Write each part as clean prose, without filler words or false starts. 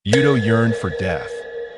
Yuto yearned for death,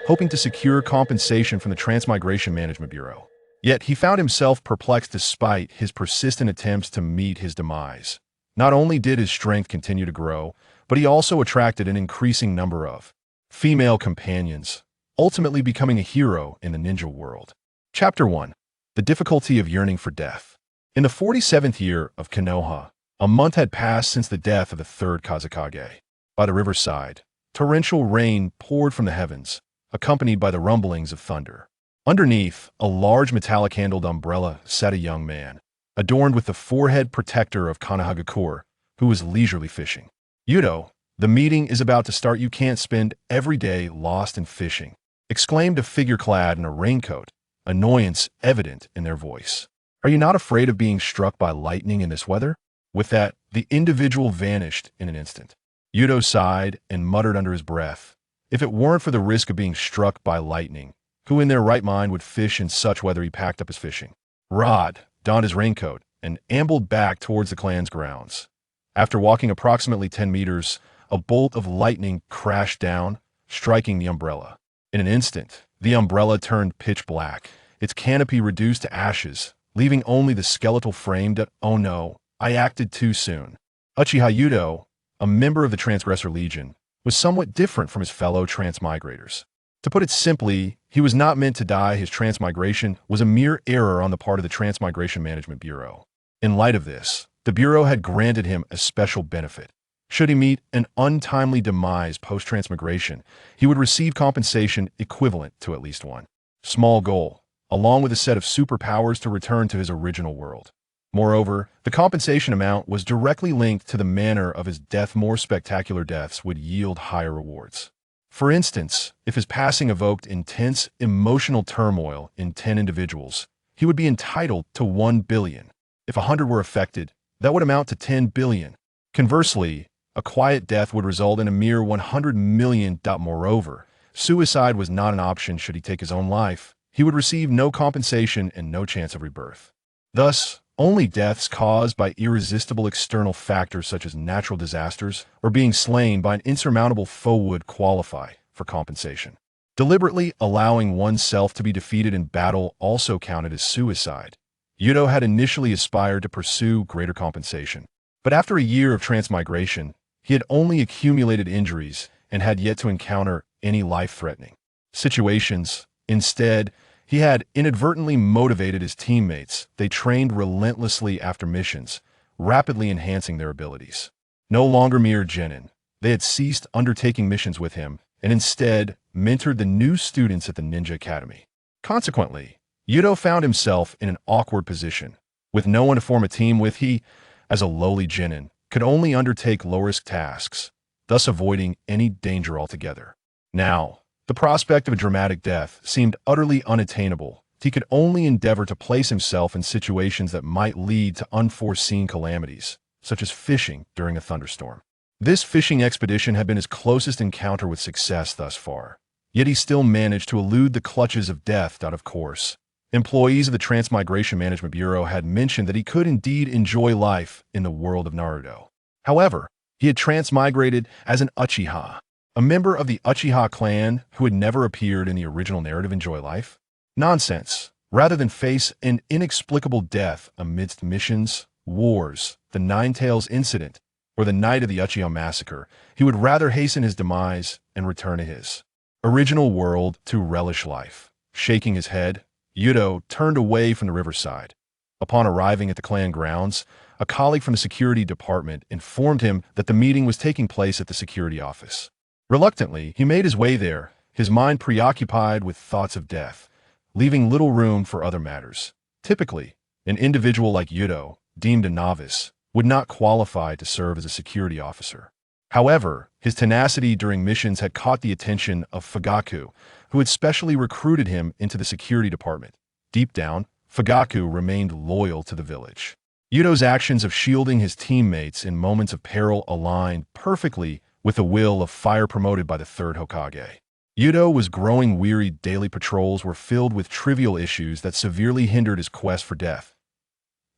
hoping to secure compensation from the Transmigration Management Bureau. Yet he found himself perplexed despite his persistent attempts to meet his demise. Not only did his strength continue to grow, but he also attracted an increasing number of female companions, ultimately becoming a hero in the ninja world. Chapter 1. The Difficulty of Yearning for Death. In the 47th year of Konoha, a month had passed since the death of the third Kazekage. By the riverside, torrential rain poured from the heavens, accompanied by the rumblings of thunder. Underneath a large metallic-handled umbrella sat a young man, adorned with the forehead protector of Kanahagakure, who was leisurely fishing. "Yuto, the meeting is about to start. You can't spend every day lost in fishing," exclaimed a figure clad in a raincoat, annoyance evident in their voice. "Are you not afraid of being struck by lightning in this weather?" With that, the individual vanished in an instant. Yuto sighed and muttered under his breath, "If it weren't for the risk of being struck by lightning, who in their right mind would fish in such weather?" He packed up his fishing rod, donned his raincoat, and ambled back towards the clan's grounds. After walking approximately 10 meters, a bolt of lightning crashed down, striking the umbrella. In an instant, the umbrella turned pitch black, its canopy reduced to ashes, leaving only the skeletal frame. "Oh no, I acted too soon." Uchiha Yuto, a member of the Transgressor Legion, was somewhat different from his fellow transmigrators. To put it simply, he was not meant to die. His transmigration was a mere error on the part of the Transmigration Management Bureau. In light of this, the Bureau had granted him a special benefit. Should he meet an untimely demise post-transmigration, he would receive compensation equivalent to at least one small goal, along with a set of superpowers to return to his original world. Moreover, the compensation amount was directly linked to the manner of his death. More spectacular deaths would yield higher rewards. For instance, if his passing evoked intense emotional turmoil in 10 individuals, he would be entitled to 1 billion. If 100 were affected, that would amount to 10 billion. Conversely, a quiet death would result in a mere 100 million. Moreover, suicide was not an option. Should he take his own life, he would receive no compensation and no chance of rebirth. Thus, only deaths caused by irresistible external factors such as natural disasters or being slain by an insurmountable foe would qualify for compensation. Deliberately allowing oneself to be defeated in battle also counted as suicide. Yuto had initially aspired to pursue greater compensation, but after a year of transmigration, he had only accumulated injuries and had yet to encounter any life-threatening situations. Instead, he had inadvertently motivated his teammates. They trained relentlessly after missions, rapidly enhancing their abilities. No longer mere genin, they had ceased undertaking missions with him and instead mentored the new students at the Ninja Academy. Consequently, Yuto found himself in an awkward position. With no one to form a team with, he, as a lowly genin, could only undertake low-risk tasks, thus avoiding any danger altogether. Now, the prospect of a dramatic death seemed utterly unattainable. He could only endeavor to place himself in situations that might lead to unforeseen calamities, such as fishing during a thunderstorm. This fishing expedition had been his closest encounter with success thus far, yet he still managed to elude the clutches of death. Of course, employees of the Transmigration Management Bureau had mentioned that he could indeed enjoy life in the world of Naruto. However, he had transmigrated as an Uchiha, a member of the Uchiha clan who had never appeared in the original narrative. Enjoy life? Nonsense. Rather than face an inexplicable death amidst missions, wars, the Nine Tails incident, or the night of the Uchiha massacre, he would rather hasten his demise and return to his original world to relish life. Shaking his head, Yuto turned away from the riverside. Upon arriving at the clan grounds, a colleague from the security department informed him that the meeting was taking place at the security office. Reluctantly, he made his way there, his mind preoccupied with thoughts of death, leaving little room for other matters. Typically, an individual like Yuto, deemed a novice, would not qualify to serve as a security officer. However, his tenacity during missions had caught the attention of Fugaku, who had specially recruited him into the security department. Deep down, Fugaku remained loyal to the village. Yuto's actions of shielding his teammates in moments of peril aligned perfectly with the will of fire promoted by the third Hokage. Yuto was growing weary. Daily patrols were filled with trivial issues that severely hindered his quest for death.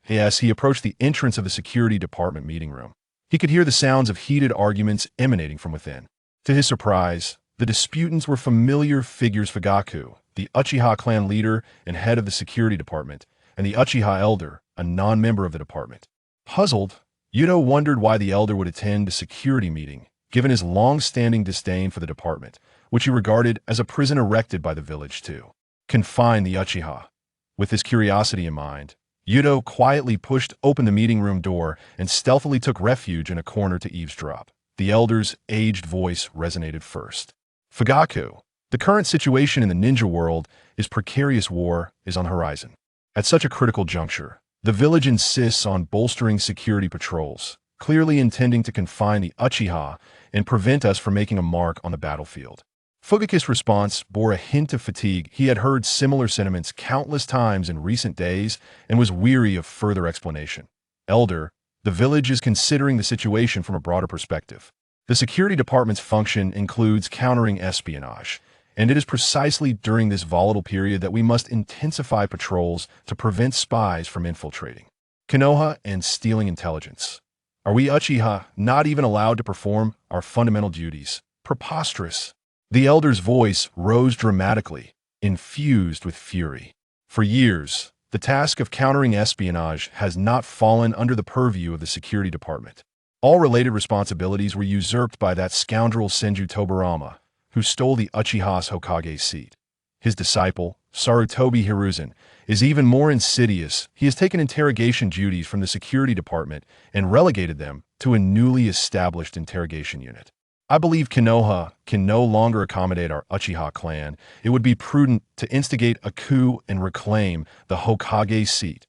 As he approached the entrance of the security department meeting room, he could hear the sounds of heated arguments emanating from within. To his surprise, The disputants were familiar figures: Fugaku, the Uchiha clan leader and head of the security department, and the Uchiha elder, a non-member of the department. Puzzled, Yuto wondered why the elder would attend a security meeting, given his long-standing disdain for the department, which he regarded as a prison erected by the village to confine the Uchiha. With this curiosity in mind, Yuto quietly pushed open the meeting room door and stealthily took refuge in a corner to eavesdrop. The elder's aged voice resonated first. Fugaku, the current situation in the ninja world is precarious. War is on the horizon. At such a critical juncture, the village insists on bolstering security patrols, clearly intending to confine the Uchiha and prevent us from making a mark on the battlefield. Fugaku's response bore a hint of fatigue. He had heard similar sentiments countless times in recent days and was weary of further explanation. Elder, the village is considering the situation from a broader perspective. The security department's function includes countering espionage, and it is precisely during this volatile period that we must intensify patrols to prevent spies from infiltrating Konoha and stealing intelligence. Are we Uchiha not even allowed to perform our fundamental duties? Preposterous. The elder's voice rose dramatically, infused with fury. For years, the task of countering espionage has not fallen under the purview of the security department. All related responsibilities were usurped by that scoundrel Senju Tobarama, who stole the Uchiha's Hokage's seat. His disciple, Sarutobi Hiruzen, is even more insidious. He has taken interrogation duties from the security department and relegated them to a newly established interrogation unit. I believe Konoha can no longer accommodate our Uchiha clan. It would be prudent to instigate a coup and reclaim the Hokage's seat.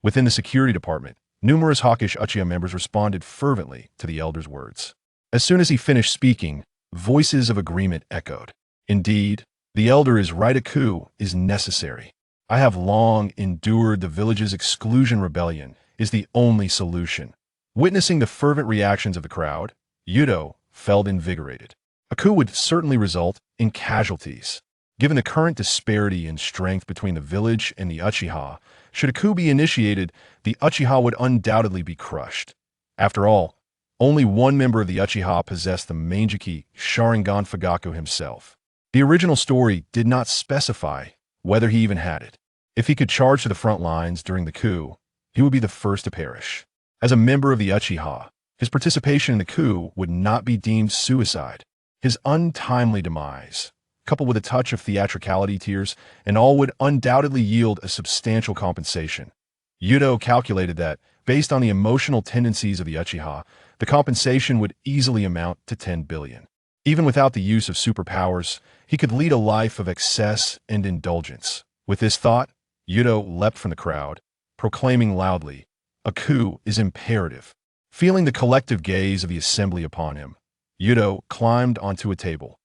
Within the security department, numerous hawkish Uchiha members responded fervently to the elder's words. As soon as he finished speaking, voices of agreement echoed. Indeed, the elder is right. A coup is necessary. I have long endured the village's exclusion rebellion is the only solution. Witnessing the fervent reactions of the crowd, Yuto felt invigorated. A coup would certainly result in casualties. Given the current disparity in strength between the village and the Uchiha, should a coup be initiated, the Uchiha would undoubtedly be crushed. After all, only one member of the Uchiha possessed the Manjiki Sharingan, Fugaku himself. The original story did not specify whether he even had it. If he could charge to the front lines during the coup, he would be the first to perish. As a member of the Uchiha, his participation in the coup would not be deemed suicide. His untimely demise, coupled with a touch of theatricality, tears, and all would undoubtedly yield a substantial compensation. Yuto calculated that, based on the emotional tendencies of the Uchiha, the compensation would easily amount to 10 billion. Even without the use of superpowers, he could lead a life of excess and indulgence. With this thought, Yuto leapt from the crowd, proclaiming loudly, "A coup is imperative." Feeling the collective gaze of the assembly upon him, Yuto climbed onto a table.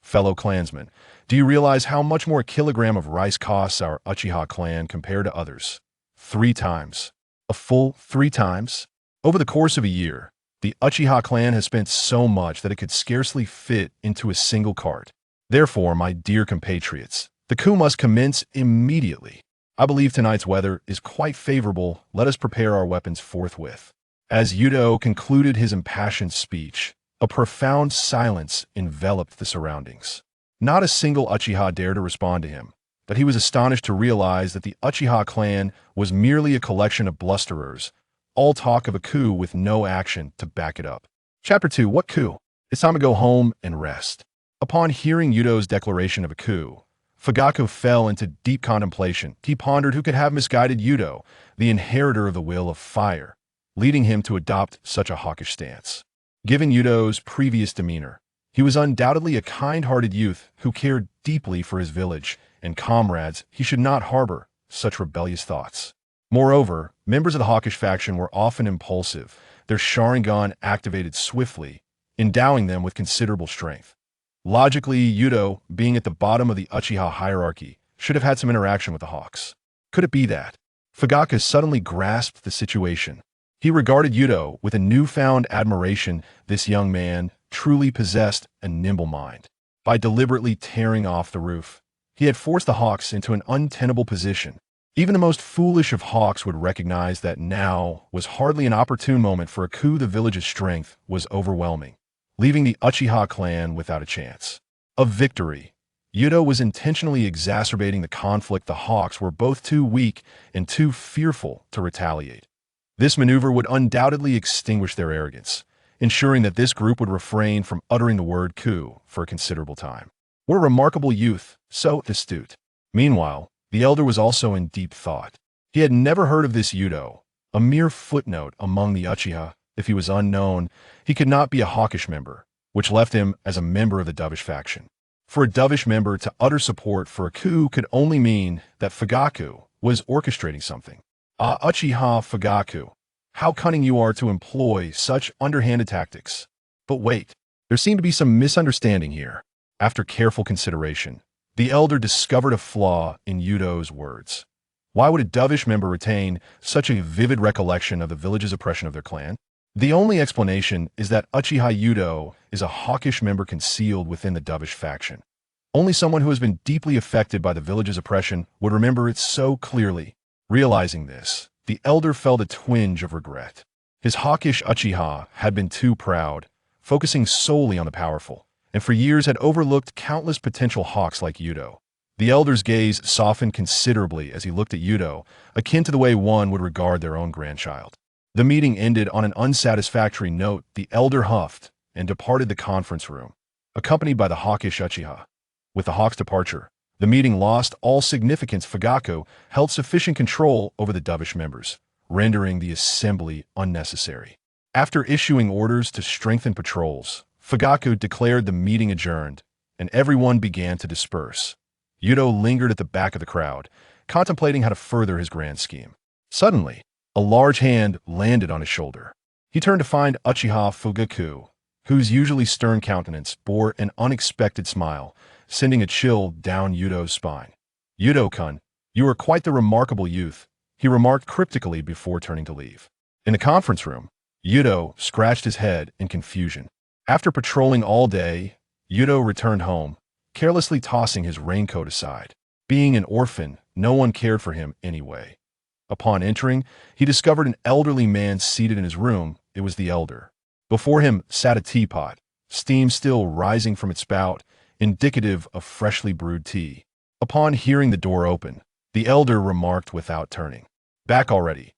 "Fellow clansmen, do you realize how much more a kilogram of rice costs our Uchiha clan compared to others? 3 times. A full 3 times? Over the course of a year, the Uchiha clan has spent so much that it could scarcely fit into a single cart. Therefore, my dear compatriots, the coup must commence immediately. I believe tonight's weather is quite favorable. Let us prepare our weapons forthwith." As Yuto concluded his impassioned speech, a profound silence enveloped the surroundings. Not a single Uchiha dared to respond to him, but he was astonished to realize that the Uchiha clan was merely a collection of blusterers, all talk of a coup with no action to back it up. Chapter 2. What coup? It's time to go home and rest. Upon hearing Yuto's declaration of a coup, Fugaku fell into deep contemplation. He pondered who could have misguided Yuto, the inheritor of the will of fire, leading him to adopt such a hawkish stance. Given Yuto's previous demeanor, he was undoubtedly a kind-hearted youth who cared deeply for his village and comrades. He should not harbor such rebellious thoughts. Moreover, members of the hawkish faction were often impulsive, their Sharingan activated swiftly, endowing them with considerable strength. Logically, Yuto, being at the bottom of the Uchiha hierarchy, should have had some interaction with the Hawks. Could it be that? Fugaku suddenly grasped the situation. He regarded Yuto with a newfound admiration. This young man truly possessed a nimble mind. By deliberately tearing off the roof, he had forced the Hawks into an untenable position. Even the most foolish of Hawks would recognize that now was hardly an opportune moment for a coup. The village's strength was overwhelming, leaving the Uchiha clan without a chance. of victory. Yuto was intentionally exacerbating the conflict. The Hawks were both too weak and too fearful to retaliate. This maneuver would undoubtedly extinguish their arrogance, ensuring that this group would refrain from uttering the word coup for a considerable time. What a remarkable youth, so astute. Meanwhile, the elder was also in deep thought. He had never heard of this Yuto, a mere footnote among the Uchiha. If he was unknown, he could not be a hawkish member, which left him as a member of the dovish faction. For a dovish member to utter support for a coup could only mean that Fugaku was orchestrating something. Ah, Uchiha Fugaku, how cunning you are to employ such underhanded tactics. But wait, there seemed to be some misunderstanding here. After careful consideration, the elder discovered a flaw in Yuto's words. Why would a dovish member retain such a vivid recollection of the village's oppression of their clan? The only explanation is that Uchiha Yuto is a hawkish member concealed within the dovish faction. Only someone who has been deeply affected by the village's oppression would remember it so clearly. Realizing this, the elder felt a twinge of regret. His hawkish Uchiha had been too proud, focusing solely on the powerful, and for years had overlooked countless potential hawks like Yuto. The elder's gaze softened considerably as he looked at Yuto, akin to the way one would regard their own grandchild. The meeting ended on an unsatisfactory note. The elder huffed and departed the conference room, accompanied by the hawkish Uchiha. With the hawk's departure, the meeting lost all significance. Fugaku held sufficient control over the dovish members, rendering the assembly unnecessary. After issuing orders to strengthen patrols, Fugaku declared the meeting adjourned, and everyone began to disperse. Yuto lingered at the back of the crowd, contemplating how to further his grand scheme. Suddenly, a large hand landed on his shoulder. He turned to find Uchiha Fugaku, whose usually stern countenance bore an unexpected smile, sending a chill down Yuto's spine. "Yuto-kun, you are quite the remarkable youth," he remarked cryptically before turning to leave. In the conference room, Yuto scratched his head in confusion. After patrolling all day, Yuto returned home, carelessly tossing his raincoat aside. Being an orphan, no one cared for him anyway. Upon entering, he discovered an elderly man seated in his room. It was the elder. Before him sat a teapot, steam still rising from its spout, indicative of freshly brewed tea. Upon hearing the door open, the elder remarked without turning, "Back already?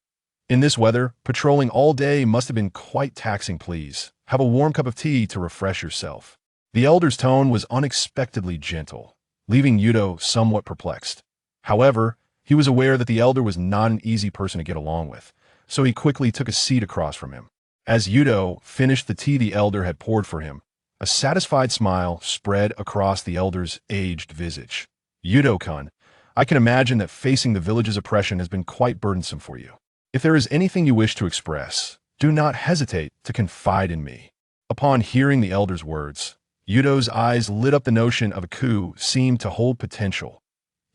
In this weather, patrolling all day must have been quite taxing. Please have a warm cup of tea to refresh yourself." The elder's tone was unexpectedly gentle, leaving Yuto somewhat perplexed. However, he was aware that the elder was not an easy person to get along with, so he quickly took a seat across from him. As Yuto finished the tea the elder had poured for him, a satisfied smile spread across the elder's aged visage. "Yuto-kun, I can imagine that facing the village's oppression has been quite burdensome for you. If there is anything you wish to express, do not hesitate to confide in me." Upon hearing the elder's words, Yuto's eyes lit up. The notion of a coup seemed to hold potential.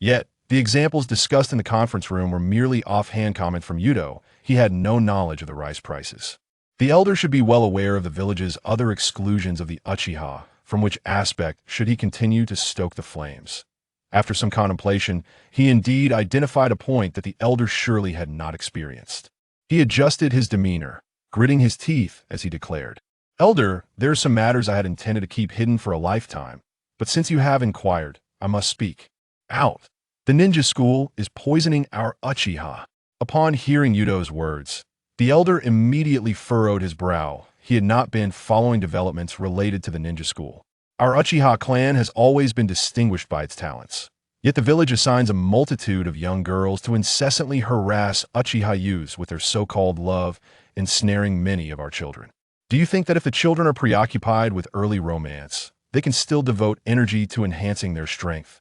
Yet, the examples discussed in the conference room were merely offhand comment from Yuto. He had no knowledge of the rice prices. The elder should be well aware of the village's other exclusions of the Uchiha, from which aspect should he continue to stoke the flames. After some contemplation, he indeed identified a point that the elder surely had not experienced. He adjusted his demeanor, gritting his teeth as he declared, "Elder, there are some matters I had intended to keep hidden for a lifetime, but since you have inquired, I must speak. Out. The ninja school is poisoning our Uchiha." Upon hearing Yuto's words, the elder immediately furrowed his brow. He had not been following developments related to the ninja school. "Our Uchiha clan has always been distinguished by its talents. Yet the village assigns a multitude of young girls to incessantly harass Uchiha youths with their so-called love, ensnaring many of our children. Do you think that if the children are preoccupied with early romance, they can still devote energy to enhancing their strength?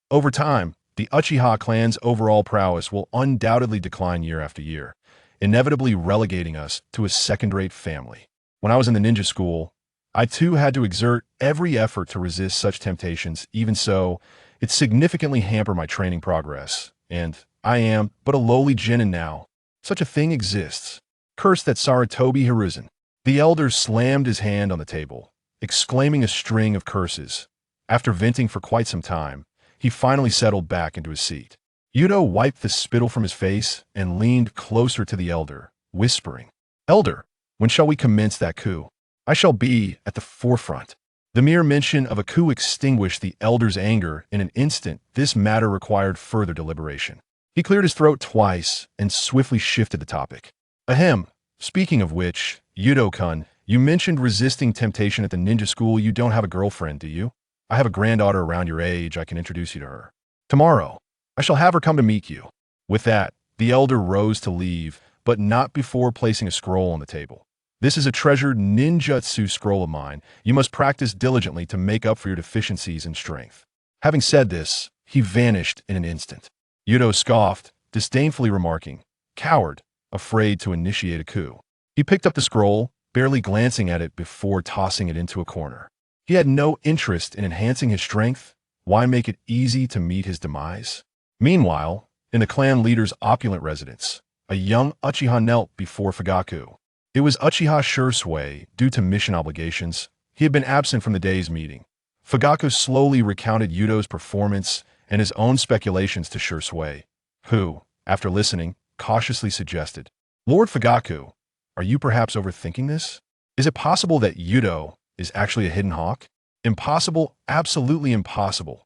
Over time, the Uchiha clan's overall prowess will undoubtedly decline year after year, inevitably relegating us to a second-rate family. When I was in the ninja school, I too had to exert every effort to resist such temptations. Even so, it significantly hampered my training progress, and I am but a lowly genin now. Such a thing exists. Curse that Saratobi Hiruzen." The elder slammed his hand on the table, exclaiming a string of curses. After venting for quite some time, he finally settled back into his seat. Yuto wiped the spittle from his face and leaned closer to the elder, whispering, "Elder, when shall we commence that coup? I shall be at the forefront." The mere mention of a coup extinguished the elder's anger in an instant. This matter required further deliberation. He cleared his throat twice and swiftly shifted the topic. Ahem. Speaking of which, Yuto-kun, you mentioned resisting temptation at the ninja school. You don't have a girlfriend, do you? I have a granddaughter around your age. I can introduce you to her. Tomorrow, I shall have her come to meet you. With that, the elder rose to leave, but not before placing a scroll on the table. This is a treasured ninjutsu scroll of mine. You must practice diligently to make up for your deficiencies in strength. Having said this, he vanished in an instant. Yuto scoffed, disdainfully remarking, "Coward, afraid to initiate a coup." He picked up the scroll, barely glancing at it before tossing it into a corner. He had no interest in enhancing his strength. Why make it easy to meet his demise? Meanwhile, in the clan leader's opulent residence, a young Uchiha knelt before Fugaku. It was Uchiha Shursui. Due to mission obligations, he had been absent from the day's meeting. Fugaku slowly recounted Yuto's performance and his own speculations to Shursui, who, after listening, cautiously suggested, "Lord Fugaku, are you perhaps overthinking this? Is it possible that Yuto is actually a hidden hawk?" "Impossible, absolutely impossible."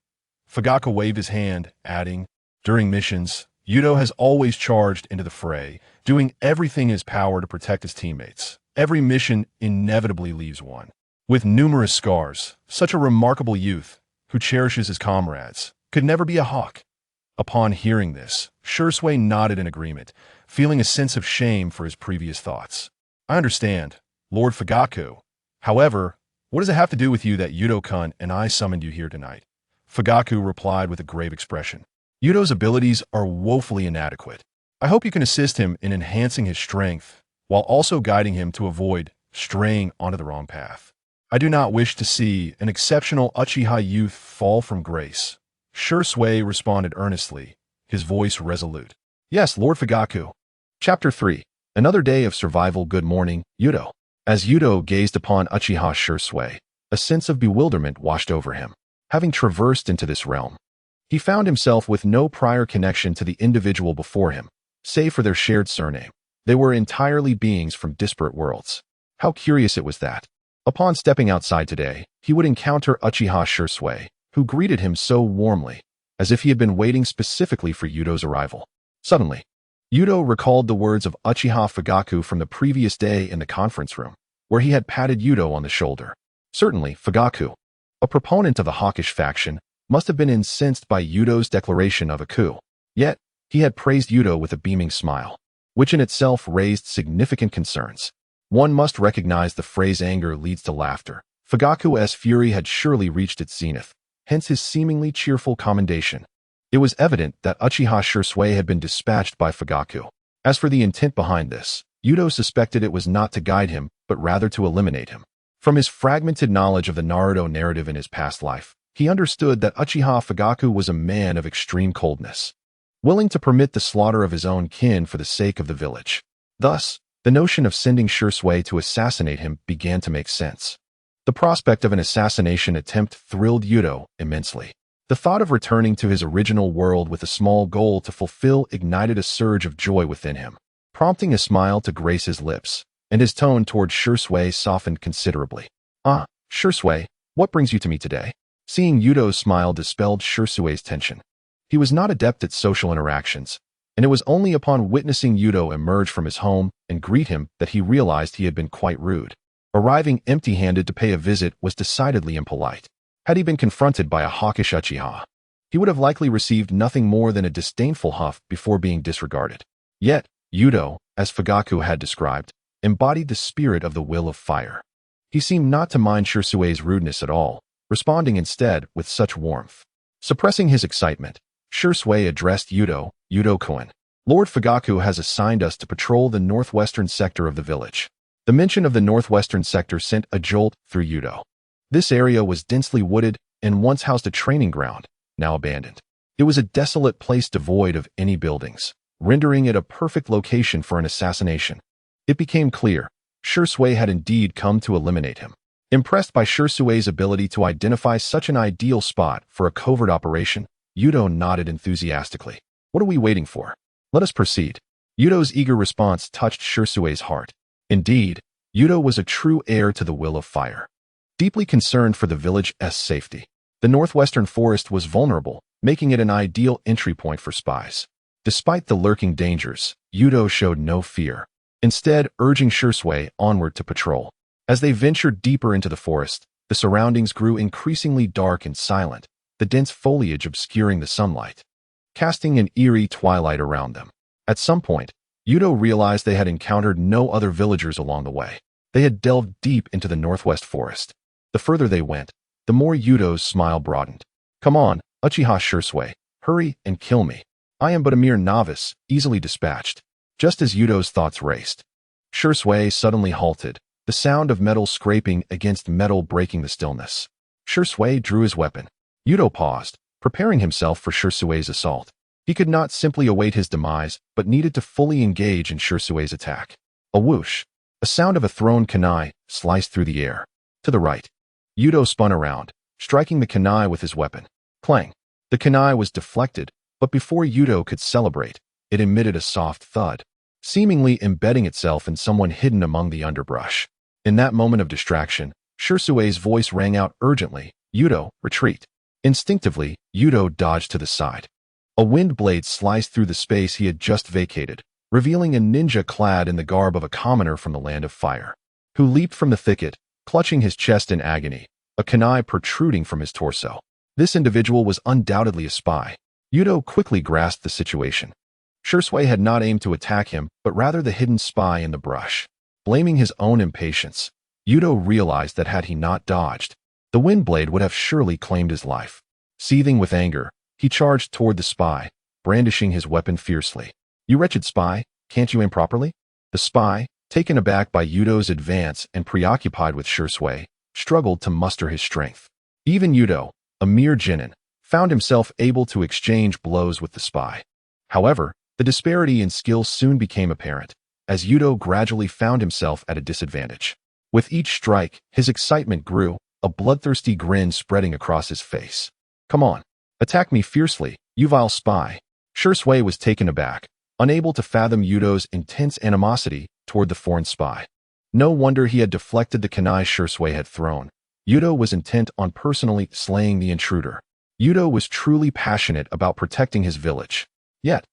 Fugaku waved his hand, adding, "During missions, Yuto has always charged into the fray, doing everything in his power to protect his teammates. Every mission inevitably leaves one with numerous scars. Such a remarkable youth, who cherishes his comrades, could never be a hawk." Upon hearing this, Shursui nodded in agreement, feeling a sense of shame for his previous thoughts. "I understand, Lord Fugaku. However, what does it have to do with you that Yuto-kun and I summoned you here tonight?" Fugaku replied with a grave expression. "Yuto's abilities are woefully inadequate. I hope you can assist him in enhancing his strength, while also guiding him to avoid straying onto the wrong path. I do not wish to see an exceptional Uchiha youth fall from grace." Shursui responded earnestly, his voice resolute. "Yes, Lord Fugaku." Chapter 3. Another day of survival. Good morning, Yuto. As Yuto gazed upon Uchiha Shursui, a sense of bewilderment washed over him. Having traversed into this realm, he found himself with no prior connection to the individual before him, save for their shared surname. They were entirely beings from disparate worlds. How curious it was that, upon stepping outside today, he would encounter Uchiha Shursui, who greeted him so warmly, as if he had been waiting specifically for Yuto's arrival. Suddenly, Yuto recalled the words of Uchiha Fugaku from the previous day in the conference room, where he had patted Yuto on the shoulder. Certainly, Fugaku, a proponent of the hawkish faction, must have been incensed by Yuto's declaration of a coup. Yet, he had praised Yuto with a beaming smile, which in itself raised significant concerns. One must recognize the phrase "anger leads to laughter." Fugaku's fury had surely reached its zenith, hence his seemingly cheerful commendation. It was evident that Uchiha Shursui had been dispatched by Fugaku. As for the intent behind this, Yuto suspected it was not to guide him, but rather to eliminate him. From his fragmented knowledge of the Naruto narrative in his past life, he understood that Uchiha Fugaku was a man of extreme coldness, willing to permit the slaughter of his own kin for the sake of the village. Thus, the notion of sending Shursui to assassinate him began to make sense. The prospect of an assassination attempt thrilled Yuto immensely. The thought of returning to his original world with a small goal to fulfill ignited a surge of joy within him, prompting a smile to grace his lips, and his tone toward Shursui softened considerably. "Ah, Shursui, what brings you to me today?" Seeing Yuto's smile dispelled Shursui's tension. He was not adept at social interactions, and it was only upon witnessing Yuto emerge from his home and greet him that he realized he had been quite rude. Arriving empty-handed to pay a visit was decidedly impolite. Had he been confronted by a hawkish Uchiha, he would have likely received nothing more than a disdainful huff before being disregarded. Yet, Yuto, as Fugaku had described, embodied the spirit of the will of fire. He seemed not to mind Shursui's rudeness at all, responding instead with such warmth. Suppressing his excitement, Shursui addressed Yuto, "Yuto-kun, Lord Fugaku has assigned us to patrol the northwestern sector of the village." The mention of the northwestern sector sent a jolt through Yuto. This area was densely wooded and once housed a training ground, now abandoned. It was a desolate place devoid of any buildings, rendering it a perfect location for an assassination. It became clear, Shursui had indeed come to eliminate him. Impressed by Shursui's ability to identify such an ideal spot for a covert operation, Yuto nodded enthusiastically. "What are we waiting for? Let us proceed." Yuto's eager response touched Shursui's heart. Indeed, Yuto was a true heir to the will of fire. deeply concerned for the village's safety. The northwestern forest was vulnerable, making it an ideal entry point for spies. Despite the lurking dangers, Yuto showed no fear, instead urging Shursui onward to patrol. As they ventured deeper into the forest, the surroundings grew increasingly dark and silent, the dense foliage obscuring the sunlight, casting an eerie twilight around them. At some point, Yuto realized they had encountered no other villagers along the way. They had delved deep into the northwest forest. The further they went, the more Yuto's smile broadened. "Come on, Uchiha Shursui, hurry and kill me. I am but a mere novice, easily dispatched." Just as Yuto's thoughts raced, Shursui suddenly halted, the sound of metal scraping against metal breaking the stillness. Shursui drew his weapon. Yuto paused, preparing himself for Shursui's assault. He could not simply await his demise, but needed to fully engage in Shursui's attack. A whoosh, a sound of a thrown kunai, sliced through the air. To the right, Yuto spun around, striking the kunai with his weapon. Clang! The kunai was deflected, but before Yuto could celebrate, it emitted a soft thud, seemingly embedding itself in someone hidden among the underbrush. In that moment of distraction, Shursui's voice rang out urgently, "Yuto, retreat." Instinctively, Yuto dodged to the side. A wind blade sliced through the space he had just vacated, revealing a ninja clad in the garb of a commoner from the land of fire, who leaped from the thicket, clutching his chest in agony, a kunai protruding from his torso. This individual was undoubtedly a spy. Yuto quickly grasped the situation. Shursui had not aimed to attack him, but rather the hidden spy in the brush. Blaming his own impatience, Yuto realized that had he not dodged, the wind blade would have surely claimed his life. Seething with anger, he charged toward the spy, brandishing his weapon fiercely. "You wretched spy, can't you aim properly?" The spy, taken aback by Yuto's advance and preoccupied with Shursui, struggled to muster his strength. Even Yuto, a mere genin, found himself able to exchange blows with the spy. However, the disparity in skill soon became apparent, as Yuto gradually found himself at a disadvantage. With each strike, his excitement grew, a bloodthirsty grin spreading across his face. "Come on, attack me fiercely, you vile spy." Shursui was taken aback, unable to fathom Yuto's intense animosity toward the foreign spy. No wonder he had deflected the kunai Shursui had thrown. Yuto was intent on personally slaying the intruder. Yuto was truly passionate about protecting his village. Yet,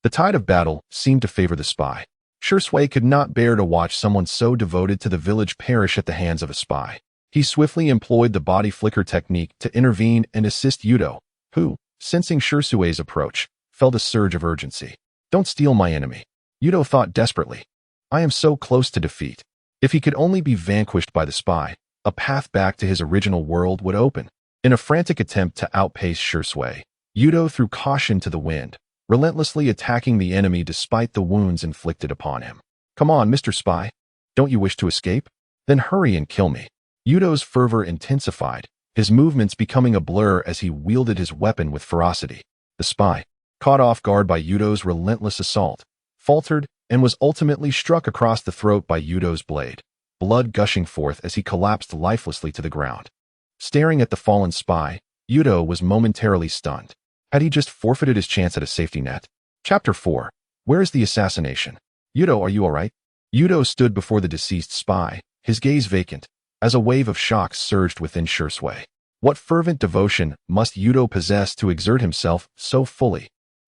the tide of battle seemed to favor the spy. Shursui could not bear to watch someone so devoted to the village perish at the hands of a spy. He swiftly employed the body flicker technique to intervene and assist Yuto, who, sensing Shursui's approach, felt a surge of urgency. "Don't steal my enemy," Yuto thought desperately. "I am so close to defeat." If he could only be vanquished by the spy, a path back to his original world would open. In a frantic attempt to outpace Shursui, Yuto threw caution to the wind, relentlessly attacking the enemy despite the wounds inflicted upon him. "Come on, Mr. Spy. Don't you wish to escape? Then hurry and kill me." Yuto's fervor intensified, his movements becoming a blur as he wielded his weapon with ferocity. The spy, caught off guard by Yuto's relentless assault, faltered and was ultimately struck across the throat by Yuto's blade, blood gushing forth as he collapsed lifelessly to the ground. Staring at the fallen spy, Yuto was momentarily stunned. Had he just forfeited his chance at a safety net? Chapter 4. Where is the assassination? "Yuto, are you all right?" Yuto stood before the deceased spy, his gaze vacant, as a wave of shock surged within Shursui. What fervent devotion must Yuto possess to exert himself so fully,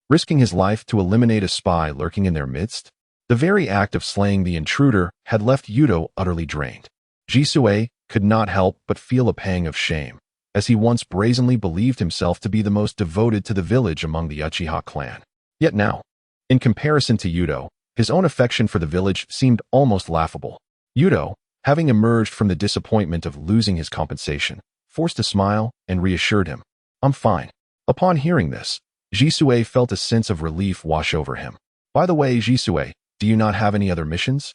risking his life to eliminate a spy lurking in their midst? The very act of slaying the intruder had left Yuto utterly drained. Jisue could not help but feel a pang of shame, as he once brazenly believed himself to be the most devoted to the village among the Uchiha clan. Yet now, in comparison to Yuto, his own affection for the village seemed almost laughable. Yuto, having emerged from the disappointment of losing his compensation, forced a smile and reassured him. "I'm fine." Upon hearing this, Jisue felt a sense of relief wash over him. "By the way, Jisue, do you not have any other missions?"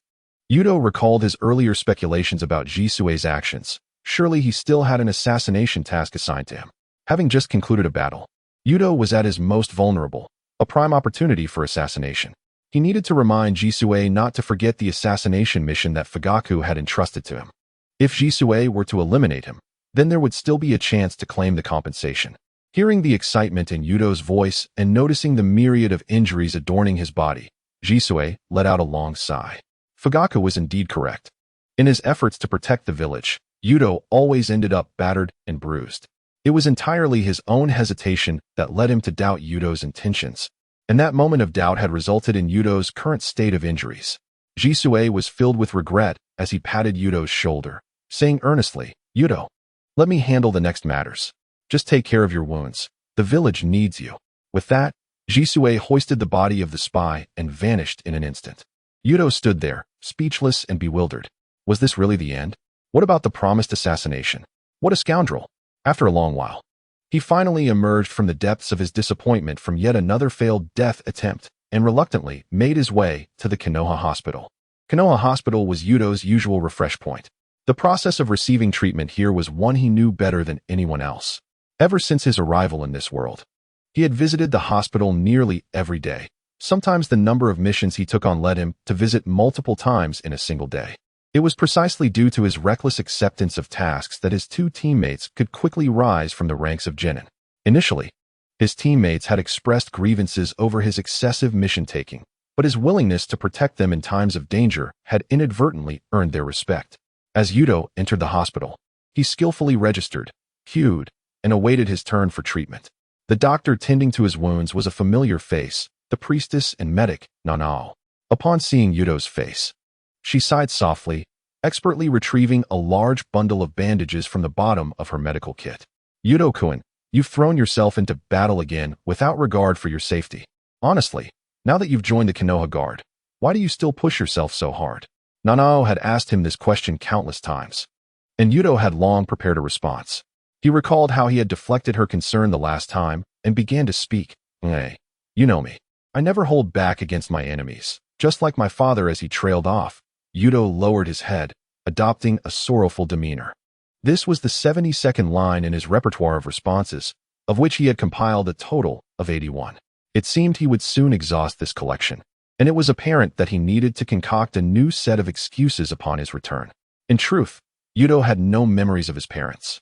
Yuto recalled his earlier speculations about Jisue's actions. Surely he still had an assassination task assigned to him. Having just concluded a battle, Yuto was at his most vulnerable, a prime opportunity for assassination. He needed to remind Jisue not to forget the assassination mission that Fugaku had entrusted to him. If Jisue were to eliminate him, then there would still be a chance to claim the compensation. Hearing the excitement in Yuto's voice and noticing the myriad of injuries adorning his body, Jisue let out a long sigh. Fugaku was indeed correct. In his efforts to protect the village, Yuto always ended up battered and bruised. It was entirely his own hesitation that led him to doubt Yuto's intentions, and that moment of doubt had resulted in Yuto's current state of injuries. Jisue was filled with regret as he patted Yuto's shoulder, saying earnestly, "Yuto, let me handle the next matters. Just take care of your wounds. The village needs you." With that, Jisue hoisted the body of the spy and vanished in an instant. Yuto stood there, speechless and bewildered. Was this really the end? What about the promised assassination? What a scoundrel! After a long while, he finally emerged from the depths of his disappointment from yet another failed death attempt and reluctantly made his way to the Konoha Hospital. Konoha Hospital was Yuto's usual refresh point. The process of receiving treatment here was one he knew better than anyone else. Ever since his arrival in this world, he had visited the hospital nearly every day. Sometimes the number of missions he took on led him to visit multiple times in a single day. It was precisely due to his reckless acceptance of tasks that his two teammates could quickly rise from the ranks of genin. Initially, his teammates had expressed grievances over his excessive mission-taking, but his willingness to protect them in times of danger had inadvertently earned their respect. As Yuto entered the hospital, he skillfully registered, queued, and awaited his turn for treatment. The doctor tending to his wounds was a familiar face, the priestess and medic, Nanao. Upon seeing Yuto's face, she sighed softly, expertly retrieving a large bundle of bandages from the bottom of her medical kit. "Yuto-kun, you've thrown yourself into battle again without regard for your safety. Honestly, now that you've joined the Konoha Guard, why do you still push yourself so hard?" Nanao had asked him this question countless times, and Yuto had long prepared a response. He recalled how he had deflected her concern the last time and began to speak. "Hey, you know me. I never hold back against my enemies, just like my father." As he trailed off, Yuto lowered his head, adopting a sorrowful demeanor. This was the 72nd line in his repertoire of responses, of which he had compiled a total of 81. It seemed he would soon exhaust this collection, and it was apparent that he needed to concoct a new set of excuses upon his return. In truth, Yuto had no memories of his parents.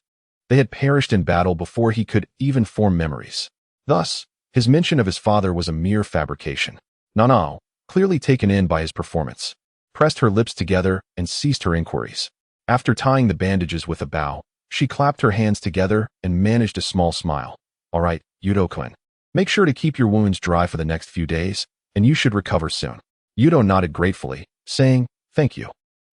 They had perished in battle before he could even form memories. Thus, his mention of his father was a mere fabrication. Nanao, clearly taken in by his performance, pressed her lips together and ceased her inquiries. After tying the bandages with a bow, she clapped her hands together and managed a small smile. "All right, Yuto-kun. Make sure to keep your wounds dry for the next few days, and you should recover soon." Yuto nodded gratefully, saying, "Thank you."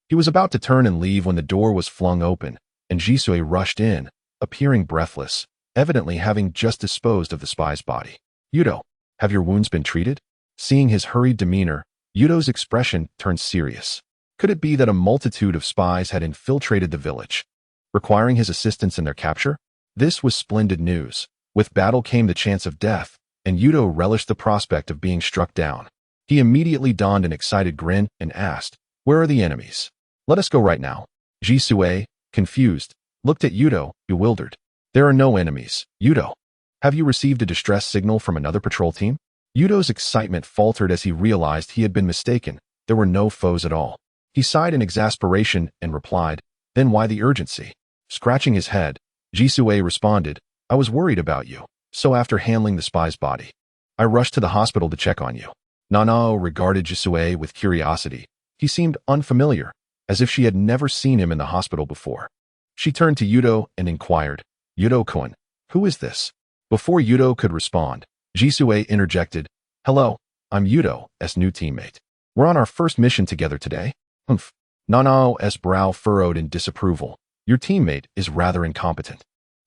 He was about to turn and leave when the door was flung open, and Jisue rushed in, appearing breathless, evidently having just disposed of the spy's body. "Yuto, have your wounds been treated?" Seeing his hurried demeanor, Yuto's expression turned serious. Could it be that a multitude of spies had infiltrated the village, requiring his assistance in their capture? This was splendid news. With battle came the chance of death, and Yuto relished the prospect of being struck down. He immediately donned an excited grin and asked, "Where are the enemies? Let us go right now." Jisue, confused, looked at Yuto, bewildered. "There are no enemies, Yuto. Have you received a distress signal from another patrol team?" Yuto's excitement faltered as he realized he had been mistaken. There were no foes at all. He sighed in exasperation and replied, "Then why the urgency?" Scratching his head, Jisue responded, "I was worried about you, so after handling the spy's body, I rushed to the hospital to check on you." Nanao regarded Jisue with curiosity. He seemed unfamiliar, as if she had never seen him in the hospital before. She turned to Yuto and inquired, "Yuto-kun, who is this?" Before Yuto could respond, Jisue interjected, "Hello, I'm Yuto's new teammate. We're on our first mission together today." "Humph." Nanao's brow furrowed in disapproval. "Your teammate is rather incompetent.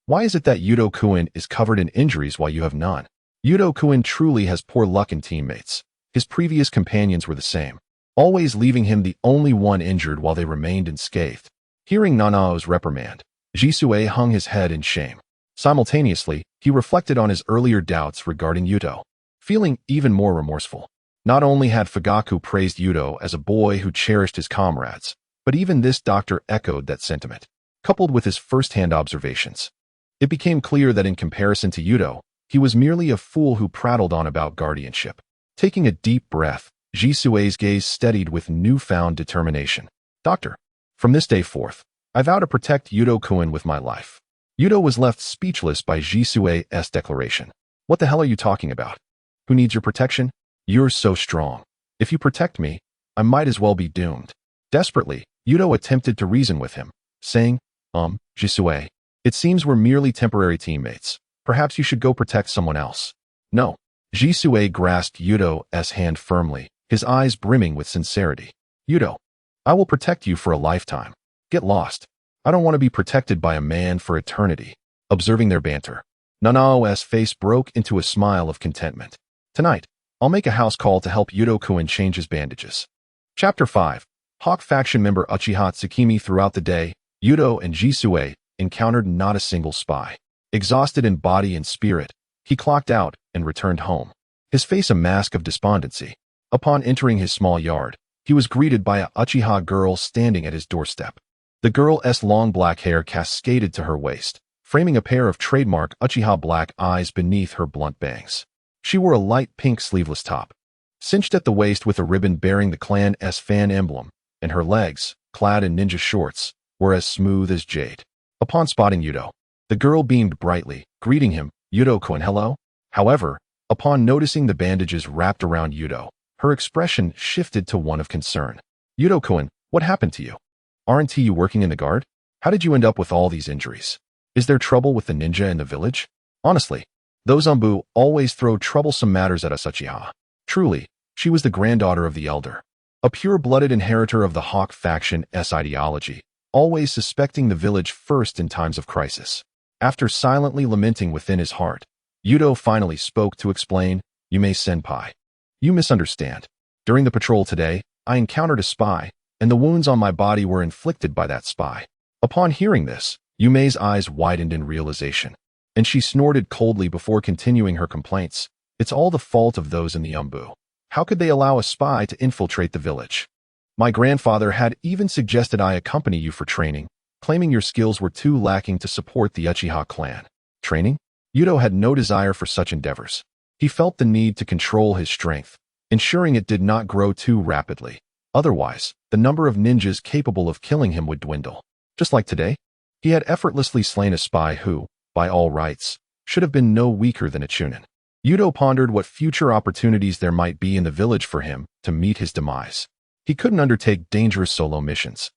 Why is it that Yuto-kun is covered in injuries while you have none?" Yuto-kun truly has poor luck in teammates. His previous companions were the same, always leaving him the only one injured while they remained unscathed. Hearing Nanao's reprimand, Jisue hung his head in shame. Simultaneously, he reflected on his earlier doubts regarding Yuto, feeling even more remorseful. Not only had Fugaku praised Yuto as a boy who cherished his comrades, but even this doctor echoed that sentiment. Coupled with his first-hand observations, it became clear that in comparison to Yuto, he was merely a fool who prattled on about guardianship. Taking a deep breath, Jisue's gaze steadied with newfound determination. "Doctor, from this day forth, I vow to protect Yuto-kun with my life." Yuto was left speechless by Jisue's declaration. "What the hell are you talking about? Who needs your protection? You're so strong. If you protect me, I might as well be doomed." Desperately, Yuto attempted to reason with him, saying, Jisue. It seems we're merely temporary teammates. Perhaps you should go protect someone else. No. Jisue grasped Yuto's hand firmly, his eyes brimming with sincerity. Yuto, I will protect you for a lifetime. Get lost. I don't want to be protected by a man for eternity. Observing their banter, Nanao's face broke into a smile of contentment. Tonight, I'll make a house call to help Yuto-kun change his bandages. Chapter 5. Hawk faction member Uchiha Tsukimi. Throughout the day, Yuto and Jisue encountered not a single spy. Exhausted in body and spirit, he clocked out and returned home, his face a mask of despondency. Upon entering his small yard, he was greeted by a Uchiha girl standing at his doorstep. The girl's long black hair cascaded to her waist, framing a pair of trademark Uchiha black eyes beneath her blunt bangs. She wore a light pink sleeveless top, cinched at the waist with a ribbon bearing the clan's fan emblem, and her legs, clad in ninja shorts, were as smooth as jade. Upon spotting Yuto, the girl beamed brightly, greeting him, Yuto-kun, hello? However, upon noticing the bandages wrapped around Yuto, her expression shifted to one of concern. Yuto-kun, what happened to you? Aren't you working in the guard? How did you end up with all these injuries? Is there trouble with the ninja in the village? Honestly, those Umbu always throw troublesome matters at us Uchiha. Truly, she was the granddaughter of the elder, a pure-blooded inheritor of the Hawk faction's ideology, always suspecting the village first in times of crisis. After silently lamenting within his heart, Yuto finally spoke to explain, Yume-senpai. You misunderstand. During the patrol today, I encountered a spy, and the wounds on my body were inflicted by that spy. Upon hearing this, Yume's eyes widened in realization, and she snorted coldly before continuing her complaints. It's all the fault of those in the Umbu. How could they allow a spy to infiltrate the village? My grandfather had even suggested I accompany you for training, claiming your skills were too lacking to support the Uchiha clan. Training? Yuto had no desire for such endeavors. He felt the need to control his strength, ensuring it did not grow too rapidly. Otherwise, the number of ninjas capable of killing him would dwindle. Just like today, he had effortlessly slain a spy who, by all rights, should have been no weaker than a chunin. Yuto pondered what future opportunities there might be in the village for him to meet his demise. He couldn't undertake dangerous solo missions,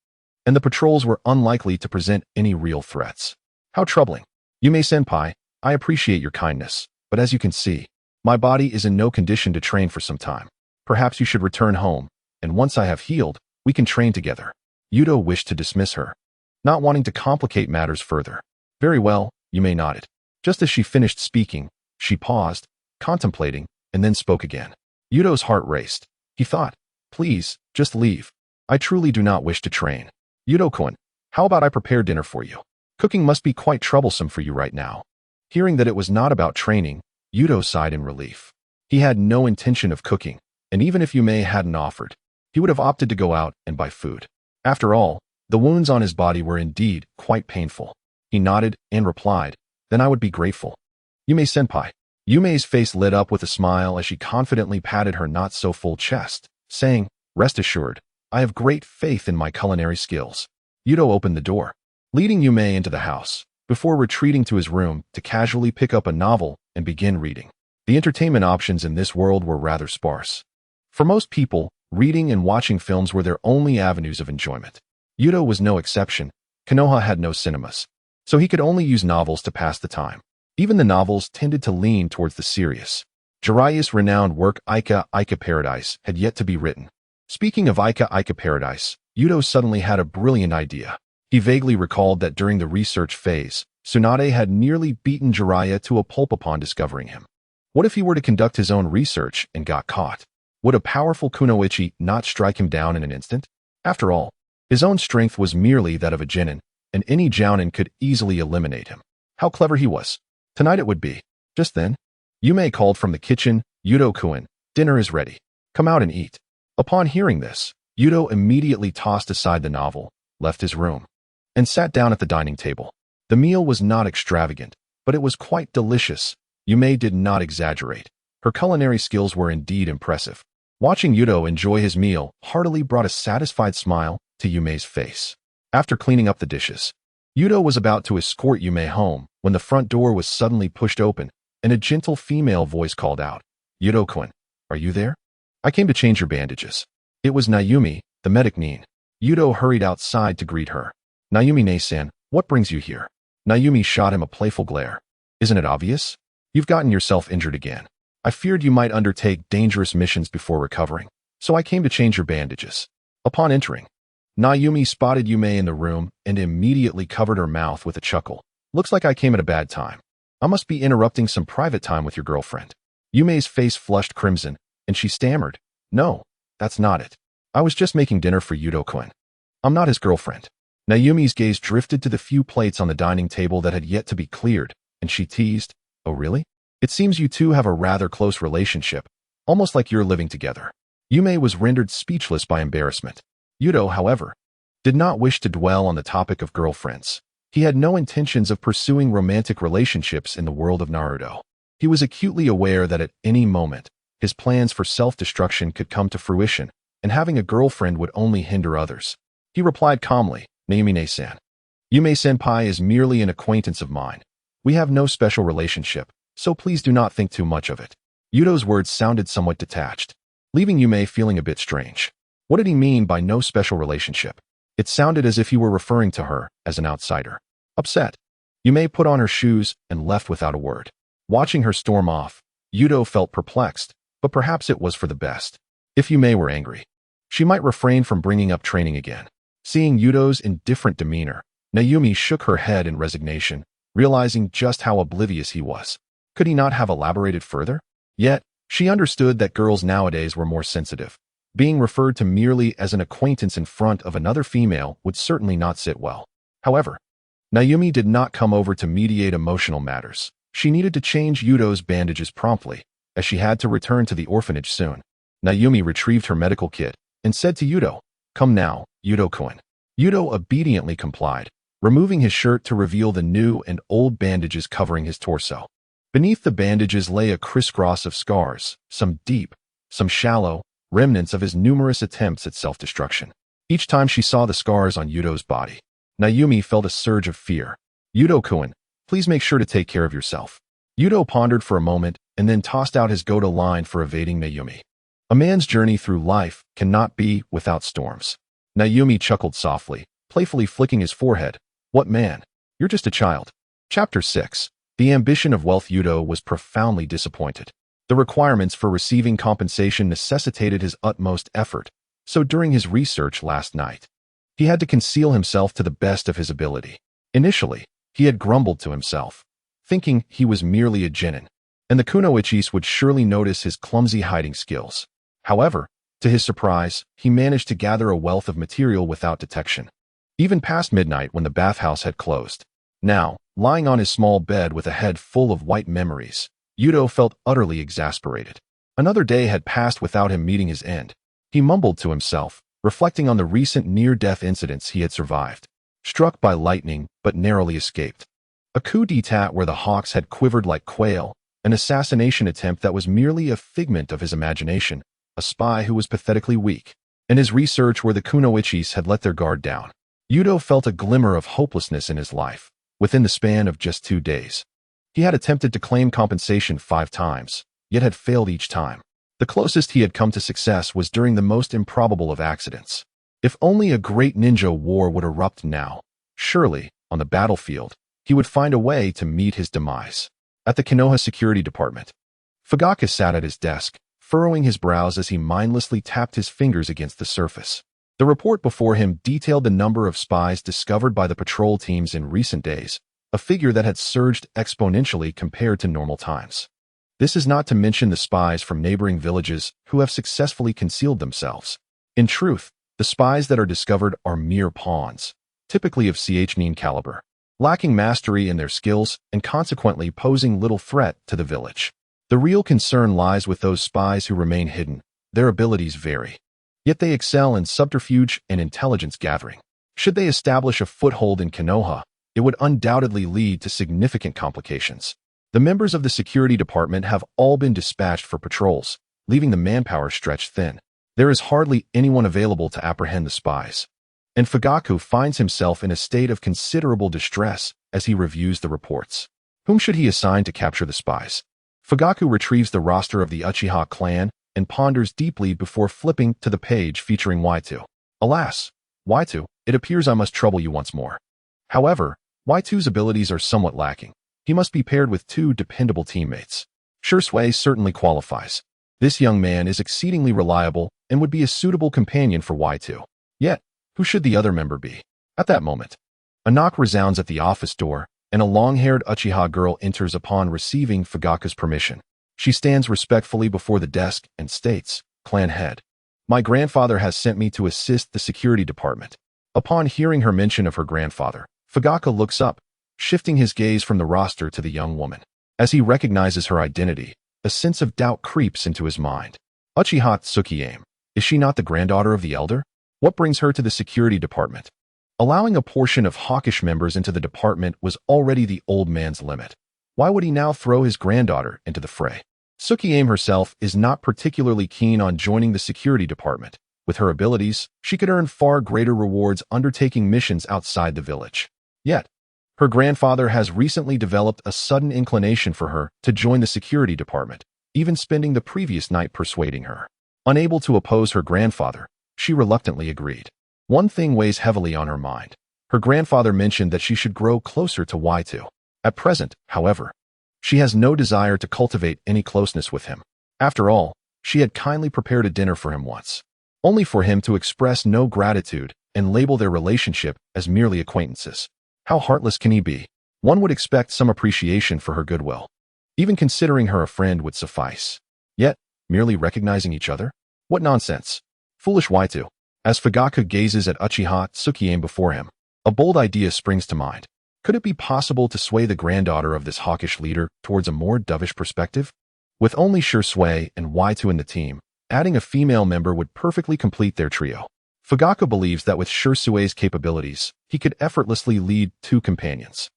and the patrols were unlikely to present any real threats. How troubling. Yume-senpai, I appreciate your kindness, but as you can see, my body is in no condition to train for some time. Perhaps you should return home, and once I have healed, we can train together. Yuto wished to dismiss her, not wanting to complicate matters further. Very well, Yume nodded. Just as she finished speaking, she paused, contemplating, and then spoke again. Yuto's heart raced. He thought, please, just leave. I truly do not wish to train. Yuto-kun, how about I prepare dinner for you? Cooking must be quite troublesome for you right now. Hearing that it was not about training, Yuto sighed in relief. He had no intention of cooking, and even if Yume hadn't offered, he would have opted to go out and buy food. After all, the wounds on his body were indeed quite painful. He nodded and replied, then I would be grateful. Yume-senpai. Yume's face lit up with a smile as she confidently patted her not-so-full chest, saying, rest assured, I have great faith in my culinary skills. Yuto opened the door, leading Yume into the house, before retreating to his room to casually pick up a novel and begin reading. The entertainment options in this world were rather sparse. For most people, reading and watching films were their only avenues of enjoyment. Yuto was no exception. Konoha had no cinemas, so he could only use novels to pass the time. Even the novels tended to lean towards the serious. Jiraiya's renowned work Ika Ika Paradise had yet to be written. Speaking of Ika Ika Paradise, Yuto suddenly had a brilliant idea. He vaguely recalled that during the research phase, Tsunade had nearly beaten Jiraiya to a pulp upon discovering him. What if he were to conduct his own research and got caught? Would a powerful kunoichi not strike him down in an instant? After all, his own strength was merely that of a genin, and any jounin could easily eliminate him. How clever he was. Tonight it would be. Just then, Yume called from the kitchen, Yuto-kun, dinner is ready. Come out and eat. Upon hearing this, Yuto immediately tossed aside the novel, left his room, and sat down at the dining table. The meal was not extravagant, but it was quite delicious. Yume did not exaggerate. Her culinary skills were indeed impressive. Watching Yuto enjoy his meal heartily brought a satisfied smile to Yume's face. After cleaning up the dishes, Yuto was about to escort Yume home when the front door was suddenly pushed open and a gentle female voice called out, Yuto-kun, are you there? I came to change your bandages. It was Nayumi, the medic nin. Yuto hurried outside to greet her. Nayumi-ne-san, What brings you here? Naomi shot him a playful glare. Isn't it obvious? You've gotten yourself injured again. I feared you might undertake dangerous missions before recovering, so I came to change your bandages. Upon entering, Naomi spotted Yume in the room and immediately covered her mouth with a chuckle. Looks like I came at a bad time. I must be interrupting some private time with your girlfriend. Yume's face flushed crimson, and she stammered, No, that's not it. I was just making dinner for Yuto-kun. I'm not his girlfriend. Naomi's gaze drifted to the few plates on the dining table that had yet to be cleared, and she teased, Oh really? It seems you two have a rather close relationship, almost like you're living together. Yume was rendered speechless by embarrassment. Yuto, however, did not wish to dwell on the topic of girlfriends. He had no intentions of pursuing romantic relationships in the world of Naruto. He was acutely aware that at any moment, his plans for self-destruction could come to fruition, and having a girlfriend would only hinder others. He replied calmly, Naomi-san. Yume-senpai is merely an acquaintance of mine. We have no special relationship, so please do not think too much of it. Yuto's words sounded somewhat detached, leaving Yume feeling a bit strange. What did he mean by no special relationship? It sounded as if he were referring to her as an outsider. Upset, Yume put on her shoes and left without a word. Watching her storm off, Yuto felt perplexed, but perhaps it was for the best. If Yume were angry, she might refrain from bringing up training again. Seeing Yuto's indifferent demeanor, Naomi shook her head in resignation, realizing just how oblivious he was. Could he not have elaborated further? Yet, she understood that girls nowadays were more sensitive. Being referred to merely as an acquaintance in front of another female would certainly not sit well. However, Naomi did not come over to mediate emotional matters. She needed to change Yuto's bandages promptly, as she had to return to the orphanage soon. Naomi retrieved her medical kit and said to Yuto, Come now, Yuto-kun. Yuto obediently complied, removing his shirt to reveal the new and old bandages covering his torso. Beneath the bandages lay a crisscross of scars, some deep, some shallow, remnants of his numerous attempts at self-destruction. Each time she saw the scars on Yuto's body, Naomi felt a surge of fear. Yuto-kun, please make sure to take care of yourself. Yuto pondered for a moment and then tossed out his go-to line for evading Naomi. A man's journey through life cannot be without storms. Naomi chuckled softly, playfully flicking his forehead. What man? You're just a child. Chapter 6. The ambition of wealth. Yuto was profoundly disappointed. The requirements for receiving compensation necessitated his utmost effort, so during his research last night, he had to conceal himself to the best of his ability. Initially, he had grumbled to himself, thinking he was merely a genin, and the kunoichis would surely notice his clumsy hiding skills. However, to his surprise, he managed to gather a wealth of material without detection, even past midnight when the bathhouse had closed. Now, lying on his small bed with a head full of white memories, Yuto felt utterly exasperated. Another day had passed without him meeting his end. He mumbled to himself, reflecting on the recent near-death incidents he had survived. Struck by lightning, but narrowly escaped. A coup d'etat where the hawks had quivered like quail, an assassination attempt that was merely a figment of his imagination, a spy who was pathetically weak, and his research where the kunoichis had let their guard down. Yuto felt a glimmer of hopelessness in his life, within the span of just 2 days. He had attempted to claim compensation 5 times, yet had failed each time. The closest he had come to success was during the most improbable of accidents. If only a great ninja war would erupt now, surely, on the battlefield, he would find a way to meet his demise. At the Konoha Security Department, Fugaka sat at his desk, furrowing his brows as he mindlessly tapped his fingers against the surface. The report before him detailed the number of spies discovered by the patrol teams in recent days, a figure that had surged exponentially compared to normal times. This is not to mention the spies from neighboring villages who have successfully concealed themselves. In truth, the spies that are discovered are mere pawns, typically of Ch9 caliber, lacking mastery in their skills and consequently posing little threat to the village. The real concern lies with those spies who remain hidden. Their abilities vary, yet they excel in subterfuge and intelligence gathering. Should they establish a foothold in Konoha, it would undoubtedly lead to significant complications. The members of the security department have all been dispatched for patrols, leaving the manpower stretched thin. There is hardly anyone available to apprehend the spies, and Fugaku finds himself in a state of considerable distress as he reviews the reports. Whom should he assign to capture the spies? Fugaku retrieves the roster of the Uchiha clan and ponders deeply before flipping to the page featuring Yuto. Alas, Yuto, it appears I must trouble you once more. However, Y2's abilities are somewhat lacking. He must be paired with two dependable teammates. Shui certainly qualifies. This young man is exceedingly reliable and would be a suitable companion for Y2. Yet, who should the other member be? At that moment, a knock resounds at the office door, and a long-haired Uchiha girl enters upon receiving Fugaku's permission. She stands respectfully before the desk and states, "Clan head, my grandfather has sent me to assist the security department." Upon hearing her mention of her grandfather, Fugaku looks up, shifting his gaze from the roster to the young woman. As he recognizes her identity, a sense of doubt creeps into his mind. Uchiha Tsukiyame, is she not the granddaughter of the elder? What brings her to the security department? Allowing a portion of hawkish members into the department was already the old man's limit. Why would he now throw his granddaughter into the fray? Tsukiyame herself is not particularly keen on joining the security department. With her abilities, she could earn far greater rewards undertaking missions outside the village. Yet, her grandfather has recently developed a sudden inclination for her to join the security department, even spending the previous night persuading her. Unable to oppose her grandfather, she reluctantly agreed. One thing weighs heavily on her mind. Her grandfather mentioned that she should grow closer to Y2. At present, however, she has no desire to cultivate any closeness with him. After all, she had kindly prepared a dinner for him once, only for him to express no gratitude and label their relationship as merely acquaintances. How heartless can he be? One would expect some appreciation for her goodwill. Even considering her a friend would suffice. Yet, merely recognizing each other? What nonsense. Foolish Y2. As Fugaku gazes at Uchiha Tsukiyame before him, a bold idea springs to mind. Could it be possible to sway the granddaughter of this hawkish leader towards a more dovish perspective? With only Shui and Y2 in the team, adding a female member would perfectly complete their trio. Fugaku believes that with Shui's capabilities, he could effortlessly lead two companions.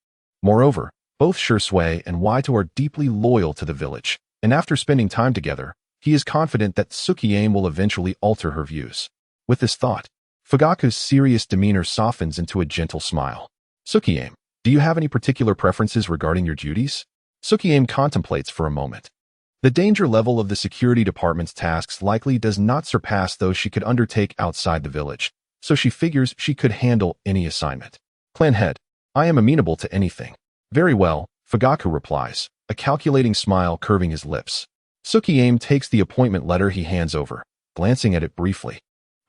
Moreover, both Shui and Y2 are deeply loyal to the village, and after spending time together, he is confident that Tsukiyame will eventually alter her views. With this thought, Fugaku's serious demeanor softens into a gentle smile. "Tsukiyame, do you have any particular preferences regarding your duties?" Tsukiyame contemplates for a moment. The danger level of the security department's tasks likely does not surpass those she could undertake outside the village, so she figures she could handle any assignment. "Clan head, I am amenable to anything." "Very well," Fugaku replies, a calculating smile curving his lips. Tsukiyame takes the appointment letter he hands over, glancing at it briefly,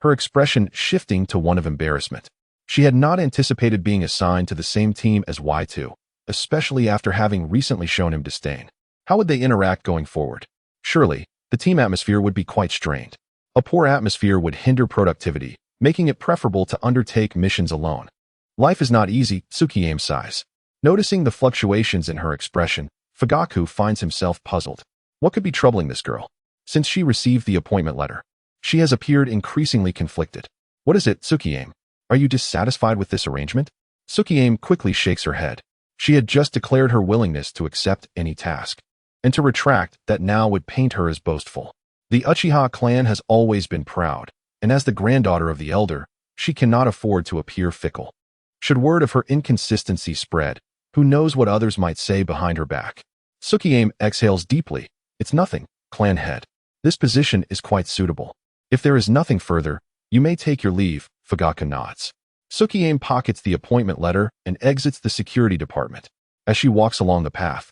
her expression shifting to one of embarrassment. She had not anticipated being assigned to the same team as Y2, especially after having recently shown him disdain. How would they interact going forward? Surely, the team atmosphere would be quite strained. A poor atmosphere would hinder productivity, making it preferable to undertake missions alone. Life is not easy, Tsukiyame sighs. Noticing the fluctuations in her expression, Fugaku finds himself puzzled. What could be troubling this girl? Since she received the appointment letter, she has appeared increasingly conflicted. "What is it, Tsukiyame? Are you dissatisfied with this arrangement?" Tsukiyame quickly shakes her head. She had just declared her willingness to accept any task, and to retract that now would paint her as boastful. The Uchiha clan has always been proud, and as the granddaughter of the elder, she cannot afford to appear fickle. Should word of her inconsistency spread, who knows what others might say behind her back? Tsukiyame exhales deeply. "It's nothing, clan head. This position is quite suitable. If there is nothing further, you may take your leave." Fugaku nods. Tsukiyame pockets the appointment letter and exits the security department. As she walks along the path,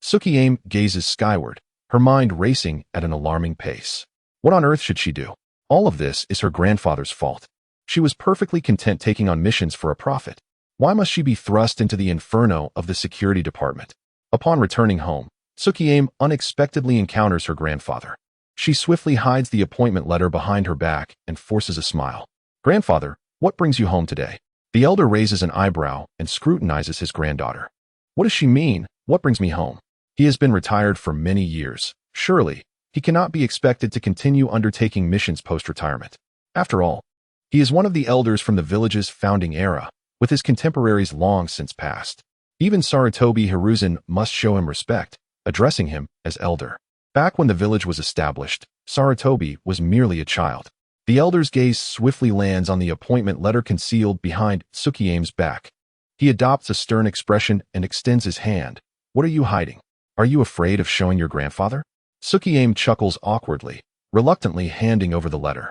Tsukiyame gazes skyward, her mind racing at an alarming pace. What on earth should she do? All of this is her grandfather's fault. She was perfectly content taking on missions for a profit. Why must she be thrust into the inferno of the security department? Upon returning home, Tsukiyame unexpectedly encounters her grandfather. She swiftly hides the appointment letter behind her back and forces a smile. "Grandfather, what brings you home today?" The elder raises an eyebrow and scrutinizes his granddaughter. "What does she mean, what brings me home? He has been retired for many years. Surely, he cannot be expected to continue undertaking missions post-retirement. After all, he is one of the elders from the village's founding era, with his contemporaries long since passed. Even Sarutobi Hiruzen must show him respect, addressing him as elder. Back when the village was established, Sarutobi was merely a child." The elder's gaze swiftly lands on the appointment letter concealed behind Tsukiyame's back. He adopts a stern expression and extends his hand. "What are you hiding? Are you afraid of showing your grandfather?" Tsukiyame chuckles awkwardly, reluctantly handing over the letter.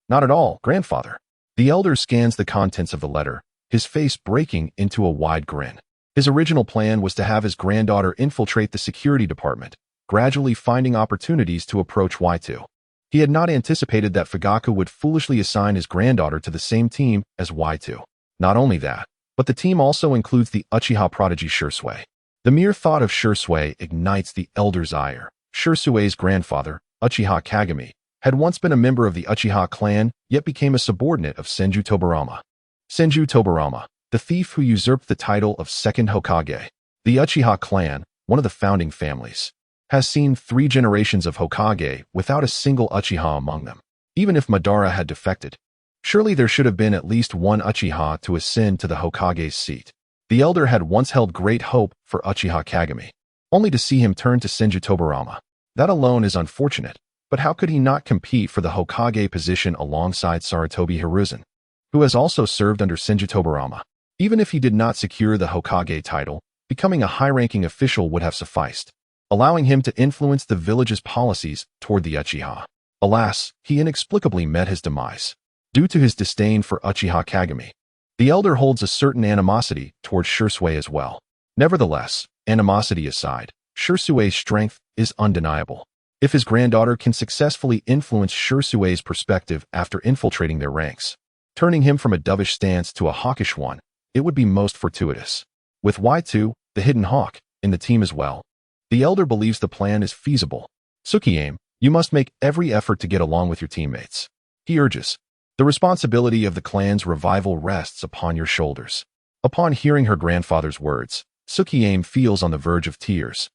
"Not at all, grandfather." The elder scans the contents of the letter, his face breaking into a wide grin. His original plan was to have his granddaughter infiltrate the security department, gradually finding opportunities to approach Y2. He had not anticipated that Fugaku would foolishly assign his granddaughter to the same team as Y2. Not only that, but the team also includes the Uchiha prodigy Shursui. The mere thought of Shursui ignites the elder's ire. Shursui's grandfather, Uchiha Kagami, had once been a member of the Uchiha clan, yet became a subordinate of Senju Tobarama. Senju Tobarama, the thief who usurped the title of second Hokage. The Uchiha clan, one of the founding families, has seen 3 generations of Hokage without a single Uchiha among them. Even if Madara had defected, surely there should have been at least one Uchiha to ascend to the Hokage's seat. The elder had once held great hope for Uchiha Kagami, only to see him turn to Senju Tobarama. That alone is unfortunate, but how could he not compete for the Hokage position alongside Sarutobi Hiruzen, who has also served under Senju Tobarama? Even if he did not secure the Hokage title, becoming a high-ranking official would have sufficed, allowing him to influence the village's policies toward the Uchiha. Alas, he inexplicably met his demise. Due to his disdain for Uchiha Kagami, the elder holds a certain animosity towards Shursui as well. Nevertheless, animosity aside, Shursui's strength is undeniable. If his granddaughter can successfully influence Shursui's perspective after infiltrating their ranks, turning him from a dovish stance to a hawkish one, it would be most fortuitous. With Y2, the hidden hawk, in the team as well, the elder believes the plan is feasible. Tsukiyame, you must make every effort to get along with your teammates, he urges. The responsibility of the clan's revival rests upon your shoulders. Upon hearing her grandfather's words, Tsukiyame feels on the verge of tears.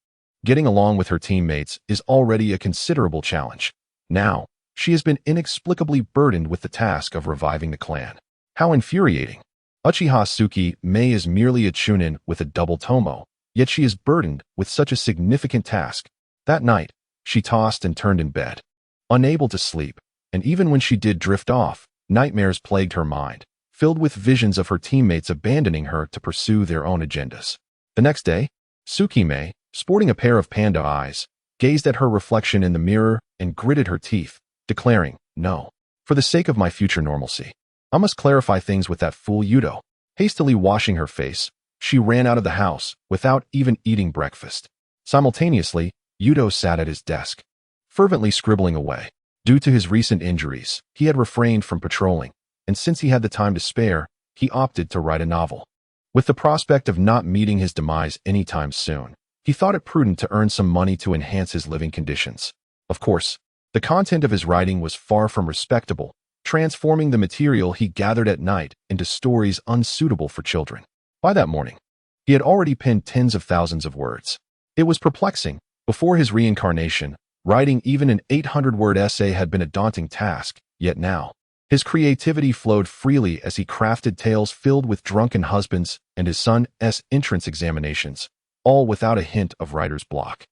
Getting along with her teammates is already a considerable challenge. Now, she has been inexplicably burdened with the task of reviving the clan. How infuriating! Uchiha Tsukiyame is merely a chunin with a double tomo, yet she is burdened with such a significant task. That night, she tossed and turned in bed, unable to sleep, and even when she did drift off, nightmares plagued her mind, filled with visions of her teammates abandoning her to pursue their own agendas. The next day, Tsukiyame, sporting a pair of panda eyes, gazed at her reflection in the mirror and gritted her teeth, declaring, "No. For the sake of my future normalcy, I must clarify things with that fool Yuto." Hastily washing her face, she ran out of the house without even eating breakfast. Simultaneously, Yuto sat at his desk, fervently scribbling away. Due to his recent injuries, he had refrained from patrolling, and since he had the time to spare, he opted to write a novel. With the prospect of not meeting his demise anytime soon, he thought it prudent to earn some money to enhance his living conditions. Of course, the content of his writing was far from respectable, transforming the material he gathered at night into stories unsuitable for children. By that morning, he had already penned tens of thousands of words. It was perplexing. Before his reincarnation, writing even an 800-word essay had been a daunting task, yet now, his creativity flowed freely as he crafted tales filled with drunken husbands and his son's entrance examinations, all without a hint of writer's block.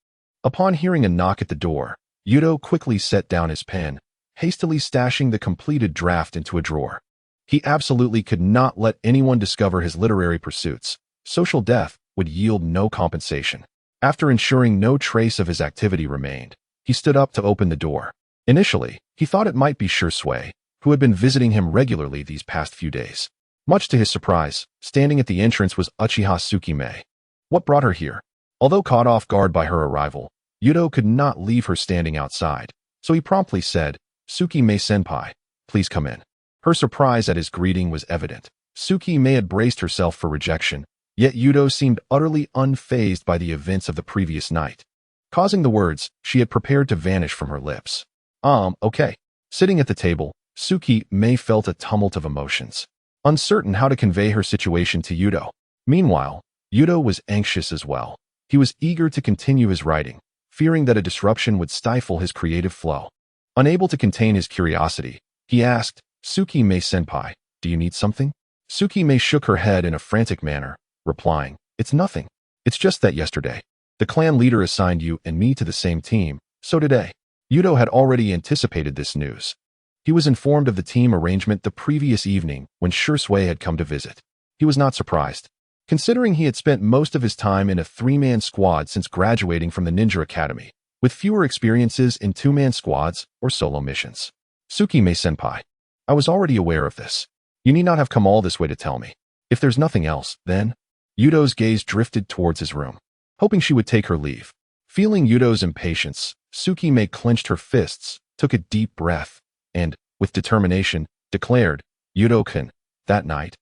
Upon hearing a knock at the door, Yuto quickly set down his pen, hastily stashing the completed draft into a drawer. He absolutely could not let anyone discover his literary pursuits. Social death would yield no compensation. After ensuring no trace of his activity remained, he stood up to open the door. Initially, he thought it might be Shursui, who had been visiting him regularly these past few days. Much to his surprise, standing at the entrance was Uchiha Tsukiyame. What brought her here? Although caught off guard by her arrival, Yuto could not leave her standing outside, so he promptly said, "Tsukiyame-senpai, please come in." Her surprise at his greeting was evident. Tsukiyame had braced herself for rejection, yet Yuto seemed utterly unfazed by the events of the previous night, causing the words she had prepared to vanish from her lips. Okay. Sitting at the table, Tsukiyame felt a tumult of emotions, uncertain how to convey her situation to Yuto. Meanwhile, Yuto was anxious as well. He was eager to continue his writing, fearing that a disruption would stifle his creative flow. Unable to contain his curiosity, he asked, "Tsukiyame-senpai, do you need something?" Tsukiyame shook her head in a frantic manner, replying, "It's nothing. It's just that yesterday, the clan leader assigned you and me to the same team, so today." Yuto had already anticipated this news. He was informed of the team arrangement the previous evening when Shursui had come to visit. He was not surprised, considering he had spent most of his time in a 3-man squad since graduating from the Ninja Academy, with fewer experiences in 2-man squads or solo missions. "Tsukiyame-senpai, I was already aware of this. You need not have come all this way to tell me. If there's nothing else, then..." Yuto's gaze drifted towards his room, hoping she would take her leave. Feeling Yuto's impatience, Tsukime clenched her fists, took a deep breath, and, with determination, declared, "Yuto-kun, that night,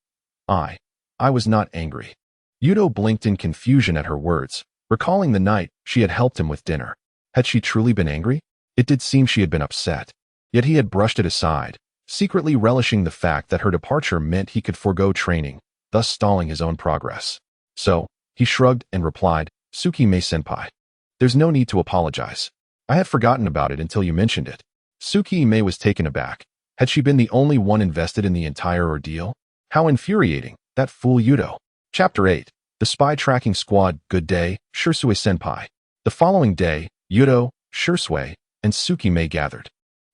I was not angry." Yuto blinked in confusion at her words, recalling the night she had helped him with dinner. Had she truly been angry? It did seem she had been upset. Yet he had brushed it aside, secretly relishing the fact that her departure meant he could forego training, thus stalling his own progress. So, he shrugged and replied, "Tsukime-senpai. There's no need to apologize. I had forgotten about it until you mentioned it." Tsukime was taken aback. Had she been the only one invested in the entire ordeal? How infuriating, that fool Yuto. Chapter 8. The Spy Tracking Squad. Good day, Shursui-senpai. The following day, Yuto, Shursui, and Tsukime gathered,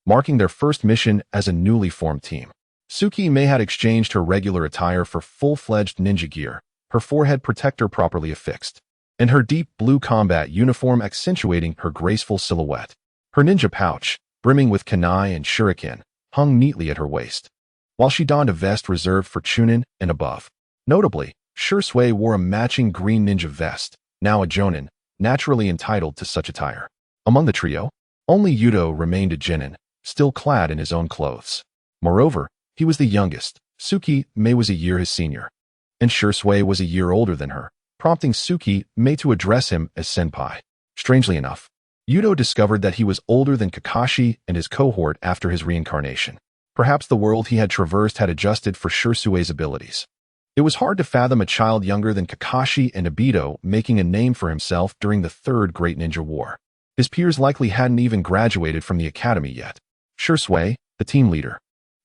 marking their first mission as a newly formed team. Tsukime had exchanged her regular attire for full-fledged ninja gear, her forehead protector properly affixed, and her deep blue combat uniform accentuating her graceful silhouette. Her ninja pouch, brimming with kunai and shuriken, hung neatly at her waist, while she donned a vest reserved for chunin and above. Notably, Shursui wore a matching green ninja vest, now a jonin, naturally entitled to such attire. Among the trio, only Yuto remained a genin, still clad in his own clothes. Moreover, he was the youngest. Tsukime was a year his senior, and Shursui was a year older than her, prompting Tsukime to address him as senpai. Strangely enough, Yuto discovered that he was older than Kakashi and his cohort after his reincarnation. Perhaps the world he had traversed had adjusted for Shursui's abilities. It was hard to fathom a child younger than Kakashi and Obito making a name for himself during the Third Great Ninja War. His peers likely hadn't even graduated from the academy yet. Shursui, the team leader,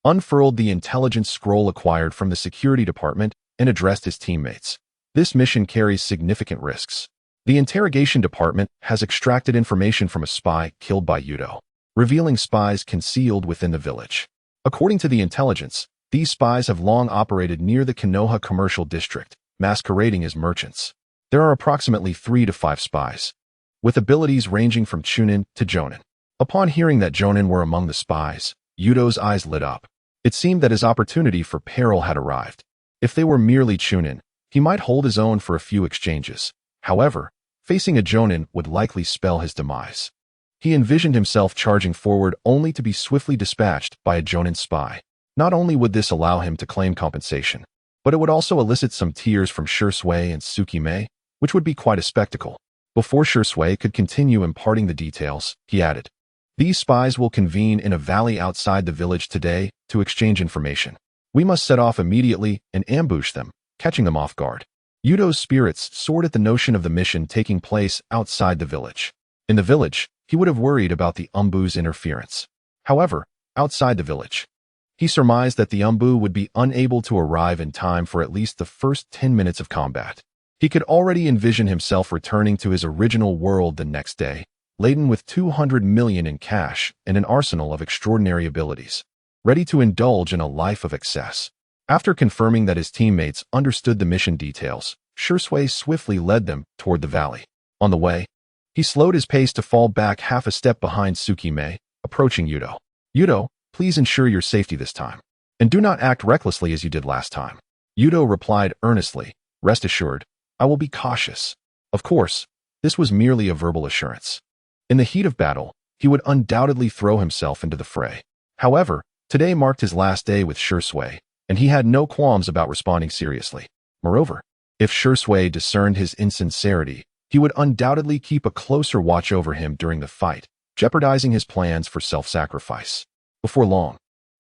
unfurled the intelligence scroll acquired from the security department and addressed his teammates. This mission carries significant risks. The interrogation department has extracted information from a spy killed by Yuto, revealing spies concealed within the village. According to the intelligence, these spies have long operated near the Konoha commercial district, masquerading as merchants. There are approximately 3 to 5 spies, with abilities ranging from chunin to jonin. Upon hearing that jonin were among the spies, Yuto's eyes lit up. It seemed that his opportunity for peril had arrived. If they were merely chunin, he might hold his own for a few exchanges. However, facing a jonin would likely spell his demise. He envisioned himself charging forward only to be swiftly dispatched by a jonin spy. Not only would this allow him to claim compensation, but it would also elicit some tears from Shursui and Tsukime, which would be quite a spectacle. Before Shursui could continue imparting the details, he added, "These spies will convene in a valley outside the village today to exchange information. We must set off immediately and ambush them, catching them off guard." Yuto's spirits soared at the notion of the mission taking place outside the village. In the village, he would have worried about the Umbu's interference. However, outside the village, he surmised that the Umbu would be unable to arrive in time for at least the first 10 minutes of combat. He could already envision himself returning to his original world the next day, laden with 200 million in cash and an arsenal of extraordinary abilities, ready to indulge in a life of excess. After confirming that his teammates understood the mission details, Shursui swiftly led them toward the valley. On the way, he slowed his pace to fall back half a step behind Tsukime, approaching Yuto. "Yuto, please ensure your safety this time, and do not act recklessly as you did last time." Yuto replied earnestly, "Rest assured, I will be cautious." Of course, this was merely a verbal assurance. In the heat of battle, he would undoubtedly throw himself into the fray. However, today marked his last day with Shursui, and he had no qualms about responding seriously. Moreover, if Shursui discerned his insincerity, he would undoubtedly keep a closer watch over him during the fight, jeopardizing his plans for self-sacrifice. Before long,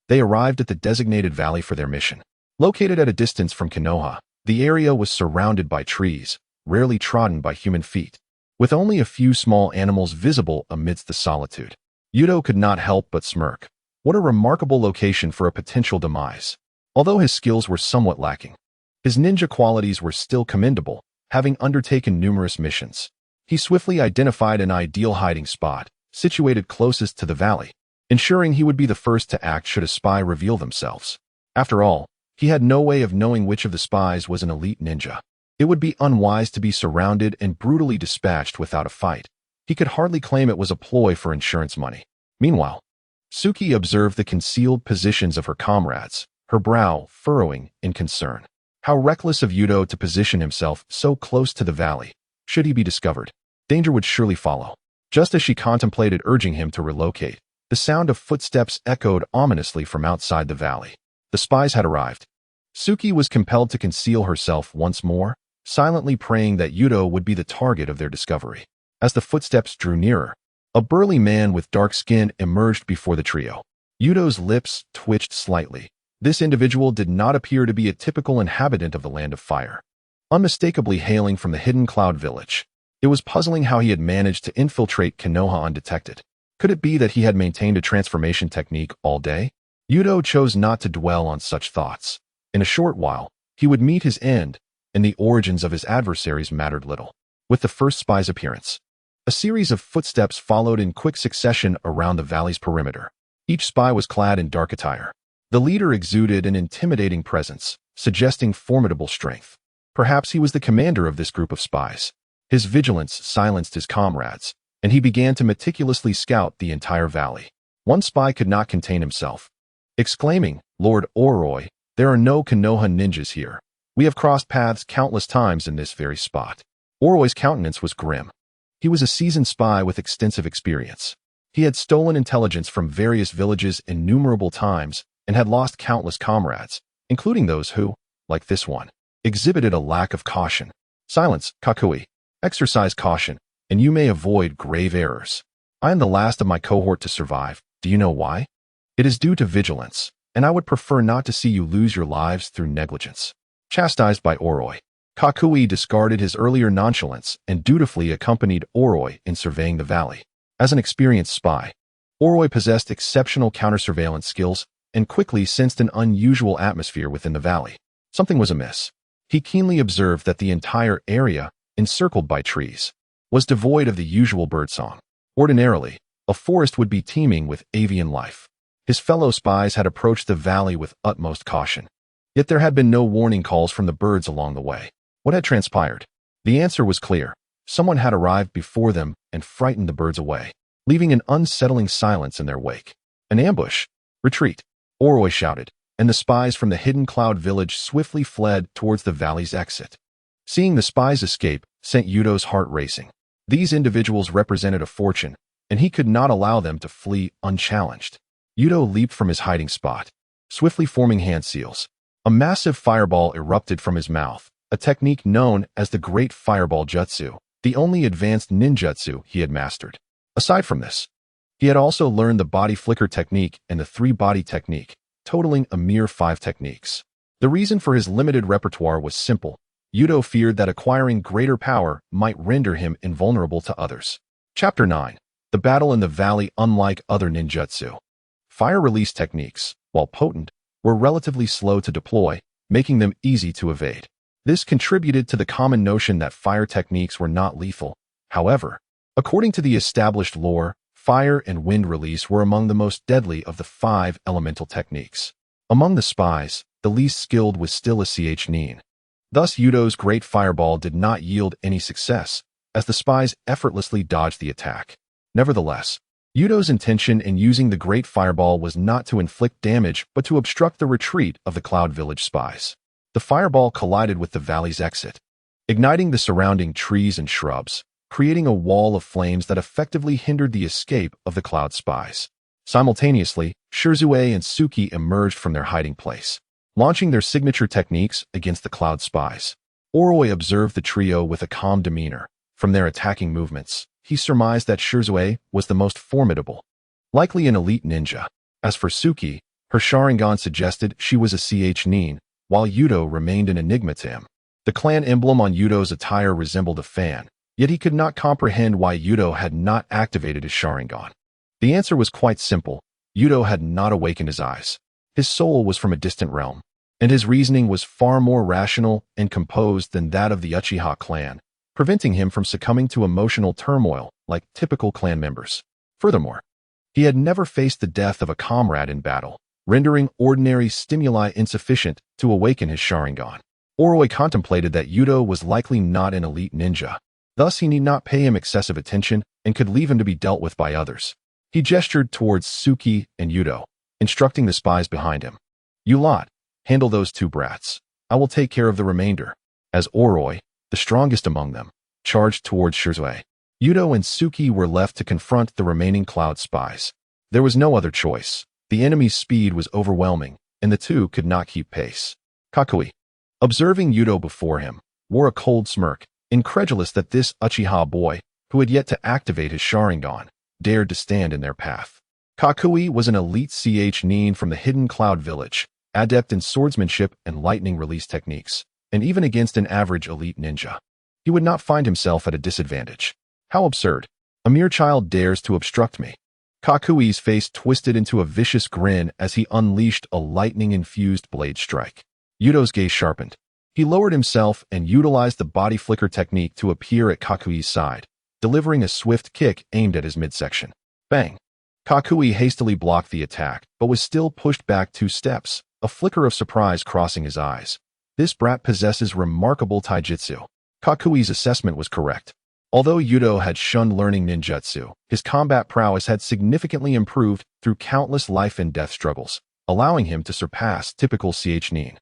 they arrived at the designated valley for their mission. Located at a distance from Konoha, the area was surrounded by trees, rarely trodden by human feet, with only a few small animals visible amidst the solitude. Yuto could not help but smirk. What a remarkable location for a potential demise. Although his skills were somewhat lacking, his ninja qualities were still commendable, having undertaken numerous missions. He swiftly identified an ideal hiding spot, situated closest to the valley, ensuring he would be the first to act should a spy reveal themselves. After all, he had no way of knowing which of the spies was an elite ninja. It would be unwise to be surrounded and brutally dispatched without a fight. He could hardly claim it was a ploy for insurance money. Meanwhile, Suki observed the concealed positions of her comrades, her brow furrowing in concern. How reckless of Yuto to position himself so close to the valley. Should he be discovered, danger would surely follow. Just as she contemplated urging him to relocate, the sound of footsteps echoed ominously from outside the valley. The spies had arrived. Suki was compelled to conceal herself once more, silently praying that Yuto would be the target of their discovery. As the footsteps drew nearer, a burly man with dark skin emerged before the trio. Yuto's lips twitched slightly. This individual did not appear to be a typical inhabitant of the Land of Fire. Unmistakably hailing from the hidden cloud village, it was puzzling how he had managed to infiltrate Konoha undetected. Could it be that he had maintained a transformation technique all day? Yuto chose not to dwell on such thoughts. In a short while, he would meet his end, and the origins of his adversaries mattered little. With the first spy's appearance, a series of footsteps followed in quick succession around the valley's perimeter. Each spy was clad in dark attire. The leader exuded an intimidating presence, suggesting formidable strength. Perhaps he was the commander of this group of spies. His vigilance silenced his comrades, and he began to meticulously scout the entire valley. One spy could not contain himself, exclaiming, "Lord Oroi, there are no Konoha ninjas here. We have crossed paths countless times in this very spot." Oroi's countenance was grim. He was a seasoned spy with extensive experience. He had stolen intelligence from various villages innumerable times and had lost countless comrades, including those who, like this one, exhibited a lack of caution. "Silence, Kakui. Exercise caution, and you may avoid grave errors. I am the last of my cohort to survive. Do you know why? It is due to vigilance, and I would prefer not to see you lose your lives through negligence." Chastised by Oroi, Kakui discarded his earlier nonchalance and dutifully accompanied Oroi in surveying the valley. As an experienced spy, Oroi possessed exceptional counter-surveillance skills and quickly sensed an unusual atmosphere within the valley. Something was amiss. He keenly observed that the entire area, encircled by trees, was devoid of the usual birdsong. Ordinarily, a forest would be teeming with avian life. His fellow spies had approached the valley with utmost caution. Yet there had been no warning calls from the birds along the way. What had transpired? The answer was clear. Someone had arrived before them and frightened the birds away, leaving an unsettling silence in their wake. An ambush. "Retreat," Oroi shouted, and the spies from the hidden cloud village swiftly fled towards the valley's exit. Seeing the spies escape sent Yuto's heart racing. These individuals represented a fortune, and he could not allow them to flee unchallenged. Yuto leaped from his hiding spot, swiftly forming hand seals. A massive fireball erupted from his mouth, a technique known as the Great Fireball Jutsu, the only advanced ninjutsu he had mastered. Aside from this, he had also learned the body flicker technique and the three-body technique, totaling a mere 5 techniques. The reason for his limited repertoire was simple. Yuto feared that acquiring greater power might render him invulnerable to others. Chapter 9. The Battle in the Valley. Unlike other ninjutsu, fire release techniques, while potent, were relatively slow to deploy, making them easy to evade. This contributed to the common notion that fire techniques were not lethal. However, according to the established lore, fire and wind release were among the most deadly of the 5 elemental techniques. Among the spies, the least skilled was still a nin. Thus, Yuto's Great Fireball did not yield any success, as the spies effortlessly dodged the attack. Nevertheless, Yuto's intention in using the Great Fireball was not to inflict damage but to obstruct the retreat of the Cloud Village spies. The fireball collided with the valley's exit, igniting the surrounding trees and shrubs, creating a wall of flames that effectively hindered the escape of the Cloud spies. Simultaneously, Shirzue and Suki emerged from their hiding place, launching their signature techniques against the Cloud spies. Oroi observed the trio with a calm demeanor. From their attacking movements, he surmised that Shirzue was the most formidable, likely an elite ninja. As for Suki, her Sharingan suggested she was a nin, while Yuto remained an enigma to him. The clan emblem on Yuto's attire resembled a fan, yet he could not comprehend why Yuto had not activated his Sharingan. The answer was quite simple. Yuto had not awakened his eyes. His soul was from a distant realm, and his reasoning was far more rational and composed than that of the Uchiha clan, preventing him from succumbing to emotional turmoil like typical clan members. Furthermore, he had never faced the death of a comrade in battle, rendering ordinary stimuli insufficient to awaken his Sharingan. Oroi contemplated that Yuto was likely not an elite ninja. Thus, he need not pay him excessive attention and could leave him to be dealt with by others. He gestured towards Suki and Yuto, instructing the spies behind him. "You lot, handle those 2 brats." I will take care of the remainder. As Oroi, the strongest among them, charged towards Shirzue, Yuto and Suki were left to confront the remaining Cloud spies. There was no other choice. The enemy's speed was overwhelming, and the two could not keep pace. Kakui, observing Yuto before him, wore a cold smirk, incredulous that this Uchiha boy, who had yet to activate his Sharingan, dared to stand in their path. Kakui was an elite nin from the hidden Cloud village, adept in swordsmanship and lightning release techniques, and even against an average elite ninja, he would not find himself at a disadvantage. How absurd. A mere child dares to obstruct me. Kakui's face twisted into a vicious grin as he unleashed a lightning-infused blade strike. Yuto's gaze sharpened. He lowered himself and utilized the body flicker technique to appear at Kakui's side, delivering a swift kick aimed at his midsection. Bang! Kakui hastily blocked the attack, but was still pushed back 2 steps, a flicker of surprise crossing his eyes. This brat possesses remarkable taijutsu. Kakui's assessment was correct. Although Yuto had shunned learning ninjutsu, his combat prowess had significantly improved through countless life and death struggles, allowing him to surpass typical nin.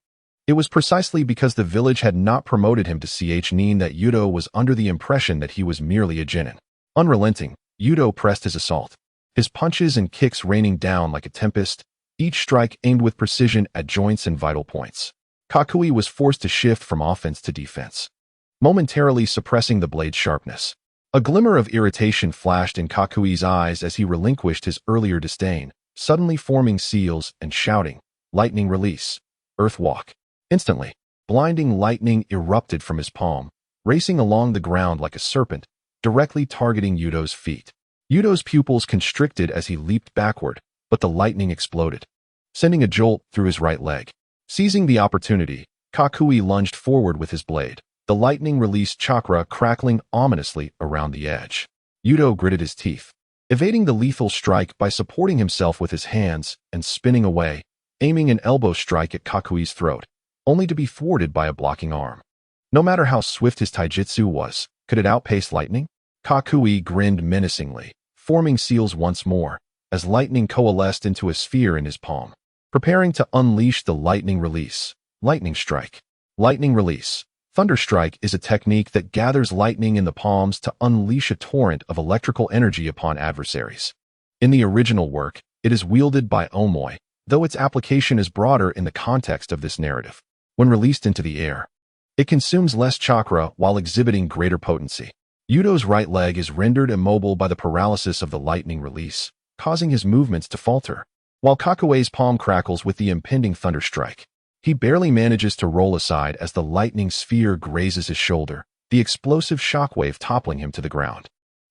It was precisely because the village had not promoted him to nin that Yuto was under the impression that he was merely a genin. Unrelenting, Yuto pressed his assault, his punches and kicks raining down like a tempest, each strike aimed with precision at joints and vital points. Kakui was forced to shift from offense to defense, momentarily suppressing the blade's sharpness. A glimmer of irritation flashed in Kakui's eyes as he relinquished his earlier disdain, suddenly forming seals and shouting, "Lightning release! Earth walk!" Instantly, blinding lightning erupted from his palm, racing along the ground like a serpent, directly targeting Yuto's feet. Yuto's pupils constricted as he leaped backward, but the lightning exploded, sending a jolt through his right leg. Seizing the opportunity, Kakui lunged forward with his blade, the lightning released chakra crackling ominously around the edge. Yuto gritted his teeth, evading the lethal strike by supporting himself with his hands and spinning away, aiming an elbow strike at Kakui's throat, only to be thwarted by a blocking arm. No matter how swift his taijutsu was, could it outpace lightning? Kakui grinned menacingly, forming seals once more, as lightning coalesced into a sphere in his palm, preparing to unleash the lightning release. Lightning strike. Lightning release. Thunder strike is a technique that gathers lightning in the palms to unleash a torrent of electrical energy upon adversaries. In the original work, it is wielded by Omoi, though its application is broader in the context of this narrative. When released into the air, it consumes less chakra while exhibiting greater potency. Yuto's right leg is rendered immobile by the paralysis of the lightning release, causing his movements to falter, while Kakui's palm crackles with the impending thunder strike. He barely manages to roll aside as the lightning sphere grazes his shoulder, the explosive shockwave toppling him to the ground.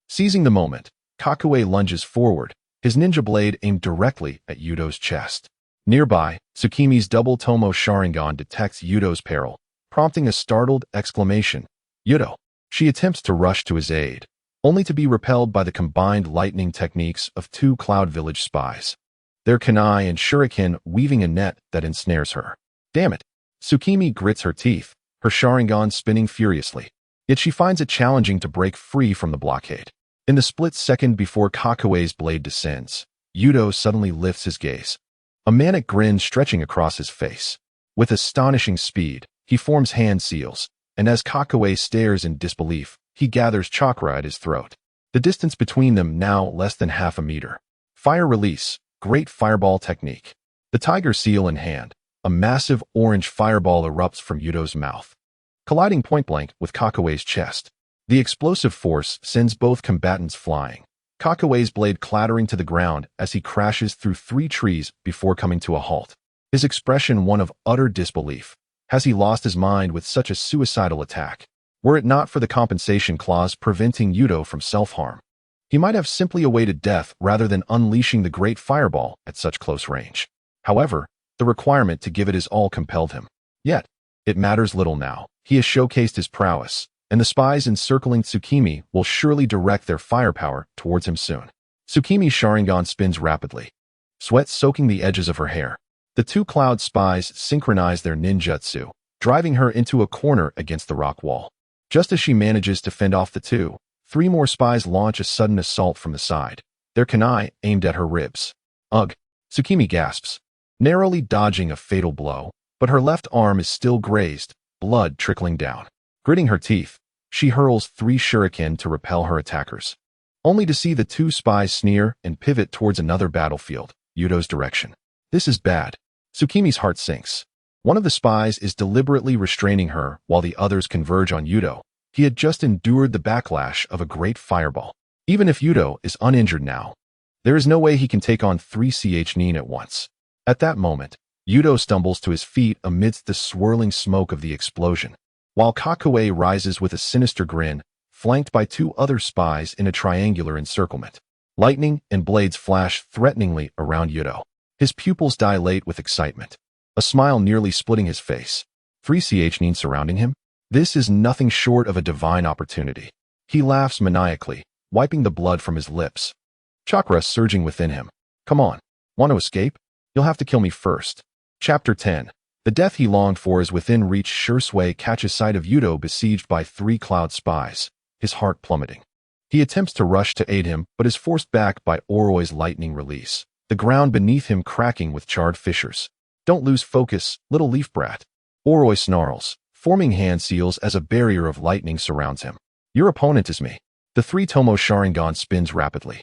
Seizing the moment, Kakui lunges forward, his ninja blade aimed directly at Yuto's chest. Nearby, Tsukimi's double Tomo Sharingan detects Yuto's peril, prompting a startled exclamation. "Yuto!" She attempts to rush to his aid, only to be repelled by the combined lightning techniques of 2 Cloud Village spies, their kunai and shuriken weaving a net that ensnares her. Damn it! Tsukimi grits her teeth, her Sharingan spinning furiously. Yet she finds it challenging to break free from the blockade. In the split second before Kakui's blade descends, Yuto suddenly lifts his gaze, a manic grin stretching across his face. With astonishing speed, he forms hand seals, and as Kakui stares in disbelief, he gathers chakra at his throat. The distance between them now less than half a meter. Fire release, great fireball technique. The tiger seal in hand, a massive orange fireball erupts from Yuto's mouth, colliding point-blank with Kakui's chest. The explosive force sends both combatants flying, Kakui's blade clattering to the ground as he crashes through 3 trees before coming to a halt, his expression one of utter disbelief. Has he lost his mind with such a suicidal attack? Were it not for the compensation clause preventing Yuto from self-harm, he might have simply awaited death rather than unleashing the great fireball at such close range. However, the requirement to give it his all compelled him. Yet, it matters little now. He has showcased his prowess, and the spies encircling Tsukimi will surely direct their firepower towards him soon. Tsukimi's Sharingan spins rapidly, sweat soaking the edges of her hair. The 2 Cloud spies synchronize their ninjutsu, driving her into a corner against the rock wall. Just as she manages to fend off the 2, 3 more spies launch a sudden assault from the side, their kunai aimed at her ribs. Ugh! Tsukimi gasps. Narrowly dodging a fatal blow, but her left arm is still grazed, blood trickling down. Gritting her teeth, she hurls 3 shuriken to repel her attackers, only to see the 2 spies sneer and pivot towards another battlefield, Yuto's direction. This is bad. Tsukimi's heart sinks. One of the spies is deliberately restraining her while the others converge on Yuto. He had just endured the backlash of a great fireball. Even if Yuto is uninjured now, there is no way he can take on 3 yearned at once. At that moment, Yuto stumbles to his feet amidst the swirling smoke of the explosion, while Kakue rises with a sinister grin, flanked by 2 other spies in a triangular encirclement. Lightning and blades flash threateningly around Yuto. His pupils dilate with excitement, a smile nearly splitting his face. 3 yearned surrounding him? This is nothing short of a divine opportunity. He laughs maniacally, wiping the blood from his lips. Chakra surging within him. Come on. Want to escape? You'll have to kill me first. Chapter 10. The death he longed for is within reach. Shursui catches sight of Yuto besieged by 3 cloud spies, his heart plummeting. He attempts to rush to aid him, but is forced back by Oroi's lightning release, the ground beneath him cracking with charred fissures. Don't lose focus, little leaf brat. Oroi snarls, forming hand seals as a barrier of lightning surrounds him. Your opponent is me. The 3-tomo Sharingan spins rapidly,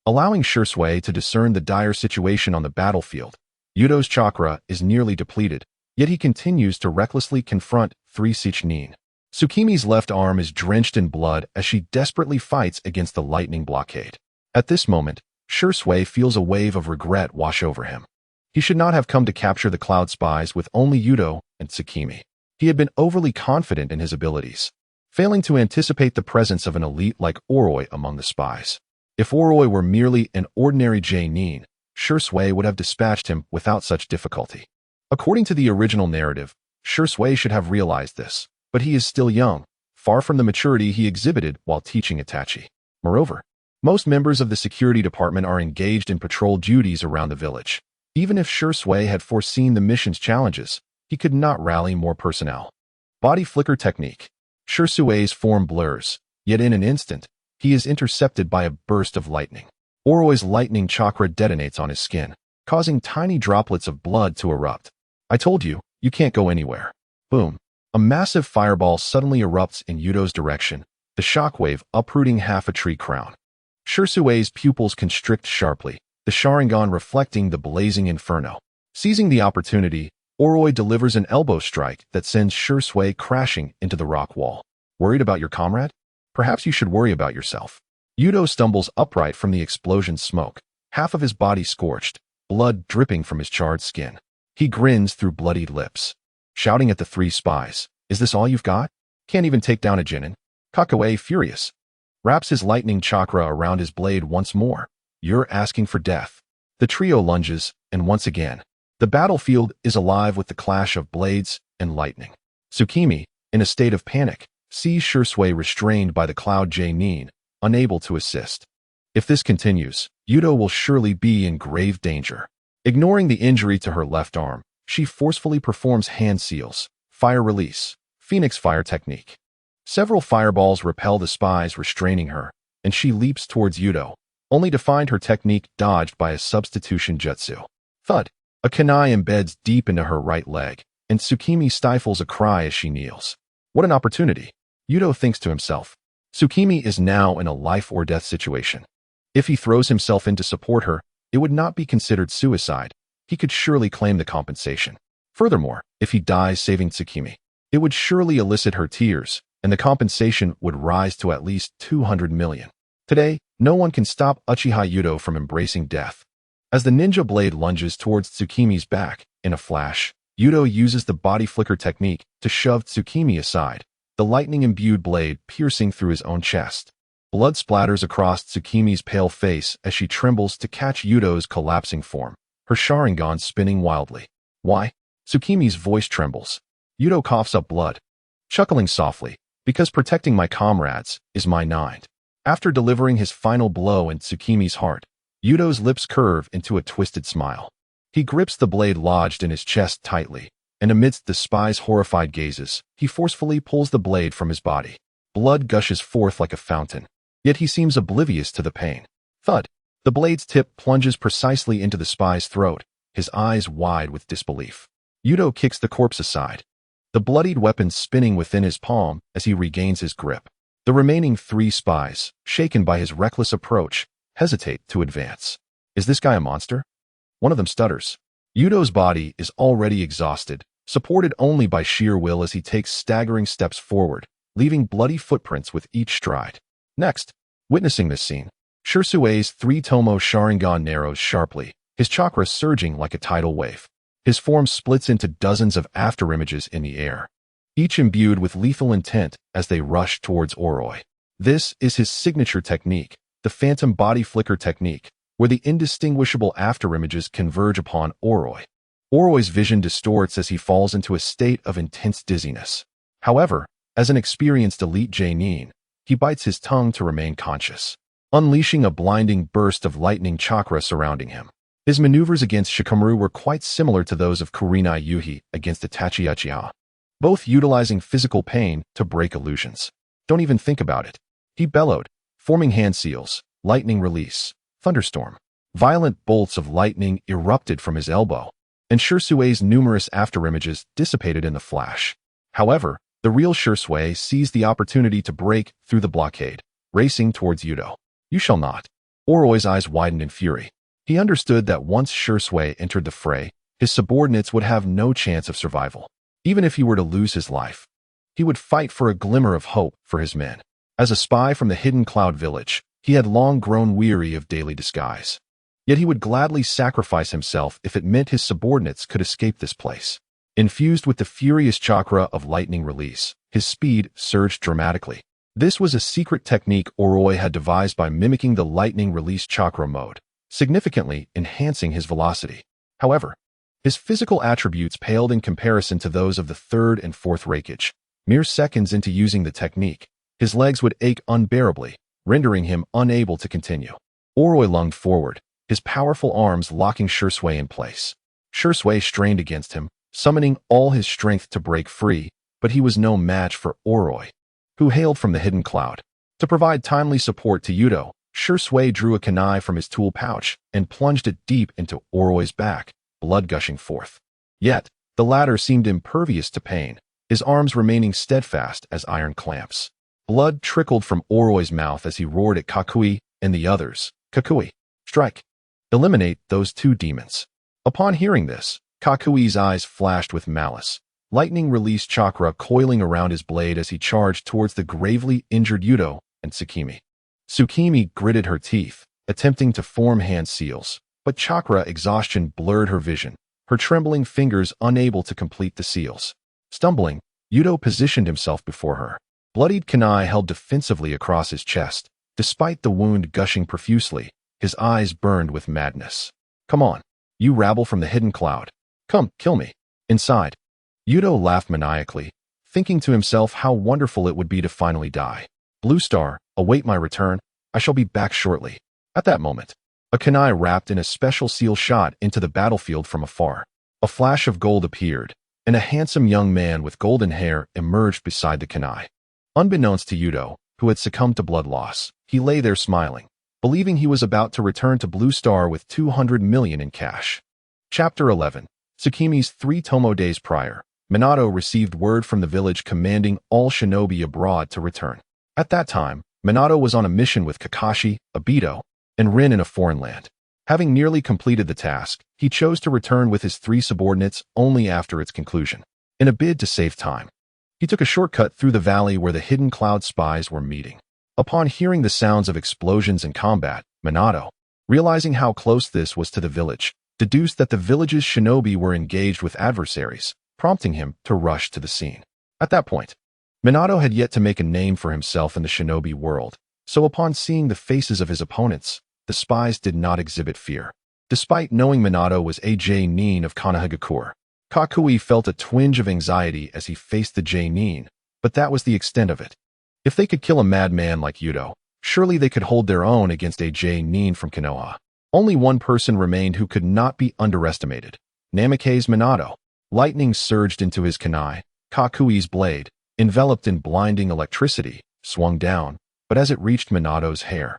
allowing Shursui to discern the dire situation on the battlefield. Yuto's chakra is nearly depleted, yet he continues to recklessly confront 3 yearned. Tsukimi's left arm is drenched in blood as she desperately fights against the lightning blockade. At this moment, Shursui feels a wave of regret wash over him. He should not have come to capture the cloud spies with only Yuto and Tsukimi. He had been overly confident in his abilities, failing to anticipate the presence of an elite like Oroi among the spies. If Oroi were merely an ordinary yearned, Shursui would have dispatched him without such difficulty. According to the original narrative, Shursui should have realized this, but he is still young, far from the maturity he exhibited while teaching Itachi. Moreover, most members of the security department are engaged in patrol duties around the village. Even if Shursui had foreseen the mission's challenges, he could not rally more personnel. Body flicker technique. Shursui's form blurs, yet in an instant, he is intercepted by a burst of lightning. Oroi's lightning chakra detonates on his skin, causing tiny droplets of blood to erupt. I told you, you can't go anywhere. Boom. A massive fireball suddenly erupts in Yuto's direction, the shockwave uprooting half a tree crown. Shursui's pupils constrict sharply, the Sharingan reflecting the blazing inferno. Seizing the opportunity, Oroi delivers an elbow strike that sends Shursui crashing into the rock wall. Worried about your comrade? Perhaps you should worry about yourself. Yuto stumbles upright from the explosion's smoke, half of his body scorched, blood dripping from his charred skin. He grins through bloodied lips, shouting at the 3 spies, "Is this all you've got? Can't even take down a genin?" Kakue, furious, wraps his lightning chakra around his blade once more. You're asking for death. The trio lunges, and once again, the battlefield is alive with the clash of blades and lightning. Tsukimi, in a state of panic, sees Shursui restrained by the cloud yearned, unable to assist. If this continues, Yuto will surely be in grave danger. Ignoring the injury to her left arm, she forcefully performs hand seals, fire release, phoenix fire technique. Several fireballs repel the spies restraining her, and she leaps towards Yuto, only to find her technique dodged by a substitution jutsu. Thud! A kunai embeds deep into her right leg, and Tsukimi stifles a cry as she kneels. What an opportunity! Yuto thinks to himself. Tsukimi is now in a life-or-death situation. If he throws himself in to support her, it would not be considered suicide. He could surely claim the compensation. Furthermore, if he dies saving Tsukimi, it would surely elicit her tears, and the compensation would rise to at least 200 million. Today, no one can stop Uchiha Yuto from embracing death. As the ninja blade lunges towards Tsukimi's back, in a flash, Yuto uses the body flicker technique to shove Tsukimi aside, the lightning-imbued blade piercing through his own chest. Blood splatters across Tsukimi's pale face as she trembles to catch Yuto's collapsing form, her Sharingan spinning wildly. Why? Tsukimi's voice trembles. Yuto coughs up blood, chuckling softly, because protecting my comrades is my mind. After delivering his final blow in Tsukimi's heart, Yuto's lips curve into a twisted smile. He grips the blade lodged in his chest tightly, and amidst the spy's horrified gazes, he forcefully pulls the blade from his body. Blood gushes forth like a fountain, yet he seems oblivious to the pain. Thud! The blade's tip plunges precisely into the spy's throat, his eyes wide with disbelief. Yuto kicks the corpse aside, the bloodied weapon spinning within his palm as he regains his grip. The remaining 3 spies, shaken by his reckless approach, hesitate to advance. Is this guy a monster? One of them stutters. Yuto's body is already exhausted, supported only by sheer will as he takes staggering steps forward, leaving bloody footprints with each stride. Next, witnessing this scene, Shirsue's 3-tomo Sharingan narrows sharply, his chakra surging like a tidal wave. His form splits into dozens of afterimages in the air, each imbued with lethal intent as they rush towards Oroi. This is his signature technique, the phantom body flicker technique, where the indistinguishable afterimages converge upon Oroi. Oroi's vision distorts as he falls into a state of intense dizziness. However, as an experienced elite J-nin, he bites his tongue to remain conscious, unleashing a blinding burst of lightning chakra surrounding him. His maneuvers against Shikamaru were quite similar to those of Kurenai Yuhi against Itachi Uchiha, both utilizing physical pain to break illusions. Don't even think about it, he bellowed, forming hand seals, lightning release, thunderstorm. Violent bolts of lightning erupted from his elbow, and Shirsue's numerous afterimages dissipated in the flash. However, the real Shirsue seized the opportunity to break through the blockade, racing towards Yuto. You shall not. Oroi's eyes widened in fury. He understood that once Shirsue entered the fray, his subordinates would have no chance of survival. Even if he were to lose his life, he would fight for a glimmer of hope for his men. As a spy from the Hidden Cloud Village, he had long grown weary of daily disguise. Yet he would gladly sacrifice himself if it meant his subordinates could escape this place. Infused with the furious chakra of lightning release, his speed surged dramatically. This was a secret technique Oroi had devised by mimicking the lightning release chakra mode, significantly enhancing his velocity. However, his physical attributes paled in comparison to those of the 3rd and 4th Reikage. Mere seconds into using the technique, his legs would ache unbearably, rendering him unable to continue. Oroi lunged forward, his powerful arms locking Shirsue in place. Shirsue strained against him, summoning all his strength to break free, but he was no match for Oroi, who hailed from the hidden cloud. To provide timely support to Yuto, Shirsue drew a kunai from his tool pouch and plunged it deep into Oroi's back, blood gushing forth. Yet, the latter seemed impervious to pain, his arms remaining steadfast as iron clamps. Blood trickled from Oroi's mouth as he roared at Kakui and the others. Kakui, strike. Eliminate those 2 demons. Upon hearing this, Kakui's eyes flashed with malice, lightning release chakra coiling around his blade as he charged towards the gravely injured Yuto and Tsukimi. Tsukimi gritted her teeth, attempting to form hand seals, but chakra exhaustion blurred her vision, her trembling fingers unable to complete the seals. Stumbling, Yuto positioned himself before her. Bloodied kunai held defensively across his chest. Despite the wound gushing profusely, his eyes burned with madness. Come on, you rabble from the hidden cloud. Come, kill me. Inside, Yuto laughed maniacally, thinking to himself how wonderful it would be to finally die. Blue Star, await my return. I shall be back shortly. At that moment, a kunai wrapped in a special seal shot into the battlefield from afar. A flash of gold appeared, and a handsome young man with golden hair emerged beside the kunai. Unbeknownst to Yuto, who had succumbed to blood loss, he lay there smiling, believing he was about to return to Blue Star with 200 million in cash. Chapter 11. Tsukimi's 3-tomo days prior, Minato received word from the village commanding all shinobi abroad to return. At that time, Minato was on a mission with Kakashi, Obito, and Rin in a foreign land. Having nearly completed the task, he chose to return with his 3 subordinates only after its conclusion. In a bid to save time, he took a shortcut through the valley where the hidden cloud spies were meeting. Upon hearing the sounds of explosions and combat, Minato, realizing how close this was to the village, deduced that the village's shinobi were engaged with adversaries, prompting him to rush to the scene. At that point, Minato had yet to make a name for himself in the shinobi world, so upon seeing the faces of his opponents, the spies did not exhibit fear. Despite knowing Minato was a J-nin of Konohagakure, Kakui felt a twinge of anxiety as he faced the J-nin, but that was the extent of it. If they could kill a madman like Yuto, surely they could hold their own against a J-nin from Konoha. Only one person remained who could not be underestimated, Namikaze Minato. Lightning surged into his kunai. Kakui's blade, enveloped in blinding electricity, swung down, but as it reached Minato's hair,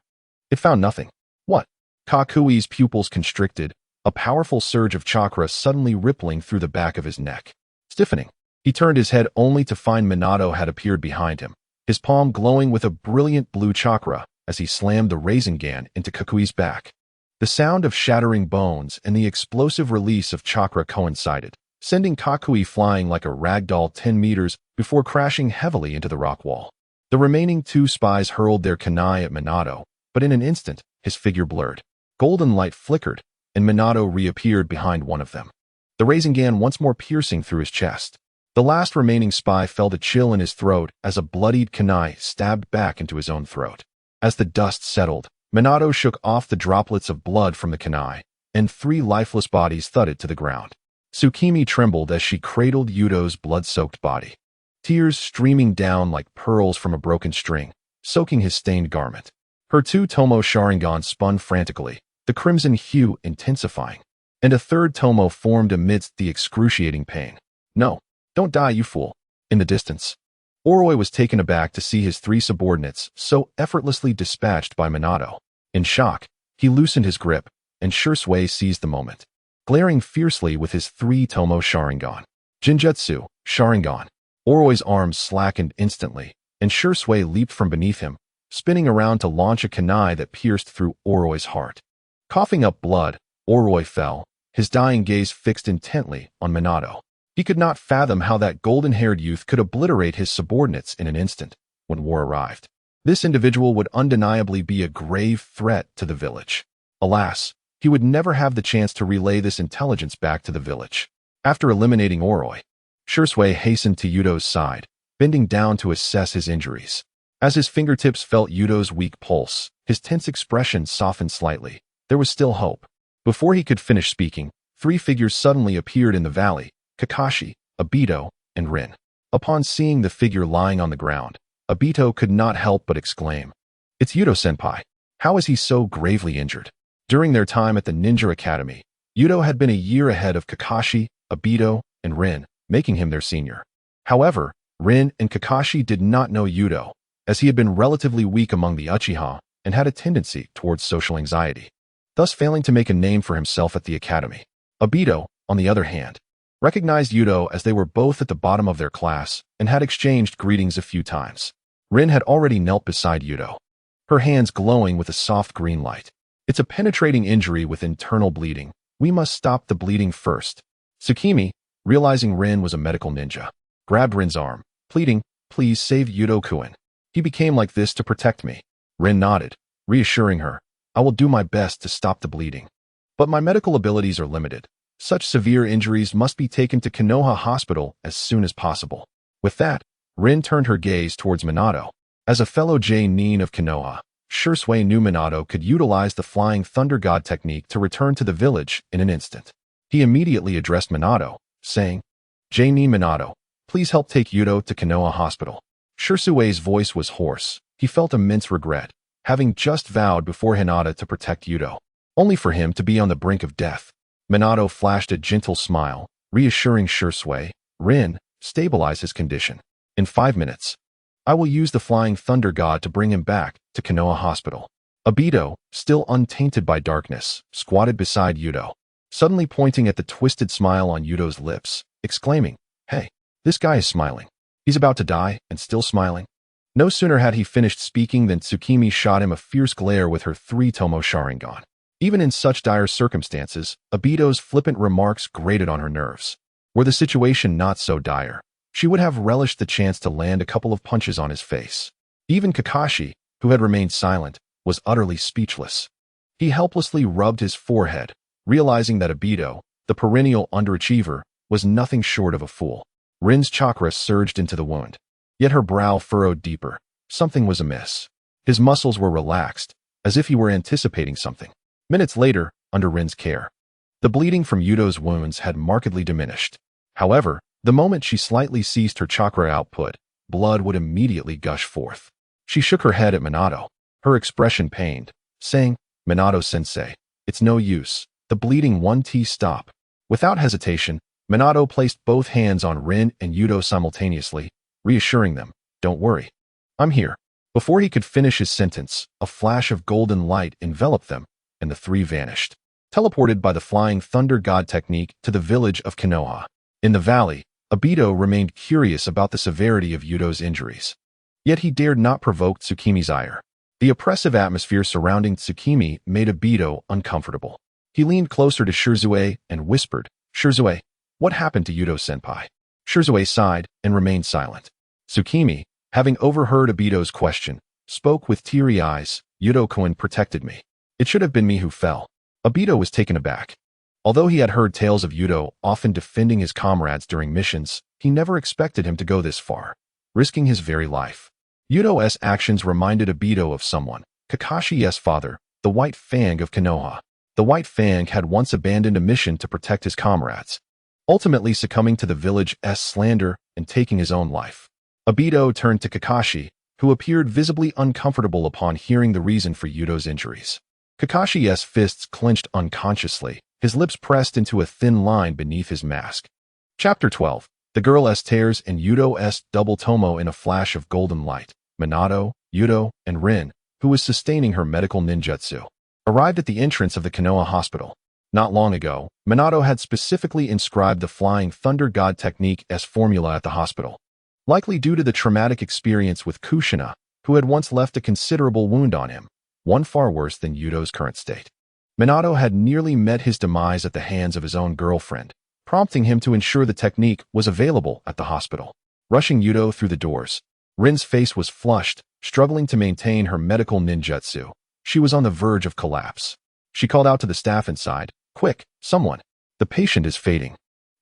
it found nothing. What? Kakui's pupils constricted, a powerful surge of chakra suddenly rippling through the back of his neck. Stiffening, he turned his head only to find Minato had appeared behind him, his palm glowing with a brilliant blue chakra as he slammed the Rasengan into Kakui's back. The sound of shattering bones and the explosive release of chakra coincided, sending Kakui flying like a ragdoll 10 meters before crashing heavily into the rock wall. The remaining 2 spies hurled their kunai at Minato, but in an instant, his figure blurred. Golden light flickered, and Minato reappeared behind one of them, the Rasengan once more piercing through his chest. The last remaining spy felt a chill in his throat as a bloodied kunai stabbed back into his own throat. As the dust settled, Minato shook off the droplets of blood from the kunai, and 3 lifeless bodies thudded to the ground. Tsukimi trembled as she cradled Yuto's blood-soaked body, tears streaming down like pearls from a broken string, soaking his stained garment. Her 2 Tomo Sharingan spun frantically, the crimson hue intensifying, and a 3rd Tomo formed amidst the excruciating pain. "No, don't die, you fool." In the distance, Oroi was taken aback to see his 3 subordinates so effortlessly dispatched by Minato. In shock, he loosened his grip, and Shursui seized the moment, glaring fiercely with his 3 Tomo Sharingan. Jinjutsu, Sharingan. Oroi's arms slackened instantly, and Shursui leaped from beneath him, spinning around to launch a kunai that pierced through Oroi's heart. Coughing up blood, Oroi fell, his dying gaze fixed intently on Minato. He could not fathom how that golden-haired youth could obliterate his subordinates in an instant. When war arrived, this individual would undeniably be a grave threat to the village. Alas, he would never have the chance to relay this intelligence back to the village. After eliminating Oroi, Shursui hastened to Yuto's side, bending down to assess his injuries. As his fingertips felt Yuto's weak pulse, his tense expression softened slightly. There was still hope. Before he could finish speaking, 3 figures suddenly appeared in the valley: Kakashi, Obito, and Rin. Upon seeing the figure lying on the ground, Obito could not help but exclaim, "It's Yuto-senpai. How is he so gravely injured?" During their time at the Ninja Academy, Yuto had been a year ahead of Kakashi, Obito, and Rin, making him their senior. However, Rin and Kakashi did not know Yuto, as he had been relatively weak among the Uchiha and had a tendency towards social anxiety, thus failing to make a name for himself at the academy. Obito, on the other hand, recognized Yuto as they were both at the bottom of their class and had exchanged greetings a few times. Rin had already knelt beside Yuto, her hands glowing with a soft green light. "It's a penetrating injury with internal bleeding. We must stop the bleeding first." Tsukimi, realizing Rin was a medical ninja, grabbed Rin's arm, pleading, "Please save Yuto-kun. He became like this to protect me." Rin nodded, reassuring her, "I will do my best to stop the bleeding. But my medical abilities are limited. Such severe injuries must be taken to Konoha Hospital as soon as possible." With that, Rin turned her gaze towards Minato. As a fellow J-nin of Konoha, Shursui knew Minato could utilize the Flying Thunder God technique to return to the village in an instant. He immediately addressed Minato, saying, "J-nin Minato, please help take Yuto to Konoha Hospital." Shursui's voice was hoarse. He felt immense regret, having just vowed before Hinata to protect Yuto, only for him to be on the brink of death. Minato flashed a gentle smile, reassuring Shursui, "Rin, stabilize his condition. In 5 minutes, I will use the Flying Thunder God to bring him back to Konoha Hospital." Obito, still untainted by darkness, squatted beside Yuto, suddenly pointing at the twisted smile on Yuto's lips, exclaiming, "Hey, this guy is smiling. He's about to die and still smiling." No sooner had he finished speaking than Tsukimi shot him a fierce glare with her 3 Tomo Sharingan. Even in such dire circumstances, Obito's flippant remarks grated on her nerves. Were the situation not so dire, she would have relished the chance to land a couple of punches on his face. Even Kakashi, who had remained silent, was utterly speechless. He helplessly rubbed his forehead, realizing that Obito, the perennial underachiever, was nothing short of a fool. Rin's chakra surged into the wound, yet her brow furrowed deeper. Something was amiss. His muscles were relaxed, as if he were anticipating something. Minutes later, under Rin's care, the bleeding from Yuto's wounds had markedly diminished. However, the moment she slightly ceased her chakra output, blood would immediately gush forth. She shook her head at Minato, her expression pained, saying, "Minato-sensei, it's no use. The bleeding won't stop." Without hesitation, Minato placed both hands on Rin and Yuto simultaneously, reassuring them, "Don't worry. I'm here." Before he could finish his sentence, a flash of golden light enveloped them, and the 3 vanished. teleported by the Flying Thunder God technique to the village of Konoha. In the valley, Obito remained curious about the severity of Yuto's injuries. Yet he dared not provoke Tsukimi's ire. The oppressive atmosphere surrounding Tsukimi made Obito uncomfortable. He leaned closer to Shirzue and whispered, "Shirzue, what happened to Yuto-senpai?" Shirzue sighed and remained silent. Tsukimi, having overheard Obito's question, spoke with teary eyes, "Yuto-kun protected me. It should have been me who fell." Obito was taken aback. Although he had heard tales of Yuto often defending his comrades during missions, he never expected him to go this far, risking his very life. Yuto's actions reminded Obito of someone, Kakashi's father, the White Fang of Konoha. The White Fang had once abandoned a mission to protect his comrades, ultimately succumbing to the village's slander and taking his own life. Obito turned to Kakashi, who appeared visibly uncomfortable upon hearing the reason for Yuto's injuries. Kakashi's fists clenched unconsciously, his lips pressed into a thin line beneath his mask. Chapter 12. The girl's tears and Yuto's double tomo in a flash of golden light. Minato, Yuto, and Rin, who was sustaining her medical ninjutsu, arrived at the entrance of the Konoha hospital. Not long ago, Minato had specifically inscribed the Flying Thunder God technique as formula at the hospital, likely due to the traumatic experience with Kushina, who had once left a considerable wound on him, one far worse than Yuto's current state. Minato had nearly met his demise at the hands of his own girlfriend, prompting him to ensure the technique was available at the hospital. Rushing Yuto through the doors, Rin's face was flushed, struggling to maintain her medical ninjutsu. She was on the verge of collapse. She called out to the staff inside, "Quick, someone! The patient is fading.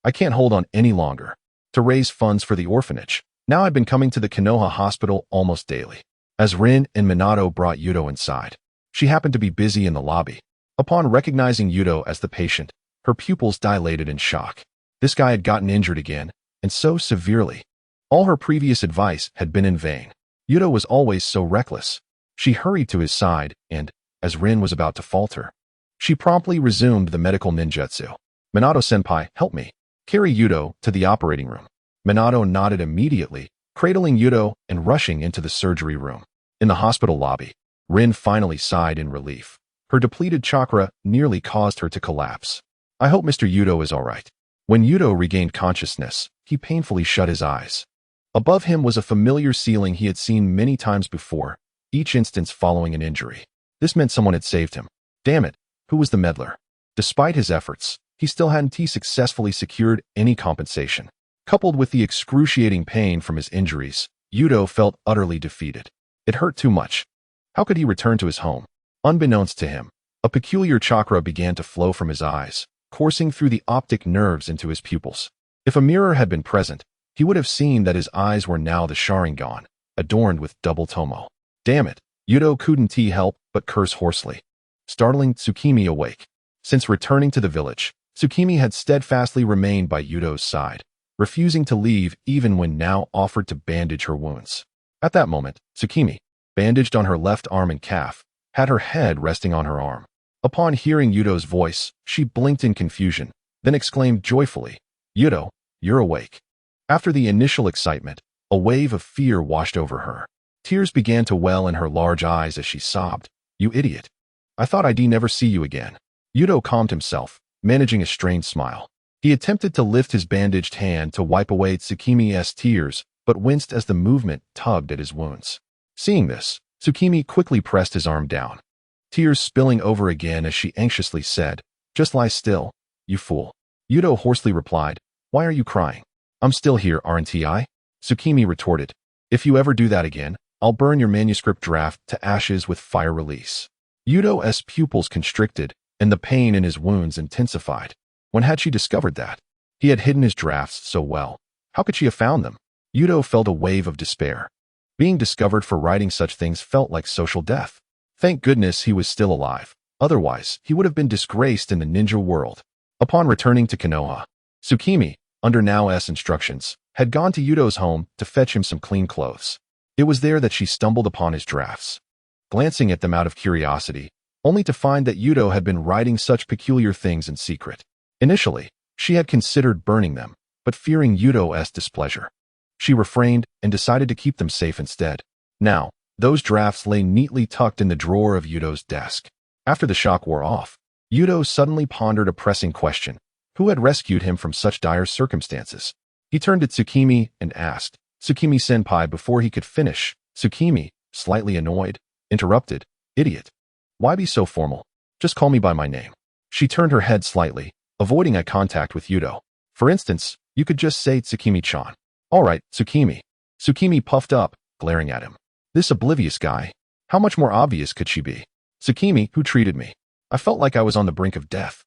I can't hold on any longer." To raise funds for the orphanage. Now I'd been coming to the Konoha hospital almost daily. As Rin and Minato brought Yuto inside, she happened to be busy in the lobby. Upon recognizing Yuto as the patient, her pupils dilated in shock. This guy had gotten injured again, and so severely. All her previous advice had been in vain. Yuto was always so reckless. She hurried to his side, and, as Rin was about to falter, she promptly resumed the medical ninjutsu. "Minato-senpai, help me. Carry Yuto to the operating room." Minato nodded immediately, cradling Yuto and rushing into the surgery room. In the hospital lobby, Rin finally sighed in relief. Her depleted chakra nearly caused her to collapse. "I hope Mr. Yuto is all right." When Yuto regained consciousness, he painfully shut his eyes. Above him was a familiar ceiling he had seen many times before, each instance following an injury. This meant someone had saved him. Damn it, who was the meddler? Despite his efforts, he still hadn't successfully secured any compensation. Coupled with the excruciating pain from his injuries, Yuto felt utterly defeated. It hurt too much. How could he return to his home? Unbeknownst to him, a peculiar chakra began to flow from his eyes, coursing through the optic nerves into his pupils. If a mirror had been present, he would have seen that his eyes were now the Sharingan, adorned with double tomo. Damn it, Yuto couldn't help but curse hoarsely, startling Tsukimi awake. Since returning to the village, Tsukimi had steadfastly remained by Yuto's side, refusing to leave even when now offered to bandage her wounds. At that moment, Tsukimi, bandaged on her left arm and calf, had her head resting on her arm. Upon hearing Yuto's voice, she blinked in confusion, then exclaimed joyfully, "Yuto, you're awake." After the initial excitement, a wave of fear washed over her. Tears began to well in her large eyes as she sobbed, "You idiot. I thought I'd never see you again." Yuto calmed himself, managing a strained smile. He attempted to lift his bandaged hand to wipe away Tsukimi's tears, but winced as the movement tugged at his wounds. Seeing this, Tsukimi quickly pressed his arm down, tears spilling over again as she anxiously said, "Just lie still, you fool." Yuto hoarsely replied, "Why are you crying? I'm still here, aren't I?" Tsukimi retorted, "If you ever do that again, I'll burn your manuscript draft to ashes with fire release." Yuto's pupils constricted, and the pain in his wounds intensified. When had she discovered that? He had hidden his drafts so well. How could she have found them? Yuto felt a wave of despair. Being discovered for writing such things felt like social death. Thank goodness he was still alive. Otherwise, he would have been disgraced in the ninja world. Upon returning to Konoha, Tsukimi, under Nao's instructions, had gone to Yuto's home to fetch him some clean clothes. It was there that she stumbled upon his drafts. Glancing at them out of curiosity, only to find that Yuto had been writing such peculiar things in secret. Initially, she had considered burning them, but fearing Yuto's displeasure, she refrained and decided to keep them safe instead. Now, those drafts lay neatly tucked in the drawer of Yuto's desk. After the shock wore off, Yuto suddenly pondered a pressing question. Who had rescued him from such dire circumstances? He turned to Tsukimi and asked, Tsukimi-senpai. Before he could finish, Tsukimi, slightly annoyed, interrupted, Idiot. Why be so formal? Just call me by my name. She turned her head slightly, avoiding eye contact with Yuto. For instance, you could just say Tsukimi-chan. All right, Tsukimi. Tsukimi puffed up, glaring at him. This oblivious guy. How much more obvious could she be? Tsukimi, who treated me. I felt like I was on the brink of death.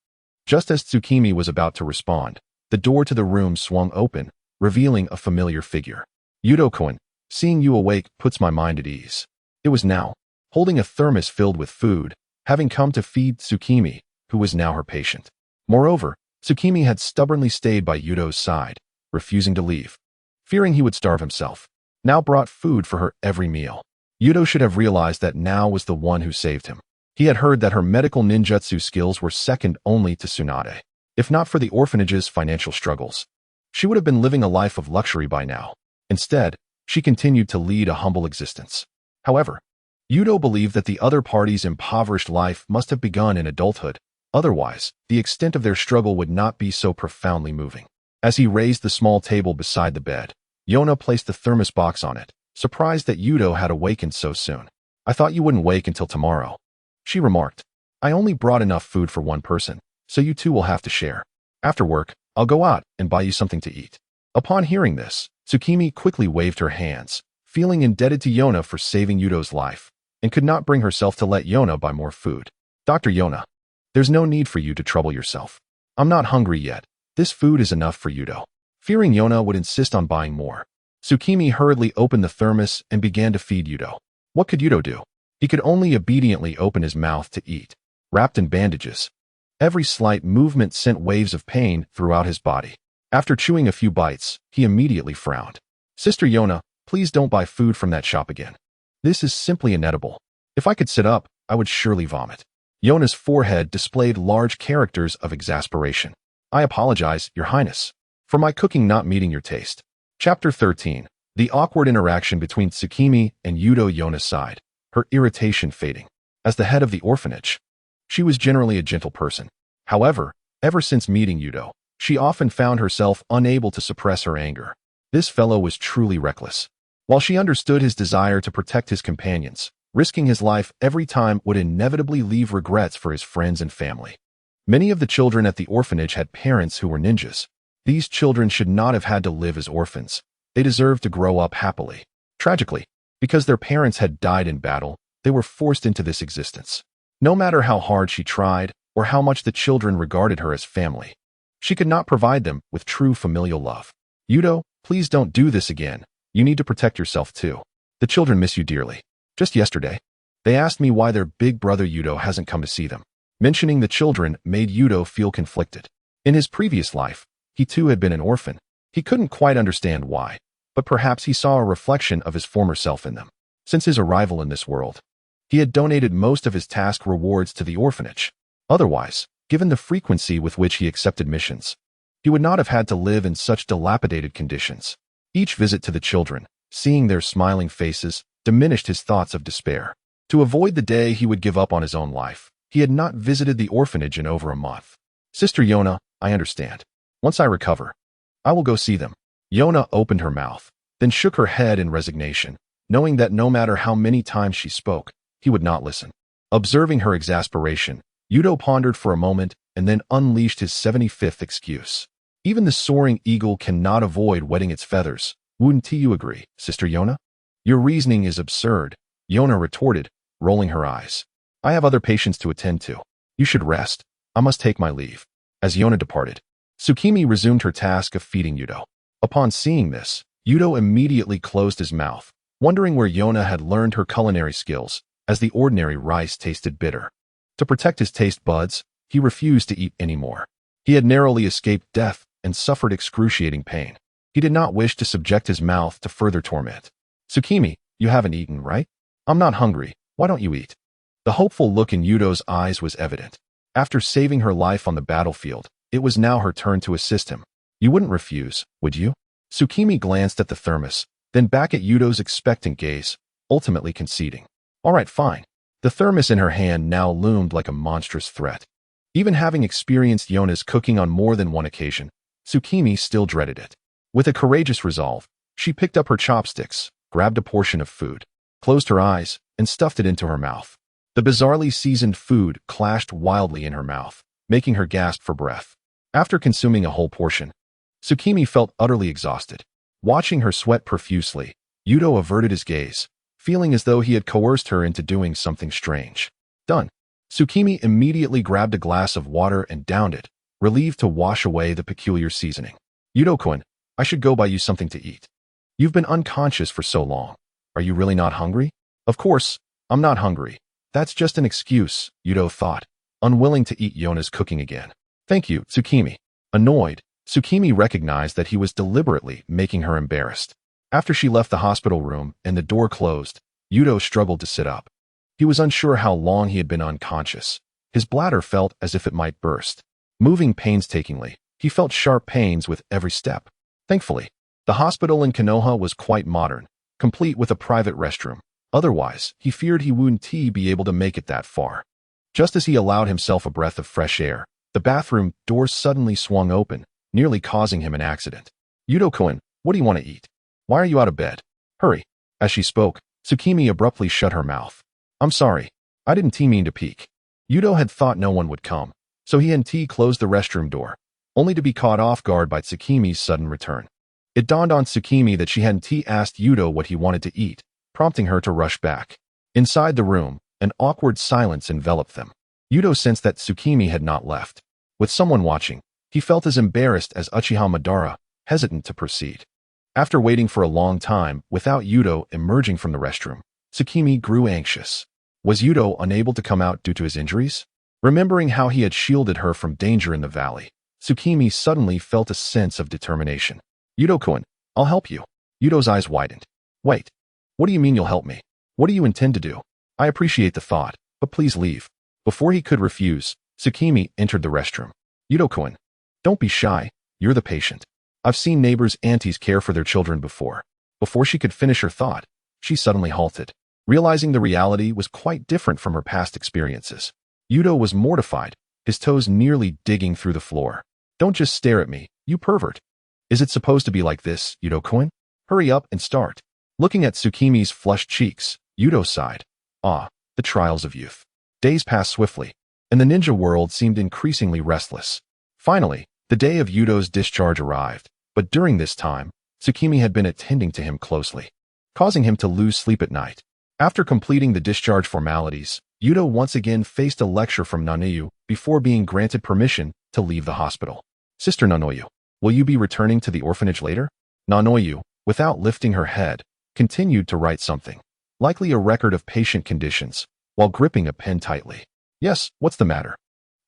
Just as Tsukimi was about to respond, the door to the room swung open, revealing a familiar figure. Yuto-kun, seeing you awake puts my mind at ease. It was now, holding a thermos filled with food, having come to feed Tsukimi, who was now her patient. Moreover, Tsukimi had stubbornly stayed by Yuto's side, refusing to leave, fearing he would starve himself. Now brought food for her every meal. Yuto should have realized that now was the one who saved him. He had heard that her medical ninjutsu skills were second only to Tsunade. If not for the orphanage's financial struggles, she would have been living a life of luxury by now. Instead, she continued to lead a humble existence. However, Yuto believed that the other party's impoverished life must have begun in adulthood. Otherwise, the extent of their struggle would not be so profoundly moving. As he raised the small table beside the bed, Yona placed the thermos box on it, surprised that Yuto had awakened so soon. I thought you wouldn't wake until tomorrow, she remarked. I only brought enough food for one person, so you two will have to share. After work, I'll go out and buy you something to eat. Upon hearing this, Tsukimi quickly waved her hands, feeling indebted to Yona for saving Yuto's life, and could not bring herself to let Yona buy more food. Dr. Yona, there's no need for you to trouble yourself. I'm not hungry yet. This food is enough for Yuto. Fearing Yona would insist on buying more, Tsukimi hurriedly opened the thermos and began to feed Yuto. What could Yuto do? He could only obediently open his mouth to eat. Wrapped in bandages, every slight movement sent waves of pain throughout his body. After chewing a few bites, he immediately frowned. Sister Yona, please don't buy food from that shop again. This is simply inedible. If I could sit up, I would surely vomit. Yona's forehead displayed large characters of exasperation. I apologize, Your Highness, for my cooking not meeting your taste. Chapter 13. The awkward interaction between Tsukimi and Yuto. Yona sighed, her irritation fading. As the head of the orphanage, she was generally a gentle person. However, ever since meeting Yuto, she often found herself unable to suppress her anger. This fellow was truly reckless. While she understood his desire to protect his companions, risking his life every time would inevitably leave regrets for his friends and family. Many of the children at the orphanage had parents who were ninjas. These children should not have had to live as orphans. They deserved to grow up happily. Tragically, because their parents had died in battle, they were forced into this existence. No matter how hard she tried, or how much the children regarded her as family, she could not provide them with true familial love. Yuto, please don't do this again. You need to protect yourself too. The children miss you dearly. Just yesterday, they asked me why their big brother Yuto hasn't come to see them. Mentioning the children made Yuto feel conflicted. In his previous life, he too had been an orphan. He couldn't quite understand why, but perhaps he saw a reflection of his former self in them. Since his arrival in this world, he had donated most of his task rewards to the orphanage. Otherwise, given the frequency with which he accepted missions, he would not have had to live in such dilapidated conditions. Each visit to the children, seeing their smiling faces, diminished his thoughts of despair. To avoid the day he would give up on his own life, he had not visited the orphanage in over a month. Sister Yona, I understand. Once I recover, I will go see them. Yona opened her mouth, then shook her head in resignation, knowing that no matter how many times she spoke, he would not listen. Observing her exasperation, Yuto pondered for a moment and then unleashed his 75th excuse. Even the soaring eagle cannot avoid wetting its feathers. Wouldn't you agree, Sister Yona? Your reasoning is absurd, Yona retorted, rolling her eyes. I have other patients to attend to. You should rest. I must take my leave. As Yona departed, Tsukimi resumed her task of feeding Yuto. Upon seeing this, Yuto immediately closed his mouth, wondering where Yona had learned her culinary skills, as the ordinary rice tasted bitter. To protect his taste buds, he refused to eat anymore. He had narrowly escaped death and suffered excruciating pain. He did not wish to subject his mouth to further torment. Tsukimi, you haven't eaten, right? I'm not hungry. Why don't you eat? The hopeful look in Yuto's eyes was evident. After saving her life on the battlefield, it was now her turn to assist him. You wouldn't refuse, would you? Tsukimi glanced at the thermos, then back at Yuto's expectant gaze, ultimately conceding. All right, fine. The thermos in her hand now loomed like a monstrous threat. Even having experienced Yona's cooking on more than one occasion, Tsukimi still dreaded it. With a courageous resolve, she picked up her chopsticks, grabbed a portion of food, closed her eyes, and stuffed it into her mouth. The bizarrely seasoned food clashed wildly in her mouth, making her gasp for breath. After consuming a whole portion, Tsukimi felt utterly exhausted. Watching her sweat profusely, Yuto averted his gaze, feeling as though he had coerced her into doing something strange. Done. Tsukimi immediately grabbed a glass of water and downed it, relieved to wash away the peculiar seasoning. Yuto-kun, I should go buy you something to eat. You've been unconscious for so long. Are you really not hungry? Of course, I'm not hungry. That's just an excuse, Yuto thought, unwilling to eat Yona's cooking again. Thank you, Tsukimi. Annoyed, Tsukimi recognized that he was deliberately making her embarrassed. After she left the hospital room and the door closed, Yuto struggled to sit up. He was unsure how long he had been unconscious. His bladder felt as if it might burst. Moving painstakingly, he felt sharp pains with every step. Thankfully, the hospital in Konoha was quite modern, complete with a private restroom. Otherwise, he feared he wouldn't be able to make it that far. Just as he allowed himself a breath of fresh air, the bathroom door suddenly swung open, nearly causing him an accident. Yuto-kun, what do you want to eat? Why are you out of bed? Hurry. As she spoke, Tsukimi abruptly shut her mouth. I'm sorry. I didn't mean to peek. Yuto had thought no one would come, so he and closed the restroom door, only to be caught off guard by Tsukimi's sudden return. It dawned on Tsukimi that she hadn't asked Yuto what he wanted to eat, prompting her to rush back. Inside the room, an awkward silence enveloped them. Yuto sensed that Tsukimi had not left. With someone watching, he felt as embarrassed as Uchiha Madara, hesitant to proceed. After waiting for a long time without Yuto emerging from the restroom, Tsukimi grew anxious. Was Yuto unable to come out due to his injuries? Remembering how he had shielded her from danger in the valley, Tsukimi suddenly felt a sense of determination. Yuto-kun, I'll help you. Yuto's eyes widened. Wait. What do you mean you'll help me? What do you intend to do? I appreciate the thought, but please leave. Before he could refuse, Tsukimi entered the restroom. Yuto-kun, don't be shy. You're the patient. I've seen neighbors' aunties care for their children before. Before she could finish her thought, she suddenly halted, realizing the reality was quite different from her past experiences. Yuto was mortified, his toes nearly digging through the floor. Don't just stare at me, you pervert. Is it supposed to be like this, Yuto-kun? Hurry up and start. Looking at Tsukimi's flushed cheeks, Yuto sighed. Ah, the trials of youth. Days passed swiftly, and the ninja world seemed increasingly restless. Finally, the day of Yuto's discharge arrived, but during this time, Tsukimi had been attending to him closely, causing him to lose sleep at night. After completing the discharge formalities, Yuto once again faced a lecture from Nanoyu before being granted permission to leave the hospital. Sister Nanoyu, will you be returning to the orphanage later? Nanoyu, without lifting her head, continued to write something, likely a record of patient conditions, while gripping a pen tightly. Yes, what's the matter?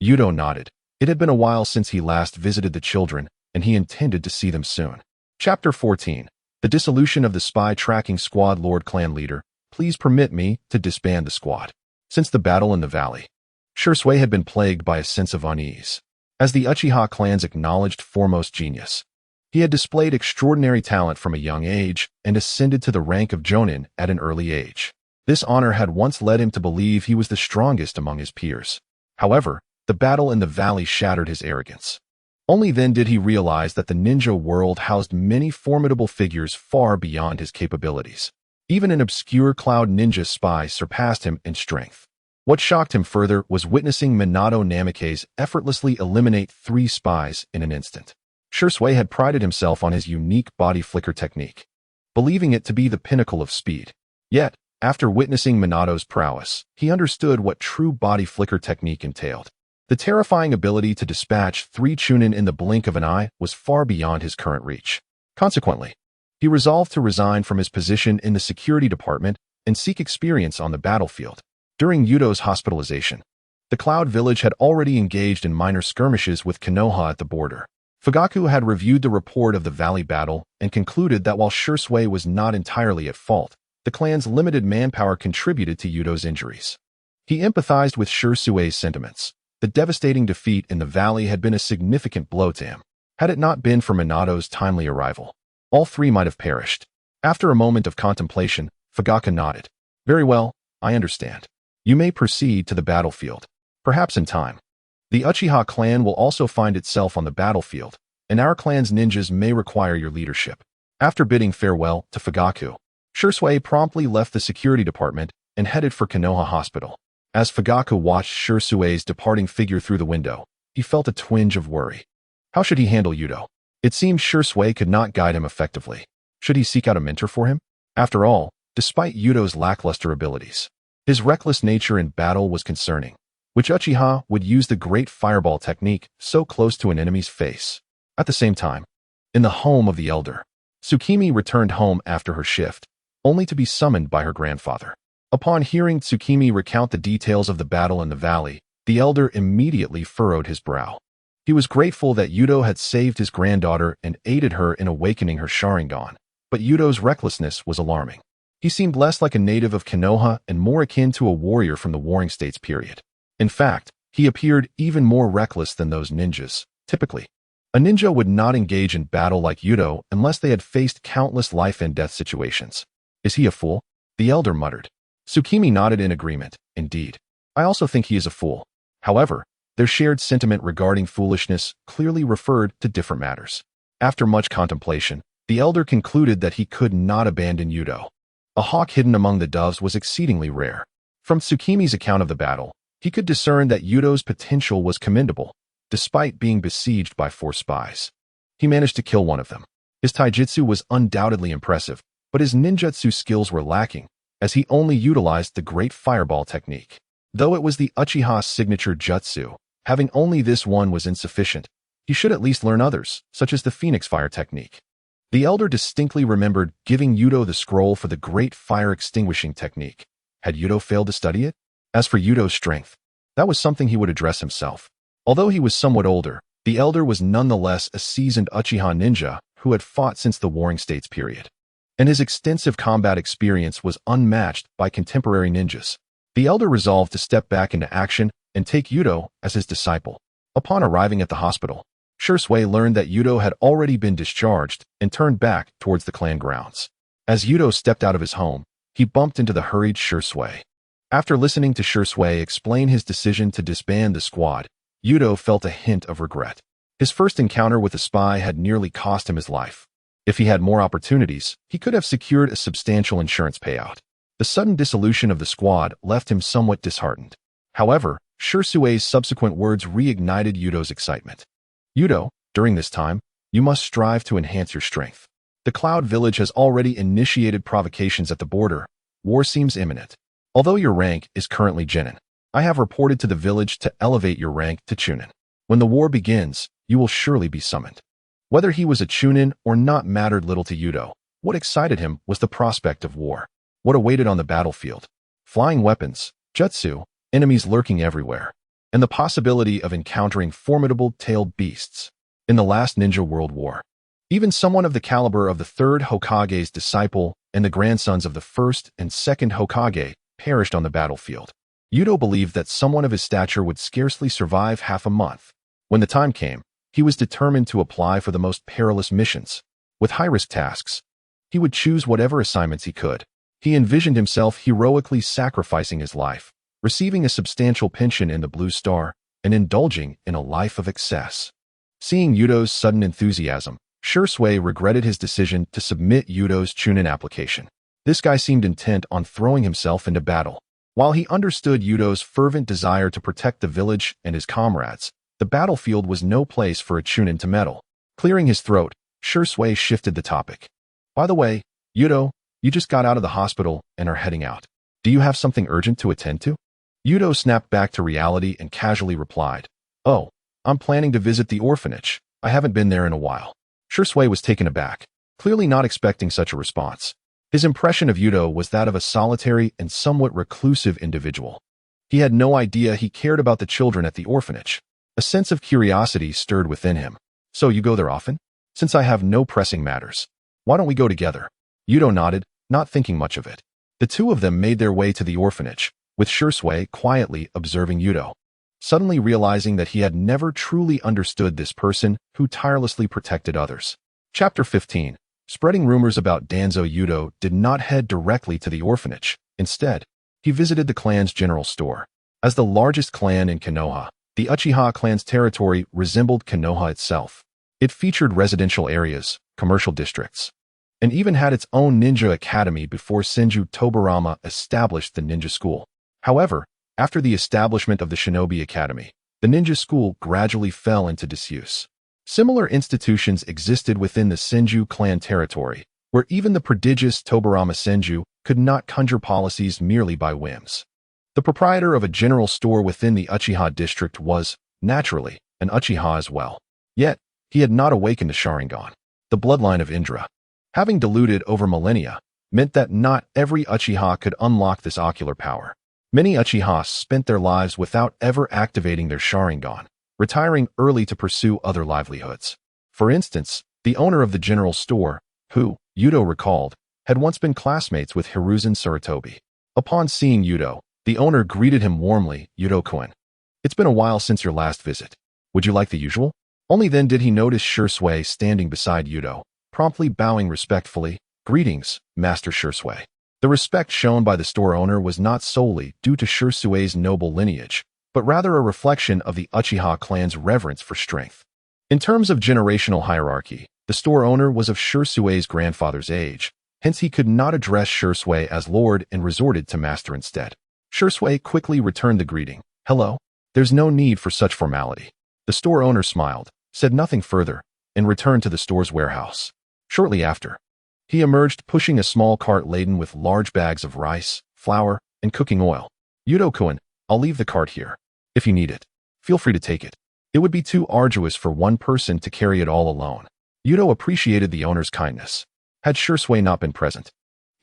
Yuto nodded. It had been a while since he last visited the children, and he intended to see them soon. Chapter 14. The Dissolution of the Spy Tracking Squad. Lord Clan Leader, please permit me to disband the squad. Since the battle in the valley, Shursui had been plagued by a sense of unease. As the Uchiha clan's acknowledged foremost genius, he had displayed extraordinary talent from a young age and ascended to the rank of Jonin at an early age. This honor had once led him to believe he was the strongest among his peers. However, the battle in the valley shattered his arrogance. Only then did he realize that the ninja world housed many formidable figures far beyond his capabilities. Even an obscure cloud ninja spy surpassed him in strength. What shocked him further was witnessing Minato Namikaze effortlessly eliminate 3 spies in an instant. Shursui had prided himself on his unique body flicker technique, believing it to be the pinnacle of speed. Yet, after witnessing Minato's prowess, he understood what true body flicker technique entailed. The terrifying ability to dispatch 3 Chunin in the blink of an eye was far beyond his current reach. Consequently, he resolved to resign from his position in the security department and seek experience on the battlefield. During Yuto's hospitalization, the Cloud Village had already engaged in minor skirmishes with Konoha at the border. Fugaku had reviewed the report of the valley battle and concluded that while Shursui was not entirely at fault, the clan's limited manpower contributed to Yuto's injuries. He empathized with Shursui's sentiments. The devastating defeat in the valley had been a significant blow to him. Had it not been for Minato's timely arrival, all 3 might have perished. After a moment of contemplation, Fugaku nodded. Very well, I understand. You may proceed to the battlefield. Perhaps in time. The Uchiha clan will also find itself on the battlefield, and our clan's ninjas may require your leadership. After bidding farewell to Fugaku, Shursui promptly left the security department and headed for Konoha Hospital. As Fugaku watched Shursui's departing figure through the window, he felt a twinge of worry. How should he handle Yuto? It seemed Shursui could not guide him effectively. Should he seek out a mentor for him? After all, despite Yuto's lackluster abilities, his reckless nature in battle was concerning. Which Uchiha would use the great fireball technique so close to an enemy's face? At the same time, in the home of the elder, Tsukimi returned home after her shift, only to be summoned by her grandfather. Upon hearing Tsukimi recount the details of the battle in the valley, the elder immediately furrowed his brow. He was grateful that Yuto had saved his granddaughter and aided her in awakening her Sharingan, but Yuto's recklessness was alarming. He seemed less like a native of Konoha and more akin to a warrior from the Warring States period. In fact, he appeared even more reckless than those ninjas. Typically, a ninja would not engage in battle like Yuto unless they had faced countless life-and-death situations. Is he a fool? The elder muttered. Tsukimi nodded in agreement. Indeed. I also think he is a fool. However, their shared sentiment regarding foolishness clearly referred to different matters. After much contemplation, the elder concluded that he could not abandon Yuto. A hawk hidden among the doves was exceedingly rare. From Tsukimi's account of the battle, he could discern that Yuto's potential was commendable, despite being besieged by 4 spies. He managed to kill one of them. His taijutsu was undoubtedly impressive, but his ninjutsu skills were lacking, as he only utilized the great fireball technique. Though it was the Uchiha's signature jutsu, having only this one was insufficient. He should at least learn others, such as the Phoenix Fire technique. The elder distinctly remembered giving Yuto the scroll for the great fire extinguishing technique. Had Yuto failed to study it? As for Yuto's strength, that was something he would address himself. Although he was somewhat older, the elder was nonetheless a seasoned Uchiha ninja who had fought since the Warring States period. And his extensive combat experience was unmatched by contemporary ninjas. The elder resolved to step back into action and take Yuto as his disciple. Upon arriving at the hospital, Shursui learned that Yuto had already been discharged and turned back towards the clan grounds. As Yuto stepped out of his home, he bumped into the hurried Shursui. After listening to Shursui explain his decision to disband the squad, Yuto felt a hint of regret. His first encounter with the spy had nearly cost him his life. If he had more opportunities, he could have secured a substantial insurance payout. The sudden dissolution of the squad left him somewhat disheartened. However, Shursui's subsequent words reignited Yuto's excitement. Yuto, during this time, you must strive to enhance your strength. The Cloud Village has already initiated provocations at the border. War seems imminent. Although your rank is currently Genin, I have reported to the village to elevate your rank to Chunin. When the war begins, you will surely be summoned. Whether he was a Chunin or not mattered little to Yuto. What excited him was the prospect of war. What awaited on the battlefield? Flying weapons, jutsu, enemies lurking everywhere, and the possibility of encountering formidable tailed beasts. In the last Ninja World War, even someone of the caliber of the 3rd Hokage's disciple and the grandsons of the 1st and 2nd Hokage perished on the battlefield. Yuto believed that someone of his stature would scarcely survive half a month. When the time came, he was determined to apply for the most perilous missions. With high-risk tasks, he would choose whatever assignments he could. He envisioned himself heroically sacrificing his life, receiving a substantial pension in the Blue Star, and indulging in a life of excess. Seeing Yuto's sudden enthusiasm, Shursui regretted his decision to submit Yuto's Chunin application. This guy seemed intent on throwing himself into battle. While he understood Yuto's fervent desire to protect the village and his comrades, the battlefield was no place for a Chunin to meddle. Clearing his throat, Shursui shifted the topic. By the way, Yuto, you just got out of the hospital and are heading out. Do you have something urgent to attend to? Yuto snapped back to reality and casually replied, Oh, I'm planning to visit the orphanage. I haven't been there in a while. Shursui was taken aback, clearly not expecting such a response. His impression of Yuto was that of a solitary and somewhat reclusive individual. He had no idea he cared about the children at the orphanage. A sense of curiosity stirred within him. So you go there often? Since I have no pressing matters, why don't we go together? Yuto nodded, not thinking much of it. The two of them made their way to the orphanage, with Shursui quietly observing Yuto, suddenly realizing that he had never truly understood this person who tirelessly protected others. Chapter 15. Spreading rumors about Danzo, Yuto did not head directly to the orphanage. Instead, he visited the clan's general store. As the largest clan in Konoha, The Uchiha clan's territory resembled Konoha itself. It featured residential areas, commercial districts, and even had its own ninja academy before Senju Tobarama established the ninja school. However, after the establishment of the Shinobi Academy, the ninja school gradually fell into disuse. Similar institutions existed within the Senju clan territory, where even the prodigious Tobarama Senju could not conjure policies merely by whims. The proprietor of a general store within the Uchiha district was, naturally, an Uchiha as well. Yet, he had not awakened the Sharingan. The bloodline of Indra, having diluted over millennia, meant that not every Uchiha could unlock this ocular power. Many Uchiha spent their lives without ever activating their Sharingan, retiring early to pursue other livelihoods. For instance, the owner of the general store, who, Yuto recalled, had once been classmates with Hiruzen Sarutobi. Upon seeing Yuto, the owner greeted him warmly, "Yuto-kun. It's been a while since your last visit. Would you like the usual?" Only then did he notice Shursui standing beside Yuto, promptly bowing respectfully, "Greetings, Master Shursui." The respect shown by the store owner was not solely due to Shursui's noble lineage, but rather a reflection of the Uchiha clan's reverence for strength. In terms of generational hierarchy, the store owner was of Shursui's grandfather's age, hence he could not address Shursui as Lord and resorted to Master instead. Shursui quickly returned the greeting. "Hello. There's no need for such formality." The store owner smiled, said nothing further, and returned to the store's warehouse. Shortly after, he emerged pushing a small cart laden with large bags of rice, flour, and cooking oil. "Yuto-kun, I'll leave the cart here. If you need it, feel free to take it. It would be too arduous for one person to carry it all alone." Yuto appreciated the owner's kindness. Had Shursui not been present,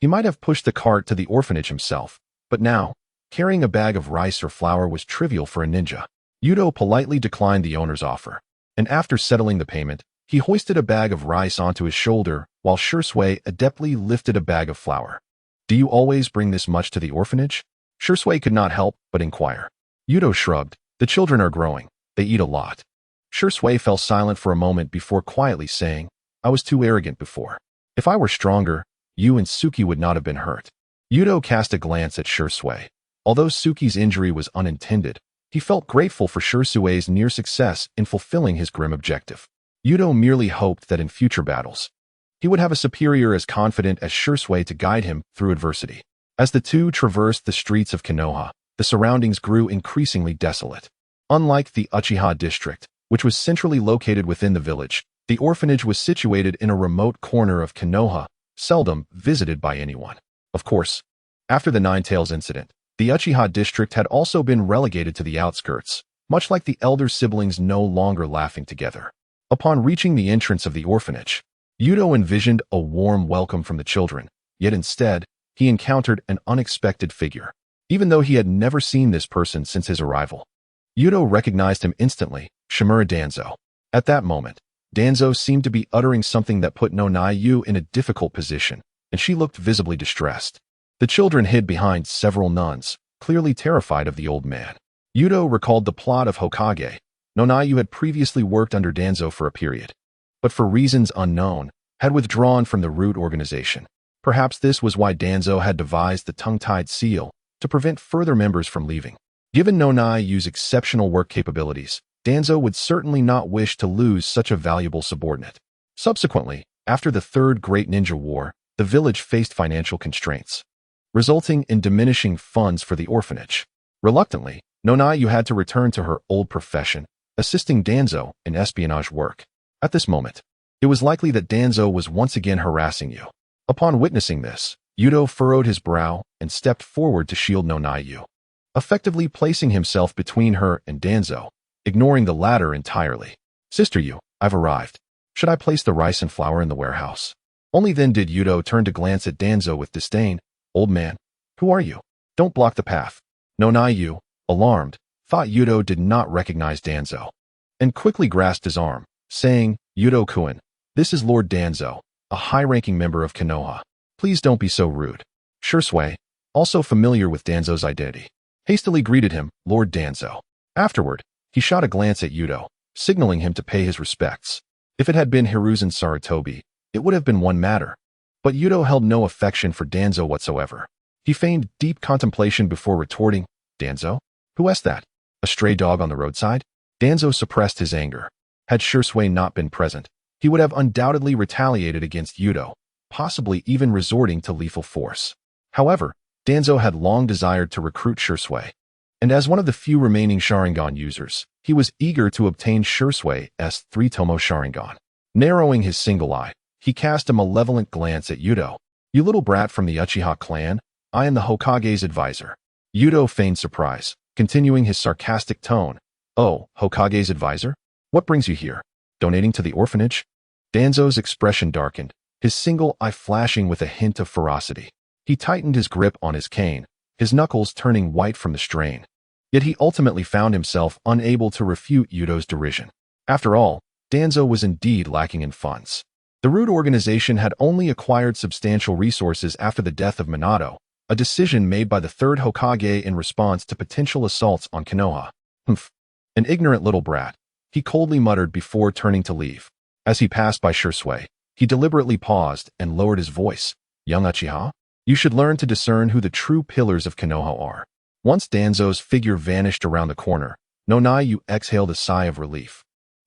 he might have pushed the cart to the orphanage himself, but now, carrying a bag of rice or flour was trivial for a ninja. Yuto politely declined the owner's offer, and after settling the payment, he hoisted a bag of rice onto his shoulder while Shursui adeptly lifted a bag of flour. "Do you always bring this much to the orphanage?" Shursui could not help but inquire. Yuto shrugged. "The children are growing. They eat a lot." Shursui fell silent for a moment before quietly saying, "I was too arrogant before. If I were stronger, you and Suki would not have been hurt." Yuto cast a glance at Shursui. Although Suki's injury was unintended, he felt grateful for Shursui's near success in fulfilling his grim objective. Yuto merely hoped that in future battles, he would have a superior as confident as Shursui to guide him through adversity. As the two traversed the streets of Konoha, the surroundings grew increasingly desolate. Unlike the Uchiha district, which was centrally located within the village, the orphanage was situated in a remote corner of Konoha, seldom visited by anyone. Of course, after the Nine Tails incident, the Uchiha district had also been relegated to the outskirts, much like the elder siblings no longer laughing together. Upon reaching the entrance of the orphanage, Yuto envisioned a warm welcome from the children, yet instead, he encountered an unexpected figure. Even though he had never seen this person since his arrival, Yuto recognized him instantly, Shimura Danzo. At that moment, Danzo seemed to be uttering something that put Nonai-yu in a difficult position, and she looked visibly distressed. The children hid behind several nuns, clearly terrified of the old man. Yuto recalled the plot of Hokage. Nonai-yu had previously worked under Danzo for a period, but for reasons unknown, had withdrawn from the root organization. Perhaps this was why Danzo had devised the tongue-tied seal to prevent further members from leaving. Given Nonai-yu's exceptional work capabilities, Danzo would certainly not wish to lose such a valuable subordinate. Subsequently, after the Third Great Ninja War, the village faced financial constraints, resulting in diminishing funds for the orphanage. Reluctantly, Nonai-yu had to return to her old profession, assisting Danzo in espionage work. At this moment, it was likely that Danzo was once again harassing you. Upon witnessing this, Yuto furrowed his brow and stepped forward to shield Nonai-yu, effectively placing himself between her and Danzo, ignoring the latter entirely. "Sister Yu, I've arrived. Should I place the rice and flour in the warehouse?" Only then did Yuto turn to glance at Danzo with disdain. "Old man, who are you? Don't block the path." Nonai-yu, alarmed, thought Yuto did not recognize Danzo, and quickly grasped his arm, saying, "Yuto-kun, this is Lord Danzo, a high-ranking member of Konoha. Please don't be so rude." Shursui, also familiar with Danzo's identity, hastily greeted him, "Lord Danzo." Afterward, he shot a glance at Yuto, signaling him to pay his respects. If it had been Hiruzen Sarutobi, it would have been one matter, but Yuto held no affection for Danzo whatsoever. He feigned deep contemplation before retorting, "Danzo? Who asked that?" A stray dog on the roadside? Danzo suppressed his anger. Had Shisui not been present, he would have undoubtedly retaliated against Yuto, possibly even resorting to lethal force. However, Danzo had long desired to recruit Shisui, and as one of the few remaining Sharingan users, he was eager to obtain Shisui's 3-tomo Sharingan. Narrowing his single eye, he cast a malevolent glance at Yuto. "You little brat from the Uchiha clan, I am the Hokage's advisor." Yuto feigned surprise, continuing his sarcastic tone. "Oh, Hokage's advisor? What brings you here? Donating to the orphanage?" Danzo's expression darkened, his single eye flashing with a hint of ferocity. He tightened his grip on his cane, his knuckles turning white from the strain. Yet he ultimately found himself unable to refute Yuto's derision. After all, Danzo was indeed lacking in funds. The root organization had only acquired substantial resources after the death of Minato, a decision made by the third Hokage in response to potential assaults on Konoha. "Humph, an ignorant little brat," he coldly muttered before turning to leave. As he passed by Shisui, he deliberately paused and lowered his voice. "Young Uchiha, you should learn to discern who the true pillars of Konoha are." Once Danzo's figure vanished around the corner, Nonayu exhaled a sigh of relief.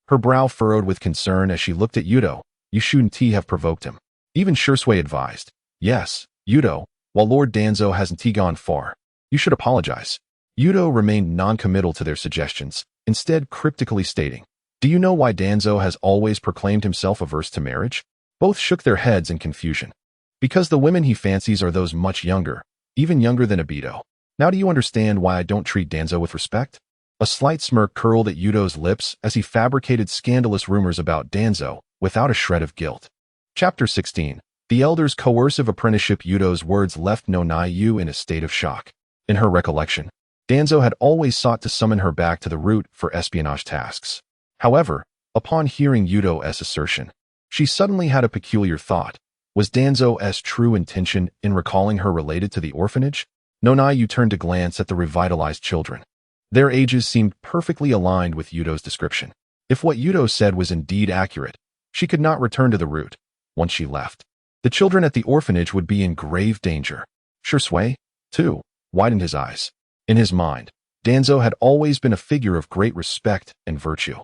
Her brow furrowed with concern as she looked at Yuto. "You shouldn't have provoked him." Even Shisui advised. "Yes, Yuto, while Lord Danzo hasn't gone far, you should apologize." Yuto remained non-committal to their suggestions, instead cryptically stating, "Do you know why Danzo has always proclaimed himself averse to marriage?" Both shook their heads in confusion. "Because the women he fancies are those much younger, even younger than Obito. Now do you understand why I don't treat Danzo with respect?" A slight smirk curled at Yuto's lips as he fabricated scandalous rumors about Danzo, without a shred of guilt. Chapter 16. The Elder's Coercive Apprenticeship. Yuto's words left Nonayu in a state of shock. In her recollection, Danzo had always sought to summon her back to the root for espionage tasks. However, upon hearing Yuto's assertion, she suddenly had a peculiar thought. Was Danzo's true intention in recalling her related to the orphanage? Nonayu turned to glance at the revitalized children. Their ages seemed perfectly aligned with Yuto's description. If what Yuto said was indeed accurate, she could not return to the root. Once she left, the children at the orphanage would be in grave danger. Shisui, too, widened his eyes. In his mind, Danzo had always been a figure of great respect and virtue.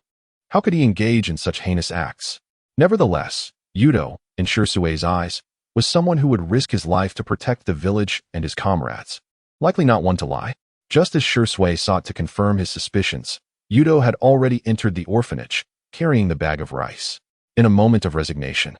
How could he engage in such heinous acts? Nevertheless, Yuto, in Shisui's eyes, was someone who would risk his life to protect the village and his comrades. Likely not one to lie. Just as Shisui sought to confirm his suspicions, Yuto had already entered the orphanage, carrying the bag of rice. In a moment of resignation,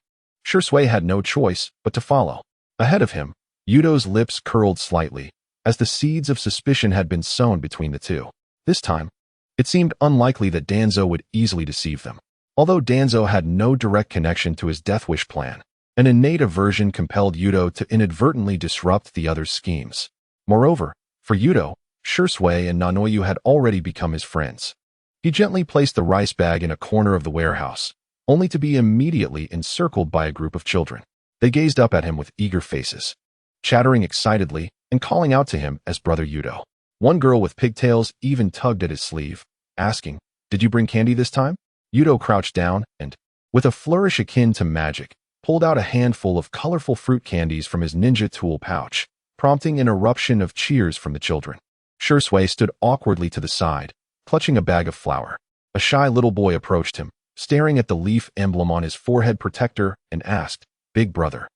Shisui had no choice but to follow. Ahead of him, Yuto's lips curled slightly, as the seeds of suspicion had been sown between the two. This time, it seemed unlikely that Danzo would easily deceive them. Although Danzo had no direct connection to his death wish plan, an innate aversion compelled Yuto to inadvertently disrupt the other's schemes. Moreover, for Yuto, Shisui and Nanoyu had already become his friends. He gently placed the rice bag in a corner of the warehouse, only to be immediately encircled by a group of children. They gazed up at him with eager faces, chattering excitedly and calling out to him as Brother Yuto. One girl with pigtails even tugged at his sleeve, asking, "Did you bring candy this time?" Yuto crouched down and, with a flourish akin to magic, pulled out a handful of colorful fruit candies from his ninja tool pouch, prompting an eruption of cheers from the children. Shisui stood awkwardly to the side, clutching a bag of flour. A shy little boy approached him, staring at the leaf emblem on his forehead protector, and asked, "Big brother,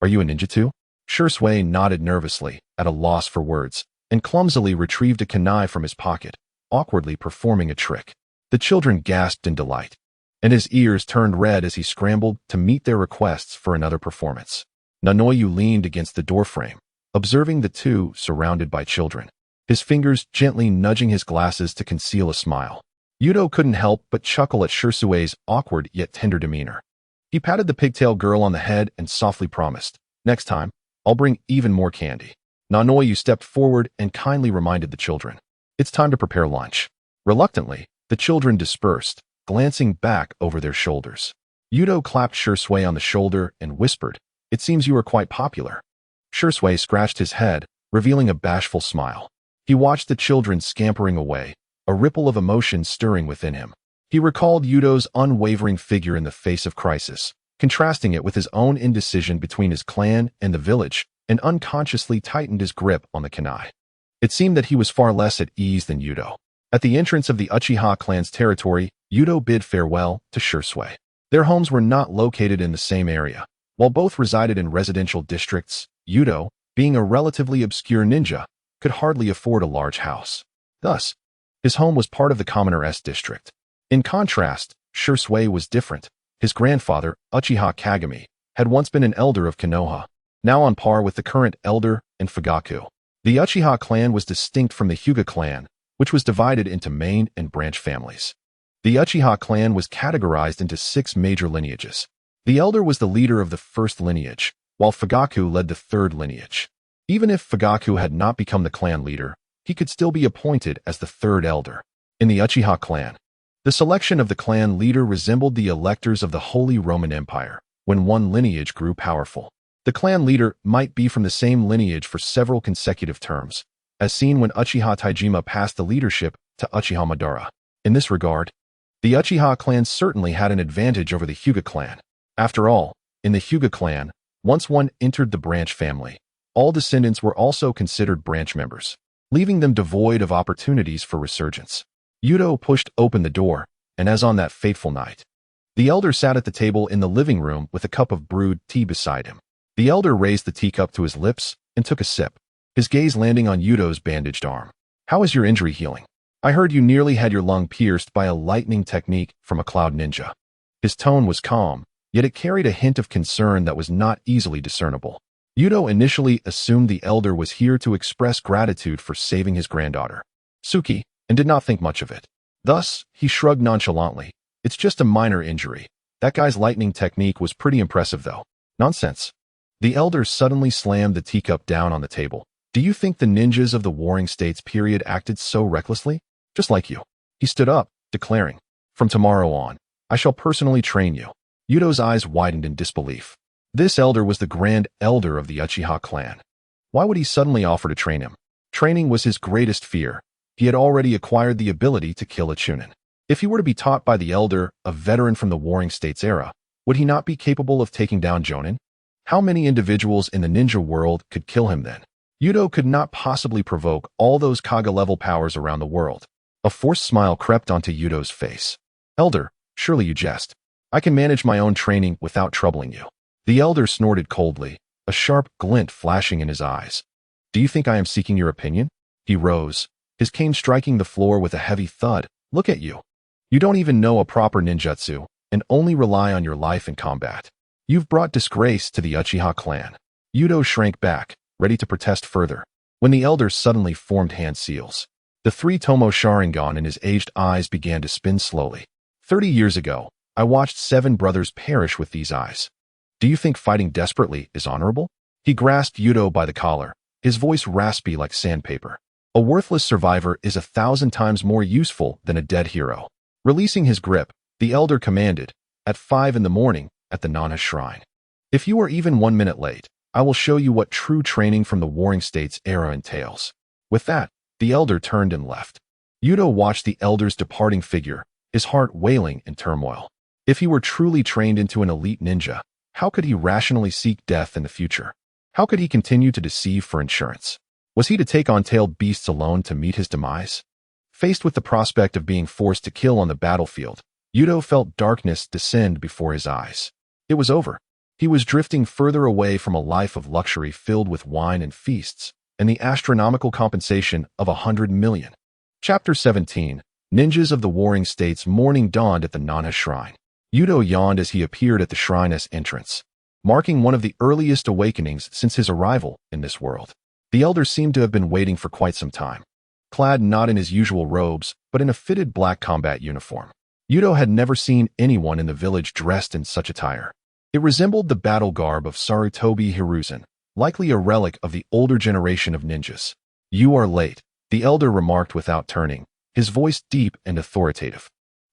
are you a ninja too?" Shisui nodded nervously, at a loss for words, and clumsily retrieved a kunai from his pocket, awkwardly performing a trick. The children gasped in delight, and his ears turned red as he scrambled to meet their requests for another performance. Nanoyu leaned against the doorframe, observing the two surrounded by children, his fingers gently nudging his glasses to conceal a smile. Yuto couldn't help but chuckle at Shisui's awkward yet tender demeanor. He patted the pigtail girl on the head and softly promised, "Next time, I'll bring even more candy." Nanoyu stepped forward and kindly reminded the children, "It's time to prepare lunch." Reluctantly, the children dispersed, glancing back over their shoulders. Yuto clapped Shisui on the shoulder and whispered, "It seems you are quite popular." Shisui scratched his head, revealing a bashful smile. He watched the children scampering away, a ripple of emotion stirring within him. He recalled Yuto's unwavering figure in the face of crisis, contrasting it with his own indecision between his clan and the village, and unconsciously tightened his grip on the kunai. It seemed that he was far less at ease than Yuto. At the entrance of the Uchiha clan's territory, Yuto bid farewell to Shursui. Their homes were not located in the same area. While both resided in residential districts, Yuto, being a relatively obscure ninja, could hardly afford a large house. Thus, his home was part of the Commoner S district. In contrast, Shursui was different. His grandfather, Uchiha Kagami, had once been an elder of Konoha, now on par with the current elder in Fugaku. The Uchiha clan was distinct from the Hyuga clan, which was divided into main and branch families. The Uchiha clan was categorized into 6 major lineages. The elder was the leader of the first lineage, while Fugaku led the third lineage. Even if Fugaku had not become the clan leader, he could still be appointed as the third elder. In the Uchiha clan, the selection of the clan leader resembled the electors of the Holy Roman Empire. When one lineage grew powerful, the clan leader might be from the same lineage for several consecutive terms, as seen when Uchiha Taijima passed the leadership to Uchiha Madara. In this regard, the Uchiha clan certainly had an advantage over the Hyuga clan. After all, in the Hyuga clan, once one entered the branch family, all descendants were also considered branch members, leaving them devoid of opportunities for resurgence. Yuto pushed open the door, and as on that fateful night, the elder sat at the table in the living room with a cup of brewed tea beside him. The elder raised the teacup to his lips and took a sip, his gaze landing on Yuto's bandaged arm. "How is your injury healing? I heard you nearly had your lung pierced by a lightning technique from a cloud ninja." His tone was calm, yet it carried a hint of concern that was not easily discernible. Yuto initially assumed the elder was here to express gratitude for saving his granddaughter, Suki, and did not think much of it. Thus, he shrugged nonchalantly. "It's just a minor injury. That guy's lightning technique was pretty impressive though." "Nonsense." The elder suddenly slammed the teacup down on the table. "Do you think the ninjas of the Warring States period acted so recklessly? Just like you." He stood up, declaring, "From tomorrow on, I shall personally train you." Yuto's eyes widened in disbelief. This elder was the grand elder of the Uchiha clan. Why would he suddenly offer to train him? Training was his greatest fear. He had already acquired the ability to kill a Chunin. If he were to be taught by the elder, a veteran from the Warring States era, would he not be capable of taking down Jonin? How many individuals in the ninja world could kill him then? Yuto could not possibly provoke all those Kaga-level powers around the world. A forced smile crept onto Yuto's face. "Elder, surely you jest. I can manage my own training without troubling you." The elder snorted coldly, a sharp glint flashing in his eyes. "Do you think I am seeking your opinion?" He rose, his cane striking the floor with a heavy thud. "Look at you. You don't even know a proper ninjutsu, and only rely on your life in combat. You've brought disgrace to the Uchiha clan." Yuto shrank back, ready to protest further, when the elder suddenly formed hand seals. The 3 Tomo Sharingan in his aged eyes began to spin slowly. 30 years ago, I watched 7 brothers perish with these eyes. Do you think fighting desperately is honorable? He grasped Yuto by the collar, his voice raspy like sandpaper. A worthless survivor is 1,000 times more useful than a dead hero. Releasing his grip, the elder commanded, "At 5 in the morning, at the Nana Shrine. If you are even 1 minute late, I will show you what true training from the Warring States era entails." With that, the elder turned and left. Yuto watched the elder's departing figure, his heart wailing in turmoil. If he were truly trained into an elite ninja, how could he rationally seek death in the future? How could he continue to deceive for insurance? Was he to take on tailed beasts alone to meet his demise? Faced with the prospect of being forced to kill on the battlefield, Yuto felt darkness descend before his eyes. It was over. He was drifting further away from a life of luxury filled with wine and feasts, and the astronomical compensation of 100 million. Chapter 17. Ninjas of the Warring States. Morning dawned at the Nana Shrine. Yuto yawned as he appeared at the shrine's entrance, marking one of the earliest awakenings since his arrival in this world. The elder seemed to have been waiting for quite some time, clad not in his usual robes, but in a fitted black combat uniform. Yuto had never seen anyone in the village dressed in such attire. It resembled the battle garb of Sarutobi Hiruzen, likely a relic of the older generation of ninjas. "You are late," the elder remarked without turning, his voice deep and authoritative.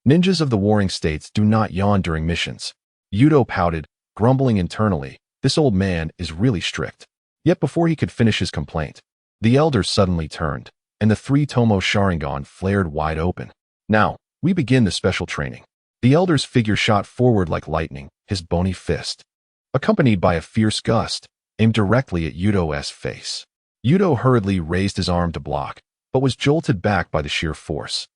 "Ninjas of the Warring States do not yawn during missions." Yuto pouted, grumbling internally. This old man is really strict. Yet before he could finish his complaint, the elder suddenly turned, and the 3 Tomo Sharingan flared wide open. "Now, we begin the special training." The elder's figure shot forward like lightning, his bony fist, accompanied by a fierce gust, aimed directly at Yuto's face. Yuto hurriedly raised his arm to block, but was jolted back by the sheer force.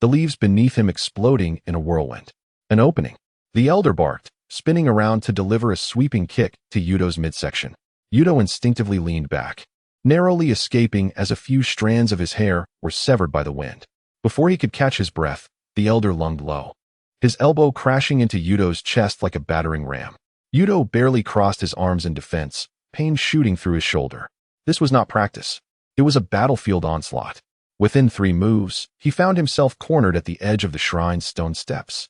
the leaves beneath him exploding in a whirlwind. An opening. The elder barked, spinning around to deliver a sweeping kick to Yuto's midsection. Yuto instinctively leaned back, narrowly escaping as a few strands of his hair were severed by the wind. Before he could catch his breath, the elder lunged low, his elbow crashing into Yuto's chest like a battering ram. Yuto barely crossed his arms in defense, pain shooting through his shoulder. This was not practice. It was a battlefield onslaught. Within 3 moves, he found himself cornered at the edge of the shrine's stone steps.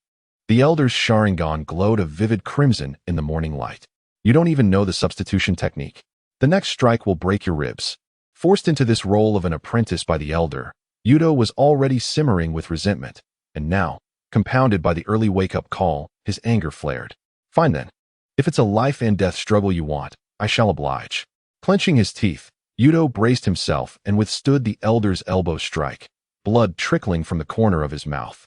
The elder's Sharingan glowed a vivid crimson in the morning light. You don't even know the substitution technique. The next strike will break your ribs. Forced into this role of an apprentice by the elder, Yuto was already simmering with resentment, and now, compounded by the early wake-up call, his anger flared. Fine then. If it's a life-and-death struggle you want, I shall oblige. Clenching his teeth, Yuto braced himself and withstood the elder's elbow strike, blood trickling from the corner of his mouth.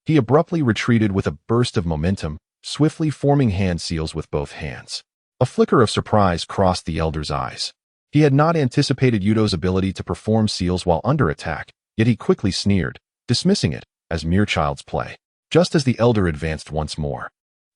He abruptly retreated with a burst of momentum, swiftly forming hand seals with both hands. A flicker of surprise crossed the elder's eyes. He had not anticipated Yuto's ability to perform seals while under attack, yet he quickly sneered, dismissing it as mere child's play. Just as the elder advanced once more,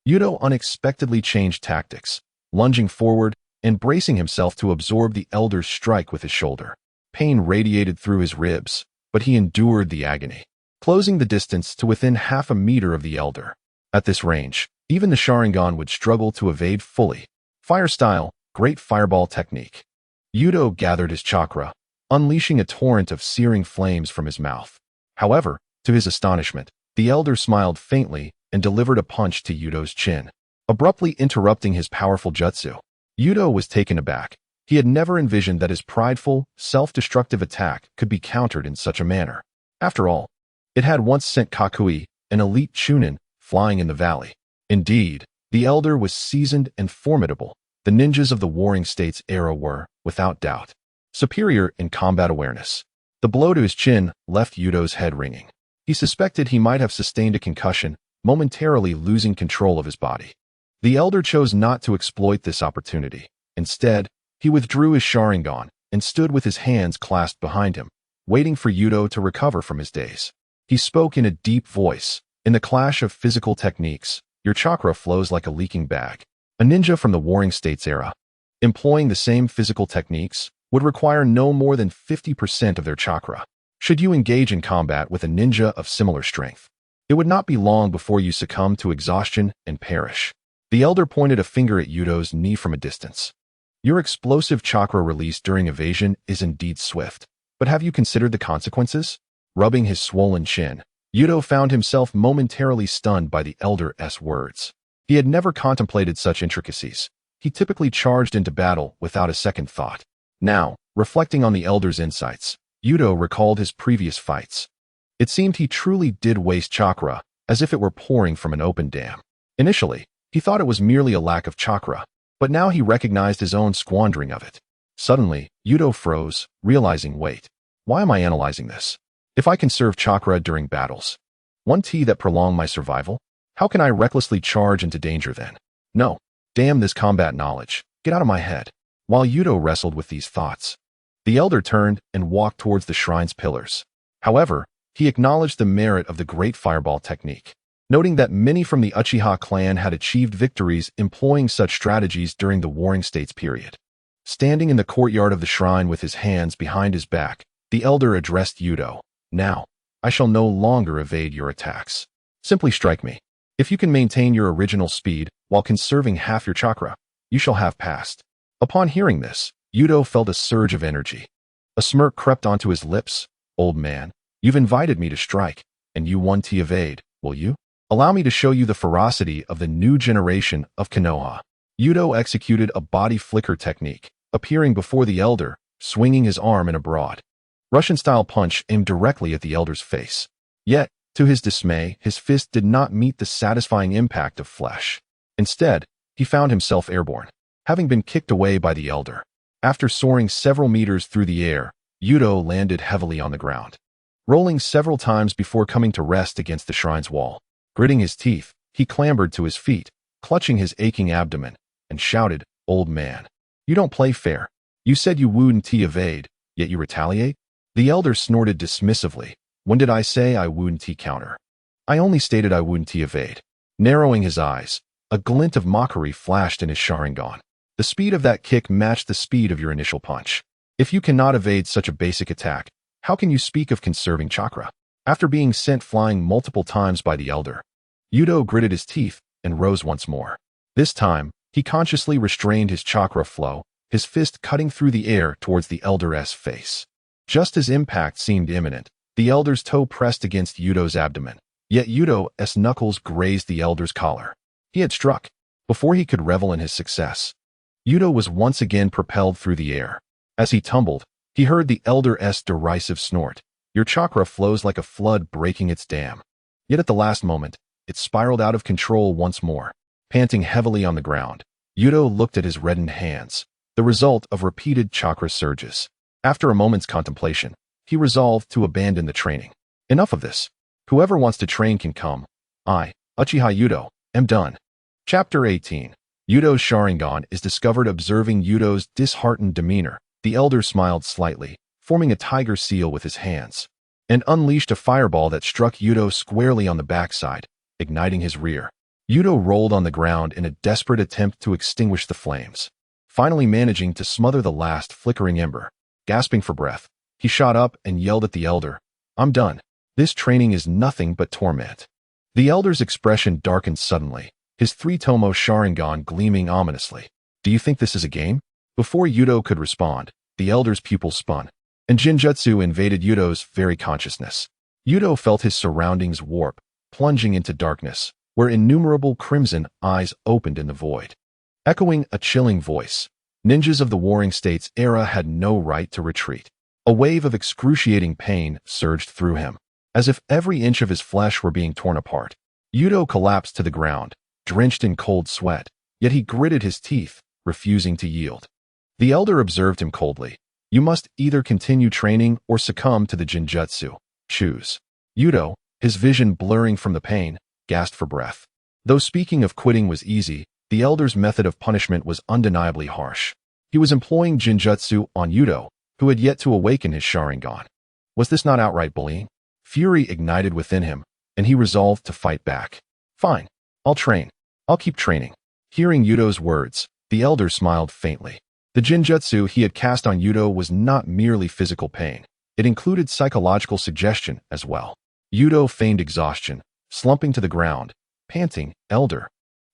Yuto unexpectedly changed tactics, lunging forward and bracing himself to absorb the elder's strike with his shoulder. Pain radiated through his ribs, but he endured the agony, closing the distance to within half a meter of the elder. At this range, even the Sharingan would struggle to evade fully. Fire style, great fireball technique. Yuto gathered his chakra, unleashing a torrent of searing flames from his mouth. However, to his astonishment, the elder smiled faintly and delivered a punch to Yuto's chin, abruptly interrupting his powerful jutsu. Yuto was taken aback. He had never envisioned that his prideful, self-destructive attack could be countered in such a manner. After all, it had once sent Kakui, an elite chunin, flying in the valley. Indeed, the elder was seasoned and formidable. The ninjas of the Warring States era were, without doubt, superior in combat awareness. The blow to his chin left Yuto's head ringing. He suspected he might have sustained a concussion, momentarily losing control of his body. The elder chose not to exploit this opportunity. Instead, he withdrew his Sharingan and stood with his hands clasped behind him, waiting for Yuto to recover from his daze. He spoke in a deep voice. In the clash of physical techniques, your chakra flows like a leaking bag. A ninja from the Warring States era, employing the same physical techniques, would require no more than 50% of their chakra. Should you engage in combat with a ninja of similar strength, it would not be long before you succumb to exhaustion and perish. The elder pointed a finger at Yuto's knee from a distance. Your explosive chakra release during evasion is indeed swift, but have you considered the consequences? Rubbing his swollen chin, Yuto found himself momentarily stunned by the elder's words. He had never contemplated such intricacies. He typically charged into battle without a second thought. Now, reflecting on the elder's insights, Yuto recalled his previous fights. It seemed he truly did waste chakra, as if it were pouring from an open dam. Initially, he thought it was merely a lack of chakra, but now he recognized his own squandering of it. Suddenly, Yuto froze, realizing, wait, why am I analyzing this? If I conserve chakra during battles, one tea that prolong my survival, how can I recklessly charge into danger then? No, damn this combat knowledge, get out of my head. While Yuto wrestled with these thoughts, the elder turned and walked towards the shrine's pillars. However, he acknowledged the merit of the great fireball technique, noting that many from the Uchiha clan had achieved victories employing such strategies during the Warring States period. Standing in the courtyard of the shrine with his hands behind his back, the elder addressed Yuto. Now, I shall no longer evade your attacks. Simply strike me. If you can maintain your original speed while conserving half your chakra, you shall have passed. Upon hearing this, Yuto felt a surge of energy. A smirk crept onto his lips. Old man, you've invited me to strike, and you want to evade, will you? Allow me to show you the ferocity of the new generation of Konoha. Yuto executed a body flicker technique, appearing before the elder, swinging his arm in a broad Russian-style punch aimed directly at the elder's face. Yet, to his dismay, his fist did not meet the satisfying impact of flesh. Instead, he found himself airborne, having been kicked away by the elder. After soaring several meters through the air, Yuto landed heavily on the ground, rolling several times before coming to rest against the shrine's wall. Gritting his teeth, he clambered to his feet, clutching his aching abdomen, and shouted, "Old man, you don't play fair. You said you wouldn't evade, yet you retaliate?" The elder snorted dismissively, When did I say I wouldn't counter? I only stated I wouldn't evade. Narrowing his eyes, a glint of mockery flashed in his Sharingan. The speed of that kick matched the speed of your initial punch. If you cannot evade such a basic attack, how can you speak of conserving chakra? After being sent flying multiple times by the elder, Yuto gritted his teeth and rose once more. This time, he consciously restrained his chakra flow, his fist cutting through the air towards the elder's face. Just as impact seemed imminent, the elder's toe pressed against Yuto's abdomen, yet Yuto's knuckles grazed the elder's collar. He had struck. Before he could revel in his success, Yuto was once again propelled through the air. As he tumbled, he heard the elder's derisive snort. Your chakra flows like a flood breaking its dam. Yet at the last moment, it spiraled out of control once more. Panting heavily on the ground, Yuto looked at his reddened hands, the result of repeated chakra surges. After a moment's contemplation, he resolved to abandon the training. Enough of this. Whoever wants to train can come. I, Uchiha Yuto, am done. Chapter 18. Yuto's Sharingan is discovered. Observing Yuto's disheartened demeanor, the elder smiled slightly, forming a tiger seal with his hands, and unleashed a fireball that struck Yuto squarely on the backside, igniting his rear. Yuto rolled on the ground in a desperate attempt to extinguish the flames, finally managing to smother the last flickering ember. Gasping for breath, he shot up and yelled at the elder, "I'm done. This training is nothing but torment." The elder's expression darkened suddenly, his three-tomo Sharingan gleaming ominously. "Do you think this is a game?" Before Yuto could respond, the elder's pupils spun, and Jinjutsu invaded Yuto's very consciousness. Yuto felt his surroundings warp, plunging into darkness, where innumerable crimson eyes opened in the void. Echoing a chilling voice, ninjas of the Warring States era had no right to retreat. A wave of excruciating pain surged through him, as if every inch of his flesh were being torn apart. Yuto collapsed to the ground, drenched in cold sweat, yet he gritted his teeth, refusing to yield. The elder observed him coldly. "You must either continue training or succumb to the Jinjutsu. Choose." Yuto, his vision blurring from the pain, gasped for breath. Though speaking of quitting was easy, the elder's method of punishment was undeniably harsh. He was employing Jinjutsu on Yuto, who had yet to awaken his Sharingan. Was this not outright bullying? Fury ignited within him, and he resolved to fight back. "Fine. I'll train. I'll keep training." Hearing Yuto's words, the elder smiled faintly. The Jinjutsu he had cast on Yuto was not merely physical pain. It included psychological suggestion as well. Yuto feigned exhaustion, slumping to the ground, panting, "Elder,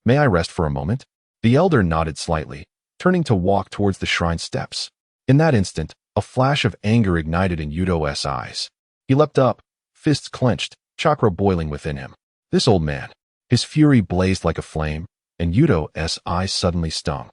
may I rest for a moment?" The elder nodded slightly, turning to walk towards the shrine steps. In that instant, a flash of anger ignited in Yuto's eyes. He leapt up, fists clenched, chakra boiling within him. This old man. His fury blazed like a flame, and Yuto's eyes suddenly stung.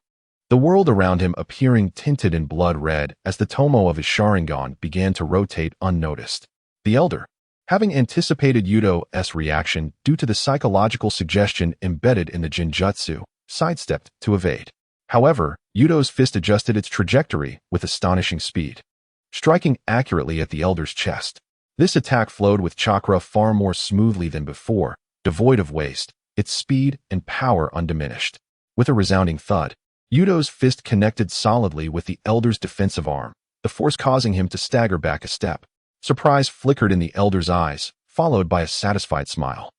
The world around him appearing tinted in blood red as the tomo of his Sharingan began to rotate unnoticed. The elder, having anticipated Yuto's reaction due to the psychological suggestion embedded in the Jinjutsu, sidestepped to evade. However, Yuto's fist adjusted its trajectory with astonishing speed, striking accurately at the elder's chest. This attack flowed with chakra far more smoothly than before, devoid of waste, its speed and power undiminished. With a resounding thud, Yuto's fist connected solidly with the elder's defensive arm, the force causing him to stagger back a step. Surprise flickered in the elder's eyes, followed by a satisfied smile.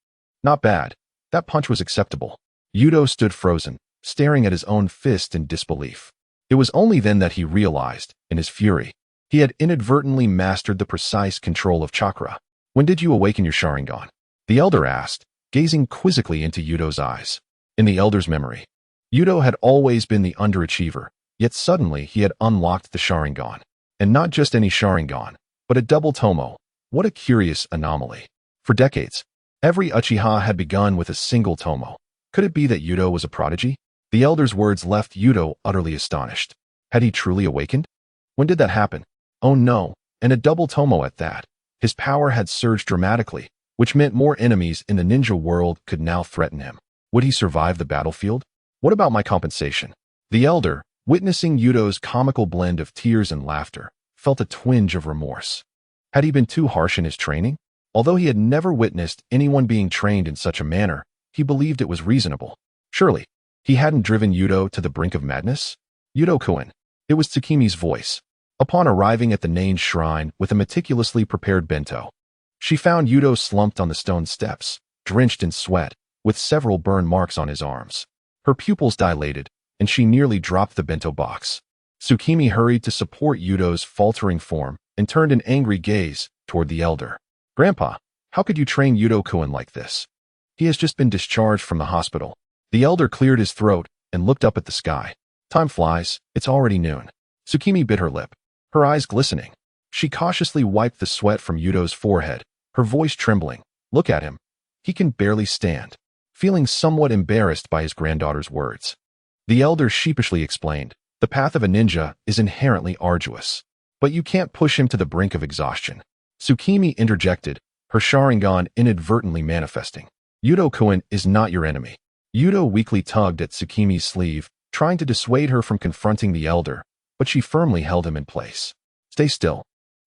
Not bad. That punch was acceptable. Yuto stood frozen, staring at his own fist in disbelief. It was only then that he realized, in his fury, he had inadvertently mastered the precise control of chakra. "When did you awaken your Sharingan?" the elder asked, gazing quizzically into Yuto's eyes. In the elder's memory, Yuto had always been the underachiever, yet suddenly he had unlocked the Sharingan. And not just any Sharingan, but a double tomo. What a curious anomaly. For decades, every Uchiha had begun with a single tomo. Could it be that Yuto was a prodigy? The elder's words left Yuto utterly astonished. Had he truly awakened? When did that happen? Oh no, and a double tomo at that. His power had surged dramatically, which meant more enemies in the ninja world could now threaten him. Would he survive the battlefield? What about my compensation? The elder, witnessing Yuto's comical blend of tears and laughter, felt a twinge of remorse. Had he been too harsh in his training? Although he had never witnessed anyone being trained in such a manner, he believed it was reasonable. Surely, he hadn't driven Yuto to the brink of madness? Yuto-kun. It was Tsukimi's voice. Upon arriving at the Nain shrine with a meticulously prepared bento, She found Yuto slumped on the stone steps, drenched in sweat, with several burn marks on his arms. Her pupils dilated, and she nearly dropped the bento box. Tsukimi hurried to support Yuto's faltering form and turned an angry gaze toward the elder. "Grandpa, how could you train Yuto-kun like this? He has just been discharged from the hospital." The elder cleared his throat and looked up at the sky. "Time flies, it's already noon." Tsukimi bit her lip, her eyes glistening. She cautiously wiped the sweat from Yuto's forehead, her voice trembling. "Look at him. He can barely stand." Feeling somewhat embarrassed by his granddaughter's words, the elder sheepishly explained, "The path of a ninja is inherently arduous, but you can't push him to the brink of exhaustion." Tsukimi interjected, her Sharingan inadvertently manifesting. "Yuto-kun is not your enemy." Yuto weakly tugged at Tsukimi's sleeve, trying to dissuade her from confronting the elder, but she firmly held him in place. "Stay still.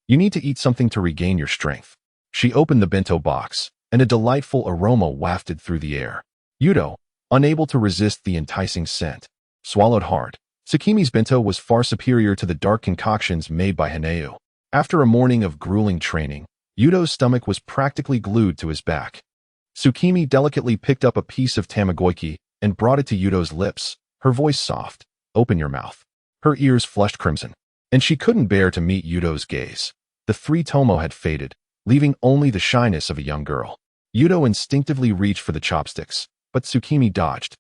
You need to eat something to regain your strength." She opened the bento box, and a delightful aroma wafted through the air. Yuto, unable to resist the enticing scent, swallowed hard. Tsukimi's bento was far superior to the dark concoctions made by Haneu. After a morning of grueling training, Yuto's stomach was practically glued to his back. Tsukimi delicately picked up a piece of tamagoyaki and brought it to Yuto's lips, her voice soft. "Open your mouth." Her ears flushed crimson, and she couldn't bear to meet Yuto's gaze. The three tomo had faded, leaving only the shyness of a young girl. Yuto instinctively reached for the chopsticks, but Tsukimi dodged.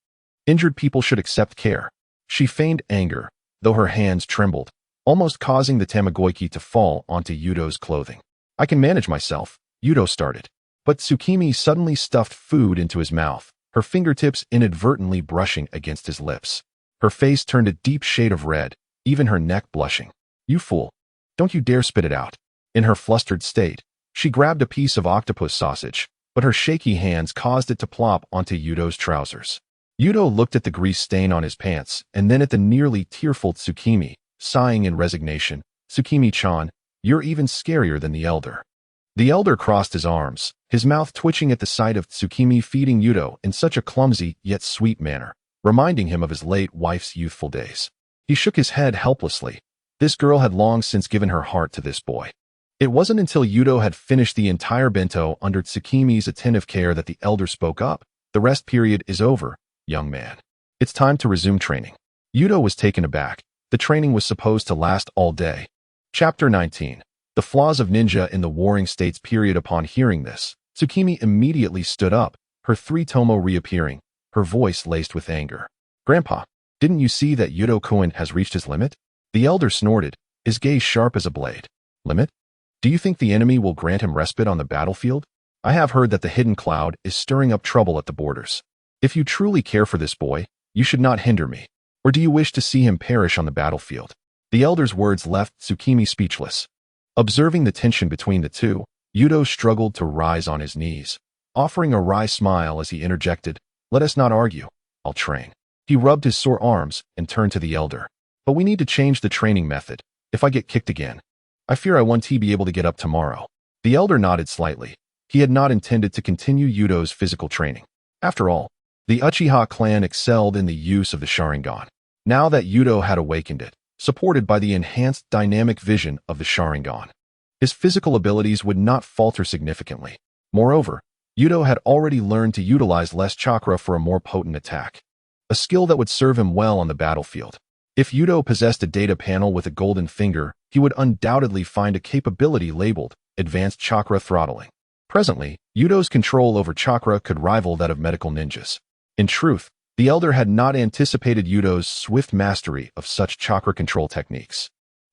Injured people should accept care. She feigned anger, though her hands trembled, almost causing the tamagoyaki to fall onto Yuto's clothing. "I can manage myself," Yuto started. But Tsukimi suddenly stuffed food into his mouth, her fingertips inadvertently brushing against his lips. Her face turned a deep shade of red, even her neck blushing. "You fool. Don't you dare spit it out." In her flustered state, she grabbed a piece of octopus sausage, but her shaky hands caused it to plop onto Yuto's trousers. Yuto looked at the grease stain on his pants and then at the nearly tearful Tsukimi, sighing in resignation. "Tsukimi-chan, you're even scarier than the elder." The elder crossed his arms, his mouth twitching at the sight of Tsukimi feeding Yuto in such a clumsy yet sweet manner, reminding him of his late wife's youthful days. He shook his head helplessly. This girl had long since given her heart to this boy. It wasn't until Yuto had finished the entire bento under Tsukimi's attentive care that the elder spoke up. "The rest period is over, young man. It's time to resume training." Yuto was taken aback. The training was supposed to last all day. Chapter 19. The Flaws of Ninja in the Warring States period. Upon hearing this, Tsukimi immediately stood up, her three tomo reappearing, her voice laced with anger. "Grandpa, didn't you see that Yuto-kun has reached his limit?" The elder snorted, his gaze sharp as a blade. "Limit? Do you think the enemy will grant him respite on the battlefield? I have heard that the hidden cloud is stirring up trouble at the borders. If you truly care for this boy, you should not hinder me. Or do you wish to see him perish on the battlefield?" The elder's words left Tsukimi speechless. Observing the tension between the two, Yuto struggled to rise on his knees, offering a wry smile as he interjected, "Let us not argue. I'll train." He rubbed his sore arms and turned to the elder. "But we need to change the training method. If I get kicked again, I fear I won't be able to get up tomorrow." The elder nodded slightly. He had not intended to continue Yuto's physical training. After all, the Uchiha clan excelled in the use of the Sharingan. Now that Yuto had awakened it, supported by the enhanced dynamic vision of the Sharingan, his physical abilities would not falter significantly. Moreover, Yuto had already learned to utilize less chakra for a more potent attack, a skill that would serve him well on the battlefield. If Yuto possessed a data panel with a golden finger, he would undoubtedly find a capability labeled Advanced Chakra Throttling. Presently, Yuto's control over chakra could rival that of medical ninjas. In truth, the elder had not anticipated Yuto's swift mastery of such chakra control techniques.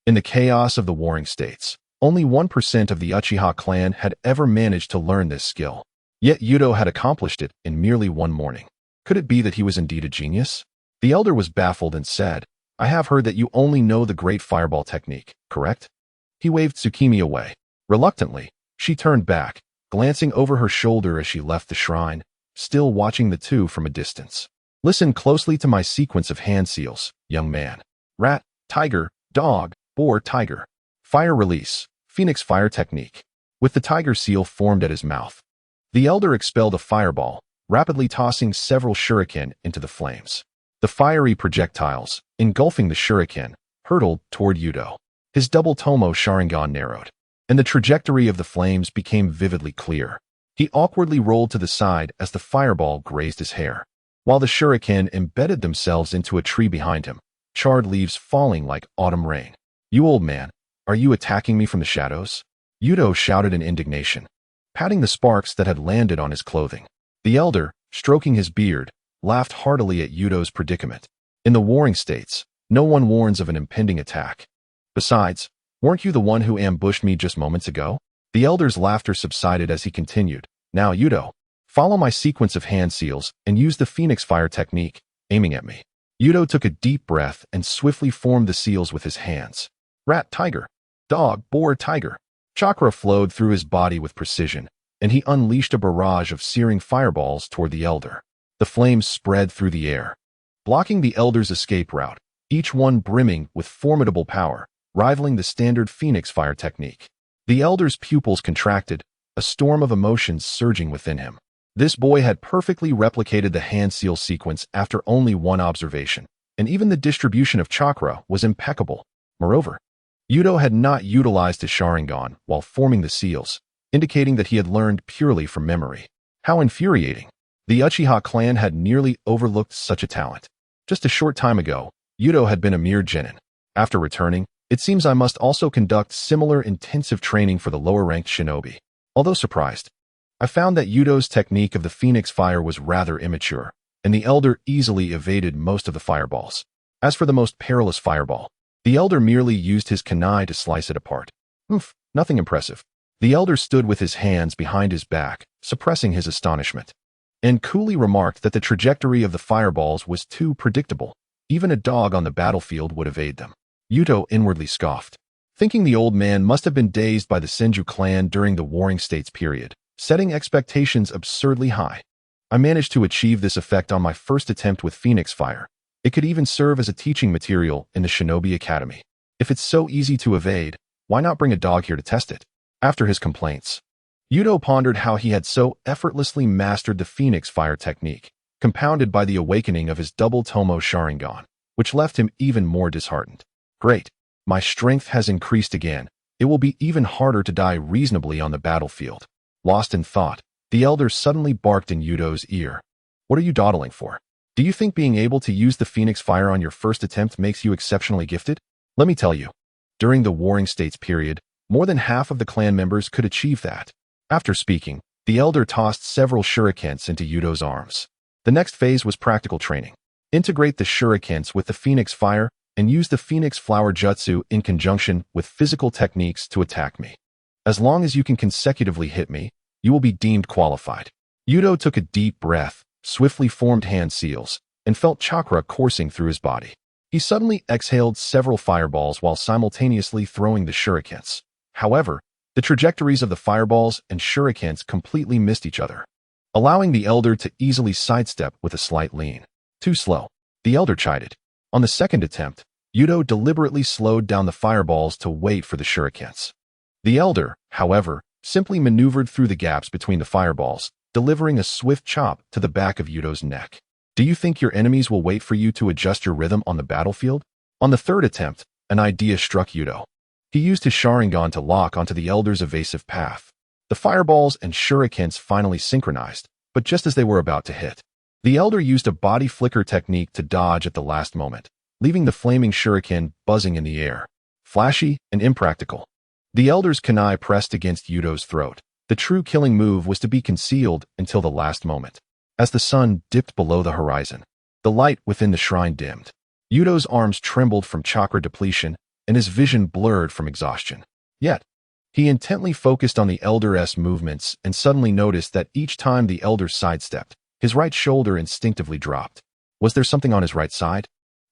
In the chaos of the Warring States, only 1% of the Uchiha clan had ever managed to learn this skill. Yet Yuto had accomplished it in merely one morning. Could it be that he was indeed a genius? The elder was baffled and said, "I have heard that you only know the great fireball technique, correct?" He waved Tsukimi away. Reluctantly, she turned back, glancing over her shoulder as she left the shrine, still watching the two from a distance. "Listen closely to my sequence of hand seals, young man. Rat, tiger, dog, boar, tiger. Fire release, phoenix fire technique." With the tiger seal formed at his mouth, the elder expelled a fireball, rapidly tossing several shuriken into the flames. The fiery projectiles, engulfing the shuriken, hurtled toward Yuto. His double tomo Sharingan narrowed. and the trajectory of the flames became vividly clear. He awkwardly rolled to the side as the fireball grazed his hair, while the shuriken embedded themselves into a tree behind him, charred leaves falling like autumn rain. "You old man, are you attacking me from the shadows?" Yuto shouted in indignation, patting the sparks that had landed on his clothing. The elder, stroking his beard, laughed heartily at Yuto's predicament. In the warring states, no one warns of an impending attack. Besides, weren't you the one who ambushed me just moments ago? The elder's laughter subsided as he continued. "Now, Yuto, follow my sequence of hand seals and use the Phoenix Fire technique," aiming at me. Yuto took a deep breath and swiftly formed the seals with his hands. Rat, tiger. Dog, boar, tiger. Chakra flowed through his body with precision, and he unleashed a barrage of searing fireballs toward the elder. The flames spread through the air, blocking the elder's escape route, each one brimming with formidable power, rivaling the standard Phoenix Fire technique. The elder's pupils contracted, a storm of emotions surging within him. This boy had perfectly replicated the hand seal sequence after only one observation, and even the distribution of chakra was impeccable. Moreover, Yuto had not utilized his Sharingan while forming the seals, indicating that he had learned purely from memory. How infuriating! The Uchiha clan had nearly overlooked such a talent. Just a short time ago, Yuto had been a mere genin. After returning, it seems I must also conduct similar intensive training for the lower-ranked shinobi. Although surprised, I found that Yuto's technique of the Phoenix Fire was rather immature, and the elder easily evaded most of the fireballs. As for the most perilous fireball, the elder merely used his kunai to slice it apart. Nothing impressive. The elder stood with his hands behind his back, suppressing his astonishment, and coolly remarked that the trajectory of the fireballs was too predictable. Even a dog on the battlefield would evade them. Yuto inwardly scoffed, thinking the old man must have been dazed by the Senju clan during the Warring States period, setting expectations absurdly high. I managed to achieve this effect on my first attempt with Phoenix Fire. It could even serve as a teaching material in the Shinobi Academy. If it's so easy to evade, why not bring a dog here to test it? After his complaints, Yuto pondered how he had so effortlessly mastered the Phoenix Fire technique, compounded by the awakening of his double Tomo Sharingan, which left him even more disheartened. Great, my strength has increased again. It will be even harder to die reasonably on the battlefield. Lost in thought, the elder suddenly barked in Yuto's ear. "What are you dawdling for? Do you think being able to use the Phoenix Fire on your first attempt makes you exceptionally gifted? Let me tell you, during the Warring States period, more than half of the clan members could achieve that." After speaking, the elder tossed several shurikens into Yuto's arms. The next phase was practical training. Integrate the shurikens with the Phoenix Fire and use the Phoenix Flower Jutsu in conjunction with physical techniques to attack me. As long as you can consecutively hit me, you will be deemed qualified. Yuto took a deep breath, swiftly formed hand seals, and felt chakra coursing through his body. He suddenly exhaled several fireballs while simultaneously throwing the shurikens. However, the trajectories of the fireballs and shurikens completely missed each other, allowing the elder to easily sidestep with a slight lean. "Too slow," the elder chided. On the second attempt, Yuto deliberately slowed down the fireballs to wait for the shurikens. The elder, however, simply maneuvered through the gaps between the fireballs, delivering a swift chop to the back of Yuto's neck. "Do you think your enemies will wait for you to adjust your rhythm on the battlefield?" On the third attempt, an idea struck Yuto. He used his Sharingan to lock onto the elder's evasive path. The fireballs and shurikens finally synchronized, but just as they were about to hit, the elder used a body flicker technique to dodge at the last moment, leaving the flaming shuriken buzzing in the air. Flashy and impractical. The elder's kunai pressed against Yuto's throat. The true killing move was to be concealed until the last moment. As the sun dipped below the horizon, the light within the shrine dimmed. Yuto's arms trembled from chakra depletion, and his vision blurred from exhaustion. Yet, he intently focused on the elder's movements and suddenly noticed that each time the elder sidestepped, his right shoulder instinctively dropped. Was there something on his right side?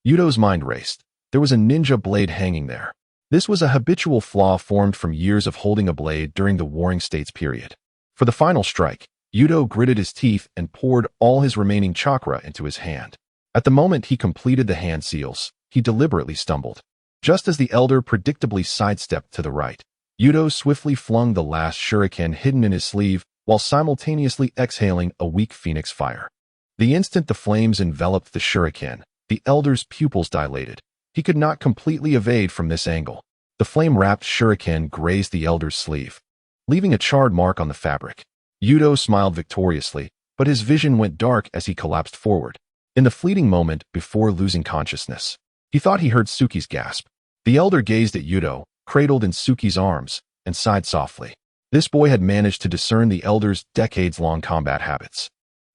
Yuto's mind raced. There was a ninja blade hanging there. This was a habitual flaw formed from years of holding a blade during the Warring States period. For the final strike, Yuto gritted his teeth and poured all his remaining chakra into his hand. At the moment he completed the hand seals, he deliberately stumbled. Just as the elder predictably sidestepped to the right, Yuto swiftly flung the last shuriken hidden in his sleeve while simultaneously exhaling a weak Phoenix Fire. The instant the flames enveloped the shuriken, the elder's pupils dilated. He could not completely evade from this angle. The flame-wrapped shuriken grazed the elder's sleeve, leaving a charred mark on the fabric. Yuto smiled victoriously, but his vision went dark as he collapsed forward. In the fleeting moment before losing consciousness, he thought he heard Suki's gasp. The elder gazed at Yuto, cradled in Suki's arms, and sighed softly. This boy had managed to discern the elder's decades-long combat habits.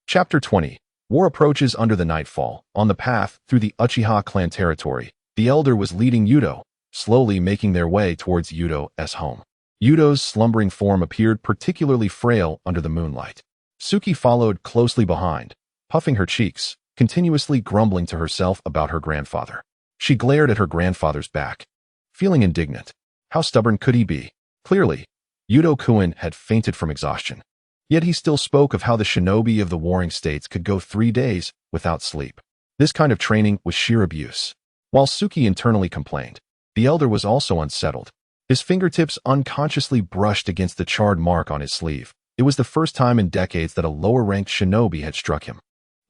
Chapter 20. War approaches under the nightfall. On the path through the Uchiha clan territory, the elder was leading Yuto, slowly making their way towards Yuto's home. Yuto's slumbering form appeared particularly frail under the moonlight. Suki followed closely behind, puffing her cheeks, continuously grumbling to herself about her grandfather. She glared at her grandfather's back, feeling indignant. How stubborn could he be? Clearly, Yuto-kun had fainted from exhaustion. Yet he still spoke of how the shinobi of the warring states could go 3 days without sleep. This kind of training was sheer abuse. While Suki internally complained, the elder was also unsettled. His fingertips unconsciously brushed against the charred mark on his sleeve. It was the first time in decades that a lower-ranked shinobi had struck him.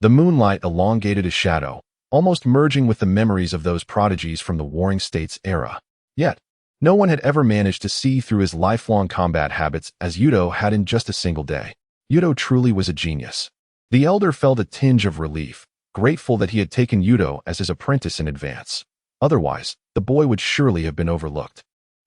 The moonlight elongated his shadow, almost merging with the memories of those prodigies from the warring states era. Yet, no one had ever managed to see through his lifelong combat habits as Yuto had in just a single day. Yuto truly was a genius. The elder felt a tinge of relief, grateful that he had taken Yuto as his apprentice in advance. Otherwise, the boy would surely have been overlooked.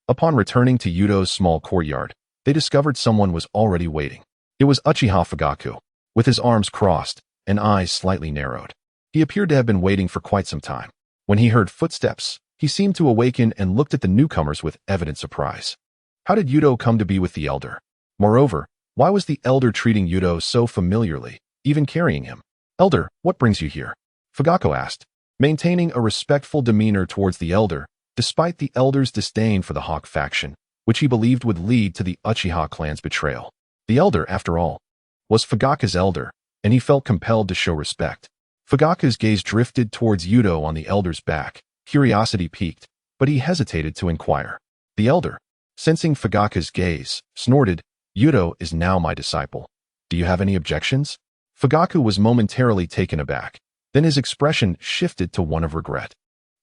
Upon returning to Yuto's small courtyard, they discovered someone was already waiting. It was Uchiha Fugaku, with his arms crossed and eyes slightly narrowed. He appeared to have been waiting for quite some time. When he heard footsteps, he seemed to awaken and looked at the newcomers with evident surprise. How did Yuto come to be with the elder? Moreover, why was the elder treating Yuto so familiarly, even carrying him? "Elder, what brings you here?" Fugaku asked, maintaining a respectful demeanor towards the elder, despite the elder's disdain for the Hawk faction, which he believed would lead to the Uchiha clan's betrayal. The elder, after all, was Fugaku's elder, and he felt compelled to show respect. Fugaku's gaze drifted towards Yuto on the elder's back. Curiosity piqued, but he hesitated to inquire. The elder, sensing Fugaku's gaze, snorted, "Yuto is now my disciple. Do you have any objections?" Fugaku was momentarily taken aback. Then his expression shifted to one of regret.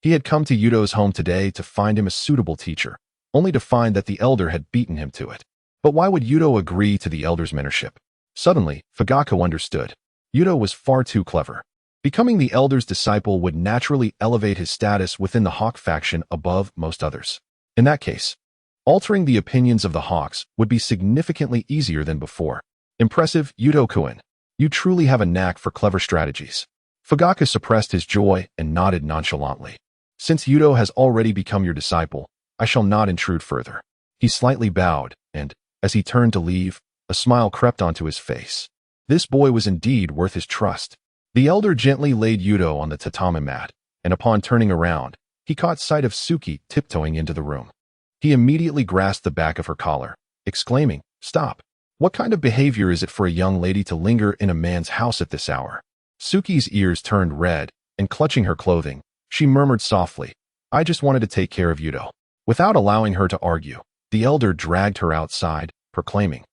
He had come to Yuto's home today to find him a suitable teacher, only to find that the elder had beaten him to it. But why would Yuto agree to the elder's mentorship? Suddenly, Fugaku understood. Yuto was far too clever. Becoming the elder's disciple would naturally elevate his status within the Hawk faction above most others. In that case, altering the opinions of the Hawks would be significantly easier than before. Impressive, Yuto-kun. You truly have a knack for clever strategies. Fugaku suppressed his joy and nodded nonchalantly. Since Yuto has already become your disciple, I shall not intrude further. He slightly bowed, and, as he turned to leave, a smile crept onto his face. This boy was indeed worth his trust. The elder gently laid Yuto on the tatami mat, and upon turning around, he caught sight of Suki tiptoeing into the room. He immediately grasped the back of her collar, exclaiming, "Stop! What kind of behavior is it for a young lady to linger in a man's house at this hour?" Suki's ears turned red, and clutching her clothing, she murmured softly, "I just wanted to take care of Yuto." Without allowing her to argue, the elder dragged her outside, proclaiming,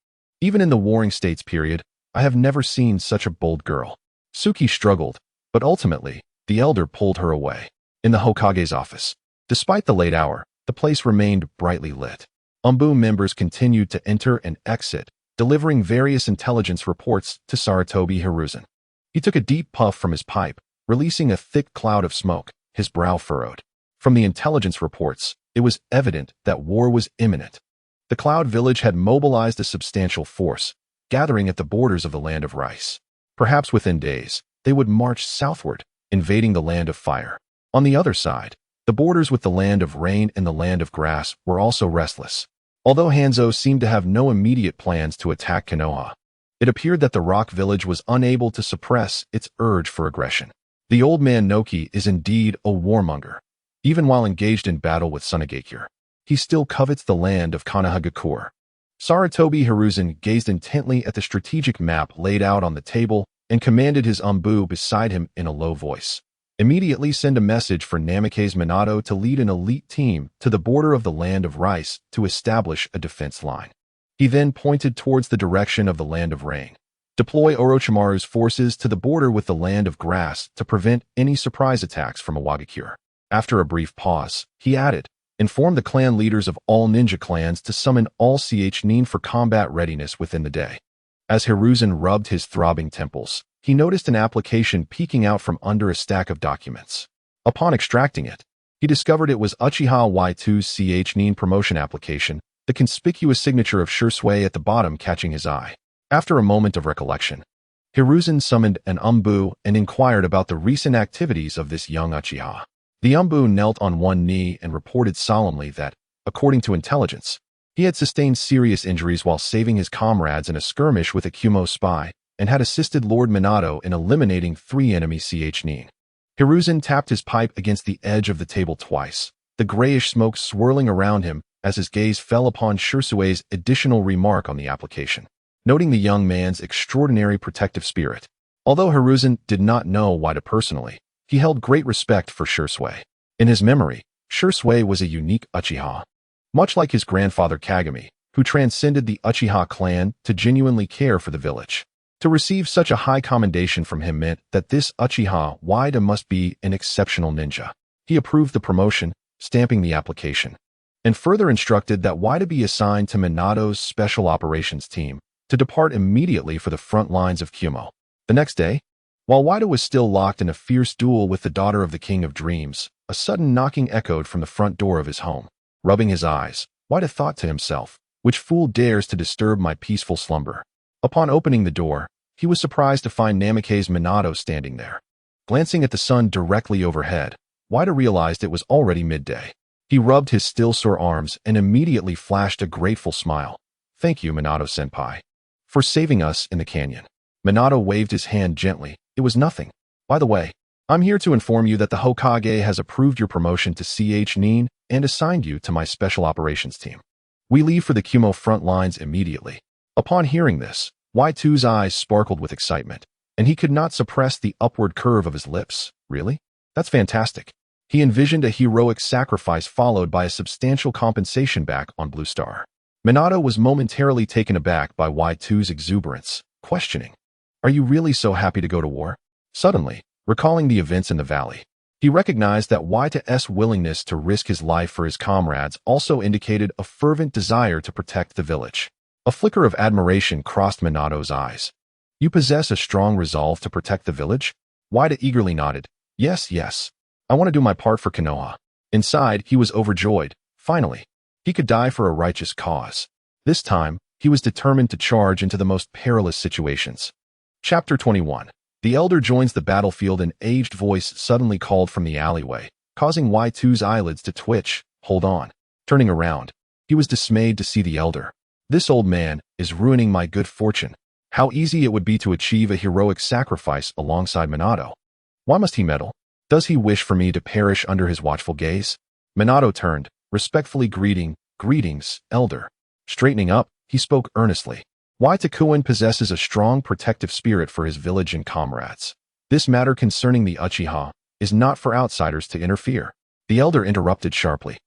"Even in the Warring States period, I have never seen such a bold girl." Suki struggled, but ultimately, the elder pulled her away. In the Hokage's office, despite the late hour, the place remained brightly lit. Umbu members continued to enter and exit, delivering various intelligence reports to Sarutobi Hiruzen. He took a deep puff from his pipe, releasing a thick cloud of smoke, his brow furrowed. From the intelligence reports, it was evident that war was imminent. The Cloud Village had mobilized a substantial force, gathering at the borders of the Land of Rice. Perhaps within days, they would march southward, invading the Land of Fire. On the other side, the borders with the Land of Rain and the Land of Grass were also restless. Although Hanzo seemed to have no immediate plans to attack Konoha, it appeared that the Rock Village was unable to suppress its urge for aggression. The old man Noki is indeed a warmonger. Even while engaged in battle with Sunagakure, he still covets the land of Konohagakure. Sarutobi Hiruzen gazed intently at the strategic map laid out on the table and commanded his umbu beside him in a low voice. Immediately send a message for Namikaze Minato to lead an elite team to the border of the Land of Rice to establish a defense line. He then pointed towards the direction of the Land of Rain. Deploy Orochimaru's forces to the border with the Land of Grass to prevent any surprise attacks from Iwagakure. After a brief pause, he added, Inform the clan leaders of all ninja clans to summon all yearned for combat readiness within the day. As Hiruzen rubbed his throbbing temples, he noticed an application peeking out from under a stack of documents. Upon extracting it, he discovered it was Uchiha Y2's yearned promotion application, the conspicuous signature of Shursui at the bottom catching his eye. After a moment of recollection, Hiruzen summoned an Umbu and inquired about the recent activities of this young Uchiha. The Umbu knelt on one knee and reported solemnly that, according to intelligence, he had sustained serious injuries while saving his comrades in a skirmish with a Kumo spy and had assisted Lord Minato in eliminating 3 enemy yearned. Hiruzen tapped his pipe against the edge of the table twice, the grayish smoke swirling around him as his gaze fell upon Shursue's additional remark on the application, noting the young man's extraordinary protective spirit. Although Hiruzen did not know Wida personally, he held great respect for Shursui. In his memory, Shursui was a unique Uchiha. Much like his grandfather Kagami, who transcended the Uchiha clan to genuinely care for the village. To receive such a high commendation from him meant that this Uchiha Wida must be an exceptional ninja. He approved the promotion, stamping the application, and further instructed that Wida be assigned to Minato's Special Operations Team to depart immediately for the front lines of Kumo. The next day, while Wida was still locked in a fierce duel with the daughter of the King of Dreams, a sudden knocking echoed from the front door of his home. Rubbing his eyes, Wida thought to himself, "Which fool dares to disturb my peaceful slumber?" Upon opening the door, he was surprised to find Namikaze Minato standing there. Glancing at the sun directly overhead, Wida realized it was already midday. He rubbed his still sore arms and immediately flashed a grateful smile. "Thank you, Minato-senpai, for saving us in the canyon." Minato waved his hand gently. "It was nothing. By the way, I'm here to inform you that the Hokage has approved your promotion to yearned and assigned you to my Special Operations Team. We leave for the Kumo front lines immediately." Upon hearing this, Y2's eyes sparkled with excitement, and he could not suppress the upward curve of his lips. "Really? That's fantastic." He envisioned a heroic sacrifice followed by a substantial compensation back on Blue Star. Minato was momentarily taken aback by Y2's exuberance, questioning, "Are you really so happy to go to war?" Suddenly, recalling the events in the valley, he recognized that Y2's willingness to risk his life for his comrades also indicated a fervent desire to protect the village. A flicker of admiration crossed Minato's eyes. "You possess a strong resolve to protect the village?" Wida eagerly nodded. Yes. I want to do my part for Konoha." Inside, he was overjoyed. Finally, he could die for a righteous cause. This time, he was determined to charge into the most perilous situations. Chapter 21. The elder joins the battlefield. An aged voice suddenly called from the alleyway, causing Y2's eyelids to twitch. "Hold on." Turning around, he was dismayed to see the elder. "This old man is ruining my good fortune. How easy it would be to achieve a heroic sacrifice alongside Minato. Why must he meddle? Does he wish for me to perish under his watchful gaze?" Minato turned, respectfully Greetings, elder." Straightening up, he spoke earnestly. Y2 possesses a strong protective spirit for his village and comrades. This matter concerning the Uchiha is not for outsiders to interfere." The elder interrupted sharply,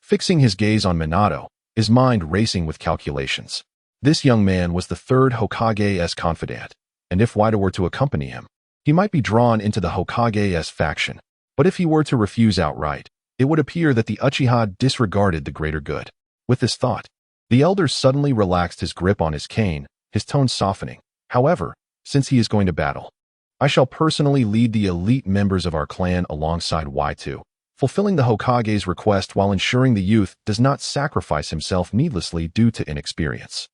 fixing his gaze on Minato, his mind racing with calculations. This young man was the third Hokage's confidant, and if Wida were to accompany him, he might be drawn into the Hokage's faction. But if he were to refuse outright, it would appear that the Uchiha disregarded the greater good. With this thought, the elder suddenly relaxed his grip on his cane, his tone softening. "However, since he is going to battle, I shall personally lead the elite members of our clan alongside Y2, fulfilling the Hokage's request while ensuring the youth does not sacrifice himself needlessly due to inexperience."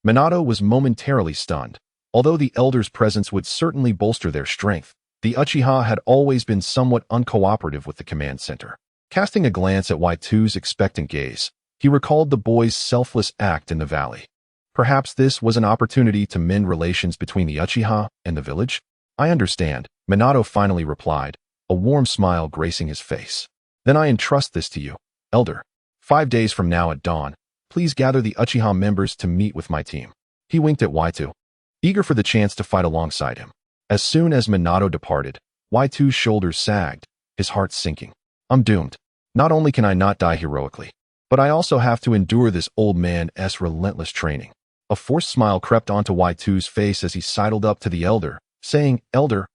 Minato was momentarily stunned. Although the elder's presence would certainly bolster their strength, the Uchiha had always been somewhat uncooperative with the command center. Casting a glance at Y2's expectant gaze, he recalled the boy's selfless act in the valley. Perhaps this was an opportunity to mend relations between the Uchiha and the village? "I understand," Minato finally replied, a warm smile gracing his face. "Then I entrust this to you, elder. 5 days from now at dawn, please gather the Uchiha members to meet with my team." He winked at Y2, eager for the chance to fight alongside him. As soon as Minato departed, Y2's shoulders sagged, his heart sinking. "I'm doomed. Not only can I not die heroically, but I also have to endure this old man's relentless training." A forced smile crept onto Y2's face as he sidled up to the elder, saying, "Elder,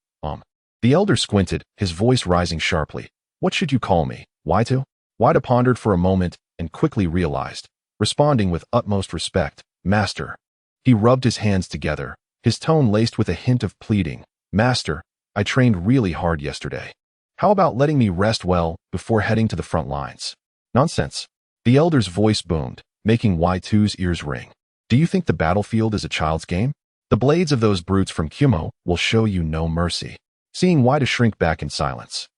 The elder squinted, his voice rising sharply. "What should you call me, Y2?" Wada pondered for a moment and quickly realized, responding with utmost respect, "Master." He rubbed his hands together, his tone laced with a hint of pleading. "Master, I trained really hard yesterday. How about letting me rest well before heading to the front lines?" "Nonsense." The elder's voice boomed, making Y2's ears ring. "Do you think the battlefield is a child's game? The blades of those brutes from Kumo will show you no mercy." Seeing Wada shrink back in silence,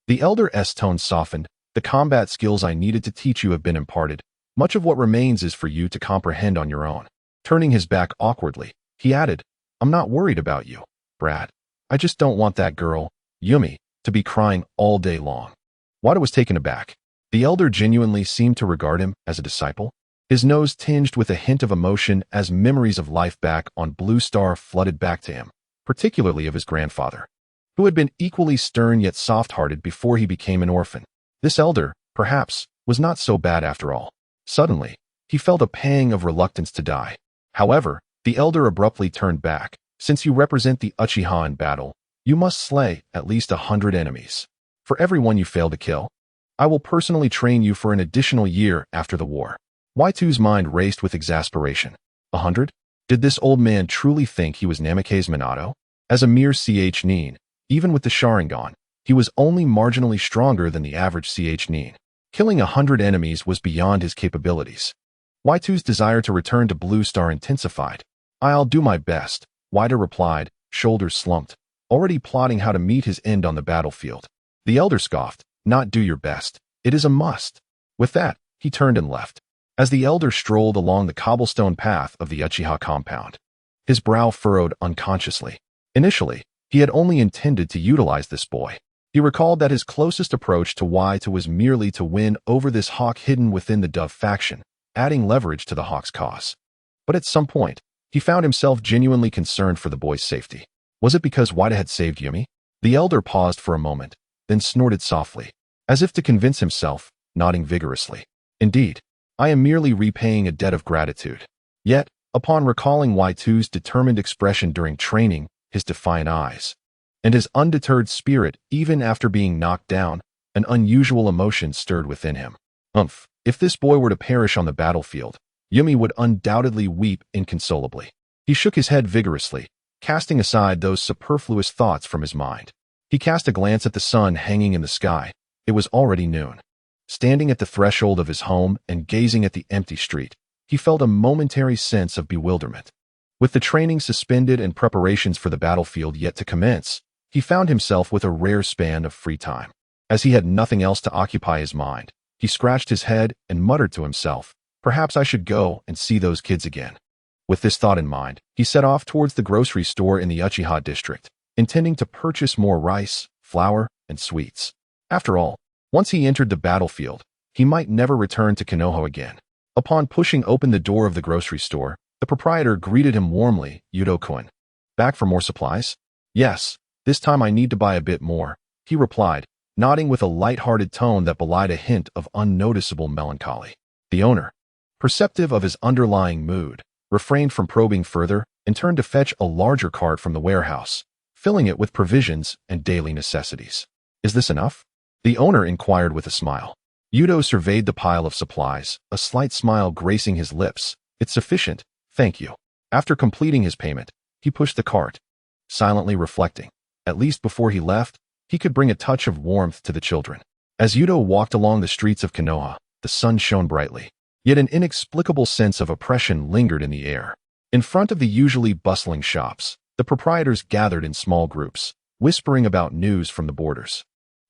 the elder's tone softened. "The combat skills I needed to teach you have been imparted. Much of what remains is for you to comprehend on your own." Turning his back awkwardly, he added, "I'm not worried about you, Brad. I just don't want that girl, Yumi, to be crying all day long." Wada was taken aback. The elder genuinely seemed to regard him as a disciple. His nose tinged with a hint of emotion as memories of life back on Blue Star flooded back to him, particularly of his grandfather, who had been equally stern yet soft-hearted before he became an orphan. This elder, perhaps, was not so bad after all. Suddenly, he felt a pang of reluctance to die. However, the elder abruptly turned back. "Since you represent the Uchiha in battle, you must slay at least 100 enemies. For everyone you fail to kill, I will personally train you for an additional year after the war." Y2's mind raced with exasperation. 100? Did this old man truly think he was Namikaze Minato? As a mere nin, even with the Sharingan, he was only marginally stronger than the average nin. Killing 100 enemies was beyond his capabilities. Y2's desire to return to Blue Star intensified. "I'll do my best," Wada replied, shoulders slumped, already plotting how to meet his end on the battlefield. The elder scoffed, "Not do your best. It is a must." With that, he turned and left. As the elder strolled along the cobblestone path of the Uchiha compound, his brow furrowed unconsciously. Initially, he had only intended to utilize this boy. He recalled that his closest approach to Y2 was merely to win over this hawk hidden within the Dove faction, adding leverage to the hawk's cause. But at some point, he found himself genuinely concerned for the boy's safety. Was it because Wada had saved Yumi? The elder paused for a moment, then snorted softly, as if to convince himself, nodding vigorously. "Indeed, I am merely repaying a debt of gratitude." Yet, upon recalling Y2's determined expression during training, his defiant eyes, and his undeterred spirit even after being knocked down, an unusual emotion stirred within him. If this boy were to perish on the battlefield, Yumi would undoubtedly weep inconsolably. He shook his head vigorously, casting aside those superfluous thoughts from his mind. He cast a glance at the sun hanging in the sky. It was already noon. Standing at the threshold of his home and gazing at the empty street, he felt a momentary sense of bewilderment. With the training suspended and preparations for the battlefield yet to commence, he found himself with a rare span of free time. As he had nothing else to occupy his mind, he scratched his head and muttered to himself, "Perhaps I should go and see those kids again." With this thought in mind, he set off towards the grocery store in the Uchiha district, intending to purchase more rice, flour, and sweets. After all, once he entered the battlefield, he might never return to Konoha again. Upon pushing open the door of the grocery store, the proprietor greeted him warmly. "Yuto-kun. Back for more supplies?" "Yes, this time I need to buy a bit more," he replied, nodding with a light-hearted tone that belied a hint of unnoticeable melancholy. The owner, perceptive of his underlying mood, refrained from probing further and turned to fetch a larger cart from the warehouse, filling it with provisions and daily necessities. "Is this enough?" the owner inquired with a smile. Yuto surveyed the pile of supplies, a slight smile gracing his lips. "It's sufficient, thank you." After completing his payment, he pushed the cart, silently reflecting. At least before he left, he could bring a touch of warmth to the children. As Yuto walked along the streets of Konoha, the sun shone brightly, yet an inexplicable sense of oppression lingered in the air. In front of the usually bustling shops, the proprietors gathered in small groups, whispering about news from the borders.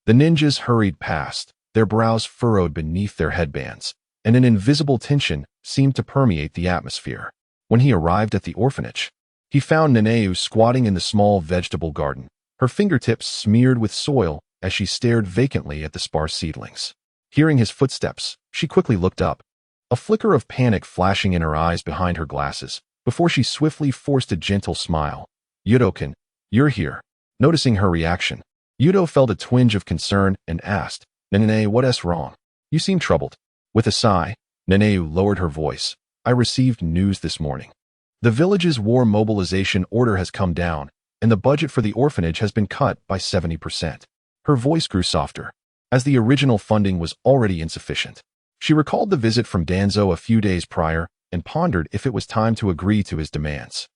The ninjas hurried past, their brows furrowed beneath their headbands, and an invisible tension seemed to permeate the atmosphere. When he arrived at the orphanage, he found Naneu squatting in the small vegetable garden, her fingertips smeared with soil as she stared vacantly at the sparse seedlings. Hearing his footsteps, she quickly looked up, a flicker of panic flashing in her eyes behind her glasses, before she swiftly forced a gentle smile. "Yuto-kun, you're here." Noticing her reaction, Yuto felt a twinge of concern and asked, "Nene, what's wrong? You seem troubled." With a sigh, Naneu lowered her voice. "I received news this morning. The village's war mobilization order has come down, and the budget for the orphanage has been cut by 70%. Her voice grew softer. as the original funding was already insufficient. She recalled the visit from Danzo a few days prior and pondered if it was time to agree to his demands.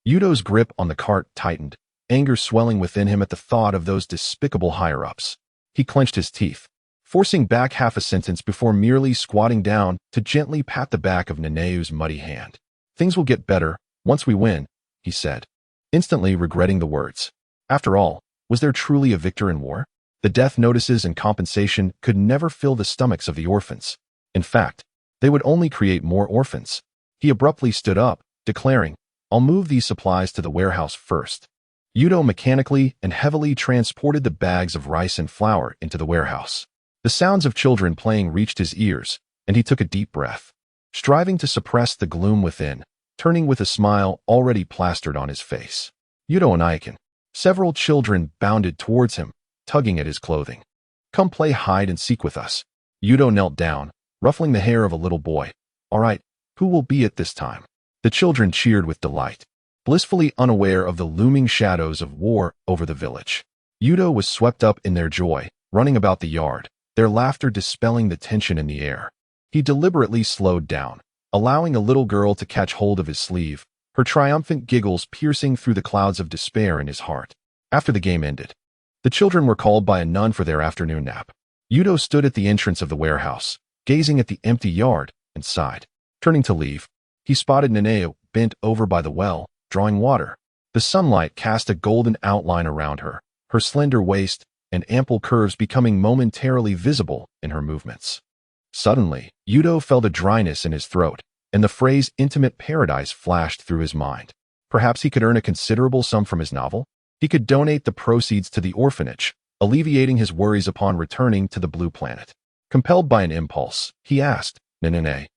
Yuto's grip on the cart tightened, anger swelling within him at the thought of those despicable higher-ups. He clenched his teeth, forcing back half a sentence before merely squatting down to gently pat the back of Neneu's muddy hand. "Things will get better once we win," he said, instantly regretting the words. After all, was there truly a victor in war? The death notices and compensation could never fill the stomachs of the orphans. In fact, they would only create more orphans. He abruptly stood up, declaring, "I'll move these supplies to the warehouse first." Yuto mechanically and heavily transported the bags of rice and flour into the warehouse. The sounds of children playing reached his ears, and he took a deep breath, striving to suppress the gloom within, turning with a smile already plastered on his face. "Yuto and Aiken." Several children bounded towards him, tugging at his clothing. "Come play hide and seek with us." Yuto knelt down, ruffling the hair of a little boy. "All right, who will be it this time?" The children cheered with delight, blissfully unaware of the looming shadows of war over the village. Yuto was swept up in their joy, running about the yard, their laughter dispelling the tension in the air. He deliberately slowed down, allowing a little girl to catch hold of his sleeve, her triumphant giggles piercing through the clouds of despair in his heart. After the game ended, the children were called by a nun for their afternoon nap. Yuto stood at the entrance of the warehouse, gazing at the empty yard, and sighed. Turning to leave, he spotted Neneu bent over by the well, drawing water. The sunlight cast a golden outline around her, her slender waist and ample curves becoming momentarily visible in her movements. Suddenly, Yuto felt a dryness in his throat, and the phrase "intimate paradise" flashed through his mind. Perhaps he could earn a considerable sum from his novel? He could donate the proceeds to the orphanage, alleviating his worries upon returning to the Blue Planet. Compelled by an impulse, he asked, "Nene,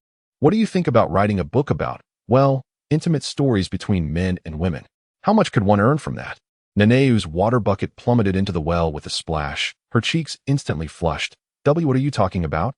what do you think about writing a book about, well, intimate stories between men and women? How much could one earn from that?" Neneu's water bucket plummeted into the well with a splash, her cheeks instantly flushed. What are you talking about?"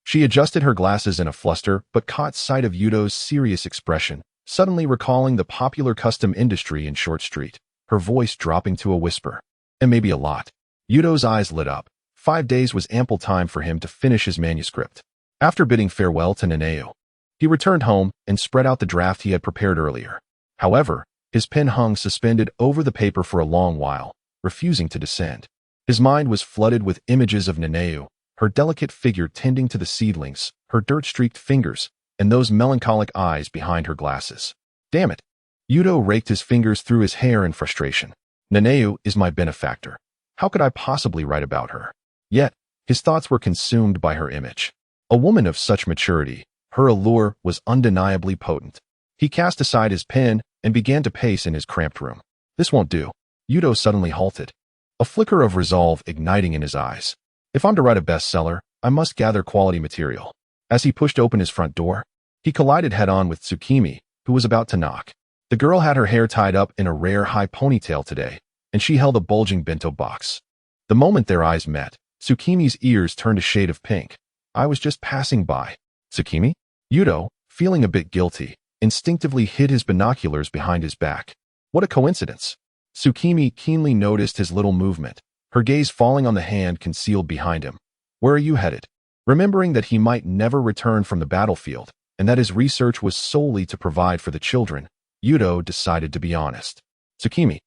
She adjusted her glasses in a fluster but caught sight of Yuto's serious expression, suddenly recalling the popular custom industry in Short Street, her voice dropping to a whisper. "And maybe a lot." Yuto's eyes lit up. 5 days was ample time for him to finish his manuscript. After bidding farewell to Neneu, he returned home and spread out the draft he had prepared earlier. However, his pen hung suspended over the paper for a long while, refusing to descend. His mind was flooded with images of Neneu, her delicate figure tending to the seedlings, her dirt-streaked fingers, and those melancholic eyes behind her glasses. Damn it! Yuto raked his fingers through his hair in frustration. Neneu is my benefactor. How could I possibly write about her? Yet, his thoughts were consumed by her image. A woman of such maturity, her allure was undeniably potent. He cast aside his pen and began to pace in his cramped room. This won't do. Yuto suddenly halted, a flicker of resolve igniting in his eyes. If I'm to write a bestseller, I must gather quality material. As he pushed open his front door, he collided head-on with Tsukimi, who was about to knock. The girl had her hair tied up in a rare high ponytail today, and she held a bulging bento box. The moment their eyes met, Tsukimi's ears turned a shade of pink. "I was just passing by." "Tsukimi?" Yuto, feeling a bit guilty, instinctively hid his binoculars behind his back. What a coincidence. Tsukimi keenly noticed his little movement, her gaze falling on the hand concealed behind him. "Where are you headed?" Remembering that he might never return from the battlefield, and that his research was solely to provide for the children, Yuto decided to be honest. "Tsukimi,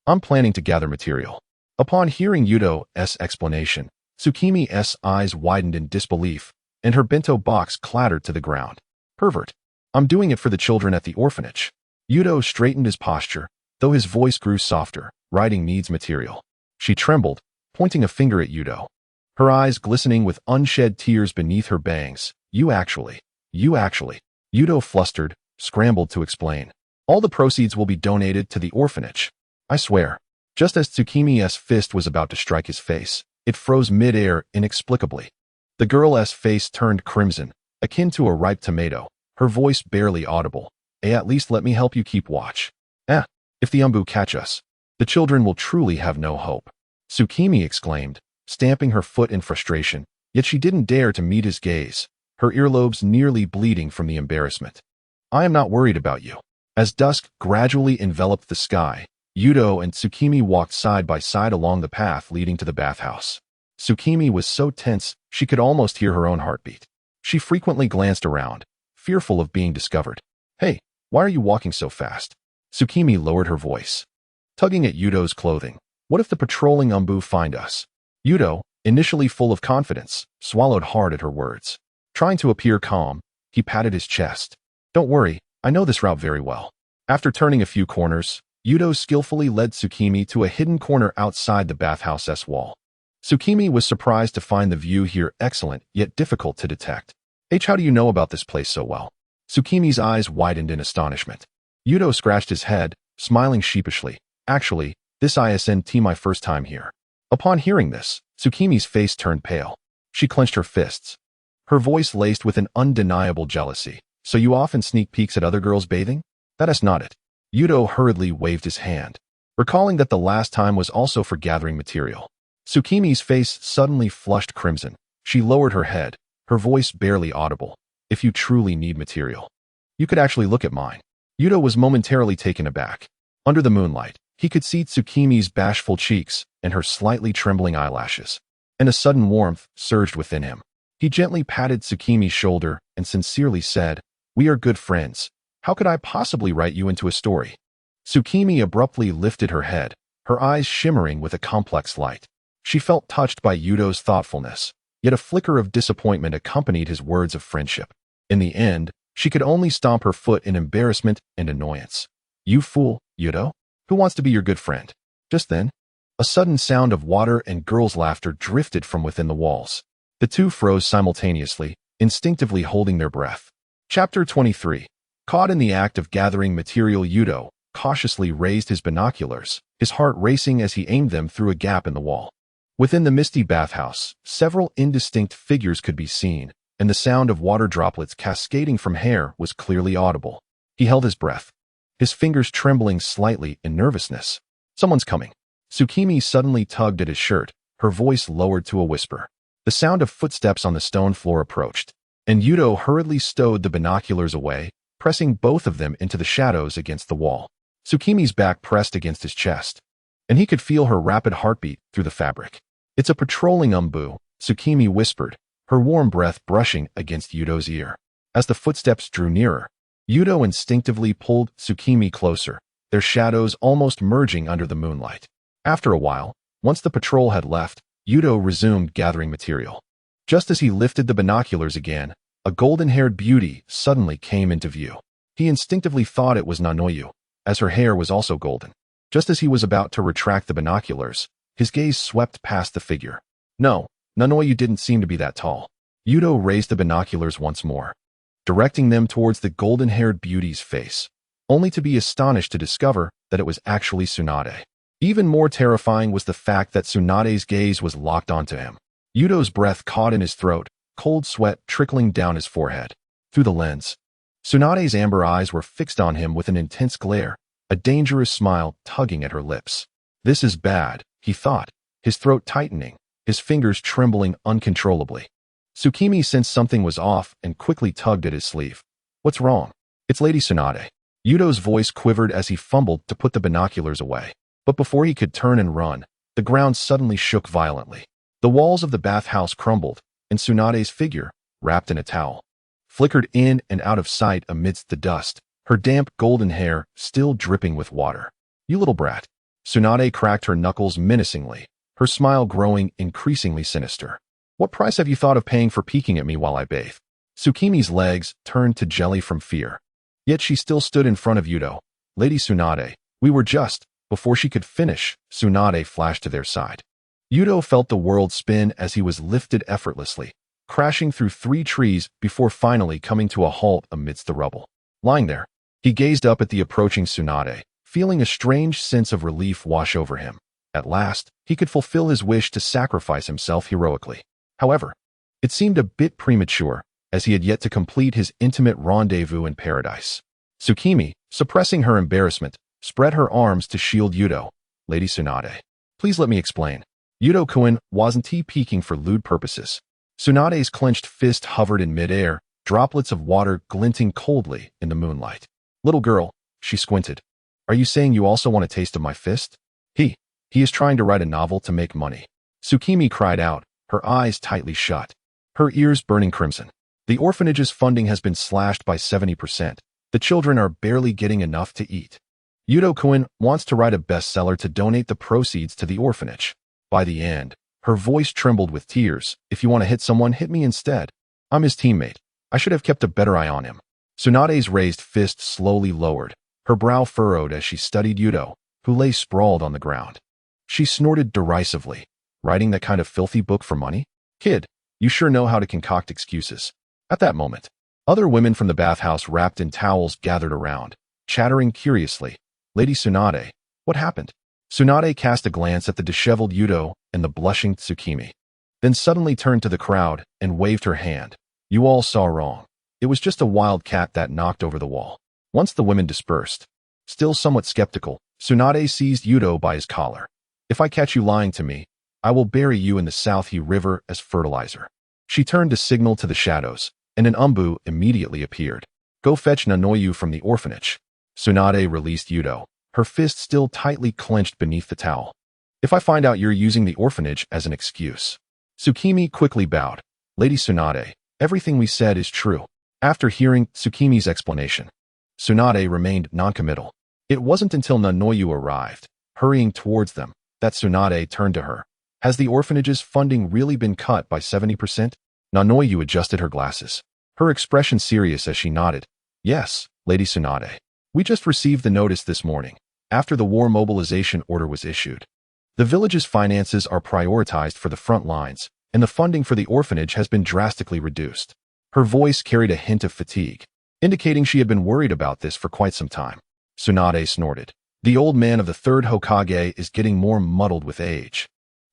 I'm planning to gather material." Upon hearing Yuto's explanation, Tsukimi's eyes widened in disbelief, and her bento box clattered to the ground. "Pervert. I'm doing it for the children at the orphanage." Yuto straightened his posture, though his voice grew softer. "Writing needs material." She trembled, pointing a finger at Yuto, her eyes glistening with unshed tears beneath her bangs. You actually. Yuto, flustered, scrambled to explain. "All the proceeds will be donated to the orphanage. I swear." Just as Tsukimi's fist was about to strike his face, it froze mid-air inexplicably. The girl's face turned crimson, akin to a ripe tomato, her voice barely audible. At least let me help you keep watch." If the Umbu catch us, the children will truly have no hope." Tsukimi exclaimed, stamping her foot in frustration, yet she didn't dare to meet his gaze, her earlobes nearly bleeding from the embarrassment. "I am not worried about you." As dusk gradually enveloped the sky, Yuto and Tsukimi walked side by side along the path leading to the bathhouse. Tsukimi was so tense she could almost hear her own heartbeat. She frequently glanced around, fearful of being discovered. Hey, why are you walking so fast? Tsukimi lowered her voice, tugging at Yuto's clothing. What if the patrolling Umbu find us? Yuto, initially full of confidence, swallowed hard at her words. Trying to appear calm, he patted his chest. Don't worry, I know this route very well. After turning a few corners, Yuto skillfully led Tsukimi to a hidden corner outside the bathhouse's wall. Tsukimi was surprised to find the view here excellent yet difficult to detect. How do you know about this place so well? Tsukimi's eyes widened in astonishment. Yuto scratched his head, smiling sheepishly. Actually, this isn't my first time here. Upon hearing this, Tsukimi's face turned pale. She clenched her fists, her voice laced with an undeniable jealousy. So you often sneak peeks at other girls bathing? That is not it. Yuto hurriedly waved his hand, recalling that the last time was also for gathering material. Tsukimi's face suddenly flushed crimson. She lowered her head, her voice barely audible. If you truly need material, you could actually look at mine. Yuto was momentarily taken aback. Under the moonlight, he could see Tsukimi's bashful cheeks and her slightly trembling eyelashes, and a sudden warmth surged within him. He gently patted Tsukimi's shoulder and sincerely said, "We are good friends. How could I possibly write you into a story?" Tsukimi abruptly lifted her head, her eyes shimmering with a complex light. She felt touched by Yuto's thoughtfulness, yet a flicker of disappointment accompanied his words of friendship. In the end, she could only stomp her foot in embarrassment and annoyance. You fool, Yuto? Who wants to be your good friend? Just then, a sudden sound of water and girls' laughter drifted from within the walls. The two froze simultaneously, instinctively holding their breath. Chapter 23. Caught in the act of gathering material, Yuto cautiously raised his binoculars, his heart racing as he aimed them through a gap in the wall. Within the misty bathhouse, several indistinct figures could be seen, and the sound of water droplets cascading from hair was clearly audible. He held his breath, his fingers trembling slightly in nervousness. Someone's coming. Tsukimi suddenly tugged at his shirt, her voice lowered to a whisper. The sound of footsteps on the stone floor approached, and Yuto hurriedly stowed the binoculars away, pressing both of them into the shadows against the wall. Tsukimi's back pressed against his chest, and he could feel her rapid heartbeat through the fabric. It's a patrolling Umbu, Tsukimi whispered, her warm breath brushing against Yuto's ear. As the footsteps drew nearer, Yuto instinctively pulled Tsukimi closer, their shadows almost merging under the moonlight. After a while, once the patrol had left, Yuto resumed gathering material. Just as he lifted the binoculars again, a golden-haired beauty suddenly came into view. He instinctively thought it was Nanoyu, as her hair was also golden. Just as he was about to retract the binoculars, his gaze swept past the figure. No, Nanoyu didn't seem to be that tall. Yuto raised the binoculars once more, directing them towards the golden-haired beauty's face, only to be astonished to discover that it was actually Tsunade. Even more terrifying was the fact that Tsunade's gaze was locked onto him. Yuto's breath caught in his throat, cold sweat trickling down his forehead. Through the lens, Tsunade's amber eyes were fixed on him with an intense glare, a dangerous smile tugging at her lips. This is bad, he thought, his throat tightening, his fingers trembling uncontrollably. Tsukimi sensed something was off and quickly tugged at his sleeve. What's wrong? It's Lady Tsunade. Yuto's voice quivered as he fumbled to put the binoculars away. But before he could turn and run, the ground suddenly shook violently. The walls of the bathhouse crumbled, and Tsunade's figure, wrapped in a towel, flickered in and out of sight amidst the dust, her damp golden hair still dripping with water. You little brat. Tsunade cracked her knuckles menacingly, her smile growing increasingly sinister. What price have you thought of paying for peeking at me while I bathe? Tsukimi's legs turned to jelly from fear. Yet she still stood in front of Yuto. Lady Tsunade, we were just... Before she could finish, Tsunade flashed to their side. Yuto felt the world spin as he was lifted effortlessly, crashing through 3 trees before finally coming to a halt amidst the rubble. Lying there, he gazed up at the approaching Tsunade, feeling a strange sense of relief wash over him. At last, he could fulfill his wish to sacrifice himself heroically. However, it seemed a bit premature, as he had yet to complete his intimate rendezvous in paradise. Tsukimi, suppressing her embarrassment, spread her arms to shield Yuto. Lady Tsunade, please let me explain. Yuto-kun wasn't peeking for lewd purposes. Tsunade's clenched fist hovered in midair, droplets of water glinting coldly in the moonlight. Little girl, she squinted. Are you saying you also want a taste of my fist? He is trying to write a novel to make money. Tsukimi cried out, her eyes tightly shut, her ears burning crimson. The orphanage's funding has been slashed by 70%. The children are barely getting enough to eat. Yuto wants to write a bestseller to donate the proceeds to the orphanage. By the end, her voice trembled with tears. If you want to hit someone, hit me instead. I'm his teammate. I should have kept a better eye on him. Tsunade's raised fist slowly lowered, her brow furrowed as she studied Yuto, who lay sprawled on the ground. She snorted derisively. Writing that kind of filthy book for money? Kid, you sure know how to concoct excuses. At that moment, other women from the bathhouse wrapped in towels gathered around, chattering curiously. Lady Tsunade, what happened? Tsunade cast a glance at the disheveled Yuto and the blushing Tsukimi, then suddenly turned to the crowd and waved her hand. You all saw wrong. It was just a wild cat that knocked over the wall. Once the women dispersed, still somewhat skeptical, Tsunade seized Yuto by his collar. If I catch you lying to me, I will bury you in the South-He River as fertilizer. She turned to signal to the shadows, and an umbu immediately appeared. Go fetch Nanoyu from the orphanage. Tsunade released Yuto, her fist still tightly clenched beneath the towel. If I find out you're using the orphanage as an excuse. Tsukimi quickly bowed. Lady Tsunade, everything we said is true. After hearing Tsukimi's explanation, Tsunade remained noncommittal. It wasn't until Nanoyu arrived, hurrying towards them, that Tsunade turned to her. Has the orphanage's funding really been cut by 70%? Nanoyu adjusted her glasses, her expression serious as she nodded. Yes, Lady Tsunade. We just received the notice this morning, after the war mobilization order was issued. The village's finances are prioritized for the front lines, and the funding for the orphanage has been drastically reduced. Her voice carried a hint of fatigue, indicating she had been worried about this for quite some time. Tsunade snorted. The old man of the third Hokage is getting more muddled with age.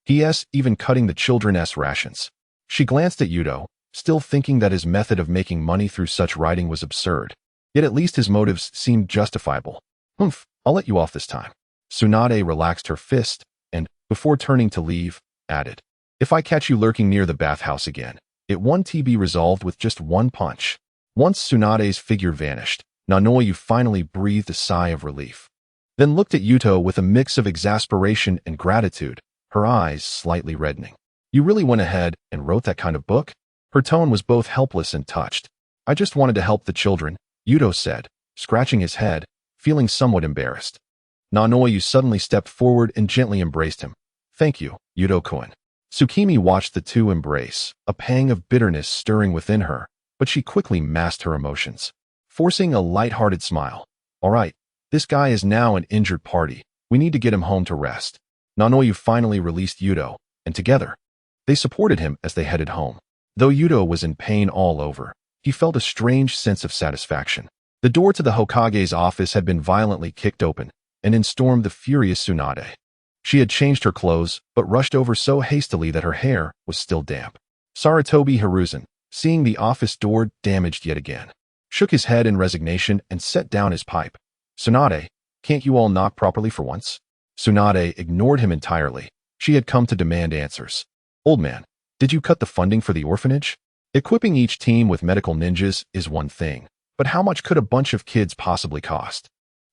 He.s. even cutting the children's rations. She glanced at Yuto, still thinking that his method of making money through such writing was absurd. Yet at least his motives seemed justifiable. Humph, I'll let you off this time. Tsunade relaxed her fist and, before turning to leave, added, If I catch you lurking near the bathhouse again, it won't be resolved with just one punch. Once Tsunade's figure vanished, Nanoyu finally breathed a sigh of relief. Then looked at Yuto with a mix of exasperation and gratitude, her eyes slightly reddening. You really went ahead and wrote that kind of book? Her tone was both helpless and touched. I just wanted to help the children, Yuto said, scratching his head, feeling somewhat embarrassed. Nanoyu suddenly stepped forward and gently embraced him. Thank you, Yuto-kun. Tsukimi watched the two embrace, a pang of bitterness stirring within her, but she quickly masked her emotions, forcing a light-hearted smile. All right, this guy is now an injured party. We need to get him home to rest. Nanoyu finally released Yuto, and together, they supported him as they headed home. Though Yuto was in pain all over, he felt a strange sense of satisfaction. The door to the Hokage's office had been violently kicked open, and in stormed the furious Tsunade. She had changed her clothes, but rushed over so hastily that her hair was still damp. Sarutobi Hiruzen, seeing the office door damaged yet again, shook his head in resignation and set down his pipe. Tsunade, can't you all knock properly for once? Tsunade ignored him entirely. She had come to demand answers. Old man, did you cut the funding for the orphanage? Equipping each team with medical ninjas is one thing, but how much could a bunch of kids possibly cost?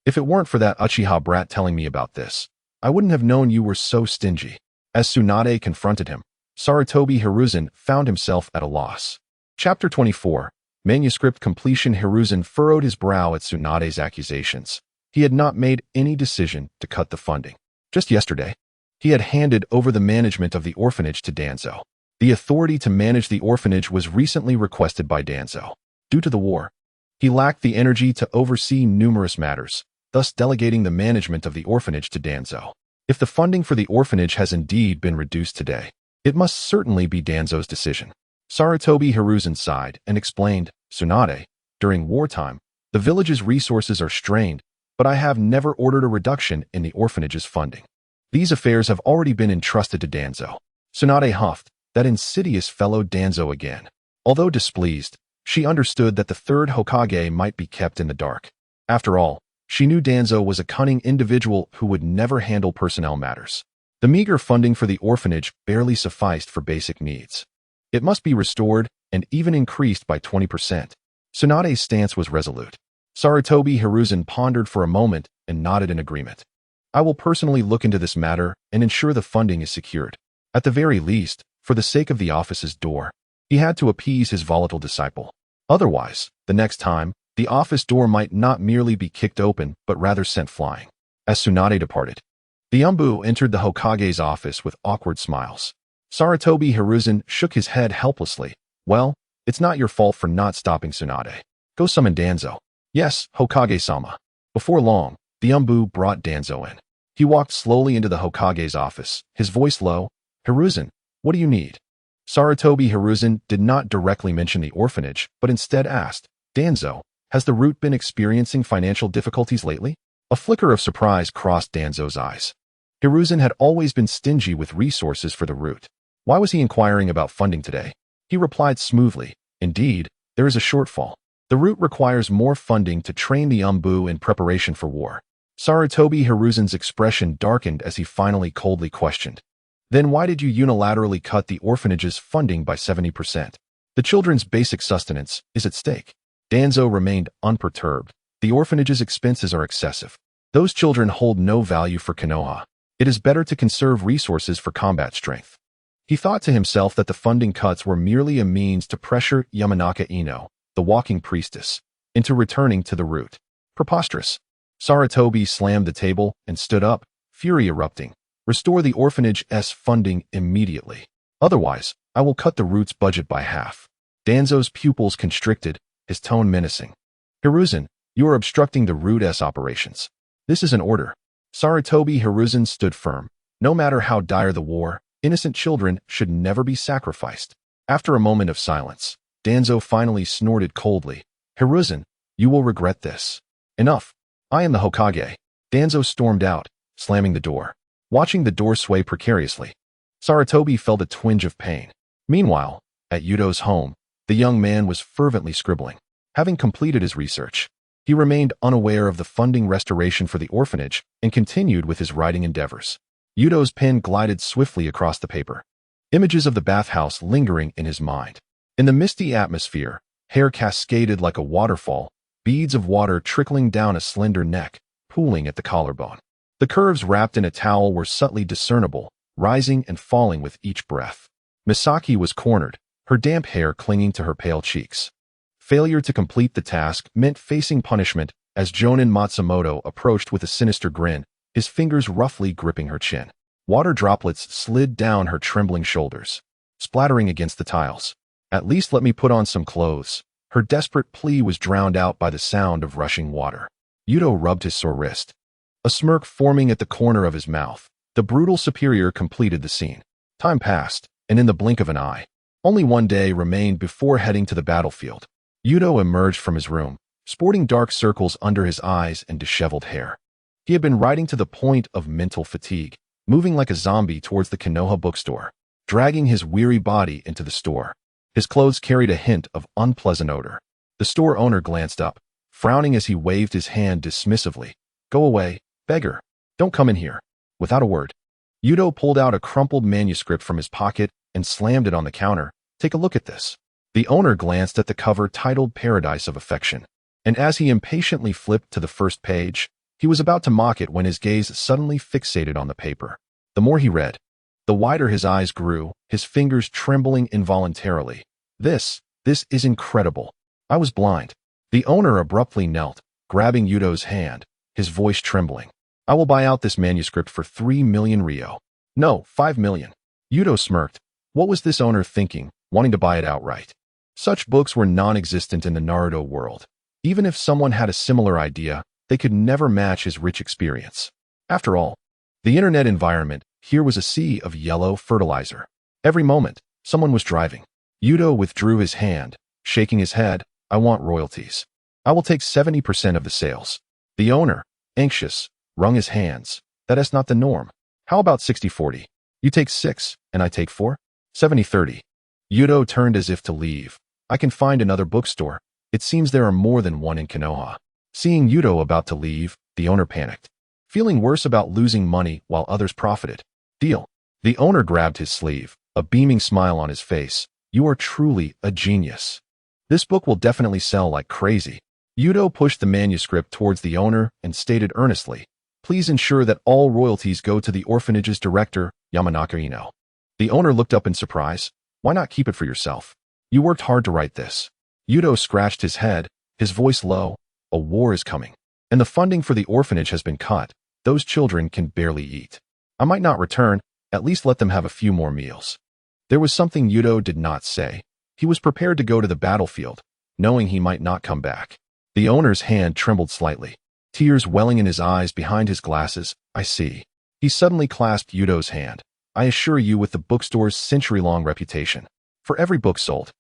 If it weren't for that Uchiha brat telling me about this, I wouldn't have known you were so stingy. As Tsunade confronted him, Sarutobi Hiruzen found himself at a loss. Chapter 24. Manuscript completion. Hiruzen furrowed his brow at Tsunade's accusations. He had not made any decision to cut the funding. Just yesterday, he had handed over the management of the orphanage to Danzo. The authority to manage the orphanage was recently requested by Danzo. Due to the war, he lacked the energy to oversee numerous matters, thus delegating the management of the orphanage to Danzo. If the funding for the orphanage has indeed been reduced today, it must certainly be Danzo's decision. Sarutobi Hiruzen sighed and explained, Tsunade, during wartime, the village's resources are strained, but I have never ordered a reduction in the orphanage's funding. These affairs have already been entrusted to Danzo. Tsunade huffed, that insidious fellow Danzo again. Although displeased, she understood that the third Hokage might be kept in the dark. After all, she knew Danzo was a cunning individual who would never handle personnel matters. The meager funding for the orphanage barely sufficed for basic needs. It must be restored and even increased by 20%. Tsunade's stance was resolute. Sarutobi Hiruzen pondered for a moment and nodded in agreement. I will personally look into this matter and ensure the funding is secured. At the very least, for the sake of the office's door, he had to appease his volatile disciple. Otherwise, the next time, the office door might not merely be kicked open, but rather sent flying. As Tsunade departed, the Umbu entered the Hokage's office with awkward smiles. Sarutobi Hiruzen shook his head helplessly. Well, it's not your fault for not stopping Tsunade. Go summon Danzo. Yes, Hokage-sama. Before long, the Umbu brought Danzo in. He walked slowly into the Hokage's office, his voice low. Hiruzen, what do you need? Sarutobi Hiruzen did not directly mention the orphanage, but instead asked, Danzo, has the root been experiencing financial difficulties lately? A flicker of surprise crossed Danzo's eyes. Hiruzen had always been stingy with resources for the root. Why was he inquiring about funding today? He replied smoothly, indeed, there is a shortfall. The root requires more funding to train the Umbu in preparation for war. Sarutobi Hiruzen's expression darkened as he finally coldly questioned. Then why did you unilaterally cut the orphanage's funding by 70%? The children's basic sustenance is at stake. Danzo remained unperturbed. The orphanage's expenses are excessive. Those children hold no value for Konoha. It is better to conserve resources for combat strength. He thought to himself that the funding cuts were merely a means to pressure Yamanaka Ino, the walking priestess, into returning to the root. Preposterous. Sarutobi slammed the table and stood up, fury erupting. Restore the orphanage's funding immediately. Otherwise, I will cut the root's budget by half. Danzo's pupils constricted, his tone menacing. Hiruzen, you are obstructing the root's operations. This is an order. Sarutobi Hiruzen stood firm. No matter how dire the war, innocent children should never be sacrificed. After a moment of silence, Danzo finally snorted coldly. Hiruzen, you will regret this. Enough. I am the Hokage. Danzo stormed out, slamming the door. Watching the door sway precariously, Sarutobi felt a twinge of pain. Meanwhile, at Yuto's home, the young man was fervently scribbling. Having completed his research, he remained unaware of the funding restoration for the orphanage and continued with his writing endeavors. Yuto's pen glided swiftly across the paper, images of the bathhouse lingering in his mind. In the misty atmosphere, hair cascaded like a waterfall, beads of water trickling down a slender neck, pooling at the collarbone. The curves wrapped in a towel were subtly discernible, rising and falling with each breath. Misaki was cornered, her damp hair clinging to her pale cheeks. Failure to complete the task meant facing punishment as Jonin Matsumoto approached with a sinister grin, his fingers roughly gripping her chin. Water droplets slid down her trembling shoulders, splattering against the tiles. At least let me put on some clothes. Her desperate plea was drowned out by the sound of rushing water. Yuto rubbed his sore wrist, a smirk forming at the corner of his mouth. The brutal superior completed the scene. Time passed, and in the blink of an eye, only one day remained before heading to the battlefield. Yuto emerged from his room, sporting dark circles under his eyes and disheveled hair. He had been writing to the point of mental fatigue, moving like a zombie towards the Konoha bookstore, dragging his weary body into the store. His clothes carried a hint of unpleasant odor. The store owner glanced up, frowning as he waved his hand dismissively. Go away, beggar. Don't come in here. Without a word, Yuto pulled out a crumpled manuscript from his pocket and slammed it on the counter. Take a look at this. The owner glanced at the cover titled Paradise of Affection, and as he impatiently flipped to the first page, he was about to mock it when his gaze suddenly fixated on the paper. The more he read, the wider his eyes grew, his fingers trembling involuntarily. This is incredible. I was blind. The owner abruptly knelt, grabbing Yuto's hand, his voice trembling. I will buy out this manuscript for 3 million ryo. No, 5 million. Yuto smirked. What was this owner thinking, wanting to buy it outright? Such books were non-existent in the Naruto world. Even if someone had a similar idea, they could never match his rich experience. After all, the internet environment here was a sea of yellow fertilizer. Every moment, someone was driving. Yuto withdrew his hand, shaking his head. I want royalties. I will take 70% of the sales. The owner, anxious, wrung his hands. That is not the norm. How about 60-40? You take 6, and I take 4? 70-30. Yuto turned as if to leave. I can find another bookstore. It seems there are more than one in Konoha. Seeing Yuto about to leave, the owner panicked, feeling worse about losing money while others profited. Deal. The owner grabbed his sleeve, a beaming smile on his face. You are truly a genius. This book will definitely sell like crazy. Yuto pushed the manuscript towards the owner and stated earnestly, please ensure that all royalties go to the orphanage's director, Yamanaka Ino. The owner looked up in surprise. Why not keep it for yourself? You worked hard to write this. Yuto scratched his head, his voice low. A war is coming. And the funding for the orphanage has been cut. Those children can barely eat. I might not return, at least let them have a few more meals. There was something Yuto did not say. He was prepared to go to the battlefield, knowing he might not come back. The owner's hand trembled slightly, tears welling in his eyes behind his glasses. I see. He suddenly clasped Yuto's hand. I assure you, with the bookstore's century-long reputation, for every book sold,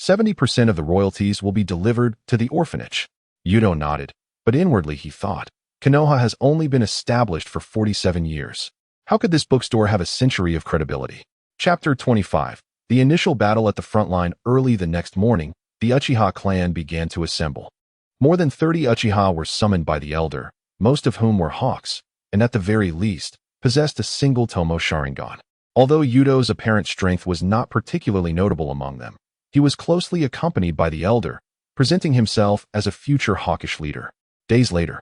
70% of the royalties will be delivered to the orphanage. Yuto nodded, but inwardly he thought, Konoha has only been established for 47 years. How could this bookstore have a century of credibility? Chapter 25. The initial battle at the front line. Early the next morning, the Uchiha clan began to assemble. More than 30 Uchiha were summoned by the elder, most of whom were hawks, and at the very least, possessed a single Tomo Sharingan. Although Yuto's apparent strength was not particularly notable among them, he was closely accompanied by the elder, presenting himself as a future hawkish leader. Days later,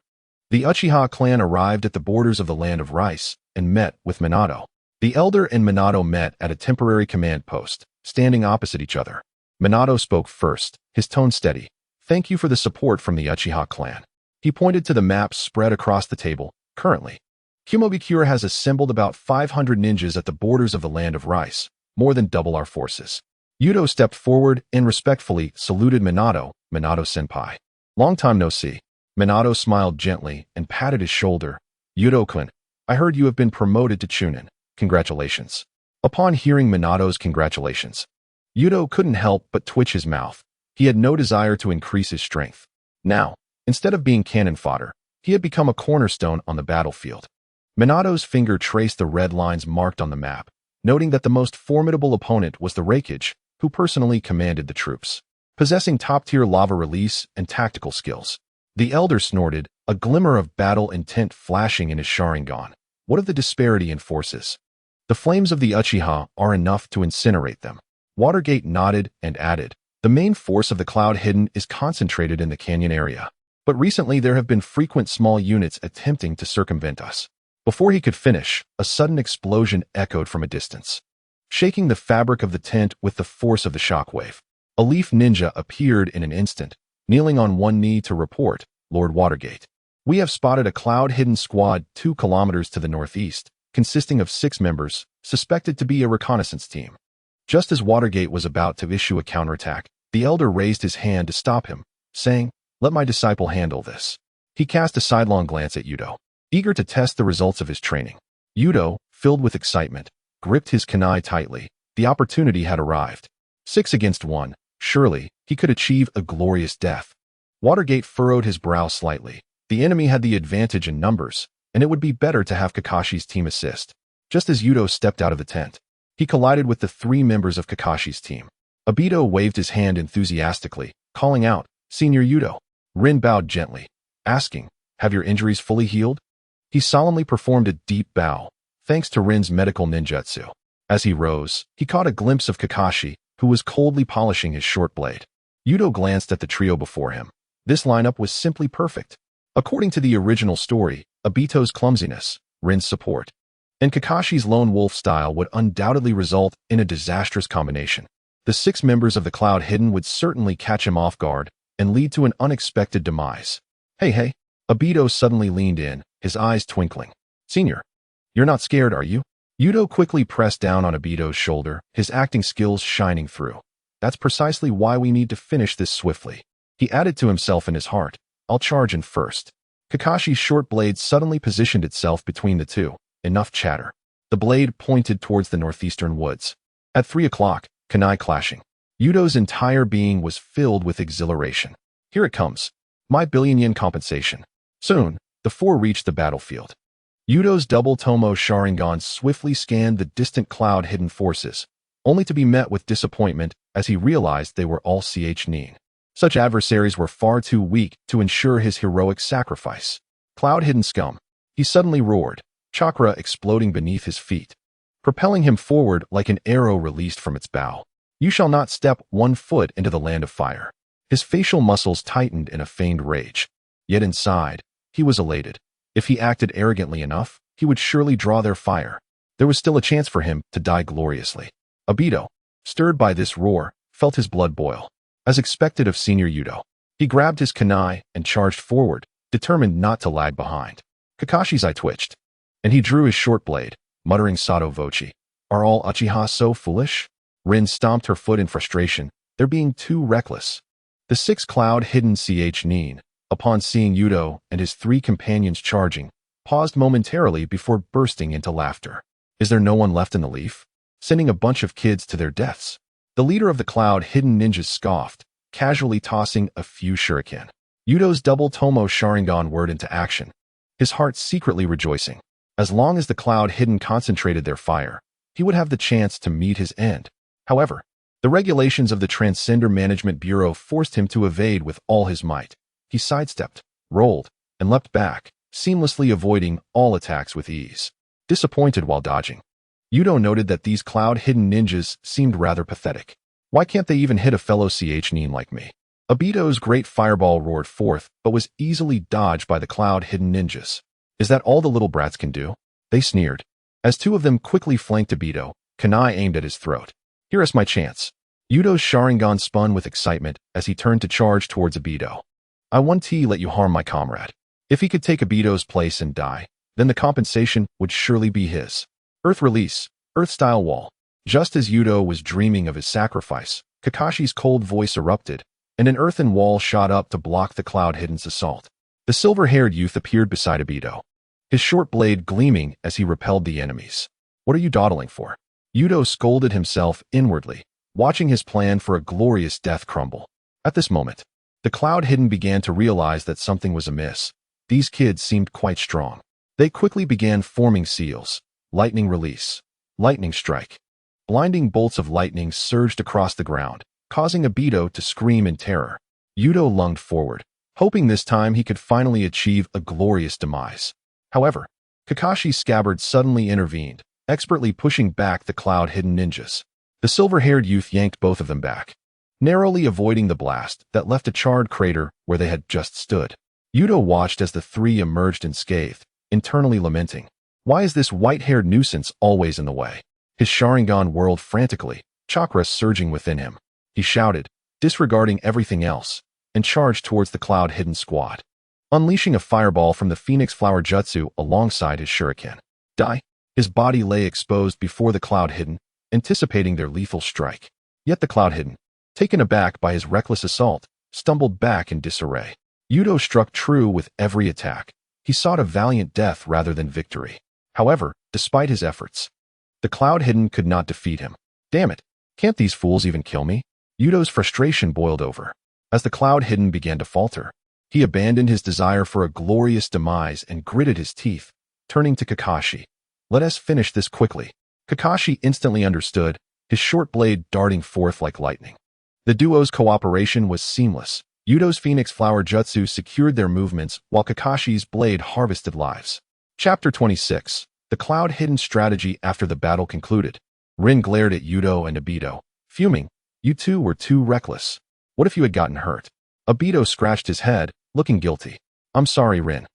the Uchiha clan arrived at the borders of the land of rice and met with Minato. The elder and Minato met at a temporary command post, standing opposite each other. Minato spoke first, his tone steady. Thank you for the support from the Uchiha clan. He pointed to the maps spread across the table. Currently, Kumobikura has assembled about 500 ninjas at the borders of the land of rice, more than double our forces. Yuto stepped forward and respectfully saluted Minato. Minato-senpai. Long time no see. Minato smiled gently and patted his shoulder. Yuto-kun, I heard you have been promoted to Chunin. Congratulations. Upon hearing Minato's congratulations, Yuto couldn't help but twitch his mouth. He had no desire to increase his strength. Now, instead of being cannon fodder, he had become a cornerstone on the battlefield. Minato's finger traced the red lines marked on the map, noting that the most formidable opponent was the Reikage, who personally commanded the troops, possessing top-tier lava release and tactical skills. The elder snorted, a glimmer of battle intent flashing in his Sharingan. What of the disparity in forces? The flames of the Uchiha are enough to incinerate them. Watergate nodded and added, the main force of the Cloud Hidden is concentrated in the canyon area, but recently there have been frequent small units attempting to circumvent us. Before he could finish, a sudden explosion echoed from a distance, shaking the fabric of the tent with the force of the shockwave. A leaf ninja appeared in an instant, kneeling on one knee to report, Lord Watergate. We have spotted a Cloud-Hidden squad 2 kilometers to the northeast, consisting of 6 members, suspected to be a reconnaissance team. Just as Watergate was about to issue a counterattack, the elder raised his hand to stop him, saying, Let my disciple handle this. He cast a sidelong glance at Yuto, eager to test the results of his training. Yuto, filled with excitement, gripped his kunai tightly. The opportunity had arrived. 6 against 1. Surely, he could achieve a glorious death. Watergate furrowed his brow slightly. The enemy had the advantage in numbers, and it would be better to have Kakashi's team assist. Just as Yuto stepped out of the tent, he collided with the 3 members of Kakashi's team. Obito waved his hand enthusiastically, calling out, Senior Yuto. Rin bowed gently, asking, Have your injuries fully healed? He solemnly performed a deep bow, thanks to Rin's medical ninjutsu. As he rose, he caught a glimpse of Kakashi, who was coldly polishing his short blade. Yuto glanced at the trio before him. This lineup was simply perfect. According to the original story, Obito's clumsiness, Rin's support, and Kakashi's lone wolf style would undoubtedly result in a disastrous combination. The 6 members of the Cloud Hidden would certainly catch him off guard and lead to an unexpected demise. Hey. Obito suddenly leaned in, his eyes twinkling. Senior, you're not scared, are you? Yuto quickly pressed down on Obito's shoulder, his acting skills shining through. That's precisely why we need to finish this swiftly. He added to himself in his heart, I'll charge in first. Kakashi's short blade suddenly positioned itself between the two. Enough chatter. The blade pointed towards the northeastern woods. At 3 o'clock, kunai clashing. Yuto's entire being was filled with exhilaration. Here it comes. My billion-yen compensation. Soon, the 4 reached the battlefield. Yuto's double Tomo Sharingan swiftly scanned the distant Cloud-Hidden forces, only to be met with disappointment as he realized they were all nin. Such adversaries were far too weak to ensure his heroic sacrifice. Cloud-Hidden scum. He suddenly roared, chakra exploding beneath his feet, propelling him forward like an arrow released from its bow. You shall not step 1 foot into the land of fire. His facial muscles tightened in a feigned rage. Yet inside, he was elated. If he acted arrogantly enough, he would surely draw their fire. There was still a chance for him to die gloriously. Obito, stirred by this roar, felt his blood boil. As expected of Senior Yuto, he grabbed his kunai and charged forward, determined not to lag behind. Kakashi's eye twitched, and he drew his short blade, muttering sotto voce. Are all Uchiha so foolish? Rin stomped her foot in frustration. They're being too reckless. The six-cloud hidden Nin, upon seeing Yuto and his three companions charging, paused momentarily before bursting into laughter. Is there no one left in the leaf? Sending a bunch of kids to their deaths? The leader of the cloud hidden ninjas scoffed, casually tossing a few shuriken. Yuto's double Tomo Sharingan whirred into action, his heart secretly rejoicing. As long as the cloud hidden concentrated their fire, he would have the chance to meet his end. However, the regulations of the Transmigration Management Bureau forced him to evade with all his might. He sidestepped, rolled, and leapt back, seamlessly avoiding all attacks with ease. Disappointed while dodging, Yuto noted that these cloud-hidden ninjas seemed rather pathetic. Why can't they even hit a fellow Nin like me? Obito's great fireball roared forth, but was easily dodged by the cloud-hidden ninjas. Is that all the little brats can do? They sneered. As two of them quickly flanked Obito, kunai aimed at his throat. Here is my chance. Yuto's Sharingan spun with excitement as he turned to charge towards Obito. I won't let you harm my comrade. If he could take Obito's place and die, then the compensation would surely be his. Earth release, Earth-style wall. Just as Yuto was dreaming of his sacrifice, Kakashi's cold voice erupted, and an earthen wall shot up to block the cloud-hidden's assault. The silver-haired youth appeared beside Obito, his short blade gleaming as he repelled the enemies. What are you dawdling for? Yuto scolded himself inwardly, watching his plan for a glorious death crumble. At this moment, the cloud-hidden began to realize that something was amiss. These kids seemed quite strong. They quickly began forming seals. Lightning release. Lightning strike. Blinding bolts of lightning surged across the ground, causing Obito to scream in terror. Yuto lunged forward, hoping this time he could finally achieve a glorious demise. However, Kakashi's scabbard suddenly intervened, expertly pushing back the cloud-hidden ninjas. The silver-haired youth yanked both of them back, narrowly avoiding the blast that left a charred crater where they had just stood. Yuto watched as the three emerged unscathed, internally lamenting. Why is this white-haired nuisance always in the way? His Sharingan whirled frantically, chakra surging within him. He shouted, disregarding everything else, and charged towards the cloud-hidden squad, unleashing a fireball from the Phoenix Flower Jutsu alongside his shuriken. Die! His body lay exposed before the cloud-hidden, anticipating their lethal strike. Yet the cloud-hidden, taken aback by his reckless assault, stumbled back in disarray. Yuto struck true with every attack. He sought a valiant death rather than victory. However, despite his efforts, the cloud-hidden could not defeat him. Damn it! Can't these fools even kill me? Yuto's frustration boiled over. As the cloud-hidden began to falter, he abandoned his desire for a glorious demise and gritted his teeth, turning to Kakashi. Let us finish this quickly. Kakashi instantly understood, his short blade darting forth like lightning. The duo's cooperation was seamless. Yuto's Phoenix Flower Jutsu secured their movements while Kakashi's blade harvested lives. Chapter 26. The Cloud-Hidden Strategy after the battle concluded. Rin glared at Yuto and Obito, fuming. You two were too reckless. What if you had gotten hurt? Obito scratched his head, looking guilty. I'm sorry, Rin.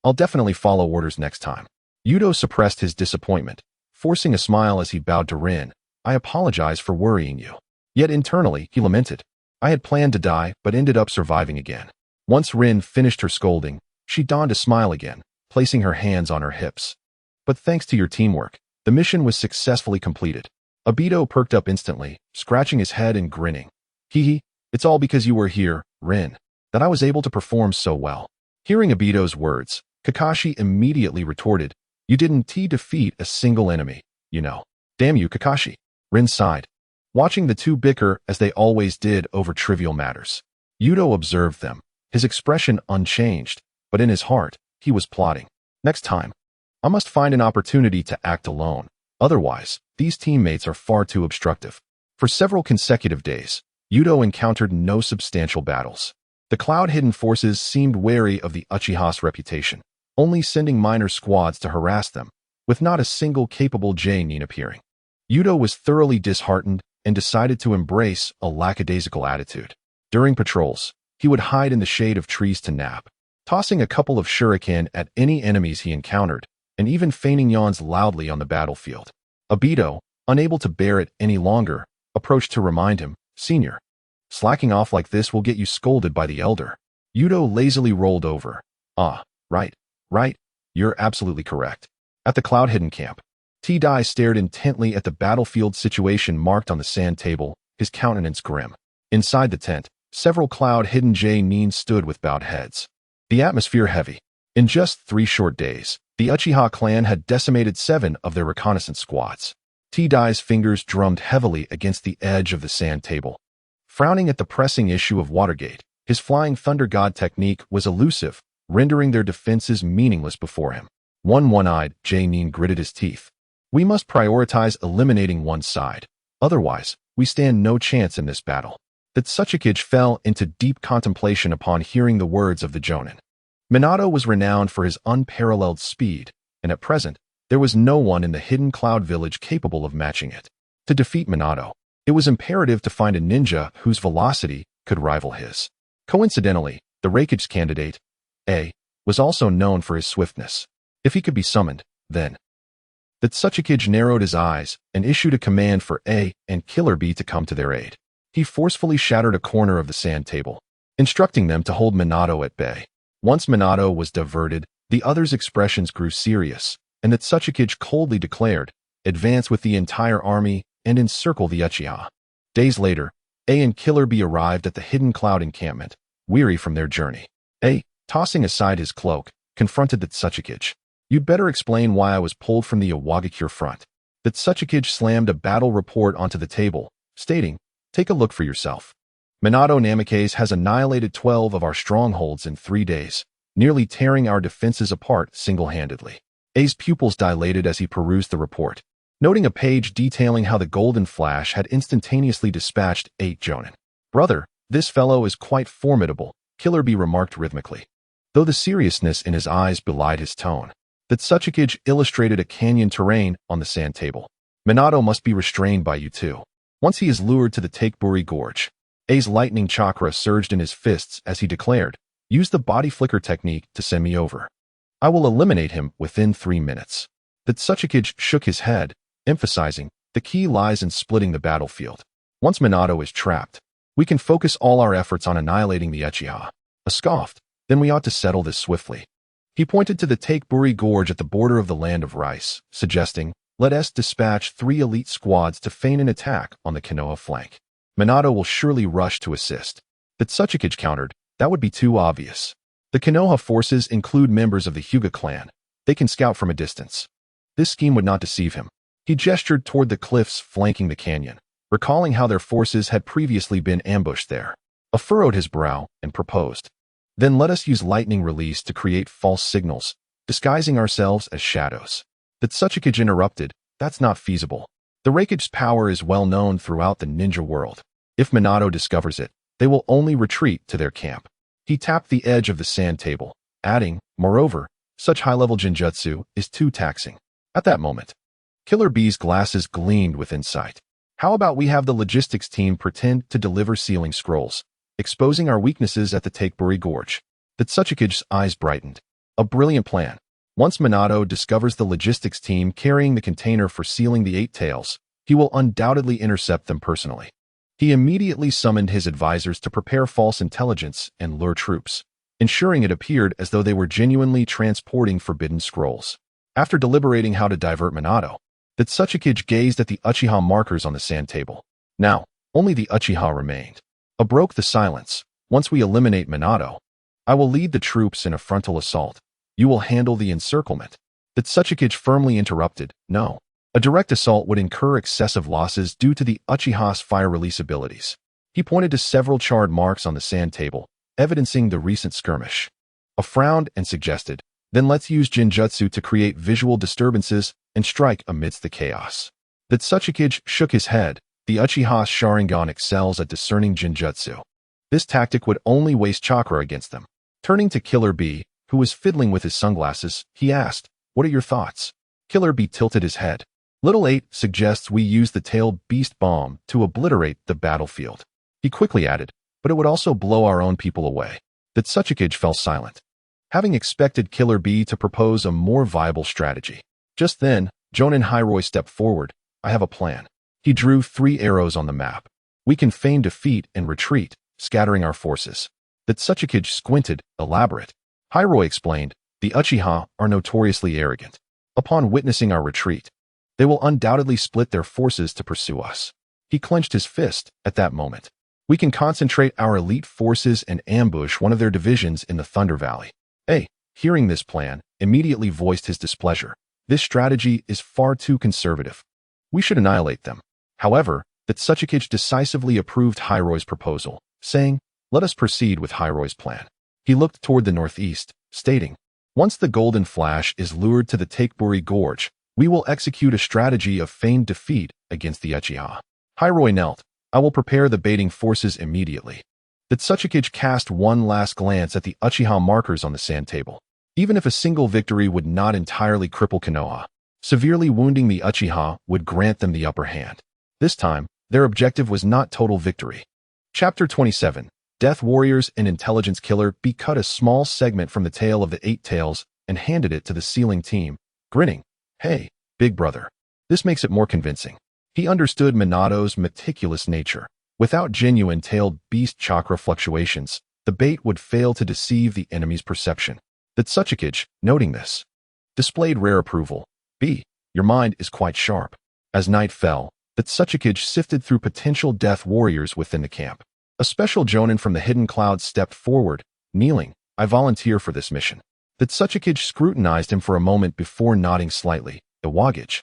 I'll definitely follow orders next time. Yuto suppressed his disappointment, forcing a smile as he bowed to Rin. I apologize for worrying you. Yet internally, he lamented. I had planned to die, but ended up surviving again. Once Rin finished her scolding, she donned a smile again, placing her hands on her hips. But thanks to your teamwork, the mission was successfully completed. Obito perked up instantly, scratching his head and grinning. Hee, it's all because you were here, Rin, that I was able to perform so well. Hearing Obito's words, Kakashi immediately retorted, you didn't defeat a single enemy, you know. Damn you, Kakashi. Rin sighed, watching the two bicker as they always did over trivial matters. Yuto observed them, his expression unchanged, but in his heart, he was plotting. Next time, I must find an opportunity to act alone. Otherwise, these teammates are far too obstructive. For several consecutive days, Yuto encountered no substantial battles. The cloud-hidden forces seemed wary of the Uchiha's reputation, only sending minor squads to harass them, with not a single capable Nin appearing. Yuto was thoroughly disheartened and decided to embrace a lackadaisical attitude. During patrols, he would hide in the shade of trees to nap, tossing a couple of shuriken at any enemies he encountered, and even feigning yawns loudly on the battlefield. Obito, unable to bear it any longer, approached to remind him, "Senior, slacking off like this will get you scolded by the elder." Yuto lazily rolled over. "Ah, right, right, you're absolutely correct." At the Cloud Hidden camp, T-Dai stared intently at the battlefield situation marked on the sand table, his countenance grim. Inside the tent, several Cloud Hidden J-nin stood with bowed heads. The atmosphere heavy. In just 3 short days, the Uchiha clan had decimated 7 of their reconnaissance squads. T-Dai's fingers drummed heavily against the edge of the sand table. Frowning at the pressing issue of Watergate, his Flying Thunder God technique was elusive, rendering their defenses meaningless before him. One-eyed J-nin gritted his teeth. "We must prioritize eliminating one side. Otherwise, we stand no chance in this battle." The Tsuchikage fell into deep contemplation upon hearing the words of the Jonin. Minato was renowned for his unparalleled speed, and at present, there was no one in the hidden cloud village capable of matching it. To defeat Minato, it was imperative to find a ninja whose velocity could rival his. Coincidentally, the Raikage candidate, A, was also known for his swiftness. If he could be summoned, then. The Tsuchikage narrowed his eyes and issued a command for A and Killer B to come to their aid. He forcefully shattered a corner of the sand table, instructing them to hold Minato at bay. Once Minato was diverted, the others' expressions grew serious, and the Tsuchikage coldly declared, "Advance with the entire army and encircle the Uchiha." Days later, A and Killer B arrived at the hidden cloud encampment, weary from their journey. A, tossing aside his cloak, confronted the Tsuchikage. "You'd better explain why I was pulled from the Iwagakure front." The Tsuchikage slammed a battle report onto the table, stating, "Take a look for yourself. Minato Namikaze has annihilated 12 of our strongholds in 3 days, nearly tearing our defenses apart single-handedly." A's pupils dilated as he perused the report, noting a page detailing how the Golden Flash had instantaneously dispatched 8 Jonin. "Brother, this fellow is quite formidable," Killer B remarked rhythmically, though the seriousness in his eyes belied his tone. The Tsuchikage illustrated a canyon terrain on the sand table. "Minato must be restrained by you too. Once he is lured to the Takeburi Gorge." A's lightning chakra surged in his fists as he declared, "Use the body flicker technique to send me over. I will eliminate him within 3 minutes." The Tsuchikage shook his head, emphasizing, "The key lies in splitting the battlefield. Once Minato is trapped, we can focus all our efforts on annihilating the Uchiha." A scoffed, "Then we ought to settle this swiftly." He pointed to the Takeburi Gorge at the border of the Land of Rice, suggesting, "Let us dispatch 3 elite squads to feign an attack on the Konoha flank. Minato will surely rush to assist." The Tsuchikage countered, "That would be too obvious. The Konoha forces include members of the Hyuga clan. They can scout from a distance." This scheme would not deceive him. He gestured toward the cliffs flanking the canyon, recalling how their forces had previously been ambushed there. A furrowed his brow and proposed, "Then let us use lightning release to create false signals, disguising ourselves as shadows." The Tsuchikage interrupted, "That's not feasible. The Raikage's power is well known throughout the ninja world. If Minato discovers it, they will only retreat to their camp." He tapped the edge of the sand table, adding, "Moreover, such high-level genjutsu is too taxing." At that moment, Killer B's glasses gleamed with insight. "How about we have the logistics team pretend to deliver sealing scrolls, exposing our weaknesses at the Takeburi Gorge?" The Tsuchikage's eyes brightened. "A brilliant plan. Once Minato discovers the logistics team carrying the container for sealing the 8 tails, he will undoubtedly intercept them personally." He immediately summoned his advisors to prepare false intelligence and lure troops, ensuring it appeared as though they were genuinely transporting forbidden scrolls. After deliberating how to divert Minato, the Tsuchikage gazed at the Uchiha markers on the sand table. Now, only the Uchiha remained. A broke the silence. "Once we eliminate Minato, I will lead the troops in a frontal assault. You will handle the encirclement." The Tsuchikage firmly interrupted, "No. A direct assault would incur excessive losses due to the Uchiha's fire release abilities." He pointed to several charred marks on the sand table, evidencing the recent skirmish. A frowned and suggested, "Then let's use Genjutsu to create visual disturbances and strike amidst the chaos." The Tsuchikage shook his head. "The Uchiha's Sharingan excels at discerning Genjutsu. This tactic would only waste chakra against them." Turning to Killer B, who was fiddling with his sunglasses, he asked, "What are your thoughts?" Killer B tilted his head. "Little 8 suggests we use the tailed beast bomb to obliterate the battlefield." He quickly added, "But it would also blow our own people away." The Tsuchikage fell silent, having expected Killer B to propose a more viable strategy. Just then, Jonin Hiroi stepped forward, I have a plan. He drew 3 arrows on the map. We can feign defeat and retreat, scattering our forces. The Tsuchikage squinted, elaborate. Hiroi explained, the Uchiha are notoriously arrogant. Upon witnessing our retreat, they will undoubtedly split their forces to pursue us. He clenched his fist at that moment. We can concentrate our elite forces and ambush one of their divisions in the Thunder Valley. A, hearing this plan, immediately voiced his displeasure. This strategy is far too conservative. We should annihilate them. However, the Tsuchikage decisively approved Hiroi's proposal, saying, let us proceed with Hiroi's plan. He looked toward the northeast, stating, once the Golden Flash is lured to the Takeburi Gorge, we will execute a strategy of feigned defeat against the Uchiha. Hiroi knelt. I will prepare the baiting forces immediately. The Tsuchikage cast one last glance at the Uchiha markers on the sand table. Even if a single victory would not entirely cripple Konoha, severely wounding the Uchiha would grant them the upper hand. This time, their objective was not total victory. Chapter 27. Death Warriors and Intelligence Killer B cut a small segment from the tale of the 8 tails and handed it to the ceiling team, grinning. Hey, big brother. This makes it more convincing. He understood Minato's meticulous nature. Without genuine tailed beast chakra fluctuations, the bait would fail to deceive the enemy's perception. The Tsuchikage, noting this, displayed rare approval. B, your mind is quite sharp. As night fell, the Tsuchikage sifted through potential death warriors within the camp. A special jonin from the hidden clouds stepped forward, kneeling. I volunteer for this mission. The Tsuchikage scrutinized him for a moment before nodding slightly. Iwagage,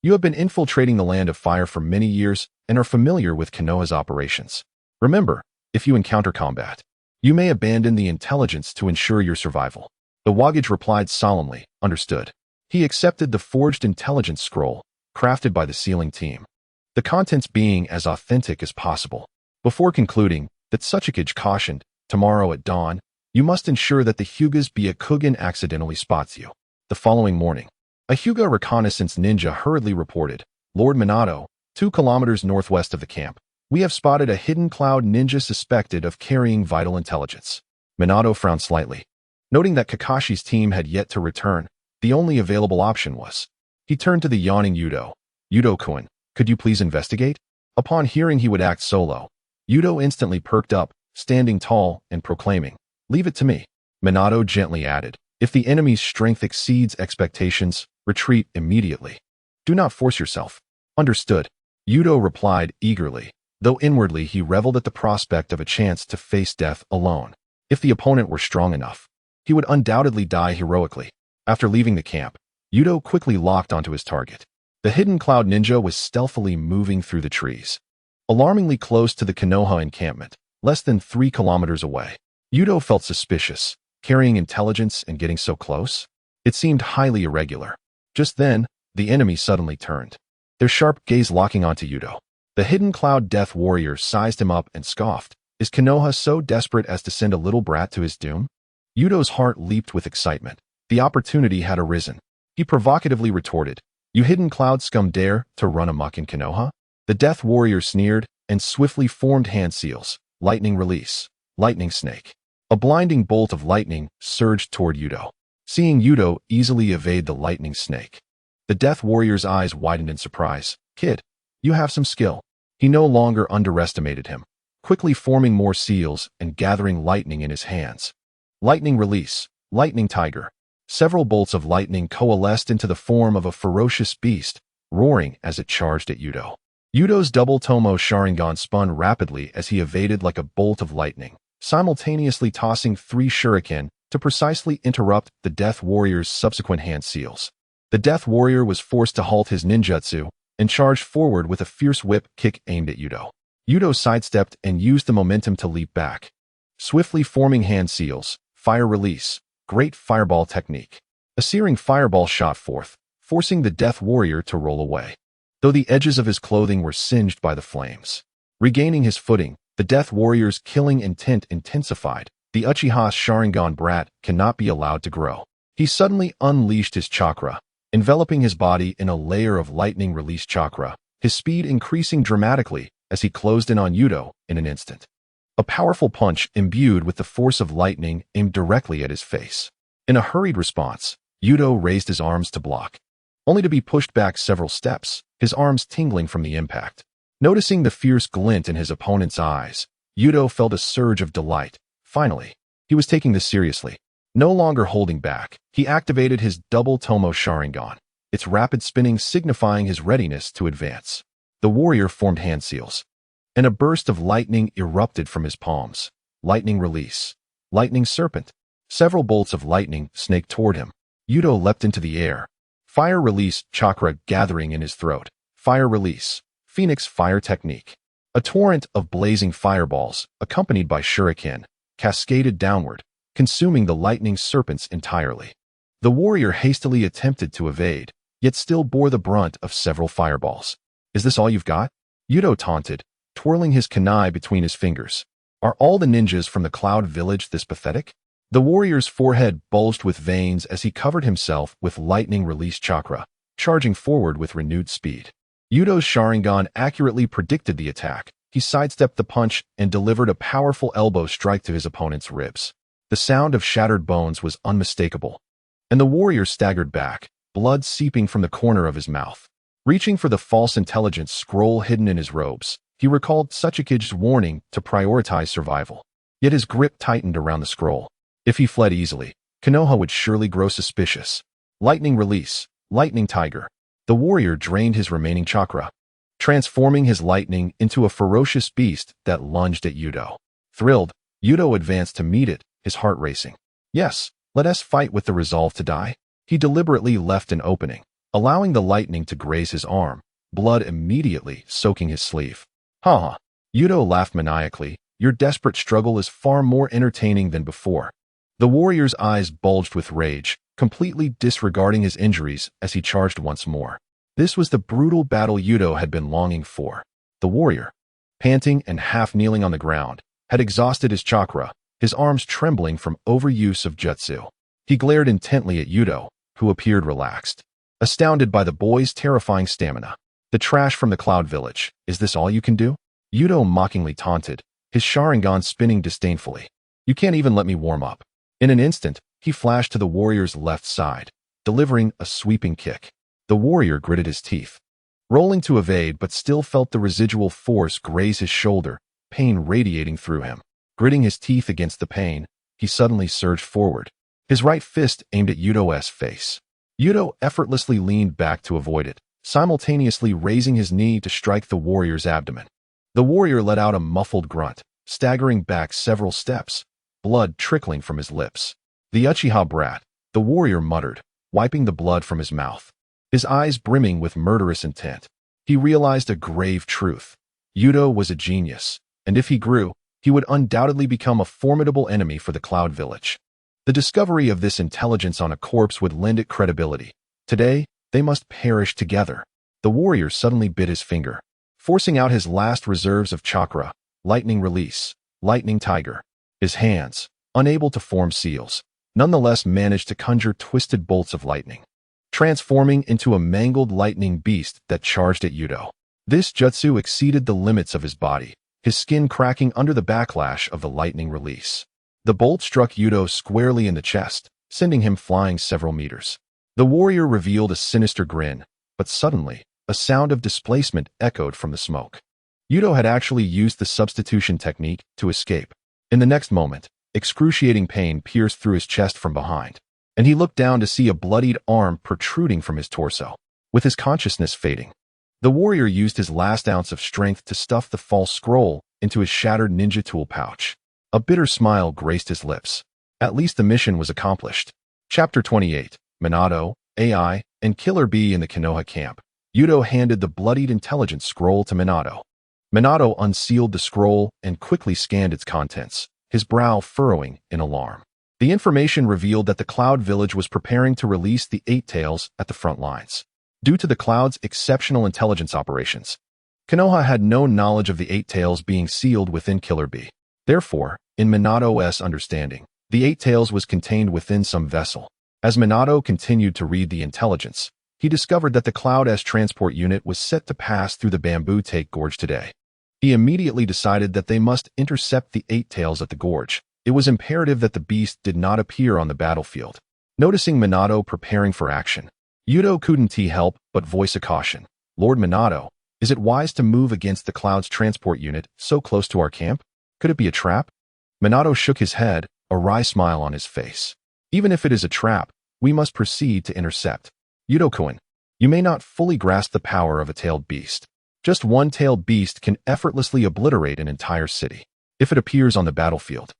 you have been infiltrating the Land of Fire for many years and are familiar with Konoha's operations. Remember, if you encounter combat, you may abandon the intelligence to ensure your survival. Iwagage replied solemnly, understood. He accepted the forged intelligence scroll, crafted by the sealing team. The contents being as authentic as possible. Before concluding, the Tsuchikage cautioned, tomorrow at dawn, you must ensure that the Hyuga's Byakugan accidentally spots you. The following morning, a Hyuga reconnaissance ninja hurriedly reported, Lord Minato, 2 kilometers northwest of the camp, we have spotted a hidden cloud ninja suspected of carrying vital intelligence. Minato frowned slightly. Noting that Kakashi's team had yet to return, the only available option was. He turned to the yawning Yuto. Yuto-kun, could you please investigate? Upon hearing he would act solo, Yuto instantly perked up, standing tall and proclaiming, leave it to me. Minato gently added, if the enemy's strength exceeds expectations, retreat immediately. Do not force yourself. Understood. Yuto replied eagerly, though inwardly he reveled at the prospect of a chance to face death alone. If the opponent were strong enough, he would undoubtedly die heroically. After leaving the camp, Yuto quickly locked onto his target. The hidden cloud ninja was stealthily moving through the trees, alarmingly close to the Konoha encampment, less than 3 kilometers away. Yuto felt suspicious, carrying intelligence and getting so close. It seemed highly irregular. Just then, the enemy suddenly turned, their sharp gaze locking onto Yuto. The hidden cloud death warrior sized him up and scoffed. Is Konoha so desperate as to send a little brat to his doom? Yuto's heart leaped with excitement. The opportunity had arisen. He provocatively retorted, you hidden cloud scum dare to run amok in Konoha? The death warrior sneered and swiftly formed hand seals. Lightning release. Lightning snake. A blinding bolt of lightning surged toward Yuto. Seeing Yuto easily evade the lightning snake, the death warrior's eyes widened in surprise. Kid, you have some skill. He no longer underestimated him, quickly forming more seals and gathering lightning in his hands. Lightning release. Lightning tiger. Several bolts of lightning coalesced into the form of a ferocious beast, roaring as it charged at Yuto. Yuto's double Tomo Sharingan spun rapidly as he evaded like a bolt of lightning, simultaneously tossing 3 shuriken to precisely interrupt the death warrior's subsequent hand seals. The death warrior was forced to halt his ninjutsu and charged forward with a fierce whip kick aimed at Yuto. Yuto sidestepped and used the momentum to leap back, swiftly forming hand seals. Fire release. Great fireball technique. A searing fireball shot forth, forcing the death warrior to roll away, though the edges of his clothing were singed by the flames. Regaining his footing, the death warrior's killing intent intensified. The Uchiha's Sharingan brat cannot be allowed to grow. He suddenly unleashed his chakra, enveloping his body in a layer of lightning release chakra, his speed increasing dramatically as he closed in on Yuto in an instant. A powerful punch imbued with the force of lightning aimed directly at his face. In a hurried response, Yuto raised his arms to block, only to be pushed back several steps. his arms tingling from the impact. Noticing the fierce glint in his opponent's eyes, Yuto felt a surge of delight. Finally, he was taking this seriously. No longer holding back, he activated his double Tomo Sharingan, its rapid spinning signifying his readiness to advance. The warrior formed hand seals, and a burst of lightning erupted from his palms. Lightning release. Lightning serpent. Several bolts of lightning snaked toward him. Yuto leapt into the air. Fire release chakra gathering in his throat. Fire release. Phoenix fire technique. A torrent of blazing fireballs, accompanied by shuriken, cascaded downward, consuming the lightning serpents entirely. The warrior hastily attempted to evade, yet still bore the brunt of several fireballs. Is this all you've got? Yuto taunted, twirling his kunai between his fingers. Are all the ninjas from the Cloud Village this pathetic? The warrior's forehead bulged with veins as he covered himself with lightning release chakra, charging forward with renewed speed. Yuto's Sharingan accurately predicted the attack. He sidestepped the punch and delivered a powerful elbow strike to his opponent's ribs. The sound of shattered bones was unmistakable, and the warrior staggered back, blood seeping from the corner of his mouth. Reaching for the false intelligence scroll hidden in his robes, he recalled Tsuchikige's warning to prioritize survival. Yet his grip tightened around the scroll. If he fled easily, Konoha would surely grow suspicious. Lightning release. Lightning tiger. The warrior drained his remaining chakra, transforming his lightning into a ferocious beast that lunged at Yuto. Thrilled, Yuto advanced to meet it, his heart racing. Yes, let us fight with the resolve to die. He deliberately left an opening, allowing the lightning to graze his arm, blood immediately soaking his sleeve. Ha! Yuto laughed maniacally. Your desperate struggle is far more entertaining than before. The warrior's eyes bulged with rage, completely disregarding his injuries as he charged once more. This was the brutal battle Yuto had been longing for. The warrior, panting and half-kneeling on the ground, had exhausted his chakra, his arms trembling from overuse of jutsu. He glared intently at Yuto, who appeared relaxed, astounded by the boy's terrifying stamina. The trash from the Cloud Village, is this all you can do? Yuto mockingly taunted, his Sharingan spinning disdainfully. You can't even let me warm up. In an instant, he flashed to the warrior's left side, delivering a sweeping kick. The warrior gritted his teeth, rolling to evade but still felt the residual force graze his shoulder, pain radiating through him. Gritting his teeth against the pain, he suddenly surged forward, his right fist aimed at Yuto's face. Yuto effortlessly leaned back to avoid it, simultaneously raising his knee to strike the warrior's abdomen. The warrior let out a muffled grunt, staggering back several steps, blood trickling from his lips. The Uchiha brat, the warrior muttered, wiping the blood from his mouth, his eyes brimming with murderous intent. He realized a grave truth. Yuto was a genius, and if he grew, he would undoubtedly become a formidable enemy for the Cloud Village. The discovery of this intelligence on a corpse would lend it credibility. Today, they must perish together. The warrior suddenly bit his finger, forcing out his last reserves of chakra. Lightning release. Lightning tiger. His hands, unable to form seals, nonetheless managed to conjure twisted bolts of lightning, transforming into a mangled lightning beast that charged at Yuto. This jutsu exceeded the limits of his body, his skin cracking under the backlash of the lightning release. The bolt struck Yuto squarely in the chest, sending him flying several meters. The warrior revealed a sinister grin, but suddenly, a sound of displacement echoed from the smoke. Yuto had actually used the substitution technique to escape. In the next moment, excruciating pain pierced through his chest from behind, and he looked down to see a bloodied arm protruding from his torso. With his consciousness fading, the warrior used his last ounce of strength to stuff the false scroll into his shattered ninja tool pouch. A bitter smile graced his lips. At least the mission was accomplished. Chapter 28. Minato, AI, and Killer Bee in the Konoha camp. Yuto handed the bloodied intelligence scroll to Minato. Minato unsealed the scroll and quickly scanned its contents, his brow furrowing in alarm. The information revealed that the Cloud Village was preparing to release the Eight Tails at the front lines. Due to the Cloud's exceptional intelligence operations, Konoha had no knowledge of the Eight Tails being sealed within Killer Bee. Therefore, in Minato's understanding, the Eight Tails was contained within some vessel. As Minato continued to read the intelligence, he discovered that the Cloud-S transport unit was set to pass through the Bamboo Take Gorge today. He immediately decided that they must intercept the Eight Tails at the gorge. It was imperative that the beast did not appear on the battlefield. Noticing Minato preparing for action, Yuto couldn't help but voice a caution. Lord Minato, is it wise to move against the Cloud's transport unit so close to our camp? Could it be a trap? Minato shook his head, a wry smile on his face. Even if it is a trap, we must proceed to intercept. Yuto-kun, you may not fully grasp the power of a tailed beast. Just one tailed beast can effortlessly obliterate an entire city. If it appears on the battlefield,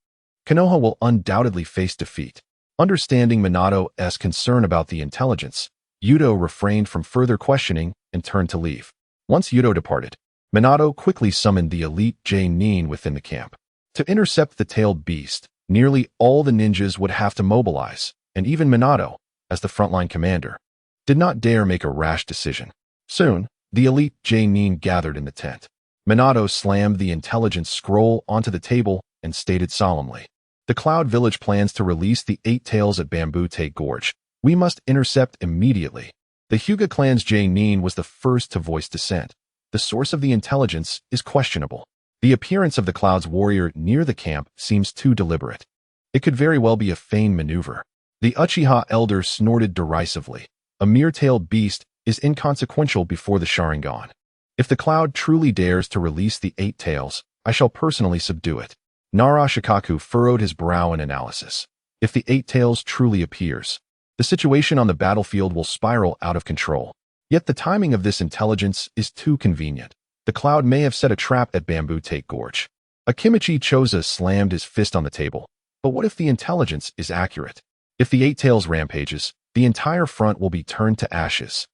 Konoha will undoubtedly face defeat. Understanding Minato's concern about the intelligence, Yuto refrained from further questioning and turned to leave. Once Yuto departed, Minato quickly summoned the elite yearned within the camp. To intercept the tailed beast, nearly all the ninjas would have to mobilize, and even Minato, as the frontline commander, did not dare make a rash decision. Soon, the elite yearned gathered in the tent. Minato slammed the intelligence scroll onto the table and stated solemnly, "The Cloud Village plans to release the 8 tails at Bamboo Take Gorge. We must intercept immediately." The Hyuga clan's yearned was the first to voice dissent. The source of the intelligence is questionable. The appearance of the Cloud's warrior near the camp seems too deliberate. It could very well be a feigned maneuver. The Uchiha elder snorted derisively. A mere-tailed beast is inconsequential before the Sharingan. If the Cloud truly dares to release the 8 tails, I shall personally subdue it. Nara Shikaku furrowed his brow in analysis. If the 8 tails truly appears, the situation on the battlefield will spiral out of control. Yet the timing of this intelligence is too convenient. The Cloud may have set a trap at Bamboo Take Gorge. Akimichi Choza slammed his fist on the table. But what if the intelligence is accurate? If the 8 tails rampages, the entire front will be turned to ashes.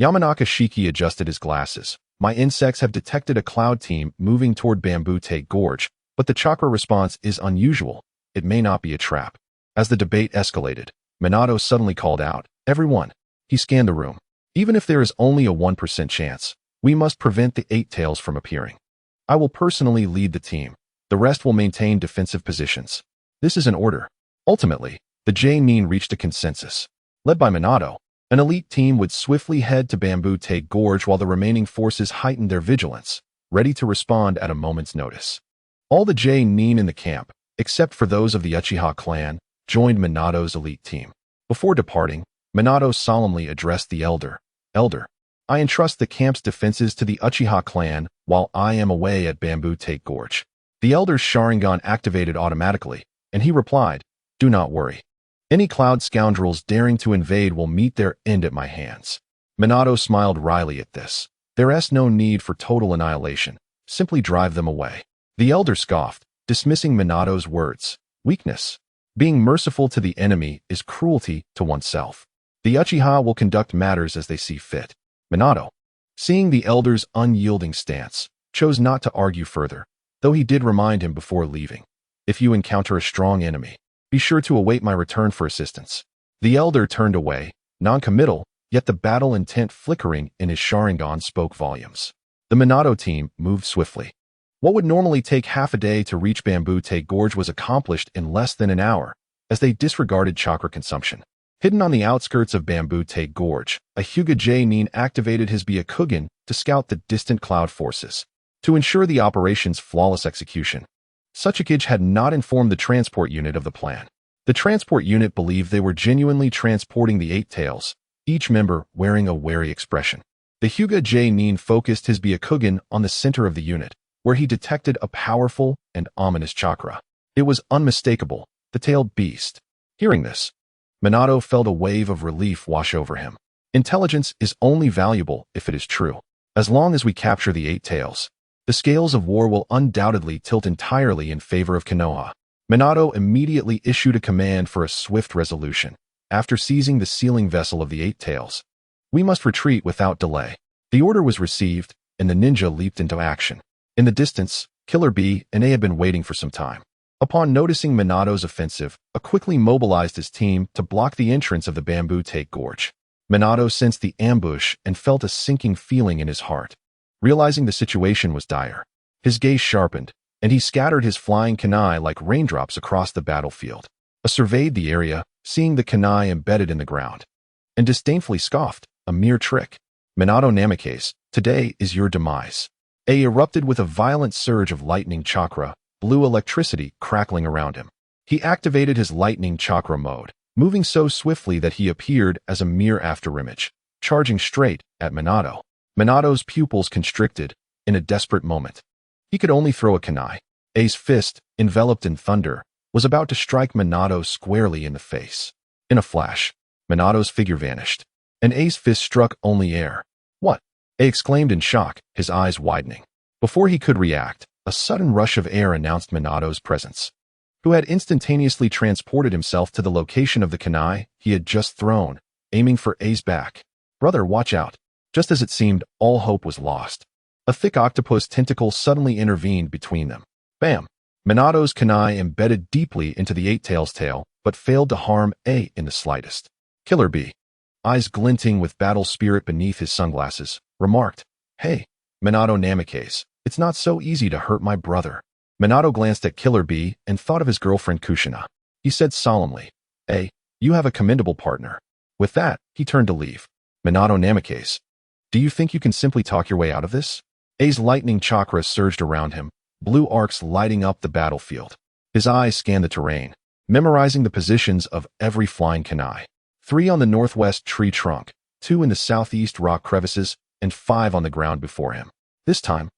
Yamanaka Shiki adjusted his glasses. My insects have detected a Cloud team moving toward Bamboo Take Gorge, but the chakra response is unusual. It may not be a trap. As the debate escalated, Minato suddenly called out, "Everyone!" He scanned the room. Even if there is only a 1% chance, we must prevent the 8 tails from appearing. I will personally lead the team. The rest will maintain defensive positions. This is an order. Ultimately, the yearned reached a consensus. Led by Minato, an elite team would swiftly head to Bamboo Take Gorge while the remaining forces heightened their vigilance, ready to respond at a moment's notice. All the yearned in the camp, except for those of the Uchiha clan, joined Minato's elite team. Before departing, Minato solemnly addressed the elder. "Elder, I entrust the camp's defenses to the Uchiha clan while I am away at Bamboo Take Gorge." The elder's Sharingan activated automatically, and he replied, "Do not worry. Any Cloud scoundrels daring to invade will meet their end at my hands." Minato smiled wryly at this. There is no need for total annihilation. Simply drive them away. The elder scoffed, dismissing Minato's words. Weakness. Being merciful to the enemy is cruelty to oneself. The Uchiha will conduct matters as they see fit. Minato, seeing the elder's unyielding stance, chose not to argue further, though he did remind him before leaving. "If you encounter a strong enemy, be sure to await my return for assistance." The elder turned away, non-committal, yet the battle intent flickering in his Sharingan spoke volumes. The Minato team moved swiftly. What would normally take half a day to reach Bamboo Take Gorge was accomplished in less than an hour, as they disregarded chakra consumption. Hidden on the outskirts of Bamboo Take Gorge, a Hyuga yearned activated his Byakugan to scout the distant Cloud forces. To ensure the operation's flawless execution, Suchikage had not informed the transport unit of the plan. The transport unit believed they were genuinely transporting the 8 tails, each member wearing a wary expression. The Hyuga yearned focused his Byakugan on the center of the unit, where he detected a powerful and ominous chakra. It was unmistakable, the tailed beast. Hearing this, Minato felt a wave of relief wash over him. Intelligence is only valuable if it is true. As long as we capture the 8 tails, the scales of war will undoubtedly tilt entirely in favor of Konoha. Minato immediately issued a command for a swift resolution. After seizing the sealing vessel of the 8 tails, "We must retreat without delay." The order was received, and the ninja leaped into action. In the distance, Killer B and A had been waiting for some time. Upon noticing Minato's offensive, A quickly mobilized his team to block the entrance of the Bamboo Take Gorge. Minato sensed the ambush and felt a sinking feeling in his heart. Realizing the situation was dire, his gaze sharpened, and he scattered his flying kunai like raindrops across the battlefield. A surveyed the area, seeing the kunai embedded in the ground, and disdainfully scoffed, "A mere trick. Minato Namikaze, today is your demise." A erupted with a violent surge of lightning chakra, blue electricity crackling around him. He activated his lightning chakra mode, moving so swiftly that he appeared as a mere afterimage, charging straight at Minato. Minato's pupils constricted in a desperate moment. He could only throw a kunai. A's fist, enveloped in thunder, was about to strike Minato squarely in the face. In a flash, Minato's figure vanished, and A's fist struck only air. "What?" A exclaimed in shock, his eyes widening. Before he could react, a sudden rush of air announced Minato's presence, who had instantaneously transported himself to the location of the kunai he had just thrown, aiming for A's back. "Brother, watch out." Just as it seemed all hope was lost, a thick octopus tentacle suddenly intervened between them. Bam! Minato's kunai embedded deeply into the eight-tail's tail, but failed to harm A in the slightest. Killer B, eyes glinting with battle spirit beneath his sunglasses, remarked, "Hey, Minato Namikaze, it's not so easy to hurt my brother." Minato glanced at Killer B and thought of his girlfriend Kushina. He said solemnly, "A, you have a commendable partner." With that, he turned to leave. "Minato Namikaze, do you think you can simply talk your way out of this?" A's lightning chakra surged around him, blue arcs lighting up the battlefield. His eyes scanned the terrain, memorizing the positions of every flying kunai. 3 on the northwest tree trunk, 2 in the southeast rock crevices, and 5 on the ground before him. "This time,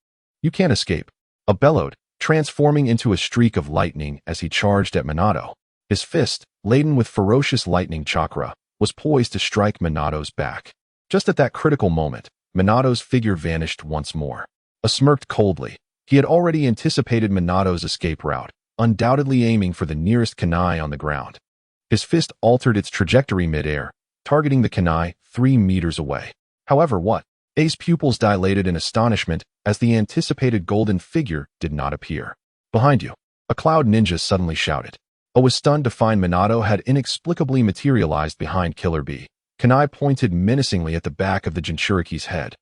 you can't escape." A bellowed, transforming into a streak of lightning as he charged at Minato. His fist, laden with ferocious lightning chakra, was poised to strike Minato's back. Just at that critical moment, Minato's figure vanished once more. A smirked coldly. He had already anticipated Minato's escape route, undoubtedly aiming for the nearest kunai on the ground. His fist altered its trajectory mid-air, targeting the kunai 3 meters away. However, what? A's pupils dilated in astonishment as the anticipated golden figure did not appear. "Behind you," a cloud ninja suddenly shouted. A was stunned to find Minato had inexplicably materialized behind Killer B. Kunai pointed menacingly at the back of the Jinchuriki's head.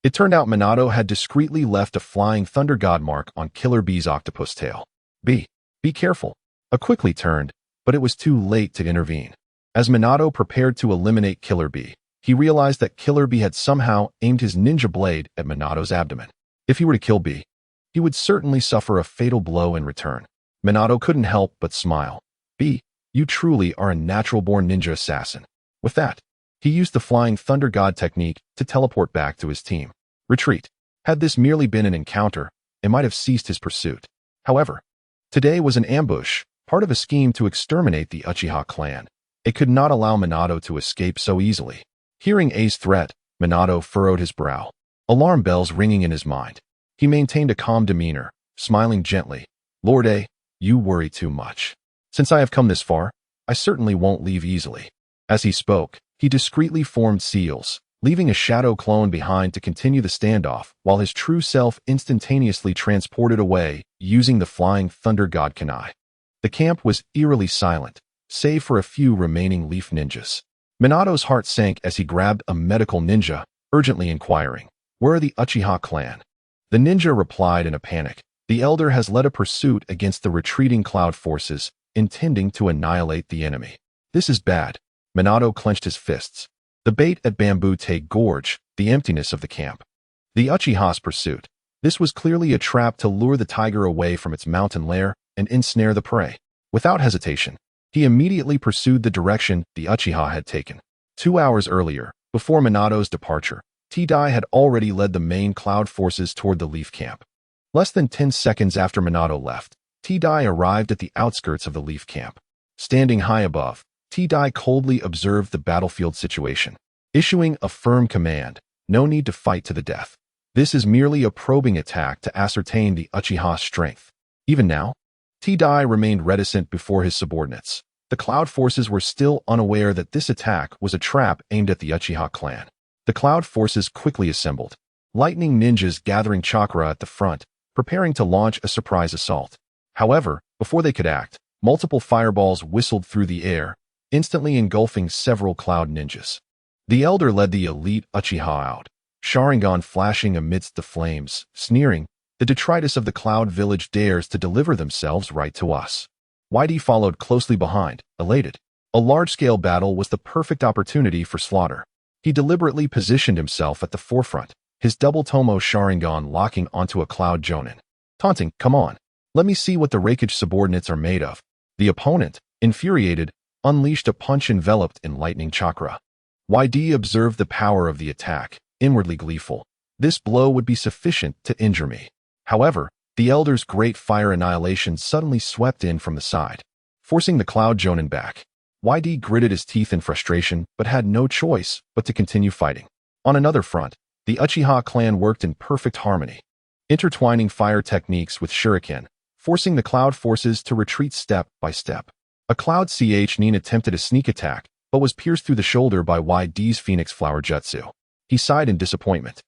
It turned out Minato had discreetly left a flying thunder god mark on Killer B's octopus tail. "Be careful." A quickly turned, but it was too late to intervene. As Minato prepared to eliminate Killer B, he realized that Killer B had somehow aimed his ninja blade at Minato's abdomen. If he were to kill B, he would certainly suffer a fatal blow in return. Minato couldn't help but smile. "B, you truly are a natural-born ninja assassin." With that, he used the flying thunder god technique to teleport back to his team. Retreat. Had this merely been an encounter, it might have ceased his pursuit. However, today was an ambush, part of a scheme to exterminate the Uchiha clan. It could not allow Minato to escape so easily. Hearing A's threat, Minato furrowed his brow, alarm bells ringing in his mind. He maintained a calm demeanor, smiling gently. "Lord A, you worry too much. Since I have come this far, I certainly won't leave easily." As he spoke, he discreetly formed seals, leaving a shadow clone behind to continue the standoff while his true self instantaneously transported away using the flying thunder god kunai. The camp was eerily silent, save for a few remaining leaf ninjas. Minato's heart sank as he grabbed a medical ninja, urgently inquiring, "Where are the Uchiha clan?" The ninja replied in a panic, "The elder has led a pursuit against the retreating cloud forces, intending to annihilate the enemy." "This is bad." Minato clenched his fists. The bait at Bamboo Take Gorge, the emptiness of the camp. The Uchiha's pursuit. This was clearly a trap to lure the tiger away from its mountain lair and ensnare the prey. Without hesitation, he immediately pursued the direction the Uchiha had taken. 2 hours earlier, before Minato's departure, T-Dai had already led the main cloud forces toward the Leaf Camp. Less than 10 seconds after Minato left, T-Dai arrived at the outskirts of the Leaf Camp. Standing high above, T-Dai coldly observed the battlefield situation, issuing a firm command, "No need to fight to the death. This is merely a probing attack to ascertain the Uchiha's strength." Even now, T-Dai remained reticent before his subordinates. The cloud forces were still unaware that this attack was a trap aimed at the Uchiha clan. The cloud forces quickly assembled, lightning ninjas gathering chakra at the front, preparing to launch a surprise assault. However, before they could act, multiple fireballs whistled through the air, instantly engulfing several cloud ninjas. The elder led the elite Uchiha out, Sharingan flashing amidst the flames, sneering, "The detritus of the cloud village dares to deliver themselves right to us." YD followed closely behind, elated. A large-scale battle was the perfect opportunity for slaughter. He deliberately positioned himself at the forefront, his double Tomo Sharingan locking onto a cloud Jonin. Taunting, "Come on, let me see what the rakish subordinates are made of." The opponent, infuriated, unleashed a punch enveloped in lightning chakra. YD observed the power of the attack, inwardly gleeful. This blow would be sufficient to injure me. However, the elder's great fire annihilation suddenly swept in from the side, forcing the Cloud Jonin back. YD gritted his teeth in frustration but had no choice but to continue fighting. On another front, the Uchiha clan worked in perfect harmony, intertwining fire techniques with shuriken, forcing the Cloud forces to retreat step by step. A Cloud Ch-nin attempted a sneak attack, but was pierced through the shoulder by YD's Phoenix Flower Jutsu. He sighed in disappointment.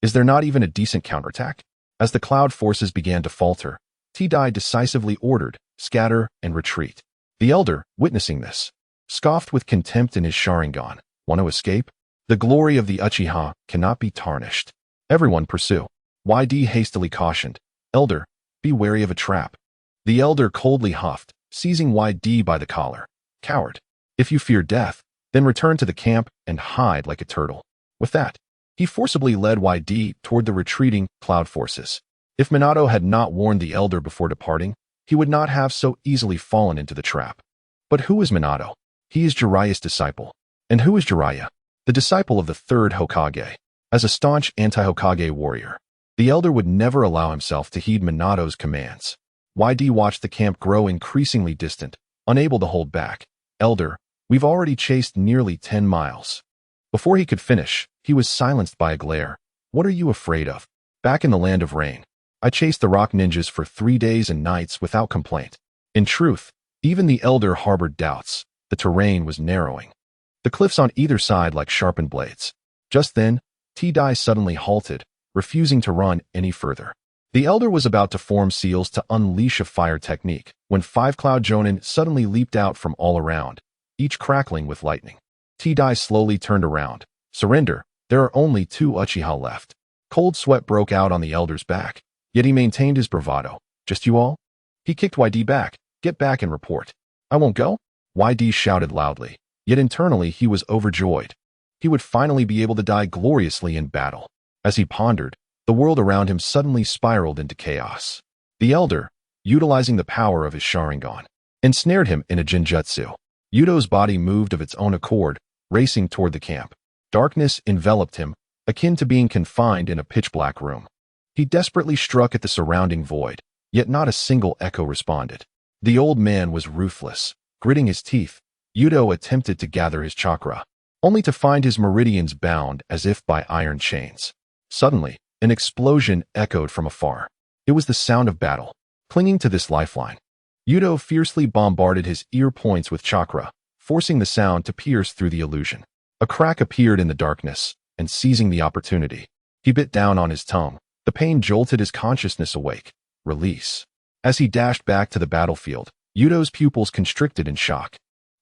Is there not even a decent counterattack? As the Cloud forces began to falter, T-Dai decisively ordered, scatter and retreat. The elder, witnessing this, scoffed with contempt in his Sharingan. Want to escape? The glory of the Uchiha cannot be tarnished. Everyone pursue. YD hastily cautioned. Elder, be wary of a trap. The elder coldly huffed, seizing YD by the collar. Coward. If you fear death, then return to the camp and hide like a turtle. With that, he forcibly led YD toward the retreating Cloud forces. If Minato had not warned the elder before departing, he would not have so easily fallen into the trap. But who is Minato? He is Jiraiya's disciple. And who is Jiraiya? The disciple of the third Hokage. As a staunch anti-Hokage warrior, the elder would never allow himself to heed Minato's commands. YD watched the camp grow increasingly distant, unable to hold back. Elder, we've already chased nearly 10 miles. Before he could finish, he was silenced by a glare. What are you afraid of? Back in the land of rain, I chased the rock ninjas for 3 days and nights without complaint. In truth, even the elder harbored doubts. The terrain was narrowing, the cliffs on either side like sharpened blades. Just then, T-Dai suddenly halted, refusing to run any further. The elder was about to form seals to unleash a fire technique when 5 Cloud Jonin suddenly leaped out from all around, each crackling with lightning. T-Dai slowly turned around. Surrender, there are only 2 Uchiha left. Cold sweat broke out on the elder's back, yet he maintained his bravado. Just you all? He kicked YD back. Get back and report. I won't go? YD shouted loudly, yet internally he was overjoyed. He would finally be able to die gloriously in battle. As he pondered, the world around him suddenly spiraled into chaos. The elder, utilizing the power of his Sharingan, ensnared him in a Genjutsu. Yuto's body moved of its own accord, racing toward the camp. Darkness enveloped him, akin to being confined in a pitch-black room. He desperately struck at the surrounding void, yet not a single echo responded. The old man was ruthless. Gritting his teeth, Yuto attempted to gather his chakra, only to find his meridians bound as if by iron chains. Suddenly, an explosion echoed from afar. It was the sound of battle. Clinging to this lifeline, Yuto fiercely bombarded his ear points with chakra, forcing the sound to pierce through the illusion. A crack appeared in the darkness, and seizing the opportunity, he bit down on his tongue. The pain jolted his consciousness awake. Release. As he dashed back to the battlefield, Yuto's pupils constricted in shock.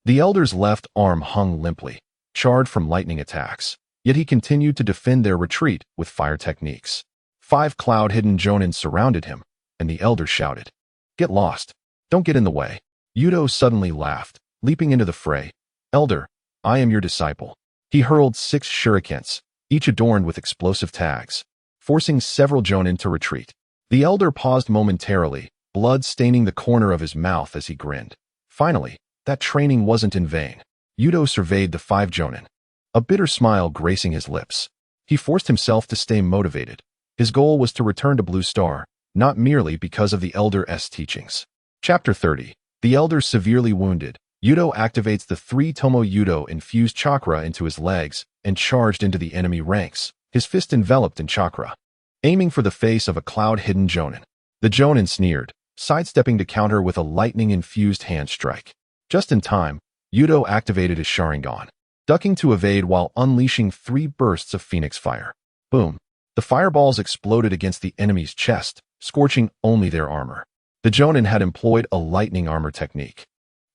The elder's left arm hung limply, charred from lightning attacks, yet he continued to defend their retreat with fire techniques. 5 cloud-hidden Jonin surrounded him, and the elder shouted, "Get lost. Don't get in the way." Yuto suddenly laughed, leaping into the fray. "Elder, I am your disciple." He hurled 6 shurikens, each adorned with explosive tags, forcing several Jonin to retreat. The elder paused momentarily, blood staining the corner of his mouth as he grinned. Finally, that training wasn't in vain. Yuto surveyed the 5 Jonin, a bitter smile gracing his lips. He forced himself to stay motivated. His goal was to return to Blue Star, not merely because of the elder's teachings. Chapter 30. The elder severely wounded. Yuto activates the 3 Tomo Yuto infused chakra into his legs and charged into the enemy ranks, his fist enveloped in chakra, aiming for the face of a cloud-hidden Jonin. The Jonin sneered, sidestepping to counter with a lightning-infused hand strike. Just in time, Yuto activated his Sharingan, ducking to evade while unleashing 3 bursts of Phoenix Fire. Boom! The fireballs exploded against the enemy's chest, scorching only their armor. The Jonin had employed a lightning armor technique,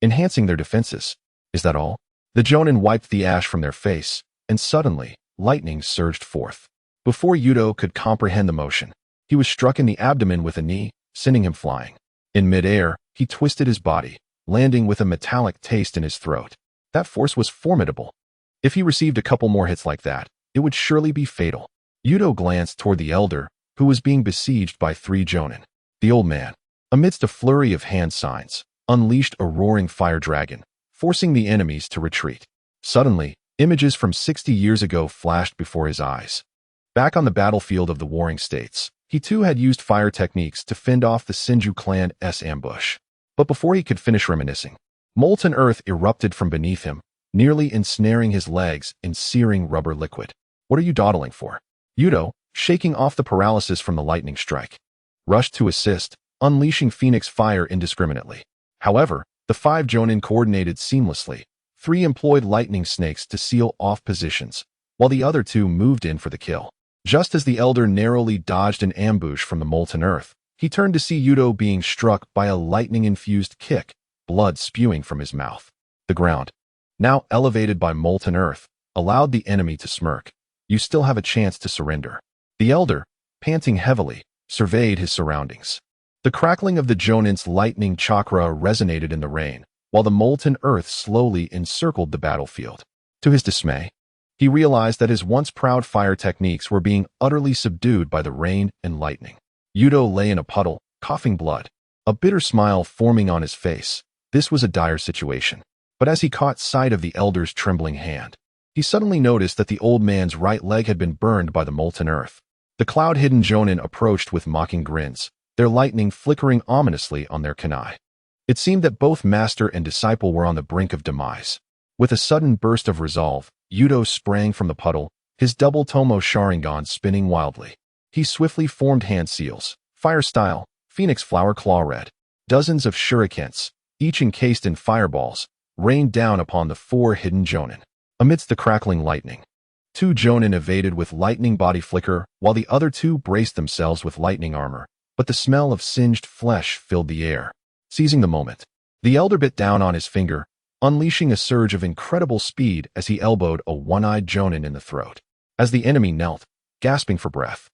enhancing their defenses. Is that all? The Jonin wiped the ash from their face, and suddenly, lightning surged forth. Before Yuto could comprehend the motion, he was struck in the abdomen with a knee, sending him flying. In midair, he twisted his body, landing with a metallic taste in his throat. That force was formidable. If he received a couple more hits like that, it would surely be fatal. Yuto glanced toward the elder, who was being besieged by 3 Jonin. The old man, amidst a flurry of hand signs, unleashed a roaring fire dragon, forcing the enemies to retreat. Suddenly, images from 60 years ago flashed before his eyes. Back on the battlefield of the warring states, he too had used fire techniques to fend off the Senju clan's ambush. But before he could finish reminiscing, molten earth erupted from beneath him, nearly ensnaring his legs in searing rubber liquid. What are you dawdling for? Yuto, shaking off the paralysis from the lightning strike, rushed to assist, unleashing Phoenix fire indiscriminately. However, the 5 Jonin coordinated seamlessly. 3 employed lightning snakes to seal off positions, while the other 2 moved in for the kill. Just as the elder narrowly dodged an ambush from the molten earth, he turned to see Yuto being struck by a lightning-infused kick, blood spewing from his mouth. The ground, now elevated by molten earth, allowed the enemy to smirk. You still have a chance to surrender. The elder, panting heavily, surveyed his surroundings. The crackling of the Jonin's lightning chakra resonated in the rain, while the molten earth slowly encircled the battlefield. To his dismay, he realized that his once proud fire techniques were being utterly subdued by the rain and lightning. Yuto lay in a puddle, coughing blood, a bitter smile forming on his face. This was a dire situation. But as he caught sight of the elder's trembling hand, he suddenly noticed that the old man's right leg had been burned by the molten earth. The cloud-hidden Jonin approached with mocking grins, their lightning flickering ominously on their kunai. It seemed that both master and disciple were on the brink of demise. With a sudden burst of resolve, Yuto sprang from the puddle, his double Tomo Sharingan spinning wildly. He swiftly formed hand seals, fire style, phoenix flower claw red. Dozens of shurikens, each encased in fireballs, rained down upon the 4 hidden Jonin. Amidst the crackling lightning, 2 Jonin evaded with lightning body flicker, while the other 2 braced themselves with lightning armor, but the smell of singed flesh filled the air. Seizing the moment, the elder bit down on his finger, unleashing a surge of incredible speed as he elbowed a one-eyed Jonin in the throat. As the enemy knelt, gasping for breath,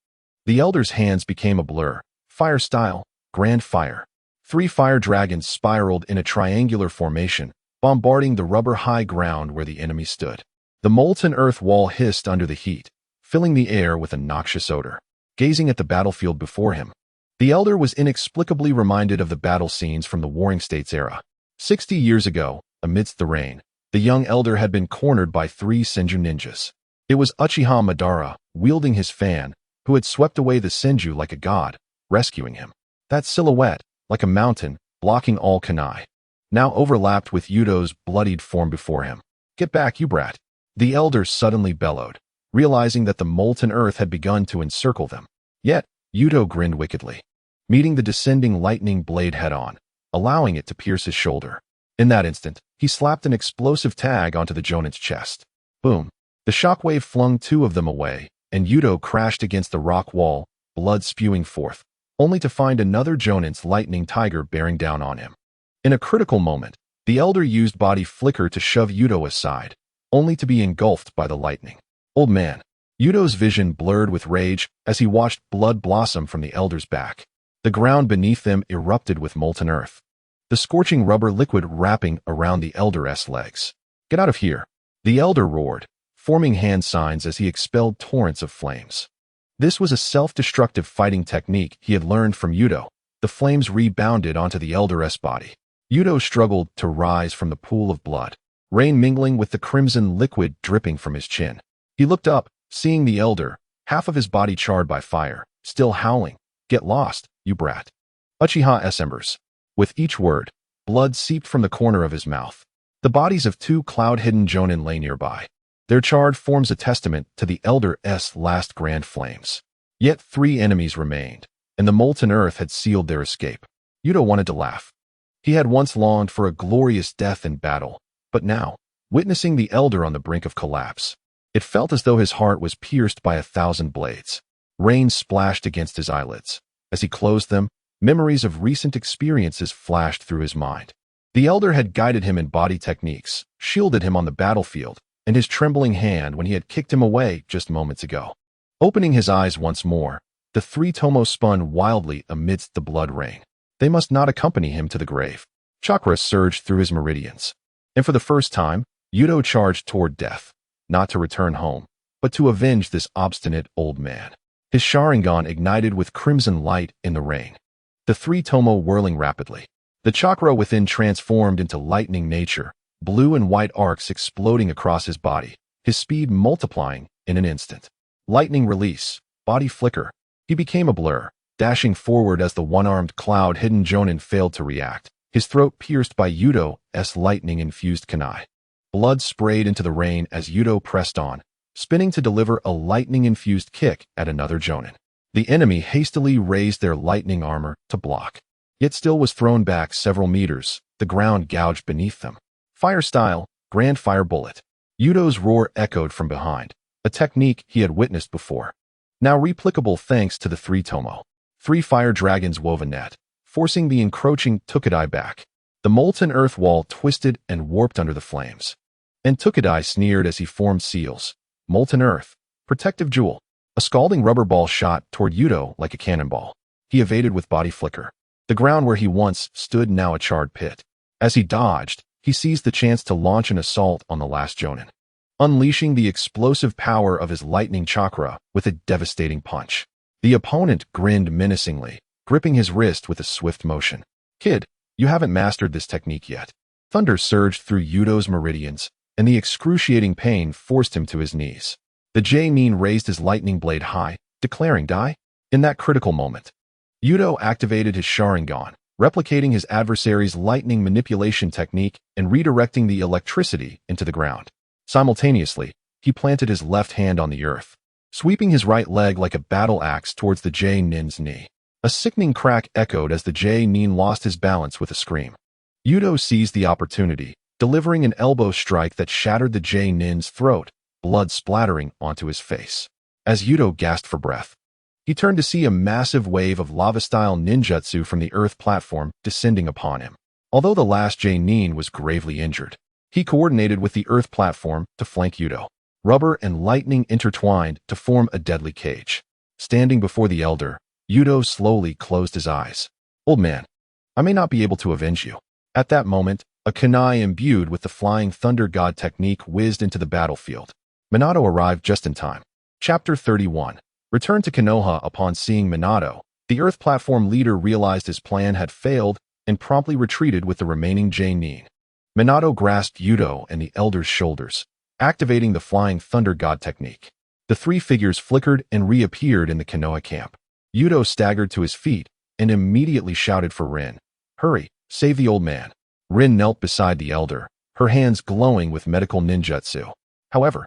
the elder's hands became a blur. Fire style, grand fire. 3 fire dragons spiraled in a triangular formation, bombarding the rubber high ground where the enemy stood. The molten earth wall hissed under the heat, filling the air with a noxious odor. Gazing at the battlefield before him, the elder was inexplicably reminded of the battle scenes from the Warring States era. 60 years ago, amidst the rain, the young elder had been cornered by 3 Senju ninjas. It was Uchiha Madara, wielding his fan, who had swept away the Senju like a god, rescuing him. That silhouette, like a mountain, blocking all kunai, now overlapped with Yuto's bloodied form before him. "Get back, you brat!" The elder suddenly bellowed, realizing that the molten earth had begun to encircle them. Yet, Yuto grinned wickedly, meeting the descending lightning blade head-on, allowing it to pierce his shoulder. In that instant, he slapped an explosive tag onto the Jonin's chest. Boom! The shockwave flung 2 of them away, and Yuto crashed against the rock wall, blood spewing forth, only to find another Jonin's lightning tiger bearing down on him. In a critical moment, the elder used body flicker to shove Yuto aside, only to be engulfed by the lightning. Old man. Yuto's vision blurred with rage as he watched blood blossom from the elder's back. The ground beneath them erupted with molten earth, the scorching rubber liquid wrapping around the elder's legs. "Get out of here!" The elder roared, forming hand signs as he expelled torrents of flames. This was a self-destructive fighting technique he had learned from Yuto. The flames rebounded onto the elder's body. Yuto struggled to rise from the pool of blood, rain mingling with the crimson liquid dripping from his chin. He looked up, seeing the elder, half of his body charred by fire, still howling, "Get lost, you brat." Uchiha embers. With each word, blood seeped from the corner of his mouth. The bodies of 2 cloud-hidden Jonin lay nearby. Their charred forms a testament to the elder's last grand flames. Yet 3 enemies remained, and the molten earth had sealed their escape. Yuto wanted to laugh. He had once longed for a glorious death in battle, but now, witnessing the elder on the brink of collapse, it felt as though his heart was pierced by 1,000 blades. Rain splashed against his eyelids. As he closed them, memories of recent experiences flashed through his mind. The elder had guided him in body techniques, shielded him on the battlefield, and his trembling hand when he had kicked him away just moments ago. Opening his eyes once more, the 3 Tomo spun wildly amidst the blood rain. They must not accompany him to the grave. Chakra surged through his meridians, and for the first time, Yuto charged toward death, not to return home, but to avenge this obstinate old man. His Sharingan ignited with crimson light in the rain, the 3 Tomo whirling rapidly. The chakra within transformed into lightning nature, blue and white arcs exploding across his body, his speed multiplying in an instant. Lightning release. Body flicker. He became a blur, dashing forward as the one-armed cloud-hidden Jonin failed to react, his throat pierced by Yuto's lightning-infused kunai. Blood sprayed into the rain as Yuto pressed on, spinning to deliver a lightning-infused kick at another Jonin. The enemy hastily raised their lightning armor to block, yet still was thrown back several meters, the ground gouged beneath them. Fire style, grand fire bullet. Yuto's roar echoed from behind, a technique he had witnessed before. Now replicable thanks to the three Tomo. Three fire dragons wove a net, forcing the encroaching Tukadai back. The molten earth wall twisted and warped under the flames. And Tukadai sneered as he formed seals. Molten earth. Protective jewel. A scalding rubber ball shot toward Yuto like a cannonball. He evaded with body flicker. The ground where he once stood now a charred pit. As he dodged, he seized the chance to launch an assault on the last Jonin, unleashing the explosive power of his lightning chakra with a devastating punch. The opponent grinned menacingly, gripping his wrist with a swift motion. Kid, you haven't mastered this technique yet. Thunder surged through Yuto's meridians, and the excruciating pain forced him to his knees. The J-Nin raised his lightning blade high, declaring die. In that critical moment, Yuto activated his Sharingan, replicating his adversary's lightning manipulation technique and redirecting the electricity into the ground. Simultaneously, he planted his left hand on the earth, sweeping his right leg like a battle axe towards the J-Nin's knee. A sickening crack echoed as the J-Nin lost his balance with a scream. Yuto seized the opportunity, delivering an elbow strike that shattered the J-Nin's throat, blood splattering onto his face. As Yuto gasped for breath, he turned to see a massive wave of lava-style ninjutsu from the earth platform descending upon him. Although the last J-Nin was gravely injured, he coordinated with the earth platform to flank Yuto. Rubber and lightning intertwined to form a deadly cage. Standing before the elder, Yuto slowly closed his eyes. Old man, I may not be able to avenge you. At that moment, a kunai imbued with the flying thunder god technique whizzed into the battlefield. Minato arrived just in time. Chapter 31. Returned to Konoha. Upon seeing Minato, the earth platform leader realized his plan had failed and promptly retreated with the remaining J-Nin. Minato grasped Yuto and the elder's shoulders, activating the flying thunder god technique. The three figures flickered and reappeared in the Konoha camp. Yuto staggered to his feet and immediately shouted for Rin. Hurry, save the old man. Rin knelt beside the elder, her hands glowing with medical ninjutsu. However,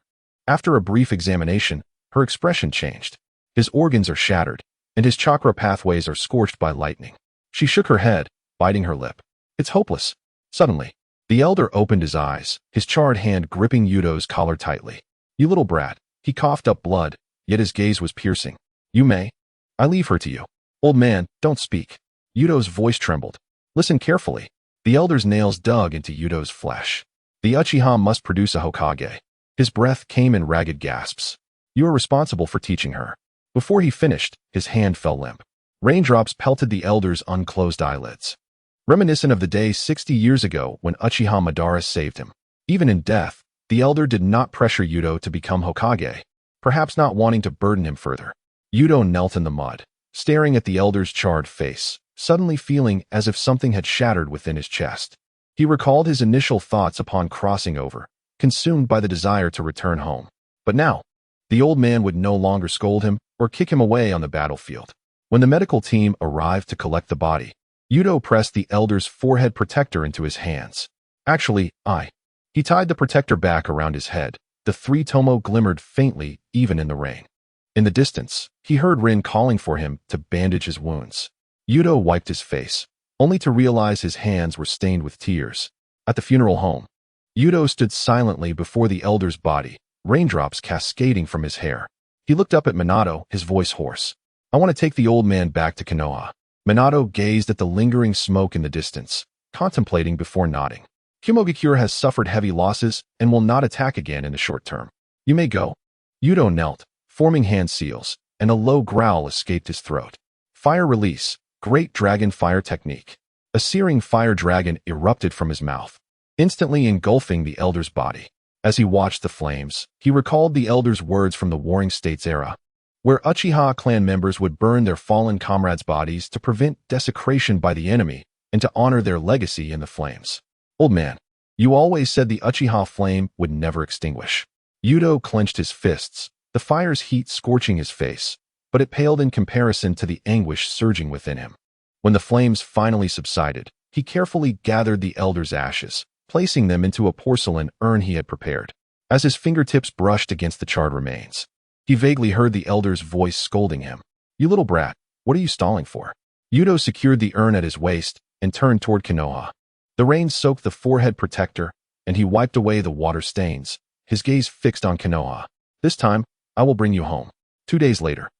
after a brief examination, her expression changed. His organs are shattered, and his chakra pathways are scorched by lightning. She shook her head, biting her lip. It's hopeless. Suddenly, the elder opened his eyes, his charred hand gripping Yuto's collar tightly. You little brat. He coughed up blood, yet his gaze was piercing. You may. I leave her to you. Old man, don't speak. Yuto's voice trembled. Listen carefully. The elder's nails dug into Yuto's flesh. The Uchiha must produce a Hokage. His breath came in ragged gasps. You are responsible for teaching her. Before he finished, his hand fell limp. Raindrops pelted the elder's unclosed eyelids, reminiscent of the day 60 years ago when Uchiha Madara saved him. Even in death, the elder did not pressure Yuto to become Hokage, perhaps not wanting to burden him further. Yuto knelt in the mud, staring at the elder's charred face, suddenly feeling as if something had shattered within his chest. He recalled his initial thoughts upon crossing over, consumed by the desire to return home. But now, the old man would no longer scold him or kick him away on the battlefield. When the medical team arrived to collect the body, Yuto pressed the elder's forehead protector into his hands. Actually, He tied the protector back around his head. The three Tomo glimmered faintly even in the rain. In the distance, he heard Rin calling for him to bandage his wounds. Yuto wiped his face, only to realize his hands were stained with tears. At the funeral home, Yuto stood silently before the elder's body, raindrops cascading from his hair. He looked up at Minato, his voice hoarse. I want to take the old man back to Konoha. Minato gazed at the lingering smoke in the distance, contemplating before nodding. Kumogakure has suffered heavy losses and will not attack again in the short term. You may go. Yuto knelt, forming hand seals, and a low growl escaped his throat. Fire release, great dragon fire technique. A searing fire dragon erupted from his mouth, instantly engulfing the elder's body. As he watched the flames, he recalled the elder's words from the Warring States era, where Uchiha clan members would burn their fallen comrades' bodies to prevent desecration by the enemy and to honor their legacy in the flames. Old man, you always said the Uchiha flame would never extinguish. Yuto clenched his fists, the fire's heat scorching his face, but it paled in comparison to the anguish surging within him. When the flames finally subsided, he carefully gathered the elder's ashes, placing them into a porcelain urn he had prepared. As his fingertips brushed against the charred remains, he vaguely heard the elder's voice scolding him. "You little brat, what are you stalling for?" Yuto secured the urn at his waist and turned toward Konoha. The rain soaked the forehead protector, and he wiped away the water stains, his gaze fixed on Konoha. "This time, I will bring you home." 2 days later,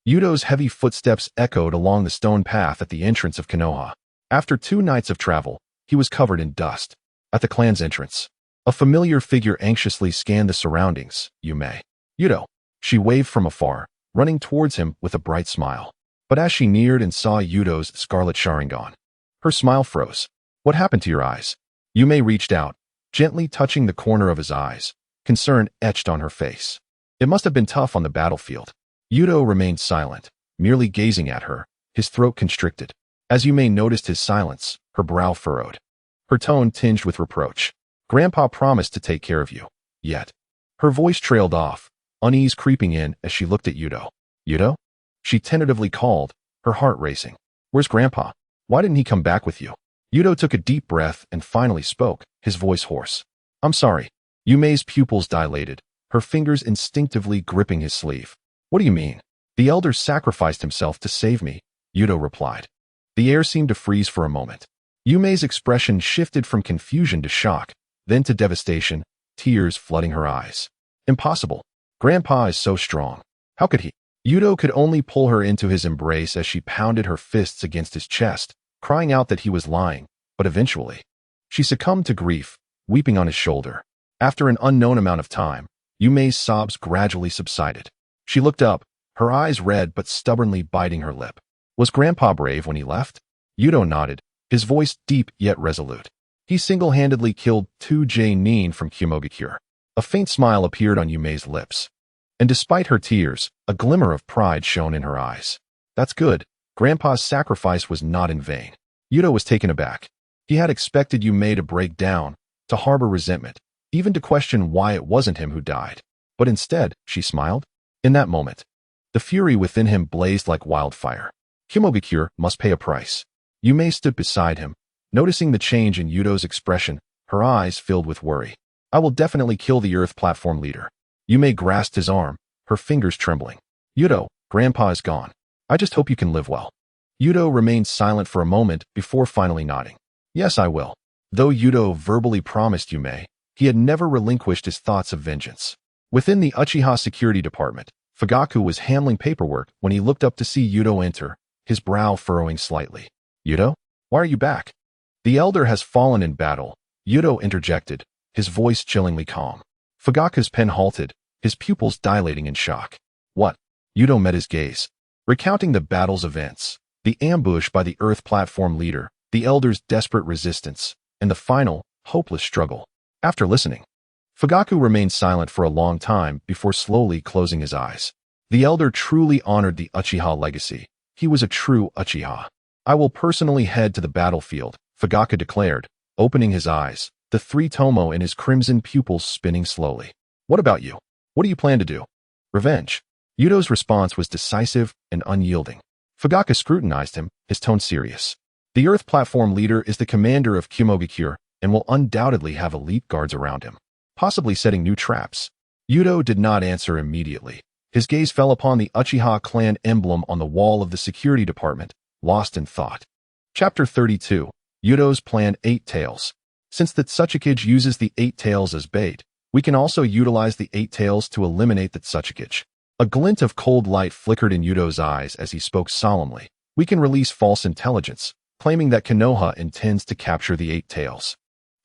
Yuto's heavy footsteps echoed along the stone path at the entrance of Konoha. After 2 nights of travel, he was covered in dust. At the clan's entrance, a familiar figure anxiously scanned the surroundings. "Yume." "Yuto." She waved from afar, running towards him with a bright smile. But as she neared and saw Yuto's scarlet Sharingan, her smile froze. "What happened to your eyes?" Yume reached out, gently touching the corner of his eyes, concern etched on her face. "It must have been tough on the battlefield." Yuto remained silent, merely gazing at her, his throat constricted. As Yume noticed his silence, her brow furrowed, her tone tinged with reproach. "Grandpa promised to take care of you. Yet." Her voice trailed off, unease creeping in as she looked at Yuto. "Yuto?" She tentatively called, her heart racing. "Where's Grandpa? Why didn't he come back with you?" Yuto took a deep breath and finally spoke, his voice hoarse. "I'm sorry." Yume's pupils dilated, her fingers instinctively gripping his sleeve. "What do you mean?" "The elder sacrificed himself to save me," Yuto replied. The air seemed to freeze for a moment. Yume's expression shifted from confusion to shock, then to devastation, tears flooding her eyes. "Impossible. Grandpa is so strong. How could he?" Yuto could only pull her into his embrace as she pounded her fists against his chest, crying out that he was lying, but eventually, she succumbed to grief, weeping on his shoulder. After an unknown amount of time, Yume's sobs gradually subsided. She looked up, her eyes red but stubbornly biting her lip. "Was Grandpa brave when he left?" Yuto nodded, his voice deep yet resolute. "He single-handedly killed 2 Nin from Kumogakure." A faint smile appeared on Yume's lips. And despite her tears, a glimmer of pride shone in her eyes. "That's good. Grandpa's sacrifice was not in vain." Yuto was taken aback. He had expected Yume to break down, to harbor resentment, even to question why it wasn't him who died. But instead, she smiled. In that moment, the fury within him blazed like wildfire. Kumogakure must pay a price. Yume stood beside him, noticing the change in Yuto's expression, her eyes filled with worry. "I will definitely kill the Earth Platform leader." Yume grasped his arm, her fingers trembling. "Yuto, Grandpa is gone. I just hope you can live well." Yuto remained silent for a moment before finally nodding. "Yes, I will." Though Yuto verbally promised Yume, he had never relinquished his thoughts of vengeance. Within the Uchiha Security Department, Fugaku was handling paperwork when he looked up to see Yuto enter, his brow furrowing slightly. "Yuto? Why are you back?" "The elder has fallen in battle," Yuto interjected, his voice chillingly calm. Fugaku's pen halted, his pupils dilating in shock. "What?" Yuto met his gaze, recounting the battle's events, the ambush by the Earth Platform leader, the elder's desperate resistance, and the final, hopeless struggle. After listening, Fugaku remained silent for a long time before slowly closing his eyes. The elder truly honored the Uchiha legacy. He was a true Uchiha. "I will personally head to the battlefield," Fugaku declared, opening his eyes, the 3 tomo in his crimson pupils spinning slowly. "What about you? What do you plan to do?" "Revenge." Yuto's response was decisive and unyielding. Fugaku scrutinized him, his tone serious. "The Earth Platform leader is the commander of Kumogakure and will undoubtedly have elite guards around him, possibly setting new traps." Yuto did not answer immediately. His gaze fell upon the Uchiha clan emblem on the wall of the security department, lost in thought. Chapter 32. Yuto's Plan 8 Tails. Since the Tsuchikage uses the 8 tails as bait, we can also utilize the 8 tails to eliminate the Tsuchikage. A glint of cold light flickered in Yuto's eyes as he spoke solemnly. "We can release false intelligence, claiming that Konoha intends to capture the 8 tails."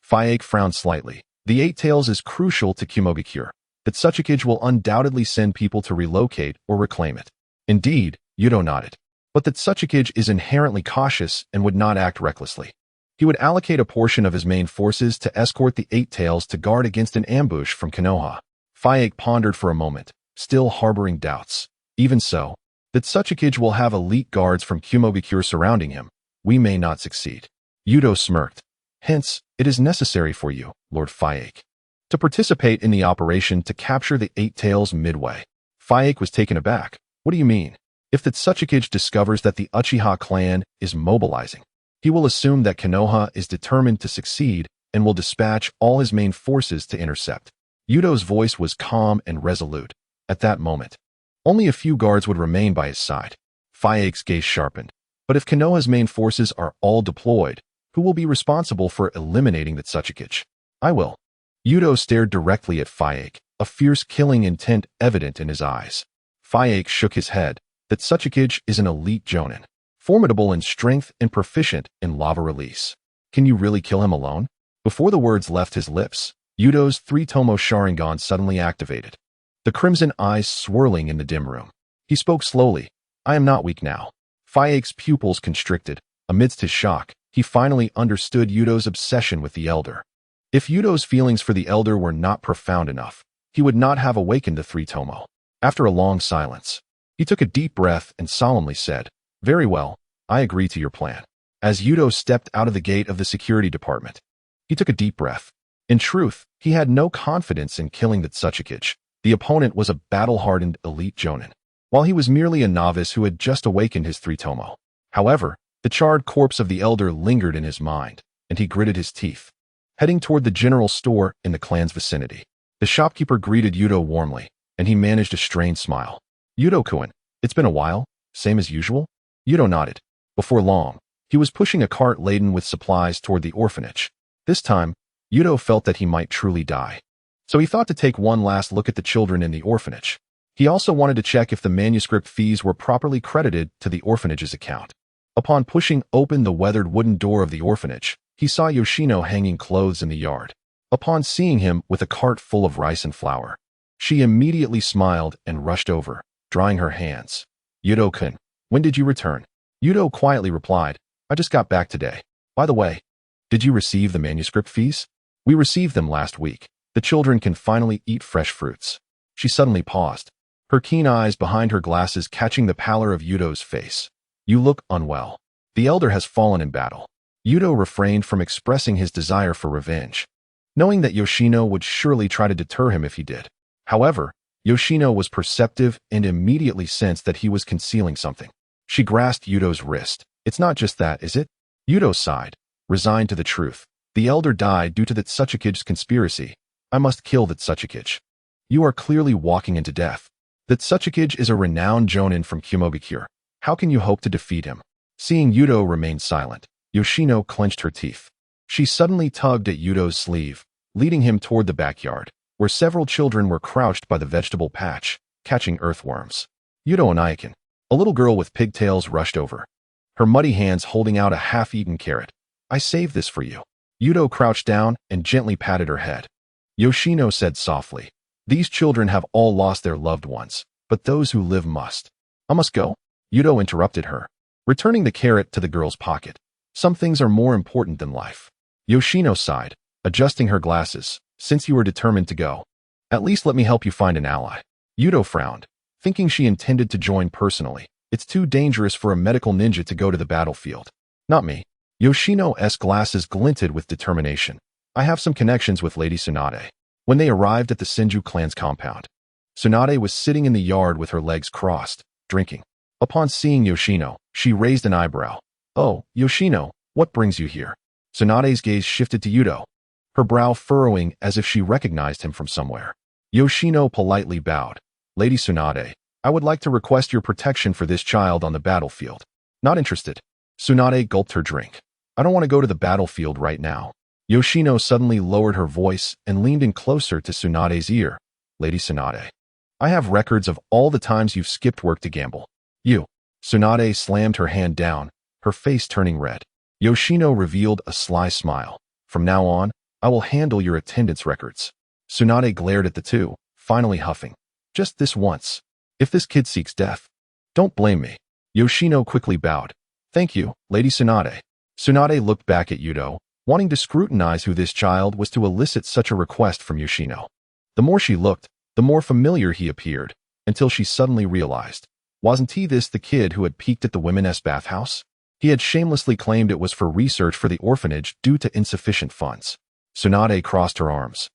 Fayek frowned slightly. "The 8 tails is crucial to Kumogakure. The Tsuchikage will undoubtedly send people to relocate or reclaim it." "Indeed," Yuto nodded. "But the Tsuchikage is inherently cautious and would not act recklessly. He would allocate a portion of his main forces to escort the 8 tails to guard against an ambush from Konoha." Fayek pondered for a moment, still harboring doubts. "Even so, the Tsuchikage will have elite guards from Kumogakure surrounding him. We may not succeed." Yuto smirked. "Hence, it is necessary for you, Lord Fayek, to participate in the operation to capture the 8 tails midway." Fayek was taken aback. What do you mean? If the Tsuchikage discovers that the Uchiha clan is mobilizing, he will assume that Konoha is determined to succeed and will dispatch all his main forces to intercept. Yuto's voice was calm and resolute. At that moment, only a few guards would remain by his side. Fayek's gaze sharpened. But if Konoha's main forces are all deployed, who will be responsible for eliminating the Tsuchikage? I will. Yuto stared directly at Fayek, a fierce killing intent evident in his eyes. Fayek shook his head. The Tsuchikage is an elite jonin, formidable in strength and proficient in lava release. Can you really kill him alone? Before the words left his lips, Yuto's three-tomo Sharingan suddenly activated, the crimson eyes swirling in the dim room. He spoke slowly. I am not weak now. Fayek's pupils constricted. Amidst his shock, he finally understood Yuto's obsession with the Elder. If Yuto's feelings for the Elder were not profound enough, he would not have awakened the three-tomo. After a long silence, he took a deep breath and solemnly said, Very well, I agree to your plan. As Yuto stepped out of the gate of the security department, he took a deep breath. In truth, he had no confidence in killing the Tsuchikage. The opponent was a battle-hardened elite jonin, while he was merely a novice who had just awakened his three-tomo. However, the charred corpse of the Elder lingered in his mind, and he gritted his teeth. Heading toward the general store in the clan's vicinity, the shopkeeper greeted Yuto warmly, and he managed a strained smile. Yuto-kun, it's been a while, same as usual? Yuto nodded. Before long, he was pushing a cart laden with supplies toward the orphanage. This time, Yuto felt that he might truly die. So he thought to take one last look at the children in the orphanage. He also wanted to check if the manuscript fees were properly credited to the orphanage's account. Upon pushing open the weathered wooden door of the orphanage, he saw Yoshino hanging clothes in the yard. Upon seeing him with a cart full of rice and flour, she immediately smiled and rushed over, drying her hands. Yuto-kun, when did you return? Yuto quietly replied, I just got back today. By the way, did you receive the manuscript fees? We received them last week. The children can finally eat fresh fruits. She suddenly paused, her keen eyes behind her glasses catching the pallor of Yuto's face. You look unwell. The Elder has fallen in battle. Yuto refrained from expressing his desire for revenge, knowing that Yoshino would surely try to deter him if he did. However, Yoshino was perceptive and immediately sensed that he was concealing something. She grasped Yuto's wrist. It's not just that, is it? Yuto sighed, resigned to the truth. The Elder died due to the Tsuchikage's conspiracy. I must kill the Tsuchikage. You are clearly walking into death. The Tsuchikage is a renowned jonin from Kumogakure. How can you hope to defeat him? Seeing Yuto remain silent, Yoshino clenched her teeth. She suddenly tugged at Yuto's sleeve, leading him toward the backyard, where several children were crouched by the vegetable patch, catching earthworms. Yuto and Aiken, a little girl with pigtails, rushed over, her muddy hands holding out a half-eaten carrot. I saved this for you. Yuto crouched down and gently patted her head. Yoshino said softly, These children have all lost their loved ones, but those who live must. I must go. Yuto interrupted her, returning the carrot to the girl's pocket. Some things are more important than life. Yoshino sighed, adjusting her glasses. Since you are determined to go, at least let me help you find an ally. Yuto frowned, thinking she intended to join personally. It's too dangerous for a medical ninja to go to the battlefield. Not me. Yoshino's glasses glinted with determination. I have some connections with Lady Tsunade. When they arrived at the Senju clan's compound, Tsunade was sitting in the yard with her legs crossed, drinking. Upon seeing Yoshino, she raised an eyebrow. Oh, Yoshino, what brings you here? Tsunade's gaze shifted to Yuto, her brow furrowing as if she recognized him from somewhere. Yoshino politely bowed. Lady Tsunade, I would like to request your protection for this child on the battlefield. Not interested. Tsunade gulped her drink. I don't want to go to the battlefield right now. Yoshino suddenly lowered her voice and leaned in closer to Tsunade's ear. Lady Tsunade, I have records of all the times you've skipped work to gamble. You. Tsunade slammed her hand down, her face turning red. Yoshino revealed a sly smile. From now on, I will handle your attendance records. Tsunade glared at the two, finally huffing. Just this once. If this kid seeks death, don't blame me. Yoshino quickly bowed. Thank you, Lady Tsunade. Tsunade looked back at Yuto, wanting to scrutinize who this child was to elicit such a request from Yoshino. The more she looked, the more familiar he appeared, until she suddenly realized. Wasn't he this the kid who had peeked at the women's bathhouse? He had shamelessly claimed it was for research for the orphanage due to insufficient funds. Tsunade crossed her arms,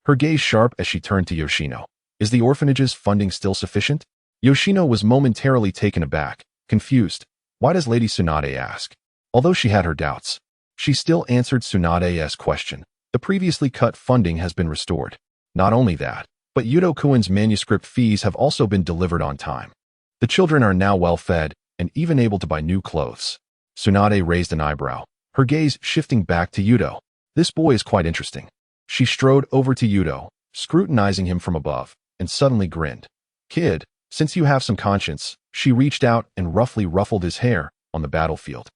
her gaze sharp as she turned to Yoshino. Is the orphanage's funding still sufficient? Yoshino was momentarily taken aback, confused. Why does Lady Tsunade ask? Although she had her doubts, she still answered Tsunade's question. The previously cut funding has been restored. Not only that, but Yuto-kun's manuscript fees have also been delivered on time. The children are now well fed and even able to buy new clothes. Tsunade raised an eyebrow, her gaze shifting back to Yuto. This boy is quite interesting. She strode over to Yuto, scrutinizing him from above, and suddenly grinned. Kid, since you have some conscience, she reached out and roughly ruffled his hair on the battlefield.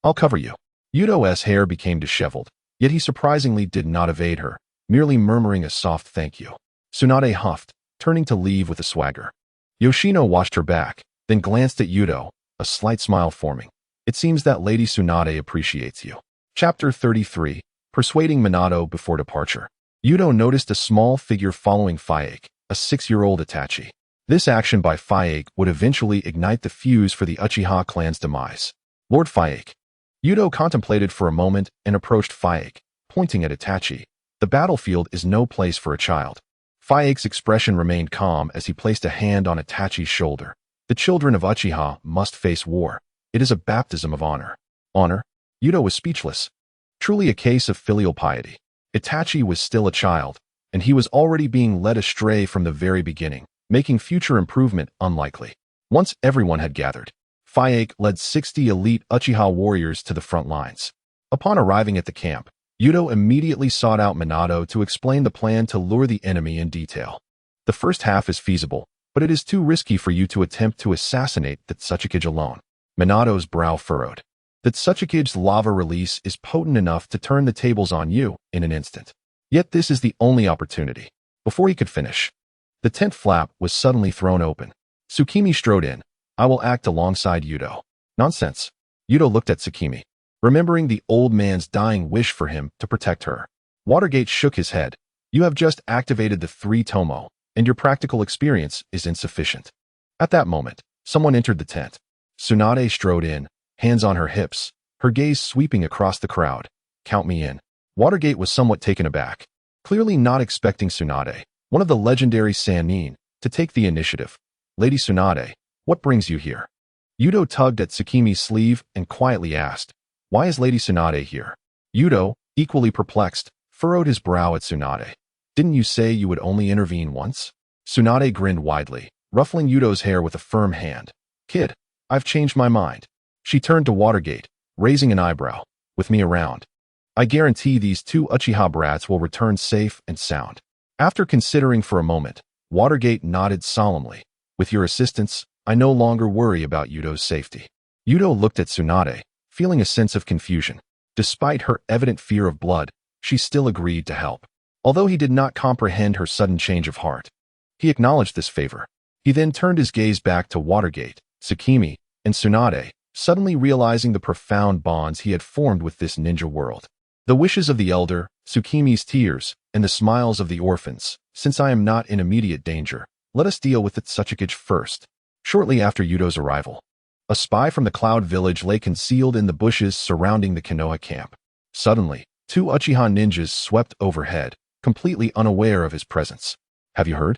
I'll cover you. Yuto's hair became disheveled, yet he surprisingly did not evade her, merely murmuring a soft thank you. Tsunade huffed, turning to leave with a swagger. Yoshino watched her back, then glanced at Yuto, a slight smile forming. It seems that Lady Tsunade appreciates you. Chapter 33. Persuading Minato before departure. Yuto noticed a small figure following Fayake, a 6-year-old Itachi. This action by Fayake would eventually ignite the fuse for the Uchiha clan's demise. Lord Fayake. Yuto contemplated for a moment and approached Fayake, pointing at Itachi. The battlefield is no place for a child. Fayake's expression remained calm as he placed a hand on Itachi's shoulder. The children of Uchiha must face war. It is a baptism of honor. Honor? Yuto was speechless. Truly a case of filial piety. Itachi was still a child, and he was already being led astray from the very beginning, making future improvement unlikely. Once everyone had gathered, Fayake led 60 elite Uchiha warriors to the front lines. Upon arriving at the camp, Yuto immediately sought out Minato to explain the plan to lure the enemy in detail. The first half is feasible, but it is too risky for you to attempt to assassinate the Tsuchikage alone. Minato's brow furrowed. The Tsuchikage's lava release is potent enough to turn the tables on you in an instant. Yet this is the only opportunity. Before he could finish, the tent flap was suddenly thrown open. Tsukimi strode in. I will act alongside Yuto. Nonsense. Yuto looked at Tsukimi, remembering the old man's dying wish for him to protect her. Watergate shook his head. You have just activated the 3 Tomo, and your practical experience is insufficient. At that moment, someone entered the tent. Tsunade strode in, hands on her hips, her gaze sweeping across the crowd. Count me in. Watergate was somewhat taken aback, clearly not expecting Tsunade, one of the legendary Sannin, to take the initiative. Lady Tsunade, what brings you here? Yuto tugged at Tsukimi's sleeve and quietly asked, why is Lady Tsunade here? Yuto, equally perplexed, furrowed his brow at Tsunade. Didn't you say you would only intervene once? Tsunade grinned widely, ruffling Yuto's hair with a firm hand. Kid, I've changed my mind. She turned to Watergate, raising an eyebrow. With me around, I guarantee these 2 Uchiha brats will return safe and sound. After considering for a moment, Watergate nodded solemnly. With your assistance, I no longer worry about Yuto's safety. Yuto looked at Tsunade, feeling a sense of confusion. Despite her evident fear of blood, she still agreed to help. Although he did not comprehend her sudden change of heart, he acknowledged this favor. He then turned his gaze back to Watergate, Tsukimi, and Tsunade, suddenly realizing the profound bonds he had formed with this ninja world. The wishes of the elder, Tsukimi's tears, and the smiles of the orphans. Since I am not in immediate danger, let us deal with the Tsuchikage first. Shortly after Yuto's arrival, a spy from the Cloud Village lay concealed in the bushes surrounding the Konoha camp. Suddenly, 2 Uchiha ninjas swept overhead, completely unaware of his presence. Have you heard?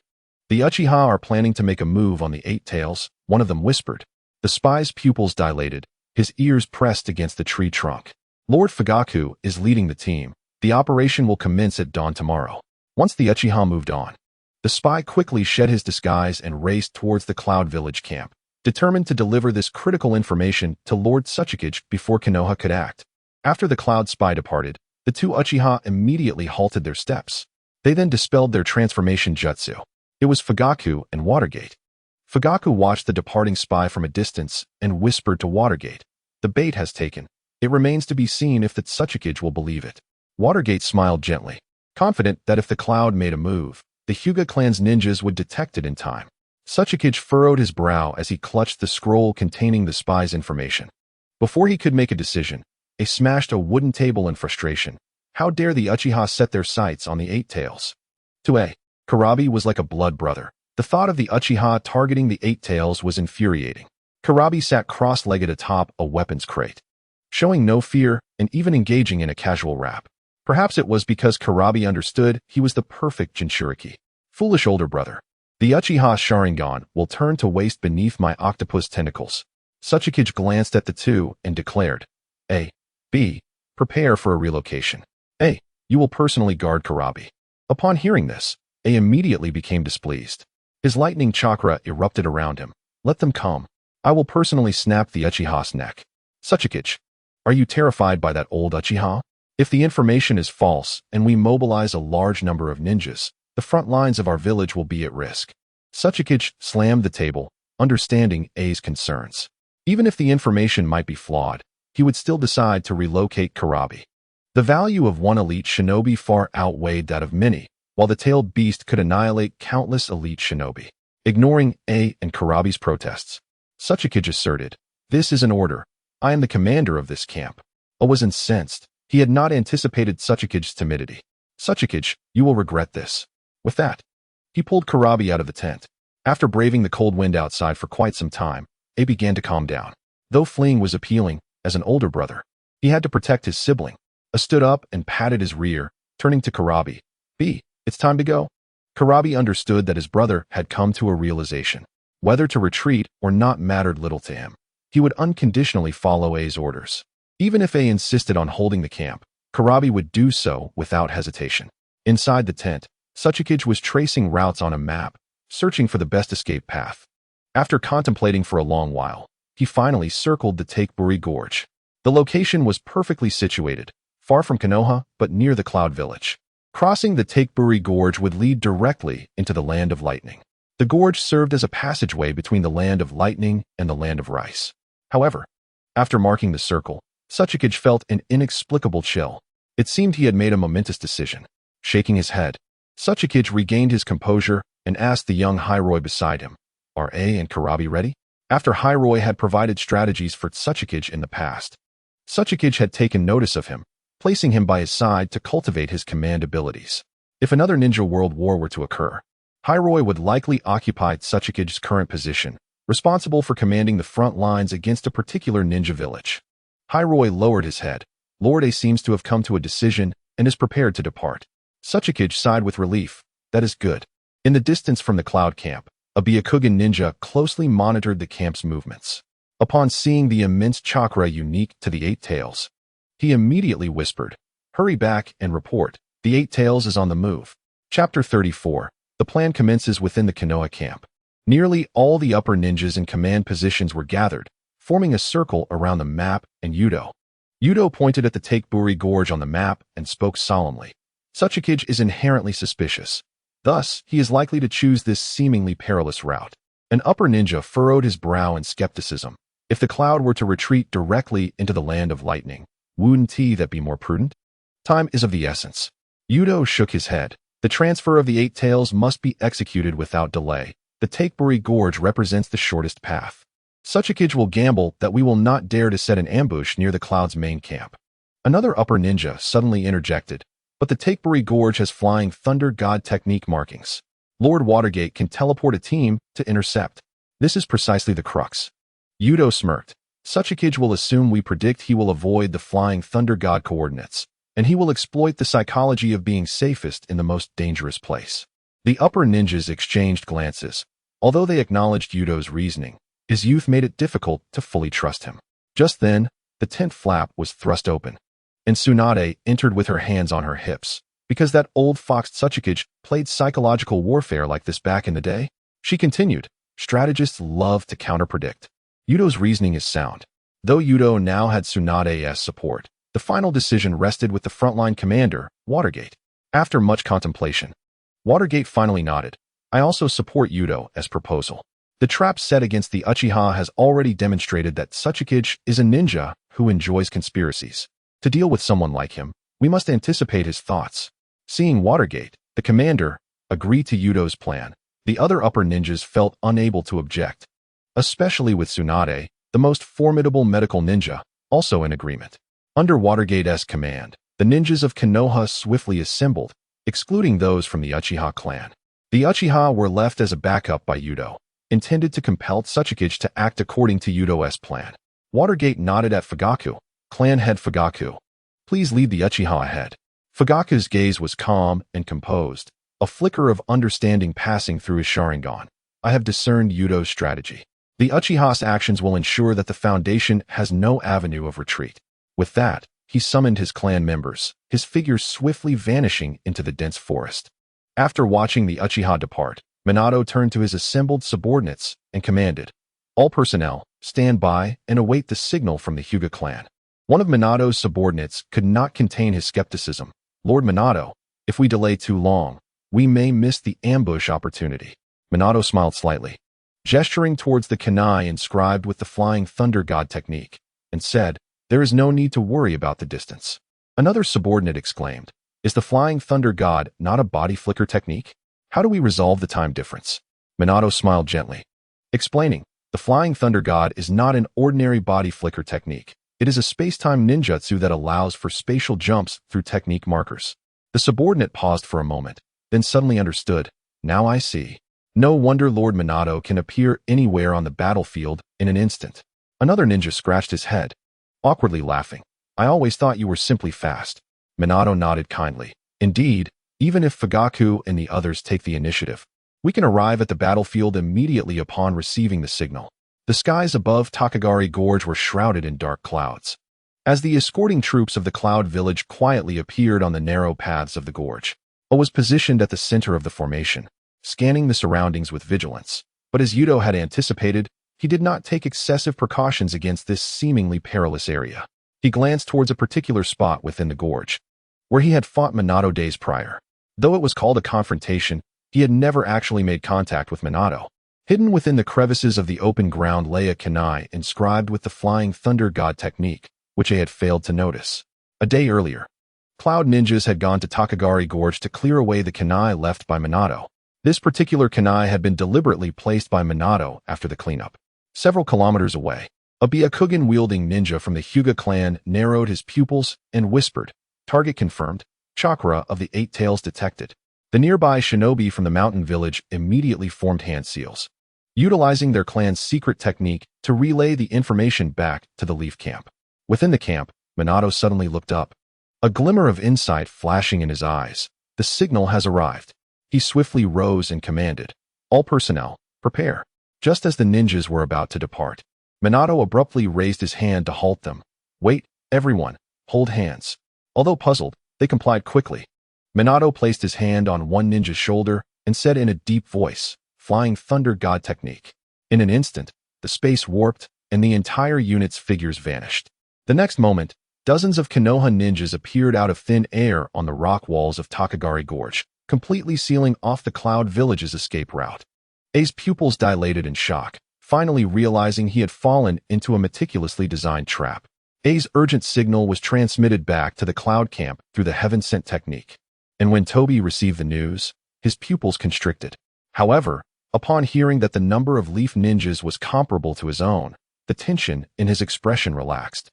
The Uchiha are planning to make a move on the 8 Tails, one of them whispered. The spy's pupils dilated, his ears pressed against the tree trunk. Lord Fugaku is leading the team. The operation will commence at dawn tomorrow. Once the Uchiha moved on, the spy quickly shed his disguise and raced towards the Cloud Village camp, determined to deliver this critical information to Lord Tsuchikage before Konoha could act. After the Cloud spy departed, the 2 Uchiha immediately halted their steps. They then dispelled their transformation jutsu. It was Fugaku and Watergate. Fugaku watched the departing spy from a distance and whispered to Watergate, the bait has taken. It remains to be seen if the Tsuchikage will believe it. Watergate smiled gently, confident that if the Cloud made a move, the Hyuga clan's ninjas would detect it in time. Tsuchikage furrowed his brow as he clutched the scroll containing the spy's information. Before he could make a decision, he smashed a wooden table in frustration. How dare the Uchiha set their sights on the 8 Tails? To Karabi was like a blood brother. The thought of the Uchiha targeting the 8 Tails was infuriating. Karabi sat cross-legged atop a weapons crate, showing no fear and even engaging in a casual rap. Perhaps it was because Karabi understood he was the perfect Jinchuriki. Foolish older brother. The Uchiha Sharingan will turn to waste beneath my octopus tentacles. Sachikage glanced at the two and declared, A. B. Prepare for a relocation. A. You will personally guard Kurabi. Upon hearing this, A immediately became displeased. His lightning chakra erupted around him. Let them come. I will personally snap the Uchiha's neck. Sachikage, are you terrified by that old Uchiha? If the information is false and we mobilize a large number of ninjas, the front lines of our village will be at risk. Sachikage slammed the table, understanding A's concerns. Even if the information might be flawed, he would still decide to relocate Kurabi. The value of one elite shinobi far outweighed that of many, while the tailed beast could annihilate countless elite shinobi. Ignoring A and Kurabi's protests, Sachikage asserted, This is an order. I am the commander of this camp. A was incensed. He had not anticipated Sachikage's timidity. Sachikage, you will regret this. With that, he pulled Kurabi out of the tent. After braving the cold wind outside for quite some time, A began to calm down. Though fleeing was appealing, as an older brother, he had to protect his sibling. A stood up and patted his rear, turning to Kurabi. B, it's time to go. Kurabi understood that his brother had come to a realization. Whether to retreat or not mattered little to him. He would unconditionally follow A's orders. Even if A insisted on holding the camp, Kurabi would do so without hesitation. Inside the tent, Sachikage was tracing routes on a map, searching for the best escape path. After contemplating for a long while, he finally circled the Takeburi Gorge. The location was perfectly situated, far from Konoha but near the Cloud Village. Crossing the Takeburi Gorge would lead directly into the Land of Lightning. The gorge served as a passageway between the Land of Lightning and the Land of Rice. However, after marking the circle, Sachikage felt an inexplicable chill. It seemed he had made a momentous decision. Shaking his head, Sachikage regained his composure and asked the young Hiroi beside him, Are A and Kurabi ready? After Hiroi had provided strategies for Sachikage in the past, Sachikage had taken notice of him, placing him by his side to cultivate his command abilities. If another ninja world war were to occur, Hiroi would likely occupy Sachikage's current position, responsible for commanding the front lines against a particular ninja village. Hiroi lowered his head. Lord A seems to have come to a decision and is prepared to depart. Sachikage sighed with relief. That is good. In the distance from the Cloud Camp, a Byakugan ninja closely monitored the camp's movements. Upon seeing the immense chakra unique to the Eight Tails, he immediately whispered, Hurry back and report. The Eight Tails is on the move. Chapter 34. The plan commences within the Konoha camp. Nearly all the upper ninjas in command positions were gathered, forming a circle around the map and Yuto. Yuto pointed at the Takeburi Gorge on the map and spoke solemnly. Sachikage is inherently suspicious. Thus, he is likely to choose this seemingly perilous route. An upper ninja furrowed his brow in skepticism. If the cloud were to retreat directly into the Land of Lightning, wouldn't that be more prudent? Time is of the essence. Yuto shook his head. The transfer of the Eight Tails must be executed without delay. The Takeburi Gorge represents the shortest path. Sachikage will gamble that we will not dare to set an ambush near the cloud's main camp. Another upper ninja suddenly interjected, but the Takeburi Gorge has flying thunder god technique markings. Lord Watergate can teleport a team to intercept. This is precisely the crux. Yuto smirked. Sachikage will assume we predict he will avoid the flying thunder god coordinates, and he will exploit the psychology of being safest in the most dangerous place. The upper ninjas exchanged glances. Although they acknowledged Yuto's reasoning, his youth made it difficult to fully trust him. Just then, the tent flap was thrust open, and Tsunade entered with her hands on her hips. Because that old fox Sachikage played psychological warfare like this back in the day, she continued, strategists love to counterpredict. Yuto's reasoning is sound. Though Yuto now had Tsunade's support, the final decision rested with the frontline commander, Watergate. After much contemplation, Watergate finally nodded. I also support Yuto's proposal. The trap set against the Uchiha has already demonstrated that Sachikage is a ninja who enjoys conspiracies. To deal with someone like him, we must anticipate his thoughts. Seeing Watergate, the commander, agree to Yuto's plan, the other upper ninjas felt unable to object. Especially with Tsunade, the most formidable medical ninja, also in agreement. Under Watergate's command, the ninjas of Konoha swiftly assembled, excluding those from the Uchiha clan. The Uchiha were left as a backup by Yuto, intended to compel Sachikage to act according to Yuto's plan. Watergate nodded at Fugaku. Clan head Fugaku, please lead the Uchiha ahead. Fugaku's gaze was calm and composed, a flicker of understanding passing through his Sharingan. I have discerned Yuto's strategy. The Uchiha's actions will ensure that the Foundation has no avenue of retreat. With that, he summoned his clan members, his figures swiftly vanishing into the dense forest. After watching the Uchiha depart, Minato turned to his assembled subordinates and commanded, "All personnel, stand by and await the signal from the Hyuga clan." One of Minato's subordinates could not contain his skepticism. "Lord Minato, if we delay too long, we may miss the ambush opportunity." Minato smiled slightly, gesturing towards the kunai inscribed with the Flying Thunder God technique, and said, "There is no need to worry about the distance." Another subordinate exclaimed, "Is the Flying Thunder God not a body flicker technique? How do we resolve the time difference?" Minato smiled gently, explaining, "The Flying Thunder God is not an ordinary body flicker technique. It is a space-time ninjutsu that allows for spatial jumps through technique markers." The subordinate paused for a moment, then suddenly understood. "Now I see. No wonder Lord Minato can appear anywhere on the battlefield in an instant." Another ninja scratched his head, awkwardly laughing. "I always thought you were simply fast." Minato nodded kindly. "Indeed, even if Fugaku and the others take the initiative, we can arrive at the battlefield immediately upon receiving the signal." The skies above Takagari Gorge were shrouded in dark clouds. As the escorting troops of the Cloud Village quietly appeared on the narrow paths of the gorge, O was positioned at the center of the formation, scanning the surroundings with vigilance. But as Yuto had anticipated, he did not take excessive precautions against this seemingly perilous area. He glanced towards a particular spot within the gorge, where he had fought Minato days prior. Though it was called a confrontation, he had never actually made contact with Minato. Hidden within the crevices of the open ground lay a kunai inscribed with the Flying Thunder God technique, which they had failed to notice. A day earlier, Cloud ninjas had gone to Takagari Gorge to clear away the kunai left by Minato. This particular kunai had been deliberately placed by Minato after the cleanup. Several kilometers away, a Byakugan-wielding ninja from the Hyuga clan narrowed his pupils and whispered, "Target confirmed. Chakra of the Eight Tails detected." The nearby shinobi from the mountain village immediately formed hand seals, utilizing their clan's secret technique to relay the information back to the Leaf Camp. Within the camp, Minato suddenly looked up, a glimmer of insight flashing in his eyes. "The signal has arrived." He swiftly rose and commanded, "All personnel, prepare." Just as the ninjas were about to depart, Minato abruptly raised his hand to halt them. "Wait, everyone, hold hands." Although puzzled, they complied quickly. Minato placed his hand on one ninja's shoulder and said in a deep voice, "Flying Thunder God technique." In an instant, the space warped and the entire unit's figures vanished. The next moment, dozens of Konoha ninjas appeared out of thin air on the rock walls of Takagari Gorge, completely sealing off the Cloud Village's escape route. A's pupils dilated in shock, finally realizing he had fallen into a meticulously designed trap. A's urgent signal was transmitted back to the Cloud Camp through the Heaven-Sent technique. And when Toby received the news, his pupils constricted. However, upon hearing that the number of Leaf ninjas was comparable to his own, the tension in his expression relaxed.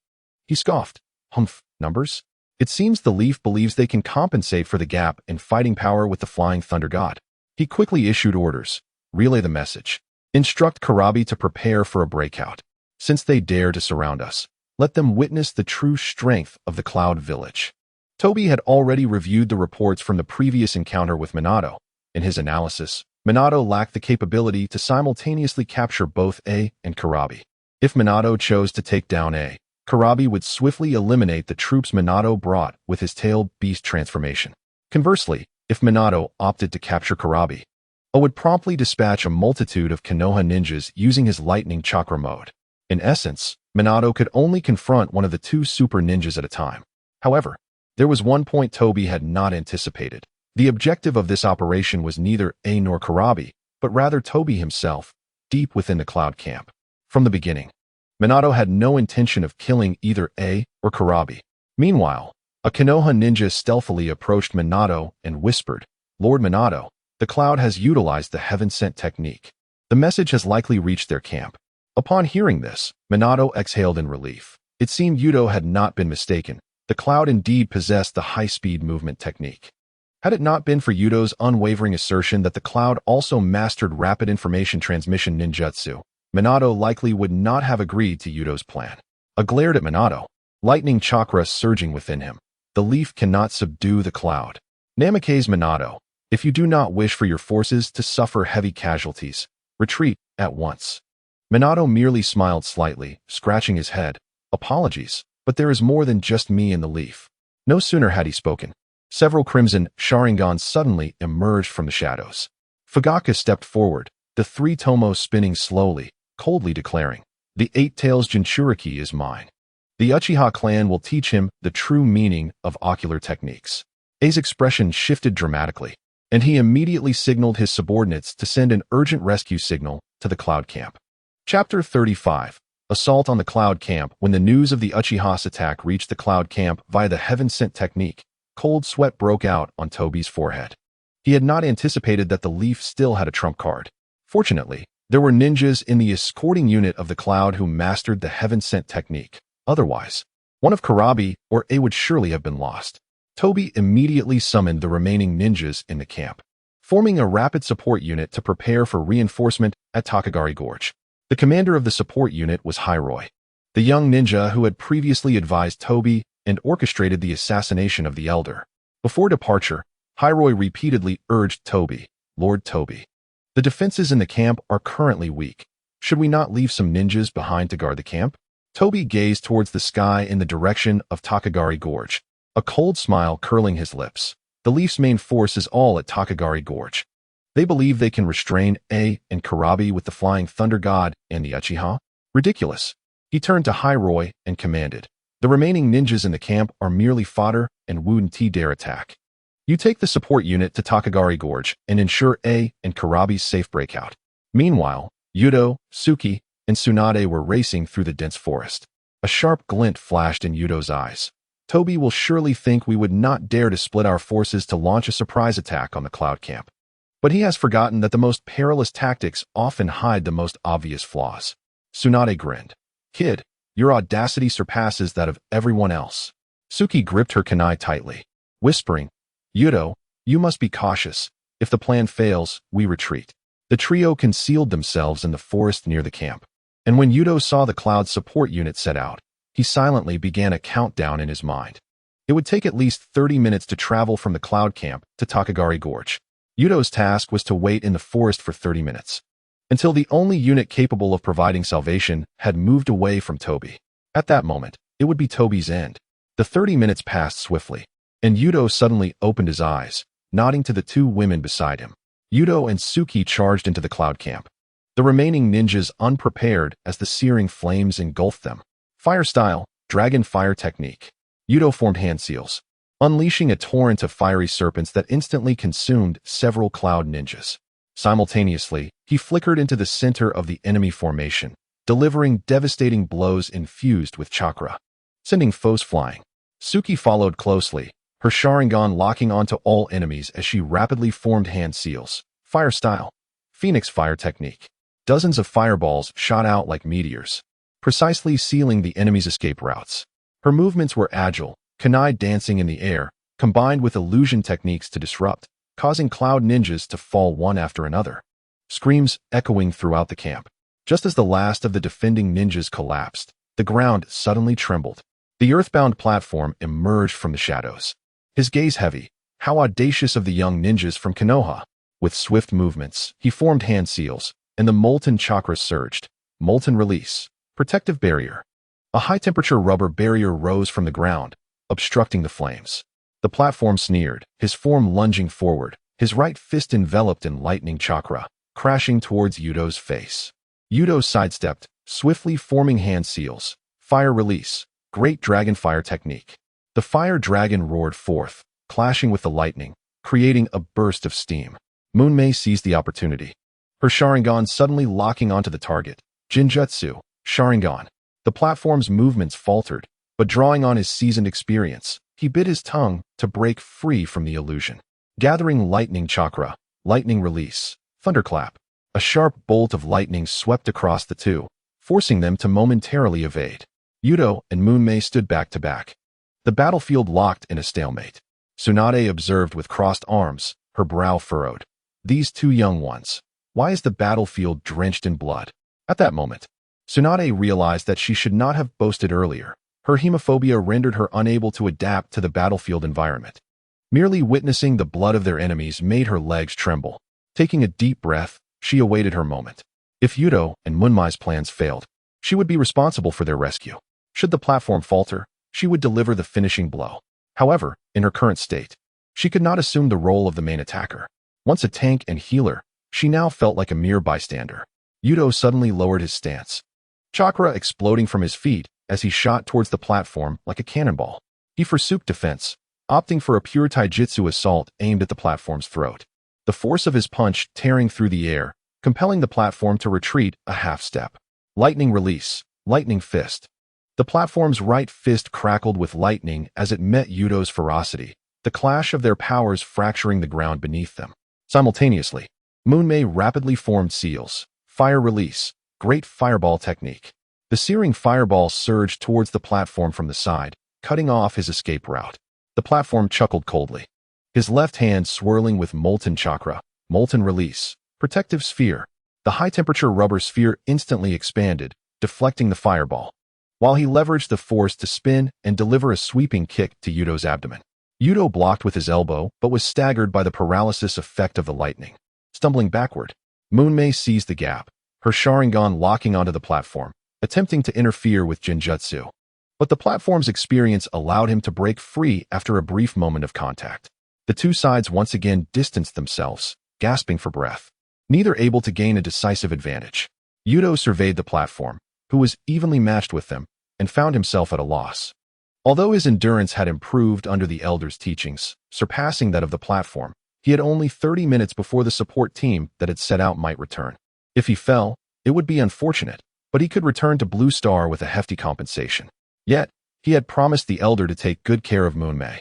He scoffed. "Humph, numbers? It seems the Leaf believes they can compensate for the gap in fighting power with the Flying Thunder God." He quickly issued orders. "Relay the message. Instruct Karabi to prepare for a breakout. Since they dare to surround us, let them witness the true strength of the Cloud Village." Toby had already reviewed the reports from the previous encounter with Minato. In his analysis, Minato lacked the capability to simultaneously capture both A and Karabi. If Minato chose to take down A, Karabi would swiftly eliminate the troops Minato brought with his tailed beast transformation. Conversely, if Minato opted to capture Karabi, O would promptly dispatch a multitude of Konoha ninjas using his lightning chakra mode. In essence, Minato could only confront one of the two super ninjas at a time. However, there was one point Toby had not anticipated. The objective of this operation was neither A nor Karabi, but rather Toby himself, deep within the Cloud Camp. From the beginning, Minato had no intention of killing either A or Karabi. Meanwhile, a Konoha ninja stealthily approached Minato and whispered, "Lord Minato, the Cloud has utilized the Heaven-Sent technique. The message has likely reached their camp." Upon hearing this, Minato exhaled in relief. It seemed Yuto had not been mistaken. The Cloud indeed possessed the high-speed movement technique. Had it not been for Yuto's unwavering assertion that the Cloud also mastered rapid information transmission ninjutsu, Minato likely would not have agreed to Yuto's plan. A glared at Minato, lightning chakra surging within him. The Leaf cannot subdue the Cloud. Namake's Minato, If you do not wish for your forces to suffer heavy casualties, retreat at once. Minato merely smiled slightly, scratching his head. Apologies, but there is more than just me in the leaf. No sooner had he spoken, several crimson Sharingans suddenly emerged from the shadows. Fugaka stepped forward, the three tomos spinning slowly, coldly declaring, "The Eight Tails Jinchuriki is mine. The Uchiha clan will teach him the true meaning of ocular techniques." A's expression shifted dramatically, and he immediately signaled his subordinates to send an urgent rescue signal to the Cloud Camp. Chapter 35. Assault on the Cloud Camp. When the news of the Uchiha's attack reached the Cloud Camp via the Heaven-Sent technique, cold sweat broke out on Toby's forehead. He had not anticipated that the leaf still had a trump card. Fortunately, there were ninjas in the escorting unit of the Cloud who mastered the Heaven-Sent technique. Otherwise, one of Karabi or A would surely have been lost. Toby immediately summoned the remaining ninjas in the camp, forming a rapid support unit to prepare for reinforcement at Takagari Gorge. The commander of the support unit was Hiroi, the young ninja who had previously advised Toby and orchestrated the assassination of the elder. Before departure, Hiroi repeatedly urged Toby, "Lord Toby, the defenses in the camp are currently weak. Should we not leave some ninjas behind to guard the camp?" Toby gazed towards the sky in the direction of Takagari Gorge, a cold smile curling his lips. The Leaf's main force is all at Takagari Gorge. They believe they can restrain A and Karabi with the Flying Thunder God and the Uchiha? Ridiculous. He turned to Hiroi and commanded, "The remaining ninjas in the camp are merely fodder and wouldn't dare attack. You take the support unit to Takagari Gorge and ensure A and Karabi's safe breakout." Meanwhile, Yuto, Suki, and Tsunade were racing through the dense forest. A sharp glint flashed in Yuto's eyes. "Toby will surely think we would not dare to split our forces to launch a surprise attack on the Cloud Camp. But he has forgotten that the most perilous tactics often hide the most obvious flaws." Tsunade grinned. "Kid, your audacity surpasses that of everyone else." Suki gripped her kunai tightly, whispering, "Yuto, you must be cautious. If the plan fails, we retreat." The trio concealed themselves in the forest near the camp, and when Yuto saw the Cloud support unit set out, he silently began a countdown in his mind. It would take at least 30 minutes to travel from the Cloud Camp to Takagari Gorge. Yuto's task was to wait in the forest for 30 minutes, until the only unit capable of providing salvation had moved away from Toby. At that moment, it would be Toby's end. The 30 minutes passed swiftly, and Yuto suddenly opened his eyes, nodding to the two women beside him. Yuto and Suki charged into the Cloud Camp, the remaining ninjas unprepared as the searing flames engulfed them. Fire style, dragon fire technique. Yuto formed hand seals, unleashing a torrent of fiery serpents that instantly consumed several Cloud ninjas. Simultaneously, he flickered into the center of the enemy formation, delivering devastating blows infused with chakra, sending foes flying. Suki followed closely, her Sharingan locking onto all enemies as she rapidly formed hand seals. Fire style, Phoenix fire technique. Dozens of fireballs shot out like meteors, precisely sealing the enemy's escape routes. Her movements were agile, kunai dancing in the air, combined with illusion techniques to disrupt, causing Cloud ninjas to fall one after another. Screams echoing throughout the camp. Just as the last of the defending ninjas collapsed, the ground suddenly trembled. The earthbound platform emerged from the shadows. His gaze heavy. How audacious of the young ninjas from Konoha. With swift movements, he formed hand seals, and the molten chakra surged. Molten release. Protective barrier. A high-temperature rubber barrier rose from the ground, obstructing the flames. The platform sneered, his form lunging forward, his right fist enveloped in lightning chakra, crashing towards Yuto's face. Yuto sidestepped, swiftly forming hand seals. Fire release. Great dragon fire technique. The fire dragon roared forth, clashing with the lightning, creating a burst of steam. Moonmei seized the opportunity, her Sharingan suddenly locking onto the target. Jinjutsu, Sharingan. The platform's movements faltered, but drawing on his seasoned experience, he bit his tongue to break free from the illusion. Gathering lightning chakra, lightning release, thunderclap. A sharp bolt of lightning swept across the two, forcing them to momentarily evade. Yuto and Moonmei stood back to back, the battlefield locked in a stalemate. Tsunade observed with crossed arms, her brow furrowed. These two young ones. Why is the battlefield drenched in blood? At that moment, Tsunade realized that she should not have boasted earlier. Her hemophobia rendered her unable to adapt to the battlefield environment. Merely witnessing the blood of their enemies made her legs tremble. Taking a deep breath, she awaited her moment. If Yuto and Munmai's plans failed, she would be responsible for their rescue. Should the platform falter, she would deliver the finishing blow. However, in her current state, she could not assume the role of the main attacker. Once a tank and healer, she now felt like a mere bystander. Yuto suddenly lowered his stance, chakra exploding from his feet as he shot towards the platform like a cannonball. He forsook defense, opting for a pure taijutsu assault aimed at the platform's throat. The force of his punch tearing through the air, compelling the platform to retreat a half step. Lightning release, lightning fist. The platform's right fist crackled with lightning as it met Yuto's ferocity, the clash of their powers fracturing the ground beneath them. Simultaneously, Moonmei rapidly formed seals, fire release, great fireball technique. The searing fireball surged towards the platform from the side, cutting off his escape route. The platform chuckled coldly, his left hand swirling with molten chakra, molten release, protective sphere. The high-temperature rubber sphere instantly expanded, deflecting the fireball, while he leveraged the force to spin and deliver a sweeping kick to Yuto's abdomen. Yuto blocked with his elbow, but was staggered by the paralysis effect of the lightning. Stumbling backward, Moonmei seized the gap, her Sharingan locking onto the platform, attempting to interfere with Genjutsu. But the platform's experience allowed him to break free after a brief moment of contact. The two sides once again distanced themselves, gasping for breath, neither able to gain a decisive advantage. Yuto surveyed the platform, who was evenly matched with them, and found himself at a loss. Although his endurance had improved under the Elder's teachings, surpassing that of the platform, he had only 30 minutes before the support team that had set out might return. If he fell, it would be unfortunate, but he could return to Blue Star with a hefty compensation. Yet, he had promised the Elder to take good care of Moonmei.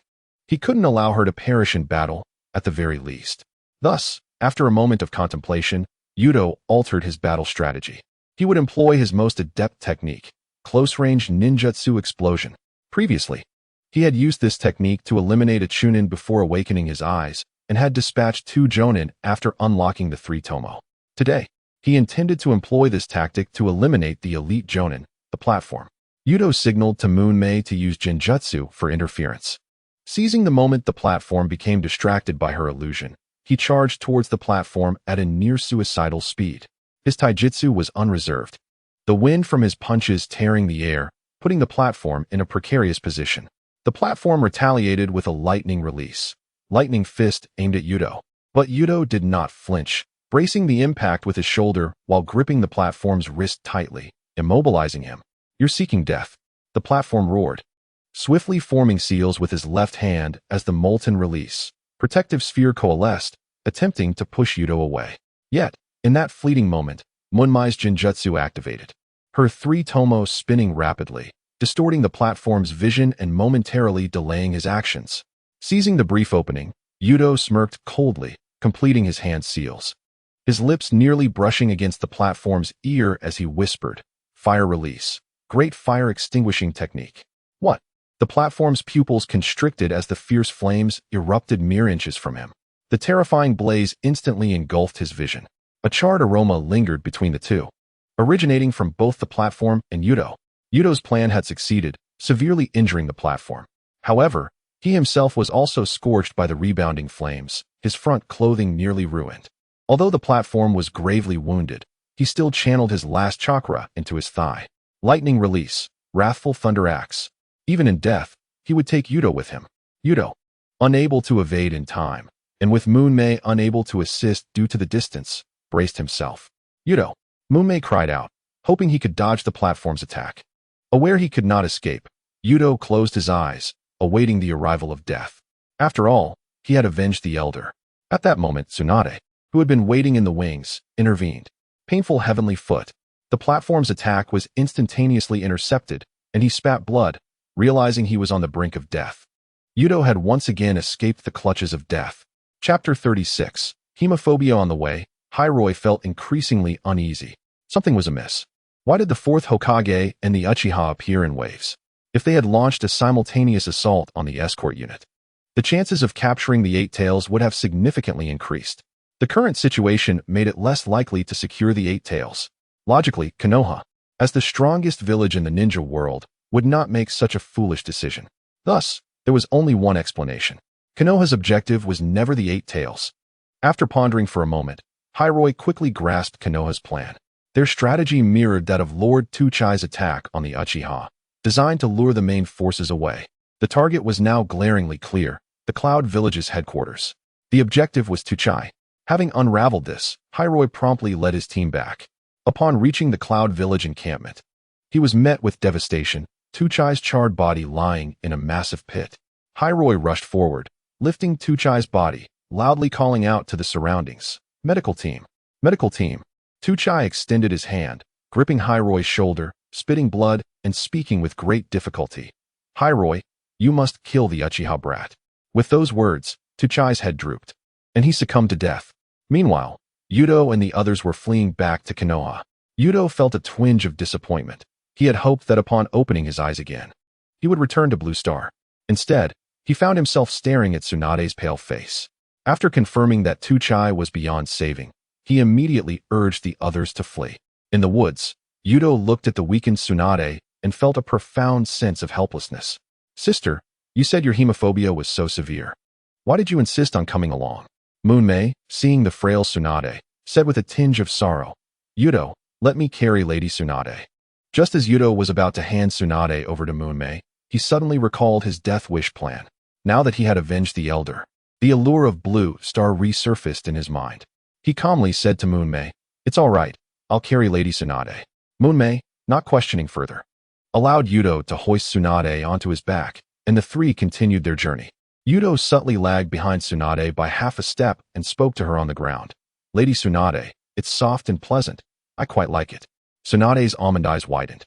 He couldn't allow her to perish in battle, at the very least. Thus, after a moment of contemplation, Yuto altered his battle strategy. He would employ his most adept technique, close-range ninjutsu explosion. Previously, he had used this technique to eliminate a Chunin before awakening his eyes, and had dispatched 2 Jonin after unlocking the 3 Tomo. Today, he intended to employ this tactic to eliminate the elite Jonin, the platform. Yuto signaled to Moonmei to use Genjutsu for interference. Seizing the moment the platform became distracted by her illusion, he charged towards the platform at a near-suicidal speed. His taijutsu was unreserved, the wind from his punches tearing the air, putting the platform in a precarious position. The platform retaliated with a lightning release, lightning fist aimed at Yuto. But Yuto did not flinch, bracing the impact with his shoulder while gripping the platform's wrist tightly, immobilizing him. "You're seeking death," the platform roared, swiftly forming seals with his left hand as the molten release, protective sphere coalesced, attempting to push Yuto away. Yet, in that fleeting moment, Munmai's Genjutsu activated, her 3 Tomos spinning rapidly, distorting the platform's vision and momentarily delaying his actions. Seizing the brief opening, Yuto smirked coldly, completing his hand seals, his lips nearly brushing against the platform's ear as he whispered, "Fire release, great fire extinguishing technique." What? The platform's pupils constricted as the fierce flames erupted mere inches from him. The terrifying blaze instantly engulfed his vision. A charred aroma lingered between the two, originating from both the platform and Yuto. Yuto's plan had succeeded, severely injuring the platform. However, he himself was also scorched by the rebounding flames, his front clothing nearly ruined. Although the platform was gravely wounded, he still channeled his last chakra into his thigh. Lightning release, wrathful thunder axe. Even in death, he would take Yuto with him. Yuto, unable to evade in time, and with Moonmei unable to assist due to the distance, braced himself. "Yuto!" Moonmei cried out, hoping he could dodge the platform's attack. Aware he could not escape, Yuto closed his eyes, awaiting the arrival of death. After all, he had avenged the Elder. At that moment, Tsunade, who had been waiting in the wings, intervened. Painful heavenly foot. The platform's attack was instantaneously intercepted, and he spat blood, realizing he was on the brink of death. Yuto had once again escaped the clutches of death. Chapter 36. Hemophobia on the way. Hiroi felt increasingly uneasy. Something was amiss. Why did the 4th Hokage and the Uchiha appear in waves? If they had launched a simultaneous assault on the escort unit, the chances of capturing the 8 Tails would have significantly increased. The current situation made it less likely to secure the 8 Tails. Logically, Konoha, as the strongest village in the ninja world, would not make such a foolish decision. Thus, there was only one explanation. Konoha's objective was never the Eight Tails. After pondering for a moment, Hiroi quickly grasped Konoha's plan. Their strategy mirrored that of Lord Tuchai's attack on the Uchiha, designed to lure the main forces away. The target was now glaringly clear, the Cloud Village's headquarters. The objective was Tuchai. Having unraveled this, Hiroi promptly led his team back. Upon reaching the Cloud Village encampment, he was met with devastation, Tuchai's charred body lying in a massive pit. Hiroi rushed forward, lifting Tuchai's body, loudly calling out to the surroundings. Medical team! Medical team! Tuchai extended his hand, gripping Hiroi's shoulder, spitting blood, and speaking with great difficulty. Hiroi, you must kill the Uchiha brat. With those words, Tuchai's head drooped, and he succumbed to death. Meanwhile, Yuto and the others were fleeing back to Konoha. Yuto felt a twinge of disappointment. He had hoped that upon opening his eyes again, he would return to Blue Star. Instead, he found himself staring at Tsunade's pale face. After confirming that Tuchai was beyond saving, he immediately urged the others to flee. In the woods, Yuto looked at the weakened Tsunade and felt a profound sense of helplessness. Sister, you said your hemophobia was so severe. Why did you insist on coming along? Moonmei, seeing the frail Tsunade, said with a tinge of sorrow, Yuto, let me carry Lady Tsunade. Just as Yuto was about to hand Tsunade over to Moonmei, he suddenly recalled his death wish plan. Now that he had avenged the elder, the allure of Blue Star resurfaced in his mind. He calmly said to Moonmei, it's all right, I'll carry Lady Tsunade. Moonmei, not questioning further, allowed Yuto to hoist Tsunade onto his back, and the three continued their journey. Yuto subtly lagged behind Tsunade by half a step and spoke to her on the ground. Lady Tsunade, it's soft and pleasant. I quite like it. Tsunade's almond eyes widened,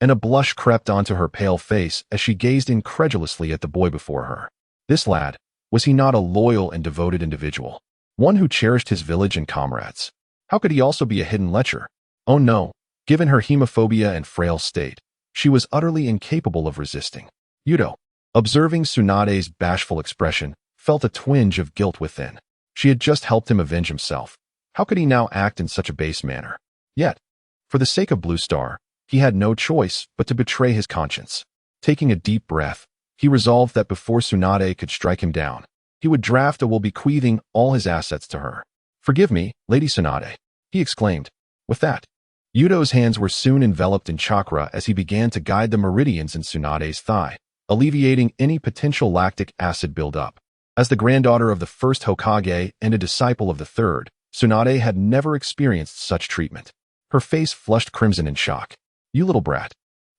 and a blush crept onto her pale face as she gazed incredulously at the boy before her. This lad, was he not a loyal and devoted individual? One who cherished his village and comrades? How could he also be a hidden lecher? Oh no, given her hemophobia and frail state, she was utterly incapable of resisting. Yuto, observing Tsunade's bashful expression, felt a twinge of guilt within. She had just helped him avenge himself. How could he now act in such a base manner? Yet, for the sake of Blue Star, he had no choice but to betray his conscience. Taking a deep breath, he resolved that before Tsunade could strike him down, he would draft a will bequeathing all his assets to her. Forgive me, Lady Tsunade, he exclaimed. With that, Yuto's hands were soon enveloped in chakra as he began to guide the meridians in Tsunade's thigh, alleviating any potential lactic acid buildup. As the granddaughter of the first Hokage and a disciple of the third, Tsunade had never experienced such treatment. Her face flushed crimson in shock. You little brat.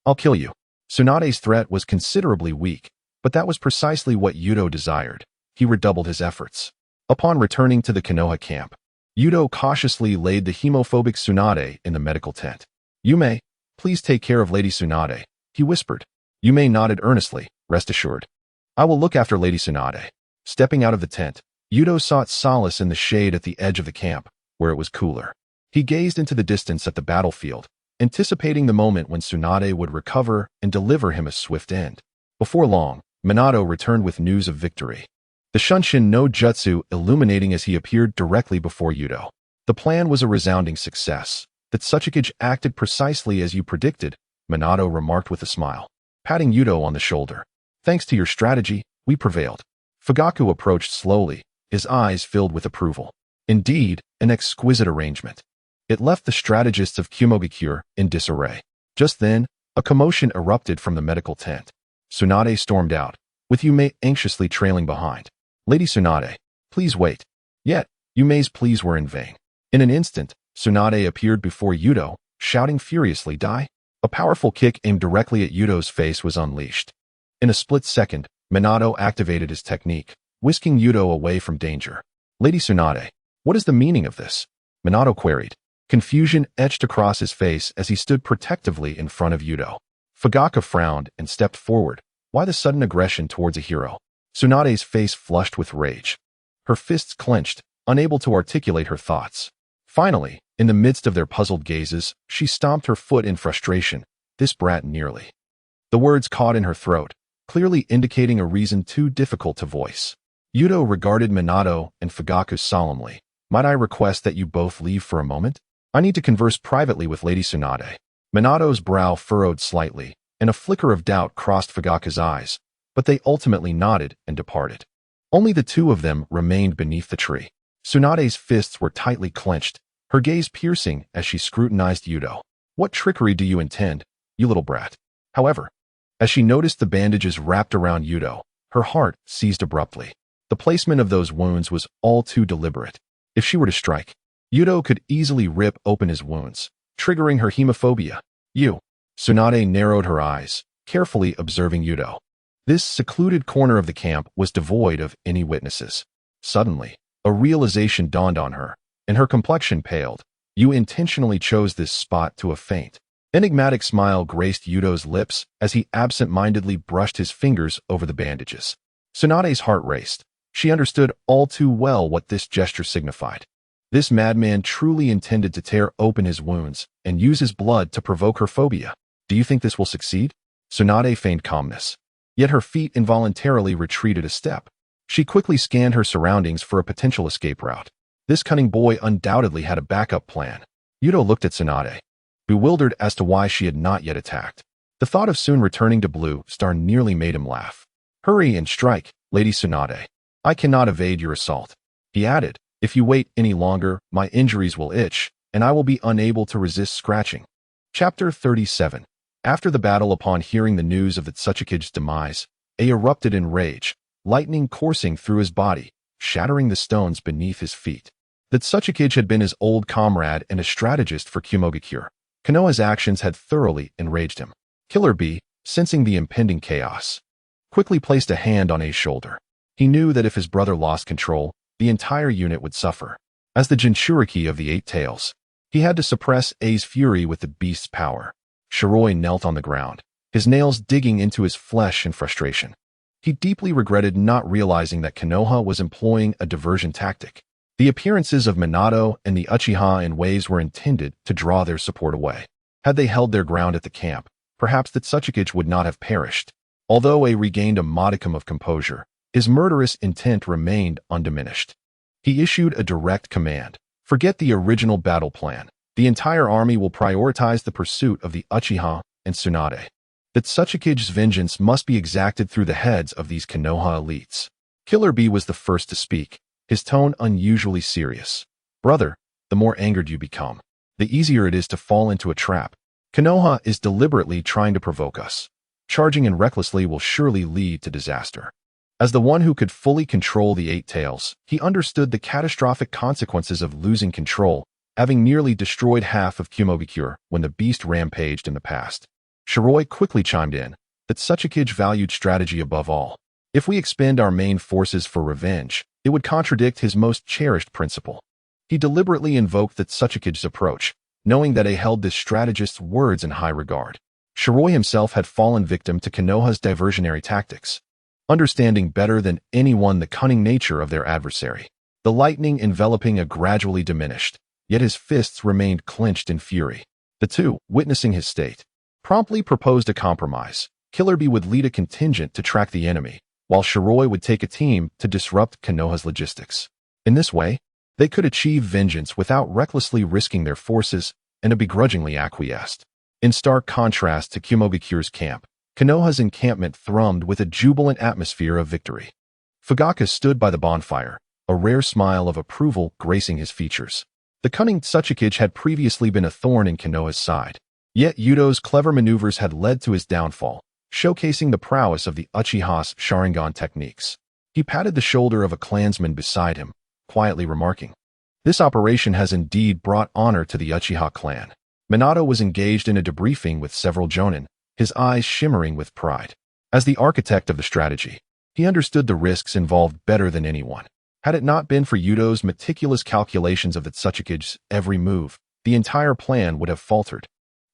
I'll kill you. Tsunade's threat was considerably weak, but that was precisely what Yuto desired. He redoubled his efforts. Upon returning to the Konoha camp, Yuto cautiously laid the hemophobic Tsunade in the medical tent. Yume, please take care of Lady Tsunade, he whispered. Yume nodded earnestly, rest assured. I will look after Lady Tsunade. Stepping out of the tent, Yuto sought solace in the shade at the edge of the camp, where it was cooler. He gazed into the distance at the battlefield, anticipating the moment when Tsunade would recover and deliver him a swift end. Before long, Minato returned with news of victory. The Shunshin no Jutsu illuminating as he appeared directly before Yuto. The plan was a resounding success. That Tsuchikage acted precisely as you predicted, Minato remarked with a smile, patting Yuto on the shoulder. Thanks to your strategy, we prevailed. Fugaku approached slowly, his eyes filled with approval. Indeed, an exquisite arrangement. It left the strategists of Kumogakure in disarray. Just then, a commotion erupted from the medical tent. Tsunade stormed out, with Yume anxiously trailing behind. Lady Tsunade, please wait. Yet, Yume's pleas were in vain. In an instant, Tsunade appeared before Yuto, shouting furiously, Die! A powerful kick aimed directly at Yuto's face was unleashed. In a split second, Minato activated his technique, whisking Yuto away from danger. Lady Tsunade, what is the meaning of this? Minato queried. Confusion etched across his face as he stood protectively in front of Yuto. Fugaku frowned and stepped forward. Why the sudden aggression towards a hero? Tsunade's face flushed with rage. Her fists clenched, unable to articulate her thoughts. Finally, in the midst of their puzzled gazes, she stomped her foot in frustration. This brat nearly. The words caught in her throat, clearly indicating a reason too difficult to voice. Yuto regarded Minato and Fugaku solemnly. Might I request that you both leave for a moment? I need to converse privately with Lady Tsunade. Minato's brow furrowed slightly, and a flicker of doubt crossed Fugaku's eyes, but they ultimately nodded and departed. Only the two of them remained beneath the tree. Tsunade's fists were tightly clenched, her gaze piercing as she scrutinized Yuto. "What trickery do you intend, you little brat?" However, as she noticed the bandages wrapped around Yuto, her heart seized abruptly. The placement of those wounds was all too deliberate. If she were to strike, Yuto could easily rip open his wounds, triggering her hemophobia. "You." Tsunade narrowed her eyes, carefully observing Yuto. This secluded corner of the camp was devoid of any witnesses. Suddenly, a realization dawned on her, and her complexion paled. "You intentionally chose this spot to a feint." Enigmatic smile graced Yuto's lips as he absent-mindedly brushed his fingers over the bandages. Tsunade's heart raced. She understood all too well what this gesture signified. This madman truly intended to tear open his wounds and use his blood to provoke her phobia. "Do you think this will succeed?" Tsunade feigned calmness. Yet her feet involuntarily retreated a step. She quickly scanned her surroundings for a potential escape route. This cunning boy undoubtedly had a backup plan. Yuto looked at Tsunade, bewildered as to why she had not yet attacked. The thought of soon returning to Blue Star nearly made him laugh. "Hurry and strike, Lady Tsunade. I cannot evade your assault." He added, "If you wait any longer, my injuries will itch, and I will be unable to resist scratching." Chapter 37. After the battle, upon hearing the news of the Tsuchikige's demise, A erupted in rage, lightning coursing through his body, shattering the stones beneath his feet. The Tsuchikige had been his old comrade and a strategist for Kumogakure. Konoha's actions had thoroughly enraged him. Killer Bee, sensing the impending chaos, quickly placed a hand on A's shoulder. He knew that if his brother lost control, the entire unit would suffer. As the Jinchuriki of the Eight Tails, he had to suppress A's fury with the beast's power. Shiroi knelt on the ground, his nails digging into his flesh in frustration. He deeply regretted not realizing that Konoha was employing a diversion tactic. The appearances of Minato and the Uchiha in waves were intended to draw their support away. Had they held their ground at the camp, perhaps the Tsuchikage would not have perished. Although A regained a modicum of composure, his murderous intent remained undiminished. He issued a direct command. "Forget the original battle plan. The entire army will prioritize the pursuit of the Uchiha and Tsunade. The Tsuchikige's vengeance must be exacted through the heads of these Konoha elites." Killer Bee was the first to speak, his tone unusually serious. "Brother, the more angered you become, the easier it is to fall into a trap. Konoha is deliberately trying to provoke us. Charging in recklessly will surely lead to disaster." As the one who could fully control the Eight Tails, he understood the catastrophic consequences of losing control, having nearly destroyed half of Kumogakure when the beast rampaged in the past. Shiroi quickly chimed in that Tsuchikage valued strategy above all. "If we expend our main forces for revenge, it would contradict his most cherished principle." He deliberately invoked the Tsuchikige's approach, knowing that A held this strategist's words in high regard. Shiroi himself had fallen victim to Konoha's diversionary tactics, understanding better than anyone the cunning nature of their adversary. The lightning enveloping A gradually diminished, yet his fists remained clenched in fury. The two, witnessing his state, promptly proposed a compromise. Killer Bee would lead a contingent to track the enemy, while Shiroi would take a team to disrupt Konoha's logistics. In this way, they could achieve vengeance without recklessly risking their forces, and A begrudgingly acquiesced. In stark contrast to Kumogakure's camp, Konoha's encampment thrummed with a jubilant atmosphere of victory. Fugaka stood by the bonfire, a rare smile of approval gracing his features. The cunning Tsuchikage had previously been a thorn in Konoha's side, yet Yuto's clever maneuvers had led to his downfall, showcasing the prowess of the Uchiha's Sharingan techniques. He patted the shoulder of a clansman beside him, quietly remarking, "This operation has indeed brought honor to the Uchiha clan." Minato was engaged in a debriefing with several jonin, his eyes shimmering with pride. As the architect of the strategy, he understood the risks involved better than anyone. Had it not been for Yuto's meticulous calculations of the Tsuchikage's every move, the entire plan would have faltered.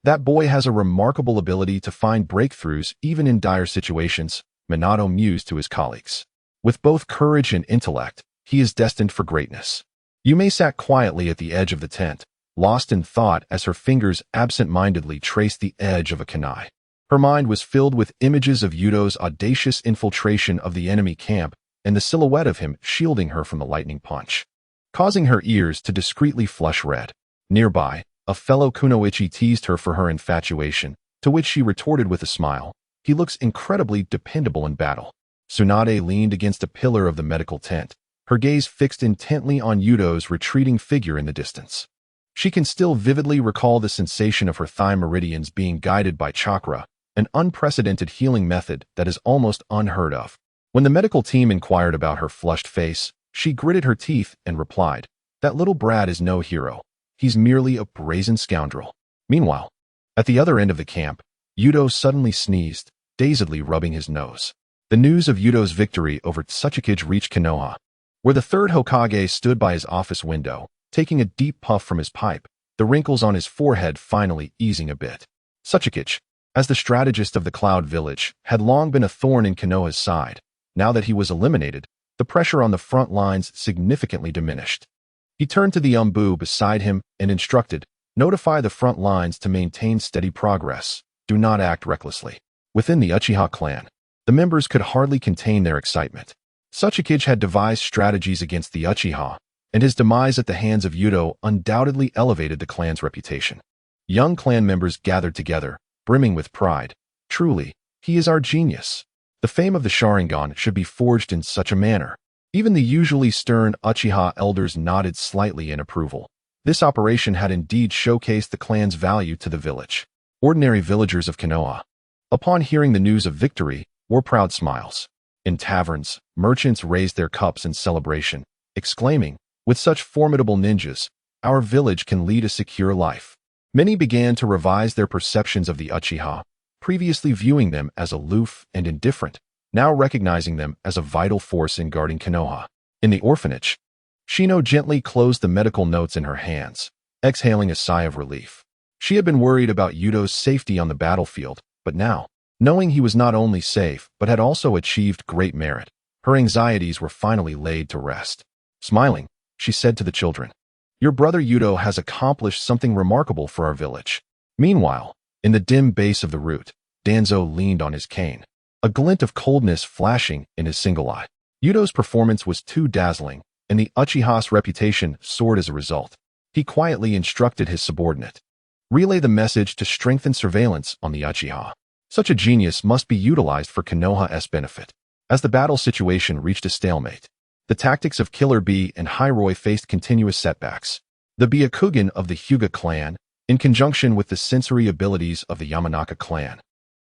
"That boy has a remarkable ability to find breakthroughs even in dire situations," Minato mused to his colleagues. "With both courage and intellect, he is destined for greatness." Yume sat quietly at the edge of the tent, lost in thought as her fingers absent-mindedly traced the edge of a kunai. Her mind was filled with images of Yuto's audacious infiltration of the enemy camp and the silhouette of him shielding her from the lightning punch, causing her ears to discreetly flush red. Nearby, a fellow kunoichi teased her for her infatuation, to which she retorted with a smile, "He looks incredibly dependable in battle." Tsunade leaned against a pillar of the medical tent, her gaze fixed intently on Yuto's retreating figure in the distance. She can still vividly recall the sensation of her thigh meridians being guided by chakra, an unprecedented healing method that is almost unheard of. When the medical team inquired about her flushed face, she gritted her teeth and replied, "That little brat is no hero. He's merely a brazen scoundrel." Meanwhile, at the other end of the camp, Yuto suddenly sneezed, dazedly rubbing his nose. The news of Yuto's victory over Tsuchikage reached Konoha, where the third Hokage stood by his office window, taking a deep puff from his pipe, the wrinkles on his forehead finally easing a bit. Tsuchikage, as the strategist of the Cloud Village, had long been a thorn in Konoha's side. Now that he was eliminated, the pressure on the front lines significantly diminished. He turned to the Umbu beside him and instructed, "Notify the front lines to maintain steady progress. Do not act recklessly." Within the Uchiha clan, the members could hardly contain their excitement. Tsuchikage had devised strategies against the Uchiha, and his demise at the hands of Yuto undoubtedly elevated the clan's reputation. Young clan members gathered together, brimming with pride. "Truly, he is our genius. The fame of the Sharingan should be forged in such a manner." Even the usually stern Uchiha elders nodded slightly in approval. This operation had indeed showcased the clan's value to the village. Ordinary villagers of Konoha, upon hearing the news of victory, wore proud smiles. In taverns, merchants raised their cups in celebration, exclaiming, "With such formidable ninjas, our village can lead a secure life." Many began to revise their perceptions of the Uchiha, previously viewing them as aloof and indifferent, now recognizing them as a vital force in guarding Konoha. In the orphanage, Shino gently closed the medical notes in her hands, exhaling a sigh of relief. She had been worried about Yuto's safety on the battlefield, but now, knowing he was not only safe but had also achieved great merit, her anxieties were finally laid to rest. Smiling, she said to the children, "Your brother Yuto has accomplished something remarkable for our village." Meanwhile, in the dim base of the root, Danzo leaned on his cane, a glint of coldness flashing in his single eye. Yuto's performance was too dazzling, and the Uchiha's reputation soared as a result. He quietly instructed his subordinate, "Relay the message to strengthen surveillance on the Uchiha." Such a genius must be utilized for Konoha's benefit. As the battle situation reached a stalemate, the tactics of Killer Bee and Hiroi faced continuous setbacks. The Byakugan of the Hyuga clan, in conjunction with the sensory abilities of the Yamanaka clan,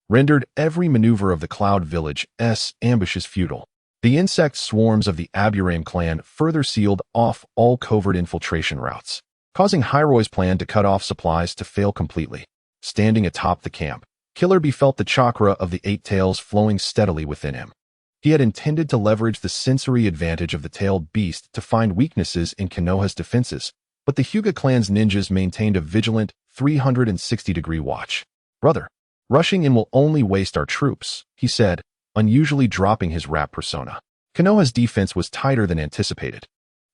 rendered every maneuver of the Cloud Village's ambushes futile. The insect swarms of the Aburame clan further sealed off all covert infiltration routes, causing Hiroi's plan to cut off supplies to fail completely. Standing atop the camp, Killer Bee felt the chakra of the Eight Tails flowing steadily within him. He had intended to leverage the sensory advantage of the tailed beast to find weaknesses in Konoha's defenses, but the Hyuga clan's ninjas maintained a vigilant 360-degree watch. "Brother, rushing in will only waste our troops," he said, unusually dropping his rap persona. Konoha's defense was tighter than anticipated.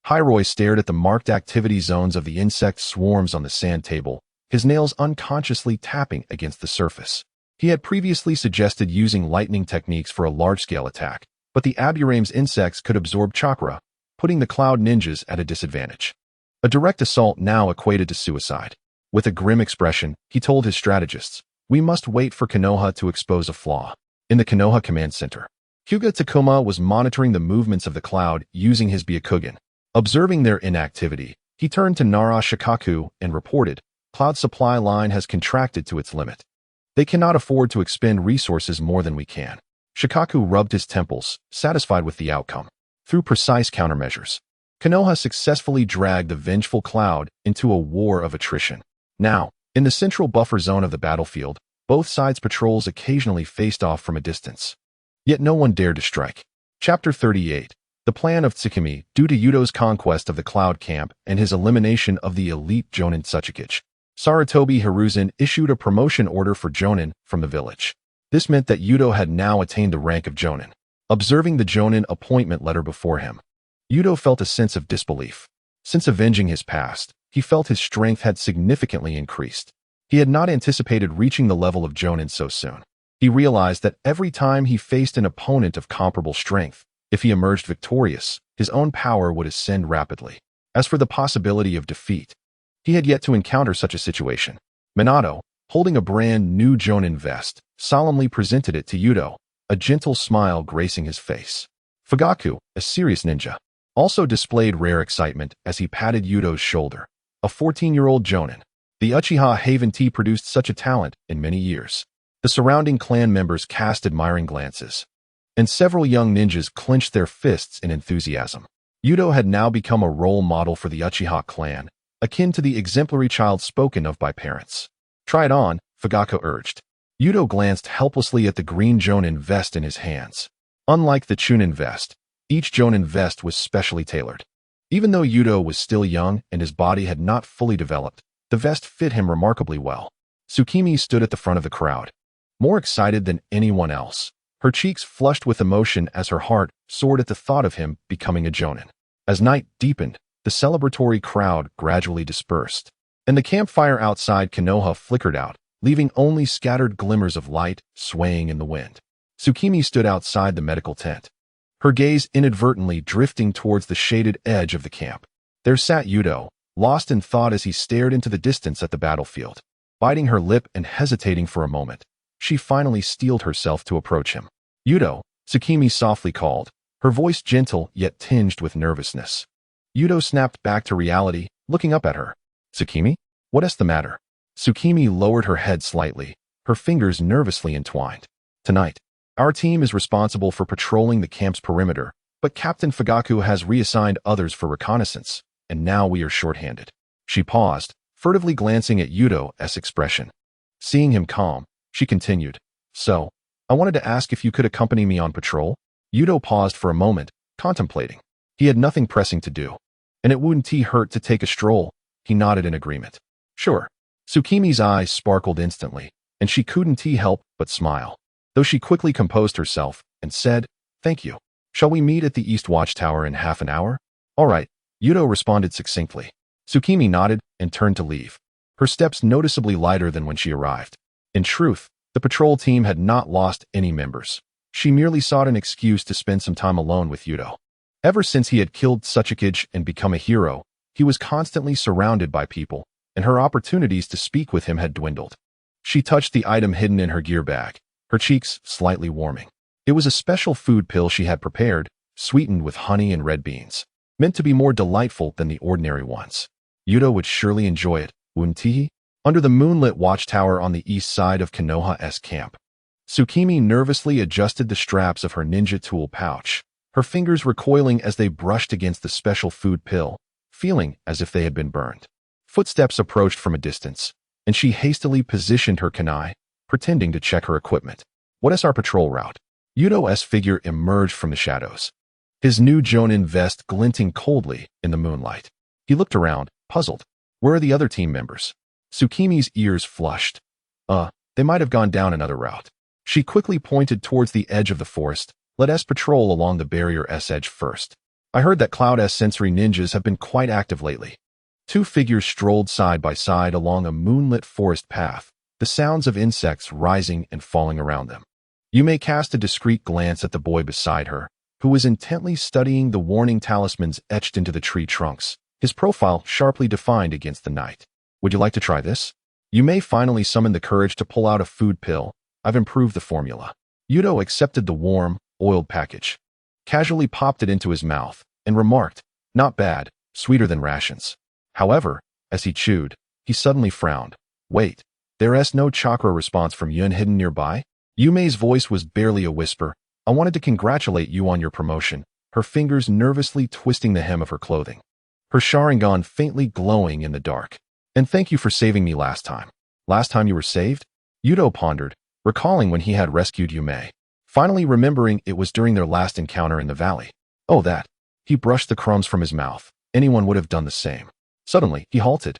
Hiroi stared at the marked activity zones of the insect swarms on the sand table, his nails unconsciously tapping against the surface. He had previously suggested using lightning techniques for a large-scale attack, but the Aburame's insects could absorb chakra, putting the Cloud ninjas at a disadvantage. A direct assault now equated to suicide. With a grim expression, he told his strategists, "We must wait for Konoha to expose a flaw." In the Konoha Command Center, Hyuga Takuma was monitoring the movements of the Cloud using his Byakugan. Observing their inactivity, he turned to Nara Shikaku and reported, "Cloud supply line has contracted to its limit. They cannot afford to expend resources more than we can." Shikaku rubbed his temples, satisfied with the outcome. Through precise countermeasures, Konoha successfully dragged the vengeful Cloud into a war of attrition. Now, in the central buffer zone of the battlefield, both sides' patrols occasionally faced off from a distance. Yet no one dared to strike. Chapter 38. The Plan of Tsukimi. Due to Yuto's conquest of the Cloud Camp and his elimination of the elite Jonin Tsuchikage, Sarutobi Hiruzen issued a promotion order for Jonin from the village. This meant that Yuto had now attained the rank of Jonin. Observing the Jonin appointment letter before him, Yuto felt a sense of disbelief. Since avenging his past, he felt his strength had significantly increased. He had not anticipated reaching the level of Jonin so soon. He realized that every time he faced an opponent of comparable strength, if he emerged victorious, his own power would ascend rapidly. As for the possibility of defeat, he had yet to encounter such a situation. Minato, holding a brand new Jonin vest, solemnly presented it to Yuto, a gentle smile gracing his face. Fugaku, a serious ninja, also displayed rare excitement as he patted Yuto's shoulder. A 14-year-old jonin. The Uchiha Haven Tea produced such a talent in many years. The surrounding clan members cast admiring glances, and several young ninjas clenched their fists in enthusiasm. Yuto had now become a role model for the Uchiha clan, akin to the exemplary child spoken of by parents. Try it on, Fugaku urged. Yuto glanced helplessly at the green jonin vest in his hands. Unlike the Chunin vest, each jonin vest was specially tailored. Even though Yuto was still young and his body had not fully developed, the vest fit him remarkably well. Tsukimi stood at the front of the crowd, more excited than anyone else. Her cheeks flushed with emotion as her heart soared at the thought of him becoming a jonin. As night deepened, the celebratory crowd gradually dispersed, and the campfire outside Konoha flickered out, leaving only scattered glimmers of light swaying in the wind. Tsukimi stood outside the medical tent, her gaze inadvertently drifting towards the shaded edge of the camp. There sat Yuto, lost in thought as he stared into the distance at the battlefield. Biting her lip and hesitating for a moment, she finally steeled herself to approach him. "Yuto," Tsukimi softly called, her voice gentle yet tinged with nervousness. Yuto snapped back to reality, looking up at her. "Tsukimi? What is the matter?" Tsukimi lowered her head slightly, her fingers nervously entwined. "Tonight, our team is responsible for patrolling the camp's perimeter, but Captain Fugaku has reassigned others for reconnaissance, and now we are short-handed." She paused, furtively glancing at Yuto's expression. Seeing him calm, she continued, "So, I wanted to ask if you could accompany me on patrol?" Yuto paused for a moment, contemplating. He had nothing pressing to do, and it wouldn't hurt to take a stroll. He nodded in agreement. "Sure." Tsukimi's eyes sparkled instantly, and she couldn't help but smile, though she quickly composed herself and said, "Thank you. Shall we meet at the East Watchtower in half an hour?" "All right," Yuto responded succinctly. Tsukimi nodded and turned to leave, her steps noticeably lighter than when she arrived. In truth, the patrol team had not lost any members. She merely sought an excuse to spend some time alone with Yuto. Ever since he had killed Tsuchikage and become a hero, he was constantly surrounded by people, and her opportunities to speak with him had dwindled. She touched the item hidden in her gear bag, her cheeks slightly warming. It was a special food pill she had prepared, sweetened with honey and red beans, meant to be more delightful than the ordinary ones. Yuto would surely enjoy it, wouldn't he? Under the moonlit watchtower on the east side of Konoha's camp, Tsukimi nervously adjusted the straps of her ninja tool pouch, her fingers recoiling as they brushed against the special food pill, feeling as if they had been burned. Footsteps approached from a distance, and she hastily positioned her kunai, pretending to check her equipment. "What is our patrol route?" Yuto's figure emerged from the shadows, his new jonin vest glinting coldly in the moonlight. He looked around, puzzled. "Where are the other team members?" Tsukimi's ears flushed. They might have gone down another route." She quickly pointed towards the edge of the forest. "Let us patrol along the barrier's edge first. I heard that Cloud's sensory ninjas have been quite active lately." Two figures strolled side by side along a moonlit forest path, the sounds of insects rising and falling around them. Yume cast a discreet glance at the boy beside her, who was intently studying the warning talismans etched into the tree trunks, his profile sharply defined against the night. "Would you like to try this?" Yume finally summoned the courage to pull out a food pill. "I've improved the formula." Yuto accepted the warm, oiled package, casually popped it into his mouth, and remarked, "Not bad, sweeter than rations." However, as he chewed, he suddenly frowned. "Wait, there's no chakra response from Yun hidden nearby?" Yume's voice was barely a whisper. "I wanted to congratulate you on your promotion," her fingers nervously twisting the hem of her clothing, her Sharingan faintly glowing in the dark. "And thank you for saving me last time." "Last time you were saved?" Yuto pondered, recalling when he had rescued Yume, finally remembering it was during their last encounter in the valley. "Oh, that." He brushed the crumbs from his mouth. Anyone would have done the same. Suddenly, he halted,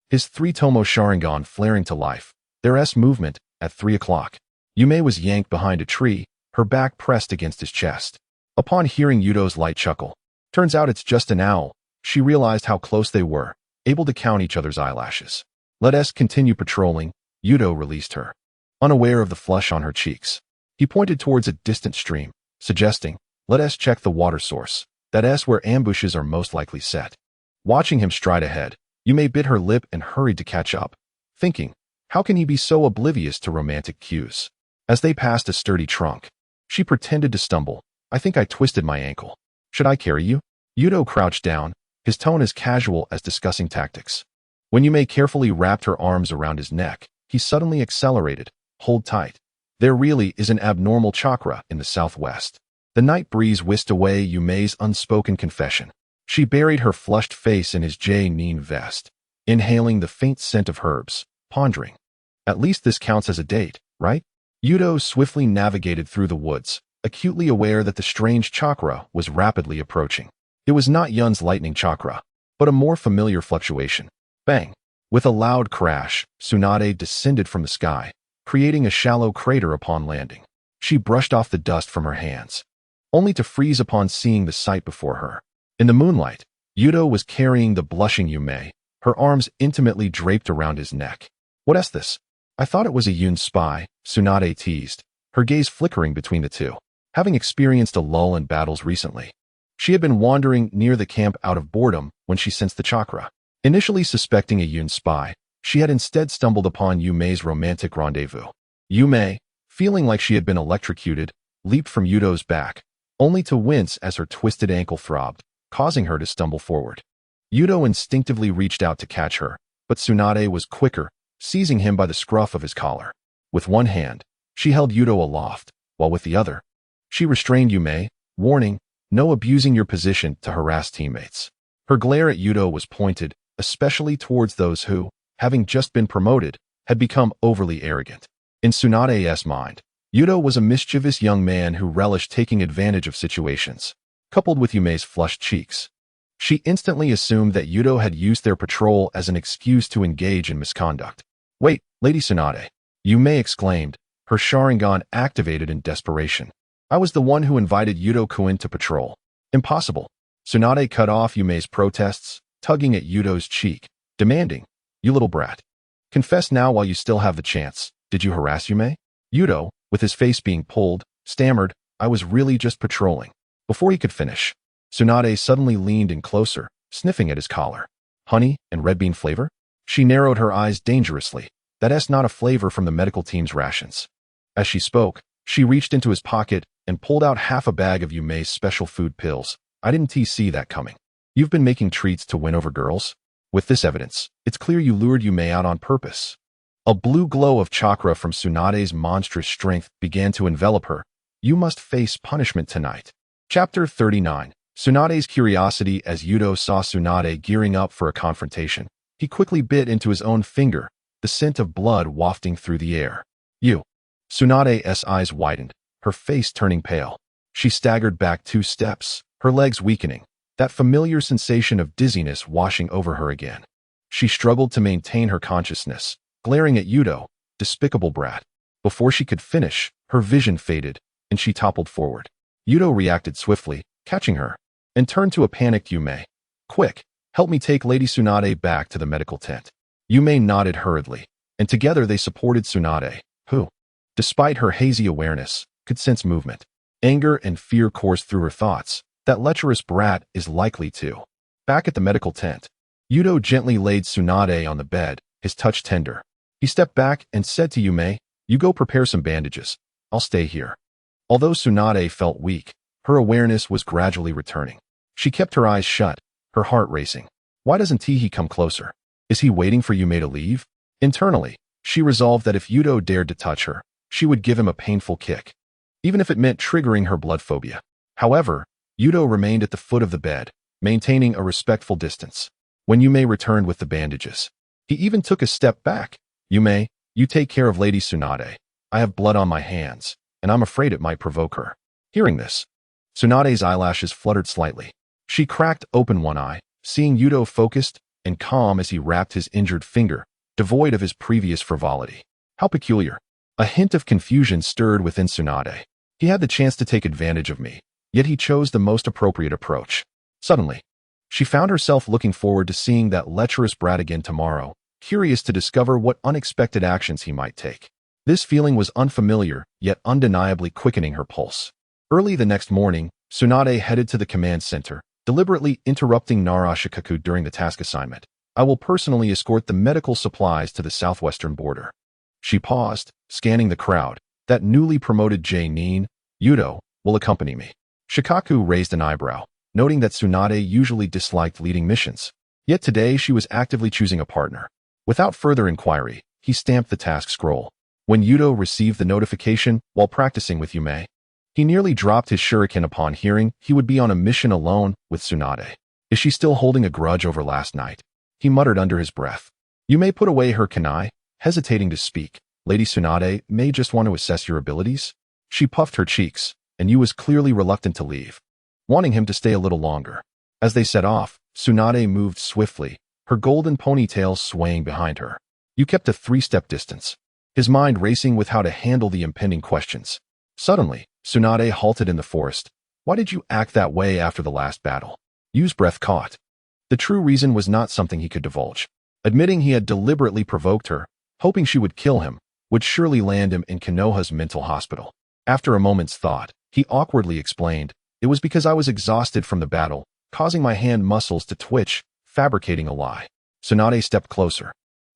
his three-tomo Sharingan flaring to life. There's movement at 3 o'clock. Yume was yanked behind a tree, her back pressed against his chest. Upon hearing Yuto's light chuckle, "Turns out it's just an owl," she realized how close they were, able to count each other's eyelashes. "Let us continue patrolling." Yuto released her, unaware of the flush on her cheeks. He pointed towards a distant stream, suggesting, "Let us check the water source. That's where ambushes are most likely set." Watching him stride ahead, Yume bit her lip and hurried to catch up, thinking, how can he be so oblivious to romantic cues? As they passed a sturdy trunk, She pretended to stumble. I think I twisted my ankle. Should I carry you? Yuto crouched down, his tone as casual as discussing tactics. When Yume carefully wrapped her arms around his neck, he suddenly accelerated. Hold tight. There really is an abnormal chakra in the southwest. The night breeze whisked away Yume's unspoken confession. She buried her flushed face in his yearned vest, inhaling the faint scent of herbs, pondering. At least this counts as a date, right? Yuto swiftly navigated through the woods, acutely aware that the strange chakra was rapidly approaching. It was not Yun's lightning chakra, but a more familiar fluctuation. Bang! With a loud crash, Tsunade descended from the sky, creating a shallow crater upon landing. She brushed off the dust from her hands, only to freeze upon seeing the sight before her. In the moonlight, Yuto was carrying the blushing Yume, her arms intimately draped around his neck. What is this? I thought it was a Yun spy, Tsunade teased, her gaze flickering between the two. Having experienced a lull in battles recently, she had been wandering near the camp out of boredom when she sensed the chakra. Initially suspecting a Yun spy, she had instead stumbled upon Yume's romantic rendezvous. Yume, feeling like she had been electrocuted, leaped from Yuto's back, only to wince as her twisted ankle throbbed, causing her to stumble forward. Yuto instinctively reached out to catch her, but Tsunade was quicker, seizing him by the scruff of his collar. With one hand, she held Yuto aloft, while with the other, she restrained Yume, warning, "No abusing your position to harass teammates." Her glare at Yuto was pointed, especially towards those who, having just been promoted, had become overly arrogant. In Tsunade's mind, Yuto was a mischievous young man who relished taking advantage of situations. Coupled with Yume's flushed cheeks, she instantly assumed that Yuto had used their patrol as an excuse to engage in misconduct. "Wait, Lady Tsunade," Yume exclaimed, her Sharingan activated in desperation. "I was the one who invited Yuto-kun to patrol." "Impossible." Tsunade cut off Yume's protests, tugging at Yuto's cheek, demanding, "You little brat. Confess now while you still have the chance. Did you harass Yume?" Yuto, with his face being pulled, stammered, "I was really just patrolling." Before he could finish, Tsunade suddenly leaned in closer, sniffing at his collar. "Honey and red bean flavor?" She narrowed her eyes dangerously. "That's not a flavor from the medical team's rations." As she spoke, she reached into his pocket and pulled out half a bag of Yume's special food pills. "I didn't see that coming. You've been making treats to win over girls? With this evidence, it's clear you lured Yume out on purpose." A blue glow of chakra from Tsunade's monstrous strength began to envelop her. "You must face punishment tonight." Chapter 39. Tsunade's curiosity. As Yuto saw Tsunade gearing up for a confrontation, he quickly bit into his own finger, the scent of blood wafting through the air. "You." Tsunade's eyes widened, her face turning pale. She staggered back 2 steps, her legs weakening, that familiar sensation of dizziness washing over her again. She struggled to maintain her consciousness, glaring at Yuto, despicable brat. Before she could finish, her vision faded, and she toppled forward. Yuto reacted swiftly, catching her, and turned to a panicked Yume. "Quick, help me take Lady Tsunade back to the medical tent." Yume nodded hurriedly, and together they supported Tsunade, who, despite her hazy awareness, could sense movement. Anger and fear coursed through her thoughts. That lecherous brat is likely to. Back at the medical tent, Yuto gently laid Tsunade on the bed, his touch tender. He stepped back and said to Yume, "You go prepare some bandages. I'll stay here." Although Tsunade felt weak, her awareness was gradually returning. She kept her eyes shut, her heart racing. Why doesn't he come closer? Is he waiting for Yume to leave? Internally, she resolved that if Yuto dared to touch her, she would give him a painful kick, even if it meant triggering her blood phobia. However, Yuto remained at the foot of the bed, maintaining a respectful distance. When Yume returned with the bandages, he even took a step back. "Yume, you take care of Lady Tsunade. I have blood on my hands, and I'm afraid it might provoke her." Hearing this, Tsunade's eyelashes fluttered slightly. She cracked open one eye, seeing Yuto focused and calm as he wrapped his injured finger, devoid of his previous frivolity. How peculiar. A hint of confusion stirred within Tsunade. He had the chance to take advantage of me, yet he chose the most appropriate approach. Suddenly, she found herself looking forward to seeing that lecherous brat again tomorrow, curious to discover what unexpected actions he might take. This feeling was unfamiliar, yet undeniably quickening her pulse. Early the next morning, Tsunade headed to the command center, deliberately interrupting Narashikaku during the task assignment. "I will personally escort the medical supplies to the southwestern border." She paused, scanning the crowd. That newly promoted J-Neen, Yuto will accompany me. Shikaku raised an eyebrow, noting that Tsunade usually disliked leading missions. Yet today she was actively choosing a partner. Without further inquiry, he stamped the task scroll. When Yuto received the notification while practicing with Yume, he nearly dropped his shuriken upon hearing he would be on a mission alone with Tsunade. Is she still holding a grudge over last night? He muttered under his breath. Yume put away her kunai, hesitating to speak. Lady Tsunade may just want to assess your abilities. She puffed her cheeks, and Yu was clearly reluctant to leave, wanting him to stay a little longer. As they set off, Tsunade moved swiftly, her golden ponytail swaying behind her. Yu kept a 3-step distance, his mind racing with how to handle the impending questions. Suddenly, Tsunade halted in the forest. Why did you act that way after the last battle? Yu's breath caught. The true reason was not something he could divulge. Admitting he had deliberately provoked her, hoping she would kill him, would surely land him in Konoha's mental hospital. After a moment's thought, he awkwardly explained, "It was because I was exhausted from the battle, causing my hand muscles to twitch, fabricating a lie." Tsunade stepped closer,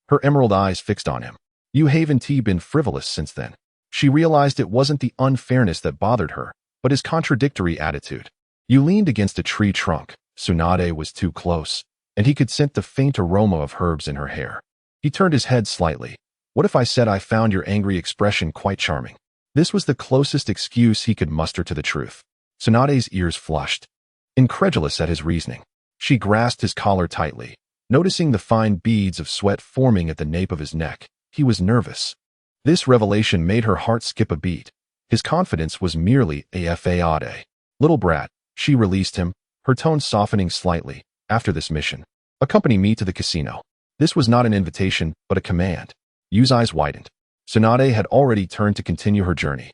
her emerald eyes fixed on him. Yu haven't been frivolous since then. She realized it wasn't the unfairness that bothered her, but his contradictory attitude. Yu leaned against a tree trunk. Tsunade was too close, and he could scent the faint aroma of herbs in her hair. He turned his head slightly. What if I said I found your angry expression quite charming? This was the closest excuse he could muster to the truth. Tsunade's ears flushed, incredulous at his reasoning. She grasped his collar tightly, noticing the fine beads of sweat forming at the nape of his neck. He was nervous. This revelation made her heart skip a beat. His confidence was merely a facade. Little brat, she released him, her tone softening slightly. After this mission, accompany me to the casino. This was not an invitation, but a command. Yu's eyes widened. Tsunade had already turned to continue her journey,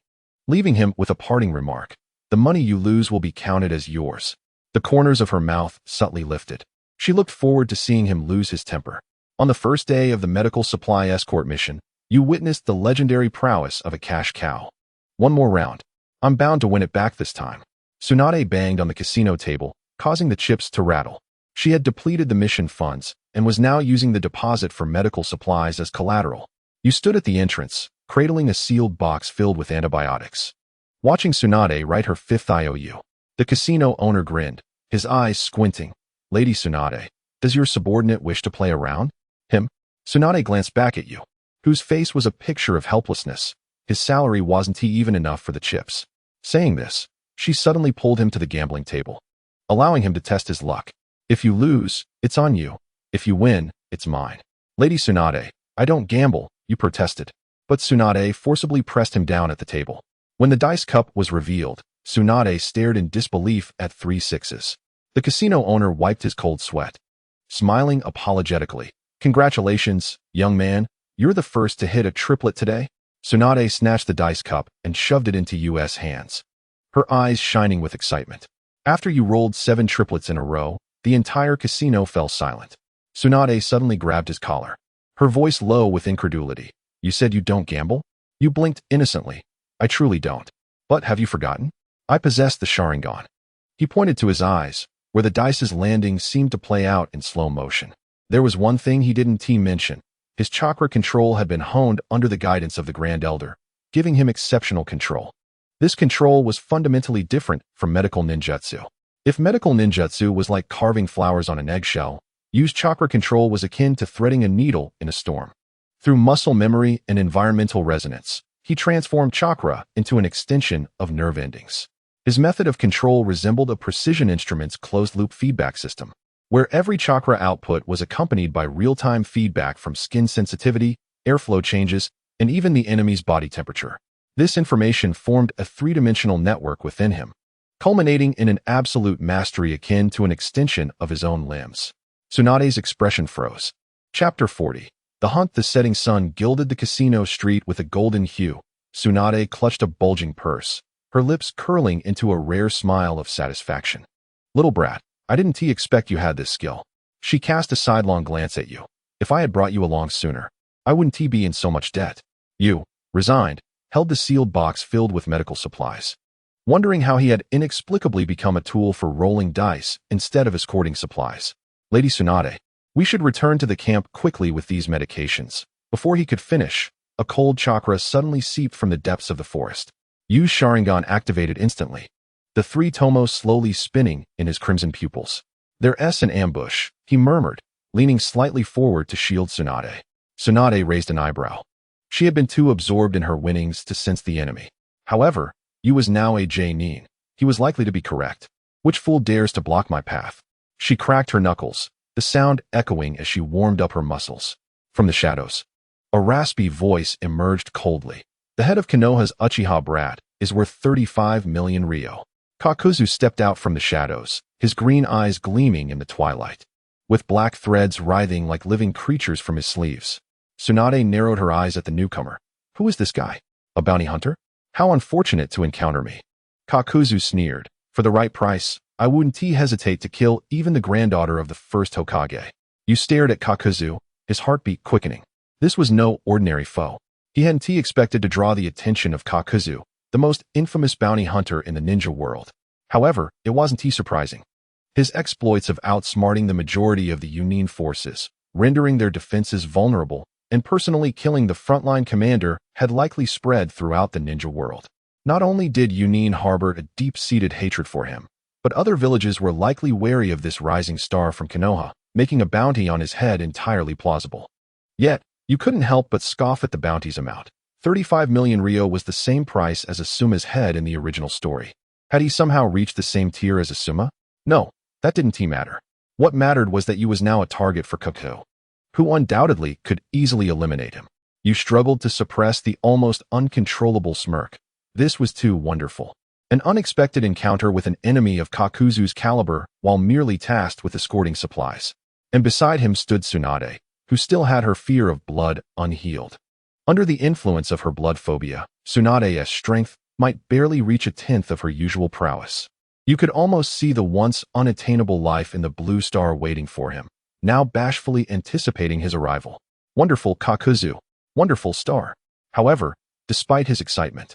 leaving him with a parting remark. The money you lose will be counted as yours. The corners of her mouth subtly lifted. She looked forward to seeing him lose his temper. On the first day of the medical supply escort mission, Yu witnessed the legendary prowess of a cash cow. One more round. I'm bound to win it back this time. Tsunade banged on the casino table, causing the chips to rattle. She had depleted the mission funds and was now using the deposit for medical supplies as collateral. Yu stood at the entrance, cradling a sealed box filled with antibiotics, watching Tsunade write her 5th IOU. The casino owner grinned, his eyes squinting. Lady Tsunade, does your subordinate wish to play around? Him? Tsunade glanced back at Yu, whose face was a picture of helplessness. His salary wasn't even enough for the chips. Saying this, she suddenly pulled him to the gambling table, allowing him to test his luck. If you lose, it's on you. If you win, it's mine. Lady Tsunade, I don't gamble, Yu protested. But Tsunade forcibly pressed him down at the table. When the dice cup was revealed, Tsunade stared in disbelief at 3 sixes. The casino owner wiped his cold sweat, smiling apologetically. Congratulations, young man, you're the first to hit a triplet today. Tsunade snatched the dice cup and shoved it into Yu's hands, her eyes shining with excitement. After you rolled 7 triplets in a row, the entire casino fell silent. Tsunade suddenly grabbed his collar, her voice low with incredulity. You said you don't gamble? Yu blinked innocently. I truly don't. But have you forgotten? I possess the Sharingan. He pointed to his eyes, where the dice's landing seemed to play out in slow motion. There was one thing he didn't mention. His chakra control had been honed under the guidance of the Grand Elder, giving him exceptional control. This control was fundamentally different from medical ninjutsu. If medical ninjutsu was like carving flowers on an eggshell, Yu's chakra control was akin to threading a needle in a storm. Through muscle memory and environmental resonance, he transformed chakra into an extension of nerve endings. His method of control resembled a precision instrument's closed-loop feedback system, where every chakra output was accompanied by real-time feedback from skin sensitivity, airflow changes, and even the enemy's body temperature. This information formed a 3-dimensional network within him, culminating in an absolute mastery akin to an extension of his own limbs. Tsunade's expression froze. Chapter 40. The hunt. The setting sun gilded the casino street with a golden hue. Tsunade clutched a bulging purse, her lips curling into a rare smile of satisfaction. Little brat, I didn't expect you had this skill. She cast a sidelong glance at Yu. If I had brought you along sooner, I wouldn't be in so much debt. Yu, resigned, held the sealed box filled with medical supplies, wondering how he had inexplicably become a tool for rolling dice instead of escorting supplies. Lady Tsunade, we should return to the camp quickly with these medications. Before he could finish, a cold chakra suddenly seeped from the depths of the forest. Yu's Sharingan activated instantly, the three tomos slowly spinning in his crimson pupils. "They're in ambush," he murmured, leaning slightly forward to shield Tsunade. Tsunade raised an eyebrow. She had been too absorbed in her winnings to sense the enemy. However, Yu was now a J-nin. He was likely to be correct. "Which fool dares to block my path?" She cracked her knuckles, the sound echoing as she warmed up her muscles. From the shadows, a raspy voice emerged coldly. "The head of Konoha's Uchiha brat is worth 35 million ryo." Kakuzu stepped out from the shadows, his green eyes gleaming in the twilight, with black threads writhing like living creatures from his sleeves. Tsunade narrowed her eyes at the newcomer. "Who is this guy? A bounty hunter? How unfortunate to encounter me." Kakuzu sneered. "For the right price, I wouldn't hesitate to kill even the granddaughter of the first Hokage." Yu stared at Kakuzu, his heartbeat quickening. This was no ordinary foe. He hadn't expected to draw the attention of Kakuzu, the most infamous bounty hunter in the ninja world. However, it wasn't surprising. His exploits of outsmarting the majority of the Yunin forces, rendering their defenses vulnerable, and personally killing the frontline commander had likely spread throughout the ninja world. Not only did Yunin harbor a deep-seated hatred for him, but other villages were likely wary of this rising star from Konoha, making a bounty on his head entirely plausible. Yet, you couldn't help but scoff at the bounty's amount. 35 million ryo was the same price as Asuma's head in the original story. Had he somehow reached the same tier as Asuma? No, that didn't matter. What mattered was that Yu was now a target for Kaku, who undoubtedly could easily eliminate him. Yu struggled to suppress the almost uncontrollable smirk. This was too wonderful. An unexpected encounter with an enemy of Kakuzu's caliber while merely tasked with escorting supplies. And beside him stood Tsunade, who still had her fear of blood unhealed. Under the influence of her blood phobia, Tsunade's strength might barely reach a tenth of her usual prowess. You could almost see the once unattainable life in the blue star waiting for him, now bashfully anticipating his arrival. Wonderful Kakuzu, wonderful star. However, despite his excitement,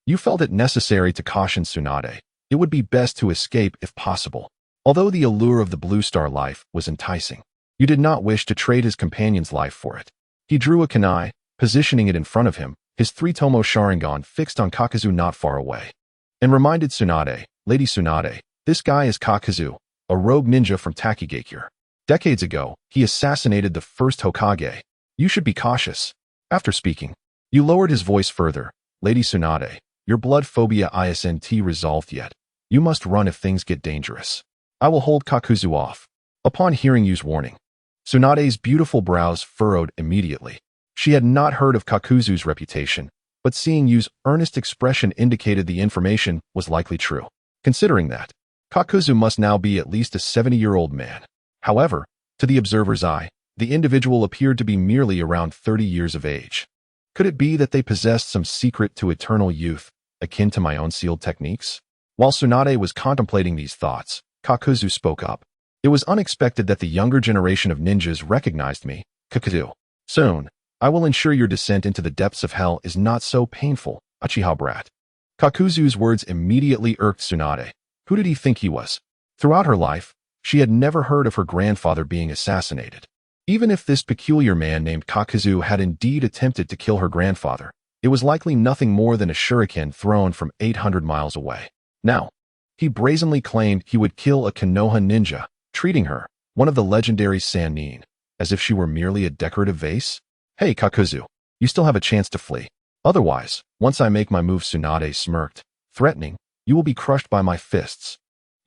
Yu felt it necessary to caution Tsunade. It would be best to escape if possible. Although the allure of the blue star life was enticing, Yu did not wish to trade his companion's life for it. He drew a kunai, positioning it in front of him, his three-tomo Sharingan fixed on Kakuzu not far away, and reminded Tsunade, "Lady Tsunade, this guy is Kakuzu, a rogue ninja from Takigakure. Decades ago, he assassinated the first Hokage. You should be cautious." After speaking, Yu lowered his voice further. "Lady Tsunade, your blood phobia isn't resolved yet. You must run if things get dangerous. I will hold Kakuzu off." Upon hearing Yu's warning, Tsunade's beautiful brows furrowed immediately. She had not heard of Kakuzu's reputation, but seeing Yu's earnest expression indicated the information was likely true. Considering that, Kakuzu must now be at least a 70-year-old man. However, to the observer's eye, the individual appeared to be merely around 30 years of age. Could it be that they possessed some secret to eternal youth, akin to my own sealed techniques? While Tsunade was contemplating these thoughts, Kakuzu spoke up. "It was unexpected that the younger generation of ninjas recognized me, Kakuzu. Soon, I will ensure your descent into the depths of hell is not so painful, Uchiha brat." Kakuzu's words immediately irked Tsunade. Who did he think he was? Throughout her life, she had never heard of her grandfather being assassinated. Even if this peculiar man named Kakuzu had indeed attempted to kill her grandfather, it was likely nothing more than a shuriken thrown from 800 miles away. Now, he brazenly claimed he would kill a Konoha ninja, treating her, one of the legendary Sannin, as if she were merely a decorative vase. "Hey Kakuzu, you still have a chance to flee. Otherwise, once I make my move," Tsunade smirked, threatening, "you will be crushed by my fists."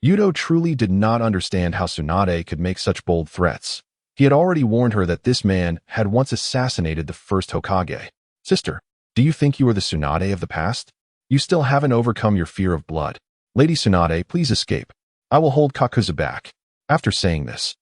Yuto truly did not understand how Tsunade could make such bold threats. He had already warned her that this man had once assassinated the first Hokage. "Sister, do you think you are the Tsunade of the past? You still haven't overcome your fear of blood. Lady Tsunade, please escape. I will hold Kakuzu back." After saying this,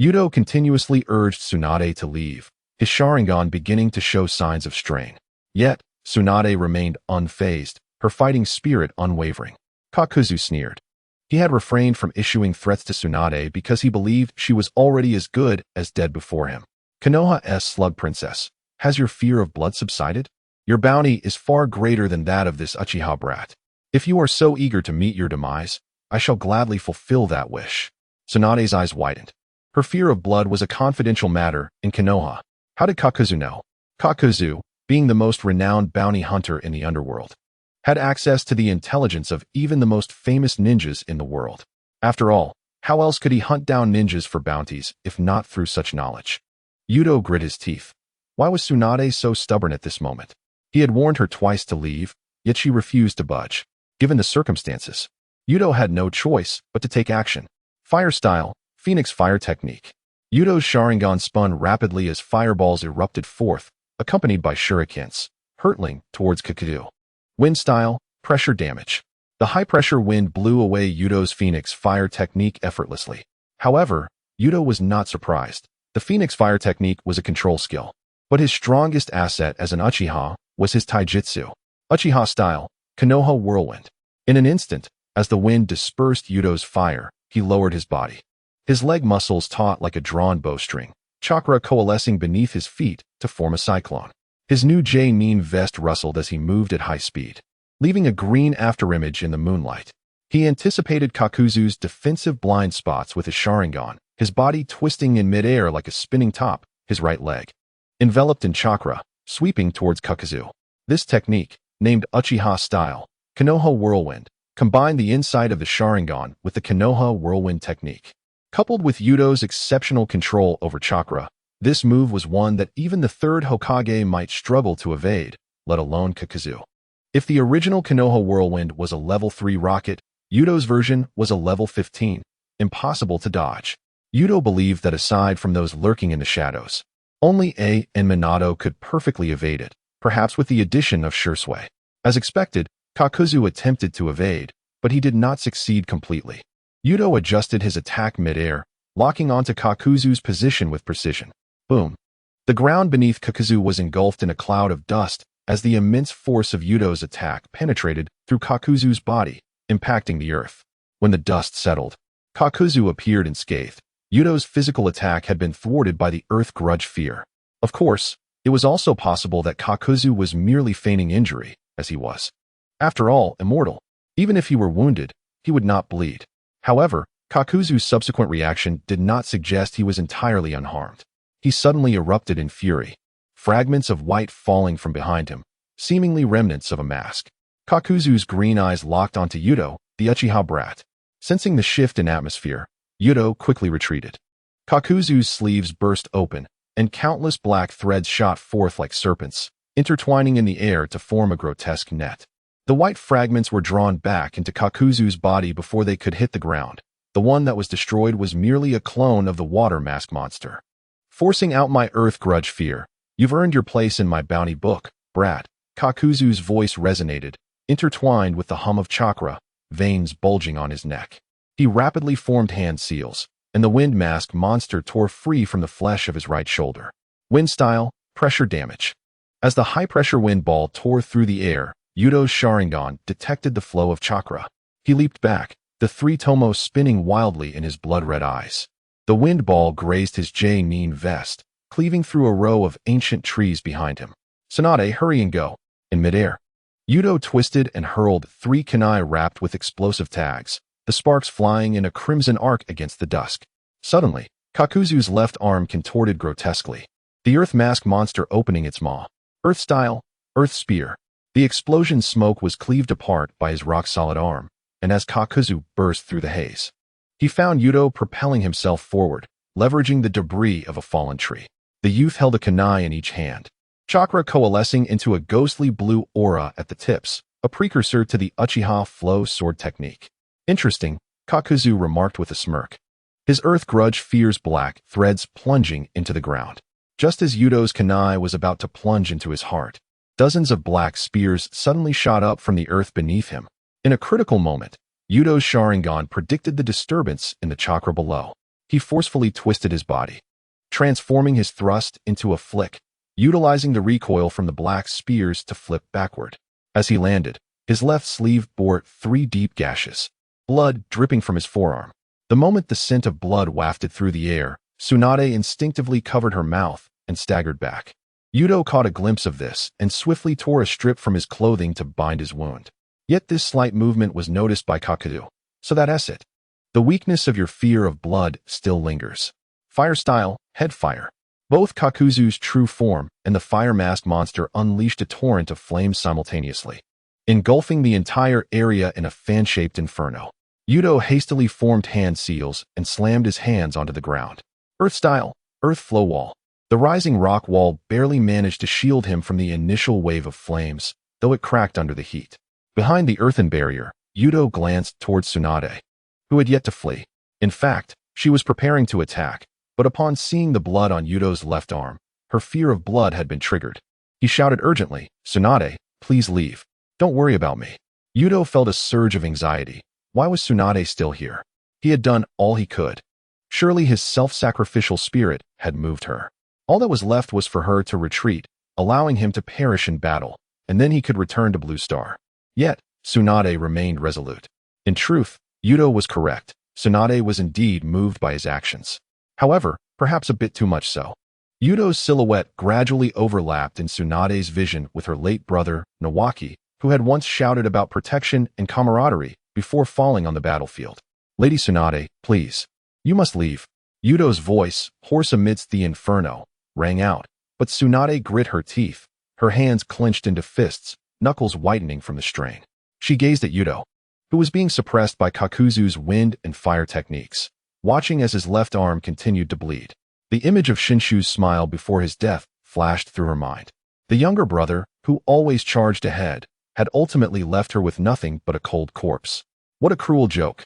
Yuto continuously urged Tsunade to leave, his Sharingan beginning to show signs of strain. Yet, Tsunade remained unfazed, her fighting spirit unwavering. Kakuzu sneered. He had refrained from issuing threats to Tsunade because he believed she was already as good as dead before him. "Konoha's slug princess, has your fear of blood subsided? Your bounty is far greater than that of this Uchiha brat. If you are so eager to meet your demise, I shall gladly fulfill that wish." Tsunade's eyes widened. Her fear of blood was a confidential matter in Konoha. How did Kakuzu know? Kakuzu, being the most renowned bounty hunter in the underworld, had access to the intelligence of even the most famous ninjas in the world. After all, how else could he hunt down ninjas for bounties if not through such knowledge? Yuto grit his teeth. Why was Tsunade so stubborn at this moment? He had warned her twice to leave, yet she refused to budge. Given the circumstances, Yuto had no choice but to take action. Fire style, Phoenix fire technique. Yuto's Sharingan spun rapidly as fireballs erupted forth, accompanied by shurikens, hurtling towards Kakazu. Wind style, pressure damage. The high-pressure wind blew away Yuto's Phoenix fire technique effortlessly. However, Yuto was not surprised. The Phoenix fire technique was a control skill, but his strongest asset as an Uchiha was his taijutsu. Uchiha style, Konoha whirlwind. In an instant, as the wind dispersed Yuto's fire, he lowered his body. His leg muscles taut like a drawn bowstring, chakra coalescing beneath his feet to form a cyclone. His new yearned vest rustled as he moved at high speed, leaving a green afterimage in the moonlight. He anticipated Kakuzu's defensive blind spots with his Sharingan, his body twisting in midair like a spinning top, his right leg enveloped in chakra, sweeping towards Kakuzu. This technique, named Uchiha style, Konoha whirlwind, combined the inside of the Sharingan with the Konoha whirlwind technique. Coupled with Yuto's exceptional control over chakra, this move was one that even the third Hokage might struggle to evade, let alone Kakuzu. If the original Konoha whirlwind was a level 3 rocket, Yuto's version was a level 15, impossible to dodge. Yuto believed that aside from those lurking in the shadows, only A and Minato could perfectly evade it, perhaps with the addition of Shursui. As expected, Kakuzu attempted to evade, but he did not succeed completely. Yuto adjusted his attack mid-air, locking onto Kakuzu's position with precision. Boom. The ground beneath Kakuzu was engulfed in a cloud of dust as the immense force of Yuto's attack penetrated through Kakuzu's body, impacting the earth. When the dust settled, Kakuzu appeared unscathed. Yuto's physical attack had been thwarted by the earth grudge fear. Of course, it was also possible that Kakuzu was merely feigning injury, as he was, after all, immortal. Even if he were wounded, he would not bleed. However, Kakuzu's subsequent reaction did not suggest he was entirely unharmed. He suddenly erupted in fury, fragments of white falling from behind him, seemingly remnants of a mask. Kakuzu's green eyes locked onto Yuto, the Uchiha brat. Sensing the shift in atmosphere, Yuto quickly retreated. Kakuzu's sleeves burst open, and countless black threads shot forth like serpents, intertwining in the air to form a grotesque net. The white fragments were drawn back into Kakuzu's body before they could hit the ground. The one that was destroyed was merely a clone of the water mask monster. Forcing out my earth grudge fear, you've earned your place in my bounty book, brat. Kakuzu's voice resonated, intertwined with the hum of chakra, veins bulging on his neck. He rapidly formed hand seals, and the wind mask monster tore free from the flesh of his right shoulder. Wind style, pressure damage. As the high-pressure wind ball tore through the air, Yuto's Sharingan detected the flow of chakra. He leaped back, the three tomos spinning wildly in his blood-red eyes. The wind ball grazed his yearned vest, cleaving through a row of ancient trees behind him. Tsunade, hurry and go. In midair, Yuto twisted and hurled 3 kunai wrapped with explosive tags, the sparks flying in a crimson arc against the dusk. Suddenly, Kakuzu's left arm contorted grotesquely, the earth mask monster opening its maw. Earth style, earth spear. The explosion smoke was cleaved apart by his rock-solid arm, and as Kakuzu burst through the haze, he found Yuto propelling himself forward, leveraging the debris of a fallen tree. The youth held a kunai in each hand, chakra coalescing into a ghostly blue aura at the tips, a precursor to the Uchiha flow sword technique. Interesting, Kakuzu remarked with a smirk. His earth grudge fears black threads plunging into the ground. Just as Yuto's kunai was about to plunge into his heart, dozens of black spears suddenly shot up from the earth beneath him. In a critical moment, Yuto's Sharingan predicted the disturbance in the chakra below. He forcefully twisted his body, transforming his thrust into a flick, utilizing the recoil from the black spears to flip backward. As he landed, his left sleeve bore 3 deep gashes, blood dripping from his forearm. The moment the scent of blood wafted through the air, Tsunade instinctively covered her mouth and staggered back. Yuto caught a glimpse of this and swiftly tore a strip from his clothing to bind his wound. Yet this slight movement was noticed by Kakuzu. So that's it. The weakness of your fear of blood still lingers. Fire style, head fire. Both Kakuzu's true form and the fire mask monster unleashed a torrent of flames simultaneously. engulfing the entire area in a fan-shaped inferno. Yuto hastily formed hand seals and slammed his hands onto the ground. Earth-style, earth flow wall. The rising rock wall barely managed to shield him from the initial wave of flames, though it cracked under the heat. Behind the earthen barrier, Yuto glanced towards Tsunade, who had yet to flee. In fact, she was preparing to attack, but upon seeing the blood on Yuto's left arm, her fear of blood had been triggered. He shouted urgently, "Tsunade, please leave. Don't worry about me." Yuto felt a surge of anxiety. Why was Tsunade still here? He had done all he could. Surely his self-sacrificial spirit had moved her. All that was left was for her to retreat, allowing him to perish in battle, and then he could return to Blue Star. Yet, Tsunade remained resolute. In truth, Yuto was correct. Tsunade was indeed moved by his actions. However, perhaps a bit too much so. Yuto's silhouette gradually overlapped in Tsunade's vision with her late brother, Nawaki, who had once shouted about protection and camaraderie before falling on the battlefield. "Lady Tsunade, please. You must leave." Yuto's voice, hoarse amidst the inferno, rang out, but Tsunade grit her teeth, her hands clenched into fists, knuckles whitening from the strain. She gazed at Yuto, who was being suppressed by Kakuzu's wind and fire techniques, watching as his left arm continued to bleed. The image of Shinshu's smile before his death flashed through her mind. The younger brother, who always charged ahead, had ultimately left her with nothing but a cold corpse. What a cruel joke.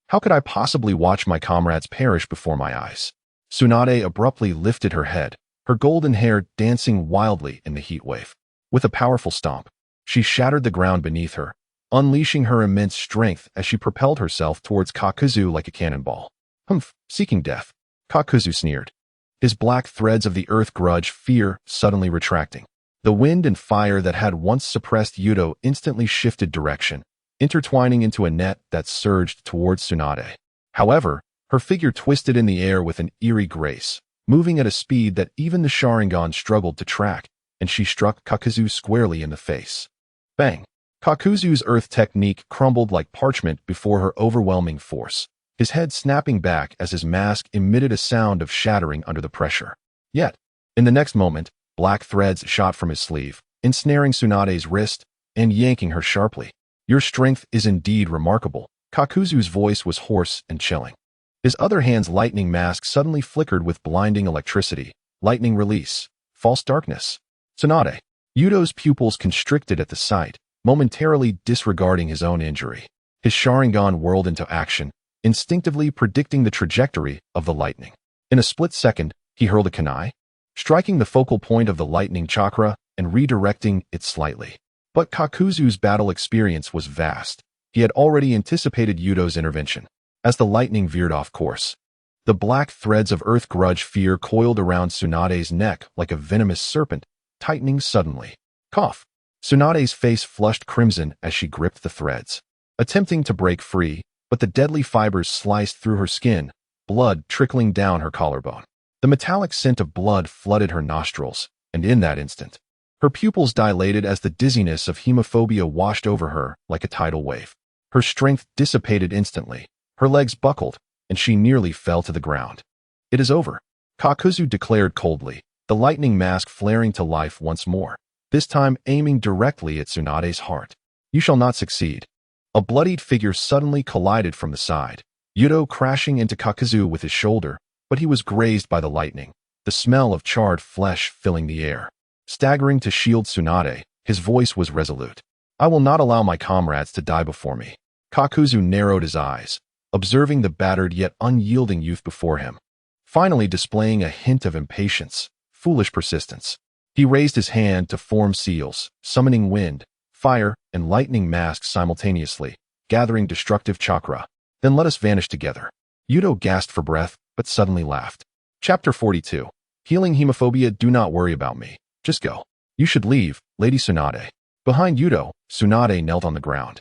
How could I possibly watch my comrades perish before my eyes? Tsunade abruptly lifted her head, her golden hair dancing wildly in the heat wave. With a powerful stomp, she shattered the ground beneath her, unleashing her immense strength as she propelled herself towards Kakuzu like a cannonball. "Humph, seeking death," Kakuzu sneered, his black threads of the earth grudge fear suddenly retracting. The wind and fire that had once suppressed Yuto instantly shifted direction, intertwining into a net that surged towards Tsunade. However, her figure twisted in the air with an eerie grace, moving at a speed that even the Sharingan struggled to track, and she struck Kakuzu squarely in the face. Bang! Kakuzu's earth technique crumbled like parchment before her overwhelming force, his head snapping back as his mask emitted a sound of shattering under the pressure. Yet, in the next moment, black threads shot from his sleeve, ensnaring Tsunade's wrist and yanking her sharply. "Your strength is indeed remarkable." Kakuzu's voice was hoarse and chilling. His other hand's lightning mask suddenly flickered with blinding electricity. Lightning release. False darkness. Tsunade. Yuto's pupils constricted at the sight, momentarily disregarding his own injury. His Sharingan whirled into action, instinctively predicting the trajectory of the lightning. In a split second, he hurled a kunai, striking the focal point of the lightning chakra and redirecting it slightly. But Kakuzu's battle experience was vast. He had already anticipated Yuto's intervention. As the lightning veered off course, the black threads of earth grudge fear coiled around Tsunade's neck like a venomous serpent, tightening suddenly. Cough! Tsunade's face flushed crimson as she gripped the threads, attempting to break free, but the deadly fibers sliced through her skin, blood trickling down her collarbone. The metallic scent of blood flooded her nostrils, and in that instant, her pupils dilated as the dizziness of hemophobia washed over her like a tidal wave. Her strength dissipated instantly, her legs buckled, and she nearly fell to the ground. "It is over," Kakuzu declared coldly, the lightning mask flaring to life once more, this time aiming directly at Tsunade's heart. "You shall not succeed." A bloodied figure suddenly collided from the side, Yuto crashing into Kakuzu with his shoulder, but he was grazed by the lightning, the smell of charred flesh filling the air. Staggering to shield Tsunade, his voice was resolute. "I will not allow my comrades to die before me." Kakuzu narrowed his eyes, observing the battered yet unyielding youth before him, finally displaying a hint of impatience, foolish persistence. He raised his hand to form seals, summoning wind, fire, and lightning masks simultaneously, gathering destructive chakra. "Then let us vanish together." Yuto gasped for breath, but suddenly laughed. Chapter 42. Healing Hemophobia. Do not worry about me. Just go. You should leave, Lady Tsunade. Behind Yuto, Tsunade knelt on the ground,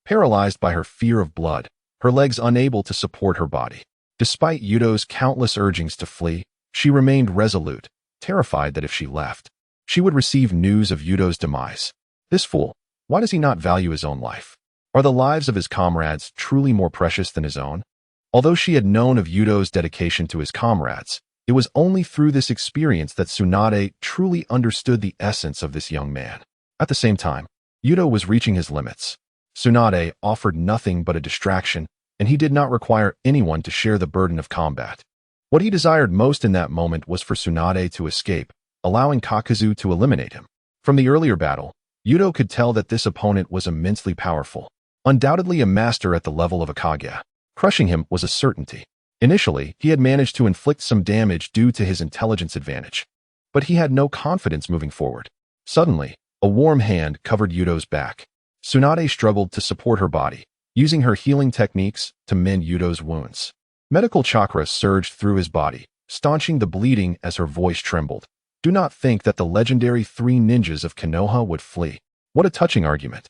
paralyzed by her fear of blood, her legs unable to support her body. Despite Yuto's countless urgings to flee, she remained resolute, terrified that if she left, she would receive news of Yuto's demise. This fool, why does he not value his own life? Are the lives of his comrades truly more precious than his own? Although she had known of Yuto's dedication to his comrades, it was only through this experience that Tsunade truly understood the essence of this young man. At the same time, Yuto was reaching his limits. Tsunade offered nothing but a distraction, and he did not require anyone to share the burden of combat. What he desired most in that moment was for Tsunade to escape, allowing Kakuzu to eliminate him. From the earlier battle, Yuto could tell that this opponent was immensely powerful, undoubtedly a master at the level of a Kage. Crushing him was a certainty. Initially, he had managed to inflict some damage due to his intelligence advantage, but he had no confidence moving forward. Suddenly, a warm hand covered Yuto's back. Tsunade struggled to support her body, using her healing techniques to mend Yuto's wounds. Medical chakra surged through his body, staunching the bleeding as her voice trembled. Do not think that the legendary 3 ninjas of Konoha would flee. What a touching argument.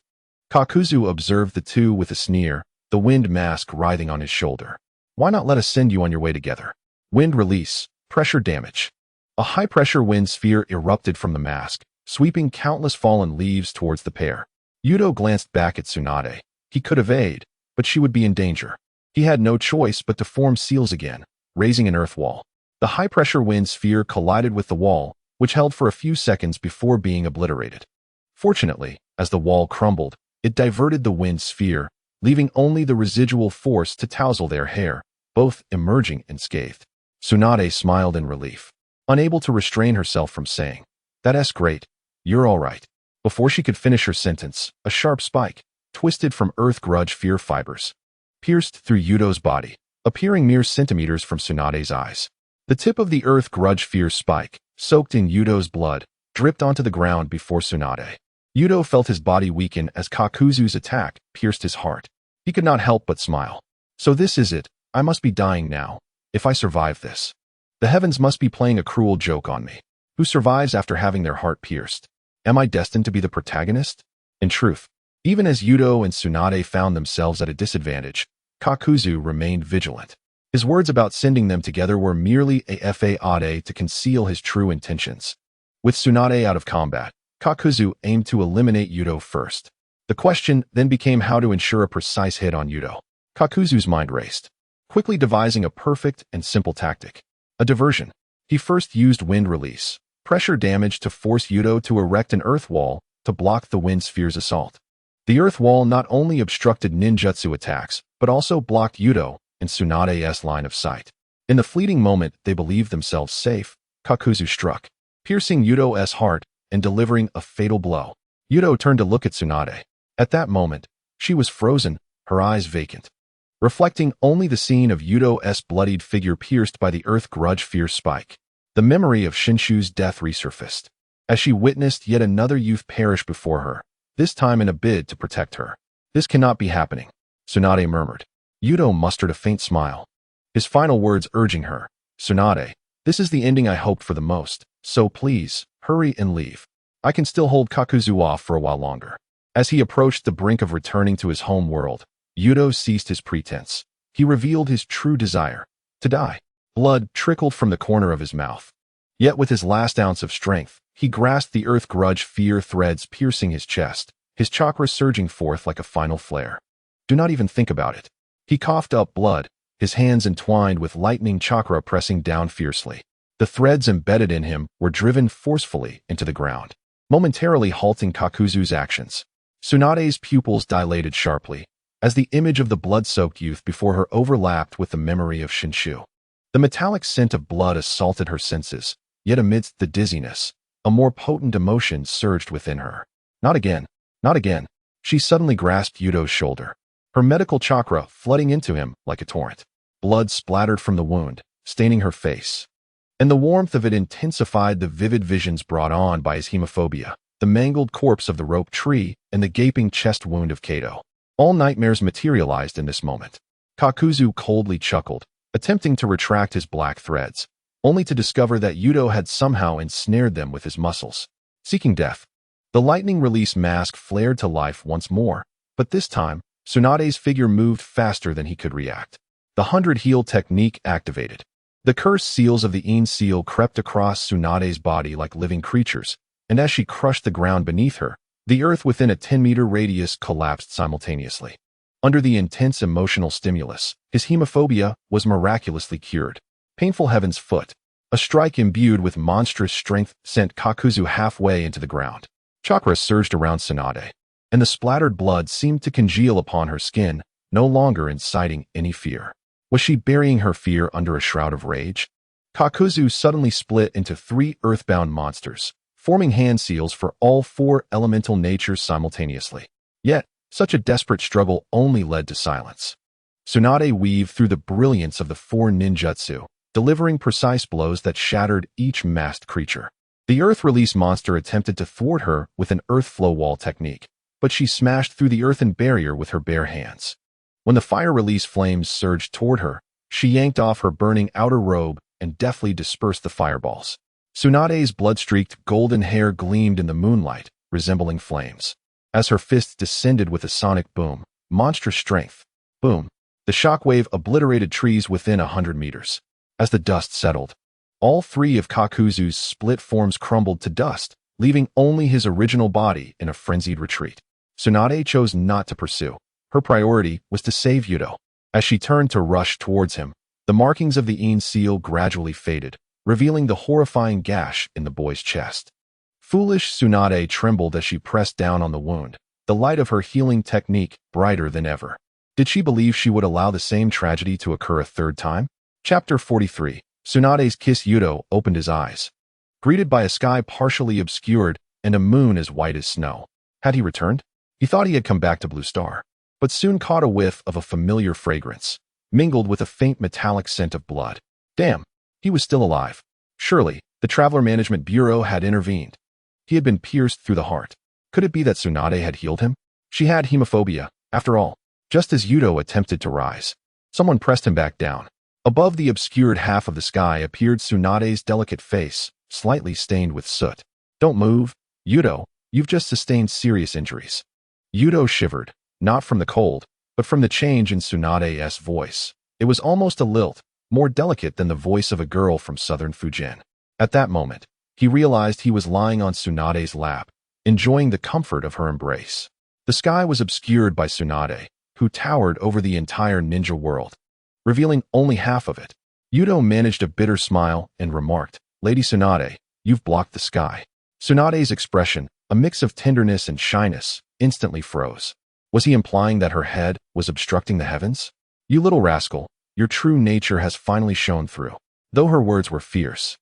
Kakuzu observed the two with a sneer, the wind mask writhing on his shoulder. Why not let us send you on your way together? Wind release, pressure damage. A high-pressure wind sphere erupted from the mask, sweeping countless fallen leaves towards the pair. Yuto glanced back at Tsunade. He could evade, but she would be in danger. He had no choice but to form seals again, raising an earth wall. The high-pressure wind sphere collided with the wall, which held for a few seconds before being obliterated. Fortunately, as the wall crumbled, it diverted the wind sphere, leaving only the residual force to tousle their hair, both emerging unscathed. Tsunade smiled in relief, unable to restrain herself from saying, "That's great. You're all right." Before she could finish her sentence, a sharp spike, twisted from earth grudge fear fibers, pierced through Yuto's body, appearing mere centimeters from Tsunade's eyes. The tip of the earth grudge fear spike, soaked in Yuto's blood, dripped onto the ground before Tsunade. Yuto felt his body weaken as Kakuzu's attack pierced his heart. He could not help but smile. So this is it. I must be dying now. If I survive this, the heavens must be playing a cruel joke on me. Who survives after having their heart pierced? Am I destined to be the protagonist? In truth, even as Yuto and Tsunade found themselves at a disadvantage, Kakuzu remained vigilant. His words about sending them together were merely a fade to conceal his true intentions. With Tsunade out of combat, Kakuzu aimed to eliminate Yuto first. The question then became how to ensure a precise hit on Yuto. Kakuzu's mind raced, quickly devising a perfect and simple tactic. A diversion. He first used wind release, pressure damage to force Yuto to erect an earth wall to block the wind sphere's assault. The earth wall not only obstructed ninjutsu attacks, but also blocked Yuto and Tsunade's line of sight. In the fleeting moment they believed themselves safe, Kakuzu struck, piercing Yuto's heart and delivering a fatal blow. Yuto turned to look at Tsunade. At that moment, she was frozen, her eyes vacant, reflecting only the scene of Yuto's bloodied figure pierced by the earth grudge fear spike. The memory of Shinshu's death resurfaced, as she witnessed yet another youth perish before her, this time in a bid to protect her. This cannot be happening, Tsunade murmured. Yuto mustered a faint smile, his final words urging her, "Tsunade, this is the ending I hoped for the most, so please, hurry and leave. I can still hold Kakuzu off for a while longer." As he approached the brink of returning to his home world, Yuto ceased his pretense. He revealed his true desire, to die. Blood trickled from the corner of his mouth. Yet with his last ounce of strength, he grasped the earth grudge fear threads piercing his chest, his chakra surging forth like a final flare. Do not even think about it. He coughed up blood, his hands entwined with lightning chakra pressing down fiercely. The threads embedded in him were driven forcefully into the ground, momentarily halting Kakuzu's actions. Tsunade's pupils dilated sharply, as the image of the blood-soaked youth before her overlapped with the memory of Shinshu. The metallic scent of blood assaulted her senses, yet amidst the dizziness, a more potent emotion surged within her. Not again, not again. She suddenly grasped Yuto's shoulder, her medical chakra flooding into him like a torrent. Blood splattered from the wound, staining her face, and the warmth of it intensified the vivid visions brought on by his hemophobia, the mangled corpse of the rope tree and the gaping chest wound of Kato. All nightmares materialized in this moment. Kakuzu coldly chuckled, attempting to retract his black threads, only to discover that Yuto had somehow ensnared them with his muscles. Seeking death. The lightning release mask flared to life once more, but this time, Tsunade's figure moved faster than he could react. The 100 heal technique activated. The cursed seals of the Een seal crept across Tsunade's body like living creatures, and as she crushed the ground beneath her, the earth within a 10-meter radius collapsed simultaneously. Under the intense emotional stimulus, his hemophobia was miraculously cured. Painful Heaven's Foot. A strike imbued with monstrous strength sent Kakuzu halfway into the ground. Chakra surged around Tsunade, and the splattered blood seemed to congeal upon her skin, no longer inciting any fear. Was she burying her fear under a shroud of rage? Kakuzu suddenly split into 3 earthbound monsters, forming hand seals for all 4 elemental natures simultaneously. Yet, such a desperate struggle only led to silence. Tsunade weaved through the brilliance of the 4 ninjutsu, delivering precise blows that shattered each masked creature. The Earth Release monster attempted to thwart her with an Earth Flow Wall technique, but she smashed through the earthen barrier with her bare hands. When the Fire Release flames surged toward her, she yanked off her burning outer robe and deftly dispersed the fireballs. Tsunade's blood-streaked golden hair gleamed in the moonlight, resembling flames. As her fists descended with a sonic boom, monstrous strength. Boom. The shockwave obliterated trees within 100 meters. As the dust settled, all 3 of Kakuzu's split forms crumbled to dust, leaving only his original body in a frenzied retreat. Tsunade chose not to pursue. Her priority was to save Yuto. As she turned to rush towards him, the markings of the yearned seal gradually faded, revealing the horrifying gash in the boy's chest. Foolish Tsunade trembled as she pressed down on the wound, the light of her healing technique brighter than ever. Did she believe she would allow the same tragedy to occur a 3rd time? Chapter 43. Tsunade's kiss. Yuto opened his eyes, greeted by a sky partially obscured and a moon as white as snow. Had he returned? He thought he had come back to Blue Star, but soon caught a whiff of a familiar fragrance, mingled with a faint metallic scent of blood. Damn, he was still alive. Surely, the Traveler Management Bureau had intervened. He had been pierced through the heart. Could it be that Tsunade had healed him? She had hemophobia, after all. Just as Yuto attempted to rise, someone pressed him back down. Above the obscured half of the sky appeared Tsunade's delicate face, slightly stained with soot. Don't move, Yuto, you've just sustained serious injuries. Yuto shivered, not from the cold, but from the change in Tsunade's voice. It was almost a lilt, more delicate than the voice of a girl from southern Fujian. At that moment, he realized he was lying on Tsunade's lap, enjoying the comfort of her embrace. The sky was obscured by Tsunade, who towered over the entire ninja world, revealing only half of it. Yuto managed a bitter smile and remarked, Lady Tsunade, you've blocked the sky. Tsunade's expression, a mix of tenderness and shyness, instantly froze. Was he implying that her head was obstructing the heavens? You little rascal, your true nature has finally shown through. Though her words were fierce,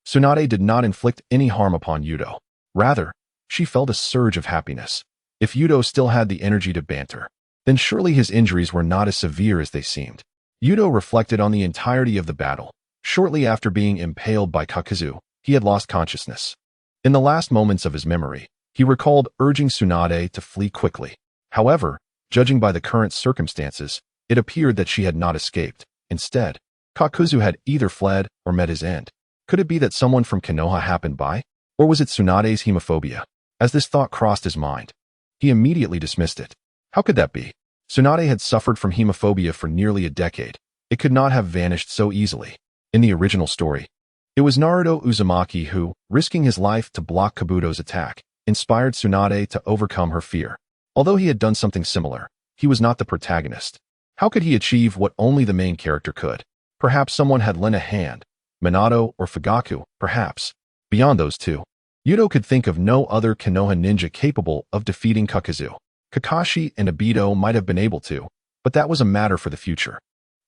Tsunade did not inflict any harm upon Yuto. Rather, she felt a surge of happiness. If Yuto still had the energy to banter, then surely his injuries were not as severe as they seemed. Yuto reflected on the entirety of the battle. Shortly after being impaled by Kakuzu, he had lost consciousness. In the last moments of his memory, he recalled urging Tsunade to flee quickly. However, judging by the current circumstances, it appeared that she had not escaped. Instead, Kakuzu had either fled or met his end. Could it be that someone from Konoha happened by? Or was it Tsunade's hemophobia? As this thought crossed his mind, he immediately dismissed it. How could that be? Tsunade had suffered from hemophobia for nearly a decade. It could not have vanished so easily. In the original story, it was Naruto Uzumaki who, risking his life to block Kabuto's attack, inspired Tsunade to overcome her fear. Although he had done something similar, he was not the protagonist. How could he achieve what only the main character could? Perhaps someone had lent a hand. Minato or Fugaku, perhaps. Beyond those two, Yuto could think of no other Konoha ninja capable of defeating Kakuzu. Kakashi and Obito might have been able to, but that was a matter for the future.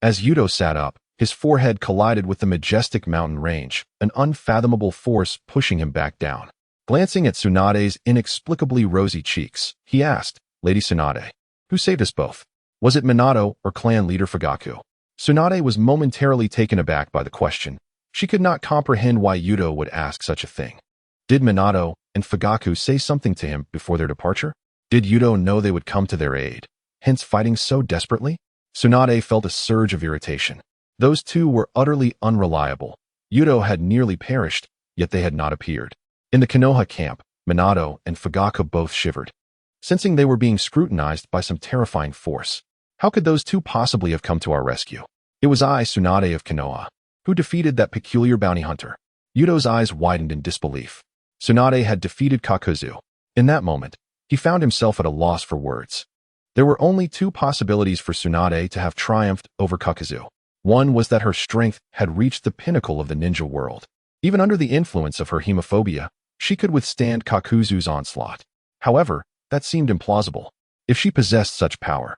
As Yuto sat up, his forehead collided with the majestic mountain range, an unfathomable force pushing him back down. Glancing at Tsunade's inexplicably rosy cheeks, he asked, Lady Tsunade, who saved us both? Was it Minato or clan leader Fugaku? Tsunade was momentarily taken aback by the question. She could not comprehend why Yuto would ask such a thing. Did Minato and Fugaku say something to him before their departure? Did Yuto know they would come to their aid, hence fighting so desperately? Tsunade felt a surge of irritation. Those two were utterly unreliable. Yuto had nearly perished, yet they had not appeared. In the Konoha camp, Minato and Fugaku both shivered, sensing they were being scrutinized by some terrifying force. How could those two possibly have come to our rescue? It was I, Tsunade of Konoha, who defeated that peculiar bounty hunter. Yuto's eyes widened in disbelief. Tsunade had defeated Kakuzu. In that moment, he found himself at a loss for words. There were only two possibilities for Tsunade to have triumphed over Kakuzu. One was that her strength had reached the pinnacle of the ninja world. Even under the influence of her hemophobia, she could withstand Kakuzu's onslaught. However, That seemed implausible. If she possessed such power,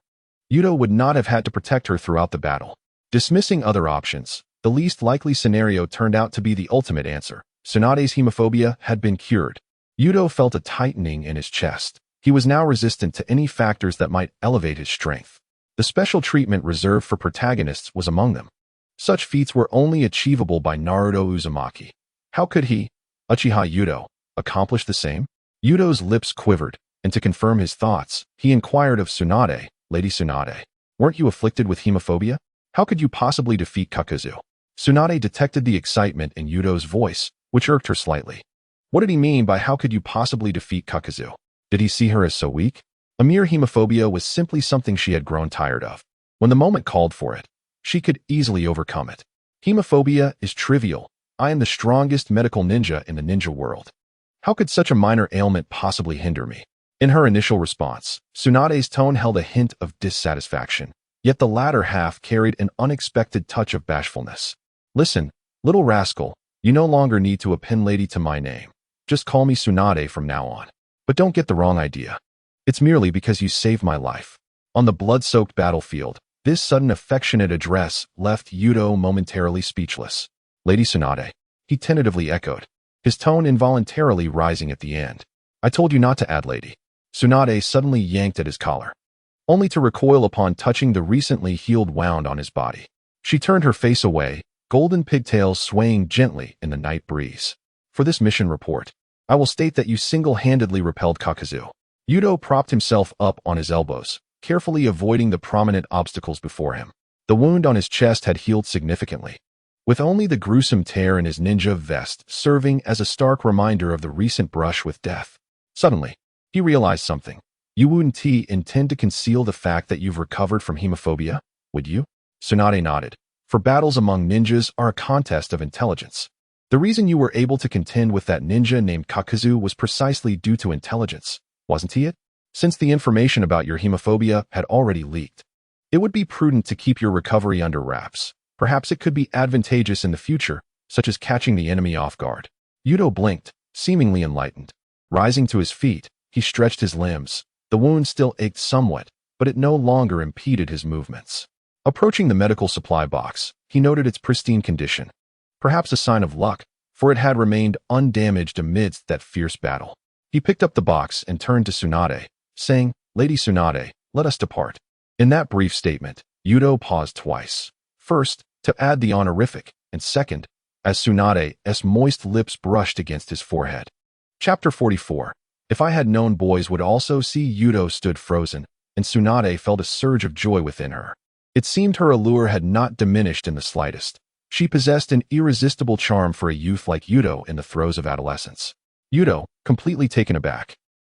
Yuto would not have had to protect her throughout the battle. Dismissing other options, the least likely scenario turned out to be the ultimate answer. Tsunade's hemophobia had been cured. Yuto felt a tightening in his chest. He was now resistant to any factors that might elevate his strength. The special treatment reserved for protagonists was among them. Such feats were only achievable by Naruto Uzumaki. How could he, Uchiha Yuto, accomplish the same? Yuto's lips quivered, and to confirm his thoughts, he inquired of Tsunade, Lady Tsunade, weren't you afflicted with hemophobia? How could you possibly defeat Kakuzu? Tsunade detected the excitement in Yuto's voice, which irked her slightly. What did he mean by how could you possibly defeat Kakuzu? Did he see her as so weak? A mere hemophobia was simply something she had grown tired of. When the moment called for it, she could easily overcome it. Hemophobia is trivial. I am the strongest medical ninja in the ninja world. How could such a minor ailment possibly hinder me? In her initial response, Tsunade's tone held a hint of dissatisfaction, yet the latter half carried an unexpected touch of bashfulness. Listen, little rascal, you no longer need to append lady to my name. Just call me Tsunade from now on. But don't get the wrong idea. It's merely because you saved my life. On the blood-soaked battlefield, this sudden affectionate address left Yuto momentarily speechless. Lady Tsunade, he tentatively echoed, his tone involuntarily rising at the end. I told you not to add lady. Tsunade suddenly yanked at his collar, only to recoil upon touching the recently healed wound on his body. She turned her face away, golden pigtails swaying gently in the night breeze. For this mission report, I will state that you single-handedly repelled Kakuzu. Yuto propped himself up on his elbows, carefully avoiding the prominent obstacles before him. The wound on his chest had healed significantly, with only the gruesome tear in his ninja vest serving as a stark reminder of the recent brush with death. Suddenly, he realized something. You wouldn't intend to conceal the fact that you've recovered from hemophobia, would you? Tsunade nodded. For battles among ninjas are a contest of intelligence. The reason you were able to contend with that ninja named Kakuzu was precisely due to intelligence, wasn't it? Since the information about your hemophobia had already leaked, it would be prudent to keep your recovery under wraps. Perhaps it could be advantageous in the future, such as catching the enemy off guard. Yuto blinked, seemingly enlightened. Rising to his feet, he stretched his limbs. The wound still ached somewhat, but it no longer impeded his movements. Approaching the medical supply box, he noted its pristine condition. Perhaps a sign of luck, for it had remained undamaged amidst that fierce battle. He picked up the box and turned to Tsunade, saying, Lady Tsunade, let us depart. In that brief statement, Yuto paused twice. First, to add the honorific, and second, as Tsunade's moist lips brushed against his forehead. Chapter 44. If I had known boys would also see. Yuto stood frozen, and Tsunade felt a surge of joy within her. It seemed her allure had not diminished in the slightest. She possessed an irresistible charm for a youth like Yuto in the throes of adolescence. Yuto, completely taken aback,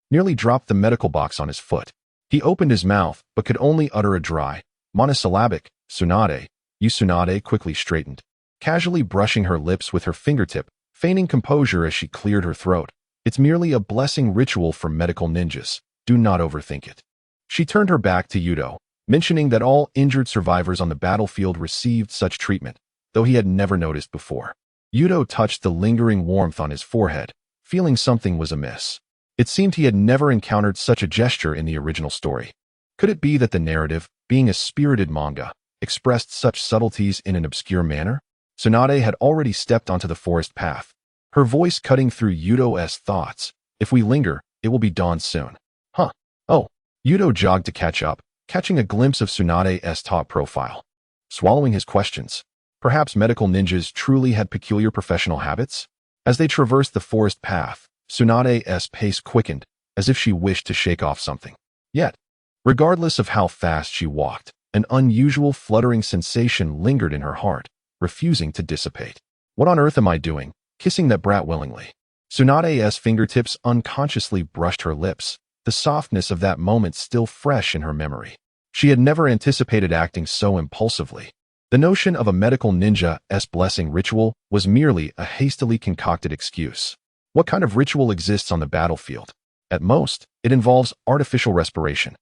nearly dropped the medical box on his foot. He opened his mouth, but could only utter a dry, monosyllabic, Tsunade. Tsunade quickly straightened, casually brushing her lips with her fingertip, feigning composure as she cleared her throat. It's merely a blessing ritual for medical ninjas. Do not overthink it. She turned her back to Yuto, mentioning that all injured survivors on the battlefield received such treatment, though he had never noticed before. Yuto touched the lingering warmth on his forehead, feeling something was amiss. It seemed he had never encountered such a gesture in the original story. Could it be that the narrative, being a spirited manga, expressed such subtleties in an obscure manner? Tsunade had already stepped onto the forest path, her voice cutting through Yuto's thoughts. If we linger, it will be dawn soon. Huh. Oh. Yuto jogged to catch up, catching a glimpse of Tsunade's top profile. Swallowing his questions. Perhaps medical ninjas truly had peculiar professional habits? As they traversed the forest path, Tsunade's pace quickened, as if she wished to shake off something. Yet, regardless of how fast she walked, an unusual fluttering sensation lingered in her heart, refusing to dissipate. What on earth am I doing, kissing that brat willingly? Tsunade's fingertips unconsciously brushed her lips, the softness of that moment still fresh in her memory. She had never anticipated acting so impulsively. The notion of a medical ninja's blessing ritual was merely a hastily concocted excuse. What kind of ritual exists on the battlefield? At most, it involves artificial respiration.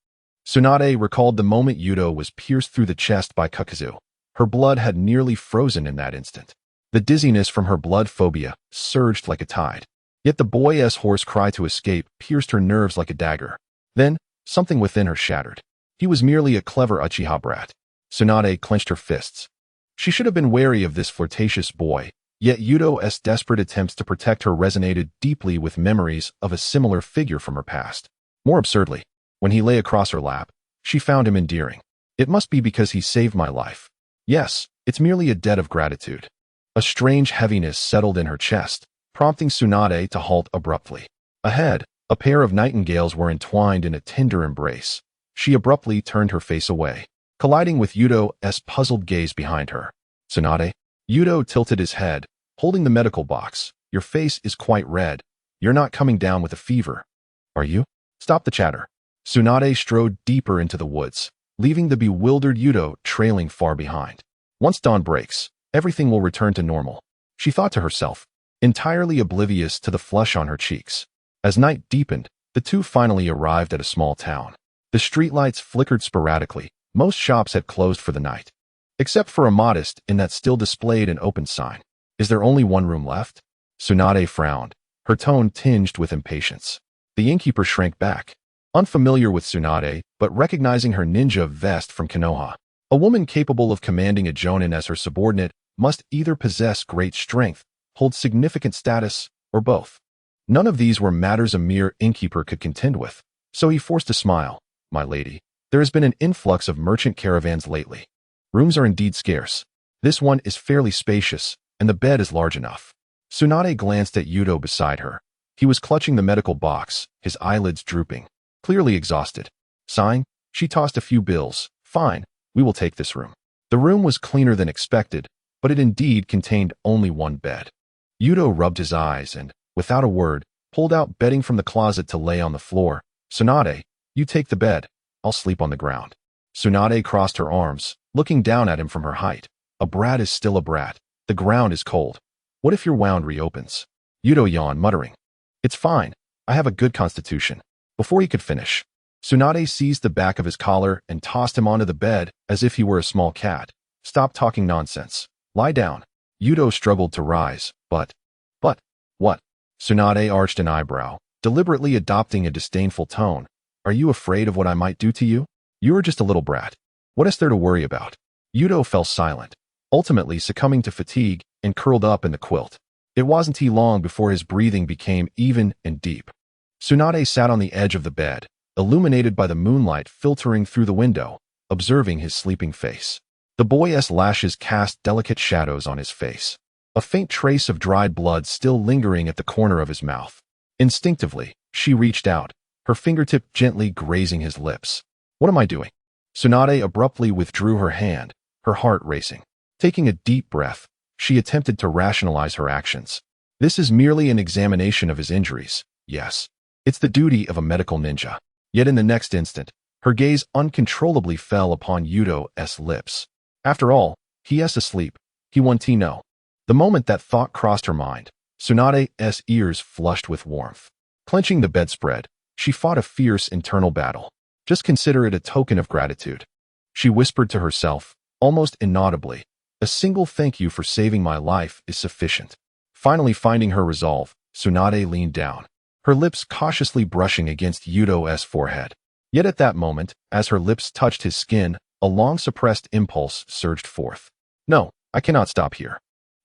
Tsunade recalled the moment Yuto was pierced through the chest by Kakuzu. Her blood had nearly frozen in that instant. The dizziness from her blood phobia surged like a tide. Yet the boy's hoarse cry to escape pierced her nerves like a dagger. Then, something within her shattered. He was merely a clever Uchiha brat. Tsunade clenched her fists. She should have been wary of this flirtatious boy, yet Yuto's desperate attempts to protect her resonated deeply with memories of a similar figure from her past. More absurdly, when he lay across her lap, she found him endearing. It must be because he saved my life. Yes, it's merely a debt of gratitude. A strange heaviness settled in her chest, prompting Tsunade to halt abruptly. Ahead, a pair of nightingales were entwined in a tender embrace. She abruptly turned her face away, colliding with Yuto's puzzled gaze behind her. Tsunade? Yuto tilted his head, holding the medical box. Your face is quite red. You're not coming down with a fever. Are you? Stop the chatter. Tsunade strode deeper into the woods, leaving the bewildered Yuto trailing far behind. Once dawn breaks, everything will return to normal, she thought to herself, entirely oblivious to the flush on her cheeks. As night deepened, the two finally arrived at a small town. The streetlights flickered sporadically. Most shops had closed for the night, except for a modest inn that still displayed an open sign. Is there only one room left? Tsunade frowned, her tone tinged with impatience. The innkeeper shrank back, unfamiliar with Tsunade, but recognizing her ninja vest from Konoha. A woman capable of commanding a jonin as her subordinate must either possess great strength, hold significant status, or both. None of these were matters a mere innkeeper could contend with, so he forced a smile. My lady, there has been an influx of merchant caravans lately. Rooms are indeed scarce. This one is fairly spacious, and the bed is large enough. Tsunade glanced at Yuto beside her. He was clutching the medical box, his eyelids drooping, clearly exhausted. Sighing, she tossed a few bills. Fine, we will take this room. The room was cleaner than expected, but it indeed contained only one bed. Yuto rubbed his eyes and, without a word, pulled out bedding from the closet to lay on the floor. Tsunade, you take the bed. I'll sleep on the ground. Tsunade crossed her arms, looking down at him from her height. A brat is still a brat. The ground is cold. What if your wound reopens? Yuto yawned, muttering. It's fine. I have a good constitution. Before he could finish, Tsunade seized the back of his collar and tossed him onto the bed as if he were a small cat. Stop talking nonsense. Lie down. Yuto struggled to rise, but, what? Tsunade arched an eyebrow, deliberately adopting a disdainful tone. Are you afraid of what I might do to you? You are just a little brat. What is there to worry about? Yuto fell silent, ultimately succumbing to fatigue and curled up in the quilt. It wasn't long before his breathing became even and deep. Tsunade sat on the edge of the bed, illuminated by the moonlight filtering through the window, observing his sleeping face. The boy's lashes cast delicate shadows on his face, a faint trace of dried blood still lingering at the corner of his mouth. Instinctively, she reached out, her fingertip gently grazing his lips. What am I doing? Tsunade abruptly withdrew her hand, her heart racing. Taking a deep breath, she attempted to rationalize her actions. This is merely an examination of his injuries. Yes, it's the duty of a medical ninja. Yet in the next instant, her gaze uncontrollably fell upon Yuto's lips. After all, he is asleep. He won't know. The moment that thought crossed her mind, Tsunade's ears flushed with warmth. Clenching the bedspread, she fought a fierce internal battle. Just consider it a token of gratitude. She whispered to herself, almost inaudibly, a single thank you for saving my life is sufficient. Finally finding her resolve, Tsunade leaned down, her lips cautiously brushing against Yuto's forehead. Yet at that moment, as her lips touched his skin, a long-suppressed impulse surged forth. No, I cannot stop here.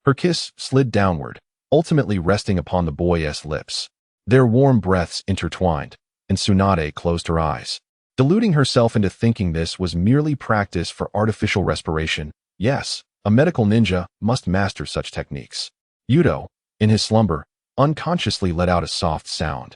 Her kiss slid downward, ultimately resting upon the boy's lips. Their warm breaths intertwined, and Tsunade closed her eyes, deluding herself into thinking this was merely practice for artificial respiration. Yes, a medical ninja must master such techniques. Yuto, in his slumber, unconsciously let out a soft sound,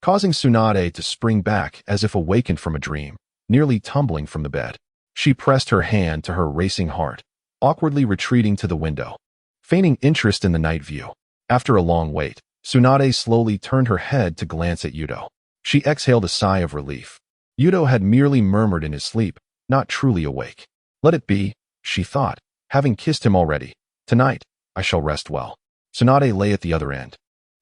causing Tsunade to spring back as if awakened from a dream, nearly tumbling from the bed. She pressed her hand to her racing heart, awkwardly retreating to the window, feigning interest in the night view. After a long wait, Tsunade slowly turned her head to glance at Yuto. She exhaled a sigh of relief. Yuto had merely murmured in his sleep, not truly awake. Let it be, she thought, having kissed him already. Tonight, I shall rest well. Tsunade lay at the other end,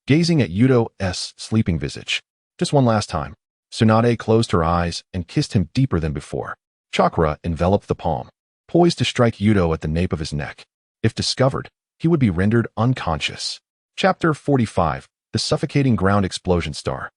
gazing at Yuto's sleeping visage. Just one last time. Tsunade closed her eyes and kissed him deeper than before. Chakra enveloped the palm, poised to strike Yuto at the nape of his neck. If discovered, he would be rendered unconscious. Chapter 45, The Suffocating Ground Explosion Star.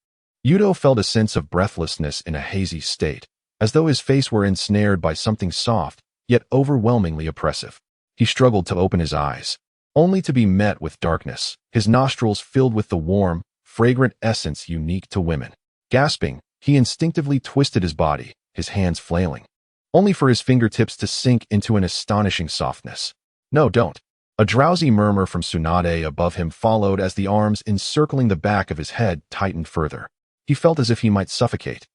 Yuto felt a sense of breathlessness in a hazy state, as though his face were ensnared by something soft, yet overwhelmingly oppressive. He struggled to open his eyes, only to be met with darkness, his nostrils filled with the warm, fragrant essence unique to women. Gasping, he instinctively twisted his body, his hands flailing, only for his fingertips to sink into an astonishing softness. "No, don't." A drowsy murmur from Tsunade above him followed as the arms encircling the back of his head tightened further. He felt as if he might suffocate.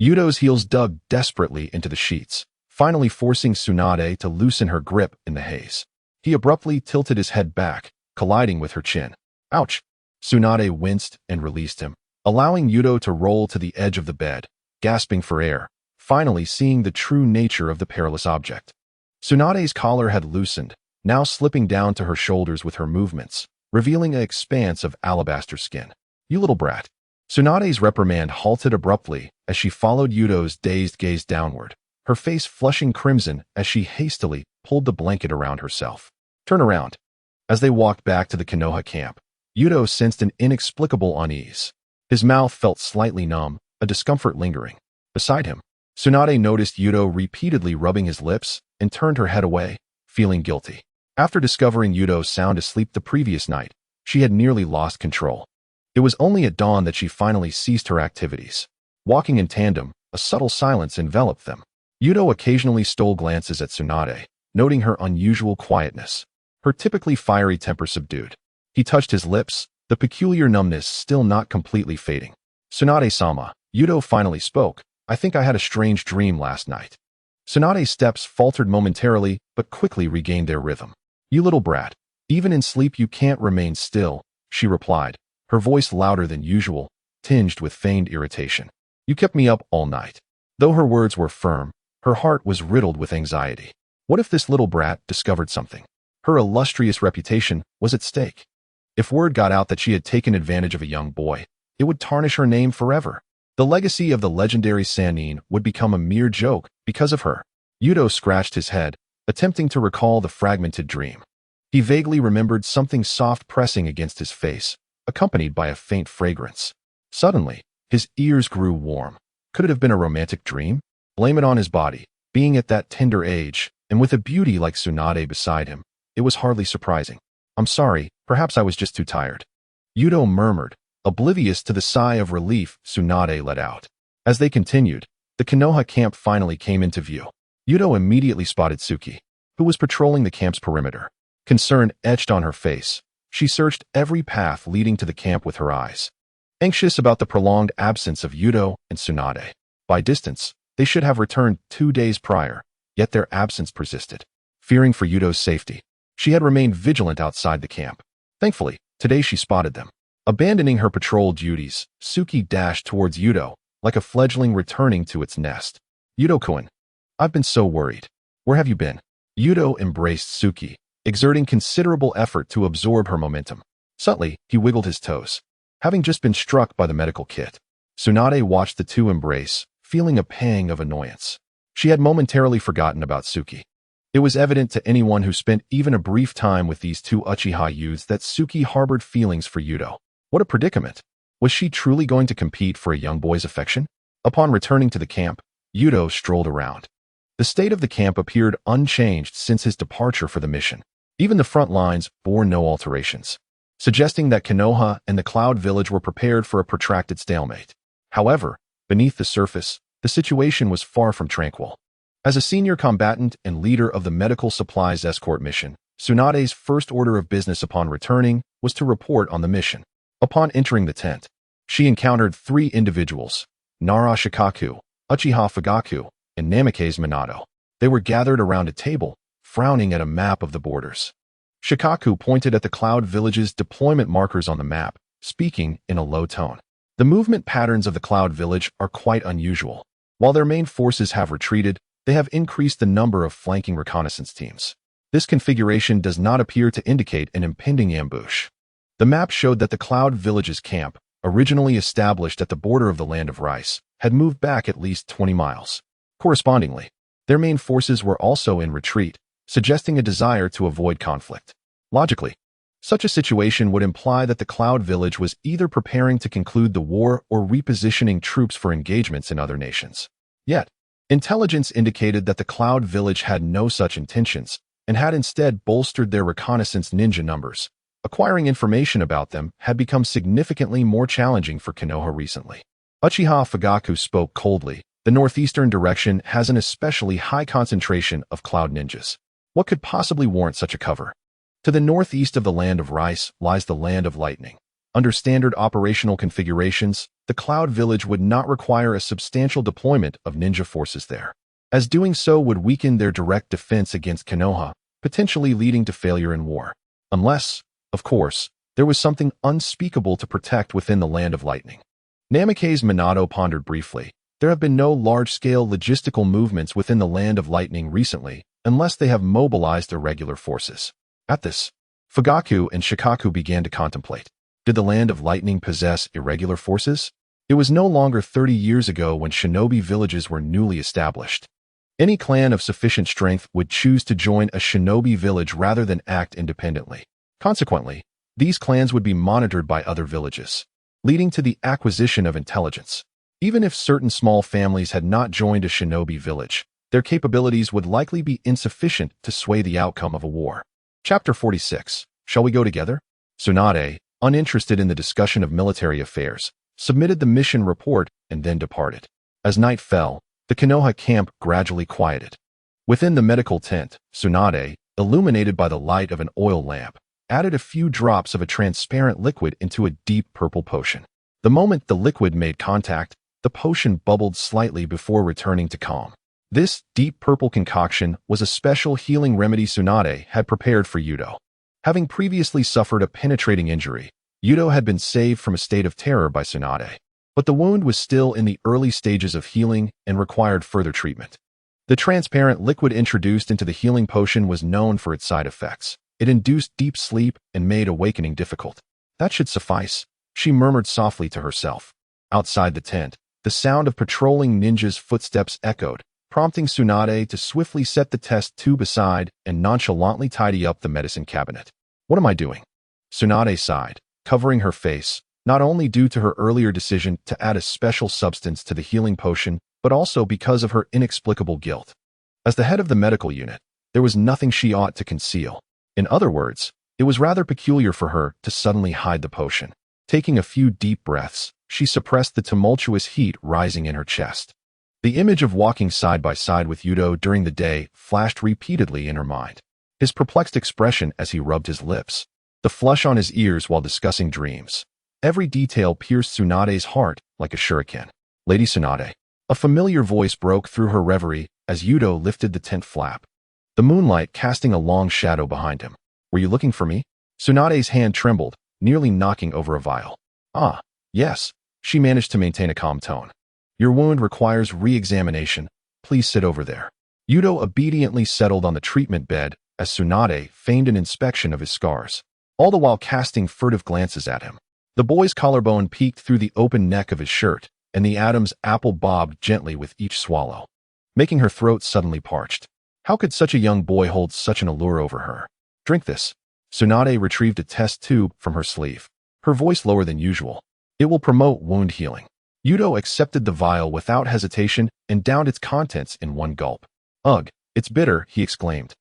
Yuto's heels dug desperately into the sheets, finally forcing Tsunade to loosen her grip in the haze. He abruptly tilted his head back, colliding with her chin. "Ouch!" Tsunade winced and released him, allowing Yuto to roll to the edge of the bed, gasping for air, finally seeing the true nature of the perilous object. Tsunade's collar had loosened, now slipping down to her shoulders with her movements, revealing an expanse of alabaster skin. "You little brat." Tsunade's reprimand halted abruptly as she followed Yuto's dazed gaze downward, her face flushing crimson as she hastily pulled the blanket around herself. "Turn around." As they walked back to the Konoha camp, Yuto sensed an inexplicable unease. His mouth felt slightly numb, a discomfort lingering. Beside him, Tsunade noticed Yuto repeatedly rubbing his lips and turned her head away, feeling guilty. After discovering Yuto sound asleep the previous night, she had nearly lost control. It was only at dawn that she finally ceased her activities. Walking in tandem, a subtle silence enveloped them. Yuto occasionally stole glances at Tsunade, noting her unusual quietness, her typically fiery temper subdued. He touched his lips, the peculiar numbness still not completely fading. "Tsunade-sama," Yuto finally spoke. "I think I had a strange dream last night." Tsunade's steps faltered momentarily, but quickly regained their rhythm. "You little brat, even in sleep you can't remain still," she replied, her voice louder than usual, tinged with feigned irritation. "You kept me up all night." Though her words were firm, her heart was riddled with anxiety. What if this little brat discovered something? Her illustrious reputation was at stake. If word got out that she had taken advantage of a young boy, it would tarnish her name forever. The legacy of the legendary Sannin would become a mere joke because of her. Yuto scratched his head, attempting to recall the fragmented dream. He vaguely remembered something soft pressing against his face, accompanied by a faint fragrance. Suddenly, his ears grew warm. Could it have been a romantic dream? Blame it on his body. Being at that tender age, and with a beauty like Tsunade beside him, it was hardly surprising. "I'm sorry, perhaps I was just too tired." Yuto murmured, oblivious to the sigh of relief Tsunade let out. As they continued, the Konoha camp finally came into view. Yuto immediately spotted Suki, who was patrolling the camp's perimeter. Concern etched on her face. She searched every path leading to the camp with her eyes, anxious about the prolonged absence of Yuto and Tsunade. By distance, they should have returned 2 days prior, yet their absence persisted. Fearing for Yuto's safety, she had remained vigilant outside the camp. Thankfully, today she spotted them. Abandoning her patrol duties, Suki dashed towards Yuto, like a fledgling returning to its nest. "Yuto-kun, I've been so worried. Where have you been?" Yuto embraced Suki, exerting considerable effort to absorb her momentum. Subtly, he wiggled his toes, having just been struck by the medical kit. Tsunade watched the two embrace, feeling a pang of annoyance. She had momentarily forgotten about Suki. It was evident to anyone who spent even a brief time with these two Uchiha youths that Suki harbored feelings for Yuto. What a predicament! Was she truly going to compete for a young boy's affection? Upon returning to the camp, Yuto strolled around. The state of the camp appeared unchanged since his departure for the mission. Even the front lines bore no alterations, suggesting that Konoha and the Cloud Village were prepared for a protracted stalemate. However, beneath the surface, the situation was far from tranquil. As a senior combatant and leader of the medical supplies escort mission, Tsunade's first order of business upon returning was to report on the mission. Upon entering the tent, she encountered 3 individuals, Nara Shikaku, Uchiha Fugaku, and Namikaze Minato. They were gathered around a table, frowning at a map of the borders. Shikaku pointed at the Cloud Village's deployment markers on the map, speaking in a low tone. The movement patterns of the Cloud Village are quite unusual. While their main forces have retreated, they have increased the number of flanking reconnaissance teams. This configuration does not appear to indicate an impending ambush. The map showed that the Cloud Village's camp, originally established at the border of the Land of Rice, had moved back at least 20 miles. Correspondingly, their main forces were also in retreat, suggesting a desire to avoid conflict. Logically, Such a situation would imply that the Cloud Village was either preparing to conclude the war or repositioning troops for engagements in other nations. Yet, intelligence indicated that the Cloud Village had no such intentions and had instead bolstered their reconnaissance ninja numbers. Acquiring information about them had become significantly more challenging for Konoha recently. Uchiha Fugaku spoke coldly. The northeastern direction has an especially high concentration of cloud ninjas. What could possibly warrant such a cover? To the northeast of the Land of Rice lies the Land of Lightning. Under standard operational configurations, the Cloud Village would not require a substantial deployment of ninja forces there, as doing so would weaken their direct defense against Konoha, potentially leading to failure in war. Unless, of course, there was something unspeakable to protect within the Land of Lightning. Namikaze Minato pondered briefly. There have been no large-scale logistical movements within the Land of Lightning recently, unless they have mobilized irregular forces. At this, Fugaku and Shikaku began to contemplate. Did the Land of Lightning possess irregular forces? It was no longer 30 years ago when shinobi villages were newly established. Any clan of sufficient strength would choose to join a shinobi village rather than act independently. Consequently, these clans would be monitored by other villages, leading to the acquisition of intelligence. Even if certain small families had not joined a shinobi village, their capabilities would likely be insufficient to sway the outcome of a war. Chapter 46. Shall we go together? Tsunade, uninterested in the discussion of military affairs, submitted the mission report and then departed. As night fell, the Konoha camp gradually quieted. Within the medical tent, Tsunade, illuminated by the light of an oil lamp, added a few drops of a transparent liquid into a deep purple potion. The moment the liquid made contact, the potion bubbled slightly before returning to calm. This deep purple concoction was a special healing remedy Tsunade had prepared for Yuto. Having previously suffered a penetrating injury, Yuto had been saved from a state of terror by Tsunade. But the wound was still in the early stages of healing and required further treatment. The transparent liquid introduced into the healing potion was known for its side effects. It induced deep sleep and made awakening difficult. That should suffice, she murmured softly to herself. Outside the tent, the sound of patrolling ninjas' footsteps echoed, prompting Tsunade to swiftly set the test tube aside and nonchalantly tidy up the medicine cabinet. What am I doing? Tsunade sighed, covering her face, not only due to her earlier decision to add a special substance to the healing potion, but also because of her inexplicable guilt. As the head of the medical unit, there was nothing she ought to conceal. In other words, it was rather peculiar for her to suddenly hide the potion. Taking a few deep breaths, she suppressed the tumultuous heat rising in her chest. The image of walking side by side with Yuto during the day flashed repeatedly in her mind. His perplexed expression as he rubbed his lips, the flush on his ears while discussing dreams. Every detail pierced Tsunade's heart like a shuriken. Lady Tsunade. A familiar voice broke through her reverie as Yuto lifted the tent flap, the moonlight casting a long shadow behind him. Were you looking for me? Tsunade's hand trembled, nearly knocking over a vial. Ah, yes, she managed to maintain a calm tone. Your wound requires re-examination. Please sit over there. Yuto obediently settled on the treatment bed as Tsunade feigned an inspection of his scars, all the while casting furtive glances at him. The boy's collarbone peeked through the open neck of his shirt, and the Adam's apple bobbed gently with each swallow, making her throat suddenly parched. How could such a young boy hold such an allure over her? Drink this. Tsunade retrieved a test tube from her sleeve, her voice lower than usual. It will promote wound healing. Yuto accepted the vial without hesitation and downed its contents in one gulp. Ugh, it's bitter, he exclaimed.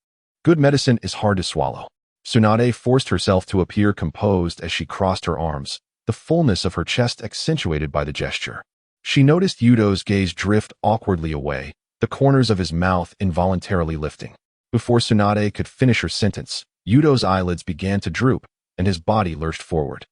Good medicine is hard to swallow. Tsunade forced herself to appear composed as she crossed her arms, the fullness of her chest accentuated by the gesture. She noticed Yuto's gaze drift awkwardly away, the corners of his mouth involuntarily lifting. Before Tsunade could finish her sentence, Yuto's eyelids began to droop, and his body lurched forward.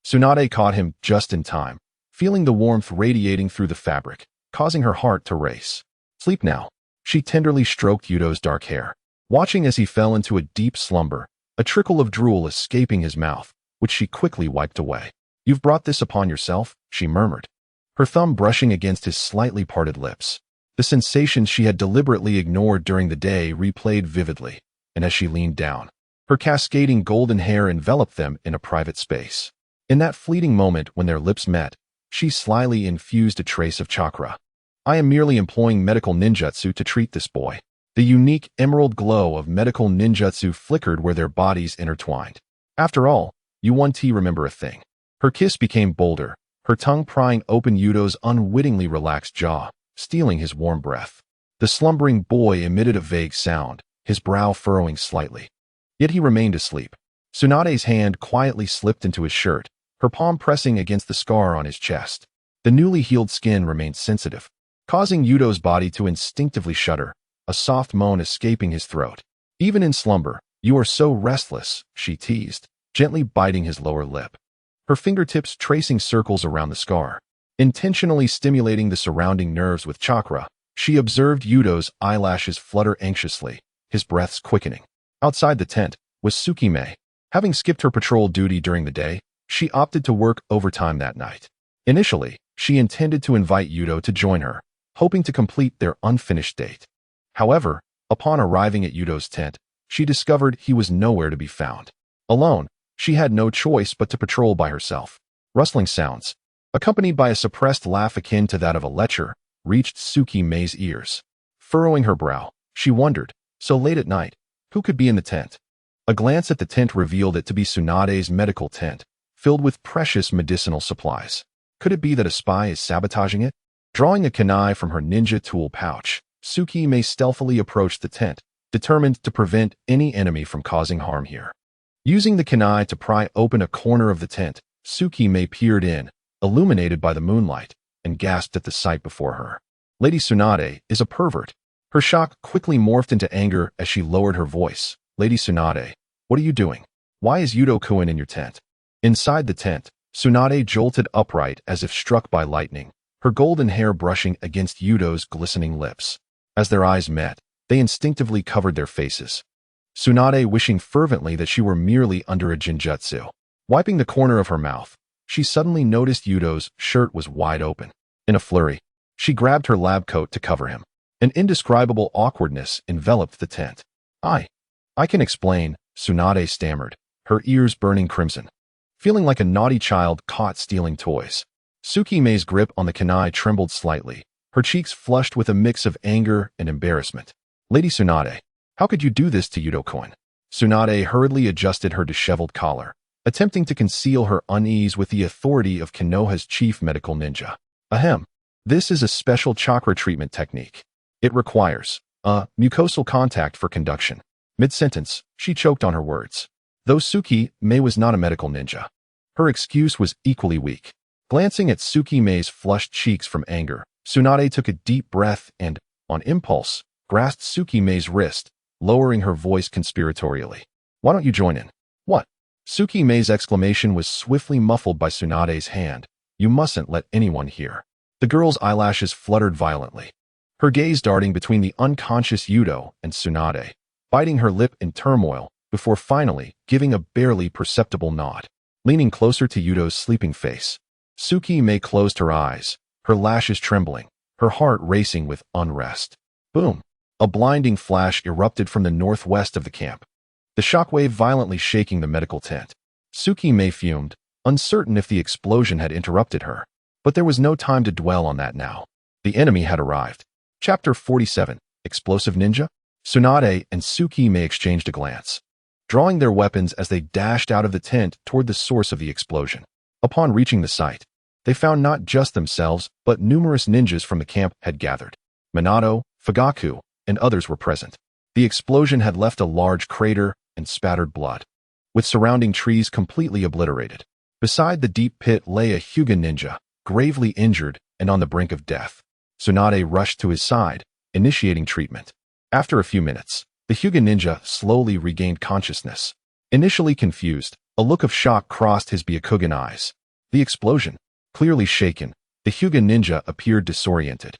Tsunade caught him just in time, feeling the warmth radiating through the fabric, causing her heart to race. Sleep now. She tenderly stroked Yuto's dark hair, watching as he fell into a deep slumber, a trickle of drool escaping his mouth, which she quickly wiped away. You've brought this upon yourself, she murmured, her thumb brushing against his slightly parted lips. The sensations she had deliberately ignored during the day replayed vividly, and as she leaned down, her cascading golden hair enveloped them in a private space. In that fleeting moment when their lips met, she slyly infused a trace of chakra. I am merely employing medical ninjutsu to treat this boy. The unique emerald glow of medical ninjutsu flickered where their bodies intertwined. After all, you want to remember a thing. Her kiss became bolder, her tongue prying open Yuto's unwittingly relaxed jaw, stealing his warm breath. The slumbering boy emitted a vague sound, his brow furrowing slightly. Yet he remained asleep. Tsunade's hand quietly slipped into his shirt, her palm pressing against the scar on his chest. The newly healed skin remained sensitive, causing Yuto's body to instinctively shudder, a soft moan escaping his throat. Even in slumber, you are so restless, she teased, gently biting his lower lip. Her fingertips tracing circles around the scar. Intentionally stimulating the surrounding nerves with chakra, she observed Yuto's eyelashes flutter anxiously, his breaths quickening. Outside the tent was Tsukime. Having skipped her patrol duty during the day, she opted to work overtime that night. Initially, she intended to invite Yuto to join her, hoping to complete their unfinished date. However, upon arriving at Yuto's tent, she discovered he was nowhere to be found. Alone, she had no choice but to patrol by herself. Rustling sounds, accompanied by a suppressed laugh akin to that of a lecher, reached Tsukime's ears. Furrowing her brow, she wondered, so late at night, who could be in the tent? A glance at the tent revealed it to be Tsunade's medical tent, filled with precious medicinal supplies. Could it be that a spy is sabotaging it? Drawing a kunai from her ninja tool pouch, Tsukime stealthily approached the tent, determined to prevent any enemy from causing harm here. Using the kunai to pry open a corner of the tent, Tsukime peered in, illuminated by the moonlight, and gasped at the sight before her. Lady Tsunade is a pervert. Her shock quickly morphed into anger as she lowered her voice. Lady Tsunade, what are you doing? Why is Yuto-kun in your tent? Inside the tent, Tsunade jolted upright as if struck by lightning, her golden hair brushing against Yuto's glistening lips. As their eyes met, they instinctively covered their faces. Tsunade wishing fervently that she were merely under a genjutsu. Wiping the corner of her mouth, she suddenly noticed Yuto's shirt was wide open. In a flurry, she grabbed her lab coat to cover him. An indescribable awkwardness enveloped the tent. I can explain, Tsunade stammered, her ears burning crimson. Feeling like a naughty child caught stealing toys. Tsukime's grip on the kunai trembled slightly, her cheeks flushed with a mix of anger and embarrassment. Lady Tsunade, how could you do this to Yuto-kun? Tsunade hurriedly adjusted her disheveled collar, attempting to conceal her unease with the authority of Konoha's chief medical ninja. Ahem. This is a special chakra treatment technique. It requires mucosal contact for conduction. Mid-sentence, she choked on her words. Though Tsukime was not a medical ninja, her excuse was equally weak. Glancing at Tsukime's flushed cheeks from anger, Tsunade took a deep breath and, on impulse, grasped Tsukime's wrist, lowering her voice conspiratorially. Why don't you join in? What? Tsukime's exclamation was swiftly muffled by Tsunade's hand. You mustn't let anyone hear. The girl's eyelashes fluttered violently, her gaze darting between the unconscious Yuto and Tsunade, biting her lip in turmoil before finally giving a barely perceptible nod. Leaning closer to Yuto's sleeping face, Tsukime closed her eyes, her lashes trembling, her heart racing with unrest. Boom! A blinding flash erupted from the northwest of the camp, the shockwave violently shaking the medical tent. Tsukime fumed, uncertain if the explosion had interrupted her. But there was no time to dwell on that now. The enemy had arrived. Chapter 47, Explosive Ninja? Tsunade and Tsukime exchanged a glance, drawing their weapons as they dashed out of the tent toward the source of the explosion. Upon reaching the site, they found not just themselves, but numerous ninjas from the camp had gathered. Minato, Fugaku, and others were present. The explosion had left a large crater and spattered blood, with surrounding trees completely obliterated. Beside the deep pit lay a Hyuga ninja, gravely injured and on the brink of death. Tsunade rushed to his side, initiating treatment. After a few minutes, the Hyuga ninja slowly regained consciousness. Initially confused, a look of shock crossed his Byakugan eyes. The explosion, clearly shaken, the Hyuga ninja appeared disoriented,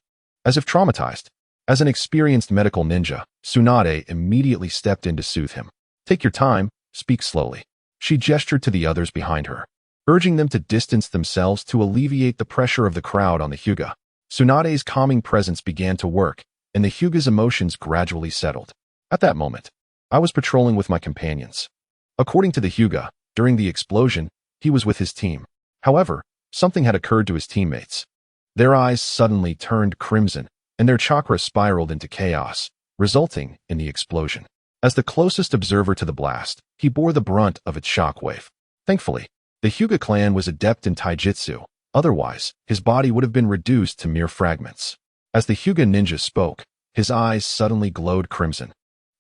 as if traumatized. As an experienced medical ninja, Tsunade immediately stepped in to soothe him. Take your time, speak slowly. She gestured to the others behind her, urging them to distance themselves to alleviate the pressure of the crowd on the Hyuga. Tsunade's calming presence began to work, and the Hyuga's emotions gradually settled. At that moment, I was patrolling with my companions. According to the Hyuga, during the explosion, he was with his team. However, something had occurred to his teammates. Their eyes suddenly turned crimson, and their chakra spiraled into chaos, resulting in the explosion. As the closest observer to the blast, he bore the brunt of its shockwave. Thankfully, the Hyuga clan was adept in taijutsu. Otherwise, his body would have been reduced to mere fragments. As the Hyuga ninja spoke, his eyes suddenly glowed crimson,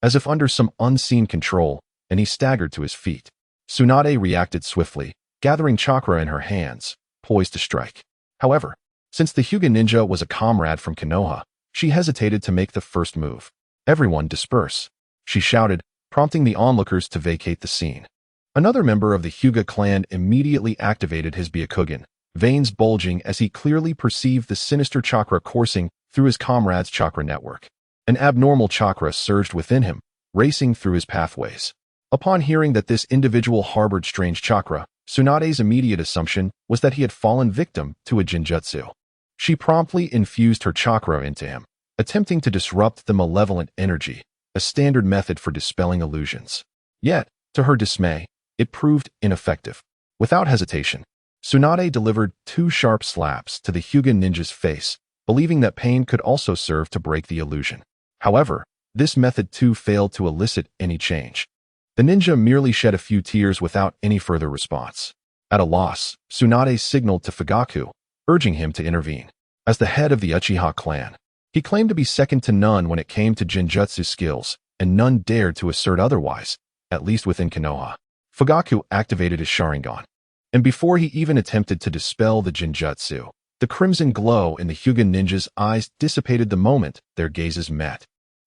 as if under some unseen control, and he staggered to his feet. Tsunade reacted swiftly, gathering chakra in her hands, poised to strike. However, since the Hyuga ninja was a comrade from Konoha, she hesitated to make the first move. "Everyone disperse," she shouted, prompting the onlookers to vacate the scene. Another member of the Hyuga clan immediately activated his Byakugan, veins bulging as he clearly perceived the sinister chakra coursing through his comrade's chakra network. An abnormal chakra surged within him, racing through his pathways. Upon hearing that this individual harbored strange chakra, Tsunade's immediate assumption was that he had fallen victim to a jinjutsu. She promptly infused her chakra into him, attempting to disrupt the malevolent energy, a standard method for dispelling illusions. Yet, to her dismay, it proved ineffective. Without hesitation, Tsunade delivered 2 sharp slaps to the Hyuga ninja's face, believing that pain could also serve to break the illusion. However, this method too failed to elicit any change. The ninja merely shed a few tears without any further response. At a loss, Tsunade signaled to Fugaku, urging him to intervene. As the head of the Uchiha clan, he claimed to be second to none when it came to jinjutsu skills, and none dared to assert otherwise, at least within Konoha. Fugaku activated his Sharingan, and before he even attempted to dispel the jinjutsu, the crimson glow in the Hyuga ninja's eyes dissipated the moment their gazes met.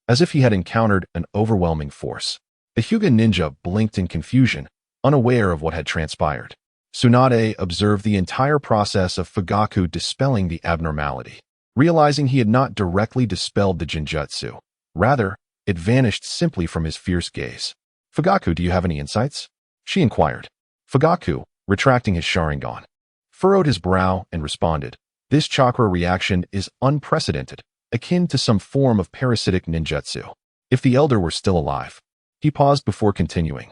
As if he had encountered an overwhelming force, the Hyuga ninja blinked in confusion, unaware of what had transpired. Tsunade observed the entire process of Fugaku dispelling the abnormality. Realizing he had not directly dispelled the jinjutsu, rather, it vanished simply from his fierce gaze. "Fugaku, do you have any insights?" she inquired. Fugaku, retracting his Sharingan, furrowed his brow and responded, "This chakra reaction is unprecedented, akin to some form of parasitic ninjutsu. If the elder were still alive." He paused before continuing.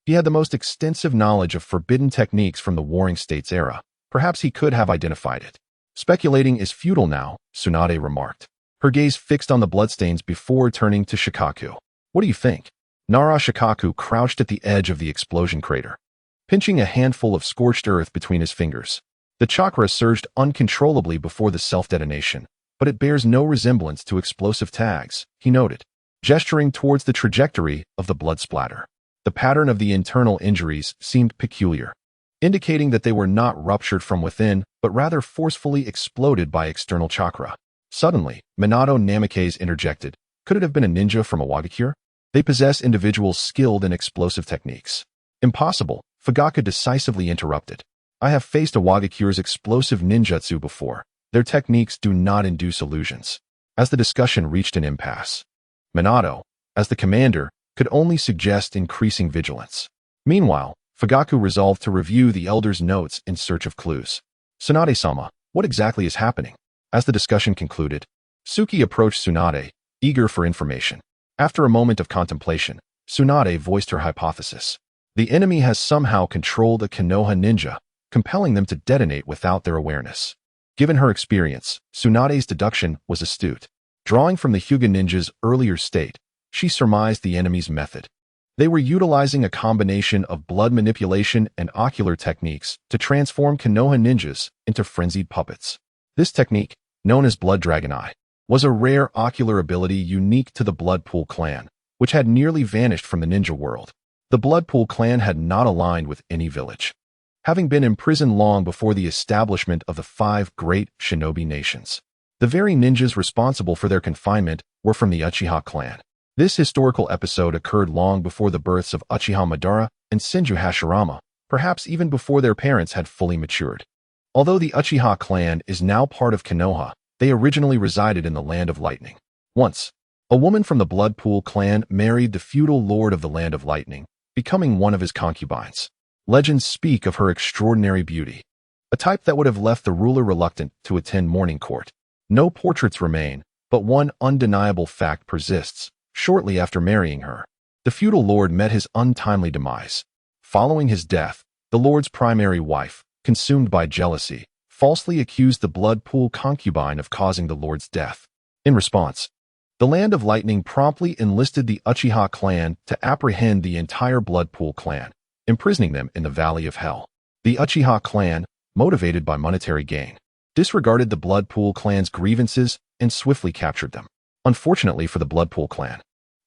He had the most extensive knowledge of forbidden techniques from the Warring States era. Perhaps he could have identified it. "Speculating is futile now," Tsunade remarked, her gaze fixed on the bloodstains before turning to Shikaku. "What do you think?" Nara Shikaku crouched at the edge of the explosion crater, pinching a handful of scorched earth between his fingers. The chakra surged uncontrollably before the self-detonation, but it bears no resemblance to explosive tags, he noted, gesturing towards the trajectory of the blood splatter. The pattern of the internal injuries seemed peculiar, indicating that they were not ruptured from within, but rather forcefully exploded by external chakra. Suddenly, Minato Namikaze interjected. "Could it have been a ninja from a Wagakure? They possess individuals skilled in explosive techniques." "Impossible," Fugaku decisively interrupted. "I have faced a Wagakure's explosive ninjutsu before. Their techniques do not induce illusions." As the discussion reached an impasse, Minato, as the commander, could only suggest increasing vigilance. Meanwhile, Fugaku resolved to review the elder's notes in search of clues. "Tsunade-sama, what exactly is happening?" As the discussion concluded, Suki approached Tsunade, eager for information. After a moment of contemplation, Tsunade voiced her hypothesis. The enemy has somehow controlled a Konoha ninja, compelling them to detonate without their awareness. Given her experience, Tsunade's deduction was astute. Drawing from the Hyuga ninja's earlier state, she surmised the enemy's method. They were utilizing a combination of blood manipulation and ocular techniques to transform Konoha ninjas into frenzied puppets. This technique, known as Blood Dragon Eye, was a rare ocular ability unique to the Bloodpool clan, which had nearly vanished from the ninja world. The Bloodpool clan had not aligned with any village, having been imprisoned long before the establishment of the 5 great shinobi nations. The very ninjas responsible for their confinement were from the Uchiha clan. This historical episode occurred long before the births of Uchiha Madara and Senju Hashirama, perhaps even before their parents had fully matured. Although the Uchiha clan is now part of Konoha, they originally resided in the Land of Lightning. Once, a woman from the Bloodpool clan married the feudal lord of the Land of Lightning, becoming one of his concubines. Legends speak of her extraordinary beauty, a type that would have left the ruler reluctant to attend mourning court. No portraits remain, but one undeniable fact persists. Shortly after marrying her, the feudal lord met his untimely demise. Following his death, the lord's primary wife, consumed by jealousy, falsely accused the Bloodpool concubine of causing the lord's death. In response, The Land of Lightning promptly enlisted the Uchiha clan to apprehend the entire Blood Pool clan, imprisoning them in the Valley of Hell. The Uchiha clan, motivated by monetary gain, disregarded the Blood Pool clan's grievances and swiftly captured them. Unfortunately for the Blood Pool clan,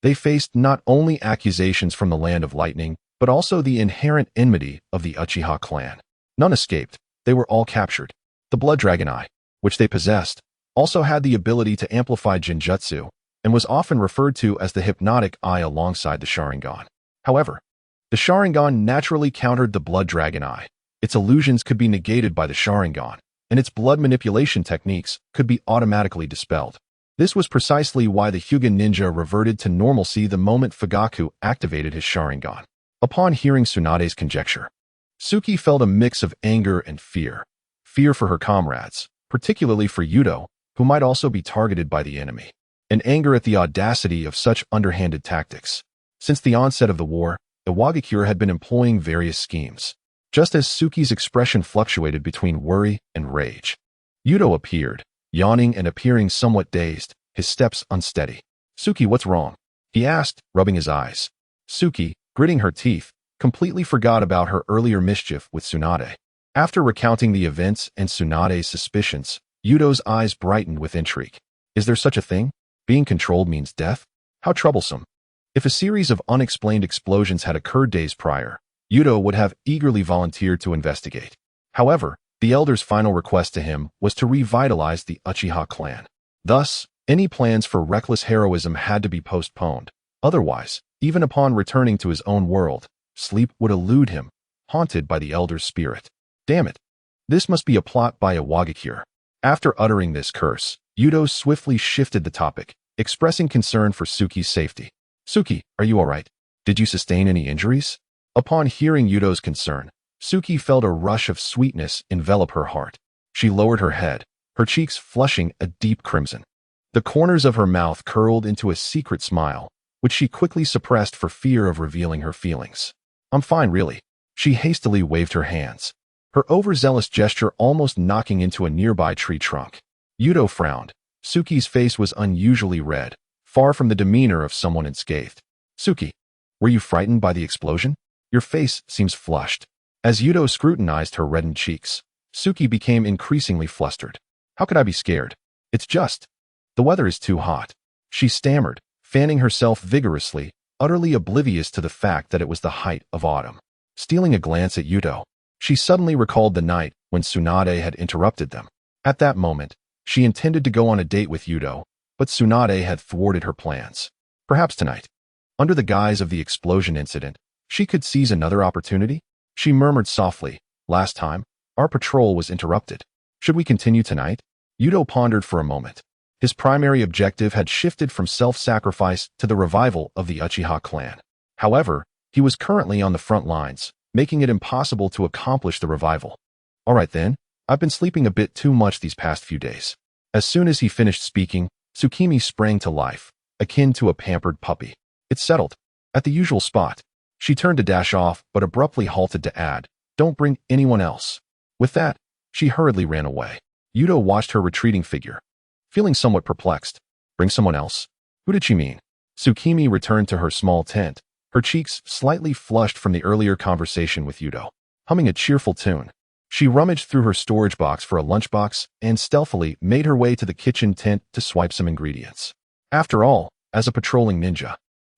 they faced not only accusations from the Land of Lightning, but also the inherent enmity of the Uchiha clan. None escaped. They were all captured. The Blood Dragon Eye, which they possessed, also had the ability to amplify Genjutsu and was often referred to as the Hypnotic Eye alongside the Sharingan. However, the Sharingan naturally countered the Blood Dragon Eye. Its illusions could be negated by the Sharingan, and its blood manipulation techniques could be automatically dispelled. This was precisely why the Hyuga ninja reverted to normalcy the moment Fugaku activated his Sharingan. Upon hearing Tsunade's conjecture, Suki felt a mix of anger and fear. Fear for her comrades, particularly for Yuto, who might also be targeted by the enemy, and anger at the audacity of such underhanded tactics. Since the onset of the war, Iwagakure had been employing various schemes. Just as Suki's expression fluctuated between worry and rage, Yuto appeared, yawning and appearing somewhat dazed, his steps unsteady. "Suki, what's wrong?" he asked, rubbing his eyes. Suki, gritting her teeth, completely forgot about her earlier mischief with Tsunade. After recounting the events and Tsunade's suspicions, Yuto's eyes brightened with intrigue. Is there such a thing? Being controlled means death? How troublesome. If a series of unexplained explosions had occurred days prior, Yuto would have eagerly volunteered to investigate. However, the elder's final request to him was to revitalize the Uchiha clan. Thus, any plans for reckless heroism had to be postponed. Otherwise, even upon returning to his own world, sleep would elude him, haunted by the elder's spirit. Damn it. This must be a plot by Iwagakure. After uttering this curse, Yuto swiftly shifted the topic, expressing concern for Suki's safety. "Suki, are you alright? Did you sustain any injuries?" Upon hearing Yuto's concern, Suki felt a rush of sweetness envelop her heart. She lowered her head, her cheeks flushing a deep crimson. The corners of her mouth curled into a secret smile, which she quickly suppressed for fear of revealing her feelings. "I'm fine, really." She hastily waved her hands, her overzealous gesture almost knocking into a nearby tree trunk. Yuto frowned. Suki's face was unusually red, far from the demeanor of someone unscathed. "Suki, were you frightened by the explosion? Your face seems flushed." As Yuto scrutinized her reddened cheeks, Suki became increasingly flustered. "How could I be scared? It's just the weather is too hot," she stammered, fanning herself vigorously, utterly oblivious to the fact that it was the height of autumn. Stealing a glance at Yuto, she suddenly recalled the night when Tsunade had interrupted them. At that moment, she intended to go on a date with Yuto, but Tsunade had thwarted her plans. Perhaps tonight, under the guise of the explosion incident, she could seize another opportunity? She murmured softly, "Last time, our patrol was interrupted. Should we continue tonight?" Yuto pondered for a moment. His primary objective had shifted from self-sacrifice to the revival of the Uchiha clan. However, he was currently on the front lines, making it impossible to accomplish the revival. "All right then, I've been sleeping a bit too much these past few days." As soon as he finished speaking, Tsukimi sprang to life, akin to a pampered puppy. "It's settled. At the usual spot." She turned to dash off, but abruptly halted to add, "Don't bring anyone else." With that, she hurriedly ran away. Yuto watched her retreating figure, feeling somewhat perplexed. Bring someone else? Who did she mean? Tsukimi returned to her small tent, her cheeks slightly flushed from the earlier conversation with Yuto. Humming a cheerful tune, she rummaged through her storage box for a lunchbox and stealthily made her way to the kitchen tent to swipe some ingredients. After all, as a patrolling ninja,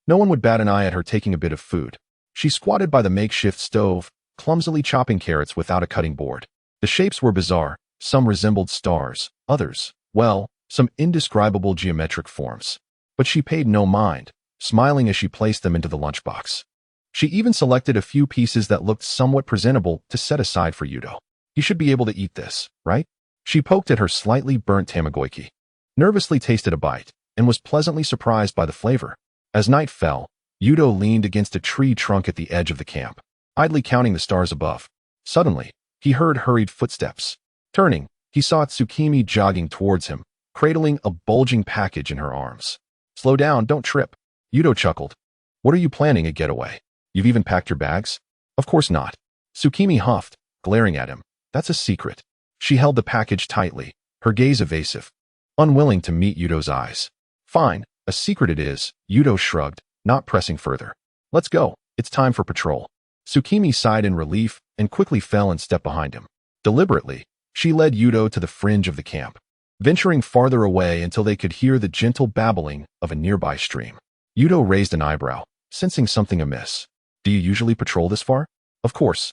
no one would bat an eye at her taking a bit of food. She squatted by the makeshift stove, clumsily chopping carrots without a cutting board. The shapes were bizarre. Some resembled stars, others, well, some indescribable geometric forms. But she paid no mind, smiling as she placed them into the lunchbox. She even selected a few pieces that looked somewhat presentable to set aside for Yuto. "You should be able to eat this, right?" She poked at her slightly burnt tamagoyaki, nervously tasted a bite, and was pleasantly surprised by the flavor. As night fell, Yuto leaned against a tree trunk at the edge of the camp, idly counting the stars above. Suddenly, he heard hurried footsteps. Turning, he saw Tsukimi jogging towards him, cradling a bulging package in her arms. "Slow down, don't trip." Yuto chuckled. "What are you planning, a getaway? You've even packed your bags?" "Of course not." Tsukimi huffed, glaring at him. "That's a secret." She held the package tightly, her gaze evasive, unwilling to meet Yuto's eyes. "Fine, A secret it is, Yuto shrugged, not pressing further. Let's go. It's time for patrol. Tsukimi sighed in relief and quickly fell and stepped behind him. Deliberately, she led Yuto to the fringe of the camp, venturing farther away until they could hear the gentle babbling of a nearby stream. Yuto raised an eyebrow, sensing something amiss. Do you usually patrol this far? Of course.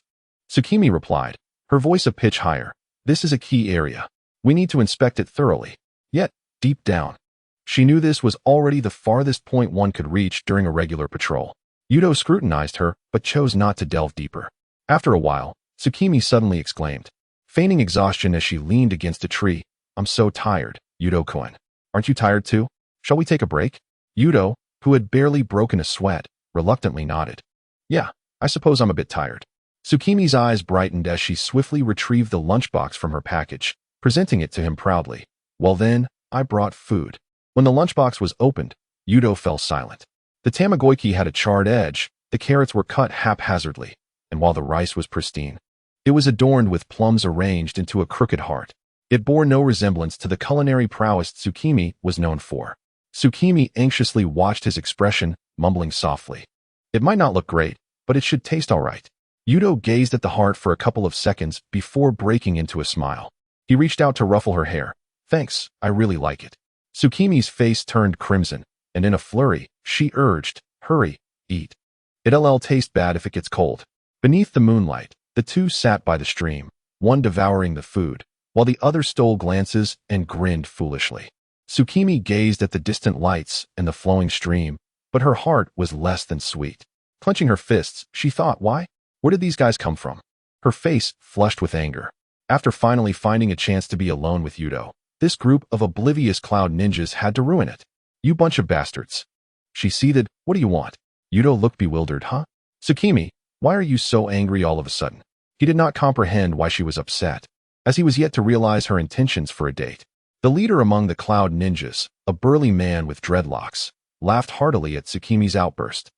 Tsukimi replied, her voice a pitch higher. This is a key area. We need to inspect it thoroughly. Yet, deep down, she knew this was already the farthest point one could reach during a regular patrol. Yuto scrutinized her, but chose not to delve deeper. After a while, Tsukimi suddenly exclaimed, feigning exhaustion as she leaned against a tree. I'm so tired, Yuto-kun. Aren't you tired too? Shall we take a break? Yuto, who had barely broken a sweat, reluctantly nodded. Yeah, I suppose I'm a bit tired. Tsukimi's eyes brightened as she swiftly retrieved the lunchbox from her package, presenting it to him proudly. Well then, I brought food. When the lunchbox was opened, Yuto fell silent. The tamagoyaki had a charred edge, the carrots were cut haphazardly, and while the rice was pristine, it was adorned with plums arranged into a crooked heart. It bore no resemblance to the culinary prowess Tsukimi was known for. Tsukimi anxiously watched his expression, mumbling softly. It might not look great, but it should taste all right. Yuto gazed at the heart for a couple of seconds before breaking into a smile. He reached out to ruffle her hair. Thanks, I really like it. Tsukimi's face turned crimson, and in a flurry, she urged, hurry, eat. It'll taste bad if it gets cold. Beneath the moonlight, the two sat by the stream, one devouring the food, while the other stole glances and grinned foolishly. Tsukimi gazed at the distant lights and the flowing stream, but her heart was less than sweet. Clenching her fists, she thought, why? Where did these guys come from? Her face flushed with anger. After finally finding a chance to be alone with Yuto, this group of oblivious cloud ninjas had to ruin it. You bunch of bastards. She seethed, what do you want? Yuto looked bewildered, huh? Tsukimi, why are you so angry all of a sudden? He did not comprehend why she was upset, as he was yet to realize her intentions for a date. The leader among the cloud ninjas, a burly man with dreadlocks, laughed heartily at Tsukimi's outburst.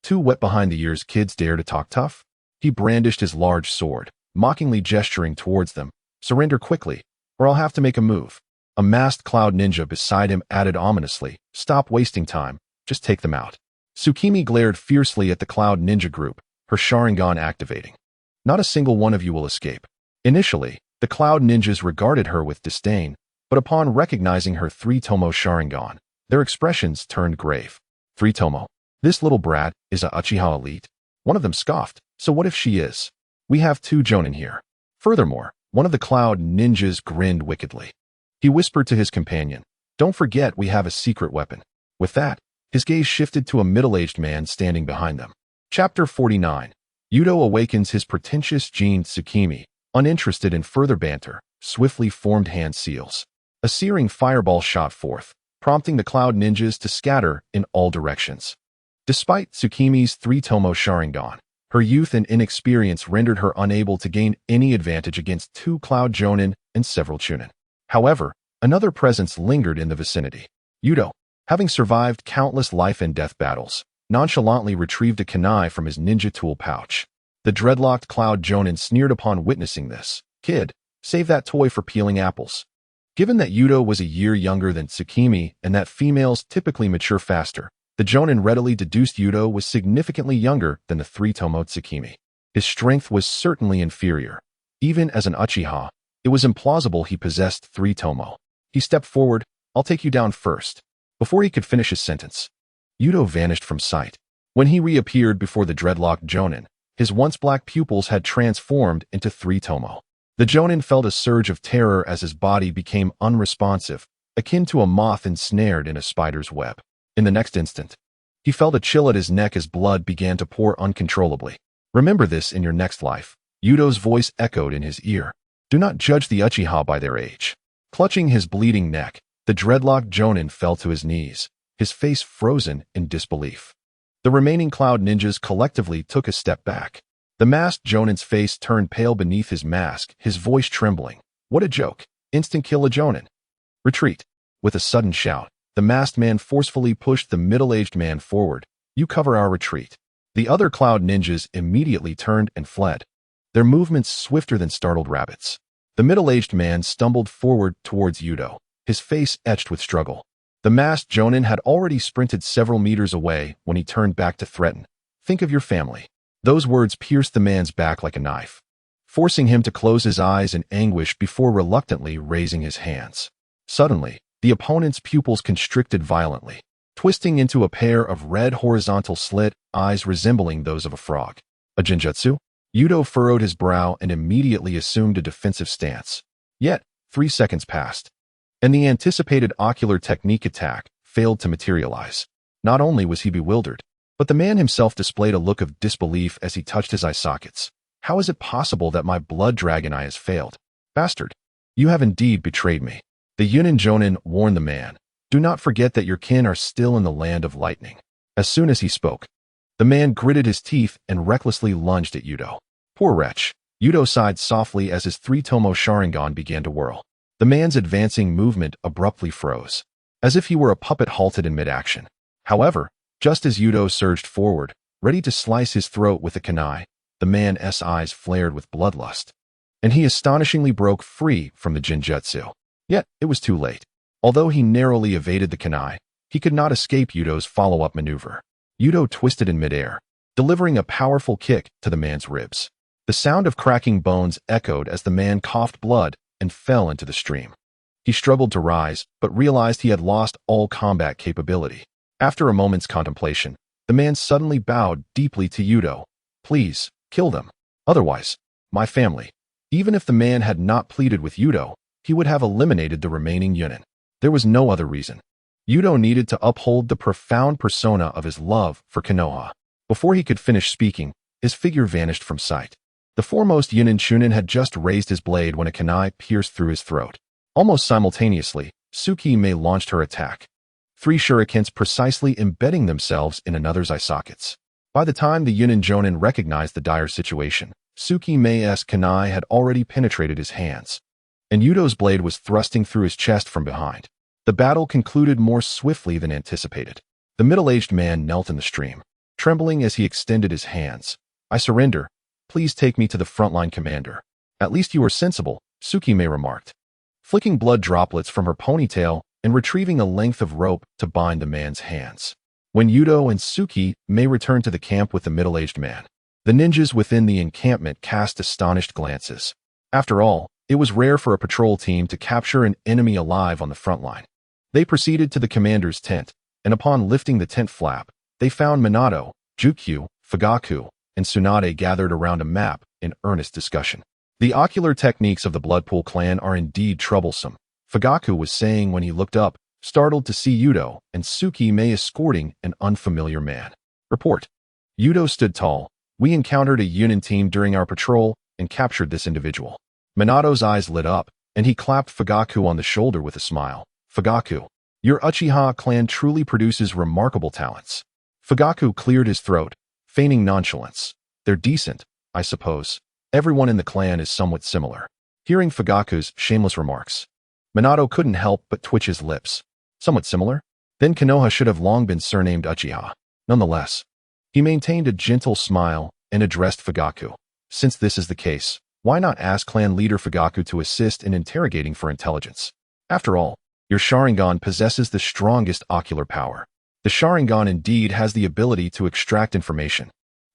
Two wet behind the ears kids dare to talk tough? He brandished his large sword, mockingly gesturing towards them. Surrender quickly, or I'll have to make a move. A masked cloud ninja beside him added ominously, stop wasting time, just take them out. Tsukimi glared fiercely at the cloud ninja group, her Sharingan activating. Not a single one of you will escape. Initially, the cloud ninjas regarded her with disdain, but upon recognizing her three-tomo Sharingan, their expressions turned grave. Three-tomo? This little brat is a Uchiha elite? One of them scoffed, so what if she is? We have two Jonin here. Furthermore, one of the cloud ninjas grinned wickedly. He whispered to his companion, don't forget we have a secret weapon. With that, his gaze shifted to a middle-aged man standing behind them. Chapter 49. Yuto awakens his pretentious Jin Tsukimi, uninterested in further banter, swiftly formed hand seals. A searing fireball shot forth, prompting the cloud ninjas to scatter in all directions. Despite Tsukimi's three-tomo Sharingan, her youth and inexperience rendered her unable to gain any advantage against two cloud Jonin and several Chunin. However, another presence lingered in the vicinity. Yuto, having survived countless life and death battles, nonchalantly retrieved a kunai from his ninja tool pouch. The dreadlocked cloud Jonin sneered upon witnessing this. Kid, save that toy for peeling apples. Given that Yuto was a year younger than Tsukimi and that females typically mature faster, the Jonin readily deduced Yuto was significantly younger than the three-tomo Tsukimi. His strength was certainly inferior. Even as an Uchiha, it was implausible he possessed three-tomo. He stepped forward, I'll take you down first. Before he could finish his sentence, Yuto vanished from sight. When he reappeared before the dreadlocked Jonin, his once black pupils had transformed into three-tomo. The Jonin felt a surge of terror as his body became unresponsive, akin to a moth ensnared in a spider's web. In the next instant, he felt a chill at his neck as blood began to pour uncontrollably. Remember this in your next life. Yuto's voice echoed in his ear. Do not judge the Uchiha by their age. Clutching his bleeding neck, the dreadlocked Jonin fell to his knees, his face frozen in disbelief. The remaining cloud ninjas collectively took a step back. The masked Jonin's face turned pale beneath his mask, his voice trembling. What a joke. Instant kill a Jonin. Retreat. With a sudden shout, the masked man forcefully pushed the middle-aged man forward. You cover our retreat. The other cloud ninjas immediately turned and fled, their movements swifter than startled rabbits. The middle-aged man stumbled forward towards Yuto, his face etched with struggle. The masked Jonin had already sprinted several meters away when he turned back to threaten. Think of your family. Those words pierced the man's back like a knife, forcing him to close his eyes in anguish before reluctantly raising his hands. Suddenly, the opponent's pupils constricted violently, twisting into a pair of red horizontal slit eyes resembling those of a frog. A genjutsu? Yuto furrowed his brow and immediately assumed a defensive stance. Yet, 3 seconds passed, and the anticipated ocular technique attack failed to materialize. Not only was he bewildered, but the man himself displayed a look of disbelief as he touched his eye sockets. How is it possible that my blood dragon eye has failed? Bastard, you have indeed betrayed me. The Yunin Jonin warned the man. Do not forget that your kin are still in the land of lightning. As soon as he spoke, the man gritted his teeth and recklessly lunged at Yuto. Poor wretch. Yuto sighed softly as his 3-tomo Sharingan began to whirl. The man's advancing movement abruptly froze, as if he were a puppet halted in mid-action. However, just as Yuto surged forward, ready to slice his throat with the kunai, the man's eyes flared with bloodlust, and he astonishingly broke free from the genjutsu. Yet, it was too late. Although he narrowly evaded the kunai, he could not escape Yuto's follow-up maneuver. Yuto twisted in midair, delivering a powerful kick to the man's ribs. The sound of cracking bones echoed as the man coughed blood and fell into the stream. He struggled to rise, but realized he had lost all combat capability. After a moment's contemplation, the man suddenly bowed deeply to Yuto. Please, kill them. Otherwise, my family. Even if the man had not pleaded with Yuto, he would have eliminated the remaining Yunin. There was no other reason. Yuto needed to uphold the profound persona of his love for Konoha. Before he could finish speaking, his figure vanished from sight. The foremost Yunin Chunin had just raised his blade when a kunai pierced through his throat. Almost simultaneously, Tsukime launched her attack, 3 shurikens precisely embedding themselves in another's eye sockets. By the time the Yunin Jonin recognized the dire situation, Tsukime's kunai had already penetrated his hands, and Yuto's blade was thrusting through his chest from behind. The battle concluded more swiftly than anticipated. The middle-aged man knelt in the stream, trembling as he extended his hands. I surrender. Please take me to the frontline, commander. At least you are sensible, Tsukime remarked, flicking blood droplets from her ponytail and retrieving a length of rope to bind the man's hands. When Yuto and Tsukime returned to the camp with the middle-aged man, the ninjas within the encampment cast astonished glances. After all, it was rare for a patrol team to capture an enemy alive on the front line. They proceeded to the commander's tent, and upon lifting the tent flap, they found Minato, Jukyu, Fugaku, and Tsunade gathered around a map in earnest discussion. The ocular techniques of the Bloodpool clan are indeed troublesome, Fugaku was saying when he looked up, startled to see Yuto and Tsukime escorting an unfamiliar man. Report. Yuto stood tall. We encountered a Yunin team during our patrol and captured this individual. Minato's eyes lit up, and he clapped Fugaku on the shoulder with a smile. Fugaku, your Uchiha clan truly produces remarkable talents. Fugaku cleared his throat, feigning nonchalance. They're decent, I suppose. Everyone in the clan is somewhat similar. Hearing Fugaku's shameless remarks, Minato couldn't help but twitch his lips. Somewhat similar? Then Konoha should have long been surnamed Uchiha. Nonetheless, he maintained a gentle smile and addressed Fugaku. Since this is the case, why not ask clan leader Fugaku to assist in interrogating for intelligence? After all, your Sharingan possesses the strongest ocular power. The Sharingan indeed has the ability to extract information.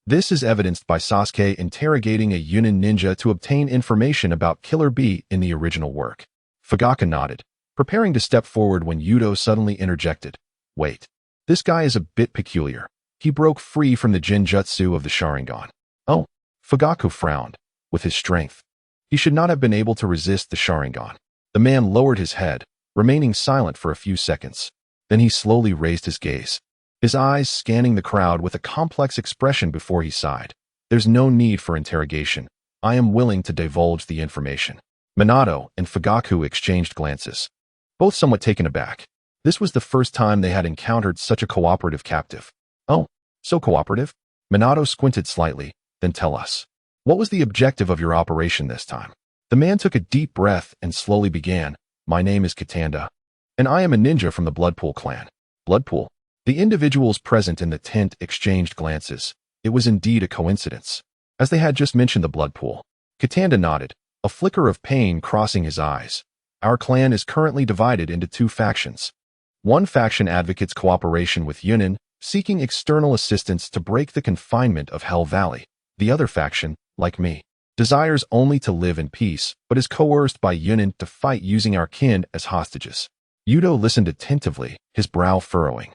This is evidenced by Sasuke interrogating a Yunin ninja to obtain information about Killer Bee in the original work. Fugaku nodded, preparing to step forward when Yuto suddenly interjected. Wait, this guy is a bit peculiar. He broke free from the genjutsu of the Sharingan. Oh, Fugaku frowned. With his strength, he should not have been able to resist the Sharingan. The man lowered his head, remaining silent for a few seconds. Then he slowly raised his gaze, his eyes scanning the crowd with a complex expression before he sighed. There's no need for interrogation. I am willing to divulge the information. Minato and Fugaku exchanged glances, both somewhat taken aback. This was the first time they had encountered such a cooperative captive. Oh, so cooperative? Minato squinted slightly. Then tell us. What was the objective of your operation this time? The man took a deep breath and slowly began. My name is Katanda, and I am a ninja from the Bloodpool clan. Bloodpool? The individuals present in the tent exchanged glances. It was indeed a coincidence, as they had just mentioned the Bloodpool. Katanda nodded, a flicker of pain crossing his eyes. Our clan is currently divided into 2 factions. One faction advocates cooperation with Yunin, seeking external assistance to break the confinement of Hell Valley. The other faction, like me, desires only to live in peace, but is coerced by Yunin to fight using our kin as hostages. Yuto listened attentively, his brow furrowing.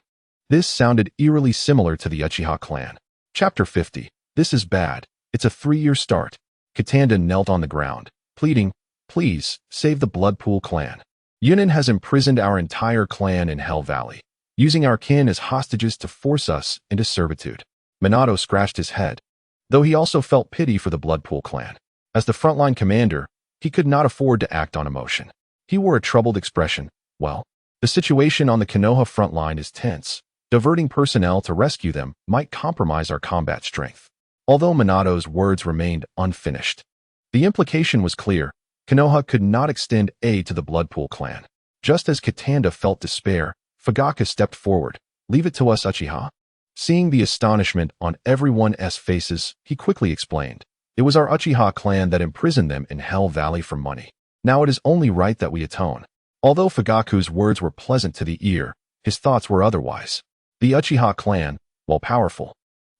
This sounded eerily similar to the Uchiha clan. Chapter 50. This is bad. It's a 3-year start. Katanda knelt on the ground, pleading, "Please, save the Bloodpool clan. Yunin has imprisoned our entire clan in Hell Valley, using our kin as hostages to force us into servitude." Minato scratched his head, though he also felt pity for the Bloodpool clan. As the frontline commander, he could not afford to act on emotion. He wore a troubled expression. Well, the situation on the Konoha frontline is tense. Diverting personnel to rescue them might compromise our combat strength. Although Minato's words remained unfinished, the implication was clear. Konoha could not extend aid to the Bloodpool clan. Just as Katanda felt despair, Fugaka stepped forward. "Leave it to us, Uchiha." Seeing the astonishment on everyone's faces, he quickly explained. "It was our Uchiha clan that imprisoned them in Hell Valley for money. Now it is only right that we atone." Although Fugaku's words were pleasant to the ear, his thoughts were otherwise. The Uchiha clan, while powerful,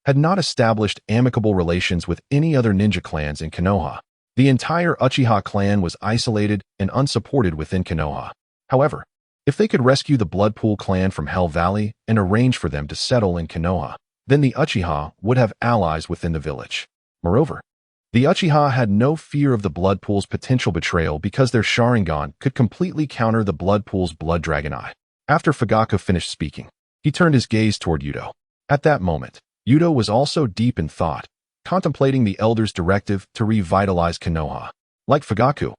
had not established amicable relations with any other ninja clans in Konoha. The entire Uchiha clan was isolated and unsupported within Konoha. However, if they could rescue the Bloodpool clan from Hell Valley and arrange for them to settle in Konoha, then the Uchiha would have allies within the village. Moreover, the Uchiha had no fear of the Bloodpool's potential betrayal because their Sharingan could completely counter the Bloodpool's Blood Dragon Eye. After Fugaku finished speaking, he turned his gaze toward Yuto. At that moment, Yuto was also deep in thought, contemplating the Elder's directive to revitalize Konoha. Like Fugaku,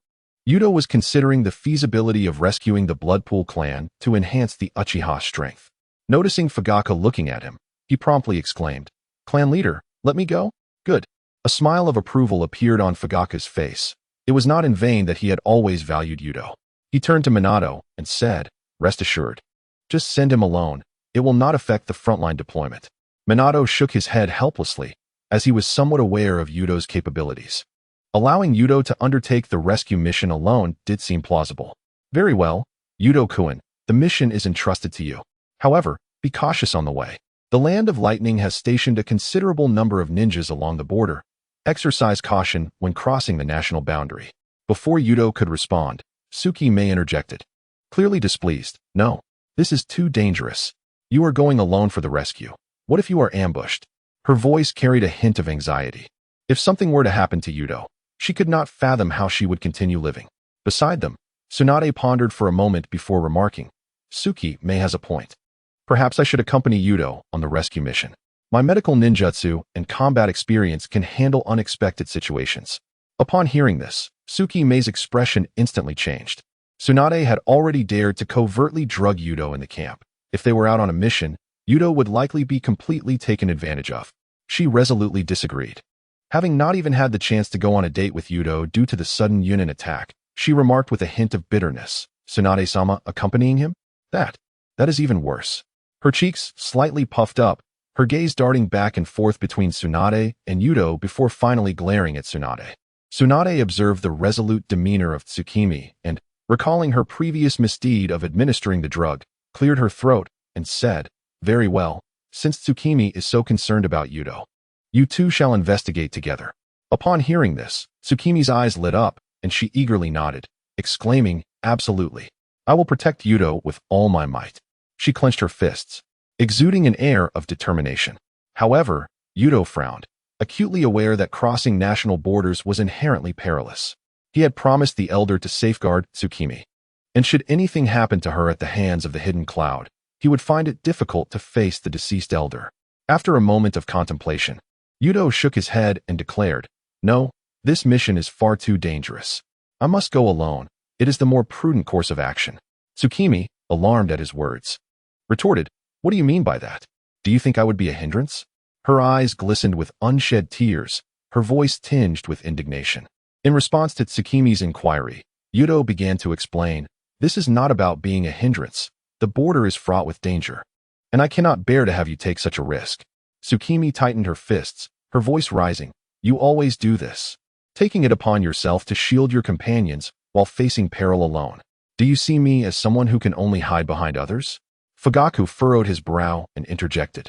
Yuto was considering the feasibility of rescuing the Bloodpool clan to enhance the Uchiha strength. Noticing Fugaku looking at him, he promptly exclaimed, "Clan leader, let me go?" "Good." A smile of approval appeared on Fugaku's face. It was not in vain that he had always valued Yuto. He turned to Minato and said, "Rest assured. Just send him alone. It will not affect the frontline deployment." Minato shook his head helplessly, as he was somewhat aware of Yuto's capabilities. Allowing Yuto to undertake the rescue mission alone did seem plausible. "Very well, Yuto-kun, the mission is entrusted to you. However, be cautious on the way. The Land of Lightning has stationed a considerable number of ninjas along the border. Exercise caution when crossing the national boundary." Before Yuto could respond, Tsukime interjected, clearly displeased. "No, this is too dangerous. You are going alone for the rescue. What if you are ambushed?" Her voice carried a hint of anxiety. If something were to happen to Yuto, she could not fathom how she would continue living. Beside them, Tsunade pondered for a moment before remarking, "Tsukime has a point. Perhaps I should accompany Yuto on the rescue mission. My medical ninjutsu and combat experience can handle unexpected situations." Upon hearing this, Tsukime's expression instantly changed. Tsunade had already dared to covertly drug Yuto in the camp. If they were out on a mission, Yuto would likely be completely taken advantage of. She resolutely disagreed. Having not even had the chance to go on a date with Yuto due to the sudden Yunin attack, she remarked with a hint of bitterness, "Tsunade-sama accompanying him? That is even worse." Her cheeks slightly puffed up, her gaze darting back and forth between Tsunade and Yuto before finally glaring at Tsunade. Tsunade observed the resolute demeanor of Tsukime and, recalling her previous misdeed of administering the drug, cleared her throat and said, "Very well, since Tsukime is so concerned about Yuto, you two shall investigate together." Upon hearing this, Tsukime's eyes lit up and she eagerly nodded, exclaiming, "Absolutely. I will protect Yuto with all my might." She clenched her fists, exuding an air of determination. However, Yuto frowned, acutely aware that crossing national borders was inherently perilous. He had promised the elder to safeguard Tsukime, and should anything happen to her at the hands of the hidden cloud, he would find it difficult to face the deceased elder. After a moment of contemplation, Yuto shook his head and declared, "No, this mission is far too dangerous. I must go alone. It is the more prudent course of action." Tsukime, alarmed at his words, retorted, "What do you mean by that? Do you think I would be a hindrance?" Her eyes glistened with unshed tears, her voice tinged with indignation. In response to Tsukime's inquiry, Yuto began to explain, "This is not about being a hindrance. The border is fraught with danger, and I cannot bear to have you take such a risk." Tsukime tightened her fists, her voice rising, "You always do this, taking it upon yourself to shield your companions while facing peril alone. Do you see me as someone who can only hide behind others? Fugaku furrowed his brow and interjected.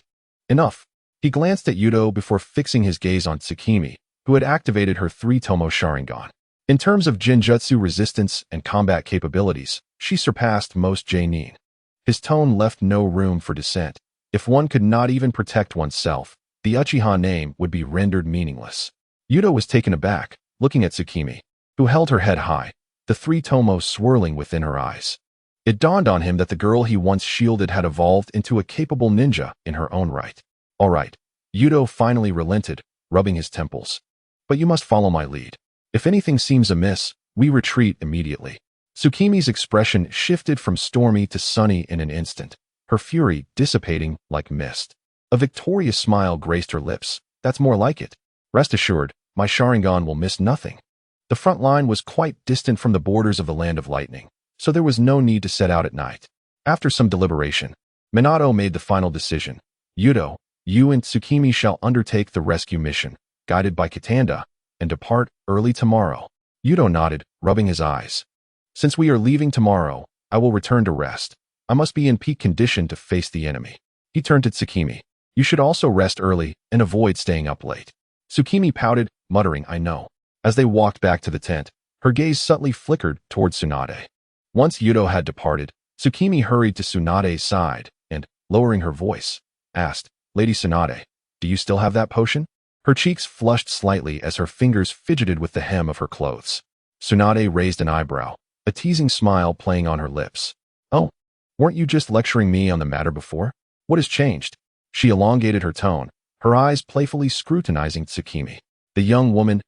Enough. He glanced at Yuto before fixing his gaze on Tsukimi, who had activated her 3-tomo Sharingan. In terms of Jinjutsu resistance and combat capabilities, she surpassed most J-nin. His tone left no room for dissent. If one could not even protect oneself, the Uchiha name would be rendered meaningless. Yuto was taken aback, looking at Tsukimi, who held her head high, the 3-tomo swirling within her eyes. It dawned on him that the girl he once shielded had evolved into a capable ninja in her own right. All right. Yuto finally relented, rubbing his temples. But you must follow my lead. If anything seems amiss, we retreat immediately. Tsukimi's expression shifted from stormy to sunny in an instant, her fury dissipating like mist. A victorious smile graced her lips. That's more like it. Rest assured, my Sharingan will miss nothing. The front line was quite distant from the borders of the Land of Lightning, so there was no need to set out at night. After some deliberation, Minato made the final decision. Yuto, you and Tsukimi shall undertake the rescue mission, guided by Kitanda, and depart early tomorrow. Yuto nodded, rubbing his eyes. Since we are leaving tomorrow, I will return to rest. I must be in peak condition to face the enemy. He turned to Tsukimi. You should also rest early and avoid staying up late. Tsukimi pouted, muttering, I know. As they walked back to the tent, her gaze subtly flickered towards Tsunade. Once Yuto had departed, Tsukimi hurried to Tsunade's side and, lowering her voice, asked, Lady Tsunade, do you still have that potion? Her cheeks flushed slightly as her fingers fidgeted with the hem of her clothes. Tsunade raised an eyebrow, a teasing smile playing on her lips. Oh, weren't you just lecturing me on the matter before? What has changed? She elongated her tone, her eyes playfully scrutinizing Tsukimi. The young woman's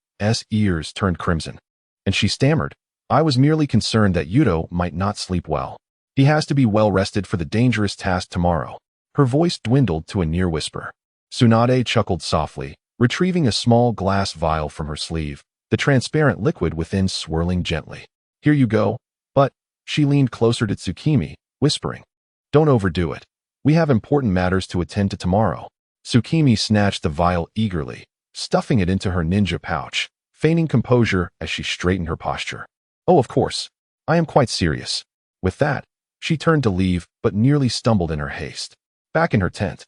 ears turned crimson, and she stammered, I was merely concerned that Yuto might not sleep well. He has to be well rested for the dangerous task tomorrow. Her voice dwindled to a near whisper. Tsunade chuckled softly, retrieving a small glass vial from her sleeve, the transparent liquid within swirling gently. Here you go. But, she leaned closer to Tsukimi, whispering, don't overdo it. We have important matters to attend to tomorrow. Tsukimi snatched the vial eagerly, stuffing it into her ninja pouch, feigning composure as she straightened her posture. Oh, of course. I am quite serious. With that, she turned to leave, but nearly stumbled in her haste. Back in her tent,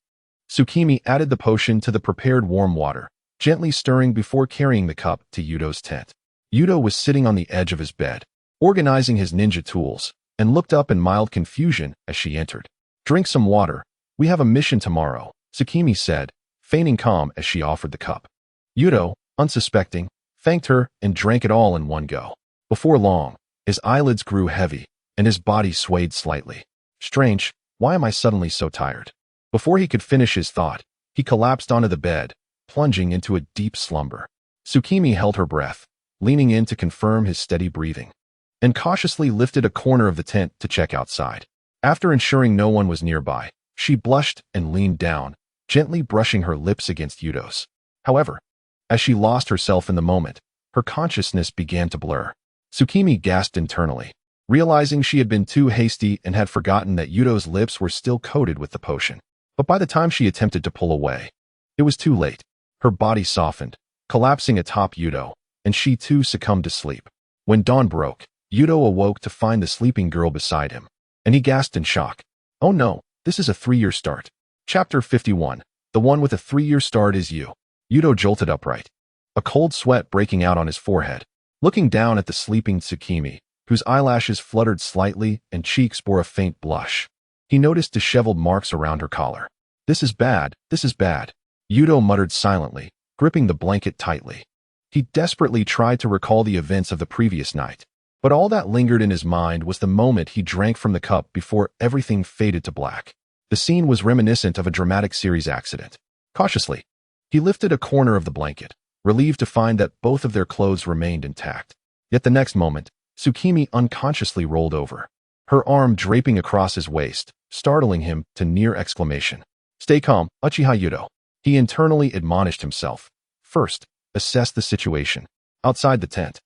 Tsukimi added the potion to the prepared warm water, gently stirring before carrying the cup to Yuto's tent. Yuto was sitting on the edge of his bed, organizing his ninja tools, and looked up in mild confusion as she entered. Drink some water. We have a mission tomorrow, Tsukimi said, feigning calm as she offered the cup. Yuto, unsuspecting, thanked her and drank it all in one go. Before long, his eyelids grew heavy, and his body swayed slightly. Strange, why am I suddenly so tired? Before he could finish his thought, he collapsed onto the bed, plunging into a deep slumber. Tsukimi held her breath, leaning in to confirm his steady breathing, and cautiously lifted a corner of the tent to check outside. After ensuring no one was nearby, she blushed and leaned down, gently brushing her lips against Yuto's. However, as she lost herself in the moment, her consciousness began to blur. Tsukimi gasped internally, realizing she had been too hasty and had forgotten that Yuto's lips were still coated with the potion. But by the time she attempted to pull away, it was too late. Her body softened, collapsing atop Yuto, and she too succumbed to sleep. When dawn broke, Yuto awoke to find the sleeping girl beside him, and he gasped in shock. Oh no, this is a 3-year start. Chapter 51. The one with a 3-year start is you. Yuto jolted upright, a cold sweat breaking out on his forehead. Looking down at the sleeping Tsukimi, whose eyelashes fluttered slightly and cheeks bore a faint blush, he noticed disheveled marks around her collar. This is bad, this is bad. Yuto muttered silently, gripping the blanket tightly. He desperately tried to recall the events of the previous night, but all that lingered in his mind was the moment he drank from the cup before everything faded to black. The scene was reminiscent of a dramatic series accident. Cautiously, he lifted a corner of the blanket, relieved to find that both of their clothes remained intact. Yet the next moment, Tsukimi unconsciously rolled over, her arm draping across his waist, startling him to near exclamation. Stay calm, Uchiha Yuto. He internally admonished himself. First, assess the situation. Outside the tent,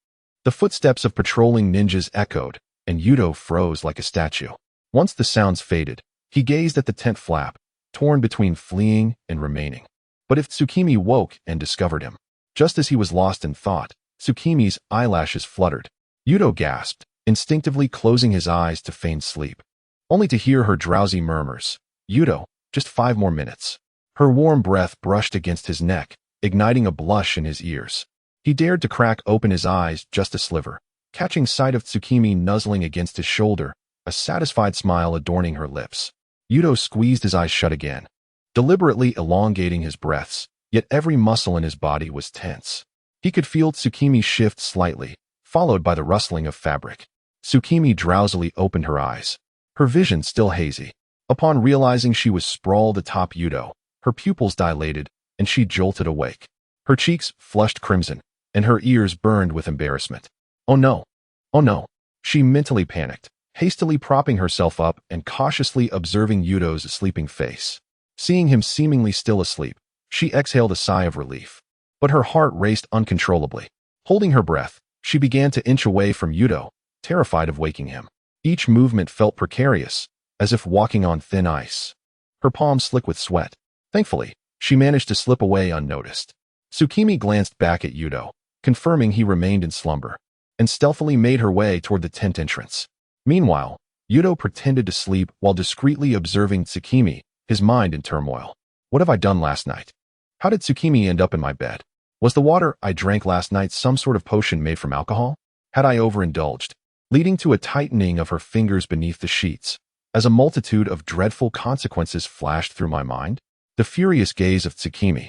the footsteps of patrolling ninjas echoed, and Yuto froze like a statue. Once the sounds faded, he gazed at the tent flap, torn between fleeing and remaining. But if Tsukimi woke and discovered him, just as he was lost in thought, Tsukimi's eyelashes fluttered. Yuto gasped, instinctively closing his eyes to feign sleep. only to hear her drowsy murmurs. Yuto, just 5 more minutes. Her warm breath brushed against his neck, igniting a blush in his ears. He dared to crack open his eyes just a sliver, catching sight of Tsukimi nuzzling against his shoulder, a satisfied smile adorning her lips. Yuto squeezed his eyes shut again, deliberately elongating his breaths, yet every muscle in his body was tense. He could feel Tsukimi shift slightly, followed by the rustling of fabric. Tsukimi drowsily opened her eyes, her vision still hazy. Upon realizing she was sprawled atop Yuto, her pupils dilated, and she jolted awake. Her cheeks flushed crimson, and her ears burned with embarrassment. Oh no! Oh no! She mentally panicked, hastily propping herself up and cautiously observing Yuto's sleeping face. Seeing him seemingly still asleep, she exhaled a sigh of relief. But her heart raced uncontrollably. Holding her breath, she began to inch away from Yuto, terrified of waking him. Each movement felt precarious, as if walking on thin ice. Her palms slick with sweat. Thankfully, she managed to slip away unnoticed. Tsukimi glanced back at Yuto, confirming he remained in slumber, and stealthily made her way toward the tent entrance. Meanwhile, Yuto pretended to sleep while discreetly observing Tsukimi, his mind in turmoil. What have I done last night? How did Tsukimi end up in my bed? Was the water I drank last night some sort of potion made from alcohol? Had I overindulged, leading to a tightening of her fingers beneath the sheets, as a multitude of dreadful consequences flashed through my mind? The furious gaze of Tsukimi,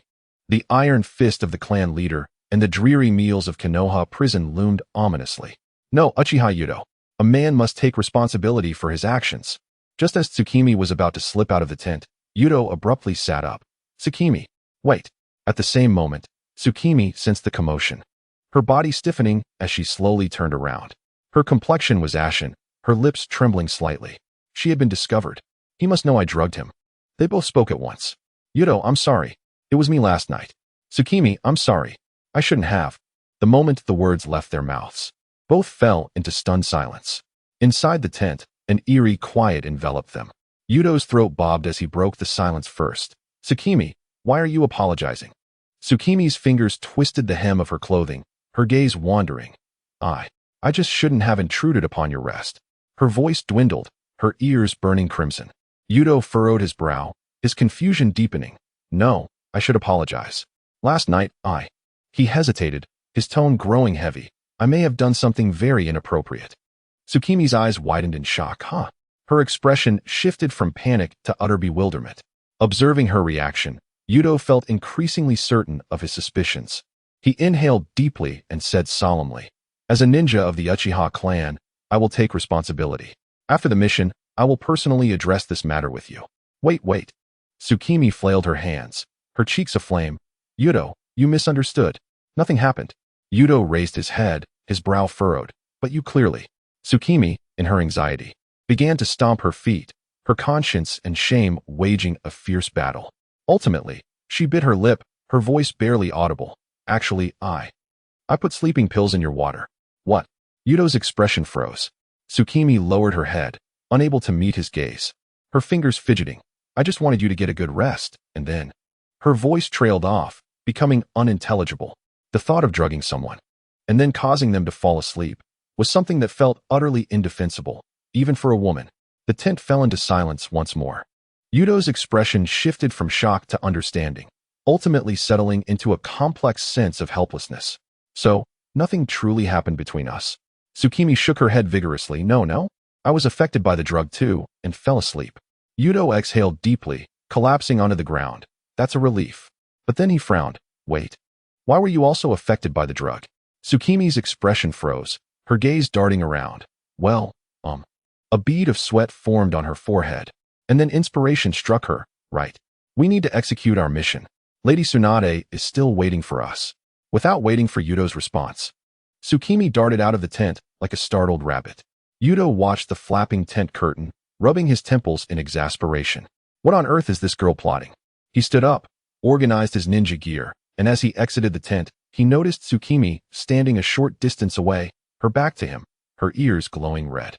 the iron fist of the clan leader, and the dreary meals of Konoha prison loomed ominously. No, Uchiha Yuto. A man must take responsibility for his actions. Just as Tsukimi was about to slip out of the tent, Yuto abruptly sat up. Tsukimi, wait. At the same moment, Tsukimi sensed the commotion, her body stiffening as she slowly turned around. Her complexion was ashen, her lips trembling slightly. She had been discovered. He must know I drugged him. They both spoke at once. Yuto, I'm sorry. It was me last night. Tsukimi, I'm sorry. I shouldn't have. The moment the words left their mouths, both fell into stunned silence. Inside the tent, an eerie quiet enveloped them. Yuto's throat bobbed as he broke the silence first. Tsukimi, why are you apologizing? Tsukimi's fingers twisted the hem of her clothing, her gaze wandering. I just shouldn't have intruded upon your rest. Her voice dwindled, her ears burning crimson. Yuto furrowed his brow, his confusion deepening. No, I should apologize. Last night, He hesitated, his tone growing heavy. I may have done something very inappropriate. Tsukimi's eyes widened in shock. Her expression shifted from panic to utter bewilderment. Observing her reaction, Yuto felt increasingly certain of his suspicions. He inhaled deeply and said solemnly, as a ninja of the Uchiha clan, I will take responsibility. After the mission, I will personally address this matter with you. Wait. Tsukimi flailed her hands, her cheeks aflame. Yuto, you misunderstood. Nothing happened. Yuto raised his head, his brow furrowed. But you clearly. Tsukimi, in her anxiety, began to stomp her feet, her conscience and shame waging a fierce battle. Ultimately, she bit her lip, her voice barely audible. Actually, I put sleeping pills in your water. What? Yuto's expression froze. Tsukimi lowered her head, unable to meet his gaze, her fingers fidgeting. I just wanted you to get a good rest, and then... Her voice trailed off, becoming unintelligible. The thought of drugging someone, and then causing them to fall asleep, was something that felt utterly indefensible, even for a woman. The tent fell into silence once more. Yuto's expression shifted from shock to understanding, ultimately settling into a complex sense of helplessness. So, nothing truly happened between us. Tsukimi shook her head vigorously. No. I was affected by the drug too, and fell asleep. Yuto exhaled deeply, collapsing onto the ground. That's a relief. But then he frowned. Wait. Why were you also affected by the drug? Tsukimi's expression froze, her gaze darting around. Well, A bead of sweat formed on her forehead, and then inspiration struck her. Right. We need to execute our mission. Lady Tsunade is still waiting for us. Without waiting for Yuto's response, Tsukimi darted out of the tent like a startled rabbit. Yuto watched the flapping tent curtain, rubbing his temples in exasperation. What on earth is this girl plotting? He stood up, organized his ninja gear, and as he exited the tent, he noticed Tsukimi standing a short distance away, her back to him, her ears glowing red.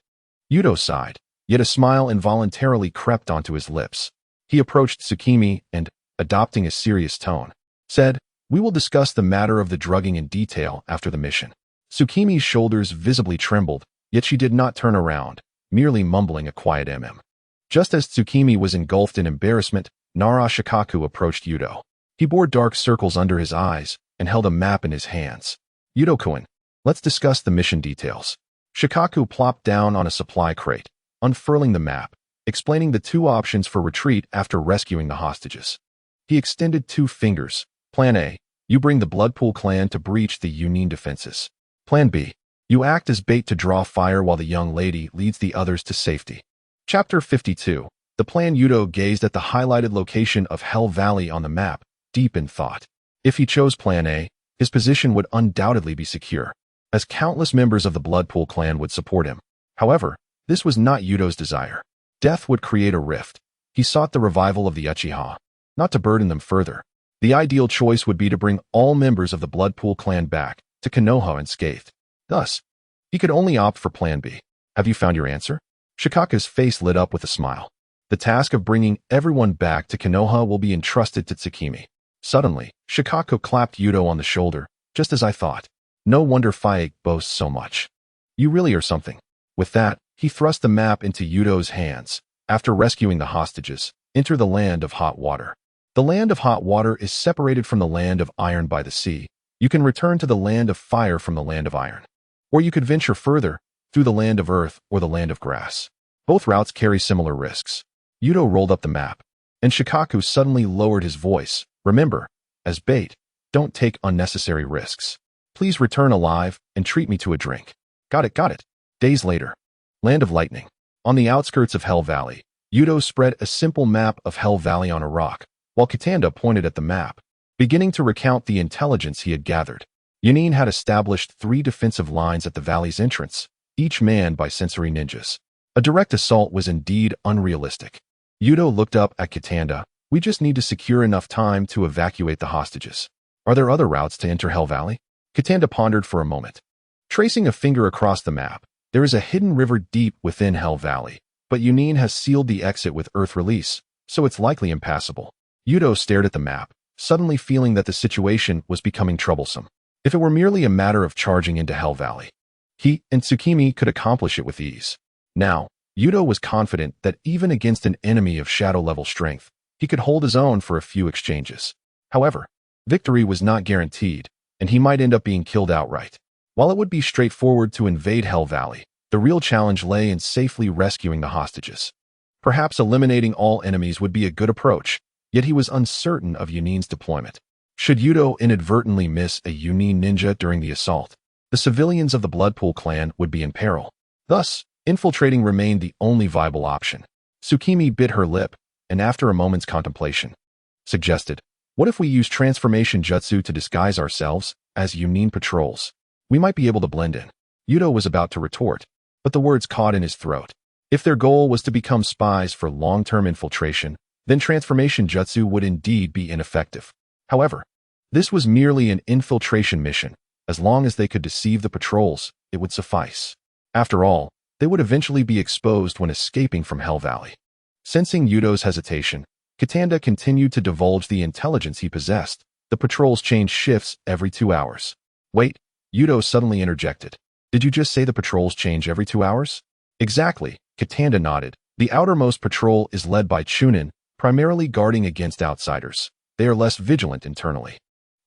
Yuto sighed, yet a smile involuntarily crept onto his lips. He approached Tsukimi and, adopting a serious tone, said, We will discuss the matter of the drugging in detail after the mission. Tsukimi's shoulders visibly trembled, yet she did not turn around, merely mumbling a quiet Just as Tsukimi was engulfed in embarrassment, Nara Shikaku approached Yuto. He bore dark circles under his eyes and held a map in his hands. Yuto-kun, let's discuss the mission details. Shikaku plopped down on a supply crate, unfurling the map, explaining the two options for retreat after rescuing the hostages. He extended 2 fingers. Plan A, you bring the Bloodpool clan to breach the Yunin defenses. Plan B, you act as bait to draw fire while the young lady leads the others to safety. Chapter 52. The plan. Yuto gazed at the highlighted location of Hell Valley on the map, deep in thought. If he chose Plan A, his position would undoubtedly be secure, as countless members of the Bloodpool clan would support him. However, this was not Yuto's desire. Death would create a rift. He sought the revival of the Uchiha, not to burden them further. The ideal choice would be to bring all members of the Bloodpool clan back to Konoha unscathed. Thus, he could only opt for Plan B. Have you found your answer? Shikaku's face lit up with a smile. The task of bringing everyone back to Konoha will be entrusted to Tsukimi. Suddenly, Shikaku clapped Yuto on the shoulder, just as I thought. No wonder Faik boasts so much. You really are something. With that, he thrust the map into Yuto's hands. After rescuing the hostages, enter the land of hot water. The land of hot water is separated from the land of iron by the sea. You can return to the land of fire from the land of iron. Or you could venture further, through the land of earth or the land of grass. Both routes carry similar risks. Yuto rolled up the map, and Shikaku suddenly lowered his voice. Remember, as bait, don't take unnecessary risks. Please return alive and treat me to a drink. Got it. Days later. Land of Lightning. On the outskirts of Hell Valley, Yuto spread a simple map of Hell Valley on a rock, while Katanda pointed at the map, beginning to recount the intelligence he had gathered. Yunin had established 3 defensive lines at the valley's entrance, each manned by sensory ninjas. A direct assault was indeed unrealistic. Yuto looked up at Katanda. We just need to secure enough time to evacuate the hostages. Are there other routes to enter Hell Valley? Katanda pondered for a moment. Tracing a finger across the map, there is a hidden river deep within Hell Valley, but Yunin has sealed the exit with Earth Release, so it's likely impassable. Yuto stared at the map, suddenly feeling that the situation was becoming troublesome. If it were merely a matter of charging into Hell Valley, he and Tsukimi could accomplish it with ease. Now, Yuto was confident that even against an enemy of shadow-level strength, he could hold his own for a few exchanges. However, victory was not guaranteed, and he might end up being killed outright. While it would be straightforward to invade Hell Valley, the real challenge lay in safely rescuing the hostages. Perhaps eliminating all enemies would be a good approach, yet he was uncertain of Yunin's deployment. Should Yuto inadvertently miss a Yunin ninja during the assault, the civilians of the Bloodpool clan would be in peril. Thus, infiltrating remained the only viable option. Tsukimi bit her lip, and after a moment's contemplation, suggested, what if we use transformation jutsu to disguise ourselves as Yunin patrols? We might be able to blend in. Yuto was about to retort, but the words caught in his throat. If their goal was to become spies for long-term infiltration, then transformation jutsu would indeed be ineffective. However, this was merely an infiltration mission. As long as they could deceive the patrols, it would suffice. After all, they would eventually be exposed when escaping from Hell Valley. Sensing Yuto's hesitation, Katanda continued to divulge the intelligence he possessed. The patrols changed shifts every 2 hours. Wait, Yuto suddenly interjected. Did you just say the patrols change every 2 hours? Exactly, Katanda nodded. The outermost patrol is led by Chunin, primarily guarding against outsiders. They are less vigilant internally.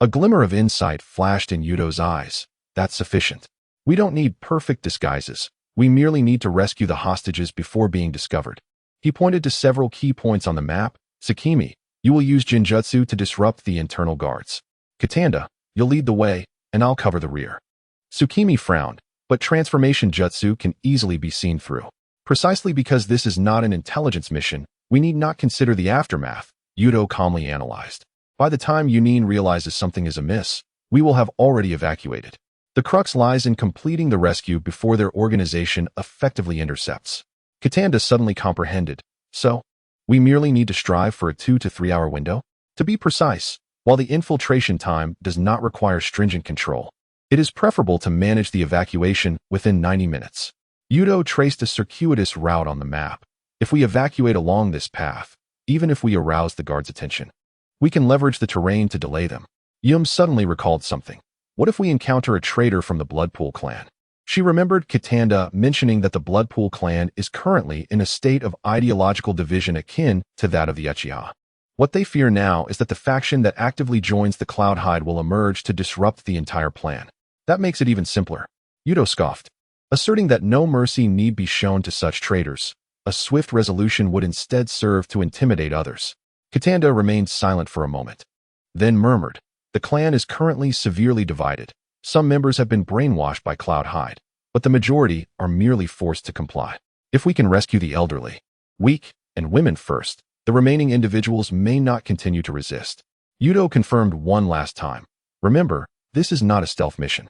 A glimmer of insight flashed in Yuto's eyes. That's sufficient. We don't need perfect disguises. We merely need to rescue the hostages before being discovered. He pointed to several key points on the map. Tsukimi, you will use Jinjutsu to disrupt the internal guards. Katanda, you'll lead the way, and I'll cover the rear. Tsukimi frowned, but transformation jutsu can easily be seen through. Precisely because this is not an intelligence mission, we need not consider the aftermath, Yuto calmly analyzed. By the time Yunin realizes something is amiss, we will have already evacuated. The crux lies in completing the rescue before their organization effectively intercepts. Katanda suddenly comprehended. So, we merely need to strive for a 2 to 3 hour window? To be precise, while the infiltration time does not require stringent control, it is preferable to manage the evacuation within 90 minutes. Yuto traced a circuitous route on the map. If we evacuate along this path, even if we arouse the guards' attention, we can leverage the terrain to delay them. Yum suddenly recalled something. What if we encounter a traitor from the Bloodpool clan? She remembered Katanda mentioning that the Bloodpool clan is currently in a state of ideological division akin to that of the Uchiha. What they fear now is that the faction that actively joins the Cloudhide will emerge to disrupt the entire plan. That makes it even simpler. Yuto scoffed, asserting that no mercy need be shown to such traitors. A swift resolution would instead serve to intimidate others. Katanda remained silent for a moment, then murmured, "The clan is currently severely divided. Some members have been brainwashed by Cloudhide, but the majority are merely forced to comply. If we can rescue the elderly, weak, and women first, the remaining individuals may not continue to resist." Yuto confirmed one last time. "Remember, this is not a stealth mission.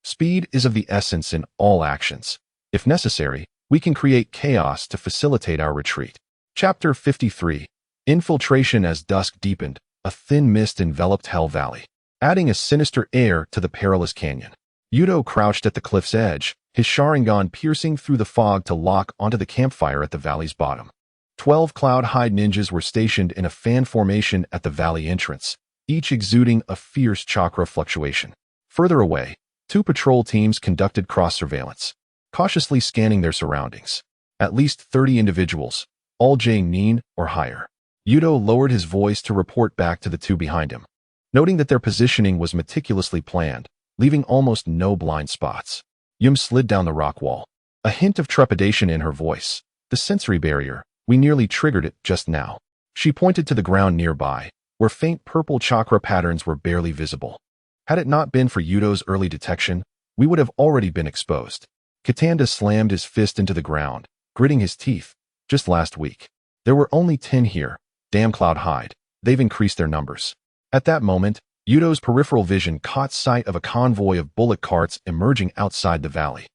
Speed is of the essence in all actions. If necessary, we can create chaos to facilitate our retreat." Chapter 53. Infiltration. As dusk deepened, a thin mist enveloped Hell Valley, adding a sinister air to the perilous canyon. Yuto crouched at the cliff's edge, his Sharingan piercing through the fog to lock onto the campfire at the valley's bottom. 12 Cloudhide ninjas were stationed in a fan formation at the valley entrance, each exuding a fierce chakra fluctuation. Further away, 2 patrol teams conducted cross-surveillance, cautiously scanning their surroundings. At least 30 individuals, all yearned or higher. Yuto lowered his voice to report back to the 2 behind him, noting that their positioning was meticulously planned, leaving almost no blind spots. Yum slid down the rock wall, a hint of trepidation in her voice. "The sensory barrier, we nearly triggered it just now." She pointed to the ground nearby, where faint purple chakra patterns were barely visible. Had it not been for Yuto's early detection, we would have already been exposed. Katanda slammed his fist into the ground, gritting his teeth. "Just last week, there were only 10 here. Damn Cloudhide, they've increased their numbers." At that moment, Yuto's peripheral vision caught sight of a convoy of bullock carts emerging outside the valley.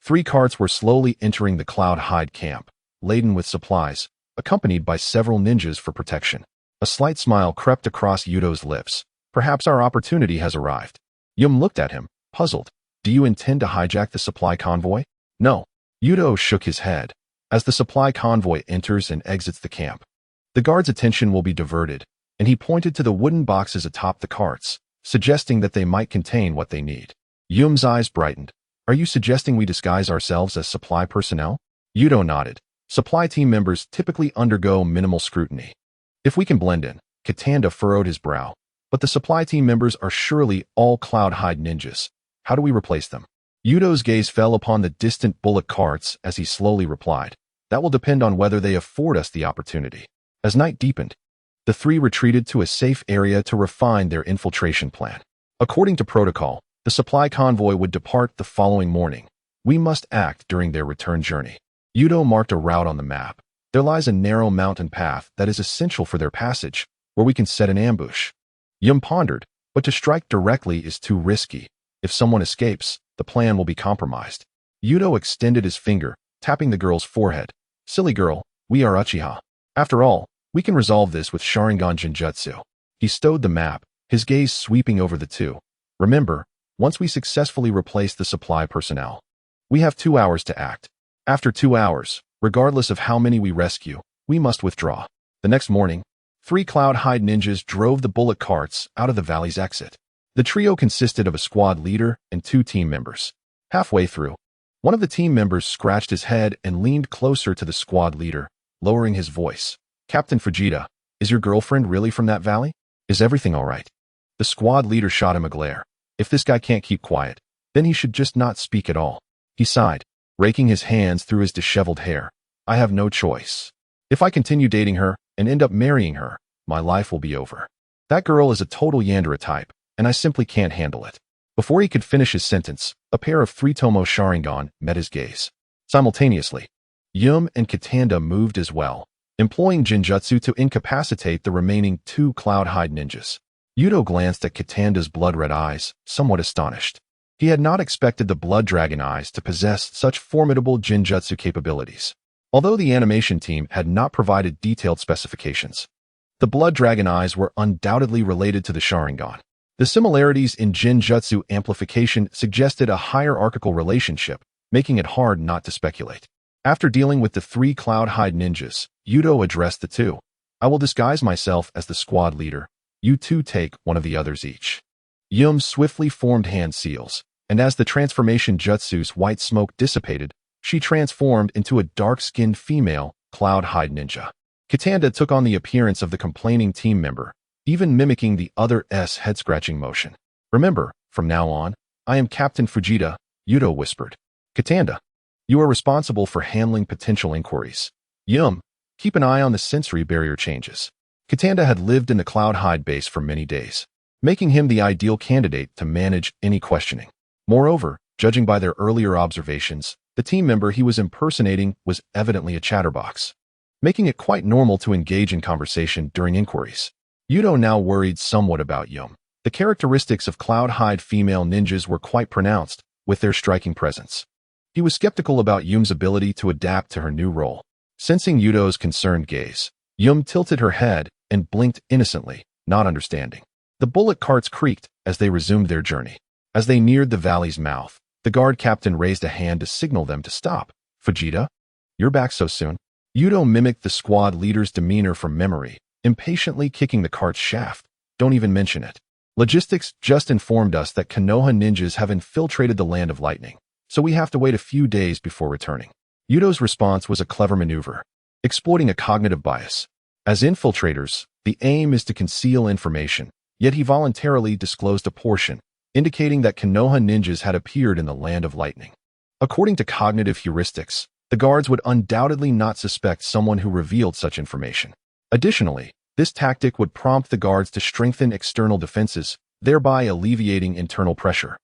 3 carts were slowly entering the Cloudhide camp, laden with supplies, accompanied by several ninjas for protection. A slight smile crept across Yuto's lips. "Perhaps our opportunity has arrived." Yum looked at him, puzzled. "Do you intend to hijack the supply convoy?" "No." Yuto shook his head. "As the supply convoy enters and exits the camp, the guards' attention will be diverted," and he pointed to the wooden boxes atop the carts, suggesting that they might contain what they need. Yum's eyes brightened. "Are you suggesting we disguise ourselves as supply personnel?" Yuto nodded. "Supply team members typically undergo minimal scrutiny. If we can blend in." Katanda furrowed his brow. "But the supply team members are surely all Cloudhide ninjas. How do we replace them?" Yuto's gaze fell upon the distant bullock carts as he slowly replied, "That will depend on whether they afford us the opportunity." As night deepened, the 3 retreated to a safe area to refine their infiltration plan. According to protocol, the supply convoy would depart the following morning. We must act during their return journey. Yuto marked a route on the map. "There lies a narrow mountain path that is essential for their passage, where we can set an ambush." Yum pondered, "But to strike directly is too risky. If someone escapes, the plan will be compromised." Yuto extended his finger, tapping the girl's forehead. "Silly girl, we are Uchiha. After all, we can resolve this with Sharingan Genjutsu." He stowed the map, his gaze sweeping over the 2. "Remember, once we successfully replace the supply personnel, we have 2 hours to act. After 2 hours, regardless of how many we rescue, we must withdraw." The next morning, 3 Cloudhide ninjas drove the bullock carts out of the valley's exit. The trio consisted of a squad leader and 2 team members. Halfway through, one of the team members scratched his head and leaned closer to the squad leader, lowering his voice. "Captain Fujita, is your girlfriend really from that valley? Is everything all right?" The squad leader shot him a glare. If this guy can't keep quiet, then he should just not speak at all. He sighed, raking his hands through his disheveled hair. "I have no choice. If I continue dating her and end up marrying her, my life will be over. That girl is a total Yandere type, and I simply can't handle it." Before he could finish his sentence, a pair of 3 Tomo Sharingan met his gaze. Simultaneously, Yum and Katanda moved as well, employing Genjutsu to incapacitate the remaining 2 Cloudhide ninjas. Yuto glanced at Katanda's blood-red eyes, somewhat astonished. He had not expected the Blood Dragon eyes to possess such formidable Genjutsu capabilities. Although the animation team had not provided detailed specifications, the Blood Dragon eyes were undoubtedly related to the Sharingan. The similarities in Genjutsu amplification suggested a hierarchical relationship, making it hard not to speculate. After dealing with the 3 Cloudhide ninjas, Yuto addressed the 2. "I will disguise myself as the squad leader. You 2 take one of the others each." Yum swiftly formed hand seals, and as the transformation jutsu's white smoke dissipated, she transformed into a dark-skinned female, cloud-hide ninja. Katanda took on the appearance of the complaining team member, even mimicking the other's head-scratching motion. "Remember, from now on, I am Captain Fujita," Yuto whispered. "Katanda, you are responsible for handling potential inquiries. Keep an eye on the sensory barrier changes." Katanda had lived in the cloud-hide base for many days, making him the ideal candidate to manage any questioning. Moreover, judging by their earlier observations, the team member he was impersonating was evidently a chatterbox, making it quite normal to engage in conversation during inquiries. Yuto now worried somewhat about Yum. The characteristics of cloud-hide female ninjas were quite pronounced, with their striking presence. He was skeptical about Yum's ability to adapt to her new role. Sensing Yuto's concerned gaze, Yum tilted her head and blinked innocently, not understanding. The bullock carts creaked as they resumed their journey. As they neared the valley's mouth, the guard captain raised a hand to signal them to stop. "Fujita, you're back so soon?" Yuto mimicked the squad leader's demeanor from memory, impatiently kicking the cart's shaft. "Don't even mention it. Logistics just informed us that Konoha ninjas have infiltrated the Land of Lightning, so we have to wait a few days before returning." Yuto's response was a clever maneuver, exploiting a cognitive bias. As infiltrators, the aim is to conceal information, yet he voluntarily disclosed a portion, indicating that Konoha ninjas had appeared in the Land of Lightning. According to cognitive heuristics, the guards would undoubtedly not suspect someone who revealed such information. Additionally, this tactic would prompt the guards to strengthen external defenses, thereby alleviating internal pressure,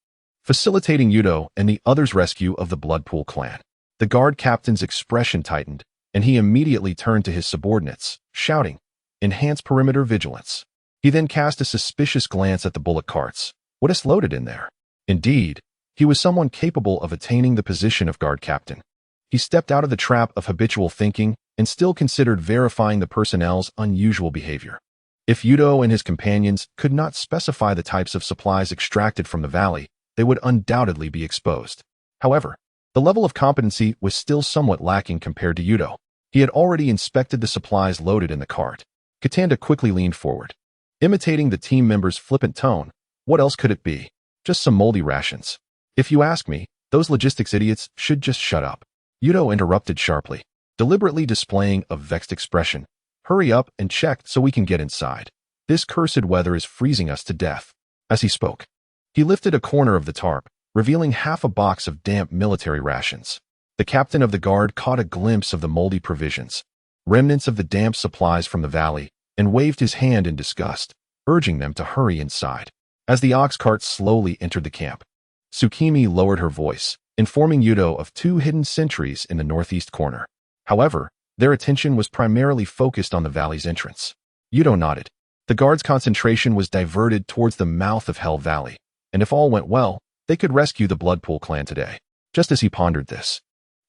facilitating Yuto and the others' rescue of the Bloodpool clan. The guard captain's expression tightened, and he immediately turned to his subordinates, shouting, "Enhance perimeter vigilance." He then cast a suspicious glance at the bullock carts. What is loaded in there? Indeed, he was someone capable of attaining the position of guard captain. He stepped out of the trap of habitual thinking and still considered verifying the personnel's unusual behavior. If Yuto and his companions could not specify the types of supplies extracted from the valley, they would undoubtedly be exposed. However, the level of competency was still somewhat lacking compared to Yuto. He had already inspected the supplies loaded in the cart. Katanda quickly leaned forward. Imitating the team member's flippant tone, "What else could it be? Just some moldy rations. If you ask me, those logistics idiots should just shut up." Yuto interrupted sharply, deliberately displaying a vexed expression. "Hurry up and check so we can get inside. This cursed weather is freezing us to death." As he spoke, he lifted a corner of the tarp, revealing half a box of damp military rations. The captain of the guard caught a glimpse of the moldy provisions, remnants of the damp supplies from the valley, and waved his hand in disgust, urging them to hurry inside. As the ox cart slowly entered the camp, Tsukimi lowered her voice, informing Yuto of 2 hidden sentries in the northeast corner. However, their attention was primarily focused on the valley's entrance. Yuto nodded. The guard's concentration was diverted towards the mouth of Hell Valley, and if all went well, they could rescue the Bloodpool clan today. Just as he pondered this,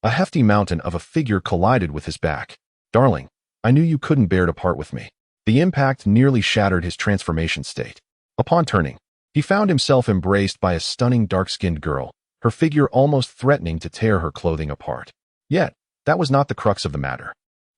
a hefty mountain of a figure collided with his back. "Darling, I knew you couldn't bear to part with me." The impact nearly shattered his transformation state. Upon turning, he found himself embraced by a stunning dark-skinned girl, her figure almost threatening to tear her clothing apart. Yet, that was not the crux of the matter.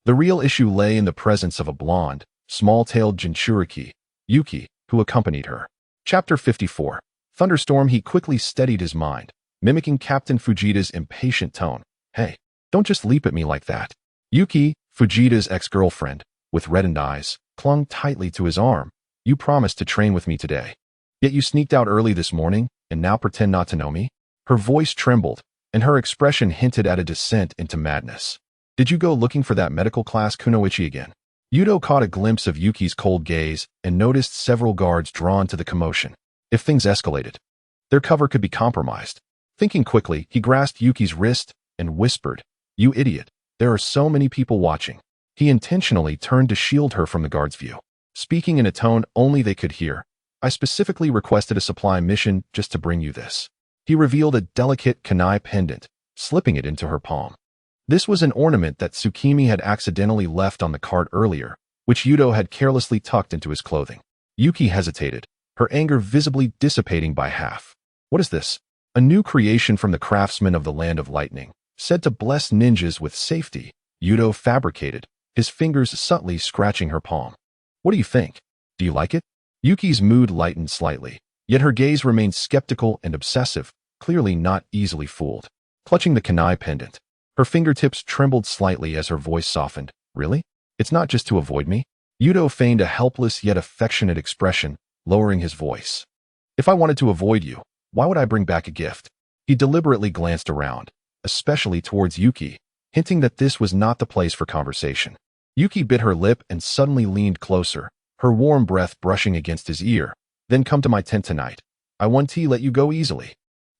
The real issue lay in the presence of a blonde, small-tailed Jinchuriki, Yuki, who accompanied her. Chapter 54. Thunderstorm. He quickly steadied his mind, mimicking Captain Fujita's impatient tone. "Hey, don't just leap at me like that." Yuki, Fujita's ex-girlfriend, with reddened eyes, clung tightly to his arm. "You promised to train with me today. Yet you sneaked out early this morning and now pretend not to know me?" Her voice trembled, and her expression hinted at a descent into madness. "Did you go looking for that medical class kunoichi again?" Yuto caught a glimpse of Yuki's cold gaze and noticed several guards drawn to the commotion. If things escalated, their cover could be compromised. Thinking quickly, he grasped Yuki's wrist and whispered, "You idiot, there are so many people watching." He intentionally turned to shield her from the guard's view. Speaking in a tone only they could hear, "I specifically requested a supply mission just to bring you this." He revealed a delicate kunai pendant, slipping it into her palm. This was an ornament that Tsukimi had accidentally left on the cart earlier, which Yuto had carelessly tucked into his clothing. Yuki hesitated, her anger visibly dissipating by half. "What is this?" "A new creation from the craftsman of the Land of Lightning, said to bless ninjas with safety," Yuto fabricated, his fingers subtly scratching her palm. "What do you think? Do you like it?" Yuki's mood lightened slightly, yet her gaze remained skeptical and obsessive, clearly not easily fooled. Clutching the kunai pendant, her fingertips trembled slightly as her voice softened. Really? It's not just to avoid me? Yuto feigned a helpless yet affectionate expression, lowering his voice. If I wanted to avoid you, why would I bring back a gift? He deliberately glanced around, especially towards Yuki, hinting that this was not the place for conversation. Yuki bit her lip and suddenly leaned closer, her warm breath brushing against his ear. Then come to my tent tonight. I won't let you go easily.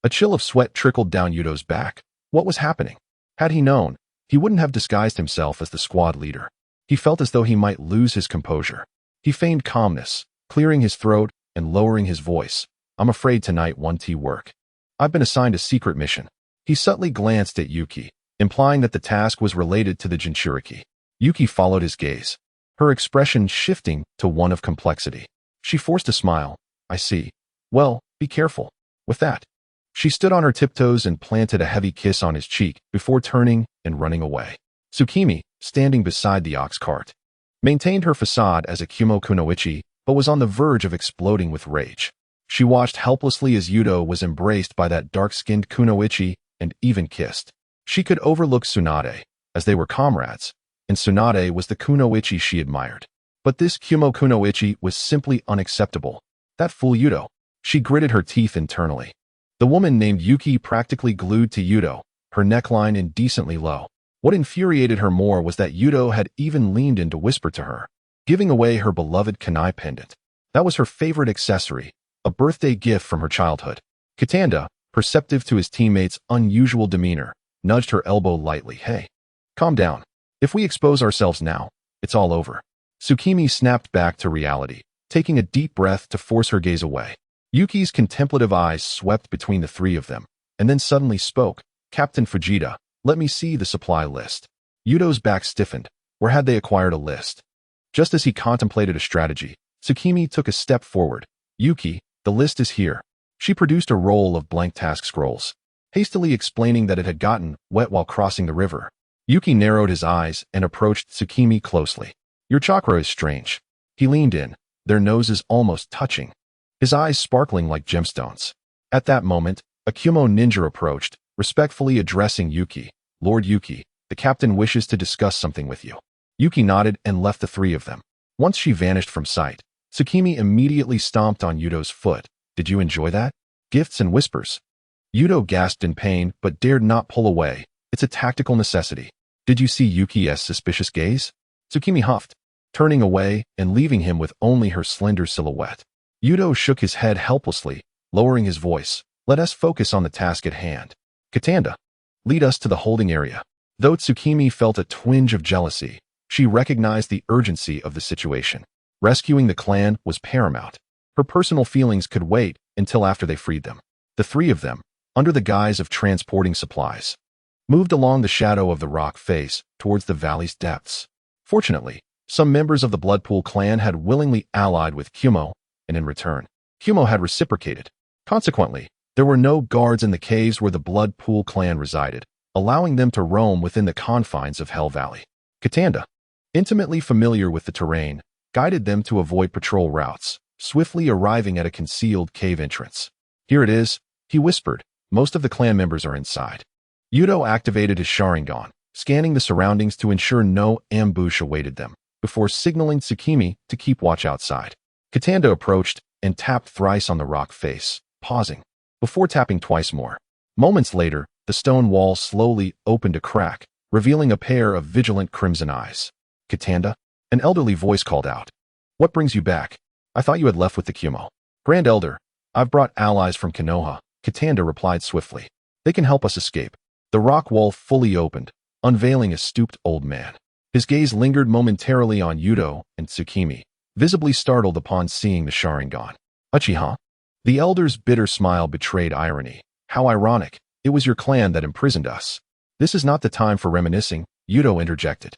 A chill of sweat trickled down Yuto's back. What was happening? Had he known, he wouldn't have disguised himself as the squad leader. He felt as though he might lose his composure. He feigned calmness, clearing his throat and lowering his voice. I'm afraid tonight won't work. I've been assigned a secret mission. He subtly glanced at Yuki, implying that the task was related to the Jinchuriki. Yuki followed his gaze, her expression shifting to one of complexity. She forced a smile. I see. Well, be careful. With that, she stood on her tiptoes and planted a heavy kiss on his cheek before turning and running away. Tsukimi, standing beside the ox cart, maintained her facade as a Kumo kunoichi, but was on the verge of exploding with rage. She watched helplessly as Yuto was embraced by that dark-skinned kunoichi and even kissed. She could overlook Tsunade, as they were comrades, and Tsunade was the kunoichi she admired. But this Kumo kunoichi was simply unacceptable. That fool Yuto. She gritted her teeth internally. The woman named Yuki practically glued to Yuto, her neckline indecently low. What infuriated her more was that Yuto had even leaned in to whisper to her, giving away her beloved kunai pendant. That was her favorite accessory, a birthday gift from her childhood. Katanda, perceptive to his teammates' unusual demeanor, nudged her elbow lightly. Hey, calm down. If we expose ourselves now, it's all over. Tsukimi snapped back to reality, taking a deep breath to force her gaze away. Yuki's contemplative eyes swept between the three of them, and then suddenly spoke. Captain Fujita, let me see the supply list. Yuto's back stiffened. Where had they acquired a list? Just as he contemplated a strategy, Tsukimi took a step forward. Yuki, the list is here. She produced a roll of blank task scrolls, hastily explaining that it had gotten wet while crossing the river. Yuki narrowed his eyes and approached Tsukimi closely. Your chakra is strange. He leaned in, their noses almost touching, his eyes sparkling like gemstones. At that moment, a Kumo ninja approached, respectfully addressing Yuki. Lord Yuki, the captain wishes to discuss something with you. Yuki nodded and left the three of them. Once she vanished from sight, Tsukimi immediately stomped on Yuto's foot. Did you enjoy that? Gifts and whispers. Yuto gasped in pain but dared not pull away. It's a tactical necessity. Did you see Yuki's suspicious gaze? Tsukimi huffed, turning away and leaving him with only her slender silhouette. Yuto shook his head helplessly, lowering his voice. Let us focus on the task at hand. Katanda, lead us to the holding area. Though Tsukimi felt a twinge of jealousy, she recognized the urgency of the situation. Rescuing the clan was paramount. Her personal feelings could wait until after they freed them. The three of them, under the guise of transporting supplies, moved along the shadow of the rock face towards the valley's depths. Fortunately, some members of the Bloodpool clan had willingly allied with Kumo, and in return, Kumo had reciprocated. Consequently, there were no guards in the caves where the Bloodpool clan resided, allowing them to roam within the confines of Hell Valley. Katanda, intimately familiar with the terrain, guided them to avoid patrol routes, swiftly arriving at a concealed cave entrance. Here it is, he whispered. Most of the clan members are inside. Yuto activated his Sharingan, scanning the surroundings to ensure no ambush awaited them, before signaling Tsukimi to keep watch outside. Katanda approached and tapped thrice on the rock face, pausing, before tapping twice more. Moments later, the stone wall slowly opened a crack, revealing a pair of vigilant crimson eyes. Katanda, an elderly voice called out. What brings you back? I thought you had left with the Kumo. Grand Elder, I've brought allies from Konoha, Katanda replied swiftly. They can help us escape. The rock wall fully opened, unveiling a stooped old man. His gaze lingered momentarily on Yuto and Tsukimi, visibly startled upon seeing the Sharingan. Uchiha? The elder's bitter smile betrayed irony. How ironic. It was your clan that imprisoned us. This is not the time for reminiscing, Yuto interjected.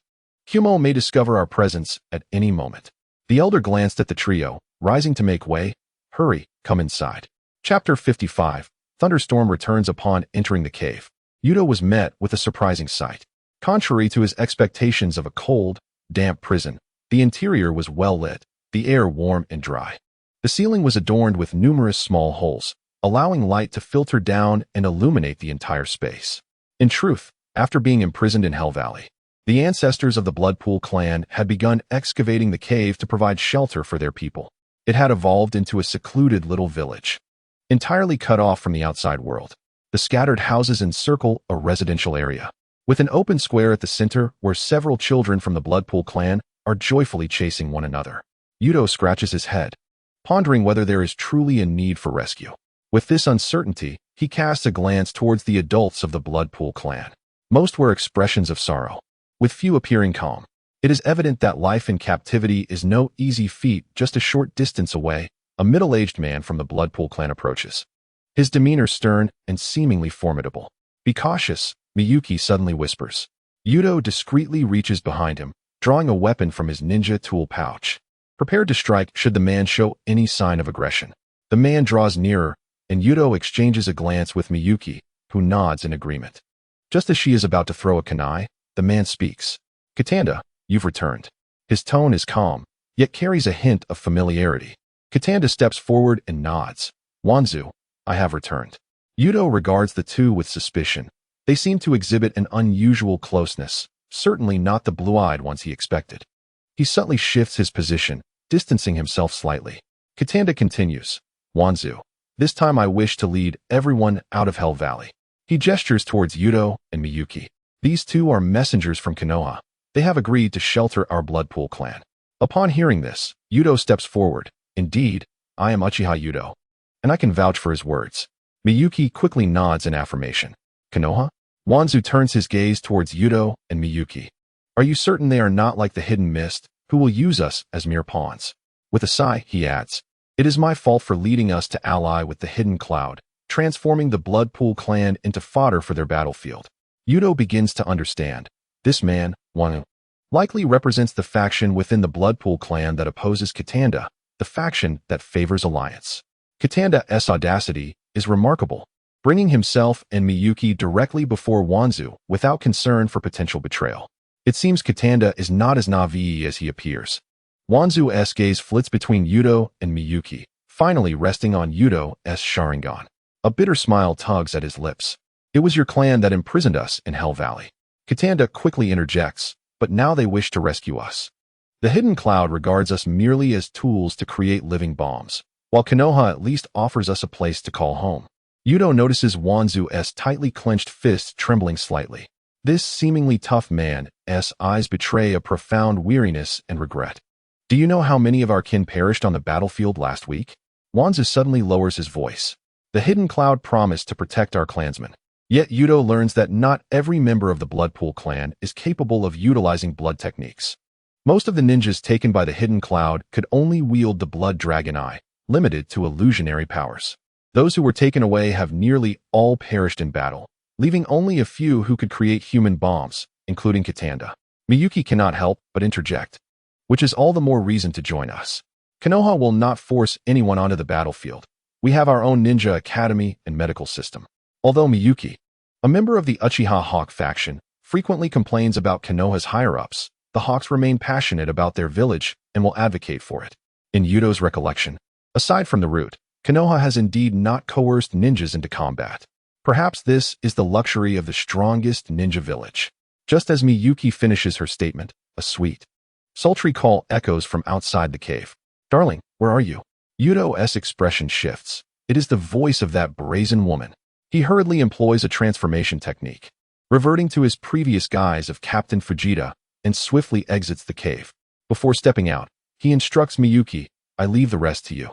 Kumo may discover our presence at any moment. The elder glanced at the trio, rising to make way. Hurry, come inside. Chapter 55. Thunderstorm returns upon entering the cave. Yuto was met with a surprising sight. Contrary to his expectations of a cold, damp prison, the interior was well lit, the air warm and dry. The ceiling was adorned with numerous small holes, allowing light to filter down and illuminate the entire space. In truth, after being imprisoned in Hell Valley, the ancestors of the Bloodpool clan had begun excavating the cave to provide shelter for their people. It had evolved into a secluded little village, entirely cut off from the outside world. The scattered houses encircle a residential area, with an open square at the center where several children from the Bloodpool clan are joyfully chasing one another. Yuto scratches his head, pondering whether there is truly a need for rescue. With this uncertainty, he casts a glance towards the adults of the Bloodpool clan. Most were expressions of sorrow, with few appearing calm. It is evident that life in captivity is no easy feat. Just a short distance away, a middle-aged man from the Bloodpool clan approaches, his demeanor stern and seemingly formidable. "Be cautious," Miyuki suddenly whispers. Yuto discreetly reaches behind him, drawing a weapon from his ninja tool pouch, prepared to strike should the man show any sign of aggression. The man draws nearer, and Yuto exchanges a glance with Miyuki, who nods in agreement. Just as she is about to throw a kunai, the man speaks. "Katanda, you've returned." His tone is calm, yet carries a hint of familiarity. Katanda steps forward and nods. "Wanzu, I have returned." Yuto regards the two with suspicion. They seem to exhibit an unusual closeness, certainly not the blue-eyed ones he expected. He subtly shifts his position, distancing himself slightly. Katanda continues. "Wanzu, this time I wish to lead everyone out of Hell Valley." He gestures towards Yuto and Miyuki. "These two are messengers from Konoha. They have agreed to shelter our Bloodpool clan." Upon hearing this, Yuto steps forward. "Indeed, I am Uchiha Yuto, and I can vouch for his words." Miyuki quickly nods in affirmation. "Konoha?" Wanzu turns his gaze towards Yuto and Miyuki. "Are you certain they are not like the hidden mist, who will use us as mere pawns?" With a sigh, he adds, "It is my fault for leading us to ally with the hidden cloud, transforming the Bloodpool clan into fodder for their battlefield." Yuto begins to understand. This man, Wanu, likely represents the faction within the Bloodpool clan that opposes Katanda, the faction that favors alliance. Katanda's audacity is remarkable, bringing himself and Miyuki directly before Wanzu without concern for potential betrayal. It seems Katanda is not as naive as he appears. Wanzu's gaze flits between Yuto and Miyuki, finally resting on Yuto's Sharingan. A bitter smile tugs at his lips. "It was your clan that imprisoned us in Hell Valley." Katanda quickly interjects, "But now they wish to rescue us." The hidden cloud regards us merely as tools to create living bombs, while Konoha at least offers us a place to call home. Yuto notices Wanzu's tightly clenched fist trembling slightly. This seemingly tough man's eyes betray a profound weariness and regret. "Do you know how many of our kin perished on the battlefield last week?" Wanzu suddenly lowers his voice. "The hidden cloud promised to protect our clansmen." Yet Yuto learns that not every member of the Bloodpool clan is capable of utilizing blood techniques. Most of the ninjas taken by the hidden cloud could only wield the blood dragon eye, limited to illusionary powers. Those who were taken away have nearly all perished in battle, leaving only a few who could create human bombs, including Katanda. Miyuki cannot help but interject, "Which is all the more reason to join us. Konoha will not force anyone onto the battlefield. We have our own ninja academy and medical system." Although Miyuki, a member of the Uchiha Hawk faction, frequently complains about Konoha's higher-ups, the Hawks remain passionate about their village and will advocate for it. In Yuto's recollection, aside from the root, Konoha has indeed not coerced ninjas into combat. Perhaps this is the luxury of the strongest ninja village. Just as Miyuki finishes her statement, a sweet, sultry call echoes from outside the cave. "Darling, where are you?" Yuto's expression shifts. It is the voice of that brazen woman. He hurriedly employs a transformation technique, reverting to his previous guise of Captain Fujita, and swiftly exits the cave. Before stepping out, he instructs Miyuki, "I leave the rest to you.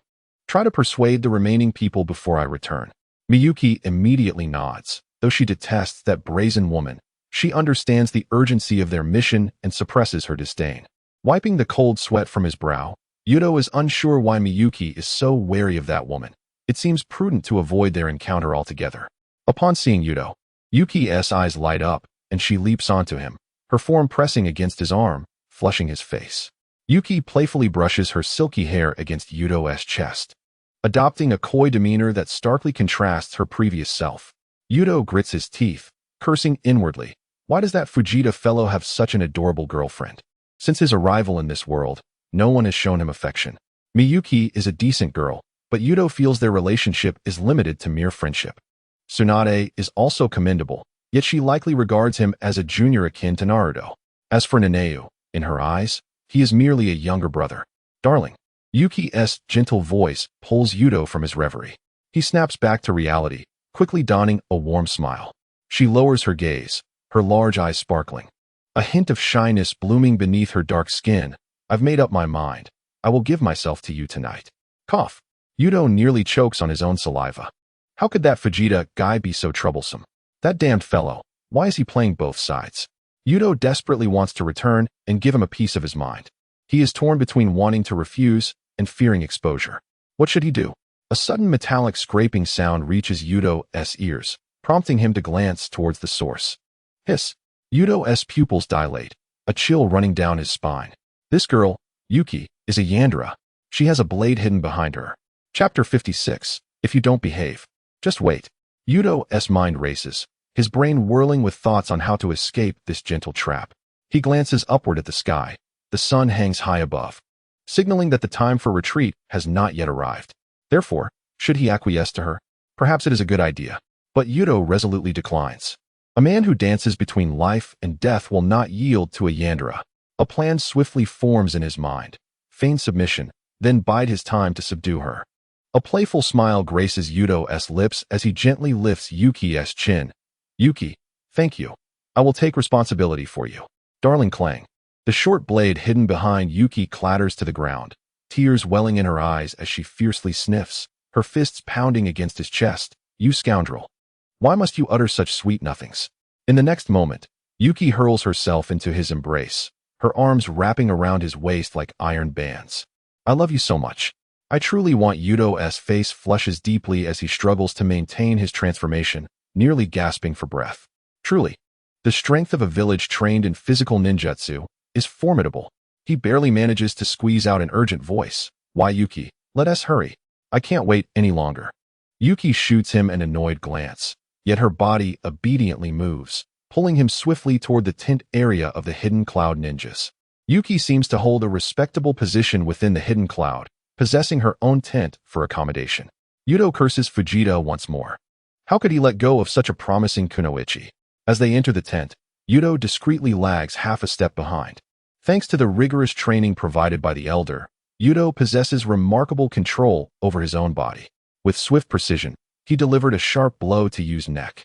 Try to persuade the remaining people before I return." Miyuki immediately nods. Though she detests that brazen woman, she understands the urgency of their mission and suppresses her disdain. Wiping the cold sweat from his brow, Yuto is unsure why Miyuki is so wary of that woman. It seems prudent to avoid their encounter altogether. Upon seeing Yuto, Yuki's eyes light up, and she leaps onto him, her form pressing against his arm, flushing his face. Yuki playfully brushes her silky hair against Yuto's chest, adopting a coy demeanor that starkly contrasts her previous self. Yuto grits his teeth, cursing inwardly. Why does that Fujita fellow have such an adorable girlfriend? Since his arrival in this world, no one has shown him affection. Miyuki is a decent girl, but Yuto feels their relationship is limited to mere friendship. Tsunade is also commendable, yet she likely regards him as a junior akin to Naruto. As for Naneu, in her eyes, he is merely a younger brother. Darling. Yuki's gentle voice pulls Yuto from his reverie. He snaps back to reality, quickly donning a warm smile. She lowers her gaze, her large eyes sparkling. A hint of shyness blooming beneath her dark skin. I've made up my mind. I will give myself to you tonight. Cough. Yuto nearly chokes on his own saliva. How could that Vegeta guy be so troublesome? That damned fellow, why is he playing both sides? Yuto desperately wants to return and give him a piece of his mind. He is torn between wanting to refuse and fearing exposure. What should he do? A sudden metallic scraping sound reaches Yuto's ears, prompting him to glance towards the source. Hiss. Yuto's pupils dilate, a chill running down his spine. This girl, Yuki, is a Yandere. She has a blade hidden behind her. Chapter 56. If you don't behave. Just wait. Yuto's mind races, his brain whirling with thoughts on how to escape this gentle trap. He glances upward at the sky. The sun hangs high above, signaling that the time for retreat has not yet arrived. Therefore, should he acquiesce to her? Perhaps it is a good idea. But Yuto resolutely declines. A man who dances between life and death will not yield to a Yandere. A plan swiftly forms in his mind. Feign submission, then bide his time to subdue her. A playful smile graces Yuto's lips as he gently lifts Yuki's chin. Yuki, thank you. I will take responsibility for you. Darling clang. The short blade hidden behind Yuki clatters to the ground, tears welling in her eyes as she fiercely sniffs, her fists pounding against his chest. You scoundrel. Why must you utter such sweet nothings? In the next moment, Yuki hurls herself into his embrace, her arms wrapping around his waist like iron bands. I love you so much. I truly want. Yuto's face flushes deeply as he struggles to maintain his transformation, nearly gasping for breath. Truly, the strength of a village trained in physical ninjutsu is formidable. He barely manages to squeeze out an urgent voice. Why, Yuki, let us hurry. I can't wait any longer. Yuki shoots him an annoyed glance, yet her body obediently moves, pulling him swiftly toward the tent area of the hidden cloud ninjas. Yuki seems to hold a respectable position within the hidden cloud, possessing her own tent for accommodation. Yuto curses Vegeta once more. How could he let go of such a promising kunoichi? As they enter the tent, Yuto discreetly lags half a step behind. Thanks to the rigorous training provided by the elder, Yuto possesses remarkable control over his own body. With swift precision, he delivered a sharp blow to Yu's neck.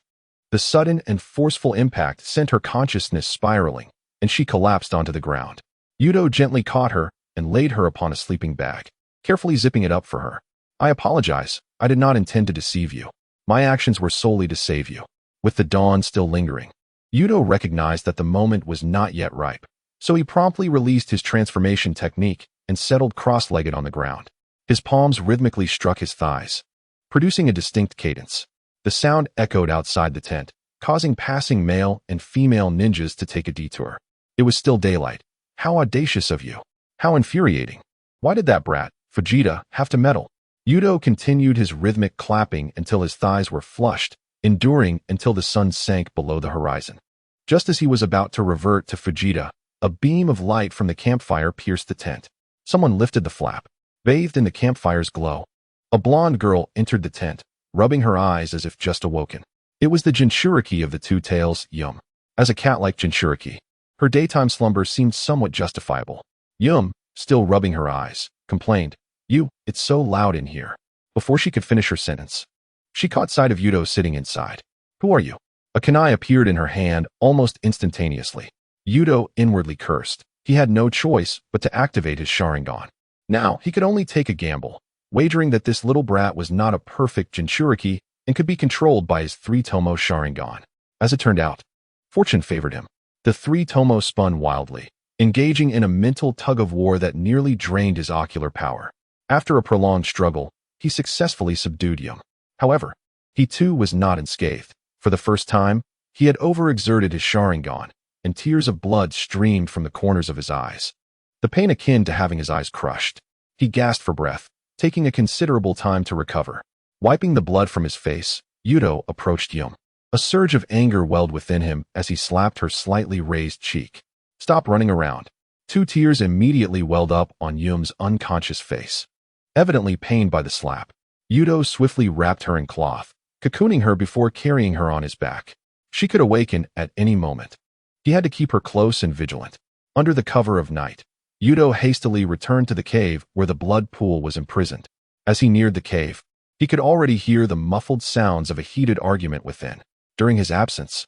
The sudden and forceful impact sent her consciousness spiraling, and she collapsed onto the ground. Yuto gently caught her and laid her upon a sleeping bag, carefully zipping it up for her. I apologize. I did not intend to deceive you. My actions were solely to save you. With the dawn still lingering, Yuto recognized that the moment was not yet ripe, so he promptly released his transformation technique and settled cross-legged on the ground. His palms rhythmically struck his thighs, producing a distinct cadence. The sound echoed outside the tent, causing passing male and female ninjas to take a detour. It was still daylight. How audacious of you. How infuriating. Why did that brat, Vegeta, have to meddle? Yuto continued his rhythmic clapping until his thighs were flushed, enduring until the sun sank below the horizon. Just as he was about to revert to Vegeta, a beam of light from the campfire pierced the tent. Someone lifted the flap. Bathed in the campfire's glow, a blonde girl entered the tent, rubbing her eyes as if just awoken. It was the Jinchuriki of the two tails, Yum. As a cat-like Jinchuriki, her daytime slumber seemed somewhat justifiable. Yum, still rubbing her eyes, complained, it's so loud in here. Before she could finish her sentence, she caught sight of Yuto sitting inside. Who are you? A kunai appeared in her hand almost instantaneously. Yuto inwardly cursed. He had no choice but to activate his Sharingan. Now, he could only take a gamble, wagering that this little brat was not a perfect Jinchuriki and could be controlled by his 3-tomo Sharingan. As it turned out, fortune favored him. The 3-tomo spun wildly, engaging in a mental tug-of-war that nearly drained his ocular power. After a prolonged struggle, he successfully subdued Yum. However, he too was not unscathed. For the first time, he had overexerted his Sharingan, and tears of blood streamed from the corners of his eyes. The pain akin to having his eyes crushed. He gasped for breath, taking a considerable time to recover. Wiping the blood from his face, Yuto approached Yum. A surge of anger welled within him as he slapped her slightly raised cheek. Stop running around. 2 tears immediately welled up on Yum's unconscious face. evidently pained by the slap. Yuto swiftly wrapped her in cloth, cocooning her before carrying her on his back. She could awaken at any moment. He had to keep her close and vigilant. Under the cover of night, Yuto hastily returned to the cave where the blood pool was imprisoned. As he neared the cave, he could already hear the muffled sounds of a heated argument within. During his absence,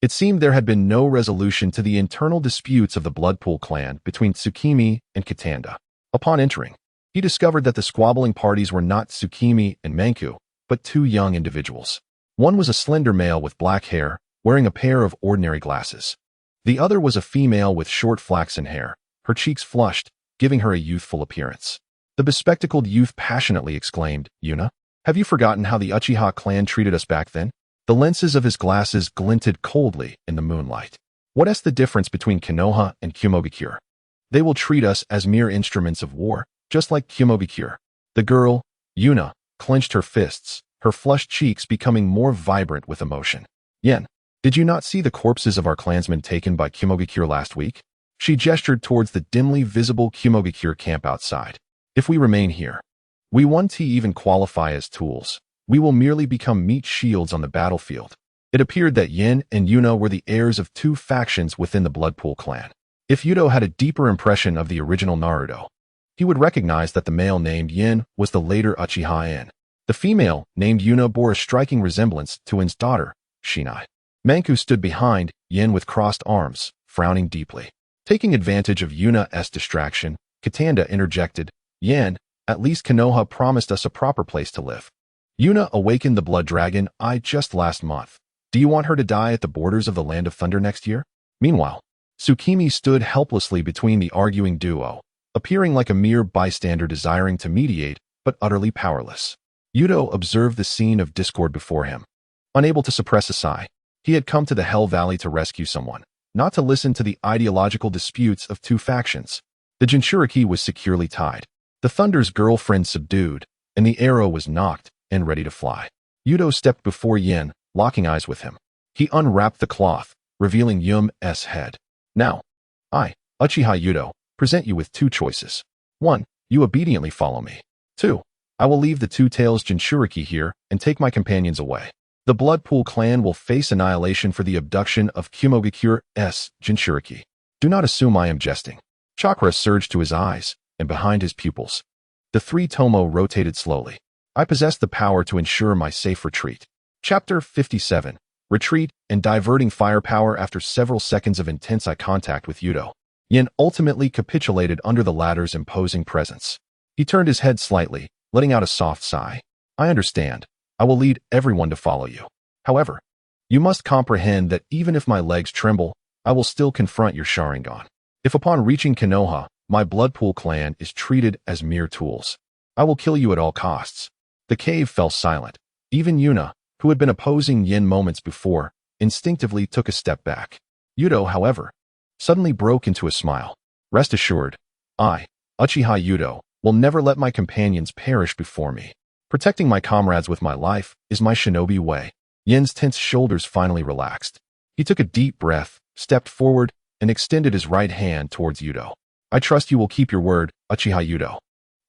it seemed there had been no resolution to the internal disputes of the Bloodpool clan between Tsukimi and Katanda. Upon entering, he discovered that the squabbling parties were not Tsukimi and Manku, but two young individuals. One was a slender male with black hair, wearing a pair of ordinary glasses. The other was a female with short flaxen hair, her cheeks flushed, giving her a youthful appearance. The bespectacled youth passionately exclaimed, "Yuna, have you forgotten how the Uchiha clan treated us back then?" The lenses of his glasses glinted coldly in the moonlight. "What is the difference between Konoha and Kumogakure? They will treat us as mere instruments of war, just like Kumogakure." The girl, Yuna, clenched her fists, her flushed cheeks becoming more vibrant with emotion. "Yen, did you not see the corpses of our clansmen taken by Kumogakure last week?" She gestured towards the dimly visible Kumogakure camp outside. "If we remain here, we won't even qualify as tools. We will merely become meat shields on the battlefield." It appeared that Yen and Yuna were the heirs of two factions within the Bloodpool clan. If Yuto had a deeper impression of the original Naruto, he would recognize that the male named Yen was the later Uchiha En. The female, named Yuna, bore a striking resemblance to En's daughter, Shinai. Manku stood behind Yen with crossed arms, frowning deeply. Taking advantage of Yuna's distraction, Katanda interjected, "Yen, at least Konoha promised us a proper place to live. Yuna awakened the blood dragon just last month. Do you want her to die at the borders of the Land of Thunder next year?" Meanwhile, Tsukimi stood helplessly between the arguing duo, appearing like a mere bystander desiring to mediate, but utterly powerless. Yuto observed the scene of discord before him. Unable to suppress a sigh, he had come to the Hell Valley to rescue someone, not to listen to the ideological disputes of two factions. The Jinchuriki was securely tied, the Thunder's girlfriend subdued, and the arrow was knocked and ready to fly. Yuto stepped before Yen, locking eyes with him. He unwrapped the cloth, revealing Yum's head. "Now, I, Uchiha Yuto, present you with two choices. 1. You obediently follow me. 2. I will leave the Two Tails Jinchuriki here and take my companions away. The Bloodpool clan will face annihilation for the abduction of Kumogakure's Jinchuriki. Do not assume I am jesting." Chakra surged to his eyes and behind his pupils. The three Tomo rotated slowly. "I possess the power to ensure my safe retreat." Chapter 57. Retreat and diverting firepower. After several seconds of intense eye contact with Yuto, Yen ultimately capitulated under the latter's imposing presence. He turned his head slightly, letting out a soft sigh. "I understand. I will lead everyone to follow you. However, you must comprehend that even if my legs tremble, I will still confront your Sharingan. If upon reaching Konoha, my Bloodpool clan is treated as mere tools, I will kill you at all costs." The cave fell silent. Even Yuna, who had been opposing Yen moments before, instinctively took a step back. Yuto, however, suddenly broke into a smile. "Rest assured, I, Uchiha Yuto, will never let my companions perish before me. Protecting my comrades with my life is my shinobi way." Yen's tense shoulders finally relaxed. He took a deep breath, stepped forward, and extended his right hand towards Yuto. "I trust you will keep your word, Uchiha Yuto.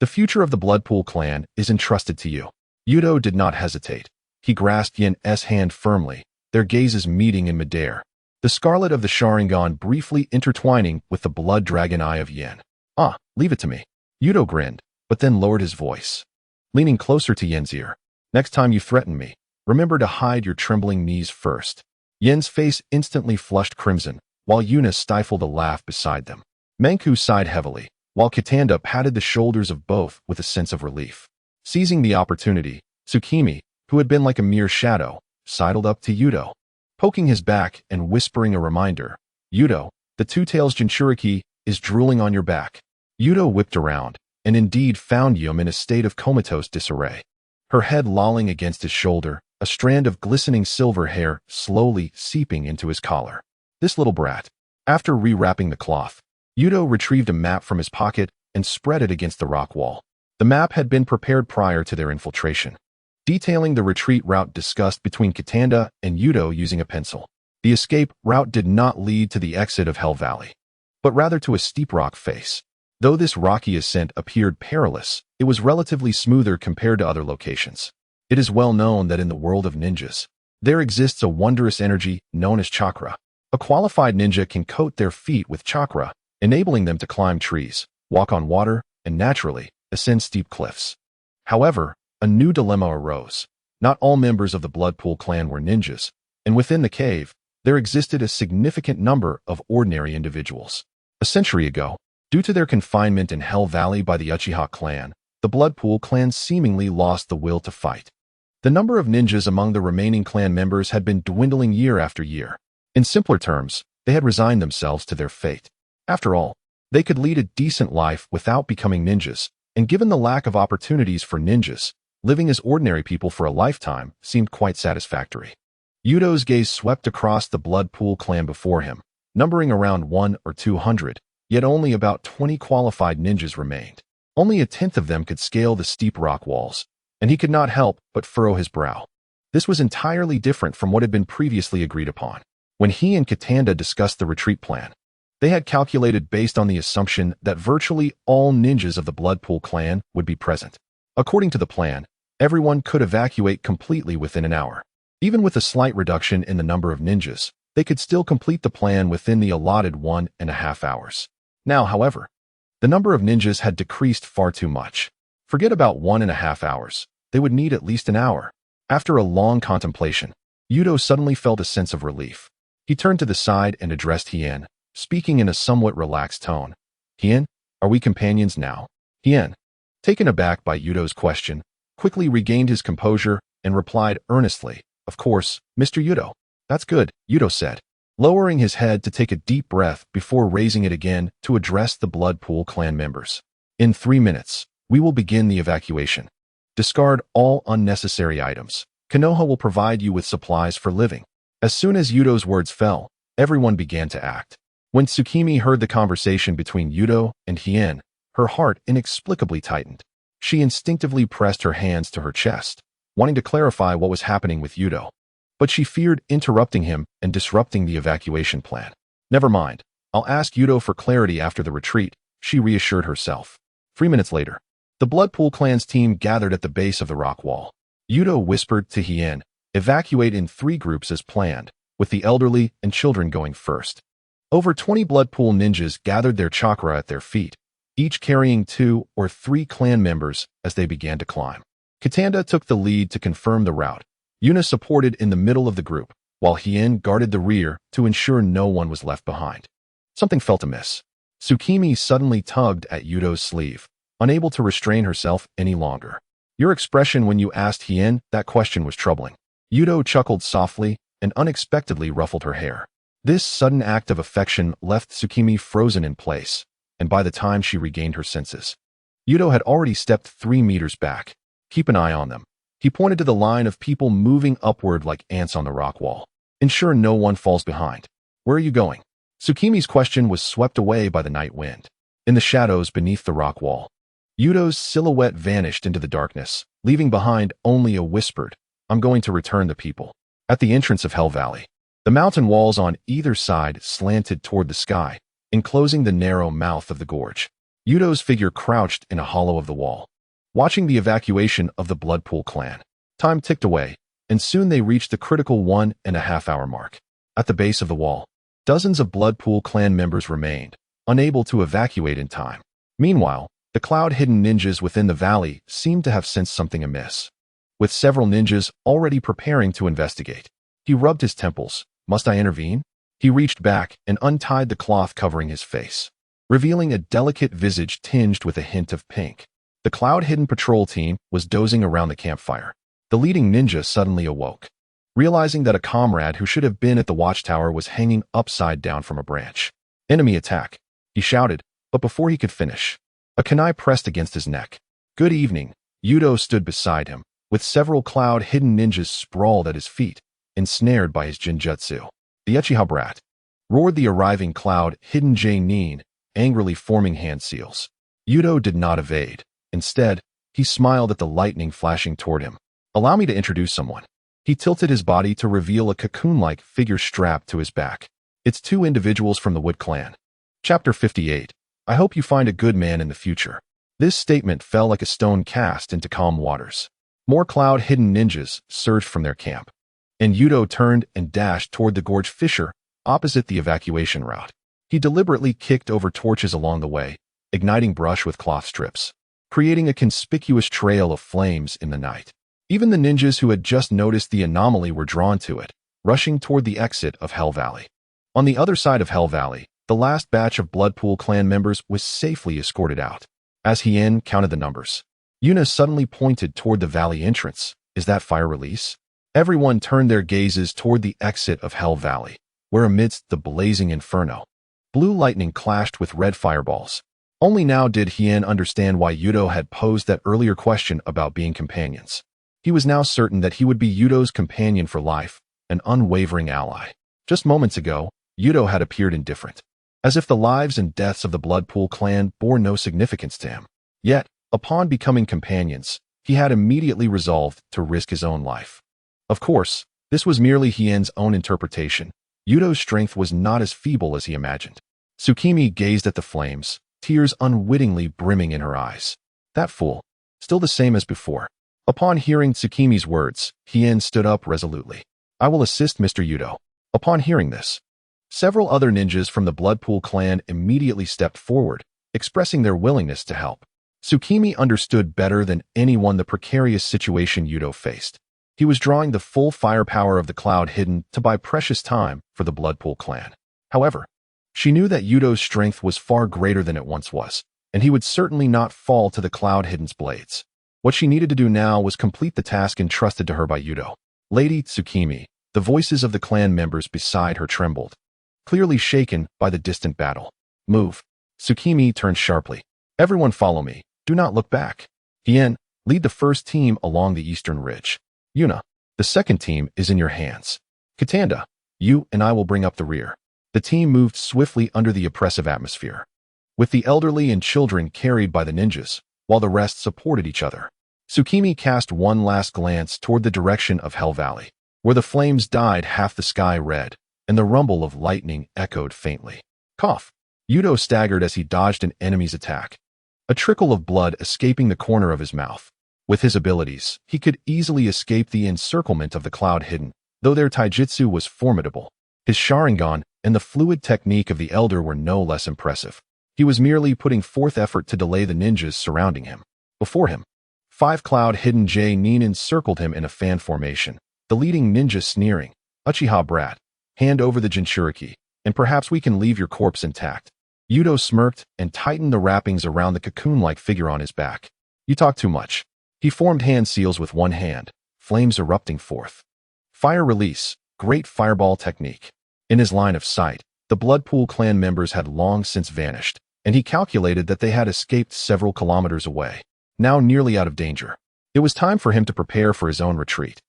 The future of the Bloodpool clan is entrusted to you." Yuto did not hesitate. He grasped Yen's hand firmly, their gazes meeting in midair, the scarlet of the Sharingan briefly intertwining with the blood dragon eye of Yen. "Ah, leave it to me." Yuto grinned, but then lowered his voice, leaning closer to Yen's ear. "Next time you threaten me, remember to hide your trembling knees first." Yen's face instantly flushed crimson, while Yuna stifled a laugh beside them. Manku sighed heavily, while Katanda patted the shoulders of both with a sense of relief. Seizing the opportunity, Tsukimi, who had been like a mere shadow, sidled up to Yuto, poking his back and whispering a reminder. "Yuto, the Two Tails Jinchuriki is drooling on your back." Yuto whipped around, and indeed found Yum in a state of comatose disarray. Her head lolling against his shoulder, a strand of glistening silver hair slowly seeping into his collar. This little brat. After rewrapping the cloth, Yuto retrieved a map from his pocket and spread it against the rock wall. The map had been prepared prior to their infiltration, detailing the retreat route discussed between Katanda and Yuto using a pencil. The escape route did not lead to the exit of Hell Valley, but rather to a steep rock face. Though this rocky ascent appeared perilous, it was relatively smoother compared to other locations. It is well known that in the world of ninjas, there exists a wondrous energy known as chakra. A qualified ninja can coat their feet with chakra, enabling them to climb trees, walk on water, and naturally ascend steep cliffs. However, a new dilemma arose. Not all members of the Bloodpool clan were ninjas, and within the cave, there existed a significant number of ordinary individuals. A century ago, due to their confinement in Hell Valley by the Uchiha clan, the Bloodpool clan seemingly lost the will to fight. The number of ninjas among the remaining clan members had been dwindling year after year. In simpler terms, they had resigned themselves to their fate. After all, they could lead a decent life without becoming ninjas, and given the lack of opportunities for ninjas, living as ordinary people for a lifetime seemed quite satisfactory. Yuto's gaze swept across the Bloodpool clan before him, numbering around 100 or 200, yet only about 20 qualified ninjas remained. Only a tenth of them could scale the steep rock walls, and he could not help but furrow his brow. This was entirely different from what had been previously agreed upon. When he and Katanda discussed the retreat plan, they had calculated based on the assumption that virtually all ninjas of the Bloodpool clan would be present. According to the plan, everyone could evacuate completely within an hour. Even with a slight reduction in the number of ninjas, they could still complete the plan within the allotted 1.5 hours. Now, however, the number of ninjas had decreased far too much. Forget about 1.5 hours. They would need at least an hour. After a long contemplation, Yuto suddenly felt a sense of relief. He turned to the side and addressed Hien, speaking in a somewhat relaxed tone. Hien, are we companions now? Hien, taken aback by Yuto's question, quickly regained his composure and replied earnestly, "Of course, Mr. Yuto." "That's good," Yuto said, lowering his head to take a deep breath before raising it again to address the Bloodpool clan members. "In 3 minutes, we will begin the evacuation. Discard all unnecessary items. Konoha will provide you with supplies for living." As soon as Yuto's words fell, everyone began to act. When Tsukimi heard the conversation between Yuto and Hien, her heart inexplicably tightened. She instinctively pressed her hands to her chest, wanting to clarify what was happening with Yuto. But she feared interrupting him and disrupting the evacuation plan. "Never mind, I'll ask Yuto for clarity after the retreat," she reassured herself. 3 minutes later, the Bloodpool clan's team gathered at the base of the rock wall. Yuto whispered to Hien, "Evacuate in 3 groups as planned, with the elderly and children going first." Over 20 Bloodpool ninjas gathered their chakra at their feet, each carrying 2 or 3 clan members as they began to climb. Katanda took the lead to confirm the route. Yuna supported in the middle of the group, while Hien guarded the rear to ensure no one was left behind. Something felt amiss. Tsukimi suddenly tugged at Yuto's sleeve, unable to restrain herself any longer. "Your expression when you asked Hien that question was troubling." Yuto chuckled softly and unexpectedly ruffled her hair. This sudden act of affection left Tsukimi frozen in place, and by the time she regained her senses, Yuto had already stepped 3 meters back. "Keep an eye on them." He pointed to the line of people moving upward like ants on the rock wall. "Ensure no one falls behind." "Where are you going?" Tsukimi's question was swept away by the night wind. In the shadows beneath the rock wall, Yuto's silhouette vanished into the darkness, leaving behind only a whispered, "I'm going to return the people." At the entrance of Hell Valley, the mountain walls on either side slanted toward the sky, enclosing the narrow mouth of the gorge. Yuto's figure crouched in a hollow of the wall, watching the evacuation of the Bloodpool clan. Time ticked away, and soon they reached the critical 1.5 hour mark. At the base of the wall, dozens of Bloodpool clan members remained, unable to evacuate in time. Meanwhile, the cloud-hidden ninjas within the valley seemed to have sensed something amiss. With several ninjas already preparing to investigate, he rubbed his temples. "Must I intervene?" He reached back and untied the cloth covering his face, revealing a delicate visage tinged with a hint of pink. The cloud-hidden patrol team was dozing around the campfire. The leading ninja suddenly awoke, realizing that a comrade who should have been at the watchtower was hanging upside down from a branch. "Enemy attack," he shouted, but before he could finish, a kunai pressed against his neck. "Good evening." Yuto stood beside him, with several cloud-hidden ninjas sprawled at his feet, ensnared by his jinjutsu. "The Uchiha brat," roared the arriving cloud-hidden J-nin, angrily forming hand seals. Yuto did not evade. Instead, he smiled at the lightning flashing toward him. "Allow me to introduce someone." He tilted his body to reveal a cocoon-like figure strapped to his back. "It's 2 individuals from the Wood clan." Chapter 58. I hope you find a good man in the future. This statement fell like a stone cast into calm waters. More cloud-hidden ninjas surged from their camp, and Yuto turned and dashed toward the gorge fissure opposite the evacuation route. He deliberately kicked over torches along the way, igniting brush with cloth strips, creating a conspicuous trail of flames in the night. Even the ninjas who had just noticed the anomaly were drawn to it, rushing toward the exit of Hell Valley. On the other side of Hell Valley, the last batch of Bloodpool clan members was safely escorted out. As Hien counted the numbers, Yuna suddenly pointed toward the valley entrance. Is that fire release? Everyone turned their gazes toward the exit of Hell Valley, where amidst the blazing inferno, blue lightning clashed with red fireballs. Only now did Hien understand why Yuto had posed that earlier question about being companions. He was now certain that he would be Yuto's companion for life, an unwavering ally. Just moments ago, Yuto had appeared indifferent, as if the lives and deaths of the Bloodpool clan bore no significance to him. Yet, upon becoming companions, he had immediately resolved to risk his own life. Of course, this was merely Hien's own interpretation. Yuto's strength was not as feeble as he imagined. Tsukimi gazed at the flames, tears unwittingly brimming in her eyes. That fool, still the same as before. Upon hearing Tsukimi's words, Hien stood up resolutely. I will assist Mr. Yuto. Upon hearing this, several other ninjas from the Bloodpool clan immediately stepped forward, expressing their willingness to help. Tsukimi understood better than anyone the precarious situation Yuto faced. He was drawing the full firepower of the Cloud Hidden to buy precious time for the Bloodpool clan. However, she knew that Yuto's strength was far greater than it once was, and he would certainly not fall to the Cloud Hidden's blades. What she needed to do now was complete the task entrusted to her by Yuto. Lady Tsukimi, the voices of the clan members beside her trembled, clearly shaken by the distant battle. Move. Tsukimi turned sharply. Everyone follow me. Do not look back. Hien, lead the first team along the eastern ridge. Yuna, the second team is in your hands. Katanda, you and I will bring up the rear. The team moved swiftly under the oppressive atmosphere, with the elderly and children carried by the ninjas, while the rest supported each other. Tsukimi cast one last glance toward the direction of Hell Valley, where the flames dyed half the sky red, and the rumble of lightning echoed faintly. Cough. Yuto staggered as he dodged an enemy's attack, a trickle of blood escaping the corner of his mouth. With his abilities, he could easily escape the encirclement of the Cloud Hidden, though their taijutsu was formidable. His Sharingan and the fluid technique of the Elder were no less impressive. He was merely putting forth effort to delay the ninjas surrounding him. Before him, 5 Cloud Hidden Nin encircled him in a fan formation, the leading ninja sneering, Uchiha brat, hand over the Jinchuriki, and perhaps we can leave your corpse intact. Yuto smirked and tightened the wrappings around the cocoon-like figure on his back. You talk too much. He formed hand seals with one hand, flames erupting forth. Fire release, great fireball technique. In his line of sight, the Bloodpool clan members had long since vanished, and he calculated that they had escaped several kilometers away, now nearly out of danger. It was time for him to prepare for his own retreat.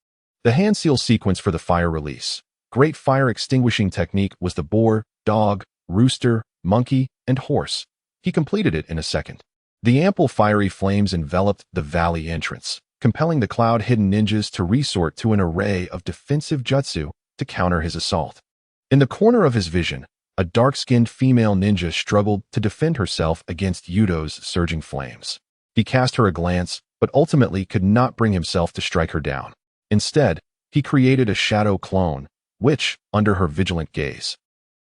The hand seal sequence for the fire release, great fire extinguishing technique was the boar, dog, rooster, monkey, and horse. He completed it in a second. The ample fiery flames enveloped the valley entrance, compelling the Cloud Hidden ninjas to resort to an array of defensive jutsu to counter his assault. In the corner of his vision, a dark-skinned female ninja struggled to defend herself against Yuto's surging flames. He cast her a glance, but ultimately could not bring himself to strike her down. Instead, he created a shadow clone, which, under her vigilant gaze,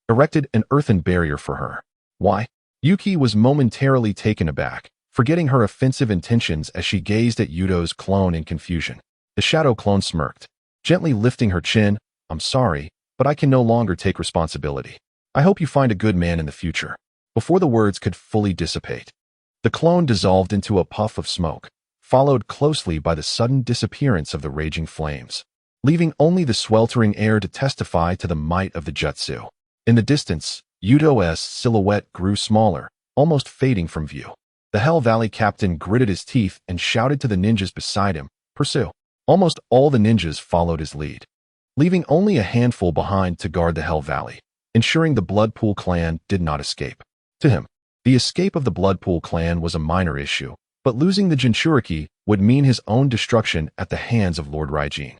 erected an earthen barrier for her. Why? Yuki was momentarily taken aback, forgetting her offensive intentions as she gazed at Yuto's clone in confusion. The shadow clone smirked, gently lifting her chin. I'm sorry, but I can no longer take responsibility. I hope you find a good man in the future. Before the words could fully dissipate, the clone dissolved into a puff of smoke, followed closely by the sudden disappearance of the raging flames, leaving only the sweltering air to testify to the might of the jutsu. In the distance, Yuto's silhouette grew smaller, almost fading from view. The Hell Valley captain gritted his teeth and shouted to the ninjas beside him, "Pursue." Almost all the ninjas followed his lead, leaving only a handful behind to guard the Hell Valley, ensuring the Bloodpool clan did not escape. To him, the escape of the Bloodpool clan was a minor issue, but losing the Jinchuriki would mean his own destruction at the hands of Lord Raijin.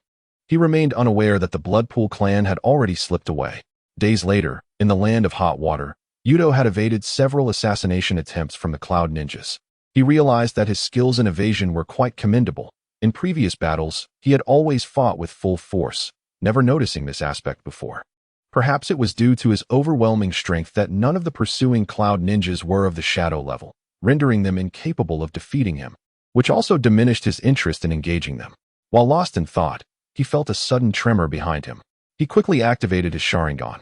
He remained unaware that the Bloodpool clan had already slipped away. Days later, in the land of hot water, Yuto had evaded several assassination attempts from the Cloud Ninjas. He realized that his skills in evasion were quite commendable. In previous battles, he had always fought with full force, never noticing this aspect before. Perhaps it was due to his overwhelming strength that none of the pursuing Cloud Ninjas were of the shadow level, rendering them incapable of defeating him, which also diminished his interest in engaging them. While lost in thought, he felt a sudden tremor behind him. He quickly activated his Sharingan,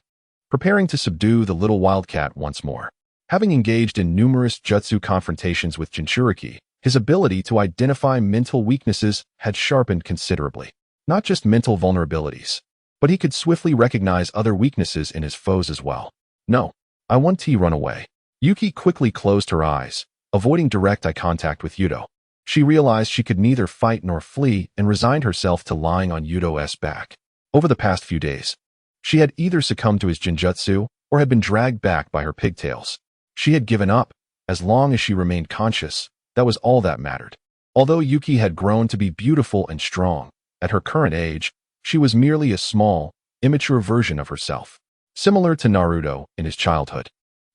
preparing to subdue the little wildcat once more. Having engaged in numerous jutsu confrontations with Jinchuriki, his ability to identify mental weaknesses had sharpened considerably. Not just mental vulnerabilities, but he could swiftly recognize other weaknesses in his foes as well. No, I want to run away. Yuki quickly closed her eyes, avoiding direct eye contact with Yuto. She realized she could neither fight nor flee and resigned herself to lying on Yuto's back. Over the past few days, she had either succumbed to his Jinjutsu or had been dragged back by her pigtails. She had given up. As long as she remained conscious, that was all that mattered. Although Yuki had grown to be beautiful and strong, at her current age, she was merely a small, immature version of herself, similar to Naruto in his childhood.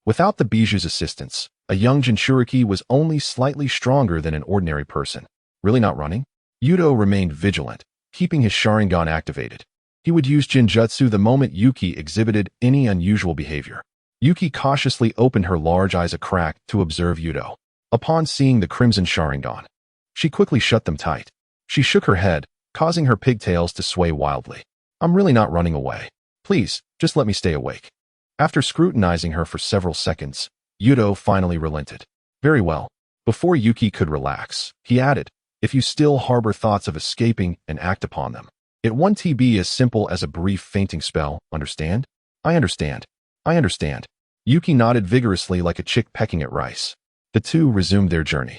Without the Bijuu's assistance, a young Jinchuriki was only slightly stronger than an ordinary person. Really not running? Yuto remained vigilant, keeping his Sharingan activated. He would use Jinjutsu the moment Yuki exhibited any unusual behavior. Yuki cautiously opened her large eyes a crack to observe Yuto. Upon seeing the crimson Sharingan, she quickly shut them tight. She shook her head, causing her pigtails to sway wildly. I'm really not running away. Please, just let me stay awake. After scrutinizing her for several seconds, Yuto finally relented. Very well. Before Yuki could relax, he added, if you still harbor thoughts of escaping and act upon them, it won't be as simple as a brief fainting spell, understand? I understand. I understand. Yuki nodded vigorously like a chick pecking at rice. The two resumed their journey.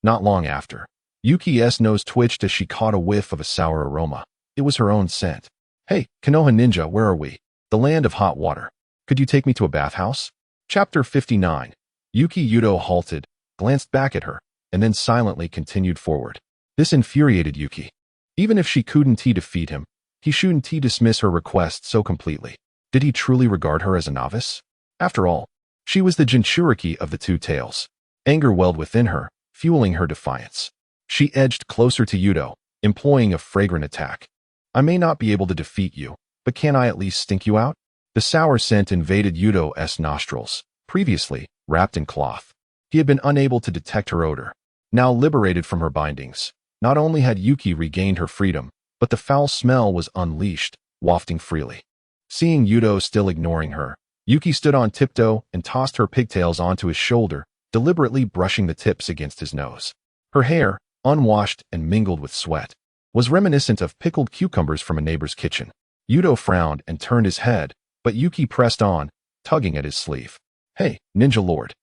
Not long after, Yuki's nose twitched as she caught a whiff of a sour aroma. It was her own scent. Hey, Konoha Ninja, where are we? The land of hot water. Could you take me to a bathhouse? Chapter 59. Yuto halted, glanced back at her, and then silently continued forward. This infuriated Yuki. Even if she couldn't defeat him, he shouldn't dismiss her request so completely. Did he truly regard her as a novice? After all, she was the Jinchuriki of the two tails. Anger welled within her, fueling her defiance. She edged closer to Yuto, employing a fragrant attack. I may not be able to defeat you, but can I at least stink you out? The sour scent invaded Yuto's nostrils. Previously, wrapped in cloth, he had been unable to detect her odor. Now liberated from her bindings, not only had Yuki regained her freedom, but the foul smell was unleashed, wafting freely. Seeing Yuto still ignoring her, Yuki stood on tiptoe and tossed her pigtails onto his shoulder, deliberately brushing the tips against his nose. Her hair, unwashed and mingled with sweat, was reminiscent of pickled cucumbers from a neighbor's kitchen. Yuto frowned and turned his head, but Yuki pressed on, tugging at his sleeve. Hey, Ninja Lord.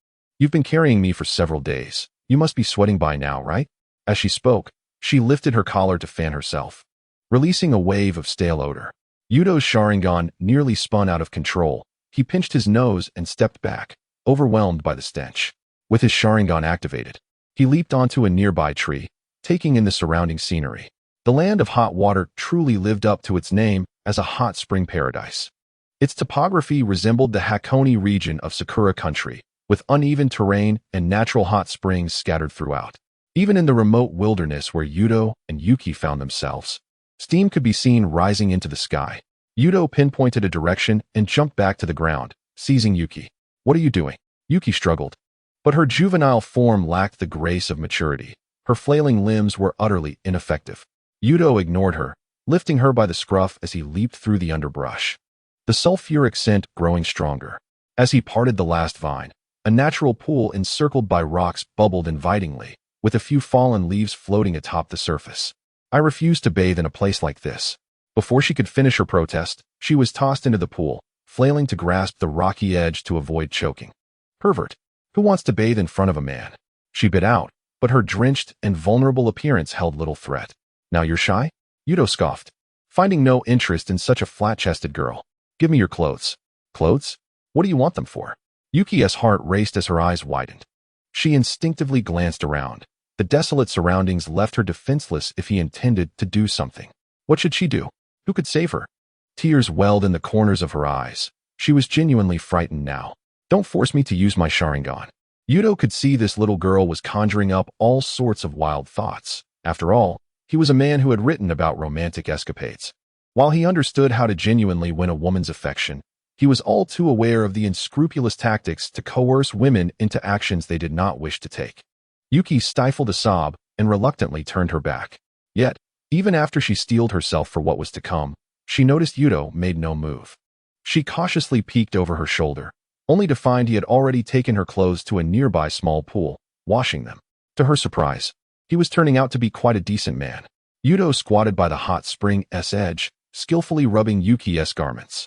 You've been carrying me for several days. You must be sweating by now, right? As she spoke, she lifted her collar to fan herself, releasing a wave of stale odor. Yuto's Sharingan nearly spun out of control. He pinched his nose and stepped back, overwhelmed by the stench. With his Sharingan activated, he leaped onto a nearby tree, taking in the surrounding scenery. The land of hot water truly lived up to its name as a hot spring paradise. Its topography resembled the Hakone region of Sakura country, with uneven terrain and natural hot springs scattered throughout. Even in the remote wilderness where Yuto and Yuki found themselves, steam could be seen rising into the sky. Yuto pinpointed a direction and jumped back to the ground, seizing Yuki. What are you doing? Yuki struggled. But her juvenile form lacked the grace of maturity. Her flailing limbs were utterly ineffective. Yuto ignored her, lifting her by the scruff as he leaped through the underbrush. The sulfuric scent growing stronger. As he parted the last vine, a natural pool encircled by rocks bubbled invitingly, with a few fallen leaves floating atop the surface. I refuse to bathe in a place like this. Before she could finish her protest, she was tossed into the pool, flailing to grasp the rocky edge to avoid choking. Pervert. Who wants to bathe in front of a man? She bit out, but her drenched and vulnerable appearance held little threat. Now you're shy? Yuto scoffed, finding no interest in such a flat-chested girl. Give me your clothes. Clothes? What do you want them for? Yuki's heart raced as her eyes widened. She instinctively glanced around. The desolate surroundings left her defenseless if he intended to do something. What should she do? Who could save her? Tears welled in the corners of her eyes. She was genuinely frightened now. Don't force me to use my Sharingan. Yuto could see this little girl was conjuring up all sorts of wild thoughts. After all, he was a man who had written about romantic escapades. While he understood how to genuinely win a woman's affection, he was all too aware of the unscrupulous tactics to coerce women into actions they did not wish to take. Yuki stifled a sob and reluctantly turned her back. Yet, even after she steeled herself for what was to come, she noticed Yuto made no move. She cautiously peeked over her shoulder, only to find he had already taken her clothes to a nearby small pool, washing them. To her surprise, he was turning out to be quite a decent man. Yuto squatted by the hot spring's edge, skillfully rubbing Yuki's garments.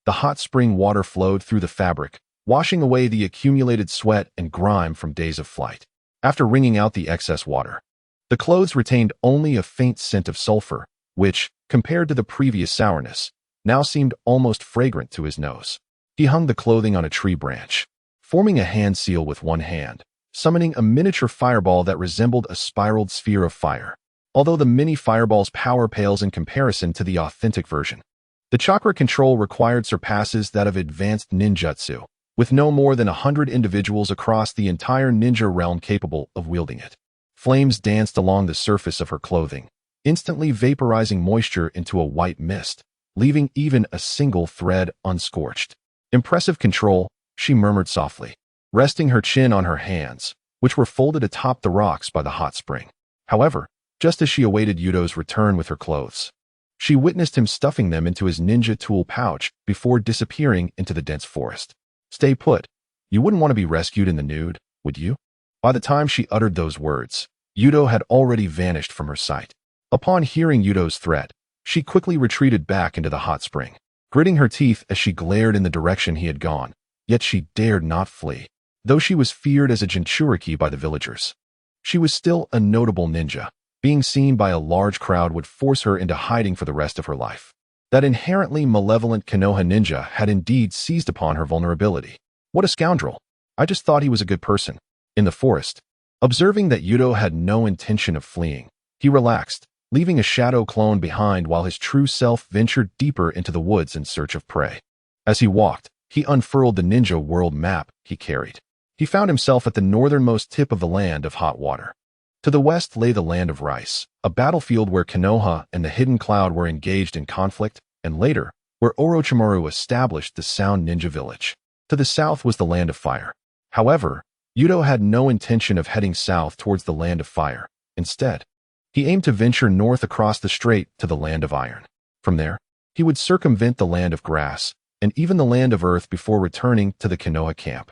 The hot spring water flowed through the fabric, washing away the accumulated sweat and grime from days of flight. After wringing out the excess water, the clothes retained only a faint scent of sulfur, which, compared to the previous sourness, now seemed almost fragrant to his nose. He hung the clothing on a tree branch, forming a hand seal with one hand, summoning a miniature fireball that resembled a spiraled sphere of fire, although the mini fireball's power pales in comparison to the authentic version. The chakra control required surpasses that of advanced ninjutsu, with no more than 100 individuals across the entire ninja realm capable of wielding it. Flames danced along the surface of her clothing, instantly vaporizing moisture into a white mist, leaving even a single thread unscorched. Impressive control, she murmured softly, resting her chin on her hands, which were folded atop the rocks by the hot spring. However, just as she awaited Yuto's return with her clothes, she witnessed him stuffing them into his ninja tool pouch before disappearing into the dense forest. Stay put. You wouldn't want to be rescued in the nude, would you? By the time she uttered those words, Yuto had already vanished from her sight. Upon hearing Yuto's threat, she quickly retreated back into the hot spring, gritting her teeth as she glared in the direction he had gone, yet she dared not flee. Though she was feared as a Jinchuriki by the villagers, she was still a notable ninja. Being seen by a large crowd would force her into hiding for the rest of her life. That inherently malevolent Konoha ninja had indeed seized upon her vulnerability. What a scoundrel! I just thought he was a good person. In the forest, observing that Yuto had no intention of fleeing, he relaxed, leaving a shadow clone behind while his true self ventured deeper into the woods in search of prey. As he walked, he unfurled the ninja world map he carried. He found himself at the northernmost tip of the land of hot water. To the west lay the land of rice, a battlefield where Konoha and the Hidden Cloud were engaged in conflict, and later, where Orochimaru established the Sound Ninja Village. To the south was the land of fire. However, Yuto had no intention of heading south towards the land of fire. Instead, he aimed to venture north across the strait to the land of iron. From there, he would circumvent the land of grass, and even the land of earth before returning to the Konoha camp.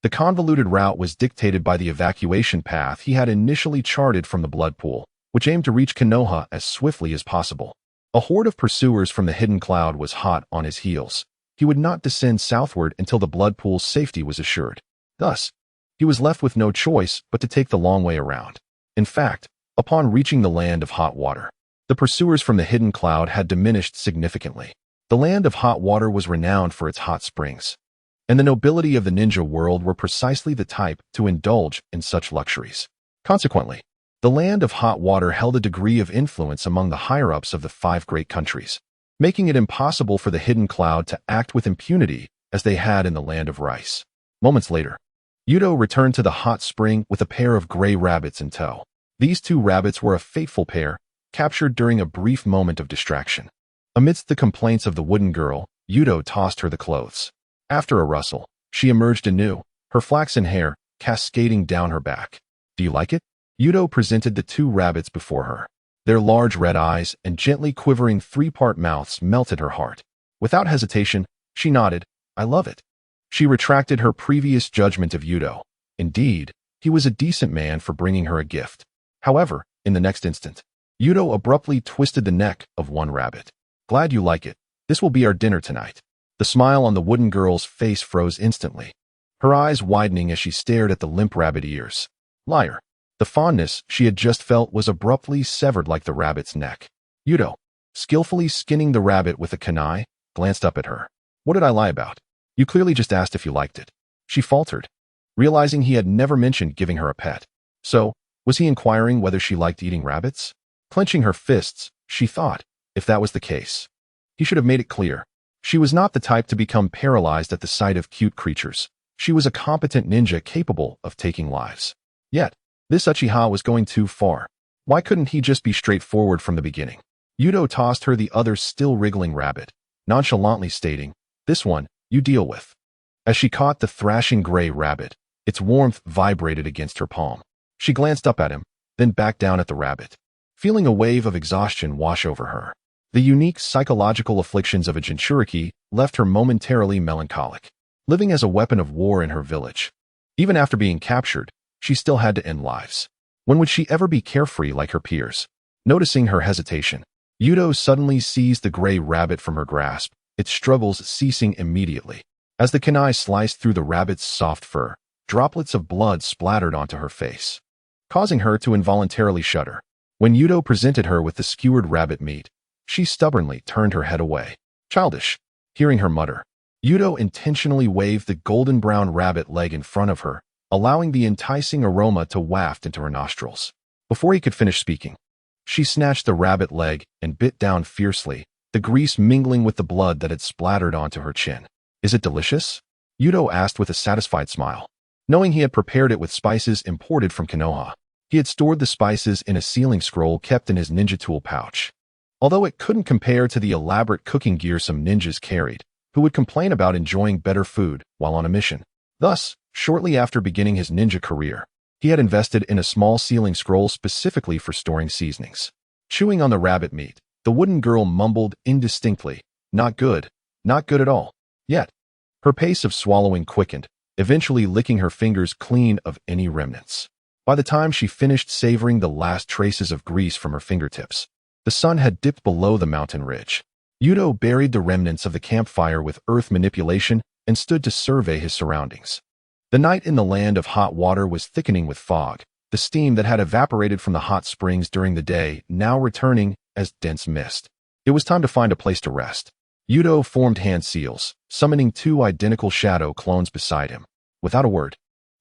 The convoluted route was dictated by the evacuation path he had initially charted from the blood pool, which aimed to reach Konoha as swiftly as possible. A horde of pursuers from the Hidden Cloud was hot on his heels. He would not descend southward until the blood pool's safety was assured. Thus, he was left with no choice but to take the long way around. In fact, upon reaching the land of hot water, the pursuers from the Hidden Cloud had diminished significantly. The land of hot water was renowned for its hot springs, and the nobility of the ninja world were precisely the type to indulge in such luxuries. Consequently, the land of hot water held a degree of influence among the higher-ups of the 5 great countries, making it impossible for the Hidden Cloud to act with impunity as they had in the land of rice. Moments later, Yuto returned to the hot spring with a pair of gray rabbits in tow. These 2 rabbits were a fateful pair, captured during a brief moment of distraction. Amidst the complaints of the wooden girl, Yuto tossed her the clothes. After a rustle, she emerged anew, her flaxen hair cascading down her back. Do you like it? Yuto presented the 2 rabbits before her. Their large red eyes and gently quivering 3-part mouths melted her heart. Without hesitation, she nodded, I love it. She retracted her previous judgment of Yuto. Indeed, he was a decent man for bringing her a gift. However, in the next instant, Yuto abruptly twisted the neck of one rabbit. Glad you like it. This will be our dinner tonight. The smile on the wooden girl's face froze instantly, her eyes widening as she stared at the limp rabbit ears. Liar. The fondness she had just felt was abruptly severed like the rabbit's neck. Yuto, skillfully skinning the rabbit with a kunai, glanced up at her. What did I lie about? You clearly just asked if you liked it. She faltered, realizing he had never mentioned giving her a pet. So, was he inquiring whether she liked eating rabbits? Clenching her fists, she thought, if that was the case, he should have made it clear. She was not the type to become paralyzed at the sight of cute creatures. She was a competent ninja capable of taking lives. Yet, this Uchiha was going too far. Why couldn't he just be straightforward from the beginning? Yuto tossed her the other still wriggling rabbit, nonchalantly stating, "This one, you deal with." As she caught the thrashing gray rabbit, its warmth vibrated against her palm. She glanced up at him, then back down at the rabbit, feeling a wave of exhaustion wash over her. The unique psychological afflictions of a Jinchuriki left her momentarily melancholic, living as a weapon of war in her village. Even after being captured, she still had to end lives. When would she ever be carefree like her peers? Noticing her hesitation, Yuto suddenly seized the gray rabbit from her grasp, its struggles ceasing immediately. As the kunai sliced through the rabbit's soft fur, droplets of blood splattered onto her face, causing her to involuntarily shudder. When Yuto presented her with the skewered rabbit meat, she stubbornly turned her head away. Childish. Hearing her mutter, Yuto intentionally waved the golden-brown rabbit leg in front of her, allowing the enticing aroma to waft into her nostrils. Before he could finish speaking, she snatched the rabbit leg and bit down fiercely, the grease mingling with the blood that had splattered onto her chin. "Is it delicious?" Yuto asked with a satisfied smile. Knowing he had prepared it with spices imported from Konoha, he had stored the spices in a sealing scroll kept in his ninja tool pouch. Although it couldn't compare to the elaborate cooking gear some ninjas carried, who would complain about enjoying better food while on a mission. Thus, shortly after beginning his ninja career, he had invested in a small sealing scroll specifically for storing seasonings. Chewing on the rabbit meat, the wooden girl mumbled indistinctly, "Not good, not good at all." Yet, her pace of swallowing quickened, eventually licking her fingers clean of any remnants. By the time she finished savoring the last traces of grease from her fingertips, the sun had dipped below the mountain ridge. Yuto buried the remnants of the campfire with earth manipulation and stood to survey his surroundings. The night in the land of hot water was thickening with fog, the steam that had evaporated from the hot springs during the day now returning as dense mist. It was time to find a place to rest. Yuto formed hand seals, summoning 2 identical shadow clones beside him. Without a word,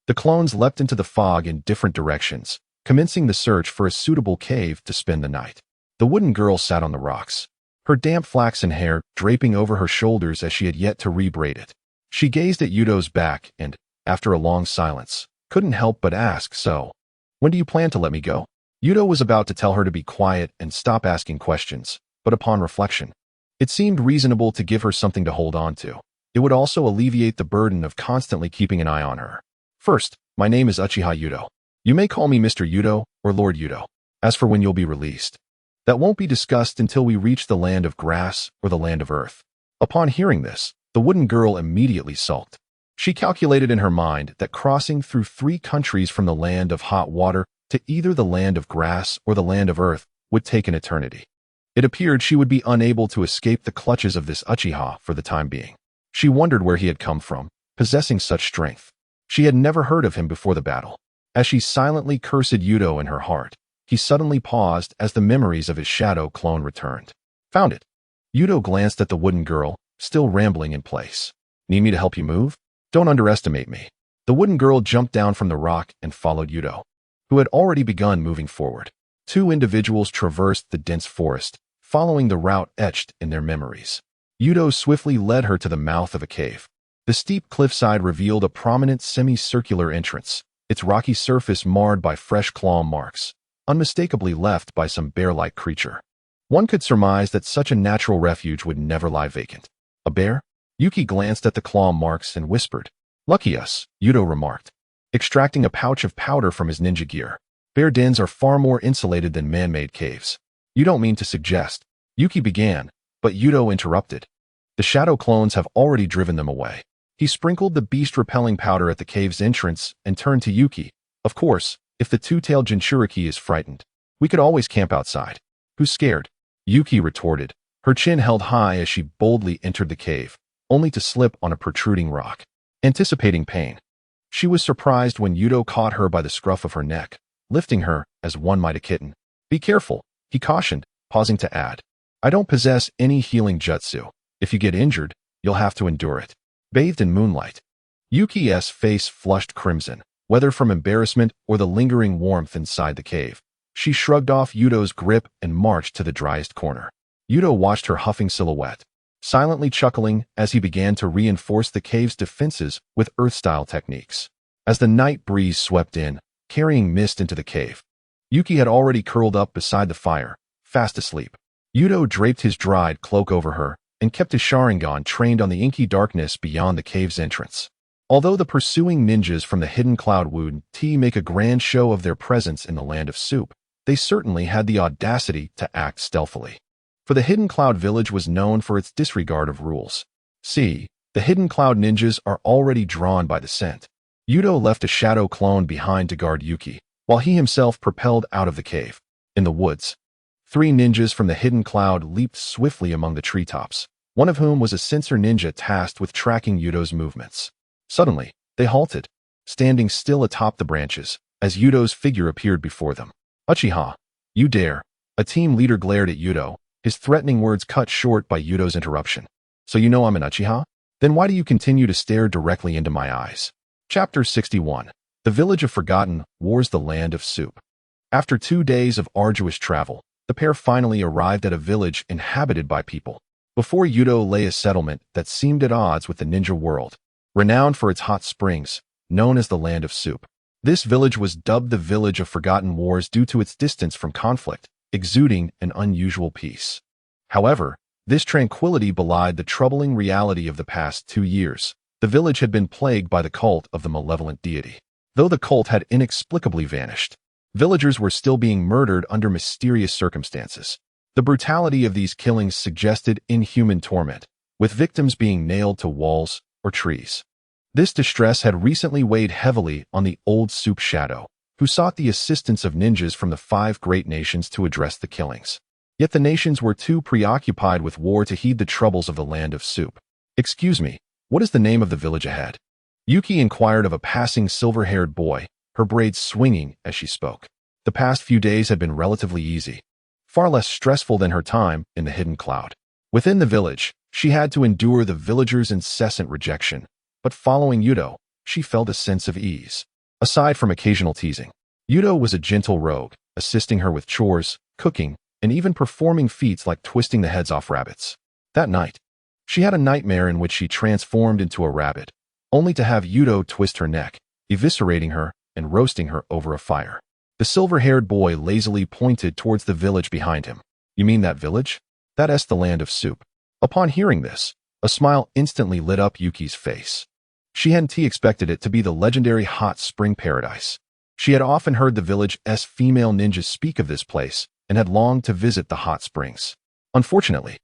the clones leapt into the fog in different directions, commencing the search for a suitable cave to spend the night. The wooden girl sat on the rocks, her damp flaxen hair draping over her shoulders as she had yet to rebraid it. She gazed at Yuto's back and, after a long silence, couldn't help but ask, "So, when do you plan to let me go?" Yuto was about to tell her to be quiet and stop asking questions, but upon reflection, it seemed reasonable to give her something to hold on to. It would also alleviate the burden of constantly keeping an eye on her. "First, my name is Uchiha Yuto. You may call me Mr. Yuto or Lord Yuto. As for when you'll be released, that won't be discussed until we reach the land of grass or the land of earth." Upon hearing this, the wooden girl immediately sulked. She calculated in her mind that crossing through 3 countries from the land of hot water to either the land of grass or the land of earth would take an eternity. It appeared she would be unable to escape the clutches of this Uchiha for the time being. She wondered where he had come from, possessing such strength. She had never heard of him before the battle. As she silently cursed Yuto in her heart, he suddenly paused as the memories of his shadow clone returned. "Found it." Yuto glanced at the wooden girl, still rambling in place. "Need me to help you move? Don't underestimate me." The wooden girl jumped down from the rock and followed Yuto, who had already begun moving forward. 2 individuals traversed the dense forest, following the route etched in their memories. Yuto swiftly led her to the mouth of a cave. The steep cliffside revealed a prominent semicircular entrance, its rocky surface marred by fresh claw marks, unmistakably left by some bear-like creature. One could surmise that such a natural refuge would never lie vacant. "A bear?" Yuki glanced at the claw marks and whispered. "Lucky us," Yuto remarked, extracting a pouch of powder from his ninja gear. "Bear dens are far more insulated than man-made caves." "You don't mean to suggest," Yuki began, but Yuto interrupted. "The shadow clones have already driven them away." He sprinkled the beast-repelling powder at the cave's entrance and turned to Yuki. "Of course, if the 2-tailed Jinchuriki is frightened, we could always camp outside." "Who's scared?" Yuki retorted, her chin held high as she boldly entered the cave, only to slip on a protruding rock. Anticipating pain, she was surprised when Yuto caught her by the scruff of her neck, lifting her as one might a kitten. "Be careful," he cautioned, pausing to add, "I don't possess any healing jutsu. If you get injured, you'll have to endure it." Bathed in moonlight, Yuki's face flushed crimson, whether from embarrassment or the lingering warmth inside the cave. She shrugged off Yuto's grip and marched to the driest corner. Yuto watched her huffing silhouette, silently chuckling as he began to reinforce the cave's defenses with Earth-style techniques. As the night breeze swept in, carrying mist into the cave, Yuki had already curled up beside the fire, fast asleep. Yuto draped his dried cloak over her and kept his Sharingan trained on the inky darkness beyond the cave's entrance. Although the pursuing ninjas from the hidden cloud would make a grand show of their presence in the land of soup, they certainly had the audacity to act stealthily. For the Hidden Cloud village was known for its disregard of rules. See, the Hidden Cloud ninjas are already drawn by the scent. Yuto left a shadow clone behind to guard Yuki, while he himself propelled out of the cave. In the woods, 3 ninjas from the Hidden Cloud leaped swiftly among the treetops, one of whom was a sensor ninja tasked with tracking Yuto's movements. Suddenly, they halted, standing still atop the branches, as Yuto's figure appeared before them. Uchiha, you dare. A team leader glared at Yuto, his threatening words cut short by Yuto's interruption. So you know I'm an Uchiha? Then why do you continue to stare directly into my eyes? Chapter 61. The Village of Forgotten Wars the Land of Soup. After 2 days of arduous travel, the pair finally arrived at a village inhabited by people. Before Yuto lay a settlement that seemed at odds with the ninja world, renowned for its hot springs, known as the Land of Soup. This village was dubbed the Village of Forgotten Wars due to its distance from conflict, exuding an unusual peace. However, this tranquility belied the troubling reality of the past 2 years. The village had been plagued by the cult of the malevolent deity. Though the cult had inexplicably vanished, villagers were still being murdered under mysterious circumstances. The brutality of these killings suggested inhuman torment, with victims being nailed to walls or trees. This distress had recently weighed heavily on the old Soup Shadow, who sought the assistance of ninjas from the 5 great nations to address the killings. Yet the nations were too preoccupied with war to heed the troubles of the Land of Soup. Excuse me, what is the name of the village ahead? Yuki inquired of a passing silver-haired boy, her braids swinging as she spoke. The past few days had been relatively easy, far less stressful than her time in the Hidden Cloud. Within the village, she had to endure the villagers' incessant rejection, but following Yuto, she felt a sense of ease. Aside from occasional teasing, Yuto was a gentle rogue, assisting her with chores, cooking, and even performing feats like twisting the heads off rabbits. That night, she had a nightmare in which she transformed into a rabbit, only to have Yuto twist her neck, eviscerating her and roasting her over a fire. The silver-haired boy lazily pointed towards the village behind him. You mean that village? That's the Land of Soup. Upon hearing this, a smile instantly lit up Yuki's face. She hadn't expected it to be the legendary hot spring paradise. She had often heard the village's female ninjas speak of this place and had longed to visit the hot springs. Unfortunately,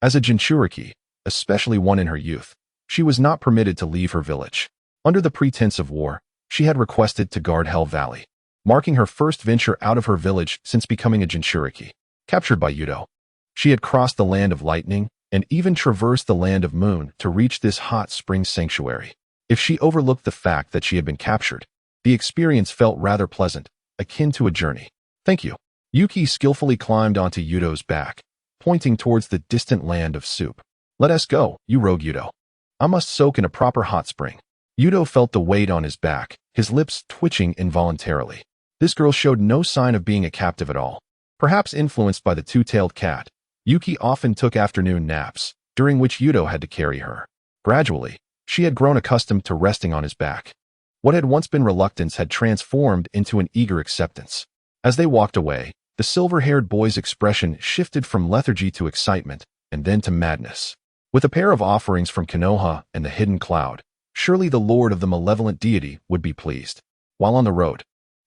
as a Jinchuriki, especially one in her youth, she was not permitted to leave her village. Under the pretense of war, she had requested to guard Hell Valley, marking her first venture out of her village since becoming a Jinchuriki. Captured by Yuto, she had crossed the Land of Lightning and even traversed the Land of Moon to reach this hot spring sanctuary. If she overlooked the fact that she had been captured, the experience felt rather pleasant, akin to a journey. Thank you. Yuki skillfully climbed onto Yuto's back, pointing towards the distant Land of Soup. Let us go, you rogue Yuto. I must soak in a proper hot spring. Yuto felt the weight on his back, his lips twitching involuntarily. This girl showed no sign of being a captive at all. Perhaps influenced by the two-tailed cat, Yuki often took afternoon naps, during which Yuto had to carry her. Gradually, she had grown accustomed to resting on his back. What had once been reluctance had transformed into an eager acceptance. As they walked away, the silver-haired boy's expression shifted from lethargy to excitement, and then to madness. With a pair of offerings from Konoha and the Hidden Cloud, surely the lord of the malevolent deity would be pleased. While on the road,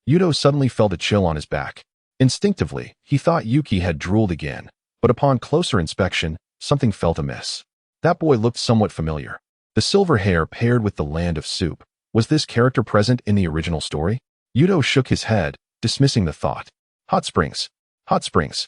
Yuto suddenly felt a chill on his back. Instinctively, he thought Yuki had drooled again, but upon closer inspection, something felt amiss. That boy looked somewhat familiar. The silver hair paired with the Land of Soup. Was this character present in the original story? Yuto shook his head, dismissing the thought. Hot springs. Hot springs.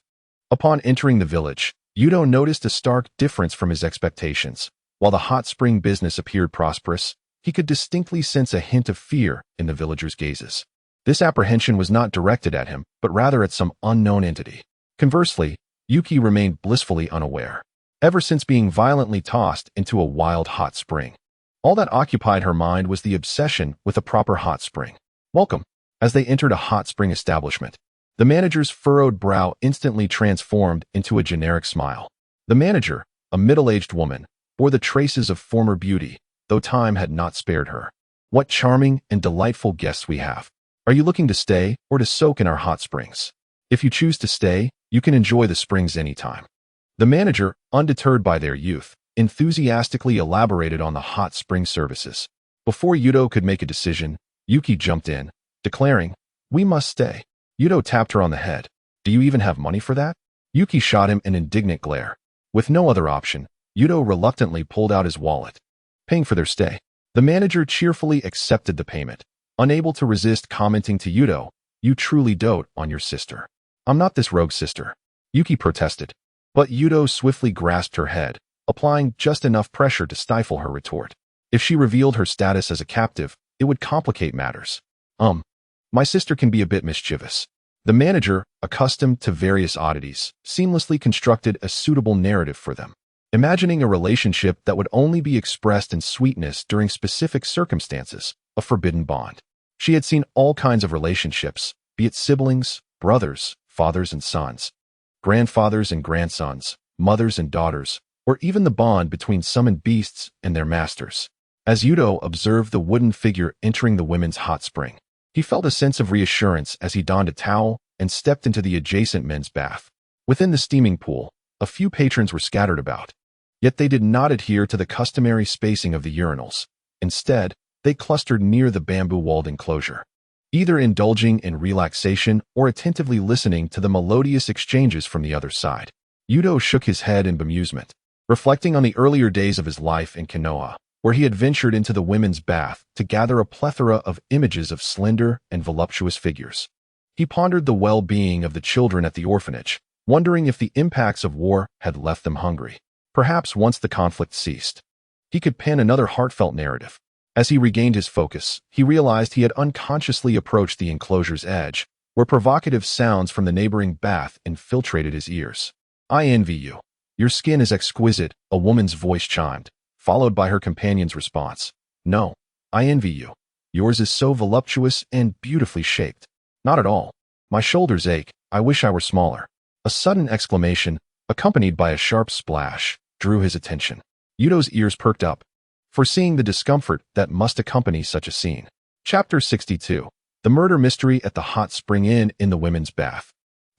Upon entering the village, Yuto noticed a stark difference from his expectations. While the hot spring business appeared prosperous, he could distinctly sense a hint of fear in the villagers' gazes. This apprehension was not directed at him, but rather at some unknown entity. Conversely, Yuki remained blissfully unaware. Ever since being violently tossed into a wild hot spring, all that occupied her mind was the obsession with a proper hot spring. Welcome. As they entered a hot spring establishment, the manager's furrowed brow instantly transformed into a generic smile. The manager, a middle-aged woman, bore the traces of former beauty, though time had not spared her. What charming and delightful guests we have. Are you looking to stay or to soak in our hot springs? If you choose to stay, you can enjoy the springs anytime. The manager, undeterred by their youth, enthusiastically elaborated on the hot spring services. Before Yuto could make a decision, Yuki jumped in, declaring, "We must stay." Yuto tapped her on the head. "Do you even have money for that?" Yuki shot him an indignant glare. With no other option, Yuto reluctantly pulled out his wallet, paying for their stay. The manager cheerfully accepted the payment, unable to resist commenting to Yuto, "You truly dote on your sister." "I'm not this rogue sister," Yuki protested. But Yuto swiftly grasped her head, applying just enough pressure to stifle her retort. If she revealed her status as a captive, it would complicate matters. My sister can be a bit mischievous." The manager, accustomed to various oddities, seamlessly constructed a suitable narrative for them, imagining a relationship that would only be expressed in sweetness during specific circumstances, a forbidden bond. She had seen all kinds of relationships, be it siblings, brothers, fathers and sons, grandfathers and grandsons, mothers and daughters, or even the bond between summoned beasts and their masters. As Yuto observed the wooden figure entering the women's hot spring, he felt a sense of reassurance as he donned a towel and stepped into the adjacent men's bath. Within the steaming pool, a few patrons were scattered about, yet they did not adhere to the customary spacing of the urinals. Instead, they clustered near the bamboo-walled enclosure, either indulging in relaxation or attentively listening to the melodious exchanges from the other side. Yuto shook his head in bemusement, reflecting on the earlier days of his life in Konoha, where he had ventured into the women's bath to gather a plethora of images of slender and voluptuous figures. He pondered the well-being of the children at the orphanage, wondering if the impacts of war had left them hungry. Perhaps once the conflict ceased, he could pen another heartfelt narrative. As he regained his focus, he realized he had unconsciously approached the enclosure's edge, where provocative sounds from the neighboring bath infiltrated his ears. "I envy you. Your skin is exquisite," a woman's voice chimed, followed by her companion's response. "No, I envy you. Yours is so voluptuous and beautifully shaped." "Not at all. My shoulders ache. I wish I were smaller." A sudden exclamation, accompanied by a sharp splash, drew his attention. Yuto's ears perked up, foreseeing the discomfort that must accompany such a scene. Chapter 62. The Murder Mystery at the Hot Spring Inn in the Women's Bath.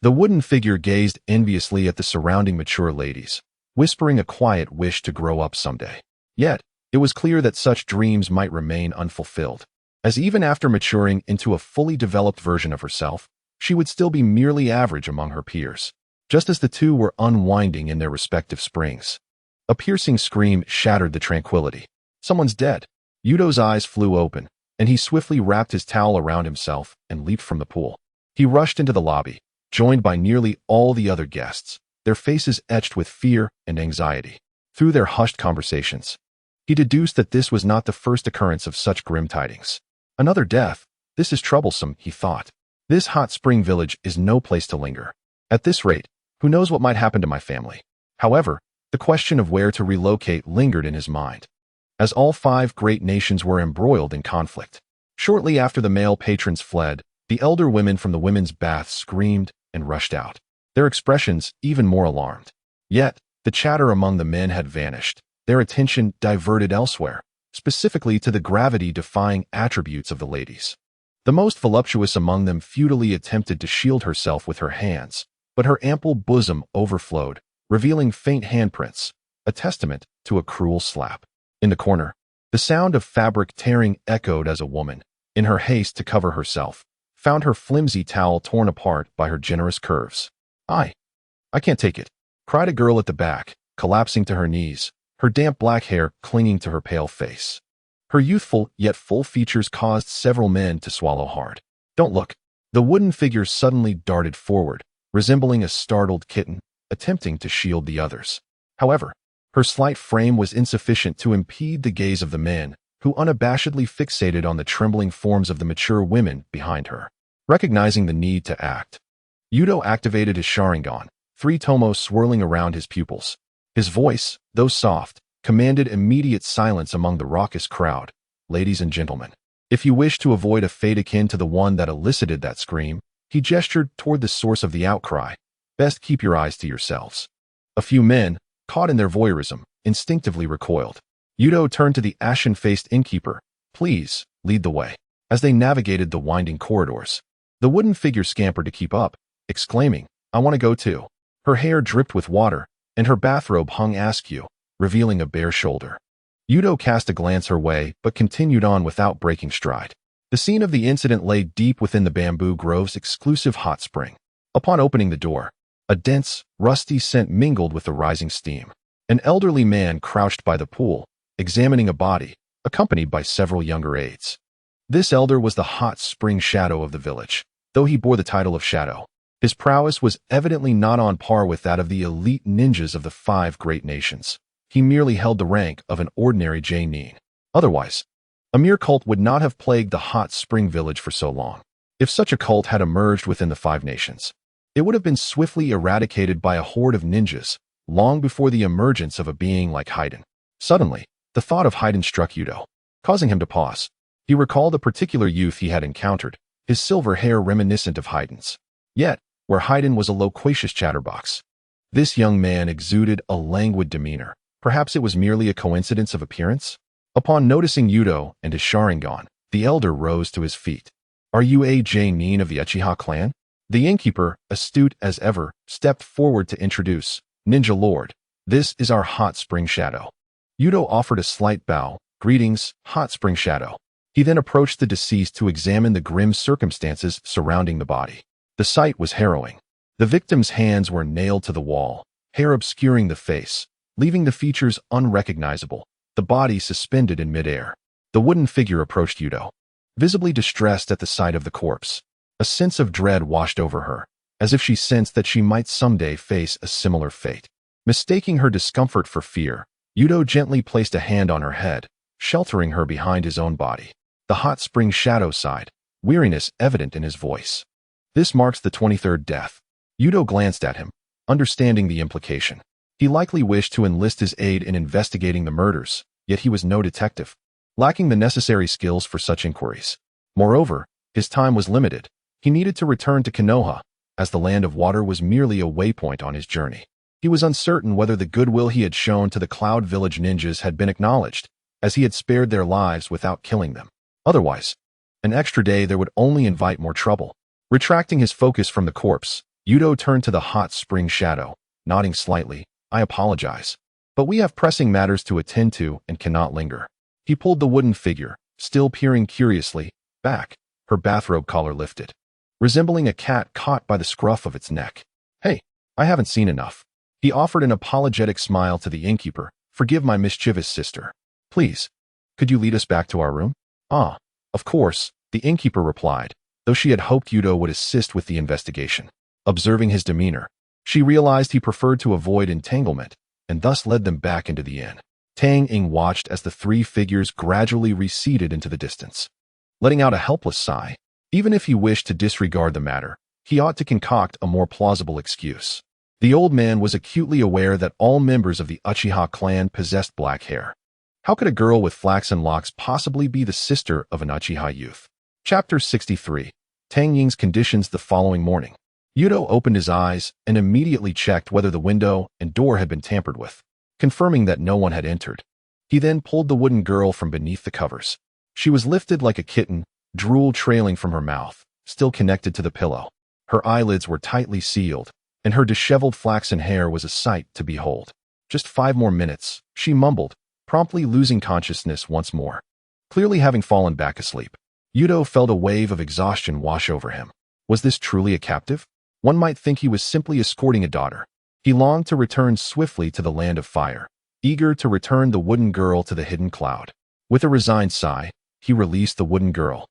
The wooden figure gazed enviously at the surrounding mature ladies, whispering a quiet wish to grow up someday. Yet, it was clear that such dreams might remain unfulfilled, as even after maturing into a fully developed version of herself, she would still be merely average among her peers. Just as the two were unwinding in their respective springs, a piercing scream shattered the tranquility. "Someone's dead." Yuto's eyes flew open, and he swiftly wrapped his towel around himself and leaped from the pool. He rushed into the lobby, joined by nearly all the other guests, their faces etched with fear and anxiety. Through their hushed conversations, he deduced that this was not the first occurrence of such grim tidings. "Another death. This is troublesome," he thought. "This hot spring village is no place to linger. At this rate, who knows what might happen to my family?" However, the question of where to relocate lingered in his mind, as all 5 great nations were embroiled in conflict. Shortly after the male patrons fled, the elder women from the women's bath screamed and rushed out, their expressions even more alarmed. Yet, the chatter among the men had vanished, their attention diverted elsewhere, specifically to the gravity-defying attributes of the ladies. The most voluptuous among them futilely attempted to shield herself with her hands, but her ample bosom overflowed, revealing faint handprints, a testament to a cruel slap. In the corner, the sound of fabric tearing echoed as a woman, in her haste to cover herself, found her flimsy towel torn apart by her generous curves. I can't take it," cried a girl at the back, collapsing to her knees, her damp black hair clinging to her pale face. Her youthful yet full features caused several men to swallow hard. "Don't look." The wooden figure suddenly darted forward, resembling a startled kitten, attempting to shield the others. However, her slight frame was insufficient to impede the gaze of the men, who unabashedly fixated on the trembling forms of the mature women behind her. Recognizing the need to act, Yuto activated his Sharingan, 3 tomos swirling around his pupils. His voice, though soft, commanded immediate silence among the raucous crowd. "Ladies and gentlemen, if you wish to avoid a fate akin to the one that elicited that scream," he gestured toward the source of the outcry, "best keep your eyes to yourselves." A few men, caught in their voyeurism, instinctively recoiled. Yuto turned to the ashen-faced innkeeper. Please, lead the way. As they navigated the winding corridors, the wooden figure scampered to keep up, exclaiming, I want to go too. Her hair dripped with water, and her bathrobe hung askew, revealing a bare shoulder. Yuto cast a glance her way, but continued on without breaking stride. The scene of the incident lay deep within the bamboo grove's exclusive hot spring. Upon opening the door, a dense, rusty scent mingled with the rising steam. An elderly man crouched by the pool, examining a body, accompanied by several younger aides. This elder was the hot spring shadow of the village, though he bore the title of Shadow. His prowess was evidently not on par with that of the elite ninjas of the 5 great nations. He merely held the rank of an ordinary yearned. Otherwise, a mere cult would not have plagued the hot spring village for so long. If such a cult had emerged within the 5 nations, it would have been swiftly eradicated by a horde of ninjas, long before the emergence of a being like Haydn. Suddenly, the thought of Haydn struck Yuto, causing him to pause. He recalled a particular youth he had encountered, his silver hair reminiscent of Haydn's. Yet, where Haydn was a loquacious chatterbox, this young man exuded a languid demeanor. Perhaps it was merely a coincidence of appearance? Upon noticing Yuto and his Sharingan, the elder rose to his feet. Are you a yearned of the Uchiha clan? The innkeeper, astute as ever, stepped forward to introduce, Ninja Lord, this is our Hot Spring Shadow. Yuto offered a slight bow. Greetings, Hot Spring Shadow. He then approached the deceased to examine the grim circumstances surrounding the body. The sight was harrowing. The victim's hands were nailed to the wall, hair obscuring the face, leaving the features unrecognizable, the body suspended in midair. The wooden figure approached Yuto, visibly distressed at the sight of the corpse. A sense of dread washed over her, as if she sensed that she might someday face a similar fate. Mistaking her discomfort for fear, Yuto gently placed a hand on her head, sheltering her behind his own body. The hot spring shadow sighed, weariness evident in his voice. This marks the 23rd death. Yuto glanced at him, understanding the implication. He likely wished to enlist his aid in investigating the murders, yet he was no detective, lacking the necessary skills for such inquiries. Moreover, his time was limited. He needed to return to Konoha, as the Land of Water was merely a waypoint on his journey. He was uncertain whether the goodwill he had shown to the Cloud Village ninjas had been acknowledged, as he had spared their lives without killing them. Otherwise, an extra day there would only invite more trouble. Retracting his focus from the corpse, Yuto turned to the hot spring shadow, nodding slightly. I apologize, but we have pressing matters to attend to and cannot linger. He pulled the wooden figure, still peering curiously, back, her bathrobe collar lifted, resembling a cat caught by the scruff of its neck. Hey, I haven't seen enough. He offered an apologetic smile to the innkeeper. Forgive my mischievous sister. Please, could you lead us back to our room? Ah, of course, the innkeeper replied, though she had hoped Yuto would assist with the investigation. Observing his demeanor, she realized he preferred to avoid entanglement, and thus led them back into the inn. Tang Ying watched as the 3 figures gradually receded into the distance. Letting out a helpless sigh, even if he wished to disregard the matter, he ought to concoct a more plausible excuse. The old man was acutely aware that all members of the Uchiha clan possessed black hair. How could a girl with flaxen locks possibly be the sister of an Uchiha youth? Chapter 63. Tang Ying's conditions the following morning. Yuto opened his eyes and immediately checked whether the window and door had been tampered with, confirming that no one had entered. He then pulled the wooden girl from beneath the covers. She was lifted like a kitten, drool trailing from her mouth, still connected to the pillow. Her eyelids were tightly sealed, and her disheveled flaxen hair was a sight to behold. Just 5 more minutes, she mumbled, promptly losing consciousness once more. Clearly having fallen back asleep, Yuto felt a wave of exhaustion wash over him. Was this truly a captive? One might think he was simply escorting a daughter. He longed to return swiftly to the land of fire, eager to return the wooden girl to the hidden cloud. With a resigned sigh, he released the wooden girl,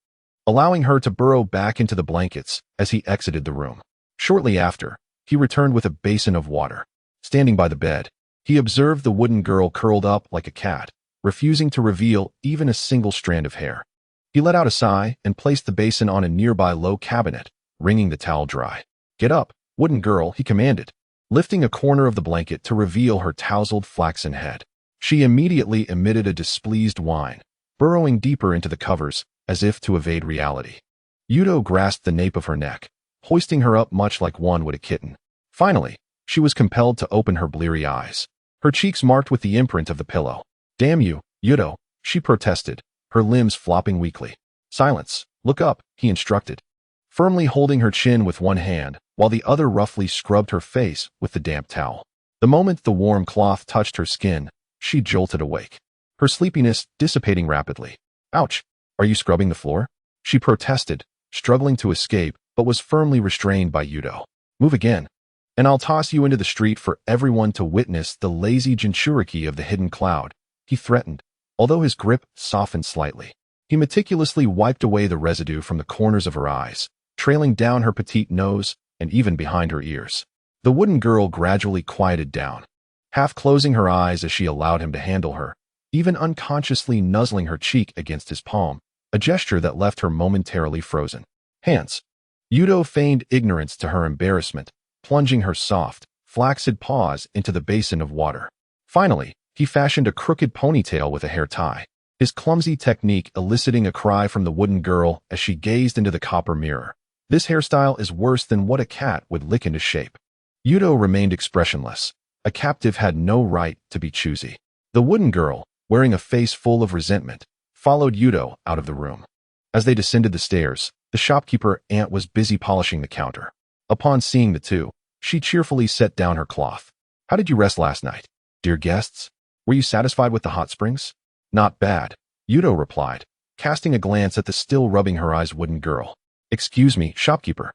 allowing her to burrow back into the blankets as he exited the room. Shortly after, he returned with a basin of water. Standing by the bed, he observed the wooden girl curled up like a cat, refusing to reveal even a single strand of hair. He let out a sigh and placed the basin on a nearby low cabinet, wringing the towel dry. Get up, wooden girl, he commanded, lifting a corner of the blanket to reveal her tousled flaxen head. She immediately emitted a displeased whine, burrowing deeper into the covers as if to evade reality. Yuto grasped the nape of her neck, hoisting her up much like one would a kitten. Finally, she was compelled to open her bleary eyes. her cheeks marked with the imprint of the pillow. "Damn you, Yuto," she protested, her limbs flopping weakly. "Silence. Look up," he instructed, firmly holding her chin with one hand, while the other roughly scrubbed her face with the damp towel. The moment the warm cloth touched her skin, she jolted awake, her sleepiness dissipating rapidly. "Ouch! Are you scrubbing the floor?" she protested, struggling to escape, but was firmly restrained by Yuto. "Move again, and I'll toss you into the street for everyone to witness the lazy jinchuriki of the hidden cloud," he threatened, although his grip softened slightly. He meticulously wiped away the residue from the corners of her eyes, trailing down her petite nose and even behind her ears. The wooden girl gradually quieted down, half closing her eyes as she allowed him to handle her, even unconsciously nuzzling her cheek against his palm, a gesture that left her momentarily frozen. "Hands." Yuto feigned ignorance to her embarrassment, plunging her soft, flaccid paws into the basin of water. Finally, he fashioned a crooked ponytail with a hair tie, his clumsy technique eliciting a cry from the wooden girl as she gazed into the copper mirror. "This hairstyle is worse than what a cat would lick into shape." Yuto remained expressionless. A captive had no right to be choosy. The wooden girl, wearing a face full of resentment, followed Yuto out of the room. As they descended the stairs, the shopkeeper aunt was busy polishing the counter. Upon seeing the two, she cheerfully set down her cloth. "How did you rest last night, dear guests? Were you satisfied with the hot springs?" "Not bad," Yuto replied, casting a glance at the still rubbing her eyes wooden girl. "Excuse me, shopkeeper.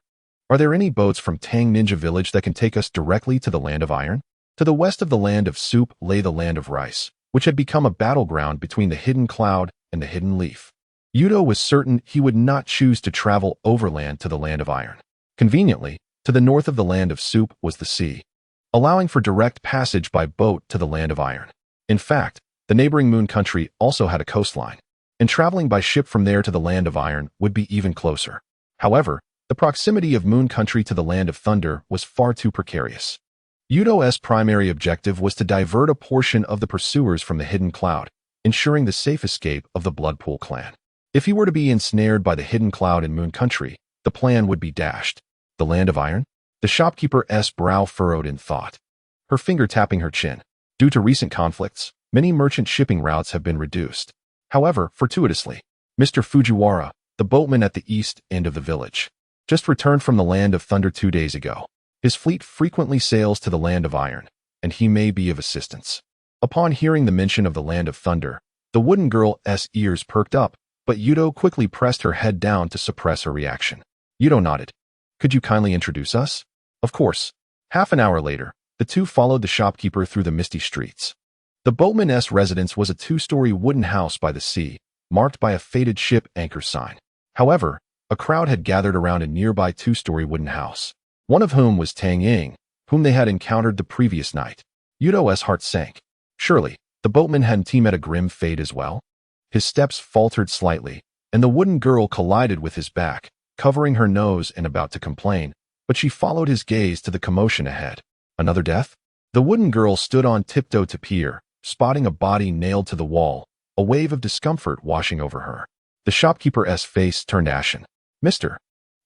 Are there any boats from Tang Ninja Village that can take us directly to the Land of Iron?" To the west of the Land of Soup lay the Land of Rice, which had become a battleground between the Hidden Cloud and the Hidden Leaf. Yuto was certain he would not choose to travel overland to the Land of Iron. Conveniently, to the north of the Land of Soup was the sea, allowing for direct passage by boat to the Land of Iron. In fact, the neighboring Moon Country also had a coastline, and traveling by ship from there to the Land of Iron would be even closer. However, the proximity of Moon Country to the Land of Thunder was far too precarious. Yuto's primary objective was to divert a portion of the pursuers from the Hidden Cloud, ensuring the safe escape of the Bloodpool clan. If he were to be ensnared by the Hidden Cloud in Moon Country, the plan would be dashed. The Land of Iron? The shopkeeper's brow furrowed in thought, her finger tapping her chin. Due to recent conflicts, many merchant shipping routes have been reduced. However, fortuitously, Mr. Fujiwara, the boatman at the east end of the village, just returned from the Land of Thunder 2 days ago. His fleet frequently sails to the Land of Iron, and he may be of assistance. Upon hearing the mention of the Land of Thunder, the wooden girl's ears perked up, but Yuto quickly pressed her head down to suppress her reaction. Yuto nodded. "Could you kindly introduce us?" "Of course." Half an hour later, the two followed the shopkeeper through the misty streets. The boatman's residence was a 2-story wooden house by the sea, marked by a faded ship anchor sign. However, a crowd had gathered around a nearby 2-story wooden house, one of whom was Tang Ying, whom they had encountered the previous night. Yuto's heart sank. Surely, the boatman hadn't met a grim fate as well? His steps faltered slightly, and the wooden girl collided with his back, covering her nose and about to complain, but she followed his gaze to the commotion ahead. Another death? The wooden girl stood on tiptoe to peer, spotting a body nailed to the wall, a wave of discomfort washing over her. The shopkeeper's face turned ashen. "Mr.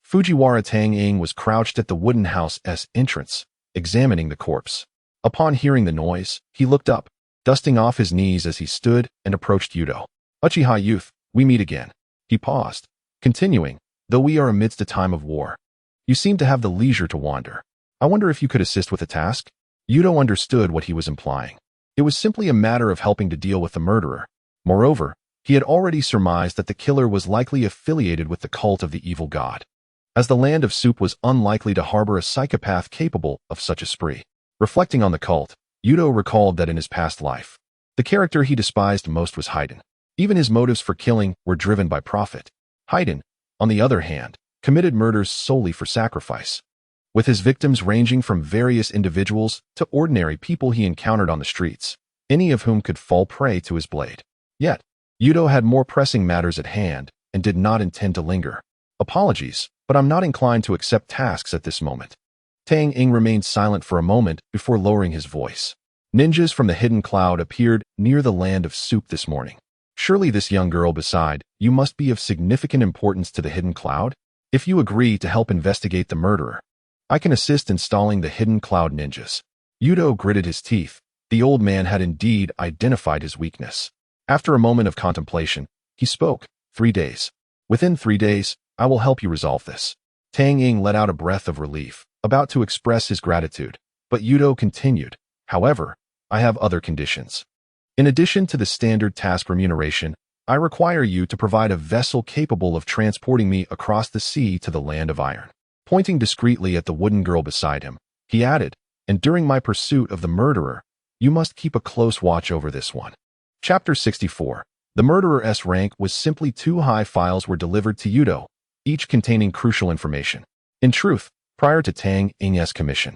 Fujiwara." Tang Ying was crouched at the wooden house's entrance, examining the corpse. Upon hearing the noise, he looked up, dusting off his knees as he stood and approached Yuto. "Uchiha youth, we meet again." He paused, continuing, "Though we are amidst a time of war, you seem to have the leisure to wander. I wonder if you could assist with a task?" Yuto understood what he was implying. It was simply a matter of helping to deal with the murderer. Moreover, he had already surmised that the killer was likely affiliated with the cult of the evil god, as the Land of Soup was unlikely to harbor a psychopath capable of such a spree. Reflecting on the cult, Yuto recalled that in his past life, the character he despised most was Haydn. Even his motives for killing were driven by profit. Haydn, on the other hand, committed murders solely for sacrifice, with his victims ranging from various individuals to ordinary people he encountered on the streets, any of whom could fall prey to his blade. Yet, Yuto had more pressing matters at hand and did not intend to linger. "Apologies, but I'm not inclined to accept tasks at this moment." Tang Ying remained silent for a moment before lowering his voice. "Ninjas from the Hidden Cloud appeared near the Land of Soup this morning. Surely this young girl beside you must be of significant importance to the Hidden Cloud? If you agree to help investigate the murderer, I can assist installing the Hidden Cloud ninjas." Yuto gritted his teeth, The old man had indeed identified his weakness. After a moment of contemplation, he spoke. 3 days. Within 3 days, I will help you resolve this. Tang Ying let out a breath of relief, about to express his gratitude, but Yuto continued. However, I have other conditions. In addition to the standard task remuneration, I require you to provide a vessel capable of transporting me across the sea to the land of iron. Pointing discreetly at the wooden girl beside him, he added, and during my pursuit of the murderer, you must keep a close watch over this one. Chapter 64. The murderer's rank was simply 2 high files were delivered to Yuto, each containing crucial information. In truth, prior to Tang Ying's commission,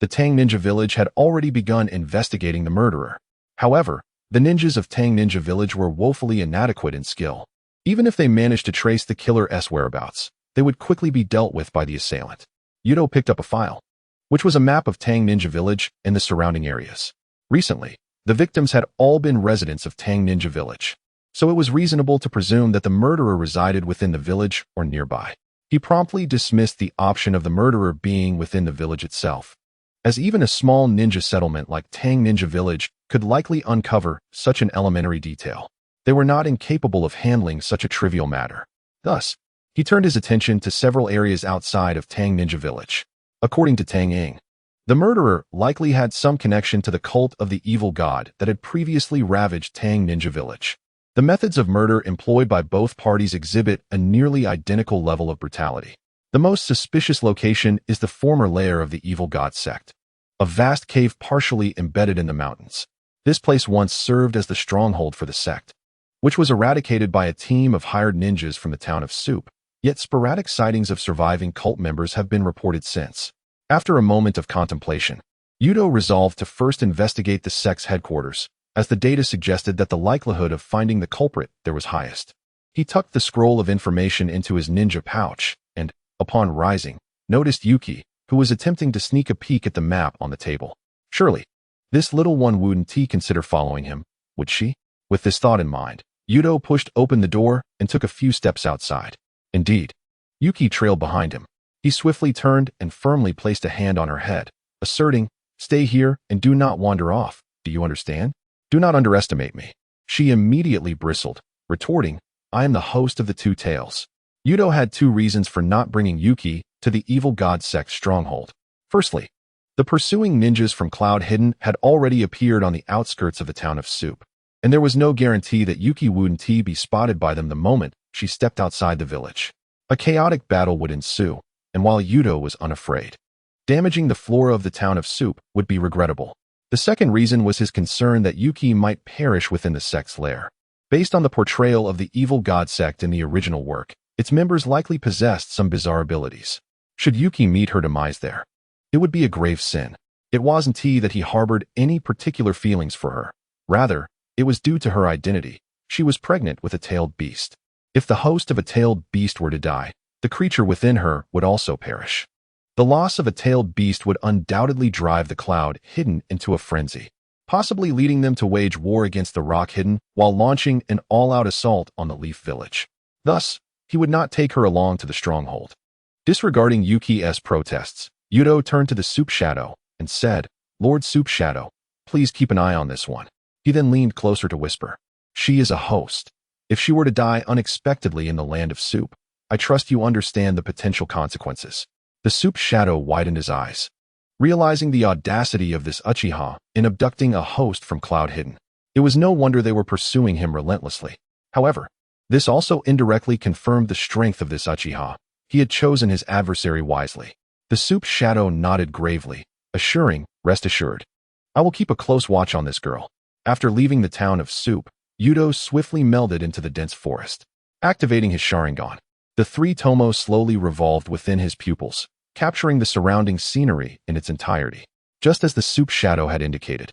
the Tang Ninja Village had already begun investigating the murderer. However, the ninjas of Tang Ninja Village were woefully inadequate in skill. Even if they managed to trace the killer's whereabouts, they would quickly be dealt with by the assailant. Yuto picked up a file, which was a map of Tang Ninja Village and the surrounding areas. Recently, the victims had all been residents of Tang Ninja Village, so it was reasonable to presume that the murderer resided within the village or nearby. He promptly dismissed the option of the murderer being within the village itself, as even a small ninja settlement like Tang Ninja Village could likely uncover such an elementary detail. They were not incapable of handling such a trivial matter. Thus, he turned his attention to several areas outside of Tang Ninja Village. According to Tang Ying, the murderer likely had some connection to the cult of the evil god that had previously ravaged Tang Ninja Village. The methods of murder employed by both parties exhibit a nearly identical level of brutality. The most suspicious location is the former lair of the evil god sect, a vast cave partially embedded in the mountains. This place once served as the stronghold for the sect, which was eradicated by a team of hired ninjas from the town of Soup, yet sporadic sightings of surviving cult members have been reported since. After a moment of contemplation, Yuto resolved to first investigate the sect's headquarters, as the data suggested that the likelihood of finding the culprit there was highest. He tucked the scroll of information into his ninja pouch and, upon rising, noticed Yuki, who was attempting to sneak a peek at the map on the table. Surely, this little one wouldn't consider following him, would she? With this thought in mind, Yuto pushed open the door and took a few steps outside. Indeed, Yuki trailed behind him. He swiftly turned and firmly placed a hand on her head, asserting, "Stay here and do not wander off, do you understand? Do not underestimate me." She immediately bristled, retorting, "I am the host of the Two Tails." Yuto had 2 reasons for not bringing Yuki to the evil god sect stronghold. Firstly, the pursuing ninjas from Cloud Hidden had already appeared on the outskirts of the town of Soup, and there was no guarantee that Yuki wouldn't be spotted by them the moment she stepped outside the village. A chaotic battle would ensue, and while Yuto was unafraid, damaging the flora of the town of Soup would be regrettable. The second reason was his concern that Yuki might perish within the sect's lair. Based on the portrayal of the evil god sect in the original work, its members likely possessed some bizarre abilities. Should Yuki meet her demise there, it would be a grave sin. It wasn't that he harbored any particular feelings for her. Rather, it was due to her identity. She was pregnant with a tailed beast. If the host of a tailed beast were to die, the creature within her would also perish. The loss of a tailed beast would undoubtedly drive the Cloud Hidden into a frenzy, possibly leading them to wage war against the Rock Hidden while launching an all-out assault on the Leaf Village. Thus, he would not take her along to the stronghold. Disregarding Yuki's protests, Yuto turned to the Soup Shadow and said, "Lord Soup Shadow, please keep an eye on this one." He then leaned closer to whisper, "She is a host. If she were to die unexpectedly in the land of Soup, I trust you understand the potential consequences." The Soup Shadow widened his eyes, realizing the audacity of this Uchiha in abducting a host from Cloud Hidden. It was no wonder they were pursuing him relentlessly. However, this also indirectly confirmed the strength of this Uchiha. He had chosen his adversary wisely. The Soup Shadow nodded gravely, assuring, "Rest assured, I will keep a close watch on this girl." After leaving the town of Soup, Yuto swiftly melded into the dense forest. Activating his Sharingan, the 3 tomos slowly revolved within his pupils, capturing the surrounding scenery in its entirety. Just as the Soup Shadow had indicated,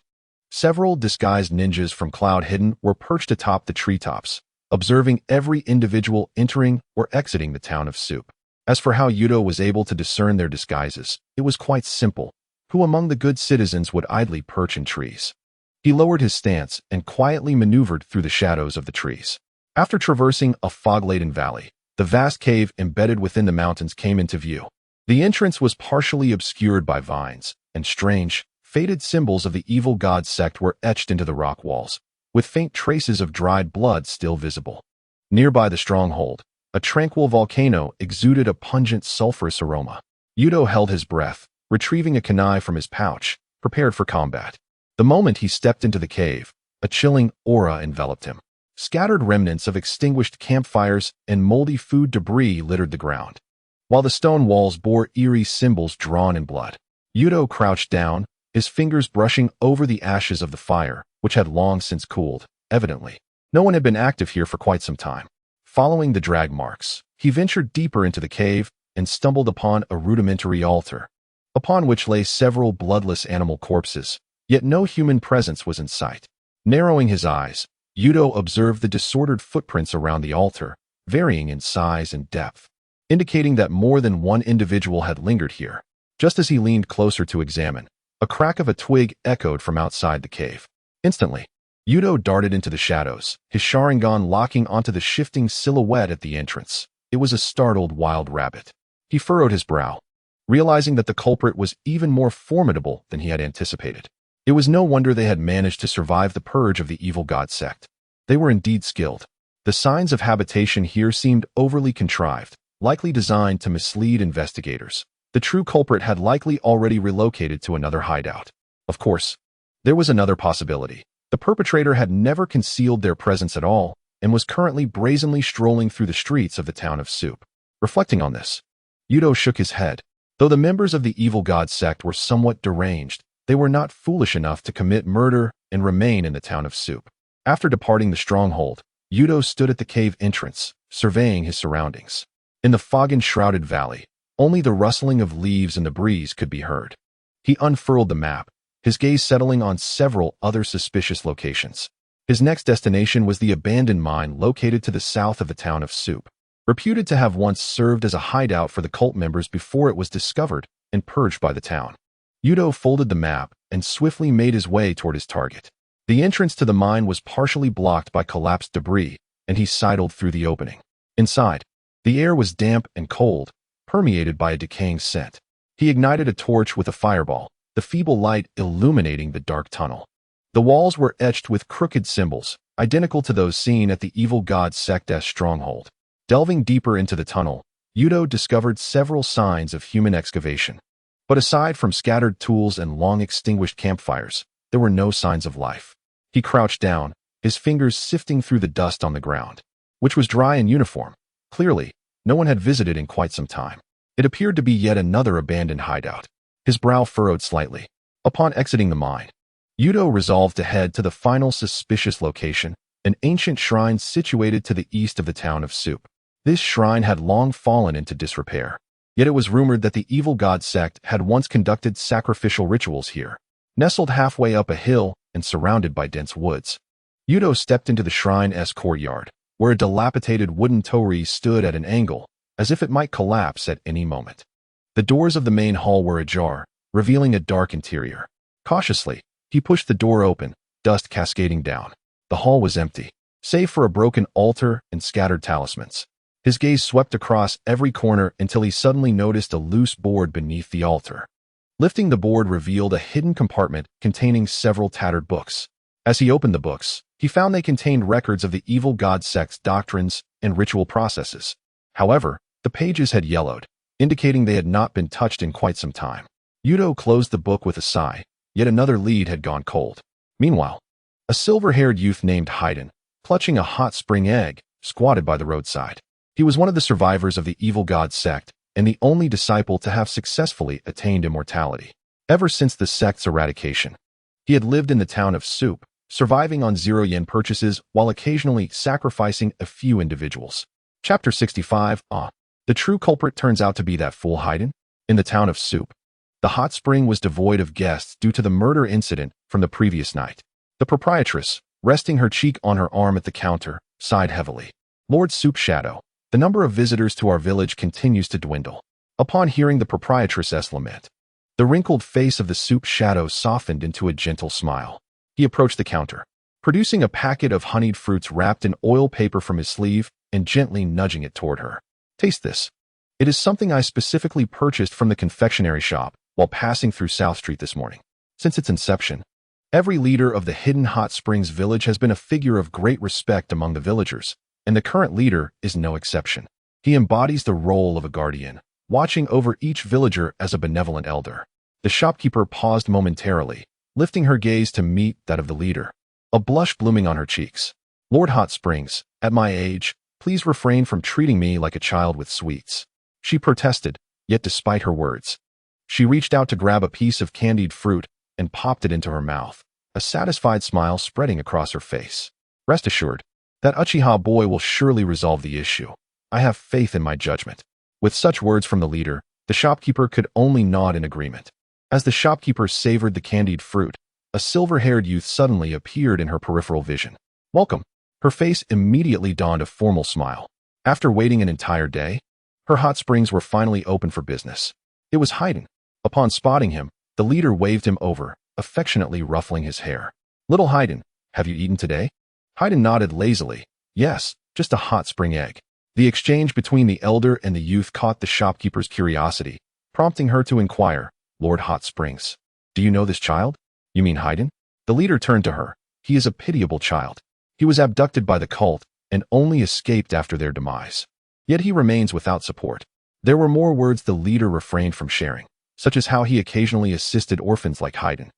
several disguised ninjas from Cloud Hidden were perched atop the treetops, observing every individual entering or exiting the town of Soup. As for how Yuto was able to discern their disguises, it was quite simple. Who among the good citizens would idly perch in trees? He lowered his stance and quietly maneuvered through the shadows of the trees. After traversing a fog-laden valley, the vast cave embedded within the mountains came into view. The entrance was partially obscured by vines and strange, Faded symbols of the evil god sect were etched into the rock walls, with faint traces of dried blood still visible. Nearby the stronghold, a tranquil volcano exuded a pungent sulfurous aroma. Yuto held his breath, retrieving a kunai from his pouch, prepared for combat. The moment he stepped into the cave, a chilling aura enveloped him. Scattered remnants of extinguished campfires and moldy food debris littered the ground, while the stone walls bore eerie symbols drawn in blood. Yuto crouched down, his fingers brushing over the ashes of the fire, which had long since cooled. Evidently, no one had been active here for quite some time. Following the drag marks, he ventured deeper into the cave and stumbled upon a rudimentary altar, upon which lay several bloodless animal corpses, yet no human presence was in sight. Narrowing his eyes, Yuto observed the disordered footprints around the altar, varying in size and depth, indicating that more than one individual had lingered here. Just as he leaned closer to examine, a crack of a twig echoed from outside the cave. Instantly, Yuto darted into the shadows, his Sharingan locking onto the shifting silhouette at the entrance. It was a startled wild rabbit. He furrowed his brow, realizing that the culprit was even more formidable than he had anticipated. It was no wonder they had managed to survive the purge of the evil god sect. They were indeed skilled. The signs of habitation here seemed overly contrived, likely designed to mislead investigators. The true culprit had likely already relocated to another hideout. Of course, there was another possibility. The perpetrator had never concealed their presence at all and was currently brazenly strolling through the streets of the town of Soup. Reflecting on this, Yuto shook his head. Though the members of the evil god sect were somewhat deranged, they were not foolish enough to commit murder and remain in the town of Soup. After departing the stronghold, Yuto stood at the cave entrance, surveying his surroundings. In the fog-enshrouded valley, only the rustling of leaves in the breeze could be heard. He unfurled the map, his gaze settling on several other suspicious locations. His next destination was the abandoned mine located to the south of the town of Soup, reputed to have once served as a hideout for the cult members before it was discovered and purged by the town. Yuto folded the map and swiftly made his way toward his target. The entrance to the mine was partially blocked by collapsed debris, and he sidled through the opening. Inside, the air was damp and cold, permeated by a decaying scent. He ignited a torch with a fireball, the feeble light illuminating the dark tunnel. The walls were etched with crooked symbols, identical to those seen at the evil god sect's stronghold. Delving deeper into the tunnel, Yuto discovered several signs of human excavation. But aside from scattered tools and long-extinguished campfires, there were no signs of life. He crouched down, his fingers sifting through the dust on the ground, which was dry and uniform. Clearly, no one had visited in quite some time. It appeared to be yet another abandoned hideout. His brow furrowed slightly. Upon exiting the mine, Yuto resolved to head to the final suspicious location, an ancient shrine situated to the east of the town of Soup. This shrine had long fallen into disrepair, yet it was rumored that the evil god sect had once conducted sacrificial rituals here. Nestled halfway up a hill and surrounded by dense woods, Yuto stepped into the shrine's courtyard, where a dilapidated wooden torii stood at an angle, as if it might collapse at any moment. The doors of the main hall were ajar, revealing a dark interior. Cautiously, he pushed the door open, dust cascading down. The hall was empty, save for a broken altar and scattered talismans. His gaze swept across every corner until he suddenly noticed a loose board beneath the altar. Lifting the board revealed a hidden compartment containing several tattered books. As he opened the books, he found they contained records of the evil god sect's doctrines and ritual processes. However, the pages had yellowed, indicating they had not been touched in quite some time. Yuto closed the book with a sigh. Yet another lead had gone cold. Meanwhile, a silver-haired youth named Haydn, clutching a hot spring egg, squatted by the roadside. He was one of the survivors of the evil god sect and the only disciple to have successfully attained immortality. Ever since the sect's eradication, he had lived in the town of Soup, surviving on 0 yen purchases while occasionally sacrificing a few individuals. Chapter 65. The true culprit turns out to be that fool Haydn. In the town of Soup, the hot spring was devoid of guests due to the murder incident from the previous night. The proprietress, resting her cheek on her arm at the counter, sighed heavily. Lord Soup Shadow, the number of visitors to our village continues to dwindle. Upon hearing the proprietress's lament, the wrinkled face of the Soup Shadow softened into a gentle smile. He approached the counter, producing a packet of honeyed fruits wrapped in oil paper from his sleeve and gently nudging it toward her. Taste this. It is something I specifically purchased from the confectionery shop while passing through South Street this morning. Since its inception, every leader of the hidden hot springs village has been a figure of great respect among the villagers, and the current leader is no exception. He embodies the role of a guardian, watching over each villager as a benevolent elder. The shopkeeper paused momentarily, lifting her gaze to meet that of the leader, a blush blooming on her cheeks. Lord Hot Springs, at my age, please refrain from treating me like a child with sweets. She protested, yet despite her words, she reached out to grab a piece of candied fruit and popped it into her mouth, a satisfied smile spreading across her face. Rest assured, that Uchiha boy will surely resolve the issue. I have faith in my judgment. With such words from the leader, the shopkeeper could only nod in agreement. As the shopkeeper savored the candied fruit, a silver-haired youth suddenly appeared in her peripheral vision. Welcome. Her face immediately donned a formal smile. After waiting an entire day, her hot springs were finally open for business. It was Haydn. Upon spotting him, the leader waved him over, affectionately ruffling his hair. Little Haydn, have you eaten today? Haydn nodded lazily. Yes, just a hot spring egg. The exchange between the elder and the youth caught the shopkeeper's curiosity, prompting her to inquire, Lord Hot Springs, do you know this child? You mean Haydn? The leader turned to her. He is a pitiable child. He was abducted by the cult and only escaped after their demise. Yet he remains without support. There were more words the leader refrained from sharing, such as how he occasionally assisted orphans like Haydn,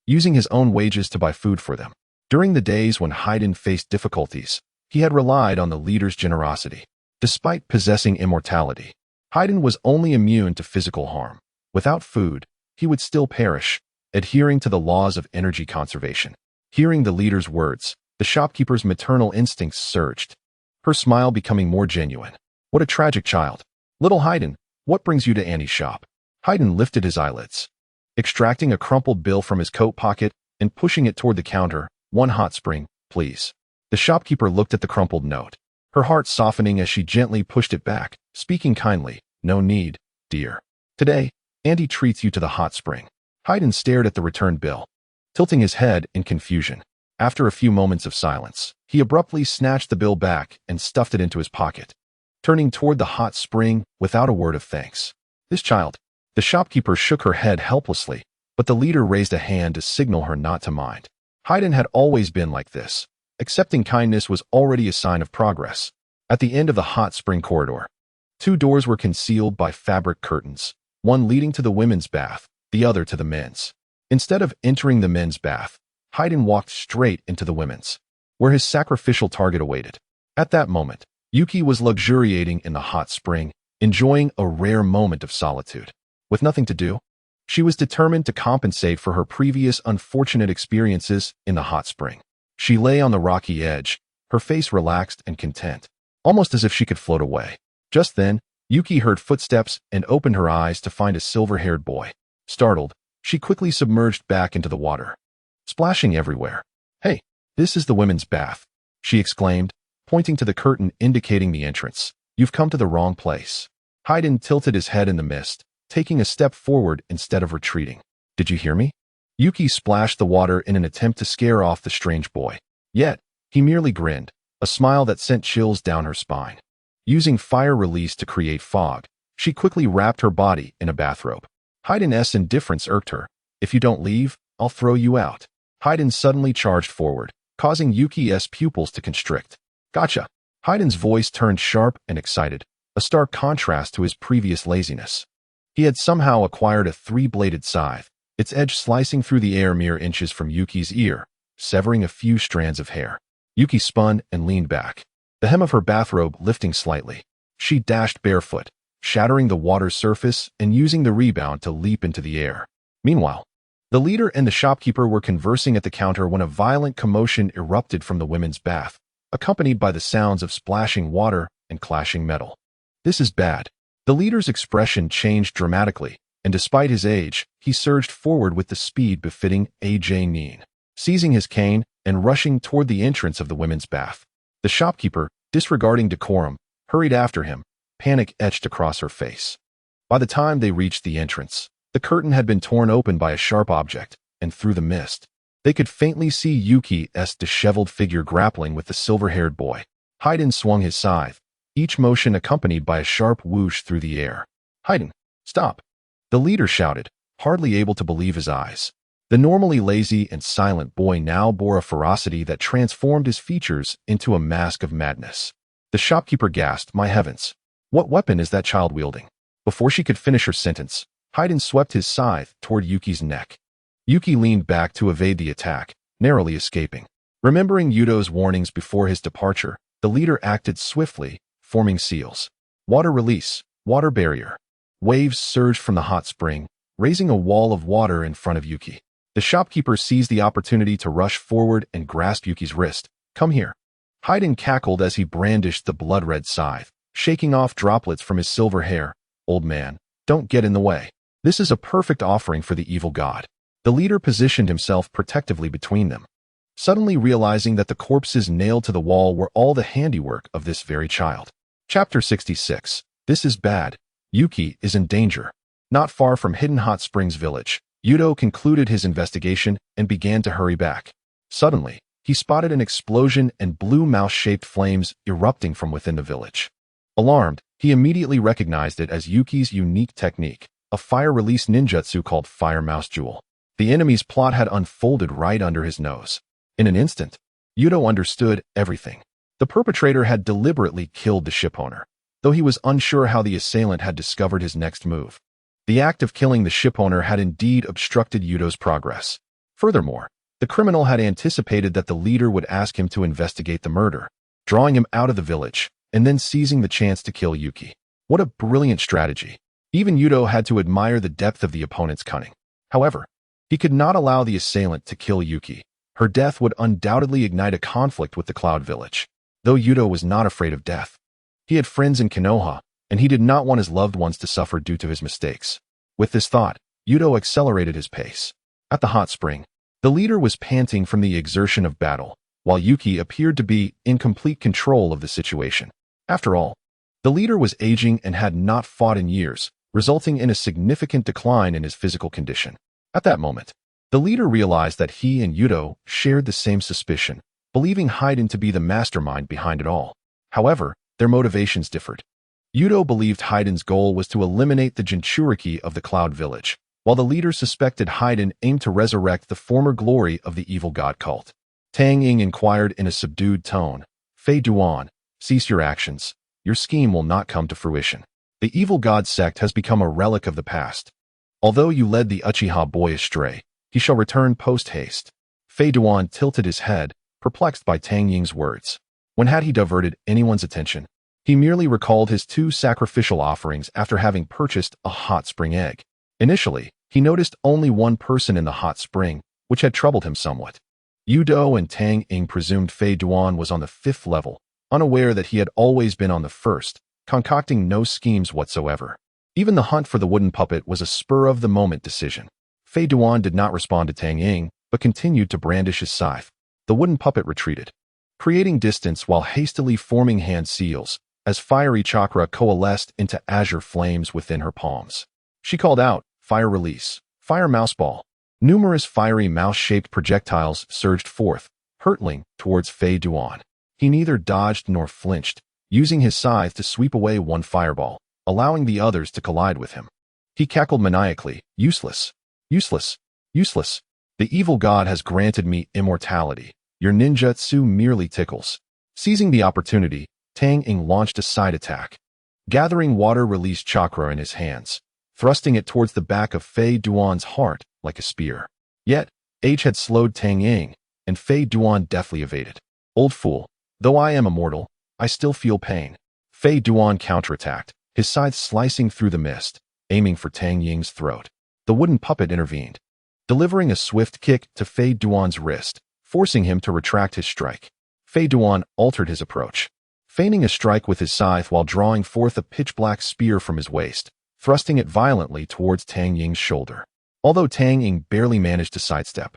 using his own wages to buy food for them. During the days when Haydn faced difficulties, he had relied on the leader's generosity. Despite possessing immortality, Haydn was only immune to physical harm. Without food, he would still perish, adhering to the laws of energy conservation. Hearing the leader's words, the shopkeeper's maternal instincts surged, her smile becoming more genuine. What a tragic child. Little Haydn, what brings you to Annie's shop? Haydn lifted his eyelids, extracting a crumpled bill from his coat pocket and pushing it toward the counter. One hot spring, please. The shopkeeper looked at the crumpled note, her heart softening as she gently pushed it back, speaking kindly, no need, dear. Today, Auntie treats you to the hot spring. Haydn stared at the returned bill, tilting his head in confusion. After a few moments of silence, he abruptly snatched the bill back and stuffed it into his pocket, turning toward the hot spring without a word of thanks. This child. The shopkeeper shook her head helplessly, but the leader raised a hand to signal her not to mind. Haydn had always been like this. Accepting kindness was already a sign of progress. At the end of the hot spring corridor, two doors were concealed by fabric curtains, one leading to the women's bath, the other to the men's. Instead of entering the men's bath, Haydn walked straight into the women's, where his sacrificial target awaited. At that moment, Yuki was luxuriating in the hot spring, enjoying a rare moment of solitude. With nothing to do, she was determined to compensate for her previous unfortunate experiences in the hot spring. She lay on the rocky edge, her face relaxed and content, almost as if she could float away. Just then, Yuki heard footsteps and opened her eyes to find a silver-haired boy. Startled, she quickly submerged back into the water, splashing everywhere. Hey, this is the women's bath, she exclaimed, pointing to the curtain indicating the entrance. You've come to the wrong place. Haydn tilted his head in the mist, taking a step forward instead of retreating. Did you hear me? Yuki splashed the water in an attempt to scare off the strange boy. Yet, he merely grinned, a smile that sent chills down her spine. Using fire release to create fog, she quickly wrapped her body in a bathrobe. Haydn's indifference irked her. If you don't leave, I'll throw you out. Haydn suddenly charged forward, causing Yuki's pupils to constrict. Gotcha. Haydn's voice turned sharp and excited, a stark contrast to his previous laziness. He had somehow acquired a three-bladed scythe, its edge slicing through the air mere inches from Yuki's ear, severing a few strands of hair. Yuki spun and leaned back, the hem of her bathrobe lifting slightly. She dashed barefoot, shattering the water's surface and using the rebound to leap into the air. Meanwhile, the leader and the shopkeeper were conversing at the counter when a violent commotion erupted from the women's bath, accompanied by the sounds of splashing water and clashing metal. This is bad. The leader's expression changed dramatically, and despite his age, he surged forward with the speed befitting a Nin, seizing his cane and rushing toward the entrance of the women's bath. The shopkeeper, disregarding decorum, hurried after him, panic etched across her face. By the time they reached the entrance, the curtain had been torn open by a sharp object, and through the mist, they could faintly see Yuki's disheveled figure grappling with the silver-haired boy. Haydn swung his scythe, each motion accompanied by a sharp whoosh through the air. Haydn, stop! The leader shouted, hardly able to believe his eyes. The normally lazy and silent boy now bore a ferocity that transformed his features into a mask of madness. The shopkeeper gasped, "My heavens! What weapon is that child wielding?" Before she could finish her sentence, Haydn swept his scythe toward Yuki's neck. Yuki leaned back to evade the attack, narrowly escaping. Remembering Yuto's warnings before his departure, the leader acted swiftly, forming seals. Water release, water barrier. Waves surged from the hot spring, raising a wall of water in front of Yuki. The shopkeeper seized the opportunity to rush forward and grasp Yuki's wrist. "Come here." Haydn cackled as he brandished the blood-red scythe, shaking off droplets from his silver hair. "Old man, don't get in the way. This is a perfect offering for the evil god." The leader positioned himself protectively between them, suddenly realizing that the corpses nailed to the wall were all the handiwork of this very child. Chapter 66. This is bad. Yuki is in danger. Not far from Hidden Hot Springs Village, Yuto concluded his investigation and began to hurry back. Suddenly, he spotted an explosion and blue mouse-shaped flames erupting from within the village. Alarmed, he immediately recognized it as Yuki's unique technique, a fire-release ninjutsu called Fire Mouse Jewel. The enemy's plot had unfolded right under his nose. In an instant, Yuto understood everything. The perpetrator had deliberately killed the shipowner, though he was unsure how the assailant had discovered his next move. The act of killing the shipowner had indeed obstructed Yuto's progress. Furthermore, the criminal had anticipated that the leader would ask him to investigate the murder, drawing him out of the village, and then seizing the chance to kill Yuki. What a brilliant strategy. Even Yuto had to admire the depth of the opponent's cunning. However, he could not allow the assailant to kill Yuki. Her death would undoubtedly ignite a conflict with the Cloud Village. Though Yuto was not afraid of death, he had friends in Konoha, and he did not want his loved ones to suffer due to his mistakes. With this thought, Yuto accelerated his pace. At the hot spring, the leader was panting from the exertion of battle, while Yuki appeared to be in complete control of the situation. After all, the leader was aging and had not fought in years, resulting in a significant decline in his physical condition. At that moment, the leader realized that he and Yuto shared the same suspicion, believing Haydn to be the mastermind behind it all. However, their motivations differed. Yuto believed Haydn's goal was to eliminate the Jinchuriki of the Cloud Village, while the leader suspected Haydn aimed to resurrect the former glory of the evil god cult. Tang Ying inquired in a subdued tone, "Fei Duan, cease your actions. Your scheme will not come to fruition. The evil god sect has become a relic of the past. Although you led the Uchiha boy astray, he shall return post-haste." Fei Duan tilted his head, perplexed by Tang Ying's words. When had he diverted anyone's attention? He merely recalled his 2 sacrificial offerings after having purchased a hot spring egg. Initially, he noticed only one person in the hot spring, which had troubled him somewhat. Yuto and Tang Ying presumed Fei Duan was on the 5th level, unaware that he had always been on the 1st, concocting no schemes whatsoever. Even the hunt for the wooden puppet was a spur-of-the-moment decision. Fei Duan did not respond to Tang Ying, but continued to brandish his scythe. The wooden puppet retreated, creating distance while hastily forming hand seals, as fiery chakra coalesced into azure flames within her palms. She called out, "Fire release, fire mouse ball." Numerous fiery mouse-shaped projectiles surged forth, hurtling towards Fei Duan. He neither dodged nor flinched, using his scythe to sweep away one fireball, allowing the others to collide with him. He cackled maniacally, "Useless, useless, useless. The evil god has granted me immortality. Your ninjutsu merely tickles." Seizing the opportunity, Tang Ying launched a side attack, gathering water-release chakra in his hands, thrusting it towards the back of Fei Duan's heart like a spear. Yet, age had slowed Tang Ying, and Fei Duan deftly evaded. "Old fool, though I am immortal, I still feel pain." Fei Duan counterattacked, his scythe slicing through the mist, aiming for Tang Ying's throat. The wooden puppet intervened, delivering a swift kick to Fei Duan's wrist, forcing him to retract his strike. Fei Duan altered his approach, feigning a strike with his scythe while drawing forth a pitch-black spear from his waist, thrusting it violently towards Tang Ying's shoulder. Although Tang Ying barely managed to sidestep,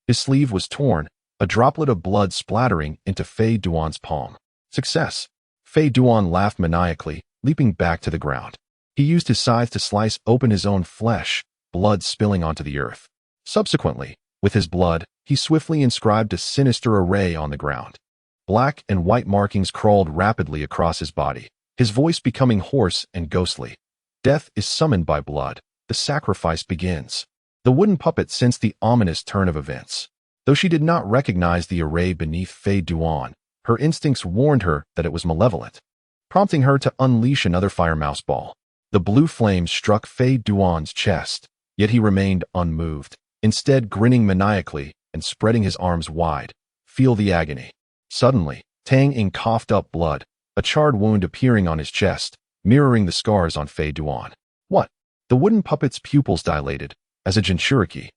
his sleeve was torn, a droplet of blood splattering into Fei Duan's palm. Success! Fei Duan laughed maniacally, leaping back to the ground. He used his scythe to slice open his own flesh, blood spilling onto the earth. Subsequently, with his blood, he swiftly inscribed a sinister array on the ground. Black and white markings crawled rapidly across his body, his voice becoming hoarse and ghostly. "Death is summoned by blood. The sacrifice begins." The wooden puppet sensed the ominous turn of events. Though she did not recognize the array beneath Fei Duan, her instincts warned her that it was malevolent, prompting her to unleash another fire mouse ball. The blue flame struck Fei Duan's chest, yet he remained unmoved, instead grinning maniacally and spreading his arms wide. Feel the agony. Suddenly, Tang Ying coughed up blood, a charred wound appearing on his chest, mirroring the scars on Fei Duan. What? The wooden puppet's pupils dilated, as a jinchuriki.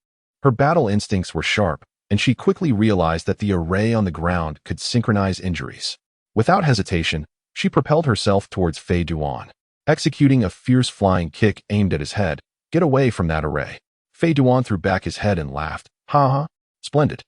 Her battle instincts were sharp, and she quickly realized that the array on the ground could synchronize injuries. Without hesitation, she propelled herself towards Fei Duan, executing a fierce flying kick aimed at his head. Get away from that array. Fei Duan threw back his head and laughed. Ha ha, splendid.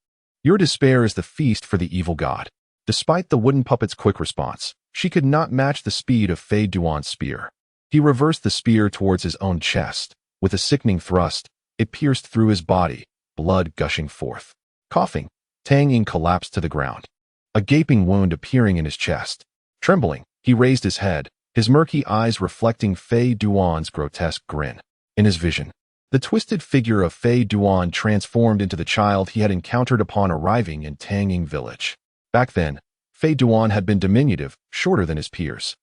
Your despair is the feast for the evil god. Despite the wooden puppet's quick response, she could not match the speed of Fei Duan's spear. He reversed the spear towards his own chest. With a sickening thrust, it pierced through his body, blood gushing forth. Coughing, Tang Ying collapsed to the ground, a gaping wound appearing in his chest. Trembling, he raised his head, his murky eyes reflecting Fei Duan's grotesque grin. In his vision, the twisted figure of Fei Duan transformed into the child he had encountered upon arriving in Tang Ying village. Back then, Fei Duan had been diminutive, shorter than his peers.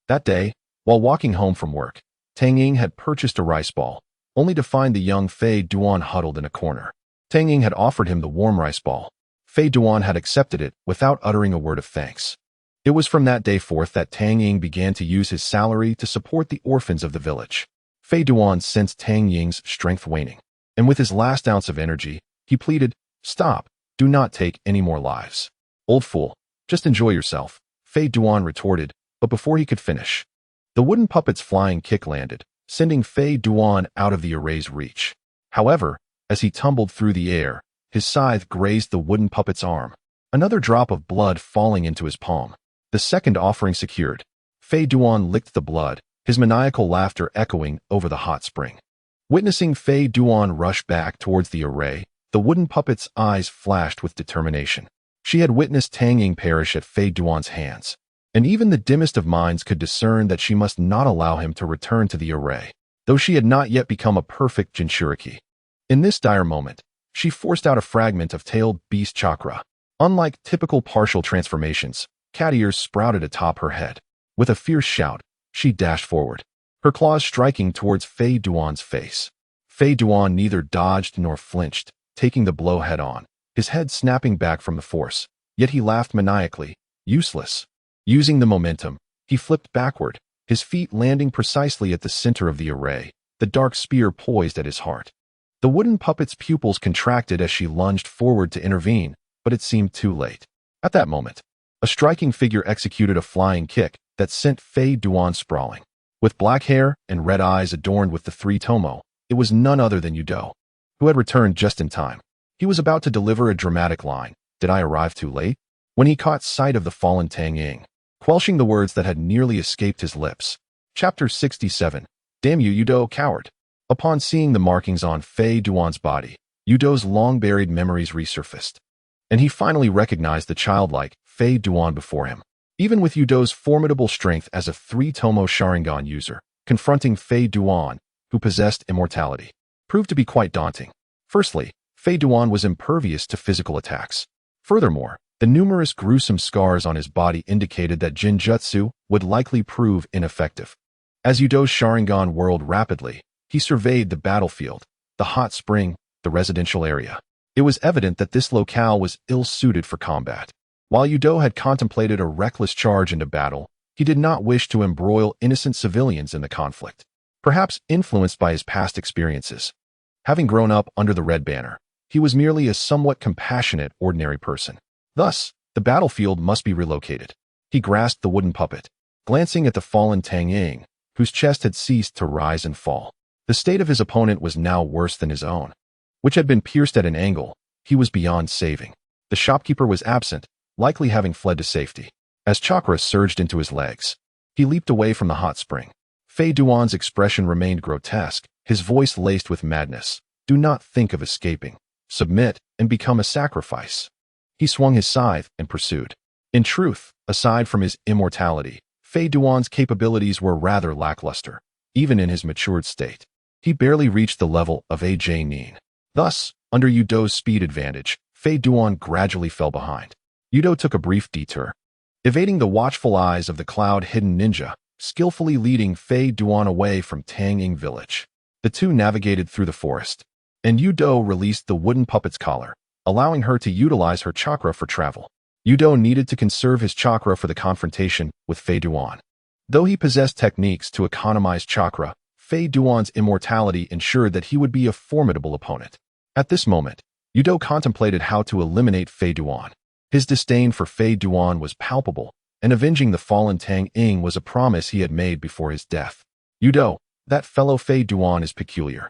That day, while walking home from work, Tang Ying had purchased a rice ball, only to find the young Fei Duan huddled in a corner. Tang Ying had offered him the warm rice ball. Fei Duan had accepted it without uttering a word of thanks. It was from that day forth that Tang Ying began to use his salary to support the orphans of the village. Fei Duan sensed Tang Ying's strength waning, and with his last ounce of energy, he pleaded, "Stop, do not take any more lives." "Old fool, just enjoy yourself," Fei Duan retorted, but before he could finish, the wooden puppet's flying kick landed, sending Fei Duan out of the array's reach. However, as he tumbled through the air, his scythe grazed the wooden puppet's arm, another drop of blood falling into his palm. The second offering secured, Fei Duan licked the blood, his maniacal laughter echoing over the hot spring. Witnessing Fei Duan rush back towards the array, the wooden puppet's eyes flashed with determination. She had witnessed Tang Ying perish at Fei Duan's hands, and even the dimmest of minds could discern that she must not allow him to return to the array, though she had not yet become a perfect jinchuriki. In this dire moment, she forced out a fragment of tailed beast chakra. Unlike typical partial transformations, cat ears sprouted atop her head. With a fierce shout, she dashed forward, her claws striking towards Fei Duan's face. Fei Duan neither dodged nor flinched, taking the blow head-on, his head snapping back from the force, yet he laughed maniacally. Useless. Using the momentum, he flipped backward, his feet landing precisely at the center of the array, the dark spear poised at his heart. The wooden puppet's pupils contracted as she lunged forward to intervene, but it seemed too late. At that moment, a striking figure executed a flying kick that sent Fei Duan sprawling. With black hair and red eyes adorned with the three tomo, it was none other than Yuto, who had returned just in time. He was about to deliver a dramatic line. Did I arrive too late? When he caught sight of the fallen Tang Ying, quelching the words that had nearly escaped his lips. Chapter 67. Damn you, Yuto, coward. Upon seeing the markings on Fei Duan's body, Yuto's long-buried memories resurfaced, and he finally recognized the childlike Fei Duan before him. Even with Yuto's formidable strength as a three-tomo Sharingan user, confronting Fei Duan, who possessed immortality, proved to be quite daunting. Firstly, Fei Duan was impervious to physical attacks. Furthermore, the numerous gruesome scars on his body indicated that Jinjutsu would likely prove ineffective. As Yuto's Sharingan whirled rapidly, he surveyed the battlefield, the hot spring, the residential area. It was evident that this locale was ill-suited for combat. While Yuto had contemplated a reckless charge into battle, he did not wish to embroil innocent civilians in the conflict. Perhaps influenced by his past experiences. Having grown up under the Red Banner, he was merely a somewhat compassionate, ordinary person. Thus, the battlefield must be relocated. He grasped the wooden puppet, glancing at the fallen Tang Ying, whose chest had ceased to rise and fall. The state of his opponent was now worse than his own, which had been pierced at an angle. He was beyond saving. The shopkeeper was absent, likely having fled to safety. As chakra surged into his legs, he leaped away from the hot spring. Fei Duan's expression remained grotesque, his voice laced with madness. Do not think of escaping. Submit and become a sacrifice. He swung his scythe and pursued. In truth, aside from his immortality, Fei Duan's capabilities were rather lackluster, even in his matured state. He barely reached the level of A.J. Nin, Thus, under Yuto's speed advantage, Fei Duan gradually fell behind. Yuto took a brief detour, evading the watchful eyes of the cloud-hidden ninja, skillfully leading Fei Duan away from Tanging village. The two navigated through the forest, and Yuto released the wooden puppet's collar, allowing her to utilize her chakra for travel. Yuto needed to conserve his chakra for the confrontation with Fei Duan. Though he possessed techniques to economize chakra, Fei Duan's immortality ensured that he would be a formidable opponent. At this moment, Yuto contemplated how to eliminate Fei Duan. His disdain for Fei Duan was palpable, and avenging the fallen Tang Ying was a promise he had made before his death. Yuto, that fellow Fei Duan is peculiar.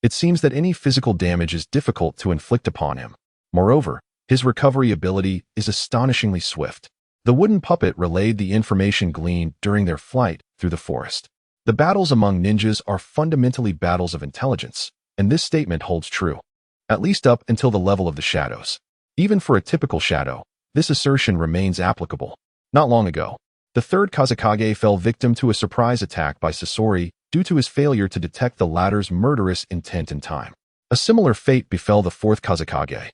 It seems that any physical damage is difficult to inflict upon him. Moreover, his recovery ability is astonishingly swift. The wooden puppet relayed the information gleaned during their flight through the forest. The battles among ninjas are fundamentally battles of intelligence, and this statement holds true, at least up until the level of the shadows. Even for a typical shadow, this assertion remains applicable. Not long ago, the third Kazekage fell victim to a surprise attack by Sasori due to his failure to detect the latter's murderous intent in time. A similar fate befell the fourth Kazekage,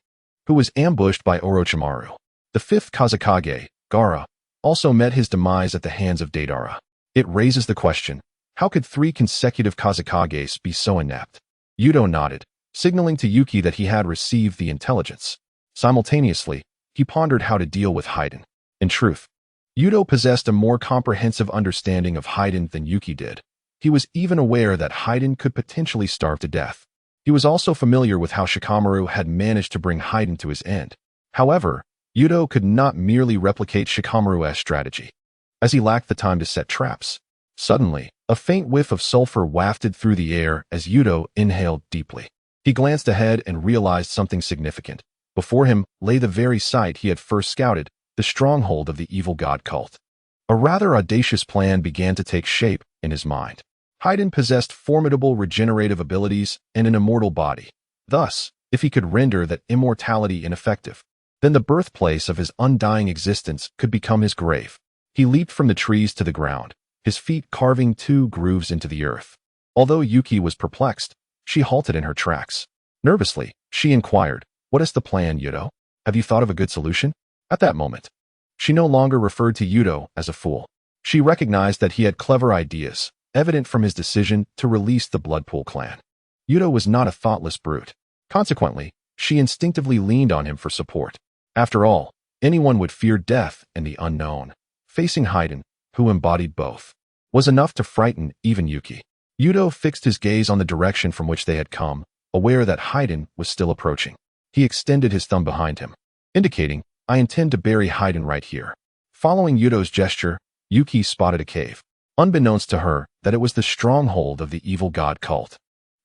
who was ambushed by Orochimaru. The fifth Kazekage, Gaara, also met his demise at the hands of Deidara. It raises the question, how could 3 consecutive Kazekages be so inept? Yuto nodded, signaling to Yuki that he had received the intelligence. Simultaneously, he pondered how to deal with Haiden. In truth, Yuto possessed a more comprehensive understanding of Haiden than Yuki did. He was even aware that Haiden could potentially starve to death. He was also familiar with how Shikamaru had managed to bring Haiden to his end. However, Yuto could not merely replicate Shikamaru's strategy, as he lacked the time to set traps. Suddenly, a faint whiff of sulfur wafted through the air as Yuto inhaled deeply. He glanced ahead and realized something significant. Before him lay the very site he had first scouted, the stronghold of the evil god cult. A rather audacious plan began to take shape in his mind. Haiden possessed formidable regenerative abilities and an immortal body. Thus, if he could render that immortality ineffective, then the birthplace of his undying existence could become his grave. He leaped from the trees to the ground, his feet carving 2 grooves into the earth. Although Yuki was perplexed, she halted in her tracks. Nervously, she inquired, "What is the plan, Yuto? Have you thought of a good solution?" At that moment, she no longer referred to Yuto as a fool. She recognized that he had clever ideas, evident from his decision to release the Bloodpool clan. Yuto was not a thoughtless brute. Consequently, she instinctively leaned on him for support. After all, anyone would fear death and the unknown. Facing Haiden, who embodied both, was enough to frighten even Yuki. Yuto fixed his gaze on the direction from which they had come, aware that Haiden was still approaching. He extended his thumb behind him, indicating, "I intend to bury Haiden right here." Following Yuto's gesture, Yuki spotted a cave, unbeknownst to her that it was the stronghold of the evil god cult.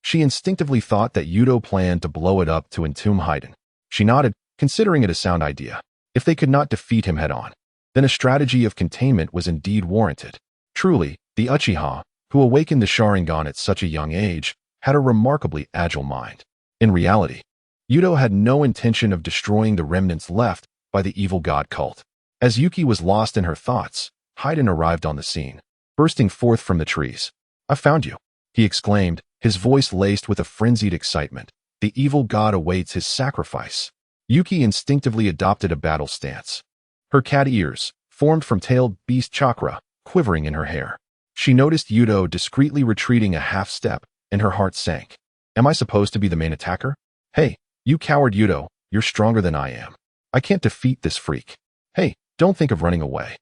She instinctively thought that Yuto planned to blow it up to entomb Haiden. She nodded, considering it a sound idea. If they could not defeat him head-on, then a strategy of containment was indeed warranted. Truly, the Uchiha, who awakened the Sharingan at such a young age, had a remarkably agile mind. In reality, Yuto had no intention of destroying the remnants left by the evil god cult. As Yuki was lost in her thoughts, Haiden arrived on the scene, bursting forth from the trees. "I found you," he exclaimed, his voice laced with a frenzied excitement. "The evil god awaits his sacrifice." Yuki instinctively adopted a battle stance. Her cat ears, formed from tailed beast chakra, quivering in her hair. She noticed Yuto discreetly retreating a half step, and her heart sank. "Am I supposed to be the main attacker? Hey, you coward Yuto, you're stronger than I am. I can't defeat this freak. Hey, don't think of running away."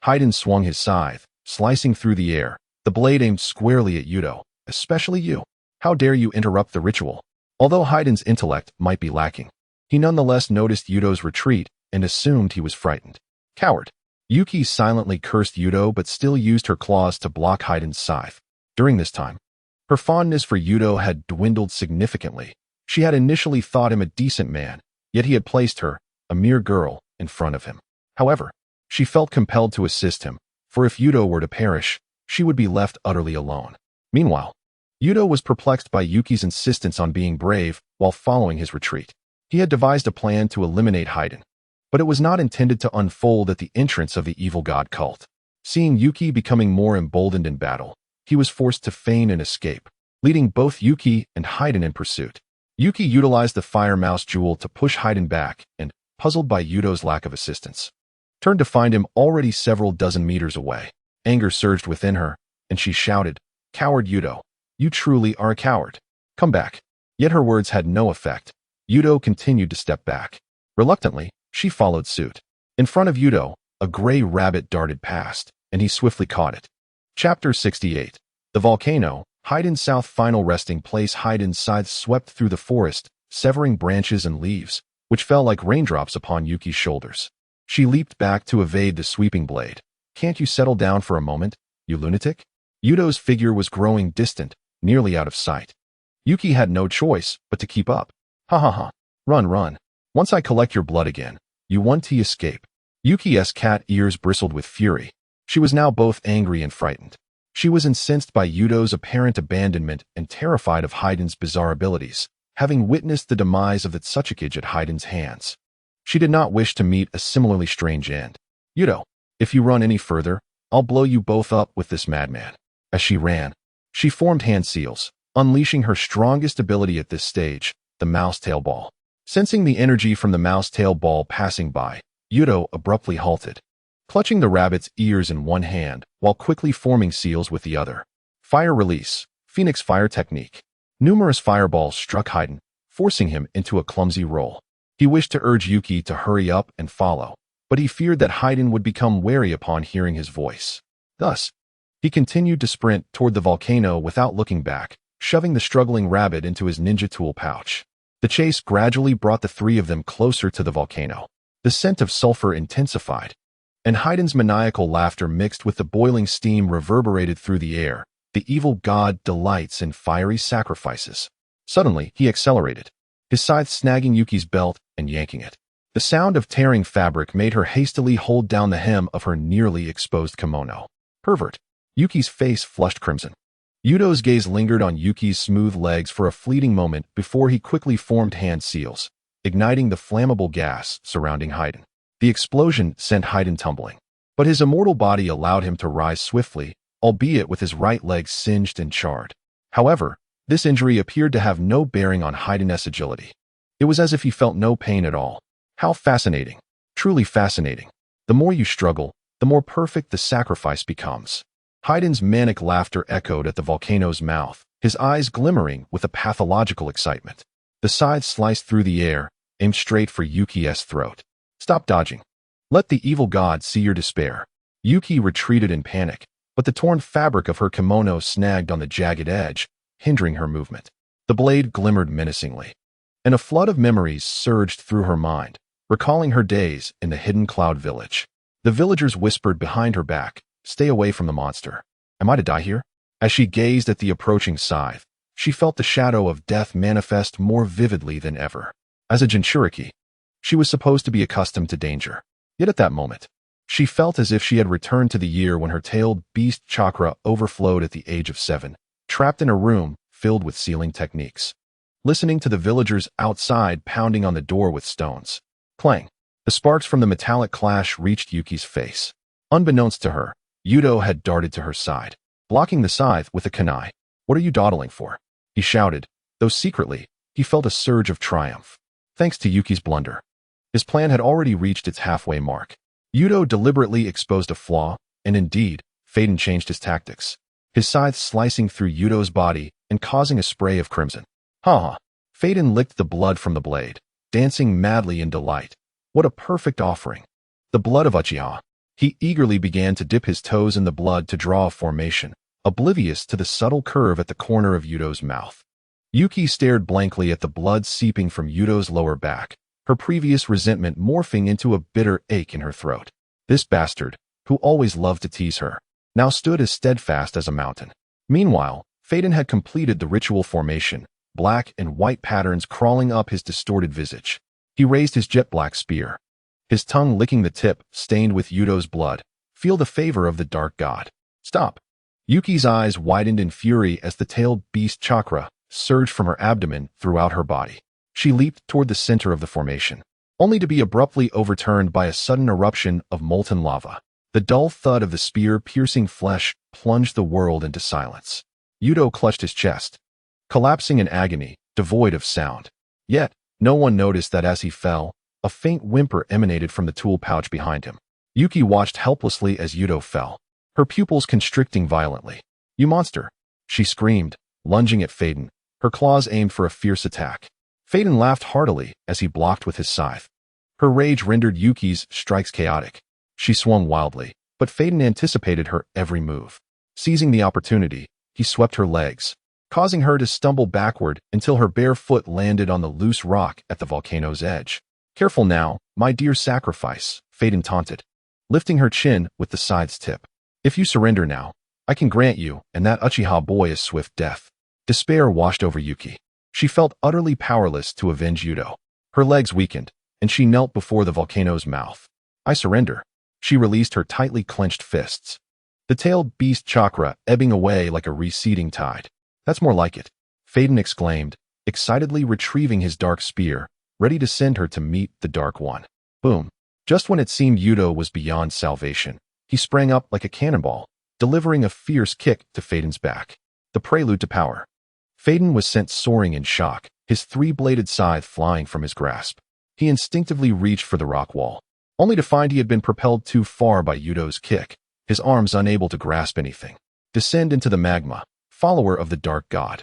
Haiden swung his scythe, slicing through the air, the blade aimed squarely at Yuto. "Especially you. How dare you interrupt the ritual?" Although Haiden's intellect might be lacking, he nonetheless noticed Yuto's retreat and assumed he was frightened. "Coward." Yuki silently cursed Yuto but still used her claws to block Haiden's scythe. During this time, her fondness for Yuto had dwindled significantly. She had initially thought him a decent man, yet he had placed her, a mere girl, in front of him. However, she felt compelled to assist him, for if Yuto were to perish, she would be left utterly alone. Meanwhile, Yuto was perplexed by Yuki's insistence on being brave while following his retreat. He had devised a plan to eliminate Haiden, but it was not intended to unfold at the entrance of the evil god cult. Seeing Yuki becoming more emboldened in battle, he was forced to feign an escape, leading both Yuki and Haiden in pursuit. Yuki utilized the Fire Mouse Jewel to push Haiden back and, puzzled by Yuto's lack of assistance, turned to find him already several dozen meters away. Anger surged within her, and she shouted, "Coward Yuto! You truly are a coward. Come back." Yet her words had no effect. Yuto continued to step back. Reluctantly, she followed suit. In front of Yuto, a gray rabbit darted past, and he swiftly caught it. Chapter 68. The Volcano. Haiden's south final resting place. Haiden's scythe swept through the forest, severing branches and leaves, which fell like raindrops upon Yuki's shoulders. She leaped back to evade the sweeping blade. "Can't you settle down for a moment, you lunatic?" Yuto's figure was growing distant, nearly out of sight. Yuki had no choice but to keep up. "Ha ha ha. Run, run. Once I collect your blood again, you won't escape." Yuki's cat ears bristled with fury. She was now both angry and frightened. She was incensed by Yuto's apparent abandonment and terrified of Haiden's bizarre abilities, having witnessed the demise of the Tsuchikage at Haiden's hands. She did not wish to meet a similarly strange end. "Yuto, if you run any further, I'll blow you both up with this madman." As she ran, she formed hand seals, unleashing her strongest ability at this stage, the mouse-tail ball. Sensing the energy from the mouse-tail ball passing by, Yuto abruptly halted, clutching the rabbit's ears in one hand while quickly forming seals with the other. Fire release, Phoenix fire technique. Numerous fireballs struck Haiden, forcing him into a clumsy roll. He wished to urge Yuki to hurry up and follow, but he feared that Haiden would become wary upon hearing his voice. Thus, he continued to sprint toward the volcano without looking back, shoving the struggling rabbit into his ninja tool pouch. The chase gradually brought the three of them closer to the volcano. The scent of sulfur intensified, and Haiden's maniacal laughter mixed with the boiling steam reverberated through the air. The evil god delights in fiery sacrifices. Suddenly, he accelerated, his scythe snagging Yuki's belt and yanking it. The sound of tearing fabric made her hastily hold down the hem of her nearly exposed kimono. "Pervert." Yuki's face flushed crimson. Yuto's gaze lingered on Yuki's smooth legs for a fleeting moment before he quickly formed hand seals, igniting the flammable gas surrounding Haiden. The explosion sent Haiden tumbling, but his immortal body allowed him to rise swiftly, albeit with his right leg singed and charred. However, this injury appeared to have no bearing on Haiden's agility. It was as if he felt no pain at all. How fascinating. Truly fascinating. The more you struggle, the more perfect the sacrifice becomes. Haiden's manic laughter echoed at the volcano's mouth, his eyes glimmering with a pathological excitement. The scythe sliced through the air, aimed straight for Yuki's throat. "Stop dodging. Let the evil god see your despair." Yuki retreated in panic, but the torn fabric of her kimono snagged on the jagged edge, hindering her movement. The blade glimmered menacingly, and a flood of memories surged through her mind, recalling her days in the hidden cloud village. The villagers whispered behind her back, "Stay away from the monster. Am I to die here?" As she gazed at the approaching scythe, she felt the shadow of death manifest more vividly than ever. As a Jinchuriki, she was supposed to be accustomed to danger. Yet at that moment, she felt as if she had returned to the year when her tailed beast chakra overflowed at the age of 7, trapped in a room filled with sealing techniques. Listening to the villagers outside pounding on the door with stones. Clang. The sparks from the metallic clash reached Yuki's face. Unbeknownst to her, Yuto had darted to her side, blocking the scythe with a kunai. "What are you dawdling for?" he shouted, though secretly, he felt a surge of triumph. Thanks to Yuki's blunder, his plan had already reached its halfway mark. Yuto deliberately exposed a flaw, and indeed, Faden changed his tactics, his scythe slicing through Yuto's body and causing a spray of crimson. "Ha ha." Faden licked the blood from the blade, dancing madly in delight. What a perfect offering. The blood of Uchiha. He eagerly began to dip his toes in the blood to draw a formation, oblivious to the subtle curve at the corner of Yuto's mouth. Yuki stared blankly at the blood seeping from Yuto's lower back, her previous resentment morphing into a bitter ache in her throat. This bastard, who always loved to tease her, now stood as steadfast as a mountain. Meanwhile, Faden had completed the ritual formation, black and white patterns crawling up his distorted visage. He raised his jet-black spear, his tongue licking the tip, stained with Yuto's blood. "Feel the favor of the dark god." "Stop." Yuki's eyes widened in fury as the tailed beast chakra surged from her abdomen throughout her body. She leaped toward the center of the formation, only to be abruptly overturned by a sudden eruption of molten lava. The dull thud of the spear piercing flesh plunged the world into silence. Yuto clutched his chest. Collapsing in agony, devoid of sound. Yet, no one noticed that as he fell, a faint whimper emanated from the tool pouch behind him. Yuki watched helplessly as Yuto fell, her pupils constricting violently. "You monster!" she screamed, lunging at Faden, her claws aimed for a fierce attack. Faden laughed heartily as he blocked with his scythe. Her rage rendered Yuki's strikes chaotic. She swung wildly, but Faden anticipated her every move. Seizing the opportunity, he swept her legs, causing her to stumble backward until her bare foot landed on the loose rock at the volcano's edge. "Careful now, my dear sacrifice," Faden taunted, lifting her chin with the scythe's tip. "If you surrender now, I can grant you and that Uchiha boy a swift death." Despair washed over Yuki. She felt utterly powerless to avenge Yuto. Her legs weakened, and she knelt before the volcano's mouth. "I surrender." She released her tightly clenched fists, the tailed beast chakra ebbing away like a receding tide. "That's more like it," Faden exclaimed, excitedly retrieving his dark spear, ready to send her to meet the Dark One. Boom. Just when it seemed Yuto was beyond salvation, he sprang up like a cannonball, delivering a fierce kick to Faden's back. The prelude to power. Faden was sent soaring in shock, his three-bladed scythe flying from his grasp. He instinctively reached for the rock wall, only to find he had been propelled too far by Yuto's kick, his arms unable to grasp anything. Descend into the magma, follower of the dark god.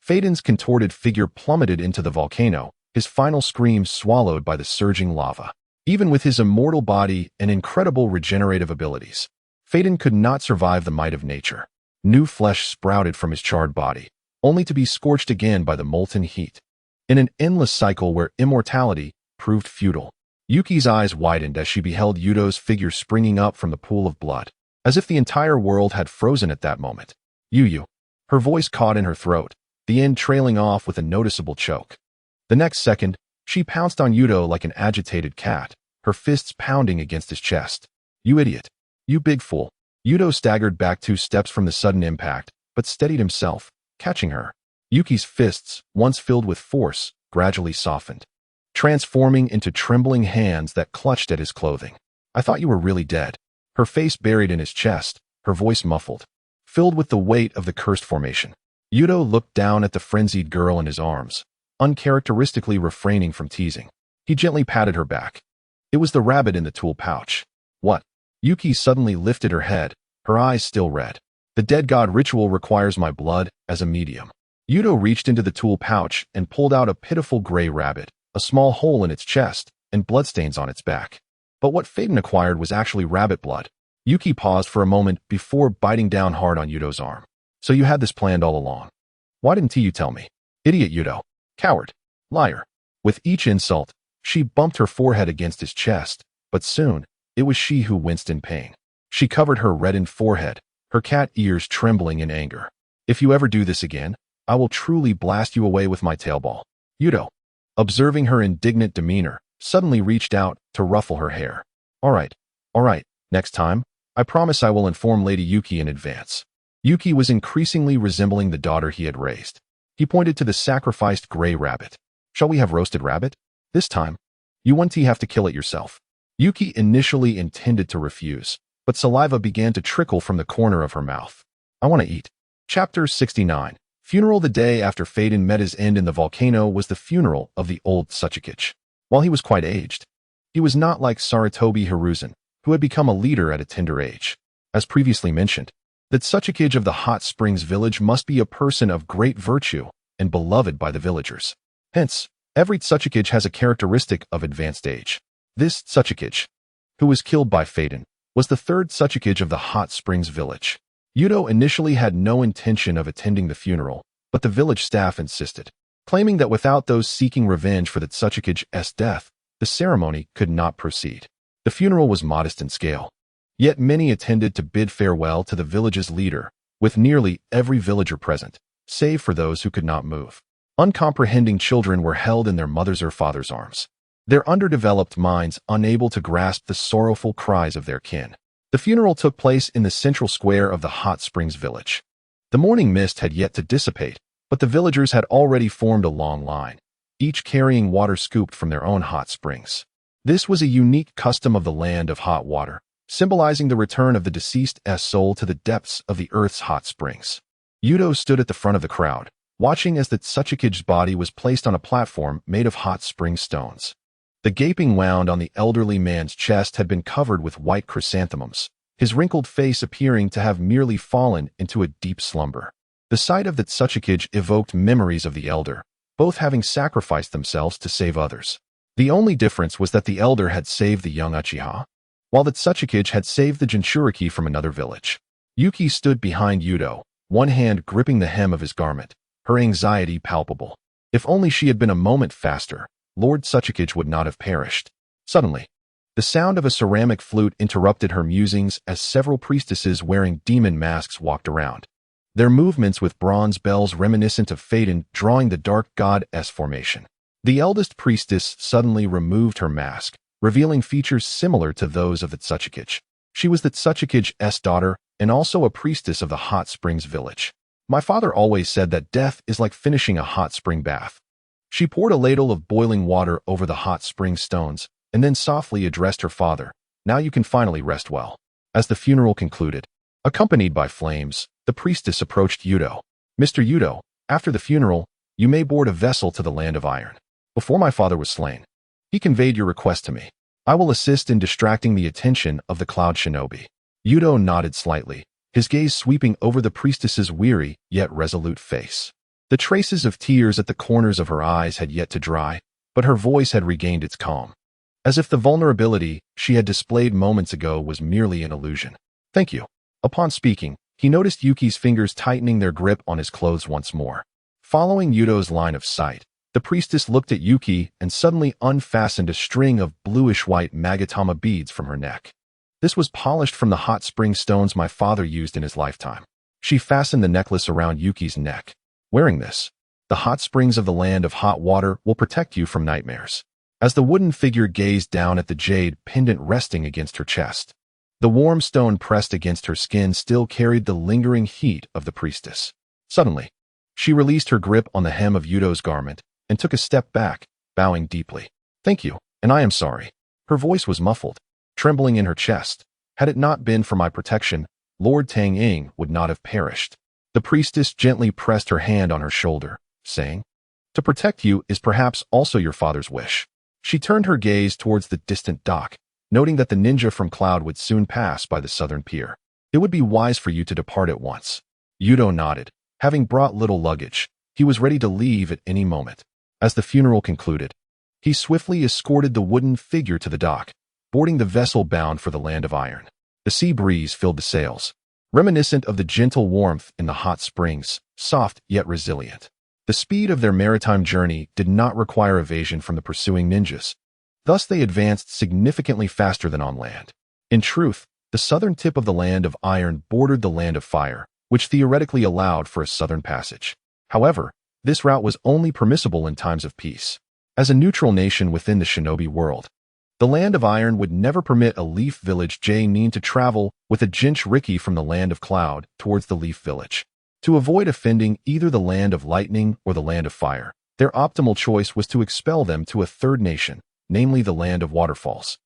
Faden's contorted figure plummeted into the volcano, his final scream swallowed by the surging lava. Even with his immortal body and incredible regenerative abilities, Faden could not survive the might of nature. New flesh sprouted from his charred body, only to be scorched again by the molten heat. In an endless cycle where immortality proved futile, Yuki's eyes widened as she beheld Yuto's figure springing up from the pool of blood, as if the entire world had frozen at that moment. "Yu." Her voice caught in her throat, the end trailing off with a noticeable choke. The next second, she pounced on Yuto like an agitated cat, her fists pounding against his chest. "You idiot. You big fool." Yuto staggered back 2 steps from the sudden impact, but steadied himself, catching her. Yuki's fists, once filled with force, gradually softened, transforming into trembling hands that clutched at his clothing. "I thought you were really dead." Her face buried in his chest, her voice muffled, filled with the weight of the cursed formation. Yuto looked down at the frenzied girl in his arms, uncharacteristically refraining from teasing. He gently patted her back. It was the rabbit in the tool pouch. "What?" Yuki suddenly lifted her head, her eyes still red. "The dead god ritual requires my blood as a medium." Yuto reached into the tool pouch and pulled out a pitiful gray rabbit, a small hole in its chest, and bloodstains on its back. But what Faden acquired was actually rabbit blood. Yuki paused for a moment before biting down hard on Yuto's arm. "So you had this planned all along. Why didn't you tell me?" "Idiot Yuto. Coward. Liar." With each insult, she bumped her forehead against his chest, but soon, it was she who winced in pain. She covered her reddened forehead, her cat ears trembling in anger. "If you ever do this again, I will truly blast you away with my tailball." Yuto, observing her indignant demeanor, suddenly reached out to ruffle her hair. All right, next time, I promise I will inform Lady Yuki in advance." Yuki was increasingly resembling the daughter he had raised. He pointed to the sacrificed gray rabbit. "Shall we have roasted rabbit? This time, you won't have to kill it yourself." Yuki initially intended to refuse, but saliva began to trickle from the corner of her mouth. "I want to eat." Chapter 69. Funeral. The day after Faden met his end in the volcano was the funeral of the old Tsuchikage. While he was quite aged, he was not like Sarutobi Hiruzen, who had become a leader at a tender age. As previously mentioned, the Tsuchikage of the Hot Springs village must be a person of great virtue and beloved by the villagers. Hence, every Tsuchikage has a characteristic of advanced age. This Tsuchikage, who was killed by Faden, was the 3rd Tsuchikage of the Hot Springs village. Yuto initially had no intention of attending the funeral, but the village staff insisted, claiming that without those seeking revenge for the Tsuchikage's death, the ceremony could not proceed. The funeral was modest in scale, yet many attended to bid farewell to the village's leader, with nearly every villager present, save for those who could not move. Uncomprehending children were held in their mother's or father's arms, their underdeveloped minds unable to grasp the sorrowful cries of their kin. The funeral took place in the central square of the Hot Springs village. The morning mist had yet to dissipate, but the villagers had already formed a long line, each carrying water scooped from their own hot springs. This was a unique custom of the land of hot water, symbolizing the return of the deceased's soul to the depths of the earth's hot springs. Yuto stood at the front of the crowd, watching as the Tsuchikige's body was placed on a platform made of hot spring stones. The gaping wound on the elderly man's chest had been covered with white chrysanthemums, his wrinkled face appearing to have merely fallen into a deep slumber. The sight of the Tsuchikige evoked memories of the elder, both having sacrificed themselves to save others. The only difference was that the elder had saved the young Uchiha, while the Tsuchikige had saved the Jinchuriki from another village. Yuki stood behind Yuto, one hand gripping the hem of his garment, her anxiety palpable. If only she had been a moment faster, Lord Tsuchikige would not have perished. Suddenly, the sound of a ceramic flute interrupted her musings as several priestesses wearing demon masks walked around, their movements with bronze bells reminiscent of Phaeton drawing the dark goddess formation. The eldest priestess suddenly removed her mask, revealing features similar to those of the Tsuchikige. She was the Tsuchikige's daughter and also a priestess of the hot springs village. My father always said that death is like finishing a hot spring bath. She poured a ladle of boiling water over the hot spring stones and then softly addressed her father. Now you can finally rest well. As the funeral concluded, accompanied by flames, the priestess approached Yuto. Mr. Yuto, after the funeral, you may board a vessel to the land of iron. Before my father was slain, he conveyed your request to me. I will assist in distracting the attention of the cloud shinobi. Yuto nodded slightly, his gaze sweeping over the priestess's weary yet resolute face. The traces of tears at the corners of her eyes had yet to dry, but her voice had regained its calm, as if the vulnerability she had displayed moments ago was merely an illusion. Thank you. Upon speaking, he noticed Yuki's fingers tightening their grip on his clothes once more. Following Yuto's line of sight, the priestess looked at Yuki and suddenly unfastened a string of bluish-white magatama beads from her neck. This was polished from the hot spring stones my father used in his lifetime. She fastened the necklace around Yuki's neck. Wearing this, the hot springs of the land of hot water will protect you from nightmares. As the wooden figure gazed down at the jade pendant resting against her chest, the warm stone pressed against her skin still carried the lingering heat of the priestess. Suddenly, she released her grip on the hem of Yuto's garment and took a step back, bowing deeply. Thank you, and I am sorry. Her voice was muffled, trembling in her chest. Had it not been for my protection, Lord Tang-ing would not have perished. The priestess gently pressed her hand on her shoulder, saying, to protect you is perhaps also your father's wish. She turned her gaze towards the distant dock, noting that the ninja from Cloud would soon pass by the southern pier. It would be wise for you to depart at once. Yuto nodded. Having brought little luggage, he was ready to leave at any moment. As the funeral concluded, he swiftly escorted the wooden figure to the dock, boarding the vessel bound for the land of iron. The sea breeze filled the sails, reminiscent of the gentle warmth in the hot springs, soft yet resilient. The speed of their maritime journey did not require evasion from the pursuing ninjas. Thus they advanced significantly faster than on land. In truth, the southern tip of the land of iron bordered the land of fire, which theoretically allowed for a southern passage. However, this route was only permissible in times of peace. As a neutral nation within the shinobi world, the land of iron would never permit a Leaf Village J-nin to travel with a Jinchuriki from the land of cloud towards the Leaf Village. To avoid offending either the land of lightning or the land of fire, their optimal choice was to expel them to a third nation, namely the land of waterfalls.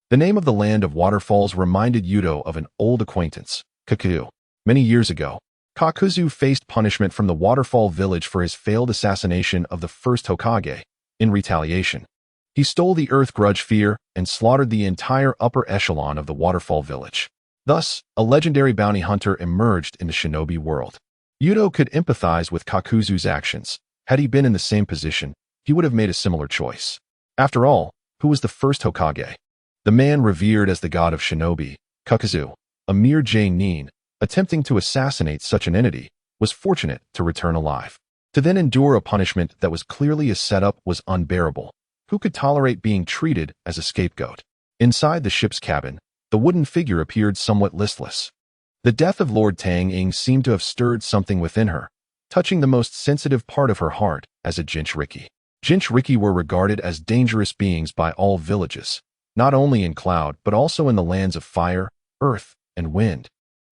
The name of the land of waterfalls reminded Yuto of an old acquaintance, Kakuzu. Many years ago, Kakuzu faced punishment from the waterfall village for his failed assassination of the first Hokage. In retaliation, he stole the Earth Grudge Fear and slaughtered the entire upper echelon of the waterfall village. Thus, a legendary bounty hunter emerged in the shinobi world. Yuto could empathize with Kakuzu's actions. Had he been in the same position, he would have made a similar choice. After all, who was the first Hokage? The man revered as the god of shinobi, Kakuzu, a mere J-nin, attempting to assassinate such an entity, was fortunate to return alive. To then endure a punishment that was clearly a setup was unbearable. Who could tolerate being treated as a scapegoat? Inside the ship's cabin, the wooden figure appeared somewhat listless. The death of Lord Tang-ing seemed to have stirred something within her, touching the most sensitive part of her heart as a Jinchuriki. Jinchuriki were regarded as dangerous beings by all villages, not only in Cloud but also in the lands of fire, earth, and wind.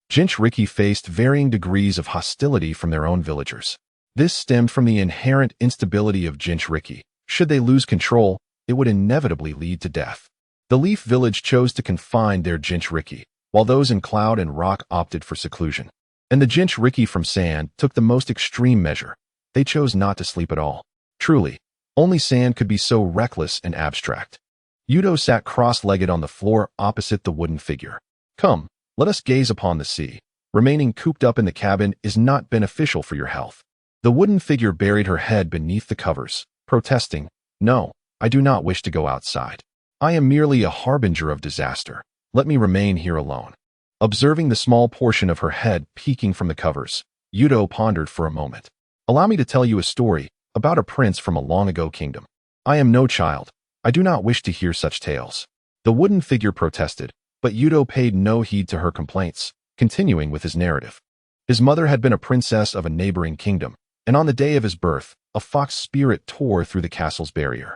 Jinchuriki faced varying degrees of hostility from their own villagers. This stemmed from the inherent instability of Jinchuriki. Should they lose control, it would inevitably lead to death. The Leaf Village chose to confine their Jinchuriki, while those in Cloud and Rock opted for seclusion. And the Jinchuriki from Sand took the most extreme measure. They chose not to sleep at all. Truly, only sand could be so reckless and abstract. Yuto sat cross-legged on the floor opposite the wooden figure. Come, let us gaze upon the sea. Remaining cooped up in the cabin is not beneficial for your health. The wooden figure buried her head beneath the covers, protesting, No, I do not wish to go outside. I am merely a harbinger of disaster. Let me remain here alone. Observing the small portion of her head peeking from the covers, Yuto pondered for a moment. Allow me to tell you a story about a prince from a long-ago kingdom. I am no child. I do not wish to hear such tales. The wooden figure protested, but Yuto paid no heed to her complaints, continuing with his narrative. His mother had been a princess of a neighboring kingdom, and on the day of his birth, a fox spirit tore through the castle's barrier.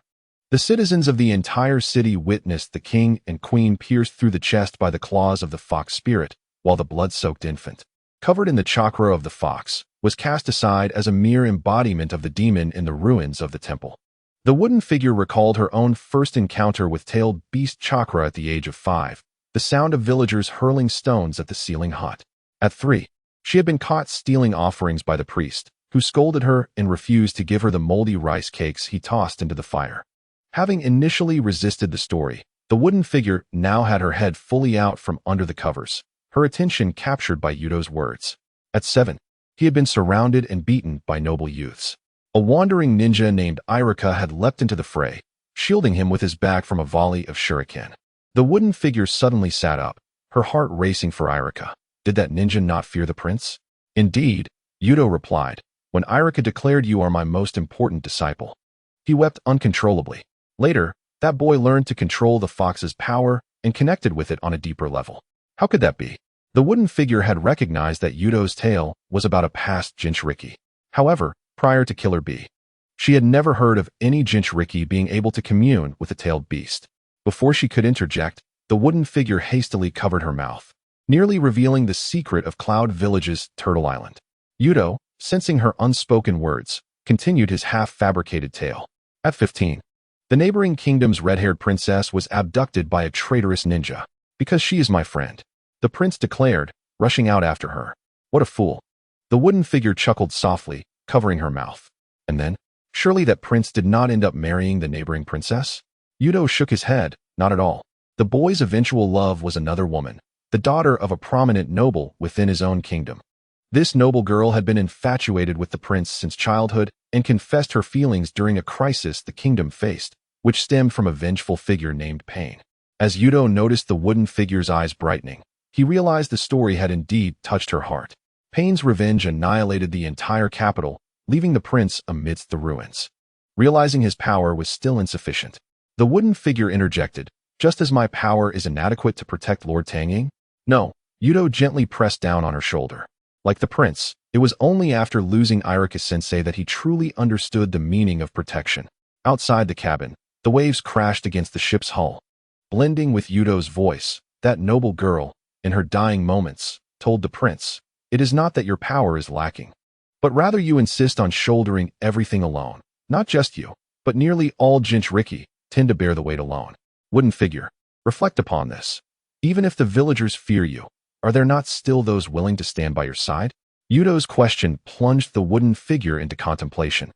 The citizens of the entire city witnessed the king and queen pierced through the chest by the claws of the fox spirit, while the blood-soaked infant, covered in the chakra of the fox, was cast aside as a mere embodiment of the demon in the ruins of the temple. The wooden figure recalled her own first encounter with tailed beast chakra at the age of 5, the sound of villagers hurling stones at the ceiling hut. At 3, she had been caught stealing offerings by the priest, who scolded her and refused to give her the moldy rice cakes he tossed into the fire. Having initially resisted the story, the wooden figure now had her head fully out from under the covers, her attention captured by Yuto's words. At 7, he had been surrounded and beaten by noble youths. A wandering ninja named Irika had leapt into the fray, shielding him with his back from a volley of shuriken. The wooden figure suddenly sat up, her heart racing for Irika. Did that ninja not fear the prince? Indeed, Yuto replied, when Irika declared you are my most important disciple. He wept uncontrollably. Later, that boy learned to control the fox's power and connected with it on a deeper level. How could that be? The wooden figure had recognized that Yuto's tale was about a past Jinchuriki. However, prior to Killer Bee, she had never heard of any Jinchuriki being able to commune with a tailed beast. Before she could interject, the wooden figure hastily covered her mouth, nearly revealing the secret of Cloud Village's Turtle Island. Yuto, sensing her unspoken words, continued his half-fabricated tale. At 15, the neighboring kingdom's red-haired princess was abducted by a traitorous ninja. Because she is my friend, the prince declared, rushing out after her. What a fool. The wooden figure chuckled softly, covering her mouth. And then, surely that prince did not end up marrying the neighboring princess? Yuto shook his head, not at all. The boy's eventual love was another woman, the daughter of a prominent noble within his own kingdom. This noble girl had been infatuated with the prince since childhood and confessed her feelings during a crisis the kingdom faced, which stemmed from a vengeful figure named Pain. As Yuto noticed the wooden figure's eyes brightening, he realized the story had indeed touched her heart. Pain's revenge annihilated the entire capital, leaving the prince amidst the ruins. Realizing his power was still insufficient, the wooden figure interjected, just as my power is inadequate to protect Lord Tangying? No, Yuto gently pressed down on her shoulder. Like the prince, it was only after losing Irika-sensei that he truly understood the meaning of protection. Outside the cabin, the waves crashed against the ship's hull. Blending with Yuto's voice, that noble girl, in her dying moments, told the prince, it is not that your power is lacking, but rather you insist on shouldering everything alone. Not just you, but nearly all Jinchuriki tend to bear the weight alone. Wooden figure, reflect upon this. Even if the villagers fear you, are there not still those willing to stand by your side? Yuto's question plunged the wooden figure into contemplation,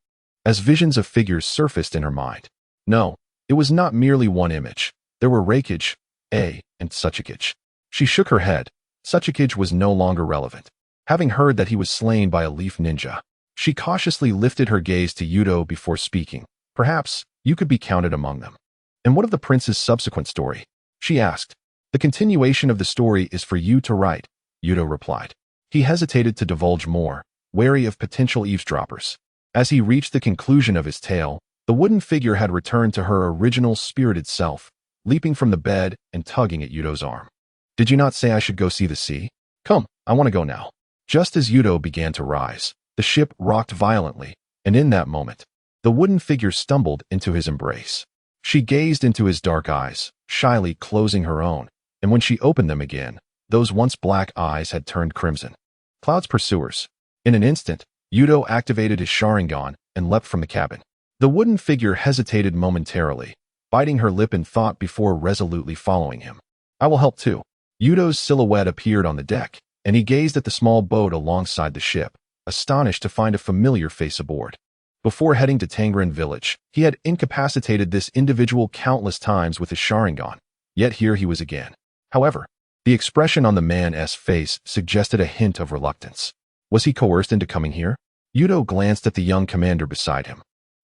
as visions of figures surfaced in her mind. No, it was not merely one image. There were Reikage, and Tsuchikage. She shook her head. Tsuchikage was no longer relevant. Having heard that he was slain by a leaf ninja, she cautiously lifted her gaze to Yuto before speaking. Perhaps you could be counted among them. And what of the prince's subsequent story? She asked. The continuation of the story is for you to write, Yuto replied. He hesitated to divulge more, wary of potential eavesdroppers. As he reached the conclusion of his tale, the wooden figure had returned to her original spirited self, leaping from the bed and tugging at Yuto's arm. Did you not say I should go see the sea? Come, I want to go now. Just as Yuto began to rise, the ship rocked violently, and in that moment, the wooden figure stumbled into his embrace. She gazed into his dark eyes, shyly closing her own, and when she opened them again, those once black eyes had turned crimson. Cloud's pursuers. In an instant, Yuto activated his Sharingan and leapt from the cabin. The wooden figure hesitated momentarily, biting her lip in thought before resolutely following him. I will help too. Yuto's silhouette appeared on the deck, and he gazed at the small boat alongside the ship, astonished to find a familiar face aboard. Before heading to Tangerine Village, he had incapacitated this individual countless times with his Sharingan, yet here he was again. However, the expression on the man's face suggested a hint of reluctance. Was he coerced into coming here? Yuto glanced at the young commander beside him,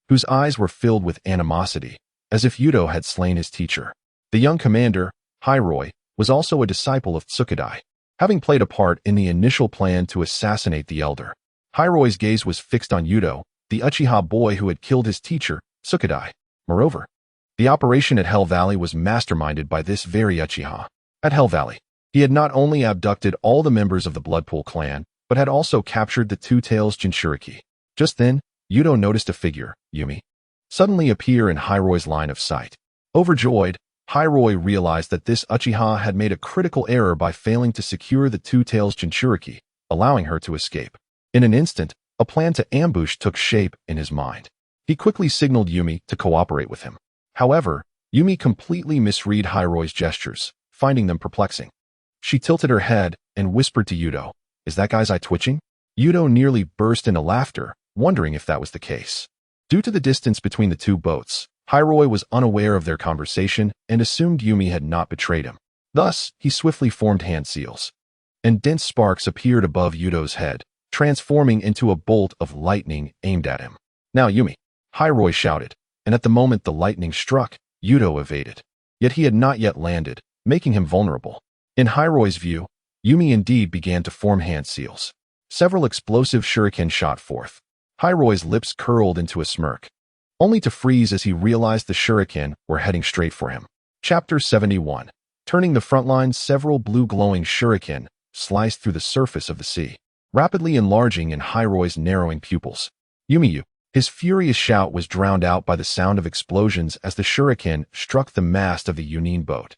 whose eyes were filled with animosity, as if Yuto had slain his teacher. The young commander, Hiroi, was also a disciple of Tsukadai, having played a part in the initial plan to assassinate the elder. Hiroi's gaze was fixed on Yuto, the Uchiha boy who had killed his teacher, Tsukadai. Moreover, the operation at Hell Valley was masterminded by this very Uchiha. At Hell Valley, he had not only abducted all the members of the Bloodpool clan, but had also captured the Two-Tails Jinchuriki. Just then, Yuto noticed a figure, Yumi, suddenly appear in Hiroi's line of sight. Overjoyed, Hiroi realized that this Uchiha had made a critical error by failing to secure the Two-Tails Jinchuriki, allowing her to escape. In an instant, a plan to ambush took shape in his mind. He quickly signaled Yumi to cooperate with him. However, Yumi completely misread Hiroi's gestures, finding them perplexing. She tilted her head and whispered to Yuto, "Is that guy's eye twitching?" Yuto nearly burst into laughter, wondering if that was the case. Due to the distance between the two boats, Hiroi was unaware of their conversation and assumed Yumi had not betrayed him. Thus, he swiftly formed hand seals, and dense sparks appeared above Yuto's head, transforming into a bolt of lightning aimed at him. "Now, Yumi!" Hiroi shouted, and at the moment the lightning struck, Yuto evaded. Yet he had not yet landed, making him vulnerable. In Hiroi's view, Yumi indeed began to form hand seals. Several explosive shuriken shot forth. Hiroi's lips curled into a smirk, only to freeze as he realized the shuriken were heading straight for him. Chapter 71. Turning the front line, several blue glowing shuriken sliced through the surface of the sea, rapidly enlarging in Hiroi's narrowing pupils. Yumiyu! His furious shout was drowned out by the sound of explosions as the shuriken struck the mast of the Yunin boat,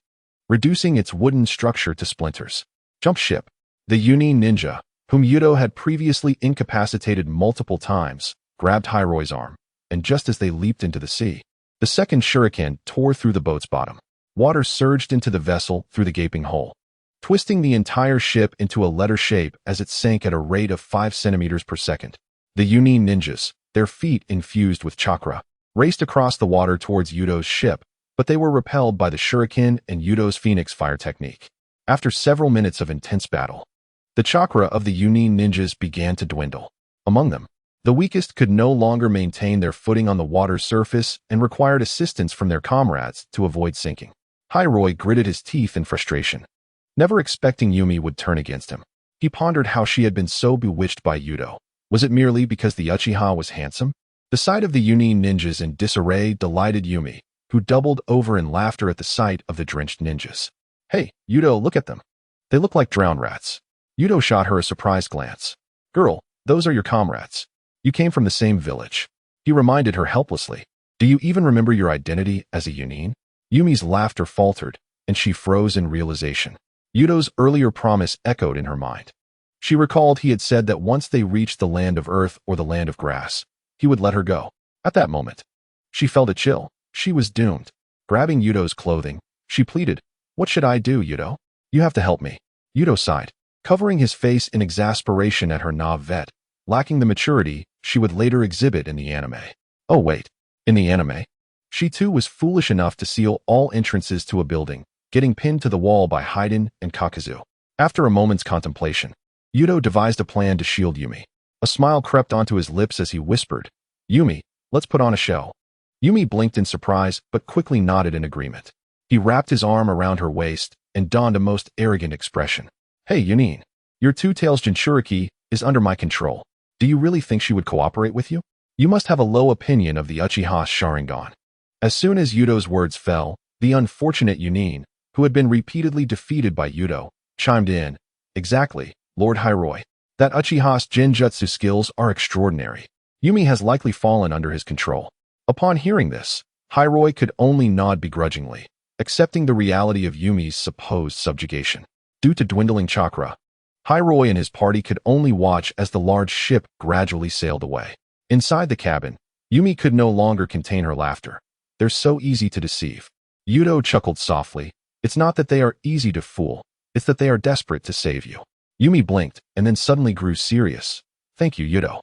reducing its wooden structure to splinters. Jump ship. The Yunin ninja, whom Yuto had previously incapacitated multiple times, grabbed Hiroi's arm, and just as they leaped into the sea, the second shuriken tore through the boat's bottom. Water surged into the vessel through the gaping hole, twisting the entire ship into a letter shape as it sank at a rate of 5 centimeters per second. The Yunin ninjas, their feet infused with chakra, raced across the water towards Yuto's ship, but they were repelled by the shuriken and Yuto's phoenix fire technique. After several minutes of intense battle, the chakra of the Yunin ninjas began to dwindle. Among them, the weakest could no longer maintain their footing on the water's surface and required assistance from their comrades to avoid sinking. Hiroi gritted his teeth in frustration, never expecting Yumi would turn against him. He pondered how she had been so bewitched by Yuto. Was it merely because the Uchiha was handsome? The sight of the Yunin ninjas in disarray delighted Yumi, who doubled over in laughter at the sight of the drenched ninjas. "Hey, Yuto, look at them. They look like drowned rats." Yuto shot her a surprised glance. "Girl, those are your comrades. You came from the same village." He reminded her helplessly. "Do you even remember your identity as a Yunin?" Yumi's laughter faltered, and she froze in realization. Yuto's earlier promise echoed in her mind. She recalled he had said that once they reached the land of earth or the land of grass, he would let her go. At that moment, she felt a chill. She was doomed. Grabbing Yuto's clothing, she pleaded, "What should I do, Yuto? You have to help me." Yuto sighed, covering his face in exasperation at her naivete, lacking the maturity she would later exhibit in the anime. Oh wait, in the anime, she too was foolish enough to seal all entrances to a building, getting pinned to the wall by Haiden and Kakazu. After a moment's contemplation, Yuto devised a plan to shield Yumi. A smile crept onto his lips as he whispered, "Yumi, let's put on a show." Yumi blinked in surprise, but quickly nodded in agreement. He wrapped his arm around her waist and donned a most arrogant expression. "Hey, Yunin, your Two-Tails Jinchuriki is under my control. Do you really think she would cooperate with you? You must have a low opinion of the Uchiha Sharingan." As soon as Yuto's words fell, the unfortunate Yunin, who had been repeatedly defeated by Yuto, chimed in. "Exactly, Lord Hiroi. That Uchiha's Genjutsu skills are extraordinary. Yumi has likely fallen under his control." Upon hearing this, Hiroi could only nod begrudgingly, accepting the reality of Yumi's supposed subjugation. Due to dwindling chakra, Hiroi and his party could only watch as the large ship gradually sailed away. Inside the cabin, Yumi could no longer contain her laughter. "They're so easy to deceive." Yuto chuckled softly. "It's not that they are easy to fool, it's that they are desperate to save you." Yumi blinked and then suddenly grew serious, Thank you, Yuto.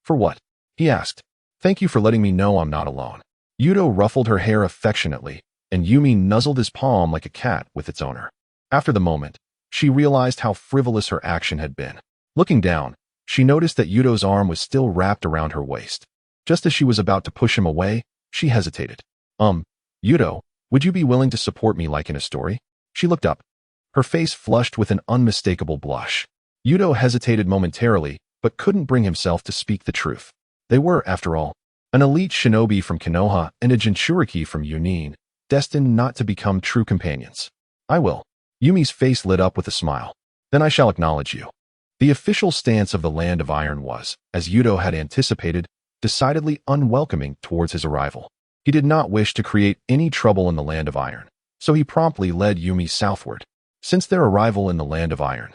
For what? He asked. Thank you for letting me know I'm not alone. Yuto ruffled her hair affectionately, and Yumi nuzzled his palm like a cat with its owner. After the moment, she realized how frivolous her action had been. Looking down, she noticed that Yuto's arm was still wrapped around her waist. Just as she was about to push him away, she hesitated. Yuto, would you be willing to support me like in a story? She looked up. Her face flushed with an unmistakable blush. Yuto hesitated momentarily, but couldn't bring himself to speak the truth. They were, after all, an elite shinobi from Konoha and a Jinchuriki from Yunin, destined not to become true companions. I will. Yumi's face lit up with a smile. Then I shall acknowledge you. The official stance of the Land of Iron was, as Yuto had anticipated, decidedly unwelcoming towards his arrival. He did not wish to create any trouble in the Land of Iron, so he promptly led Yumi southward. Since their arrival in the Land of Iron,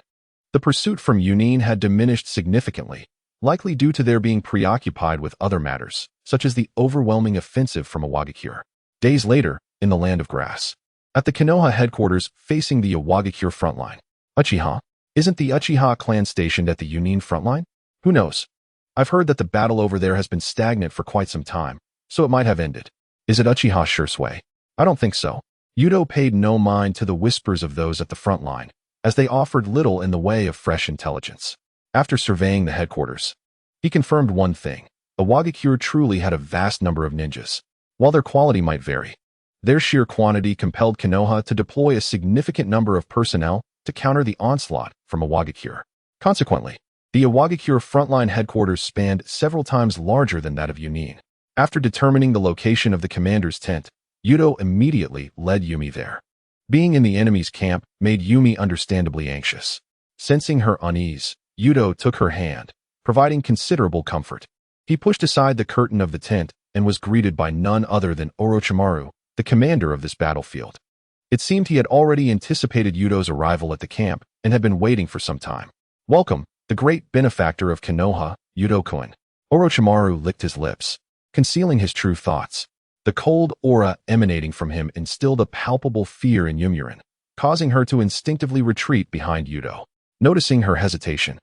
the pursuit from Yunin had diminished significantly, likely due to their being preoccupied with other matters, such as the overwhelming offensive from Iwagakure. Days later, in the Land of Grass, at the Konoha headquarters facing the Iwagakure frontline. Uchiha? Isn't the Uchiha clan stationed at the Yunin frontline? Who knows? I've heard that the battle over there has been stagnant for quite some time, so it might have ended. Is it Uchiha Shursui? I don't think so. Yuto paid no mind to the whispers of those at the front line, as they offered little in the way of fresh intelligence. After surveying the headquarters, he confirmed one thing. Iwagakure truly had a vast number of ninjas. While their quality might vary, their sheer quantity compelled Konoha to deploy a significant number of personnel to counter the onslaught from Iwagakure. Consequently, the Iwagakure frontline headquarters spanned several times larger than that of Yunin. After determining the location of the commander's tent, Yuto immediately led Yumi there. Being in the enemy's camp made Yumi understandably anxious. Sensing her unease, Yuto took her hand, providing considerable comfort. He pushed aside the curtain of the tent and was greeted by none other than Orochimaru, the commander of this battlefield. It seemed he had already anticipated Yuto's arrival at the camp and had been waiting for some time. Welcome, the great benefactor of Konoha, Yuto-kun. Orochimaru licked his lips, concealing his true thoughts. The cold aura emanating from him instilled a palpable fear in Yumurin, causing her to instinctively retreat behind Yuto. Noticing her hesitation,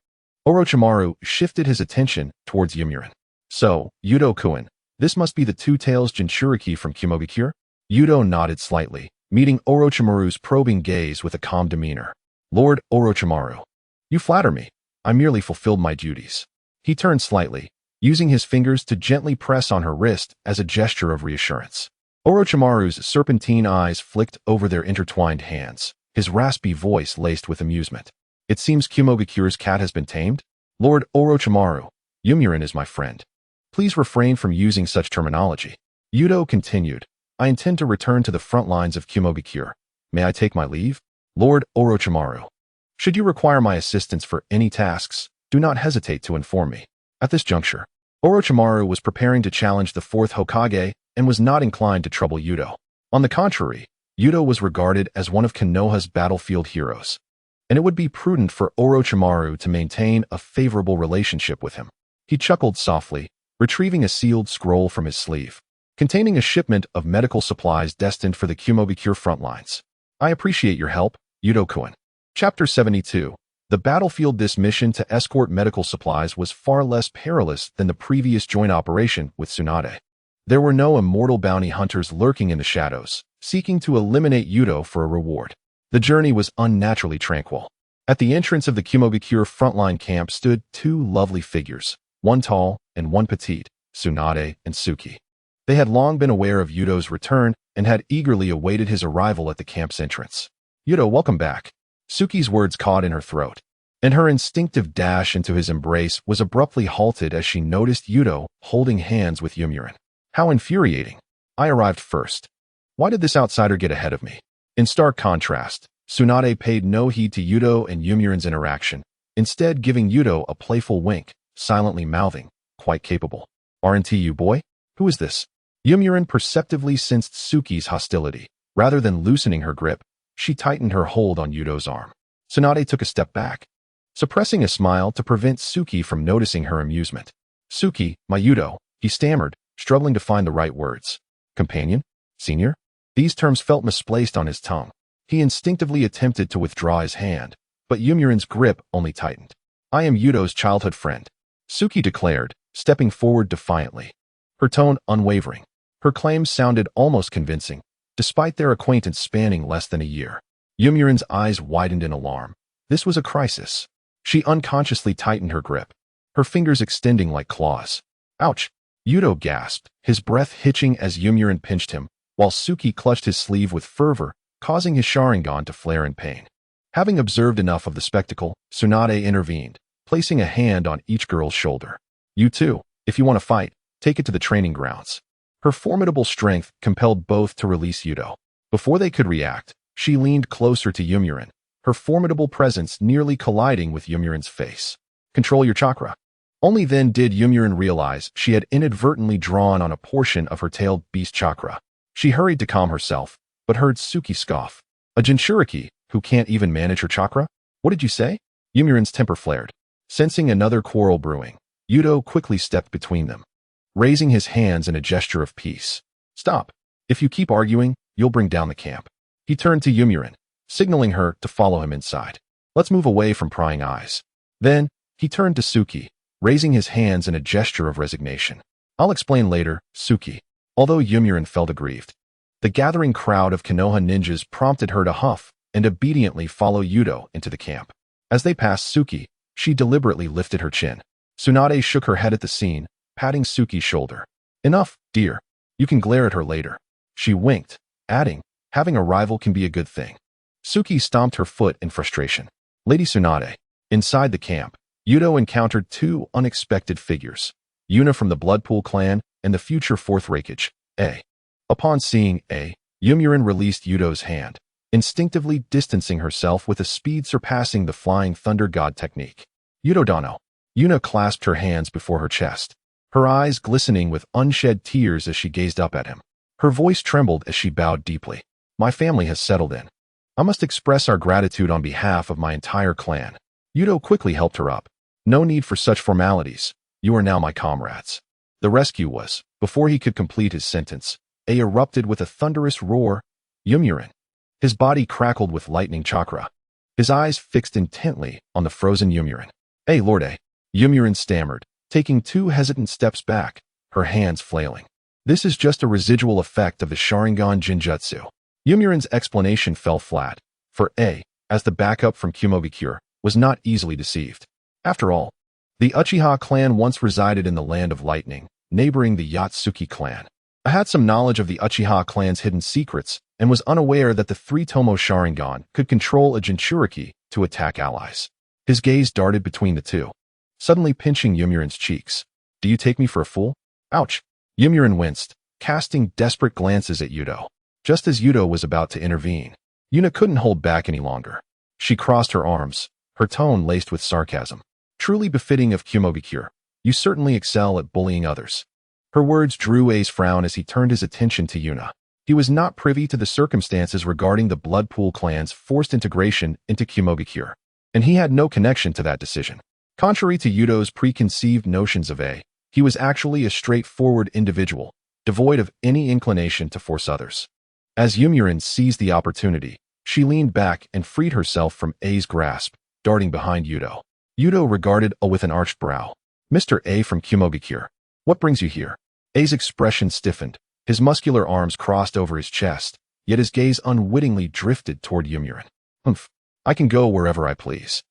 Orochimaru shifted his attention towards Yumurin. So, Yuto-kun, this must be the two-tails Jinchuriki from Kumogakure? Yuto nodded slightly, meeting Orochimaru's probing gaze with a calm demeanor. Lord Orochimaru, you flatter me. I merely fulfilled my duties. He turned slightly, using his fingers to gently press on her wrist as a gesture of reassurance. Orochimaru's serpentine eyes flicked over their intertwined hands, his raspy voice laced with amusement. It seems Kumogakure's cat has been tamed? Lord Orochimaru, Yumurin is my friend. Please refrain from using such terminology. Yuto continued. I intend to return to the front lines of Kumogakure. May I take my leave? Lord Orochimaru, should you require my assistance for any tasks, do not hesitate to inform me. At this juncture, Orochimaru was preparing to challenge the fourth Hokage and was not inclined to trouble Yuto. On the contrary, Yuto was regarded as one of Konoha's battlefield heroes, and it would be prudent for Orochimaru to maintain a favorable relationship with him. He chuckled softly, retrieving a sealed scroll from his sleeve, containing a shipment of medical supplies destined for the Kumogakure front lines. I appreciate your help, Yuto-kun. Chapter 72. The battlefield. This mission to escort medical supplies was far less perilous than the previous joint operation with Tsunade. There were no immortal bounty hunters lurking in the shadows, seeking to eliminate Yuto for a reward. The journey was unnaturally tranquil. At the entrance of the Kumogakure frontline camp stood two lovely figures, one tall and one petite, Tsunade and Suki. They had long been aware of Yuto's return and had eagerly awaited his arrival at the camp's entrance. Yuto, welcome back. Suki's words caught in her throat, and her instinctive dash into his embrace was abruptly halted as she noticed Yuto holding hands with Yumurin. How infuriating. I arrived first. Why did this outsider get ahead of me? In stark contrast, Tsunade paid no heed to Yuto and Yumurin's interaction, instead giving Yuto a playful wink, silently mouthing, quite capable. Aren't you, boy? Who is this? Yumurin perceptively sensed Suki's hostility. Rather than loosening her grip, she tightened her hold on Yuto's arm. Tsunade took a step back, suppressing a smile to prevent Suki from noticing her amusement. Suki, my Yuto, he stammered, struggling to find the right words. Companion? Senior? These terms felt misplaced on his tongue. He instinctively attempted to withdraw his hand, but Yumurin's grip only tightened. I am Yuto's childhood friend. Suki declared, stepping forward defiantly. Her tone unwavering. Her claims sounded almost convincing, despite their acquaintance spanning less than a year. Yomurin's eyes widened in alarm. This was a crisis. She unconsciously tightened her grip, her fingers extending like claws. Ouch! Yuto gasped, his breath hitching as Yomurin pinched him, while Suki clutched his sleeve with fervor, causing his Sharingan to flare in pain. Having observed enough of the spectacle, Tsunade intervened, placing a hand on each girl's shoulder. You too, if you want to fight, take it to the training grounds. Her formidable strength compelled both to release Yuto. Before they could react, she leaned closer to Yomurin, her formidable presence nearly colliding with Yomurin's face. Control your chakra. Only then did Yomurin realize she had inadvertently drawn on a portion of her tailed beast chakra. She hurried to calm herself, but heard Suki scoff. A Jinchuriki, who can't even manage her chakra? What did you say? Yomurin's temper flared. Sensing another quarrel brewing, Yuto quickly stepped between them, raising his hands in a gesture of peace. Stop. If you keep arguing, you'll bring down the camp. He turned to Yomurin, signaling her to follow him inside. Let's move away from prying eyes. Then, he turned to Suki, raising his hands in a gesture of resignation. I'll explain later, Suki. Although Yomurin felt aggrieved, the gathering crowd of Konoha ninjas prompted her to huff and obediently follow Yuto into the camp. As they passed Suki, she deliberately lifted her chin. Tsunade shook her head at the scene, patting Suki's shoulder. Enough, dear. You can glare at her later. She winked, adding, having a rival can be a good thing. Suki stomped her foot in frustration. Lady Tsunade. Inside the camp, Yuto encountered two unexpected figures. Yuna from the Bloodpool clan and the future fourth Raikage, A. Upon seeing A, Yomurin released Yuto's hand, instinctively distancing herself with a speed surpassing the Flying Thunder God technique. Yuto Dano. Yuna clasped her hands before her chest, her eyes glistening with unshed tears as she gazed up at him. Her voice trembled as she bowed deeply. My family has settled in. I must express our gratitude on behalf of my entire clan. Yuto quickly helped her up. No need for such formalities. You are now my comrades. The rescue was, before he could complete his sentence, A erupted with a thunderous roar. Yomurin. His body crackled with lightning chakra, his eyes fixed intently on the frozen Yomurin. Hey, Lord A. Yomurin stammered, taking 2 hesitant steps back, her hands flailing. This is just a residual effect of the Sharingan Jinjutsu. Yomurin's explanation fell flat, for A, as the backup from Kumobikure, was not easily deceived. After all, the Uchiha clan once resided in the Land of Lightning, neighboring the Yatsuki clan. I had some knowledge of the Uchiha clan's hidden secrets and was unaware that the 3-Tomo Sharingan could control a Jinchuriki to attack allies. His gaze darted between the two, suddenly pinching Yomurin's cheeks. Do you take me for a fool? Ouch! Yomurin winced, casting desperate glances at Yuto. Just as Yuto was about to intervene, Yuna couldn't hold back any longer. She crossed her arms, her tone laced with sarcasm. Truly befitting of Kumobikure, you certainly excel at bullying others. Her words drew A's frown as he turned his attention to Yuna. He was not privy to the circumstances regarding the Bloodpool clan's forced integration into Kumobikure, and he had no connection to that decision. Contrary to Yuto's preconceived notions of A, he was actually a straightforward individual, devoid of any inclination to force others. As Yomurin seized the opportunity, she leaned back and freed herself from A's grasp, darting behind Yuto. Yuto regarded A with an arched brow. Mr. A from Kumobikure, what brings you here? A's expression stiffened, his muscular arms crossed over his chest, yet his gaze unwittingly drifted toward Yomurin. Humph, I can go wherever I please.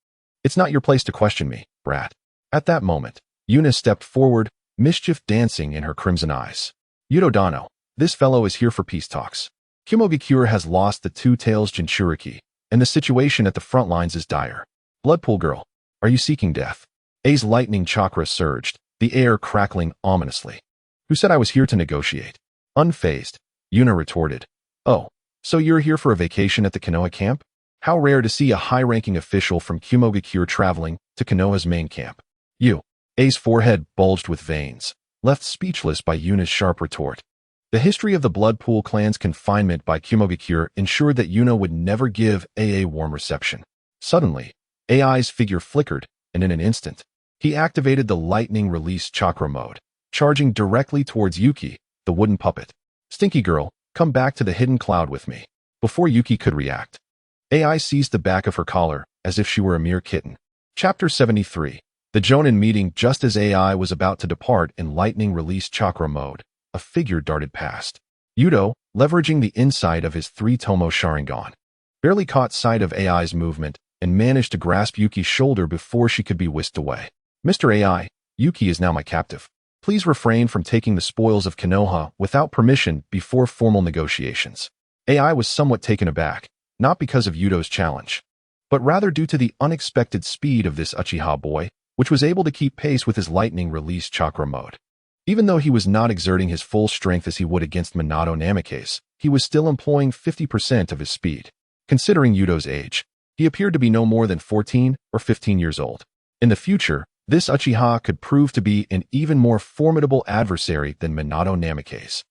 It's not your place to question me, brat. At that moment, Yuna stepped forward, mischief dancing in her crimson eyes. Yuto Dano, this fellow is here for peace talks. Kumobikure has lost the 2 Tails Jinchuriki, and the situation at the front lines is dire. Bloodpool girl, are you seeking death? A's lightning chakra surged, the air crackling ominously. Who said I was here to negotiate? Unfazed, Yuna retorted. Oh, so you're here for a vacation at the Konoha camp? How rare to see a high-ranking official from Kumobikure traveling to Konoha's main camp. You. A's forehead bulged with veins, left speechless by Yuna's sharp retort. The history of the Bloodpool clan's confinement by Kumobikure ensured that Yuna would never give A warm reception. Suddenly, Ai's figure flickered, and in an instant, he activated the lightning release chakra mode, charging directly towards Yuki, the wooden puppet. Stinky girl, come back to the hidden cloud with me. Before Yuki could react, Ai seized the back of her collar as if she were a mere kitten. Chapter 73. The Jonin meeting just as AI was about to depart in lightning release chakra mode. A figure darted past. Yuto, leveraging the insight of his 3-tomo Sharingan, barely caught sight of AI's movement and managed to grasp Yuki's shoulder before she could be whisked away. Mr. AI, Yuki is now my captive. Please refrain from taking the spoils of Konoha without permission before formal negotiations. AI was somewhat taken aback, not because of Yuto's challenge, but rather due to the unexpected speed of this Uchiha boy, which was able to keep pace with his lightning release chakra mode. Even though he was not exerting his full strength as he would against Minato Namikaze, he was still employing 50% of his speed. Considering Yuto's age, he appeared to be no more than 14 or 15 years old. In the future, this Uchiha could prove to be an even more formidable adversary than Minato Namikaze.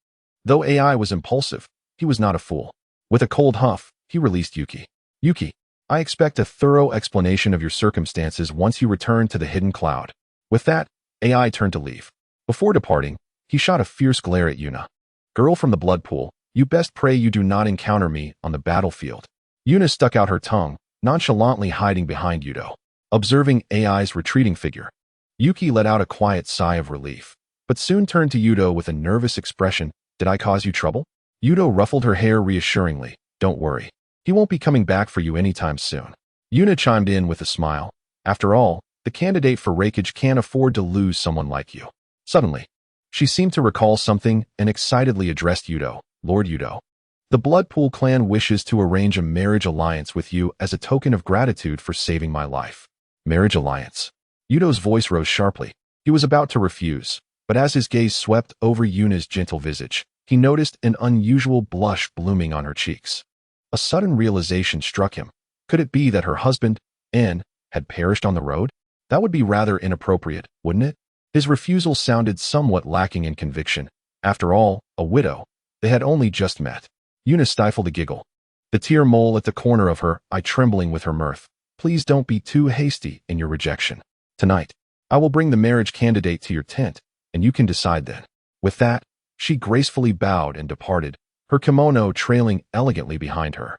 Though AI was impulsive, he was not a fool. With a cold huff, he released Yuki. Yuki, I expect a thorough explanation of your circumstances once you return to the hidden cloud. With that, AI turned to leave. Before departing, he shot a fierce glare at Yuna. Girl from the blood pool, you best pray you do not encounter me on the battlefield. Yuna stuck out her tongue, nonchalantly hiding behind Yuto. Observing AI's retreating figure, Yuki let out a quiet sigh of relief, but soon turned to Yuto with a nervous expression. Did I cause you trouble? Yuto ruffled her hair reassuringly. Don't worry. He won't be coming back for you anytime soon. Yuna chimed in with a smile. After all, the candidate for Raikage can't afford to lose someone like you. Suddenly, she seemed to recall something and excitedly addressed Yuto. Lord Yuto, the Blood Pool clan wishes to arrange a marriage alliance with you as a token of gratitude for saving my life. Marriage alliance. Yuto's voice rose sharply. He was about to refuse, but as his gaze swept over Yuna's gentle visage, he noticed an unusual blush blooming on her cheeks. A sudden realization struck him. Could it be that her husband, N, had perished on the road? That would be rather inappropriate, wouldn't it? His refusal sounded somewhat lacking in conviction. After all, a widow. They had only just met. Yuna stifled a giggle, the tear mole at the corner of her eye trembling with her mirth. Please don't be too hasty in your rejection. Tonight, I will bring the marriage candidate to your tent, and you can decide then. With that, she gracefully bowed and departed, her kimono trailing elegantly behind her.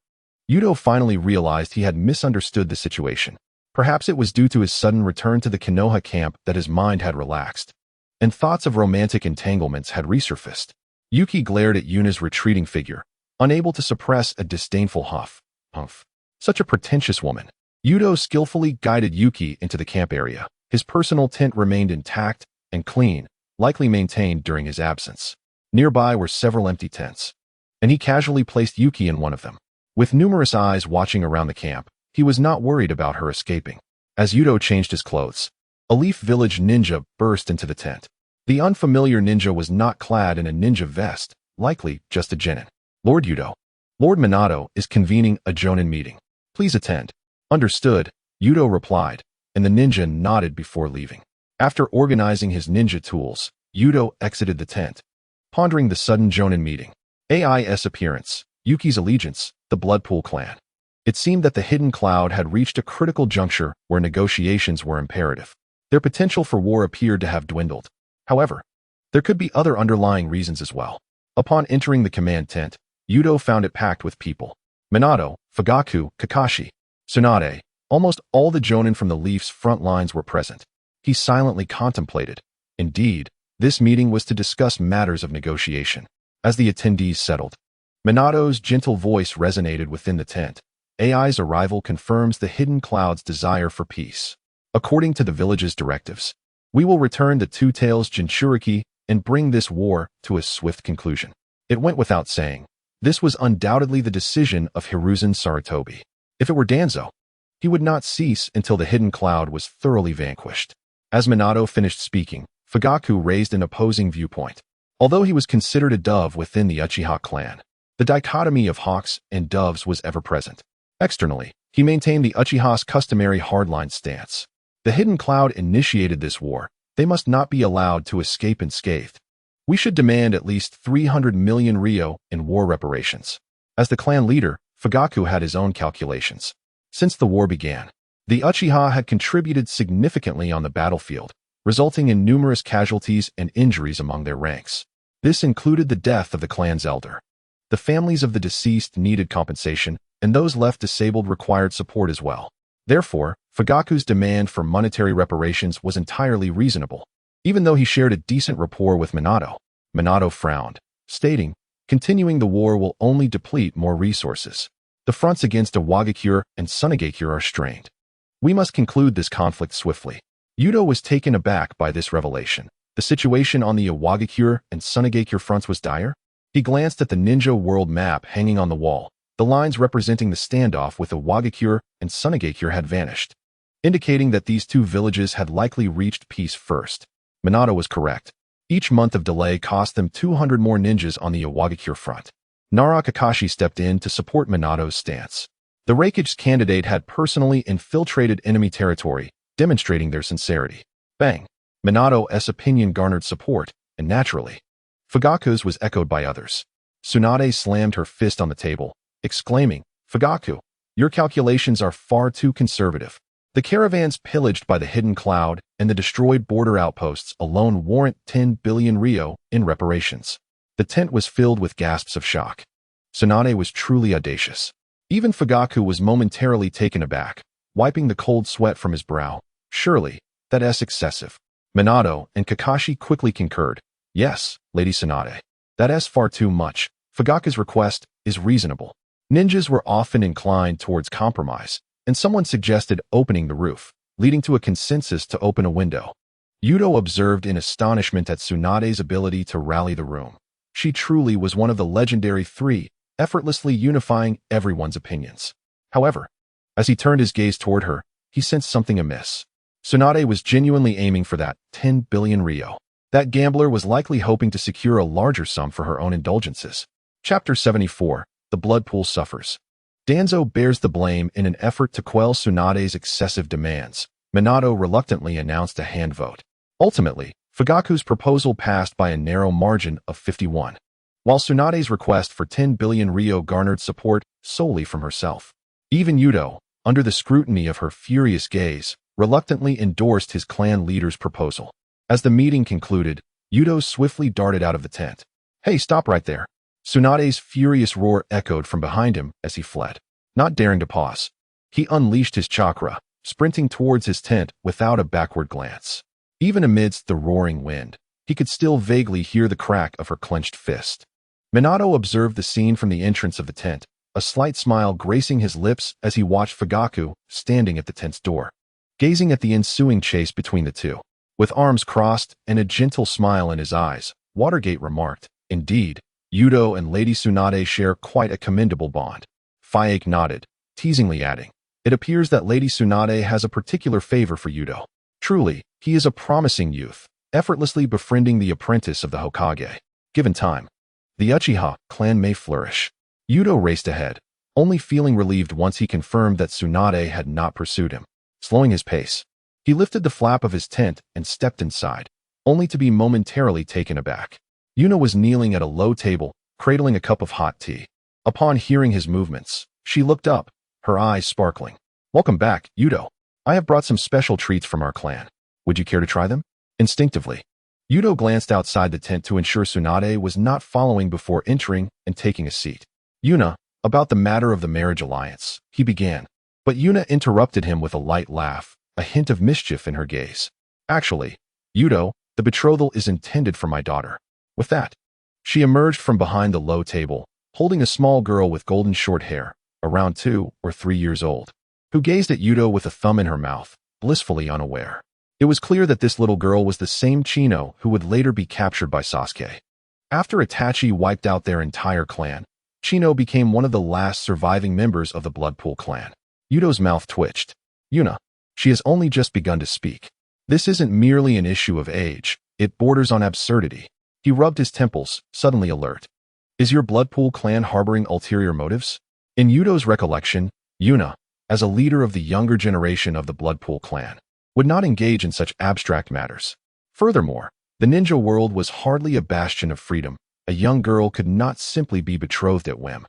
Yuto finally realized he had misunderstood the situation. Perhaps it was due to his sudden return to the Konoha camp that his mind had relaxed, and thoughts of romantic entanglements had resurfaced. Yuki glared at Yuna's retreating figure, unable to suppress a disdainful huff. Humph. Such a pretentious woman. Yuto skillfully guided Yuki into the camp area. His personal tent remained intact and clean, likely maintained during his absence. Nearby were several empty tents, and he casually placed Yuki in one of them. With numerous eyes watching around the camp, he was not worried about her escaping. As Yuto changed his clothes, a Leaf Village ninja burst into the tent. The unfamiliar ninja was not clad in a ninja vest, likely just a genin. Lord Yuto, Lord Minato is convening a Jonin meeting. Please attend. Understood, Yuto replied, and the ninja nodded before leaving. After organizing his ninja tools, Yuto exited the tent, pondering the sudden Jonin meeting. AI's appearance, Yuki's allegiance, the Blood Pool clan. It seemed that the hidden cloud had reached a critical juncture where negotiations were imperative. Their potential for war appeared to have dwindled. However, there could be other underlying reasons as well. Upon entering the command tent, Yuto found it packed with people. Minato, Fugaku, Kakashi, Tsunade, almost all the Jonin from the Leaf's front lines were present. He silently contemplated. Indeed, this meeting was to discuss matters of negotiation. As the attendees settled, Minato's gentle voice resonated within the tent. AI's arrival confirms the hidden cloud's desire for peace. According to the village's directives, we will return to Two Tails Jinchuriki and bring this war to a swift conclusion. It went without saying. This was undoubtedly the decision of Hiruzen Sarutobi. If it were Danzo, he would not cease until the hidden cloud was thoroughly vanquished. As Minato finished speaking, Fugaku raised an opposing viewpoint. Although he was considered a dove within the Uchiha clan, the dichotomy of hawks and doves was ever present. Externally, he maintained the Uchiha's customary hardline stance. The hidden cloud initiated this war. They must not be allowed to escape unscathed. We should demand at least 300 million ryo in war reparations. As the clan leader, Fugaku had his own calculations. Since the war began, the Uchiha had contributed significantly on the battlefield, resulting in numerous casualties and injuries among their ranks. This included the death of the clan's elder. The families of the deceased needed compensation, and those left disabled required support as well. Therefore, Fugaku's demand for monetary reparations was entirely reasonable. Even though he shared a decent rapport with Minato, Minato frowned, stating, "Continuing the war will only deplete more resources. The fronts against Iwagakure and Sunagakure are strained. We must conclude this conflict swiftly." Yuto was taken aback by this revelation. The situation on the Iwagakure and Sunagakure fronts was dire. He glanced at the ninja world map hanging on the wall. The lines representing the standoff with Iwagakure and Sunagakure had vanished, indicating that these two villages had likely reached peace first. Minato was correct. Each month of delay cost them 200 more ninjas on the Iwagakure front. Nara Kakashi stepped in to support Minato's stance. The Raikage candidate had personally infiltrated enemy territory, demonstrating their sincerity. Bang! Minato's opinion garnered support, and naturally, Fugaku's was echoed by others. Tsunade slammed her fist on the table, exclaiming, "Fugaku, your calculations are far too conservative. The caravans pillaged by the Hidden Cloud and the destroyed border outposts alone warrant 10 billion ryo in reparations." The tent was filled with gasps of shock. Tsunade was truly audacious. Even Fugaku was momentarily taken aback, wiping the cold sweat from his brow. "Surely, that's excessive." Minato and Kakashi quickly concurred. "Yes, Lady Tsunade. That's far too much. Fugaku's request is reasonable." Ninjas were often inclined towards compromise, and someone suggested opening the roof, leading to a consensus to open a window. Yuto observed in astonishment at Tsunade's ability to rally the room. She truly was one of the legendary three, effortlessly unifying everyone's opinions. However, as he turned his gaze toward her, he sensed something amiss. Tsunade was genuinely aiming for that 10 billion ryo. That gambler was likely hoping to secure a larger sum for her own indulgences. Chapter 74, The Blood Pool Suffers. Danzo bears the blame in an effort to quell Tsunade's excessive demands. Minato reluctantly announced a hand vote. Ultimately, Fugaku's proposal passed by a narrow margin of 51, while Tsunade's request for 10 billion ryo garnered support solely from herself. Even Yuto, under the scrutiny of her furious gaze, reluctantly endorsed his clan leader's proposal. As the meeting concluded, Yuto swiftly darted out of the tent. "Hey, stop right there." Tsunade's furious roar echoed from behind him as he fled. Not daring to pause, he unleashed his chakra, sprinting towards his tent without a backward glance. Even amidst the roaring wind, he could still vaguely hear the crack of her clenched fist. Minato observed the scene from the entrance of the tent, a slight smile gracing his lips as he watched Fugaku standing at the tent's door, gazing at the ensuing chase between the two. With arms crossed and a gentle smile in his eyes, Watergate remarked, "Indeed, Yuto and Lady Tsunade share quite a commendable bond." Fayek nodded, teasingly adding, "It appears that Lady Tsunade has a particular favor for Yuto. Truly, he is a promising youth, effortlessly befriending the apprentice of the Hokage. Given time, the Uchiha clan may flourish." Yuto raced ahead, only feeling relieved once he confirmed that Tsunade had not pursued him. Slowing his pace, he lifted the flap of his tent and stepped inside, only to be momentarily taken aback. Yuna was kneeling at a low table, cradling a cup of hot tea. Upon hearing his movements, she looked up, her eyes sparkling. "Welcome back, Yuto. I have brought some special treats from our clan. Would you care to try them?" Instinctively, Yuto glanced outside the tent to ensure Tsunade was not following before entering and taking a seat. "Yuna, about the matter of the marriage alliance," he began, but Yuna interrupted him with a light laugh, a hint of mischief in her gaze. "Actually, Yuto, the betrothal is intended for my daughter." With that, she emerged from behind the low table, holding a small girl with golden short hair, around 2 or 3 years old, who gazed at Yuto with a thumb in her mouth, blissfully unaware. It was clear that this little girl was the same Chino who would later be captured by Sasuke. After Itachi wiped out their entire clan, Chino became one of the last surviving members of the Blood Pool clan. Yuto's mouth twitched. "Yuna, she has only just begun to speak. This isn't merely an issue of age, it borders on absurdity." He rubbed his temples, suddenly alert. "Is your Blood Pool clan harboring ulterior motives?" In Yuto's recollection, Yuna, as a leader of the younger generation of the Blood Pool clan, would not engage in such abstract matters. Furthermore, the ninja world was hardly a bastion of freedom. A young girl could not simply be betrothed at whim.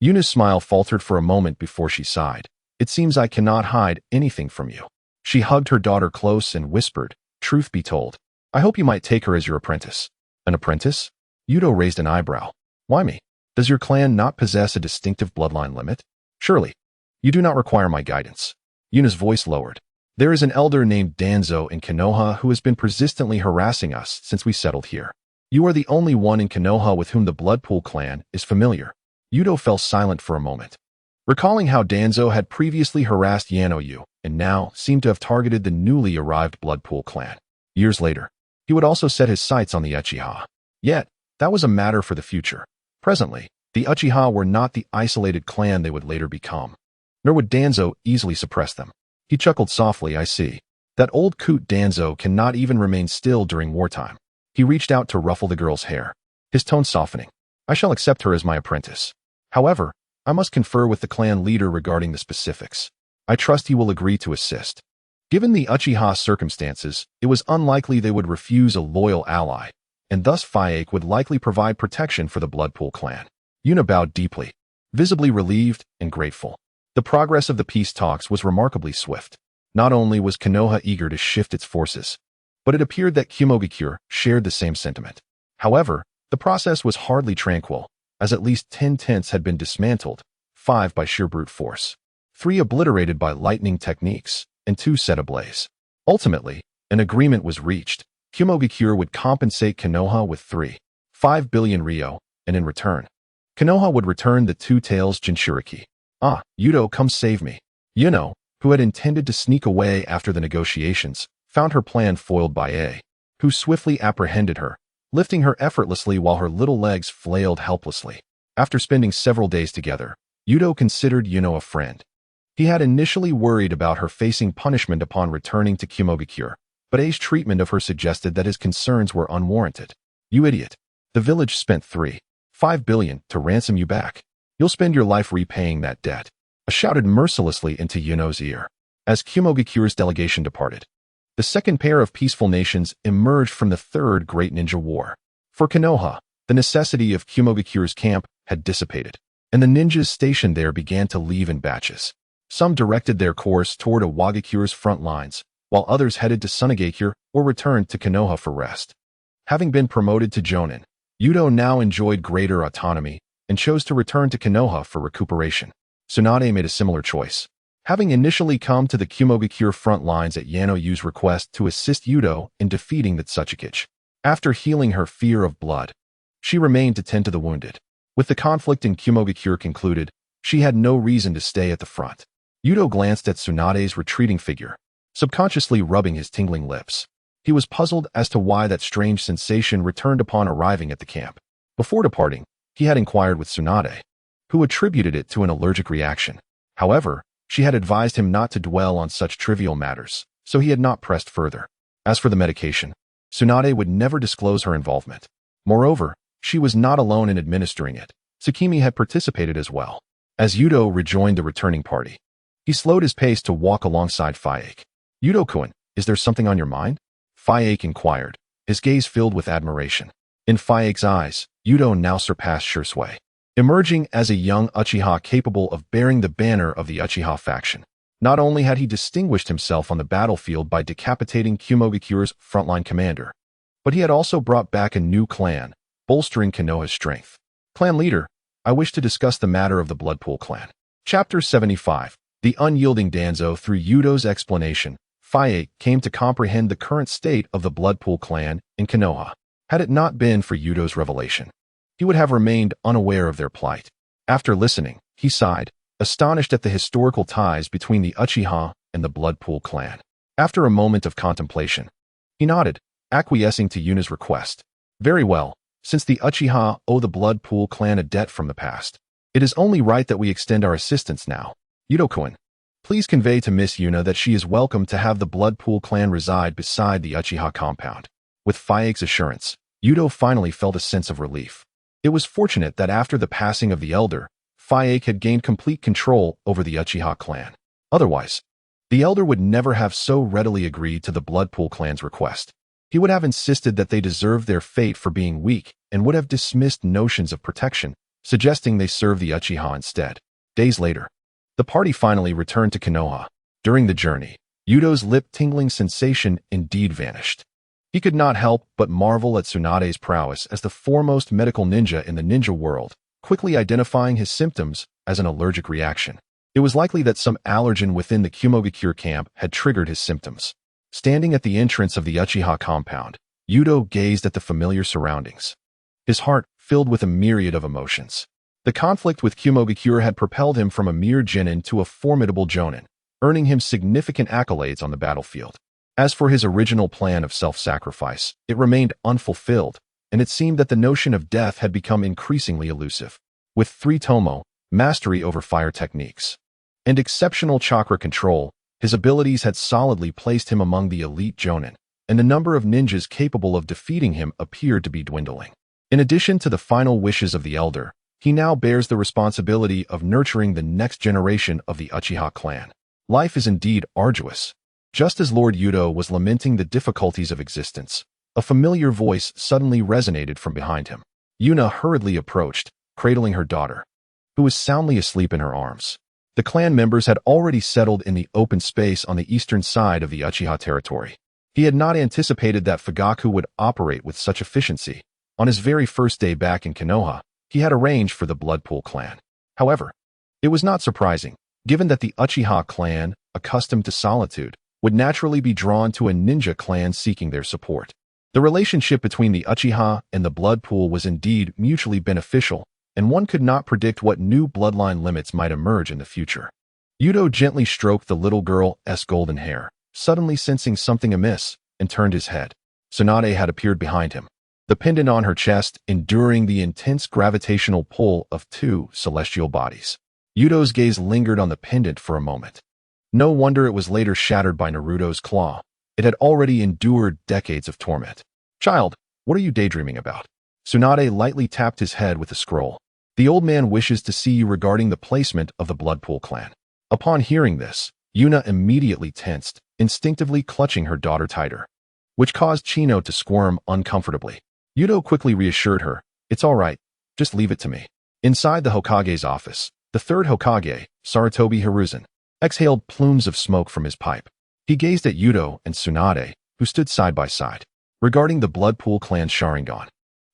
Yuna's smile faltered for a moment before she sighed. "It seems I cannot hide anything from you." She hugged her daughter close and whispered, "Truth be told, I hope you might take her as your apprentice." "An apprentice?" Yuto raised an eyebrow. "Why me? Does your clan not possess a distinctive bloodline limit? Surely, you do not require my guidance." Yuna's voice lowered. There is an elder named Danzo in Konoha who has been persistently harassing us since we settled here. You are the only one in Konoha with whom the Bloodpool clan is familiar. Yuto fell silent for a moment, recalling how Danzo had previously harassed Yanoyu and now seemed to have targeted the newly arrived Bloodpool clan. Years later, he would also set his sights on the Uchiha. Yet, that was a matter for the future. Presently, the Uchiha were not the isolated clan they would later become, nor would Danzo easily suppress them. He chuckled softly. I see. That old coot Danzo cannot even remain still during wartime. He reached out to ruffle the girl's hair, his tone softening. I shall accept her as my apprentice. However, I must confer with the clan leader regarding the specifics. I trust he will agree to assist. Given the Uchiha circumstances, it was unlikely they would refuse a loyal ally, and thus Fayake would likely provide protection for the Bloodpool clan. Yuna bowed deeply, visibly relieved and grateful. The progress of the peace talks was remarkably swift. Not only was Konoha eager to shift its forces, but it appeared that Kumogakure shared the same sentiment. However, the process was hardly tranquil, as at least 10 tents had been dismantled, 5 by sheer brute force, 3 obliterated by lightning techniques, and 2 set ablaze. Ultimately, an agreement was reached. Kumogakure would compensate Konoha with 3.5 billion ryo, and in return, Konoha would return the 2 tails Jinchuriki. Ah, Yuto, come save me. Yuno, who had intended to sneak away after the negotiations, found her plan foiled by A, who swiftly apprehended her, lifting her effortlessly while her little legs flailed helplessly. After spending several days together, Yuto considered Yuno a friend. He had initially worried about her facing punishment upon returning to Kumogakure, but A's treatment of her suggested that his concerns were unwarranted. You idiot. The village spent 3.5 billion to ransom you back. You'll spend your life repaying that debt. A shouted mercilessly into Yuno's ear. As Kumogakure's delegation departed, the second pair of peaceful nations emerged from the third Great Ninja War. For Konoha, the necessity of Kumogakure's camp had dissipated, and the ninjas stationed there began to leave in batches. Some directed their course toward Iwagakure's front lines, while others headed to Sunagakure or returned to Konoha for rest. Having been promoted to Jonin, Yuto now enjoyed greater autonomy and chose to return to Konoha for recuperation. Tsunade made a similar choice. Having initially come to the Kumogakure front lines at Yanoyu's request to assist Yuto in defeating the Tsuchikage. After healing her fear of blood, she remained to tend to the wounded. With the conflict in Kumogakure concluded, she had no reason to stay at the front. Yuto glanced at Tsunade's retreating figure, subconsciously rubbing his tingling lips. He was puzzled as to why that strange sensation returned upon arriving at the camp. Before departing, he had inquired with Tsunade, who attributed it to an allergic reaction. However, she had advised him not to dwell on such trivial matters, so he had not pressed further. As for the medication, Tsunade would never disclose her involvement. Moreover, she was not alone in administering it. Tsukimi had participated as well. As Yuto rejoined the returning party, he slowed his pace to walk alongside Fayake. Yuto-kun, is there something on your mind? Fayake inquired, his gaze filled with admiration. In Fayake's eyes, Yuto now surpassed Shursui, emerging as a young Uchiha capable of bearing the banner of the Uchiha faction. Not only had he distinguished himself on the battlefield by decapitating Kumogakure's frontline commander, but he had also brought back a new clan, bolstering Konoha's strength. Clan leader, I wish to discuss the matter of the Bloodpool clan. Chapter 75. The unyielding Danzo. Through Yuto's explanation, Fayake came to comprehend the current state of the Bloodpool clan in Konoha. Had it not been for Yuto's revelation, he would have remained unaware of their plight. After listening, he sighed, astonished at the historical ties between the Uchiha and the Bloodpool clan. After a moment of contemplation, he nodded, acquiescing to Yuna's request. Very well, since the Uchiha owe the Bloodpool clan a debt from the past, it is only right that we extend our assistance now. Yuto-kun, please convey to Miss Yuna that she is welcome to have the Bloodpool clan reside beside the Uchiha compound. With Fayake's assurance, Yuto finally felt a sense of relief. It was fortunate that after the passing of the elder, Fayake had gained complete control over the Uchiha clan. Otherwise, the elder would never have so readily agreed to the Bloodpool clan's request. He would have insisted that they deserved their fate for being weak and would have dismissed notions of protection, suggesting they serve the Uchiha instead. Days later, the party finally returned to Konoha. During the journey, Yuto's lip-tingling sensation indeed vanished. He could not help but marvel at Tsunade's prowess as the foremost medical ninja in the ninja world, quickly identifying his symptoms as an allergic reaction. It was likely that some allergen within the Kumogakure camp had triggered his symptoms. Standing at the entrance of the Uchiha compound, Yuto gazed at the familiar surroundings. His heart filled with a myriad of emotions. The conflict with Kumogakure had propelled him from a mere genin to a formidable jonin, earning him significant accolades on the battlefield. As for his original plan of self-sacrifice, it remained unfulfilled, and it seemed that the notion of death had become increasingly elusive. With 3 tomo, mastery over fire techniques, and exceptional chakra control, his abilities had solidly placed him among the elite jonin, and the number of ninjas capable of defeating him appeared to be dwindling. In addition to the final wishes of the elder, he now bears the responsibility of nurturing the next generation of the Uchiha clan. Life is indeed arduous. Just as Lord Yuto was lamenting the difficulties of existence, a familiar voice suddenly resonated from behind him. Yuna hurriedly approached, cradling her daughter, who was soundly asleep in her arms. The clan members had already settled in the open space on the eastern side of the Uchiha territory. He had not anticipated that Fugaku would operate with such efficiency. On his very first day back in Konoha, he had arranged for the Bloodpool clan. However, it was not surprising, given that the Uchiha clan, accustomed to solitude, would naturally be drawn to a ninja clan seeking their support. The relationship between the Uchiha and the Bloodpool was indeed mutually beneficial, and one could not predict what new bloodline limits might emerge in the future. Yuto gently stroked the little girl's golden hair, suddenly sensing something amiss, and turned his head. Tsunade had appeared behind him, the pendant on her chest enduring the intense gravitational pull of 2 celestial bodies. Yuto's gaze lingered on the pendant for a moment. No wonder it was later shattered by Naruto's claw. It had already endured decades of torment. "Child, what are you daydreaming about?" Tsunade lightly tapped his head with a scroll. "The old man wishes to see you regarding the placement of the Bloodpool clan." Upon hearing this, Yuna immediately tensed, instinctively clutching her daughter tighter, which caused Chino to squirm uncomfortably. Yuto quickly reassured her, "It's all right, just leave it to me." Inside the Hokage's office, the 3rd Hokage, Sarutobi Hiruzen, exhaled plumes of smoke from his pipe. He gazed at Yuto and Tsunade, who stood side by side. "Regarding the Bloodpool clan's Sharingan,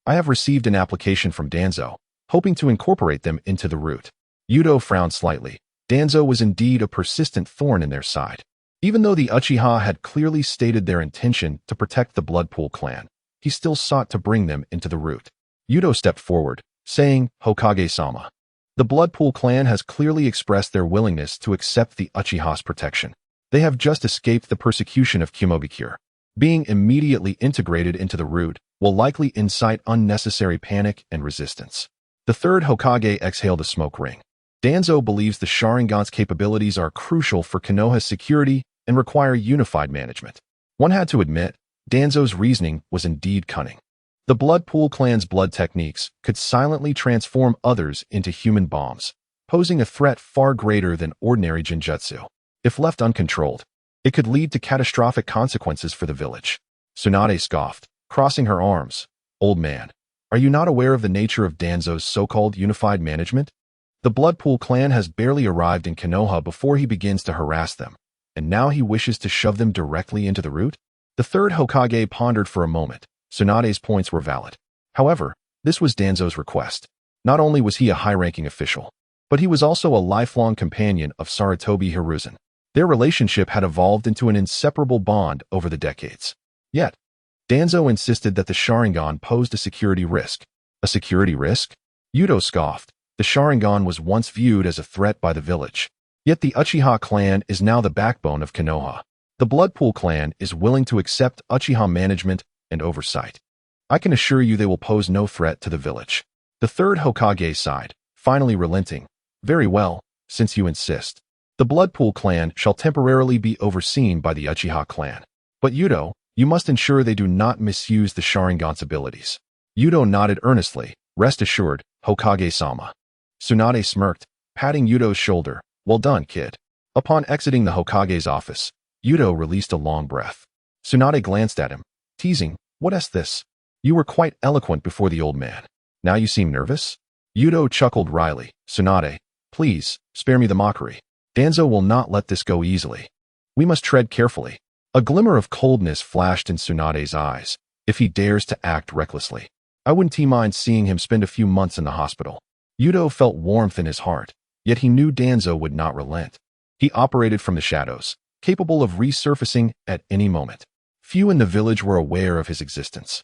I have received an application from Danzo, hoping to incorporate them into the route." Yuto frowned slightly. Danzo was indeed a persistent thorn in their side. Even though the Uchiha had clearly stated their intention to protect the Bloodpool clan, he still sought to bring them into the route. Yuto stepped forward, saying, "Hokage-sama, the Bloodpool clan has clearly expressed their willingness to accept the Uchiha's protection. They have just escaped the persecution of Kumogakure. Being immediately integrated into the route will likely incite unnecessary panic and resistance." The 3rd Hokage exhaled a smoke ring. Danzo believes the Sharingan's capabilities are crucial for Konoha's security and require unified management. One had to admit, Danzo's reasoning was indeed cunning. The Bloodpool clan's blood techniques could silently transform others into human bombs, posing a threat far greater than ordinary genjutsu. If left uncontrolled, it could lead to catastrophic consequences for the village. Tsunade scoffed, crossing her arms. "Old man, are you not aware of the nature of Danzo's so-called unified management? The Bloodpool clan has barely arrived in Konoha before he begins to harass them, and now he wishes to shove them directly into the route?" The 3rd Hokage pondered for a moment. Tsunade's points were valid. However, this was Danzo's request. Not only was he a high-ranking official, but he was also a lifelong companion of Sarutobi Hiruzen. Their relationship had evolved into an inseparable bond over the decades. Yet, Danzo insisted that the Sharingan posed a security risk. A security risk? Yuto scoffed. The Sharingan was once viewed as a threat by the village. Yet the Uchiha clan is now the backbone of Konoha. The Bloodpool clan is willing to accept Uchiha management and oversight. I can assure you they will pose no threat to the village. The 3rd Hokage sighed, finally relenting. "Very well, since you insist. The Bloodpool clan shall temporarily be overseen by the Uchiha clan. But Yuto, you must ensure they do not misuse the Sharingan's abilities." Yuto nodded earnestly. "Rest assured, Hokage-sama." Tsunade smirked, patting Yuto's shoulder. "Well done, kid." Upon exiting the Hokage's office, Yuto released a long breath. Tsunade glanced at him, teasing, "What's this? You were quite eloquent before the old man. Now you seem nervous?" Yuto chuckled wryly. "Tsunade, please, spare me the mockery. Danzo will not let this go easily. We must tread carefully." A glimmer of coldness flashed in Tsunade's eyes. "If he dares to act recklessly, I wouldn't mind seeing him spend a few months in the hospital." Yuto felt warmth in his heart. Yet he knew Danzo would not relent. He operated from the shadows, capable of resurfacing at any moment. Few in the village were aware of his existence,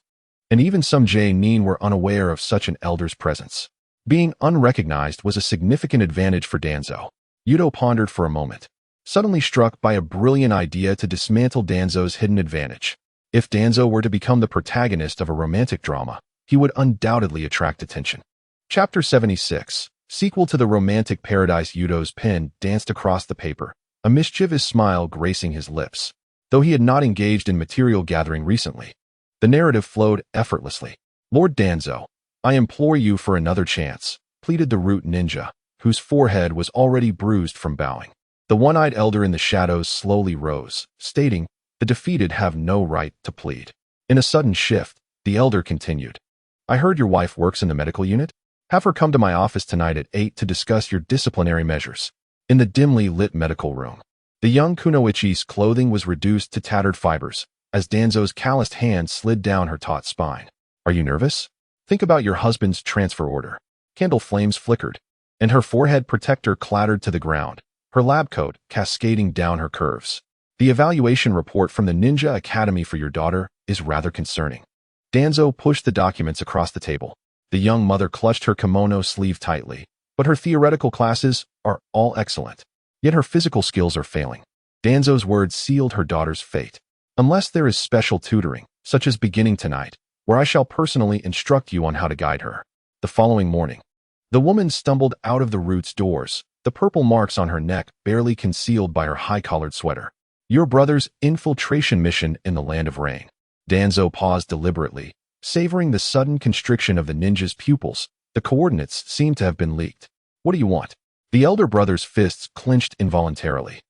and even some Nin were unaware of such an elder's presence. Being unrecognized was a significant advantage for Danzo. Yuto pondered for a moment, suddenly struck by a brilliant idea to dismantle Danzo's hidden advantage. If Danzo were to become the protagonist of a romantic drama, he would undoubtedly attract attention. Chapter 76. Sequel to the romantic paradise. Yuto's pen danced across the paper, a mischievous smile gracing his lips. Though he had not engaged in material gathering recently, the narrative flowed effortlessly. Lord Danzo, I implore you for another chance, pleaded the root ninja, whose forehead was already bruised from bowing. The one-eyed elder in the shadows slowly rose, stating, the defeated have no right to plead. In a sudden shift, the elder continued, I heard your wife works in the medical unit? Have her come to my office tonight at 8 to discuss your disciplinary measures. In the dimly lit medical room, the young kunoichi's clothing was reduced to tattered fibers, as Danzo's calloused hand slid down her taut spine. Are you nervous? Think about your husband's transfer order. Candle flames flickered, and her forehead protector clattered to the ground, her lab coat cascading down her curves. The evaluation report from the Ninja Academy for your daughter is rather concerning. Danzo pushed the documents across the table. The young mother clutched her kimono sleeve tightly, but her theoretical classes are all excellent. Yet her physical skills are failing. Danzo's words sealed her daughter's fate. Unless there is special tutoring, such as beginning tonight, where I shall personally instruct you on how to guide her. The following morning, the woman stumbled out of the root's doors, the purple marks on her neck barely concealed by her high-collared sweater. Your brother's infiltration mission in the Land of Rain. Danzo paused deliberately, savoring the sudden constriction of the ninja's pupils. The coordinates seemed to have been leaked. What do you want? The elder brother's fists clenched involuntarily.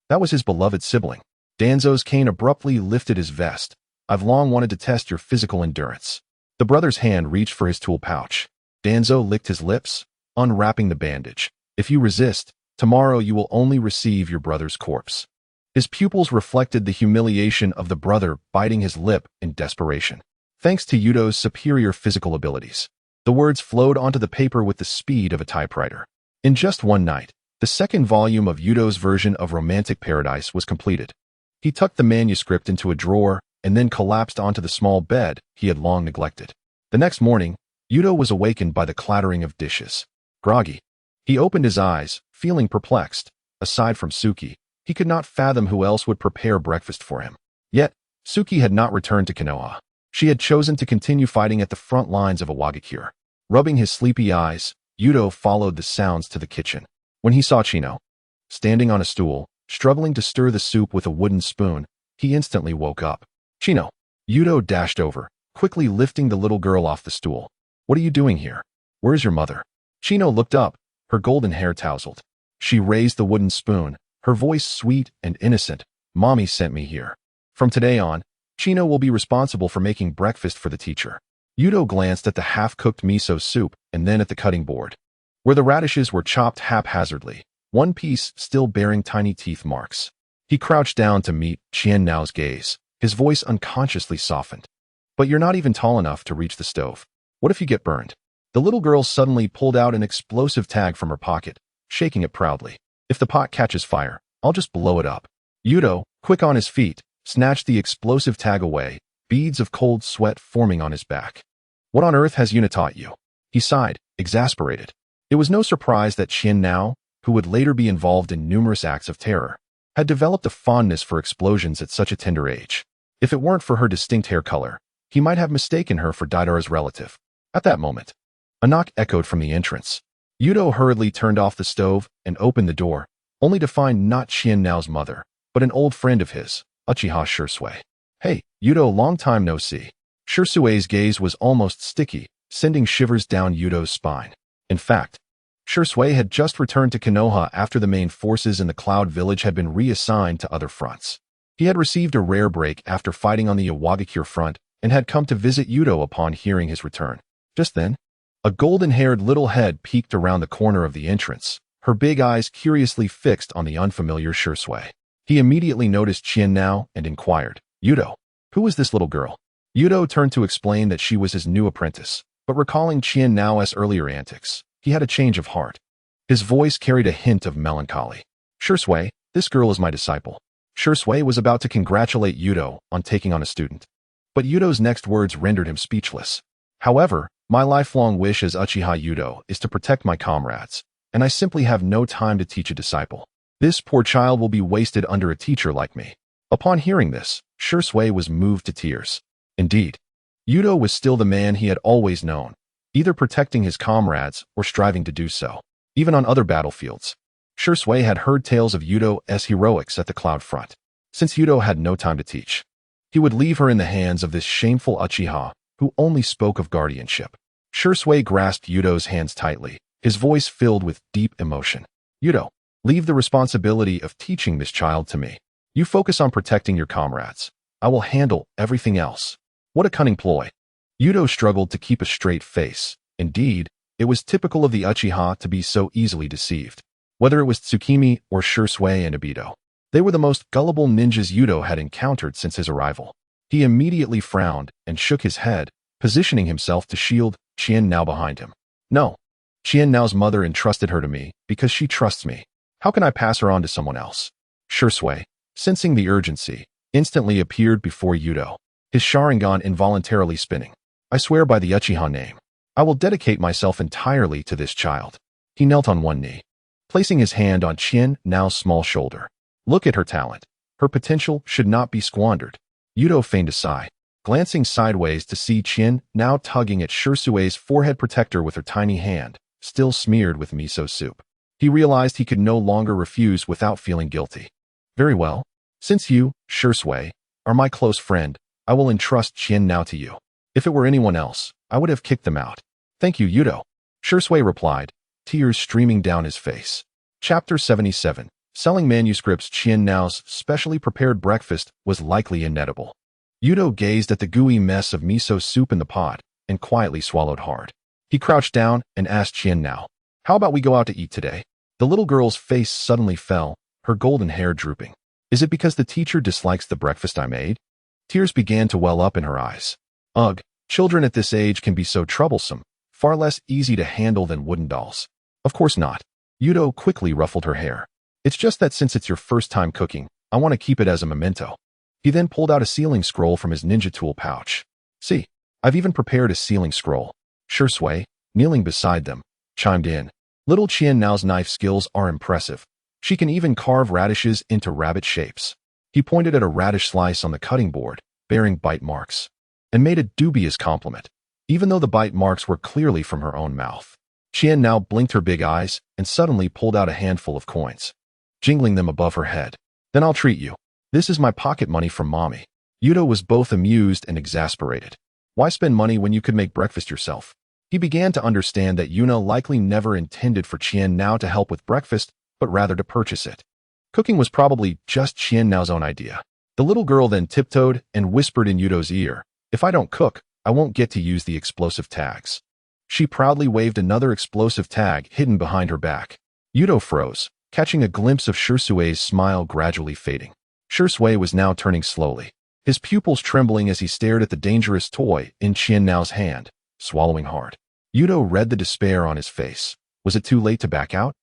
That was his beloved sibling. Danzo's cane abruptly lifted his vest. I've long wanted to test your physical endurance. The brother's hand reached for his tool pouch. Danzo licked his lips, unwrapping the bandage. If you resist, tomorrow you will only receive your brother's corpse. His pupils reflected the humiliation of the brother biting his lip in desperation. Thanks to Yuto's superior physical abilities, the words flowed onto the paper with the speed of a typewriter. In just one night, the second volume of Yuto's version of Romantic Paradise was completed. He tucked the manuscript into a drawer and then collapsed onto the small bed he had long neglected. The next morning, Yuto was awakened by the clattering of dishes. Groggy, he opened his eyes, feeling perplexed. Aside from Suki, he could not fathom who else would prepare breakfast for him. Yet, Suki had not returned to Konoha. She had chosen to continue fighting at the front lines of Awagakure. Rubbing his sleepy eyes, Yuto followed the sounds to the kitchen. When he saw Chino standing on a stool, struggling to stir the soup with a wooden spoon, he instantly woke up. Chino. Yuto dashed over, quickly lifting the little girl off the stool. What are you doing here? Where's your mother? Chino looked up, her golden hair tousled. She raised the wooden spoon, her voice sweet and innocent. Mommy sent me here. From today on, Chino will be responsible for making breakfast for the teacher. Yuto glanced at the half-cooked miso soup and then at the cutting board, where the radishes were chopped haphazardly, one piece still bearing tiny teeth marks. He crouched down to meet Qian Nao's gaze, his voice unconsciously softened. But you're not even tall enough to reach the stove. What if you get burned? The little girl suddenly pulled out an explosive tag from her pocket, shaking it proudly. If the pot catches fire, I'll just blow it up. Yuto, quick on his feet, snatched the explosive tag away, beads of cold sweat forming on his back. What on earth has Yuna taught you? He sighed, exasperated. It was no surprise that Qian Nao, who would later be involved in numerous acts of terror, had developed a fondness for explosions at such a tender age. If it weren't for her distinct hair color, he might have mistaken her for Daidara's relative. At that moment, a knock echoed from the entrance. Yuto hurriedly turned off the stove and opened the door, only to find not Qian Nao's mother, but an old friend of his, Uchiha Shursui. Hey, Yuto, long time no see. Shursui's gaze was almost sticky, sending shivers down Yuto's spine. In fact, Shursui had just returned to Konoha after the main forces in the Cloud Village had been reassigned to other fronts. He had received a rare break after fighting on the Awagakure front and had come to visit Yuto upon hearing his return. Just then, a golden-haired little head peeked around the corner of the entrance, her big eyes curiously fixed on the unfamiliar Shursui. He immediately noticed Qian Nao and inquired, Yuto, who is this little girl? Yuto turned to explain that she was his new apprentice, but recalling Qian Nao's earlier antics, he had a change of heart. His voice carried a hint of melancholy. Shui, this girl is my disciple. Shui was about to congratulate Yuto on taking on a student. But Yuto's next words rendered him speechless. However, my lifelong wish as Uchiha Yuto is to protect my comrades, and I simply have no time to teach a disciple. This poor child will be wasted under a teacher like me. Upon hearing this, Shui was moved to tears. Indeed, Yuto was still the man he had always known, either protecting his comrades or striving to do so. Even on other battlefields, Shui had heard tales of Yuto's heroics at the cloud front. Since Yuto had no time to teach, he would leave her in the hands of this shameful Uchiha who only spoke of guardianship. Shui grasped Yuto's hands tightly, his voice filled with deep emotion. Yuto, leave the responsibility of teaching this child to me. You focus on protecting your comrades. I will handle everything else. What a cunning ploy. Yuto struggled to keep a straight face. Indeed, it was typical of the Uchiha to be so easily deceived. Whether it was Tsukimi or Shui and Obito, they were the most gullible ninjas Yuto had encountered since his arrival. He immediately frowned and shook his head, positioning himself to shield Qian Nao behind him. No. Qian Nao's mother entrusted her to me because she trusts me. How can I pass her on to someone else? Shui, sensing the urgency, instantly appeared before Yuto, his Sharingan involuntarily spinning. I swear by the Uchiha name, I will dedicate myself entirely to this child. He knelt on one knee, placing his hand on Qian Nao's small shoulder. Look at her talent. Her potential should not be squandered. Yuto feigned a sigh, glancing sideways to see Qian Nao tugging at Shui's forehead protector with her tiny hand, still smeared with miso soup. He realized he could no longer refuse without feeling guilty. Very well. Since you, Shui, are my close friend, I will entrust Qian Nao to you. If it were anyone else, I would have kicked them out. Thank you, Yuto. Shui replied, tears streaming down his face. Chapter 77. Selling manuscripts. Qian Nao's specially prepared breakfast was likely inedible. Yuto gazed at the gooey mess of miso soup in the pot and quietly swallowed hard. He crouched down and asked Qian Nao, how about we go out to eat today? The little girl's face suddenly fell, her golden hair drooping. Is it because the teacher dislikes the breakfast I made? Tears began to well up in her eyes. Ugh, children at this age can be so troublesome, far less easy to handle than wooden dolls. Of course not. Yuto quickly ruffled her hair. It's just that since it's your first time cooking, I want to keep it as a memento. He then pulled out a sealing scroll from his ninja tool pouch. See, I've even prepared a sealing scroll. Shui, kneeling beside them, chimed in. Little Qian Nao's knife skills are impressive. She can even carve radishes into rabbit shapes. He pointed at a radish slice on the cutting board, bearing bite marks, and made a dubious compliment, even though the bite marks were clearly from her own mouth. Qian Nao blinked her big eyes and suddenly pulled out a handful of coins, jingling them above her head. Then I'll treat you. This is my pocket money from mommy. Yuto was both amused and exasperated. Why spend money when you could make breakfast yourself? He began to understand that Yuno likely never intended for Qian Nao to help with breakfast, but rather to purchase it. Cooking was probably just Qian Nao's own idea. The little girl then tiptoed and whispered in Yuto's ear, if I don't cook, I won't get to use the explosive tags. She proudly waved another explosive tag hidden behind her back. Yuto froze, catching a glimpse of Shui's smile gradually fading. Shui was now turning slowly, his pupils trembling as he stared at the dangerous toy in Qian Nao's hand, swallowing hard. Yuto read the despair on his face. Was it too late to back out?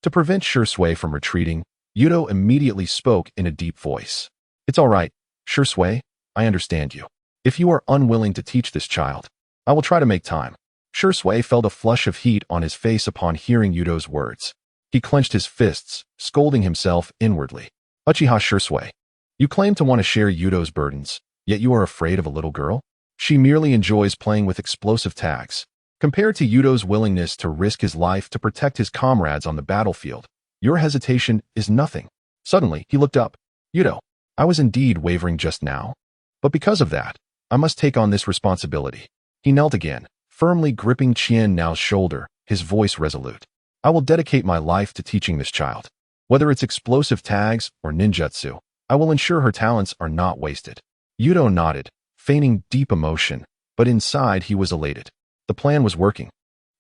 To prevent Shui from retreating, Yuto immediately spoke in a deep voice. It's all right, Shui, I understand you. If you are unwilling to teach this child, I will try to make time. Shui felt a flush of heat on his face upon hearing Yuto's words. He clenched his fists, scolding himself inwardly. Uchiha Shui, you claim to want to share Yuto's burdens, yet you are afraid of a little girl? She merely enjoys playing with explosive tags. Compared to Yuto's willingness to risk his life to protect his comrades on the battlefield, your hesitation is nothing. Suddenly, he looked up. Yuto, I was indeed wavering just now. But because of that, I must take on this responsibility. He knelt again, firmly gripping Qian Nao's shoulder, his voice resolute. I will dedicate my life to teaching this child. Whether it's explosive tags or ninjutsu, I will ensure her talents are not wasted. Yuto nodded, feigning deep emotion, but inside he was elated. The plan was working.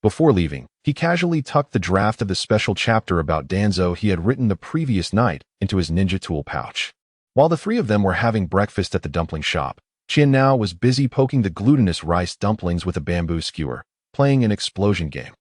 Before leaving, he casually tucked the draft of the special chapter about Danzo he had written the previous night into his ninja tool pouch. While the three of them were having breakfast at the dumpling shop, Qian Nao was busy poking the glutinous rice dumplings with a bamboo skewer, playing an explosion game.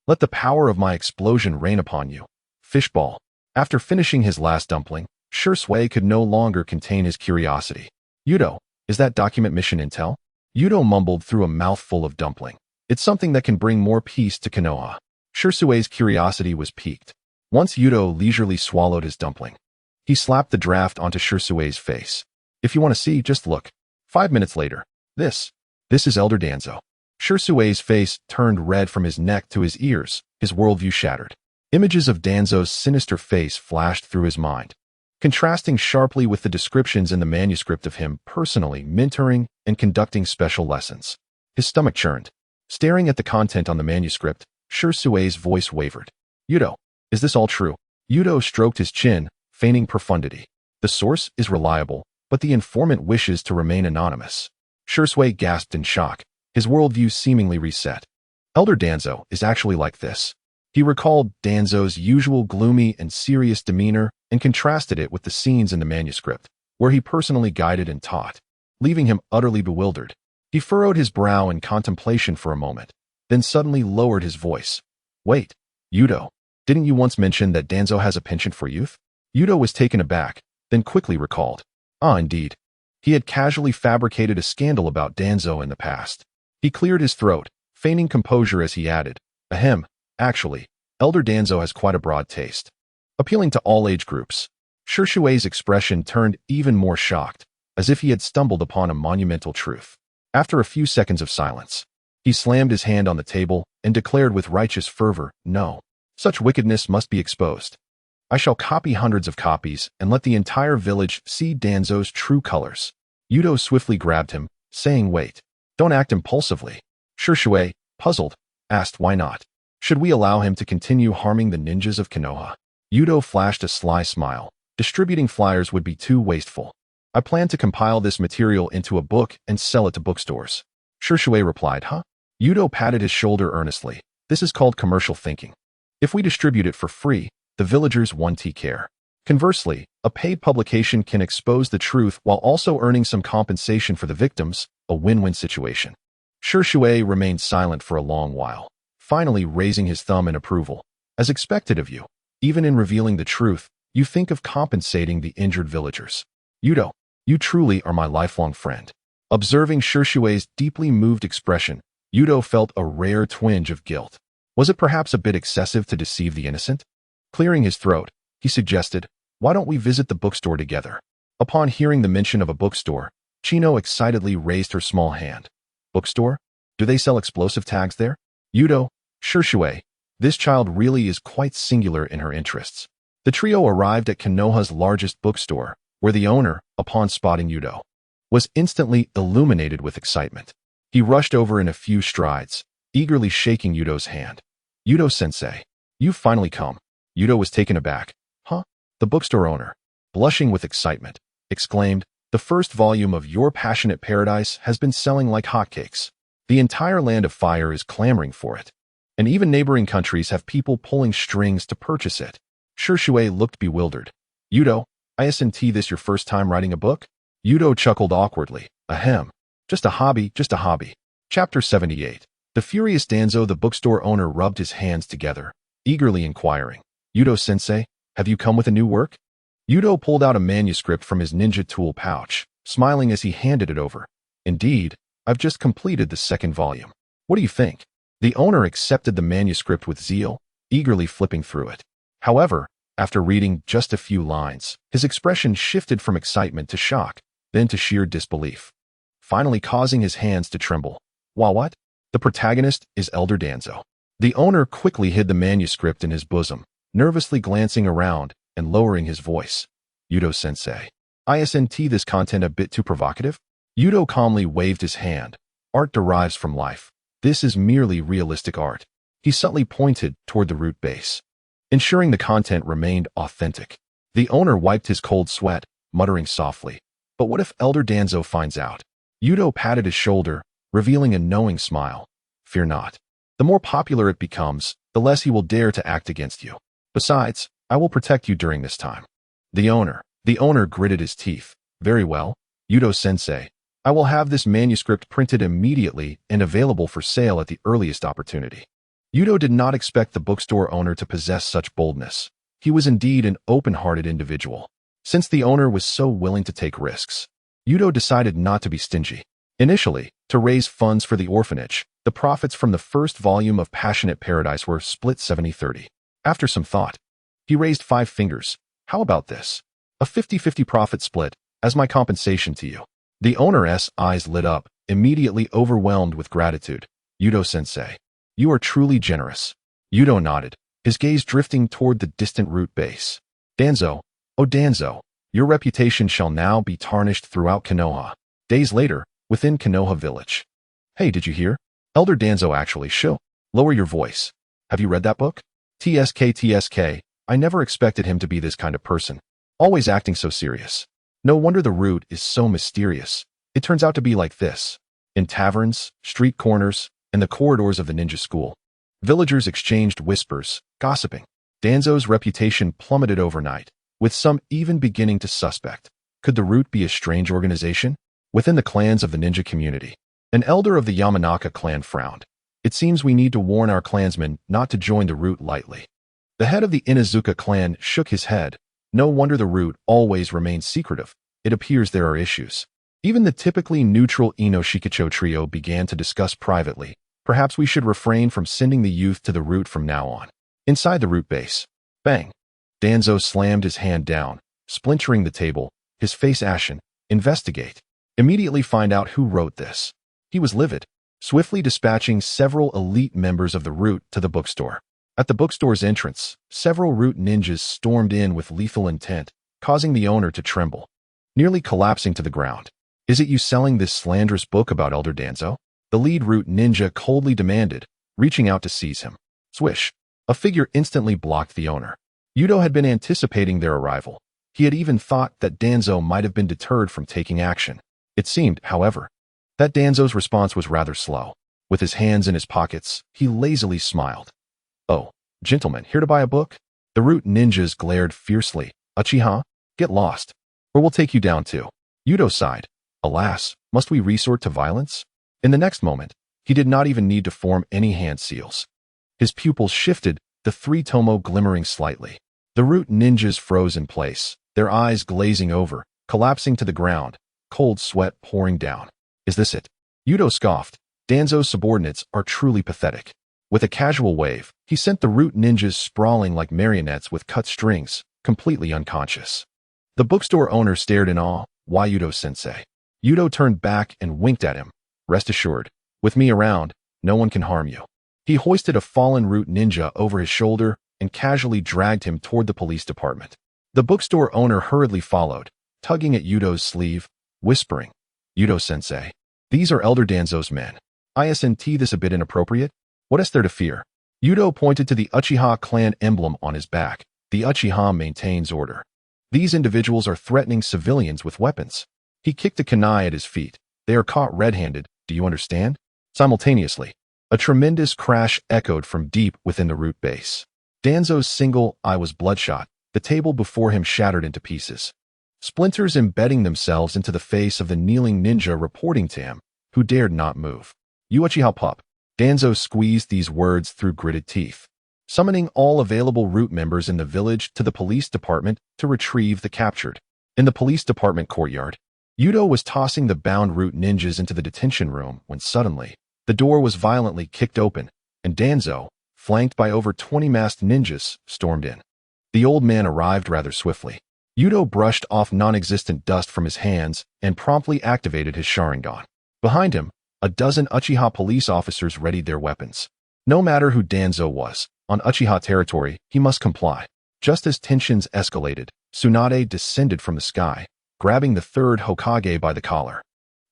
Let the power of my explosion rain upon you. Fishball. After finishing his last dumpling, Shui could no longer contain his curiosity. Yuto, is that document mission intel? Yuto mumbled through a mouthful of dumpling. It's something that can bring more peace to Konoha. Shui's curiosity was piqued. Once Yuto leisurely swallowed his dumpling, he slapped the draft onto Shui's face. If you want to see, just look. 5 minutes later. This is Elder Danzo. Shui's face turned red from his neck to his ears, his worldview shattered. Images of Danzo's sinister face flashed through his mind, contrasting sharply with the descriptions in the manuscript of him personally mentoring and conducting special lessons. His stomach churned. Staring at the content on the manuscript, Shui's voice wavered. Yuto, is this all true? Yuto stroked his chin, feigning profundity. The source is reliable, but the informant wishes to remain anonymous. Shui gasped in shock, his worldview seemingly reset. Elder Danzo is actually like this. He recalled Danzo's usual gloomy and serious demeanor and contrasted it with the scenes in the manuscript, where he personally guided and taught, leaving him utterly bewildered. He furrowed his brow in contemplation for a moment, then suddenly lowered his voice. Wait, Yuto, didn't you once mention that Danzo has a penchant for youth? Yuto was taken aback, then quickly recalled. Ah, indeed. He had casually fabricated a scandal about Danzo in the past. He cleared his throat, feigning composure as he added, Ahem, actually, Elder Danzo has quite a broad taste, appealing to all age groups. Shui's expression turned even more shocked, as if he had stumbled upon a monumental truth. After a few seconds of silence, he slammed his hand on the table and declared with righteous fervor, No, such wickedness must be exposed. I shall copy hundreds of copies and let the entire village see Danzo's true colors. Yuto swiftly grabbed him, saying, Wait, don't act impulsively. Shui, puzzled, asked why not. Should we allow him to continue harming the ninjas of Konoha? Yuto flashed a sly smile. Distributing flyers would be too wasteful. I plan to compile this material into a book and sell it to bookstores. Shui replied, Huh? Yuto patted his shoulder earnestly. This is called commercial thinking. If we distribute it for free, the villagers won't care. Conversely, a paid publication can expose the truth while also earning some compensation for the victims, a win-win situation. Shui remained silent for a long while, finally raising his thumb in approval. As expected of you, even in revealing the truth, you think of compensating the injured villagers. Yuto, you truly are my lifelong friend. Observing Shui's deeply moved expression, Yuto felt a rare twinge of guilt. Was it perhaps a bit excessive to deceive the innocent? Clearing his throat, he suggested, Why don't we visit the bookstore together? Upon hearing the mention of a bookstore, Chino excitedly raised her small hand. Bookstore? Do they sell explosive tags there? Yuto, Shui, this child really is quite singular in her interests. The trio arrived at Konoha's largest bookstore, where the owner, upon spotting Yuto, was instantly illuminated with excitement. He rushed over in a few strides, eagerly shaking Yuto's hand. Yuto-sensei, you've finally come. Yuto was taken aback. Huh? The bookstore owner, blushing with excitement, exclaimed, The first volume of Your Passionate Paradise has been selling like hotcakes. The entire Land of Fire is clamoring for it. And even neighboring countries have people pulling strings to purchase it. Shui looked bewildered. Yuto, isn't this your first time writing a book? Yuto chuckled awkwardly. Ahem. Just a hobby. Chapter 78. The furious Danzo, the bookstore owner, rubbed his hands together, eagerly inquiring, Yuto-sensei, have you come with a new work? Yuto pulled out a manuscript from his ninja tool pouch, smiling as he handed it over. Indeed, I've just completed the second volume. What do you think? The owner accepted the manuscript with zeal, eagerly flipping through it. However, after reading just a few lines, his expression shifted from excitement to shock, then to sheer disbelief, finally causing his hands to tremble. What? The protagonist is Elder Danzo. The owner quickly hid the manuscript in his bosom, nervously glancing around and lowering his voice. Yuto-sensei, isn't this content a bit too provocative? Yuto calmly waved his hand. Art derives from life. This is merely realistic art. He subtly pointed toward the root base, ensuring the content remained authentic. The owner wiped his cold sweat, muttering softly, But what if Elder Danzo finds out? Yuto patted his shoulder, revealing a knowing smile. Fear not. The more popular it becomes, the less he will dare to act against you. Besides, I will protect you during this time. The owner gritted his teeth. Very well, Yuto-sensei. I will have this manuscript printed immediately and available for sale at the earliest opportunity. Yuto did not expect the bookstore owner to possess such boldness. He was indeed an open-hearted individual. Since the owner was so willing to take risks, Yuto decided not to be stingy. Initially, to raise funds for the orphanage, the profits from the first volume of Passionate Paradise were split 70-30. After some thought, he raised 5 fingers. How about this? A 50-50 profit split, as my compensation to you. The owner's eyes lit up, immediately overwhelmed with gratitude. Yuto-sensei, you are truly generous. Yuto nodded, his gaze drifting toward the distant root base. Danzo, oh Danzo, your reputation shall now be tarnished throughout Konoha. Days later, within Konoha village. Hey, did you hear? Elder Danzo actually show. Lower your voice. Have you read that book? TSK, I never expected him to be this kind of person. Always acting so serious. No wonder the root is so mysterious. It turns out to be like this. In taverns, street corners, and the corridors of the ninja school, villagers exchanged whispers, gossiping. Danzo's reputation plummeted overnight, with some even beginning to suspect. Could the root be a strange organization? Within the clans of the ninja community, an elder of the Yamanaka clan frowned. It seems we need to warn our clansmen not to join the root lightly. The head of the Inazuka clan shook his head. No wonder the root always remains secretive. It appears there are issues. Even the typically neutral Ino Shikicho trio began to discuss privately. Perhaps we should refrain from sending the youth to the root from now on. Inside the root base. Bang. Danzo slammed his hand down, splintering the table, his face ashen. Investigate. Immediately find out who wrote this. He was livid, swiftly dispatching several elite members of the root to the bookstore. At the bookstore's entrance, several root ninjas stormed in with lethal intent, causing the owner to tremble, nearly collapsing to the ground. Is it you selling this slanderous book about Elder Danzo? The lead root ninja coldly demanded, reaching out to seize him. Swish. A figure instantly blocked the owner. Yuto had been anticipating their arrival. He had even thought that Danzo might have been deterred from taking action. It seemed, however, that Danzo's response was rather slow. With his hands in his pockets, he lazily smiled. Oh, gentlemen, here to buy a book? The root ninjas glared fiercely. Uchiha, get lost, or we'll take you down too. Yuto sighed. Alas, must we resort to violence? In the next moment, he did not even need to form any hand seals. His pupils shifted, the 3-tomo glimmering slightly. The root ninjas froze in place, their eyes glazing over, collapsing to the ground, cold sweat pouring down. Is this it? Yuto scoffed. Danzo's subordinates are truly pathetic. With a casual wave, he sent the root ninjas sprawling like marionettes with cut strings, completely unconscious. The bookstore owner stared in awe. Why Yuto-sensei? Yuto turned back and winked at him. Rest assured, with me around, no one can harm you. He hoisted a fallen root ninja over his shoulder and casually dragged him toward the police department. The bookstore owner hurriedly followed, tugging at Yuto's sleeve, whispering, Yuto-sensei, these are Elder Danzo's men. Isn't this a bit inappropriate? What is there to fear? Yuto pointed to the Uchiha clan emblem on his back. The Uchiha maintains order. These individuals are threatening civilians with weapons. He kicked a kunai at his feet. They are caught red-handed, do you understand? Simultaneously, a tremendous crash echoed from deep within the root base. Danzo's single eye was bloodshot. The table before him shattered into pieces. Splinters embedding themselves into the face of the kneeling ninja reporting to him, who dared not move. You Uchiha pup. Danzo squeezed these words through gritted teeth, summoning all available root members in the village to the police department to retrieve the captured. In the police department courtyard, Yuto was tossing the bound root ninjas into the detention room when suddenly, the door was violently kicked open, and Danzo, flanked by over 20 masked ninjas, stormed in. The old man arrived rather swiftly. Yuto brushed off non-existent dust from his hands and promptly activated his Sharingan. Behind him, a dozen Uchiha police officers readied their weapons. No matter who Danzo was, on Uchiha territory, he must comply. Just as tensions escalated, Tsunade descended from the sky, grabbing the third Hokage by the collar,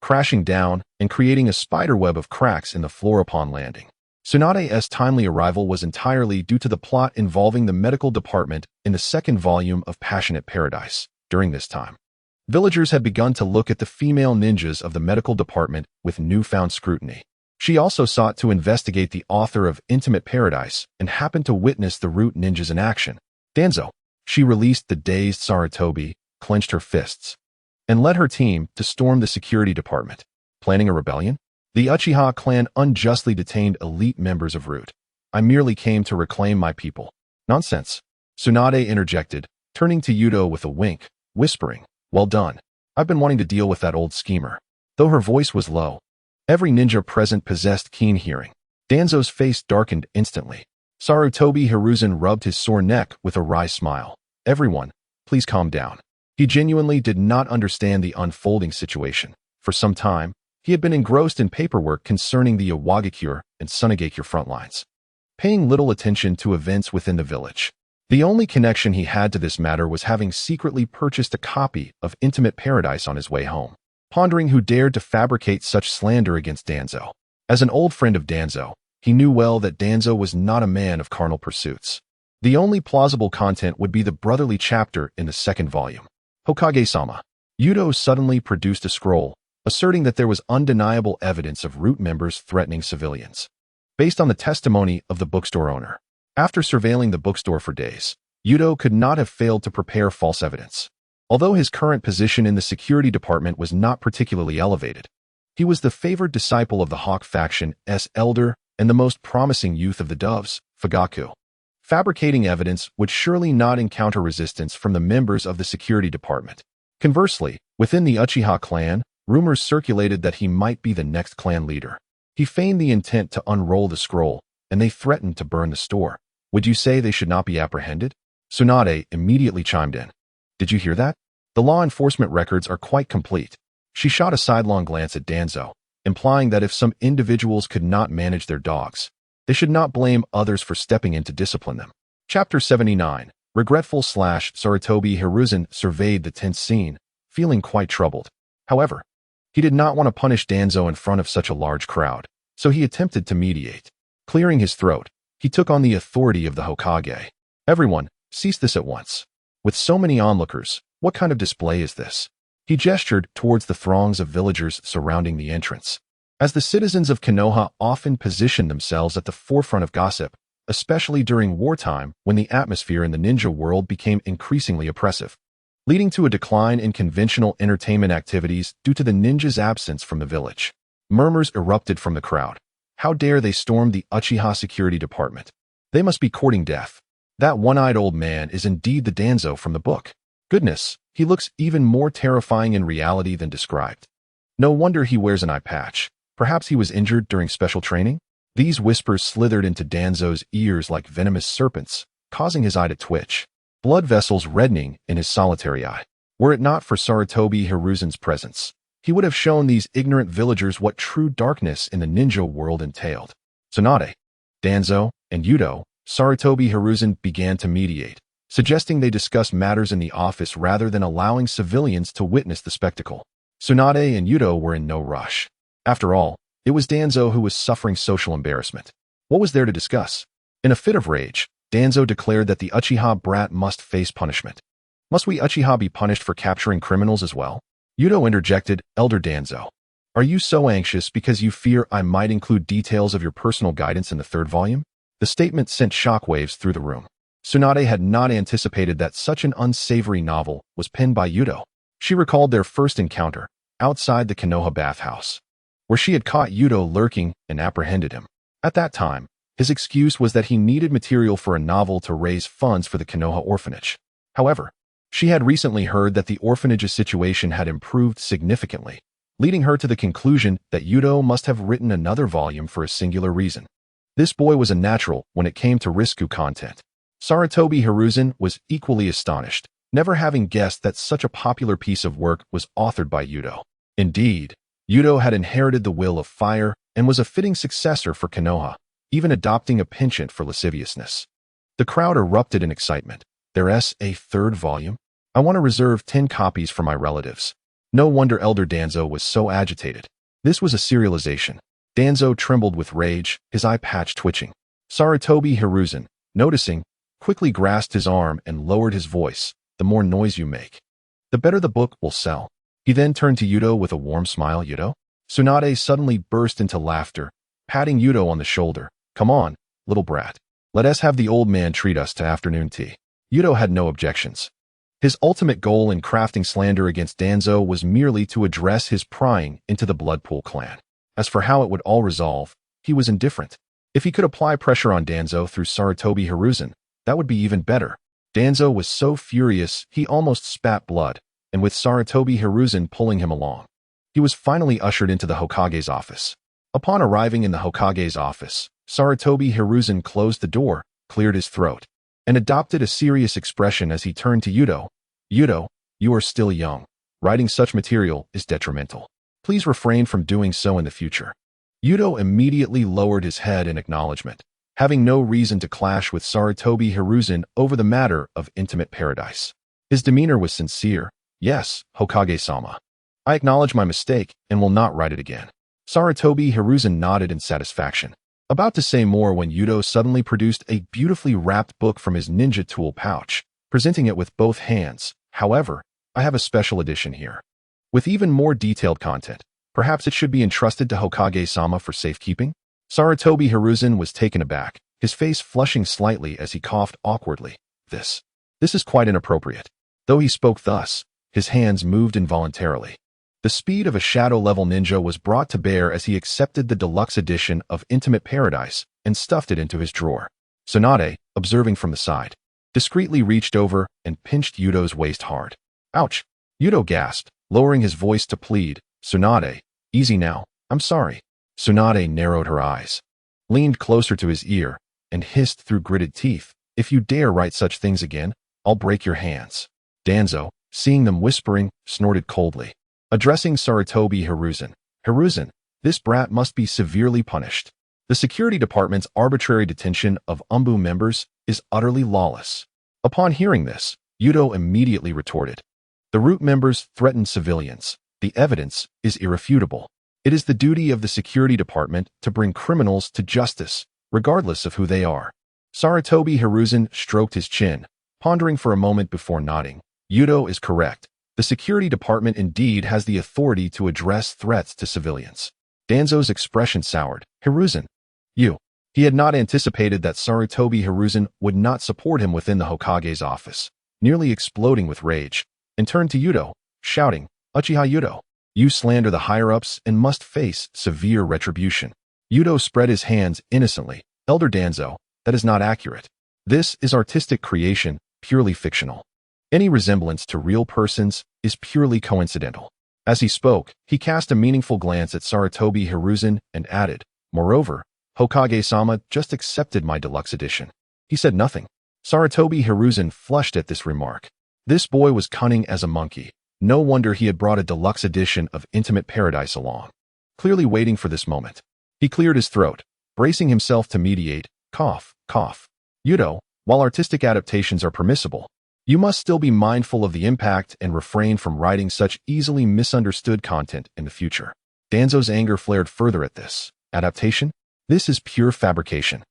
crashing down and creating a spiderweb of cracks in the floor upon landing. Tsunade's timely arrival was entirely due to the plot involving the medical department in the second volume of Passionate Paradise. During this time, villagers had begun to look at the female ninjas of the medical department with newfound scrutiny. She also sought to investigate the author of Intimate Paradise and happened to witness the root ninjas in action. Danzo. She released the dazed Sarutobi, clenched her fists, and led her team to storm the security department. Planning a rebellion? The Uchiha clan unjustly detained elite members of Root. I merely came to reclaim my people. Nonsense. Tsunade interjected, turning to Yuto with a wink, whispering, well done. I've been wanting to deal with that old schemer. Though her voice was low, every ninja present possessed keen hearing. Danzo's face darkened instantly. Sarutobi Hiruzen rubbed his sore neck with a wry smile. Everyone, please calm down. He genuinely did not understand the unfolding situation. For some time, he had been engrossed in paperwork concerning the Iwagakure and Sunagakure front lines, paying little attention to events within the village. The only connection he had to this matter was having secretly purchased a copy of Intimate Paradise on his way home, pondering who dared to fabricate such slander against Danzo. As an old friend of Danzo, he knew well that Danzo was not a man of carnal pursuits. The only plausible content would be the brotherly chapter in the second volume. Hokage-sama. Yuto suddenly produced a scroll, asserting that there was undeniable evidence of root members threatening civilians, based on the testimony of the bookstore owner. After surveilling the bookstore for days, Yuto could not have failed to prepare false evidence. Although his current position in the security department was not particularly elevated, he was the favored disciple of the Hawk faction's elder and the most promising youth of the Doves, Fugaku. Fabricating evidence would surely not encounter resistance from the members of the security department. Conversely, within the Uchiha clan, rumors circulated that he might be the next clan leader. He feigned the intent to unroll the scroll, and they threatened to burn the store. Would you say they should not be apprehended? Tsunade immediately chimed in. Did you hear that? The law enforcement records are quite complete. She shot a sidelong glance at Danzo, implying that if some individuals could not manage their dogs, they should not blame others for stepping in to discipline them. Chapter 79. Regretful/Sarutobi Hiruzen surveyed the tense scene, feeling quite troubled. However, he did not want to punish Danzo in front of such a large crowd, so he attempted to mediate. Clearing his throat, he took on the authority of the Hokage. Everyone, cease this at once. With so many onlookers, what kind of display is this? He gestured towards the throngs of villagers surrounding the entrance. As the citizens of Konoha often position themselves at the forefront of gossip, especially during wartime when the atmosphere in the ninja world became increasingly oppressive, leading to a decline in conventional entertainment activities due to the ninjas' absence from the village. Murmurs erupted from the crowd. How dare they storm the Uchiha security department? They must be courting death. That one-eyed old man is indeed the Danzo from the book. Goodness, he looks even more terrifying in reality than described. No wonder he wears an eye patch. Perhaps he was injured during special training? These whispers slithered into Danzo's ears like venomous serpents, causing his eye to twitch, blood vessels reddening in his solitary eye. Were it not for Sarutobi Hiruzen's presence, he would have shown these ignorant villagers what true darkness in the ninja world entailed. Tsunade, Danzo, and Yuto, Sarutobi Hiruzen began to mediate, suggesting they discuss matters in the office rather than allowing civilians to witness the spectacle. Tsunade and Yuto were in no rush. After all, it was Danzo who was suffering social embarrassment. What was there to discuss? In a fit of rage, Danzo declared that the Uchiha brat must face punishment. Must we Uchiha be punished for capturing criminals as well? Yuto interjected, Elder Danzo. Are you so anxious because you fear I might include details of your personal guidance in the third volume? The statement sent shockwaves through the room. Tsunade had not anticipated that such an unsavory novel was penned by Yuto. She recalled their first encounter, outside the Konoha bathhouse, where she had caught Yuto lurking and apprehended him. At that time, his excuse was that he needed material for a novel to raise funds for the Konoha orphanage. However, she had recently heard that the orphanage's situation had improved significantly, leading her to the conclusion that Yuto must have written another volume for a singular reason. This boy was a natural when it came to risku content. Sarutobi Hiruzen was equally astonished, never having guessed that such a popular piece of work was authored by Yuto. Indeed, Yuto had inherited the will of fire and was a fitting successor for Konoha, even adopting a penchant for lasciviousness. The crowd erupted in excitement. There's a third volume? I want to reserve 10 copies for my relatives. No wonder Elder Danzo was so agitated. This was a serialization. Danzo trembled with rage, his eye patch twitching. Sarutobi Hiruzen, noticing, quickly grasped his arm and lowered his voice. The more noise you make, the better the book will sell. He then turned to Yuto with a warm smile. Yuto? Tsunade suddenly burst into laughter, patting Yuto on the shoulder. Come on, little brat. Let us have the old man treat us to afternoon tea. Yuto had no objections. His ultimate goal in crafting slander against Danzo was merely to address his prying into the Bloodpool clan. As for how it would all resolve, he was indifferent. If he could apply pressure on Danzo through Sarutobi Hiruzen, that would be even better. Danzo was so furious he almost spat blood, and with Sarutobi Hiruzen pulling him along, he was finally ushered into the Hokage's office. Upon arriving in the Hokage's office, Sarutobi Hiruzen closed the door, cleared his throat, and adopted a serious expression as he turned to Yuto. Yuto, you are still young. Writing such material is detrimental. Please refrain from doing so in the future. Yuto immediately lowered his head in acknowledgement, having no reason to clash with Sarutobi Hiruzen over the matter of intimate paradise. His demeanor was sincere. Yes, Hokage-sama. I acknowledge my mistake and will not write it again. Sarutobi Hiruzen nodded in satisfaction, about to say more when Yuto suddenly produced a beautifully wrapped book from his ninja tool pouch, presenting it with both hands. However, I have a special edition here, with even more detailed content. Perhaps it should be entrusted to Hokage-sama for safekeeping? Sarutobi Hiruzen was taken aback, his face flushing slightly as he coughed awkwardly. This is quite inappropriate. Though he spoke thus, his hands moved involuntarily. The speed of a shadow-level ninja was brought to bear as he accepted the deluxe edition of Intimate Paradise and stuffed it into his drawer. Tsunade, observing from the side, discreetly reached over and pinched Yuto's waist hard. Ouch! Yuto gasped, lowering his voice to plead. Tsunade, easy now, I'm sorry. Tsunade narrowed her eyes, leaned closer to his ear, and hissed through gritted teeth, if you dare write such things again, I'll break your hands. Danzo, seeing them whispering, snorted coldly. Addressing Sarutobi Hiruzen, Hiruzen, this brat must be severely punished. The security department's arbitrary detention of UMBU members is utterly lawless. Upon hearing this, Yuto immediately retorted. The root members threaten civilians. The evidence is irrefutable. It is the duty of the security department to bring criminals to justice, regardless of who they are. Sarutobi Hiruzen stroked his chin, pondering for a moment before nodding. Yuto is correct. The security department indeed has the authority to address threats to civilians. Danzo's expression soured. Hiruzen, you. He had not anticipated that Sarutobi Hiruzen would not support him within the Hokage's office, nearly exploding with rage, and turned to Yuto, shouting, Uchiha Yuto, you slander the higher-ups and must face severe retribution. Yuto spread his hands innocently. Elder Danzo, that is not accurate. This is artistic creation, purely fictional. Any resemblance to real persons is purely coincidental. As he spoke, he cast a meaningful glance at Sarutobi Hiruzen and added, moreover, Hokage-sama just accepted my deluxe edition. He said nothing. Sarutobi Hiruzen flushed at this remark. This boy was cunning as a monkey. No wonder he had brought a deluxe edition of Intimate Paradise along, clearly waiting for this moment. He cleared his throat, bracing himself to mediate, cough, cough. Yuto, while artistic adaptations are permissible, you must still be mindful of the impact and refrain from writing such easily misunderstood content in the future. Danzo's anger flared further at this. Adaptation? This is pure fabrication.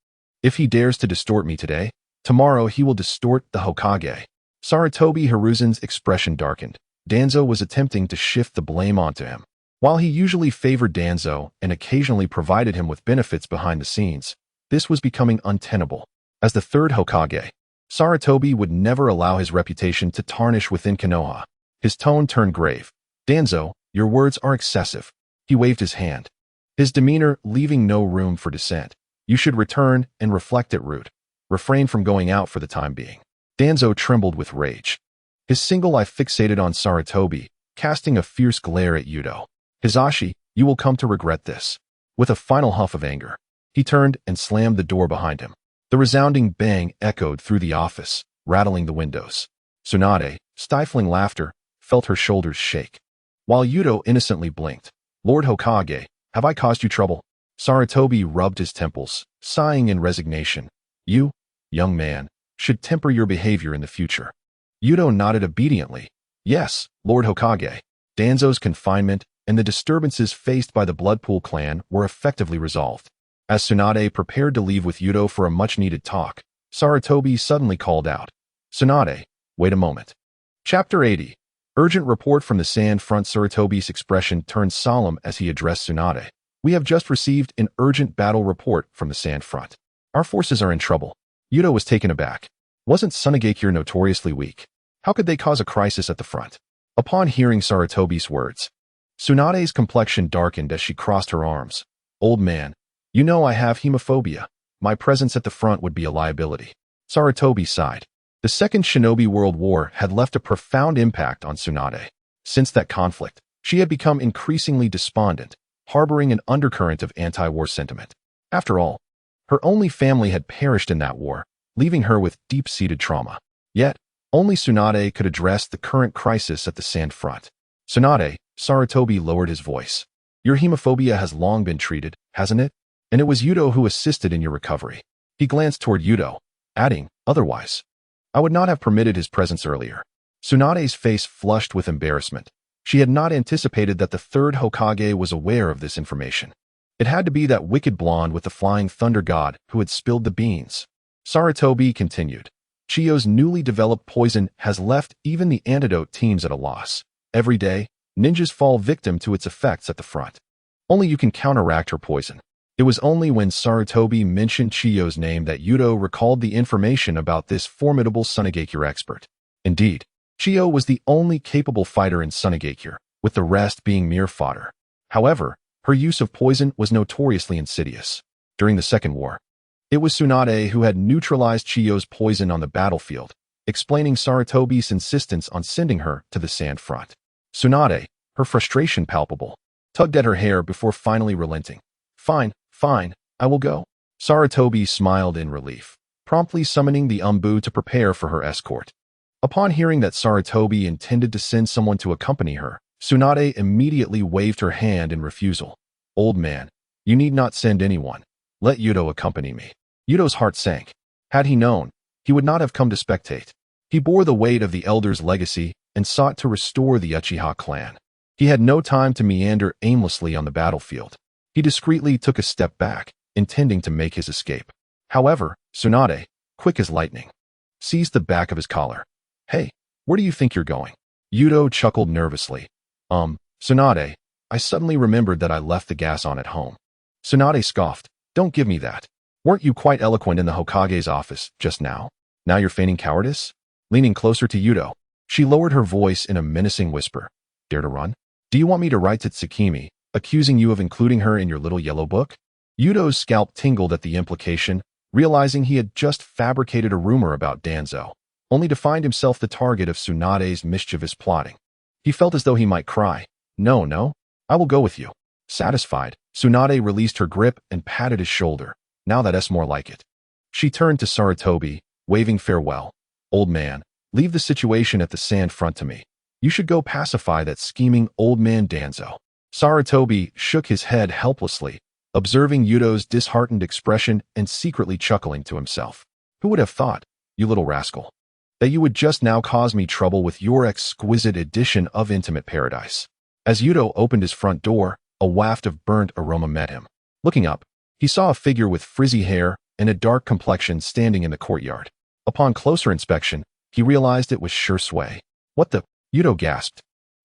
If he dares to distort me today, tomorrow he will distort the Hokage. Sarutobi Hiruzen's expression darkened. Danzo was attempting to shift the blame onto him. While he usually favored Danzo and occasionally provided him with benefits behind the scenes, this was becoming untenable. As the third Hokage, Sarutobi would never allow his reputation to tarnish within Konoha. His tone turned grave. Danzo, your words are excessive. He waved his hand, his demeanor leaving no room for dissent. You should return and reflect at root. Refrain from going out for the time being. Danzo trembled with rage, his single eye fixated on Sarutobi, casting a fierce glare at Yuto. Hisashi, you will come to regret this. With a final huff of anger, he turned and slammed the door behind him. The resounding bang echoed through the office, rattling the windows. Tsunade, stifling laughter, felt her shoulders shake, while Yuto innocently blinked. Lord Hokage, have I caused you trouble? Sarutobi rubbed his temples, sighing in resignation. You, young man, should temper your behavior in the future. Yuto nodded obediently. Yes, Lord Hokage. Danzo's confinement and the disturbances faced by the Bloodpool clan were effectively resolved. As Tsunade prepared to leave with Yuto for a much-needed talk, Sarutobi suddenly called out, Tsunade, wait a moment. Chapter 80. Urgent report from the sand front. Sarutobi's expression turned solemn as he addressed Tsunade. We have just received an urgent battle report from the sand front. Our forces are in trouble. Yuto was taken aback. Wasn't Sunagakure notoriously weak? How could they cause a crisis at the front? Upon hearing Sarutobi's words, Tsunade's complexion darkened as she crossed her arms. Old man, you know I have hemophobia. my presence at the front would be a liability. Sarutobi sighed. The Second Shinobi World War had left a profound impact on Tsunade. Since that conflict, she had become increasingly despondent, harboring an undercurrent of anti-war sentiment. After all, her only family had perished in that war, leaving her with deep-seated trauma. Yet, only Tsunade could address the current crisis at the sand front. Tsunade, Sarutobi lowered his voice. Your hemophobia has long been treated, hasn't it? And it was Yuto who assisted in your recovery. He glanced toward Yuto, adding, otherwise, I would not have permitted his presence earlier. Tsunade's face flushed with embarrassment. She had not anticipated that the third Hokage was aware of this information. It had to be that wicked blonde with the flying thunder god who had spilled the beans. Sarutobi continued. Chiyo's newly developed poison has left even the antidote teams at a loss. Every day, ninjas fall victim to its effects at the front. Only you can counteract her poison. It was only when Sarutobi mentioned Chiyo's name that Yuto recalled the information about this formidable Sunigakure expert. Indeed, Chiyo was the only capable fighter in Sunigakure, with the rest being mere fodder. However, her use of poison was notoriously insidious. During the Second War, it was Tsunade who had neutralized Chiyo's poison on the battlefield, explaining Sarutobi's insistence on sending her to the sand front. Tsunade, her frustration palpable, tugged at her hair before finally relenting. Fine, I will go. Sarutobi smiled in relief, promptly summoning the Umbu to prepare for her escort. Upon hearing that Sarutobi intended to send someone to accompany her, Tsunade immediately waved her hand in refusal. Old man, you need not send anyone. Let Yuto accompany me. Yuto's heart sank. Had he known, he would not have come to spectate. He bore the weight of the elder's legacy and sought to restore the Uchiha clan. He had no time to meander aimlessly on the battlefield. He discreetly took a step back, intending to make his escape. However, Tsunade, quick as lightning, seized the back of his collar. Hey, where do you think you're going? Yuto chuckled nervously. Tsunade, I suddenly remembered that I left the gas on at home. Tsunade scoffed. Don't give me that. Weren't you quite eloquent in the Hokage's office just now? Now you're feigning cowardice? Leaning closer to Yuto, she lowered her voice in a menacing whisper. Dare to run? Do you want me to write to Tsukimi, accusing you of including her in your little yellow book? Yuto's scalp tingled at the implication, realizing he had just fabricated a rumor about Danzo, only to find himself the target of Tsunade's mischievous plotting. He felt as though he might cry. No, I will go with you. Satisfied, Tsunade released her grip and patted his shoulder. Now that's more like it. She turned to Sarutobi, waving farewell. Old man, leave the situation at the sand front to me. You should go pacify that scheming old man Danzo. Sarutobi shook his head helplessly, observing Yuto's disheartened expression and secretly chuckling to himself. Who would have thought, you little rascal, that you would just now cause me trouble with your exquisite edition of Intimate Paradise? As Yuto opened his front door, a waft of burnt aroma met him. Looking up, he saw a figure with frizzy hair and a dark complexion standing in the courtyard. Upon closer inspection, he realized it was Shursui. What the? Yuto gasped,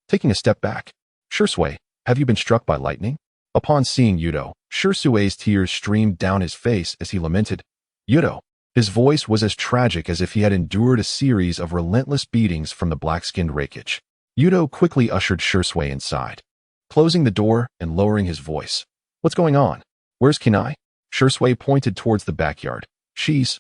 taking a step back. Shursui, have you been struck by lightning? Upon seeing Yuto, Shursui's tears streamed down his face as he lamented. Yuto. His voice was as tragic as if he had endured a series of relentless beatings from the black-skinned rakiage. Yuto quickly ushered Shursui inside, closing the door and lowering his voice. What's going on? Where's Kinai? Shursui pointed towards the backyard. She's,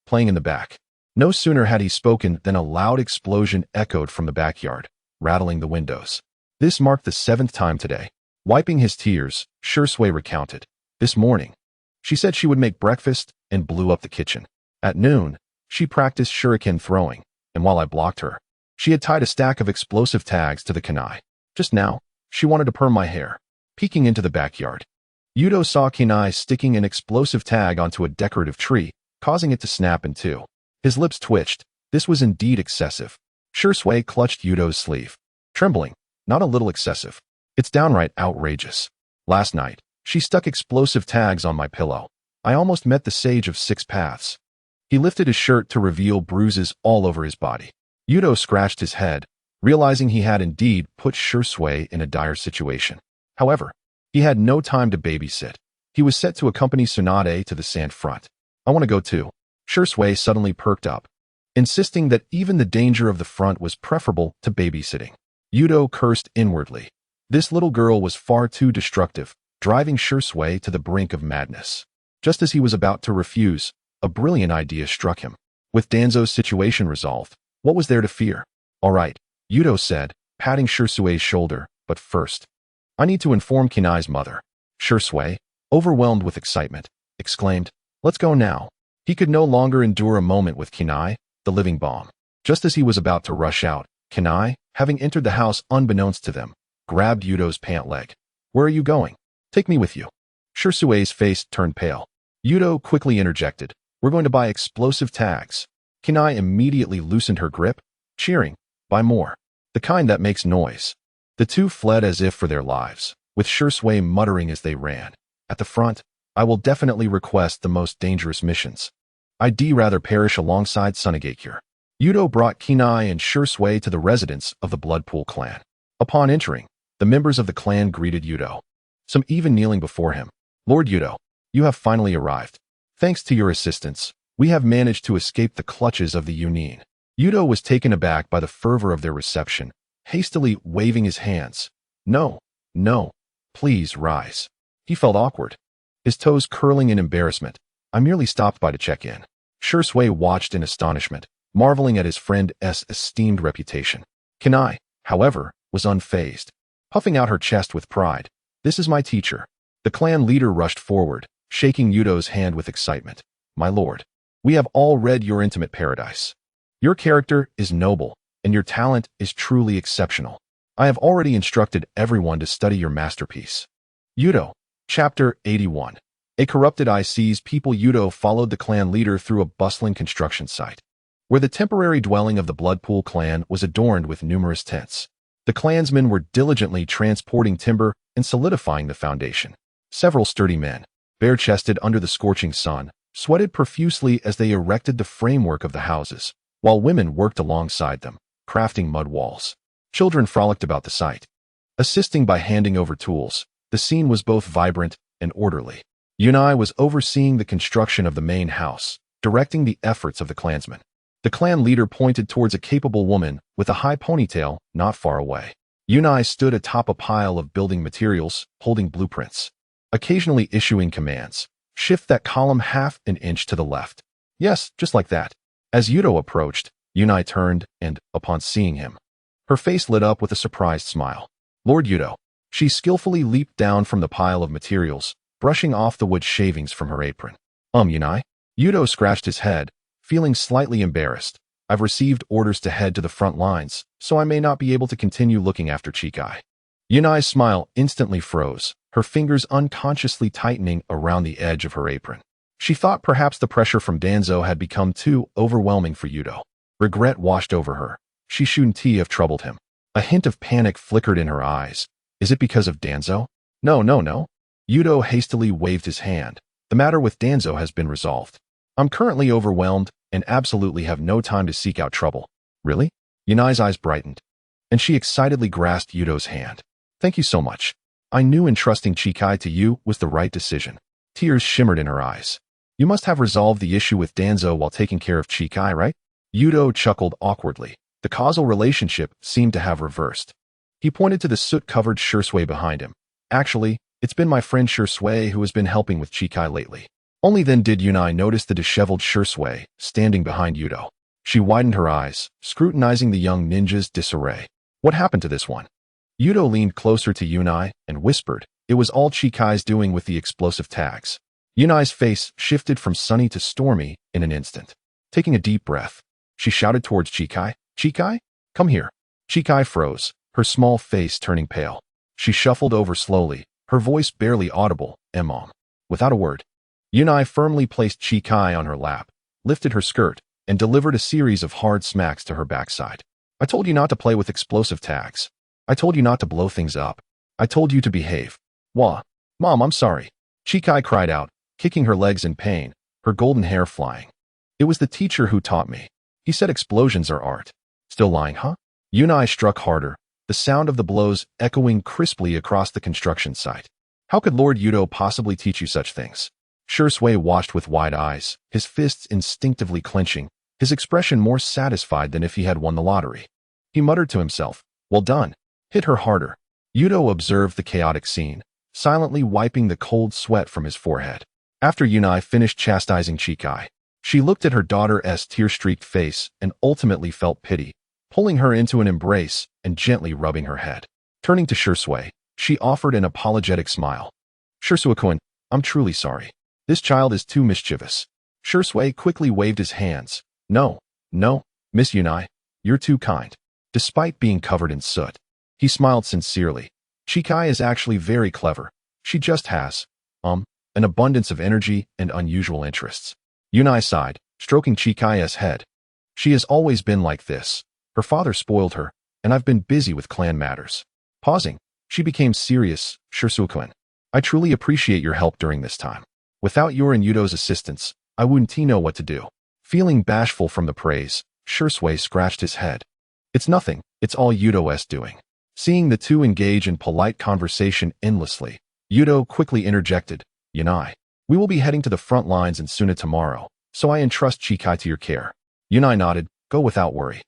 playing in the back. No sooner had he spoken than a loud explosion echoed from the backyard, rattling the windows. This marked the 7th time today. Wiping his tears, Shursui recounted. This morning, she said she would make breakfast and blew up the kitchen. At noon, she practiced shuriken throwing, and while I blocked her, she had tied a stack of explosive tags to the kunai. Just now, she wanted to perm my hair. Peeking into the backyard, Yuto saw Kinai sticking an explosive tag onto a decorative tree, causing it to snap in two. His lips twitched. This was indeed excessive. Shursui clutched Yuto's sleeve. Trembling, not a little excessive. It's downright outrageous. Last night, she stuck explosive tags on my pillow. I almost met the Sage of Six Paths. He lifted his shirt to reveal bruises all over his body. Yuto scratched his head, realizing he had indeed put Shursui in a dire situation. However, he had no time to babysit. He was set to accompany Tsunade to the sand front. I want to go too. Shursui suddenly perked up, insisting that even the danger of the front was preferable to babysitting. Yuto cursed inwardly. This little girl was far too destructive, driving Shursui to the brink of madness. Just as he was about to refuse, a brilliant idea struck him. With Danzo's situation resolved, what was there to fear? All right, Yuto said, patting Shirsue's shoulder, but first, I need to inform Kinai's mother. Shirsue, overwhelmed with excitement, exclaimed, let's go now. He could no longer endure a moment with Kinai, the living bomb. Just as he was about to rush out, Kinai, having entered the house unbeknownst to them, grabbed Yuto's pant leg. Where are you going? Take me with you. Shirsue's face turned pale. Yuto quickly interjected, we're going to buy explosive tags. Kinai immediately loosened her grip, cheering, buy more. The kind that makes noise. The two fled as if for their lives, with Shirsue muttering as they ran. At the front, I will definitely request the most dangerous missions. I'd rather perish alongside Sunagakure. Yuto brought Kinai and Shirsue to the residence of the Bloodpool clan. Upon entering, the members of the clan greeted Yuto, some even kneeling before him. Lord Yuto, you have finally arrived. Thanks to your assistance, we have managed to escape the clutches of the yearned. Yuto was taken aback by the fervor of their reception, hastily waving his hands. No, please rise. He felt awkward, his toes curling in embarrassment. I merely stopped by to check in. Shirsue watched in astonishment, marveling at his friend's esteemed reputation. Kinai, however, was unfazed, puffing out her chest with pride. This is my teacher. The clan leader rushed forward, shaking Yuto's hand with excitement. My lord, we have all read your intimate paradise. Your character is noble, and your talent is truly exceptional. I have already instructed everyone to study your masterpiece. Yuto, Chapter 81. A corrupted eye sees people. Yuto followed the clan leader through a bustling construction site, where the temporary dwelling of the Bloodpool clan was adorned with numerous tents. The clansmen were diligently transporting timber and solidifying the foundation. Several sturdy men, bare-chested under the scorching sun, sweated profusely as they erected the framework of the houses, while women worked alongside them, crafting mud walls. Children frolicked about the site, assisting by handing over tools. The scene was both vibrant and orderly. Yunai was overseeing the construction of the main house, directing the efforts of the clansmen. The clan leader pointed towards a capable woman with a high ponytail not far away. Yunai stood atop a pile of building materials, holding blueprints, occasionally issuing commands. Shift that column half an inch to the left. Yes, just like that. As Yuto approached, Yunai turned and, upon seeing him, her face lit up with a surprised smile. Lord Yuto. She skillfully leaped down from the pile of materials, brushing off the wood shavings from her apron. Yunai? Yuto scratched his head, feeling slightly embarrassed. I've received orders to head to the front lines, so I may not be able to continue looking after Chikai. Yunai's smile instantly froze, her fingers unconsciously tightening around the edge of her apron. She thought perhaps the pressure from Danzo had become too overwhelming for Yuto. Regret washed over her. She shouldn't have troubled him. A hint of panic flickered in her eyes. Is it because of Danzo? No. Yuto hastily waved his hand. The matter with Danzo has been resolved. I'm currently overwhelmed and absolutely have no time to seek out trouble. Really? Yunai's eyes brightened, and she excitedly grasped Yuto's hand. Thank you so much. I knew entrusting Chikai to you was the right decision. Tears shimmered in her eyes. You must have resolved the issue with Danzo while taking care of Chikai, right? Yuto chuckled awkwardly. The causal relationship seemed to have reversed. He pointed to the soot-covered Shirsue behind him. Actually, it's been my friend Shirsue who has been helping with Chikai lately. Only then did Yunai notice the disheveled Shirsue standing behind Yuto. She widened her eyes, scrutinizing the young ninja's disarray. What happened to this one? Yuto leaned closer to Yunai and whispered, it was all Chikai's doing with the explosive tags. Yunai's face shifted from sunny to stormy in an instant. Taking a deep breath, she shouted towards Chikai, Chikai, come here. Chikai froze, her small face turning pale. She shuffled over slowly, her voice barely audible, Mom. Without a word, Yunai firmly placed Chikai on her lap, lifted her skirt, and delivered a series of hard smacks to her backside. I told you not to play with explosive tags. I told you not to blow things up. I told you to behave. Wah. Mom, I'm sorry. Chikai cried out, kicking her legs in pain, her golden hair flying. It was the teacher who taught me. He said explosions are art. Still lying, huh? Yunai struck harder, the sound of the blows echoing crisply across the construction site. How could Lord Yuto possibly teach you such things? Shirsue watched with wide eyes, his fists instinctively clenching, his expression more satisfied than if he had won the lottery. He muttered to himself, well done. Hit her harder. Yuto observed the chaotic scene, silently wiping the cold sweat from his forehead. After Yunai finished chastising Chikai, she looked at her daughter's tear-streaked face and ultimately felt pity, pulling her into an embrace and gently rubbing her head. Turning to Shursui, she offered an apologetic smile. Shursui-kun, I'm truly sorry. This child is too mischievous. Shursui quickly waved his hands. No, Miss Yunai, you're too kind. Despite being covered in soot, he smiled sincerely. Chikai is actually very clever. She just has, an abundance of energy and unusual interests. Yunai sighed, stroking Chikai's head. She has always been like this. Her father spoiled her, and I've been busy with clan matters. Pausing, she became serious. Shursui-kun, I truly appreciate your help during this time. Without your and Yuto's assistance, I wouldn't know what to do. Feeling bashful from the praise, Shursui scratched his head. It's nothing, it's all Yuto's doing. Seeing the two engage in polite conversation endlessly, Yuto quickly interjected, Yunai, we will be heading to the front lines in Suna tomorrow, so I entrust Chikai to your care. Yunai nodded, go without worry.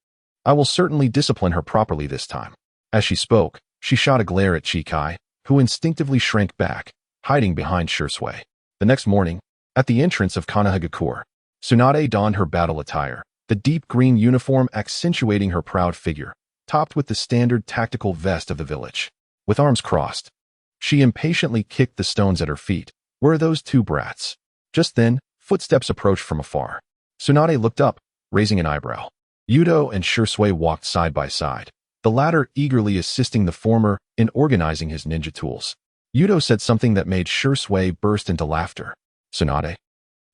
I will certainly discipline her properly this time. As she spoke, she shot a glare at Chikai, who instinctively shrank back, hiding behind Shursui. The next morning, at the entrance of Kanahagakure, Tsunade donned her battle attire, the deep green uniform accentuating her proud figure, topped with the standard tactical vest of the village. With arms crossed, she impatiently kicked the stones at her feet. Where are those two brats? Just then, footsteps approached from afar. Tsunade looked up, raising an eyebrow. Yuto and Shursui walked side by side, the latter eagerly assisting the former in organizing his ninja tools. Yuto said something that made Shursui burst into laughter. Tsunade.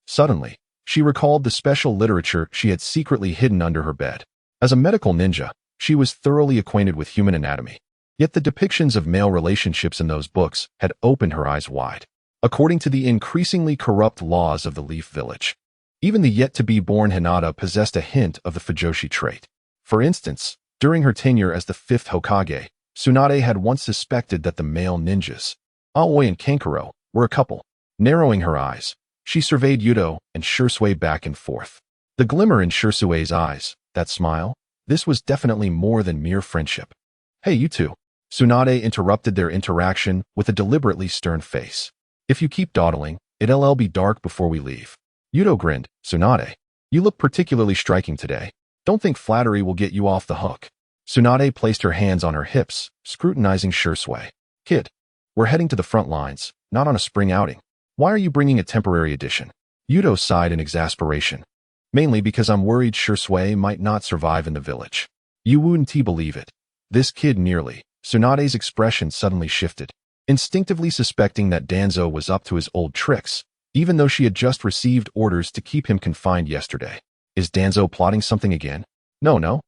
Suddenly, she recalled the special literature she had secretly hidden under her bed. As a medical ninja, she was thoroughly acquainted with human anatomy. Yet the depictions of male relationships in those books had opened her eyes wide. According to the increasingly corrupt laws of the Leaf Village, even the yet-to-be-born Hinata possessed a hint of the Fujoshi trait. For instance, during her tenure as the fifth Hokage, Tsunade had once suspected that the male ninjas, Aoi and Kankuro, were a couple. Narrowing her eyes, she surveyed Yuto and Shursui back and forth. The glimmer in Shursui's eyes, that smile, this was definitely more than mere friendship. Hey, you two. Tsunade interrupted their interaction with a deliberately stern face. If you keep dawdling, it'll be dark before we leave. Yuto grinned. Tsunade, you look particularly striking today. Don't think flattery will get you off the hook. Tsunade placed her hands on her hips, scrutinizing Shursui. Kid, we're heading to the front lines, not on a spring outing. Why are you bringing a temporary addition? Yuto sighed in exasperation. Mainly because I'm worried Shursui might not survive in the village. You wouldn't believe it. This kid nearly. Tsunade's expression suddenly shifted, instinctively suspecting that Danzo was up to his old tricks, even though she had just received orders to keep him confined yesterday. Is Danzo plotting something again? No.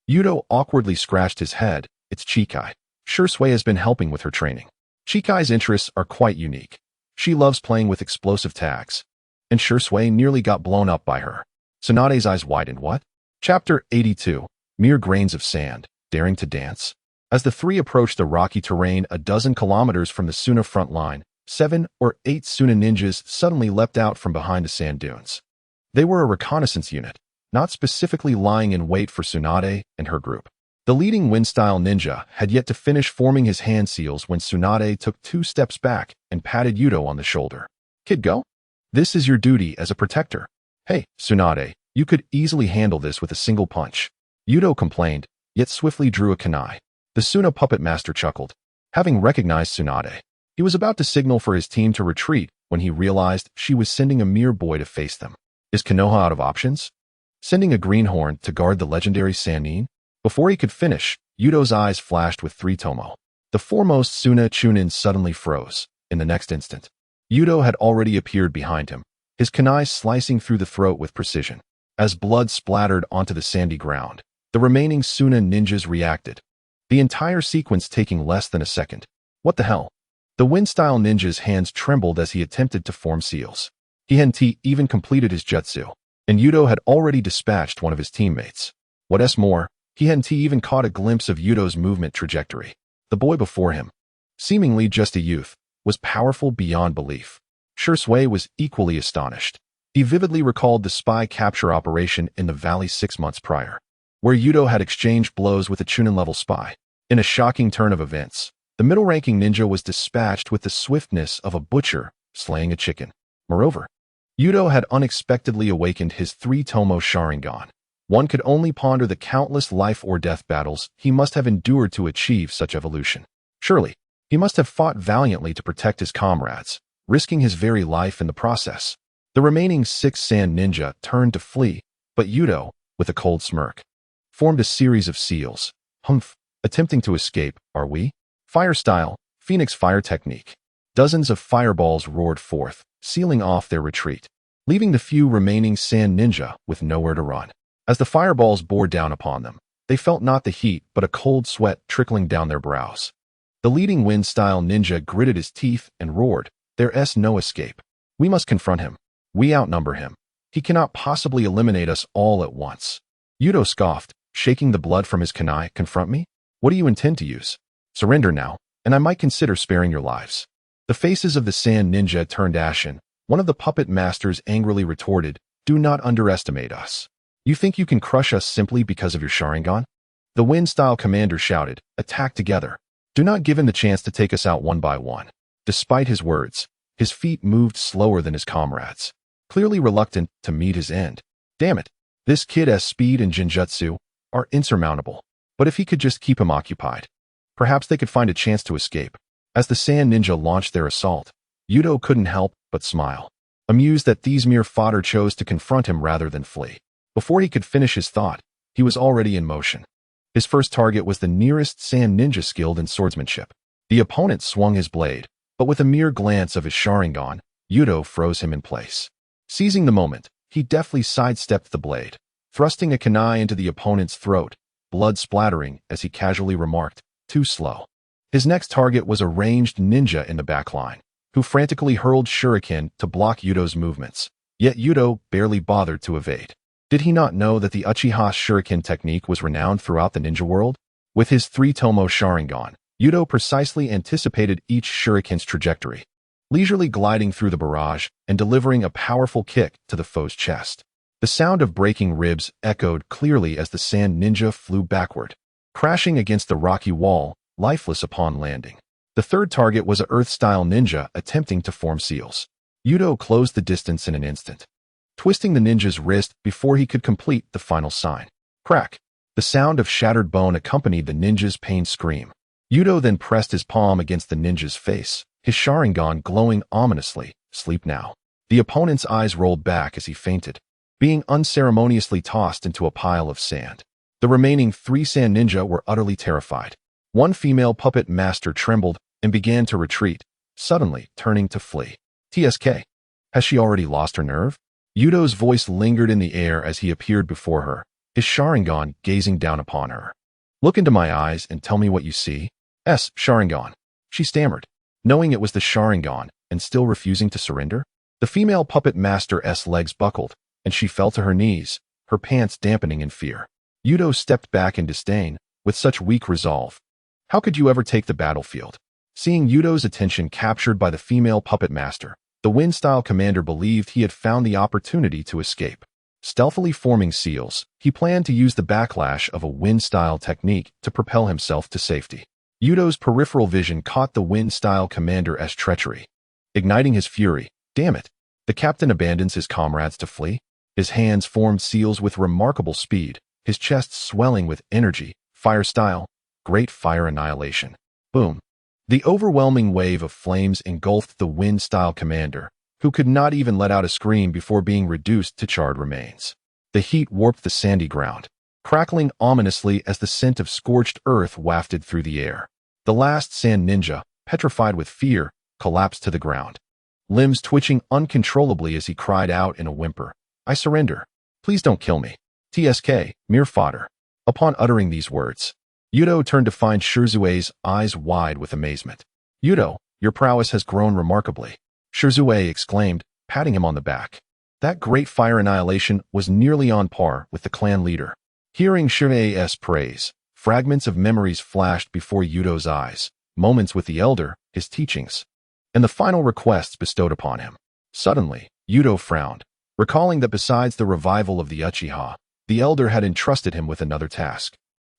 Yuto awkwardly scratched his head. It's Chikai. Shursui has been helping with her training. Chikai's interests are quite unique. She loves playing with explosive tags. And Shursui nearly got blown up by her. Tsunade's eyes widened. What? Chapter 82. Mere grains of sand, daring to dance. As the three approached the rocky terrain a dozen kilometers from the Suna front line, 7 or 8 Suna ninjas suddenly leapt out from behind the sand dunes. They were a reconnaissance unit, not specifically lying in wait for Tsunade and her group. The leading wind-style ninja had yet to finish forming his hand seals when Tsunade took 2 steps back and patted Yuto on the shoulder. Kid, go. This is your duty as a protector. Hey, Tsunade, you could easily handle this with a single punch. Yuto complained, yet swiftly drew a kunai. The Suna puppet master chuckled. Having recognized Tsunade, he was about to signal for his team to retreat when he realized she was sending a mere boy to face them. Is Konoha out of options? Sending a greenhorn to guard the legendary Sannin? Before he could finish, Yuto's eyes flashed with 3 tomo. The foremost Suna Chunin suddenly froze. In the next instant, Yuto had already appeared behind him, his kunai slicing through the throat with precision. As blood splattered onto the sandy ground, the remaining Suna ninjas reacted, the entire sequence taking less than a second. What the hell? The wind-style ninja's hands trembled as he attempted to form seals. He hadn't even completed his jutsu, and Yuto had already dispatched one of his teammates. What's more, he hadn't even caught a glimpse of Yuto's movement trajectory. The boy before him, seemingly just a youth, was powerful beyond belief. Shursui was equally astonished. He vividly recalled the spy capture operation in the valley 6 months prior, where Yuto had exchanged blows with a Chunin-level spy. In a shocking turn of events, the middle-ranking ninja was dispatched with the swiftness of a butcher slaying a chicken. Moreover, Yuto had unexpectedly awakened his three-tomo Sharingan. One could only ponder the countless life-or-death battles he must have endured to achieve such evolution. Surely, he must have fought valiantly to protect his comrades, risking his very life in the process. The remaining 6 sand ninja turned to flee, but Yuto, with a cold smirk, formed a series of seals. Humph, attempting to escape, are we? Fire style, Phoenix fire technique. Dozens of fireballs roared forth, sealing off their retreat, leaving the few remaining sand ninja with nowhere to run. As the fireballs bore down upon them, they felt not the heat but a cold sweat trickling down their brows. The leading wind-style ninja gritted his teeth and roared, "There's no escape. We must confront him. We outnumber him. He cannot possibly eliminate us all at once." Yuto scoffed, shaking the blood from his kunai. "Confront me? What do you intend to use? Surrender now, and I might consider sparing your lives." The faces of the sand ninja turned ashen. One of the puppet masters angrily retorted, "Do not underestimate us. You think you can crush us simply because of your Sharingan?" The wind-style commander shouted, "Attack together. Do not give him the chance to take us out one by one." Despite his words, his feet moved slower than his comrades, clearly reluctant to meet his end. Damn it, this kid's speed and genjutsu are insurmountable. But if he could just keep him occupied, perhaps they could find a chance to escape. As the sand ninja launched their assault, Yuto couldn't help but smile, amused that these mere fodder chose to confront him rather than flee. Before he could finish his thought, he was already in motion. His first target was the nearest sand ninja skilled in swordsmanship. The opponent swung his blade, but with a mere glance of his Sharingan, Yuto froze him in place. Seizing the moment, he deftly sidestepped the blade, thrusting a kunai into the opponent's throat, blood splattering as he casually remarked, "Too slow." His next target was a ranged ninja in the backline, who frantically hurled shuriken to block Yuto's movements, yet Yuto barely bothered to evade. Did he not know that the Uchiha shuriken technique was renowned throughout the ninja world? With his three-tomo Sharingan, Yuto precisely anticipated each shuriken's trajectory, leisurely gliding through the barrage and delivering a powerful kick to the foe's chest. The sound of breaking ribs echoed clearly as the sand ninja flew backward, crashing against the rocky wall, lifeless upon landing. The third target was a earth-style ninja attempting to form seals. Yuto closed the distance in an instant, twisting the ninja's wrist before he could complete the final sign. Crack! The sound of shattered bone accompanied the ninja's pained scream. Yuto then pressed his palm against the ninja's face, his Sharingan glowing ominously. "Sleep now." The opponent's eyes rolled back as he fainted, being unceremoniously tossed into a pile of sand. The remaining 3 sand ninja were utterly terrified. One female puppet master trembled and began to retreat, suddenly turning to flee. "TSK, has she already lost her nerve?" Yuto's voice lingered in the air as he appeared before her, his Sharingan gazing down upon her. "Look into my eyes and tell me what you see." Sharingan," she stammered, knowing it was the Sharingan and still refusing to surrender. The female puppet master's legs buckled, and she fell to her knees, her pants dampening in fear. Yuto stepped back in disdain, with such weak resolve. How could you ever take the battlefield? Seeing Yuto's attention captured by the female puppet master, the wind-style commander believed he had found the opportunity to escape. Stealthily forming seals, he planned to use the backlash of a wind-style technique to propel himself to safety. Yuto's peripheral vision caught the wind-style commander's treachery. Igniting his fury, "Damn it! The captain abandons his comrades to flee?" His hands formed seals with remarkable speed, his chest swelling with energy. Fire style, great fire annihilation. Boom! The overwhelming wave of flames engulfed the wind-style commander, who could not even let out a scream before being reduced to charred remains. The heat warped the sandy ground, crackling ominously as the scent of scorched earth wafted through the air. The last sand ninja, petrified with fear, collapsed to the ground, limbs twitching uncontrollably as he cried out in a whimper, "I surrender. Please don't kill me. TSK, mere fodder." Upon uttering these words, Yuto turned to find Shirzue's eyes wide with amazement. "Yuto, your prowess has grown remarkably," Shirzue exclaimed, patting him on the back. That great fire annihilation was nearly on par with the clan leader. Hearing Shirzue's praise, fragments of memories flashed before Yuto's eyes, moments with the elder, his teachings, and the final requests bestowed upon him. Suddenly, Yuto frowned, recalling that besides the revival of the Uchiha, the elder had entrusted him with another task.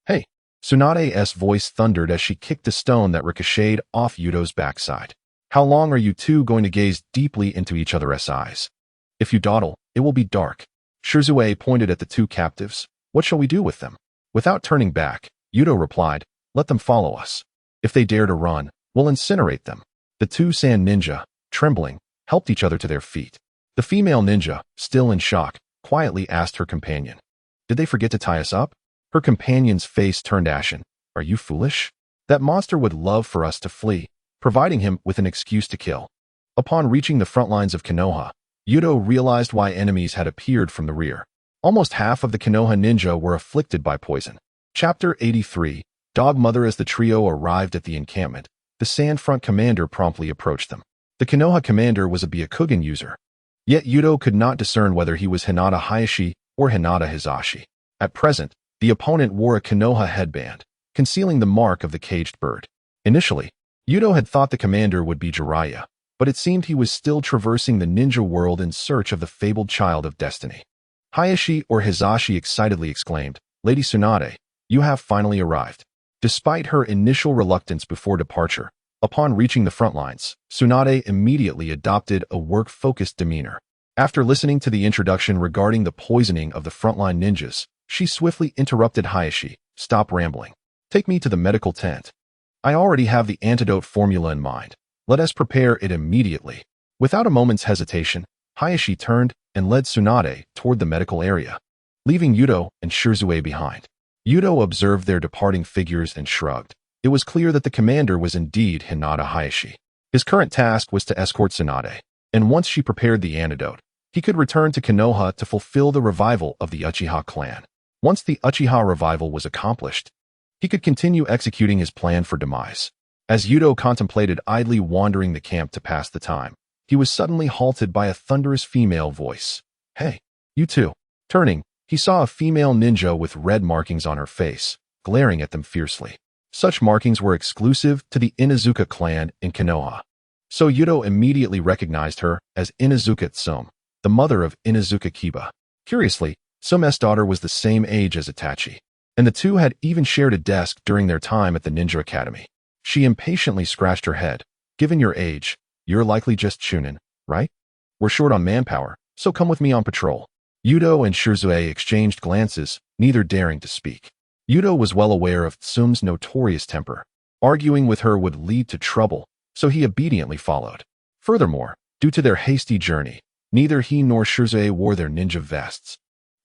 "Hey!" Tsunade's voice thundered as she kicked a stone that ricocheted off Yuto's backside. How long are you two going to gaze deeply into each other's eyes? If you dawdle, it will be dark. Shirzue pointed at the two captives. What shall we do with them? Without turning back, Yuto replied, let them follow us. If they dare to run, we'll incinerate them. The two sand ninja, trembling, helped each other to their feet. The female ninja, still in shock, quietly asked her companion, did they forget to tie us up? Her companion's face turned ashen. Are you foolish? That monster would love for us to flee, providing him with an excuse to kill. Upon reaching the front lines of Konoha, Yuto realized why enemies had appeared from the rear. Almost half of the Konoha ninja were afflicted by poison. Chapter 83, Dog Mother. As the trio arrived at the encampment, the Sand Front commander promptly approached them. The Konoha commander was a Byakugan user. Yet Yuto could not discern whether he was Hinata Hayashi or Hinata Hizashi. At present, the opponent wore a Konoha headband, concealing the mark of the caged bird. Initially, Yuto had thought the commander would be Jiraiya, but it seemed he was still traversing the ninja world in search of the fabled child of destiny. Hayashi or Hizashi excitedly exclaimed, Lady Tsunade, you have finally arrived. Despite her initial reluctance before departure, upon reaching the front lines, Tsunade immediately adopted a work-focused demeanor. After listening to the introduction regarding the poisoning of the frontline ninjas, she swiftly interrupted Hayashi, stop rambling. Take me to the medical tent. I already have the antidote formula in mind. Let us prepare it immediately. Without a moment's hesitation, Hayashi turned and led Tsunade toward the medical area, leaving Yuto and Shirzue behind. Yuto observed their departing figures and shrugged. It was clear that the commander was indeed Hinata Hayashi. His current task was to escort Tsunade, and once she prepared the antidote, he could return to Konoha to fulfill the revival of the Uchiha clan. Once the Uchiha revival was accomplished, he could continue executing his plan for demise. As Yuto contemplated idly wandering the camp to pass the time, he was suddenly halted by a thunderous female voice. Hey, you two. Turning, he saw a female ninja with red markings on her face, glaring at them fiercely. Such markings were exclusive to the Inuzuka clan in Konoha. So Yuto immediately recognized her as Inuzuka Tsume, the mother of Inuzuka Kiba. Curiously, Tsume's daughter was the same age as Itachi, and the two had even shared a desk during their time at the Ninja Academy. She impatiently scratched her head. Given your age, you're likely just Chunin, right? We're short on manpower, so come with me on patrol. Yuto and Shirzue exchanged glances, neither daring to speak. Yuto was well aware of Tsume's notorious temper. Arguing with her would lead to trouble, so he obediently followed. Furthermore, due to their hasty journey, neither he nor Shirzue wore their ninja vests,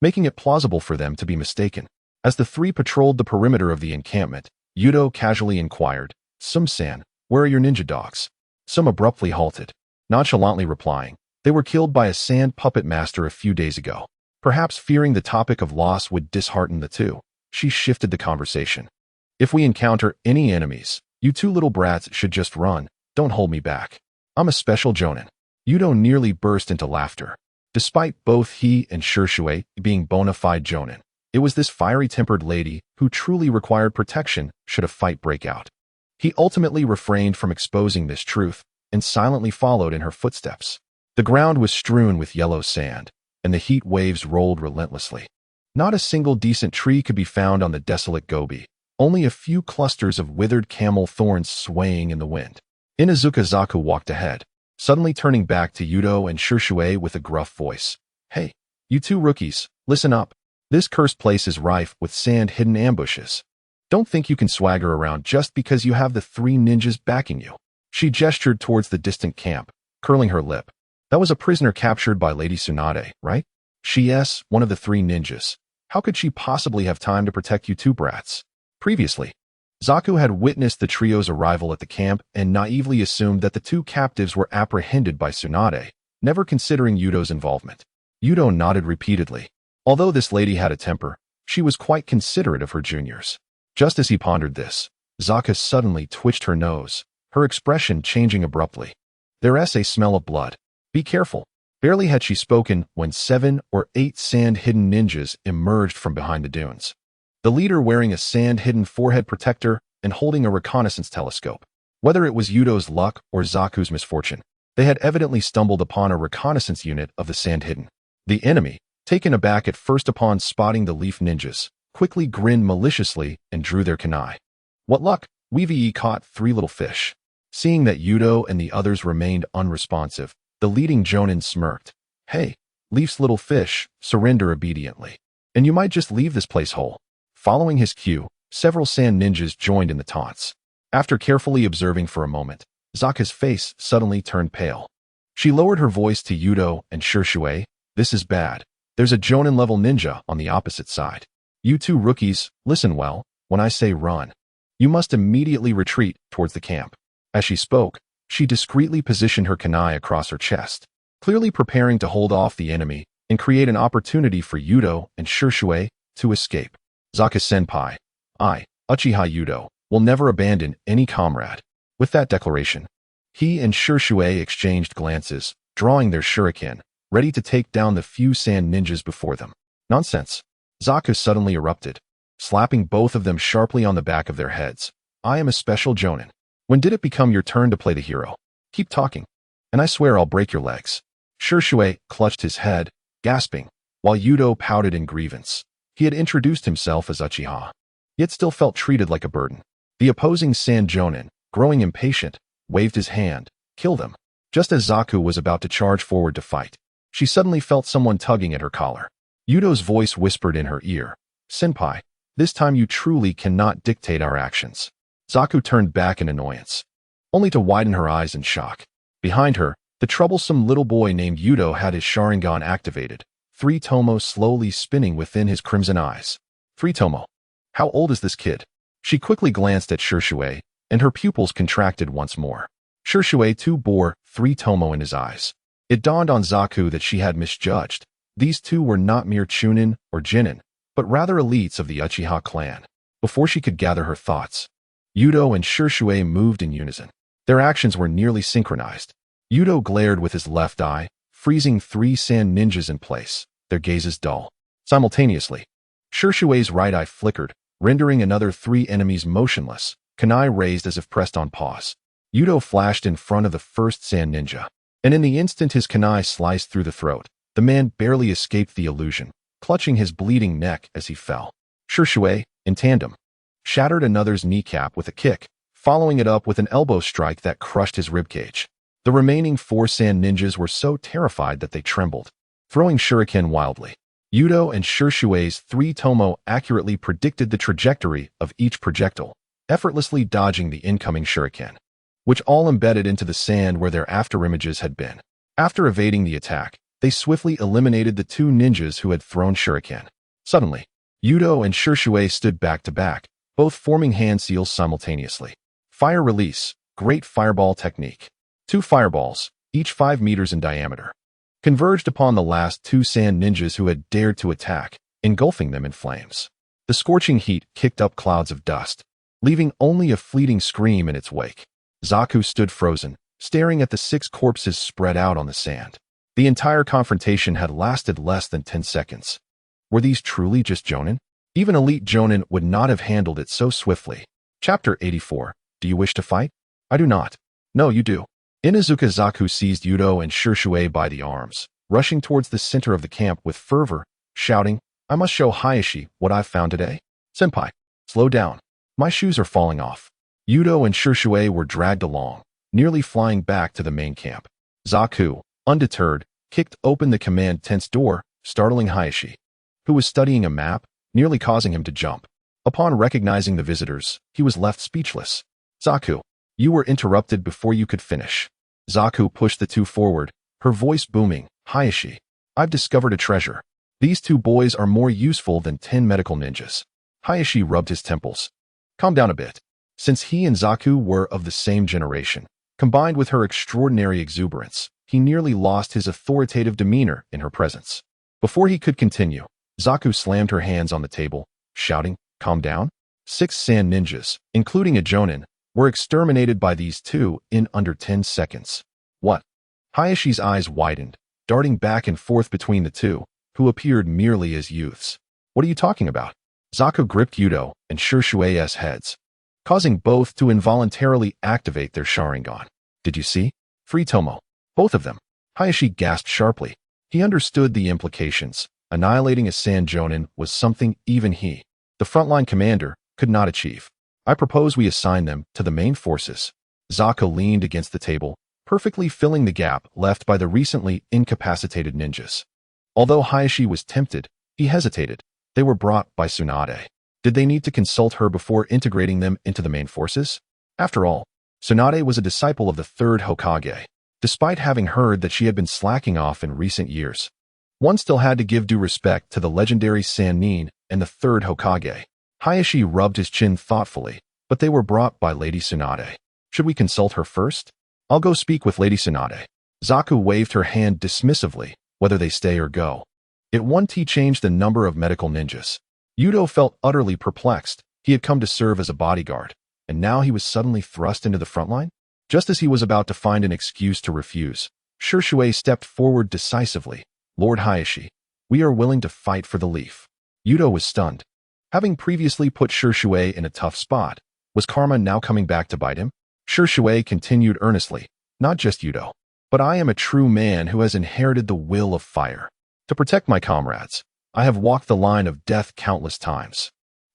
making it plausible for them to be mistaken. As the three patrolled the perimeter of the encampment, Yuto casually inquired, Tsume-san, where are your ninja dogs? Tsume abruptly halted, nonchalantly replying, they were killed by a sand puppet master a few days ago. Perhaps fearing the topic of loss would dishearten the two, she shifted the conversation. If we encounter any enemies, you two little brats should just run, don't hold me back. I'm a special jonin. Yuto nearly burst into laughter. Despite both he and Shirzue being bona fide jonin, it was this fiery-tempered lady who truly required protection should a fight break out. He ultimately refrained from exposing this truth and silently followed in her footsteps. The ground was strewn with yellow sand, and the heat waves rolled relentlessly. Not a single decent tree could be found on the desolate Gobi, only a few clusters of withered camel thorns swaying in the wind. Inuzuka Zaku walked ahead, suddenly turning back to Yuto and Shirzue with a gruff voice. Hey, you two rookies, listen up. This cursed place is rife with sand-hidden ambushes. Don't think you can swagger around just because you have the three ninjas backing you. She gestured towards the distant camp, curling her lip. That was a prisoner captured by Lady Tsunade, right? Yes, one of the three ninjas. How could she possibly have time to protect you two brats? Previously, Zaku had witnessed the trio's arrival at the camp and naively assumed that the two captives were apprehended by Tsunade, never considering Yuto's involvement. Yuto nodded repeatedly. Although this lady had a temper, she was quite considerate of her juniors. Just as he pondered this, Zaku suddenly twitched her nose, her expression changing abruptly. There's a smell of blood. Be careful. Barely had she spoken when 7 or 8 sand-hidden ninjas emerged from behind the dunes. The leader wearing a sand-hidden forehead protector and holding a reconnaissance telescope. Whether it was Yuto's luck or Zaku's misfortune, they had evidently stumbled upon a reconnaissance unit of the sand-hidden. The enemy, taken aback at first upon spotting the leaf ninjas, quickly grinned maliciously and drew their kunai. What luck, we've caught 3 little fish. Seeing that Yuto and the others remained unresponsive, the leading Jonin smirked. Hey, Leaf's little fish, surrender obediently. And you might just leave this place whole. Following his cue, several sand ninjas joined in the taunts. After carefully observing for a moment, Zaka's face suddenly turned pale. She lowered her voice to Yuto and Shishui. This is bad. There's a Jonin-level ninja on the opposite side. You two rookies, listen well, when I say run. You must immediately retreat towards the camp. As she spoke, she discreetly positioned her kunai across her chest, clearly preparing to hold off the enemy and create an opportunity for Yuto and Shishui to escape. Zaka-senpai, I, Uchiha Yuto, will never abandon any comrade. With that declaration, he and Shishui exchanged glances, drawing their shuriken, ready to take down the few sand ninjas before them. Nonsense. Zaku suddenly erupted, slapping both of them sharply on the back of their heads. I am a special Jonin. When did it become your turn to play the hero? Keep talking, and I swear I'll break your legs. Shishui clutched his head, gasping, while Yuto pouted in grievance. He had introduced himself as Uchiha, yet still felt treated like a burden. The opposing Sand Jonin, growing impatient, waved his hand. Kill them. Just as Zaku was about to charge forward to fight, she suddenly felt someone tugging at her collar. Yuto's voice whispered in her ear. Senpai, this time you truly cannot dictate our actions. Zaku turned back in annoyance, only to widen her eyes in shock. Behind her, the troublesome little boy named Yuto had his Sharingan activated, 3 Tomo slowly spinning within his crimson eyes. 3 Tomo. How old is this kid? She quickly glanced at Shishui, and her pupils contracted once more. Shishui too bore 3 Tomo in his eyes. It dawned on Zaku that she had misjudged. These two were not mere Chunin or Jinin, but rather elites of the Uchiha clan. Before she could gather her thoughts, Yuto and Shishui moved in unison. Their actions were nearly synchronized. Yuto glared with his left eye, freezing 3 sand ninjas in place, their gazes dull. Simultaneously, Shishui's right eye flickered, rendering another 3 enemies motionless, kunai raised as if pressed on pause. Yuto flashed in front of the first sand ninja, and in the instant his kunai sliced through the throat, the man barely escaped the illusion, clutching his bleeding neck as he fell. Shishui, in tandem, shattered another's kneecap with a kick, following it up with an elbow strike that crushed his ribcage. The remaining 4 sand ninjas were so terrified that they trembled, throwing shuriken wildly. Yuto and Shishui's 3 Tomo accurately predicted the trajectory of each projectile, effortlessly dodging the incoming shuriken, which all embedded into the sand where their afterimages had been. After evading the attack, they swiftly eliminated the 2 ninjas who had thrown shuriken. Suddenly, Yuto and Shishui stood back to back, both forming hand seals simultaneously. Fire release, great fireball technique. 2 fireballs, each 5 meters in diameter, converged upon the last 2 sand ninjas who had dared to attack, engulfing them in flames. The scorching heat kicked up clouds of dust, leaving only a fleeting scream in its wake. Zaku stood frozen, staring at the 6 corpses spread out on the sand. The entire confrontation had lasted less than 10 seconds. Were these truly just Jonin? Even elite Jonin would not have handled it so swiftly. Chapter 84. Do you wish to fight? I do not. No, you do. Inuzuka Zaku seized Yuto and Shishui by the arms, rushing towards the center of the camp with fervor, shouting, I must show Hayashi what I've found today. Senpai, slow down. My shoes are falling off. Yuto and Shishui were dragged along, nearly flying back to the main camp. Zaku, undeterred, kicked open the command tent's door, startling Hayashi, who was studying a map, nearly causing him to jump. Upon recognizing the visitors, he was left speechless. Zaku, you were interrupted before you could finish. Zaku pushed the 2 forward, her voice booming. Hayashi, I've discovered a treasure. These 2 boys are more useful than 10 medical ninjas. Hayashi rubbed his temples. Calm down a bit. Since he and Zaku were of the same generation, combined with her extraordinary exuberance, he nearly lost his authoritative demeanor in her presence. Before he could continue, Zaku slammed her hands on the table, shouting, Calm down. 6 sand ninjas, including a Jonin, were exterminated by these 2 in under 10 seconds. What? Hayashi's eyes widened, darting back and forth between the 2, who appeared merely as youths. What are you talking about? Zaku gripped Yuto and Shishui's heads, causing both to involuntarily activate their Sharingan. Did you see? 3 Tomo. Both of them. Hayashi gasped sharply. He understood the implications. Annihilating a Sand Jonin was something even he, the frontline commander, could not achieve. I propose we assign them to the main forces. Zaku leaned against the table, perfectly filling the gap left by the recently incapacitated ninjas. Although Hayashi was tempted, he hesitated. They were brought by Tsunade. Did they need to consult her before integrating them into the main forces? After all, Tsunade was a disciple of the third Hokage, despite having heard that she had been slacking off in recent years. One still had to give due respect to the legendary Sannin and the third Hokage. Hayashi rubbed his chin thoughtfully, but they were brought by Lady Tsunade. Should we consult her first? I'll go speak with Lady Tsunade. Zaku waved her hand dismissively, whether they stay or go. It won't change the number of medical ninjas. Yuto felt utterly perplexed. He had come to serve as a bodyguard, and now he was suddenly thrust into the front line? Just as he was about to find an excuse to refuse, Shisui stepped forward decisively. Lord Hayashi, we are willing to fight for the leaf. Yuto was stunned. Having previously put Shisui in a tough spot, was karma now coming back to bite him? Shisui continued earnestly, not just Yuto, but I am a true man who has inherited the will of fire. To protect my comrades, I have walked the line of death countless times.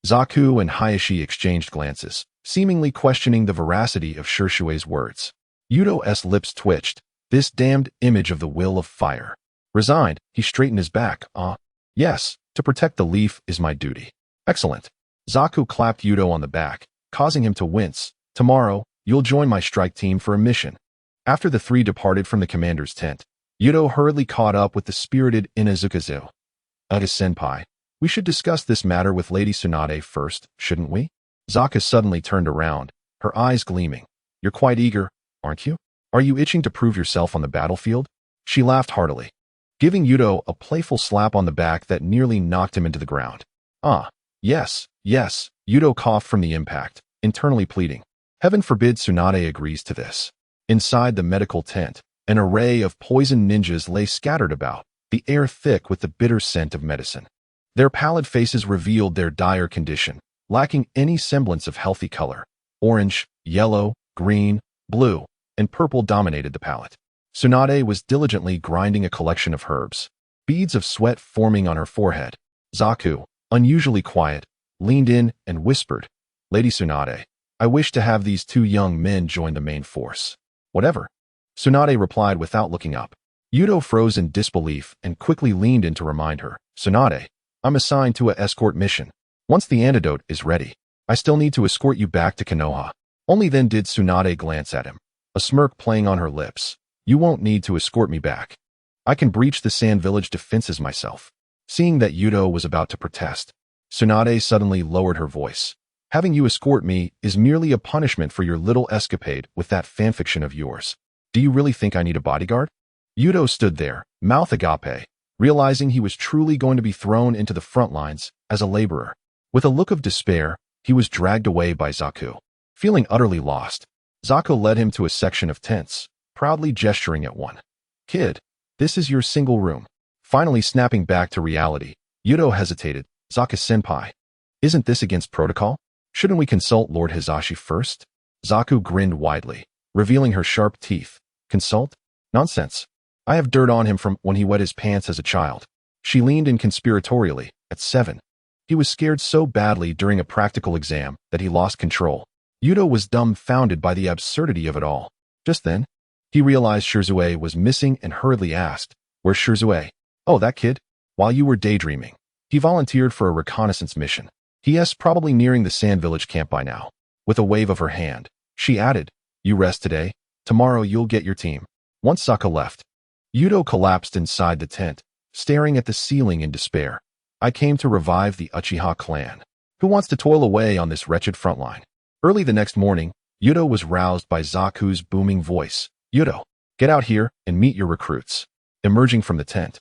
Zaku and Hayashi exchanged glances, seemingly questioning the veracity of Shisui's words. Yuto's lips twitched. This damned image of the will of fire. Resigned, he straightened his back. Yes, to protect the leaf is my duty. Excellent. Zaku clapped Yuto on the back, causing him to wince. Tomorrow, you'll join my strike team for a mission. After the three departed from the commander's tent, Yuto hurriedly caught up with the spirited Inuzuka. Senpai, we should discuss this matter with Lady Tsunade first, shouldn't we? Zaka suddenly turned around, her eyes gleaming. You're quite eager, aren't you? Are you itching to prove yourself on the battlefield? She laughed heartily, giving Yuto a playful slap on the back that nearly knocked him into the ground. Yes. Yuto coughed from the impact, internally pleading. Heaven forbid Tsunade agrees to this. Inside the medical tent, an array of poisoned ninjas lay scattered about, the air thick with the bitter scent of medicine. Their pallid faces revealed their dire condition, lacking any semblance of healthy color. Orange, yellow, green, blue, and purple dominated the palette. Tsunade was diligently grinding a collection of herbs, beads of sweat forming on her forehead. Zaku, unusually quiet, leaned in and whispered, Lady Tsunade, I wish to have these two young men join the main force. Whatever. Tsunade replied without looking up. Yuto froze in disbelief and quickly leaned in to remind her. Tsunade, I'm assigned to an escort mission. Once the antidote is ready, I still need to escort you back to Konoha. Only then did Tsunade glance at him, a smirk playing on her lips. You won't need to escort me back. I can breach the Sand Village defenses myself. Seeing that Yuto was about to protest, Tsunade suddenly lowered her voice. Having you escort me is merely a punishment for your little escapade with that fanfiction of yours. Do you really think I need a bodyguard? Yuto stood there, mouth agape, realizing he was truly going to be thrown into the front lines as a laborer. With a look of despair, he was dragged away by Zaku. Feeling utterly lost, Zaku led him to a section of tents, proudly gesturing at one. Kid, this is your single room. Finally snapping back to reality, Yuto hesitated. Zaku-senpai, isn't this against protocol? Shouldn't we consult Lord Hizashi first? Zaku grinned widely, revealing her sharp teeth. Consult? Nonsense. I have dirt on him from when he wet his pants as a child. She leaned in conspiratorially. At 7. He was scared so badly during a practical exam that he lost control. Yuto was dumbfounded by the absurdity of it all. Just then, he realized Shisui was missing and hurriedly asked, Where's Shisui? Oh, that kid? While you were daydreaming. He volunteered for a reconnaissance mission. He is probably nearing the Sand Village camp by now. With a wave of her hand, she added, You rest today. Tomorrow you'll get your team. Once Saka left, Yuto collapsed inside the tent, staring at the ceiling in despair. I came to revive the Uchiha clan. Who wants to toil away on this wretched front line? Early the next morning, Yuto was roused by Zaku's booming voice. Yuto, get out here and meet your recruits. Emerging from the tent,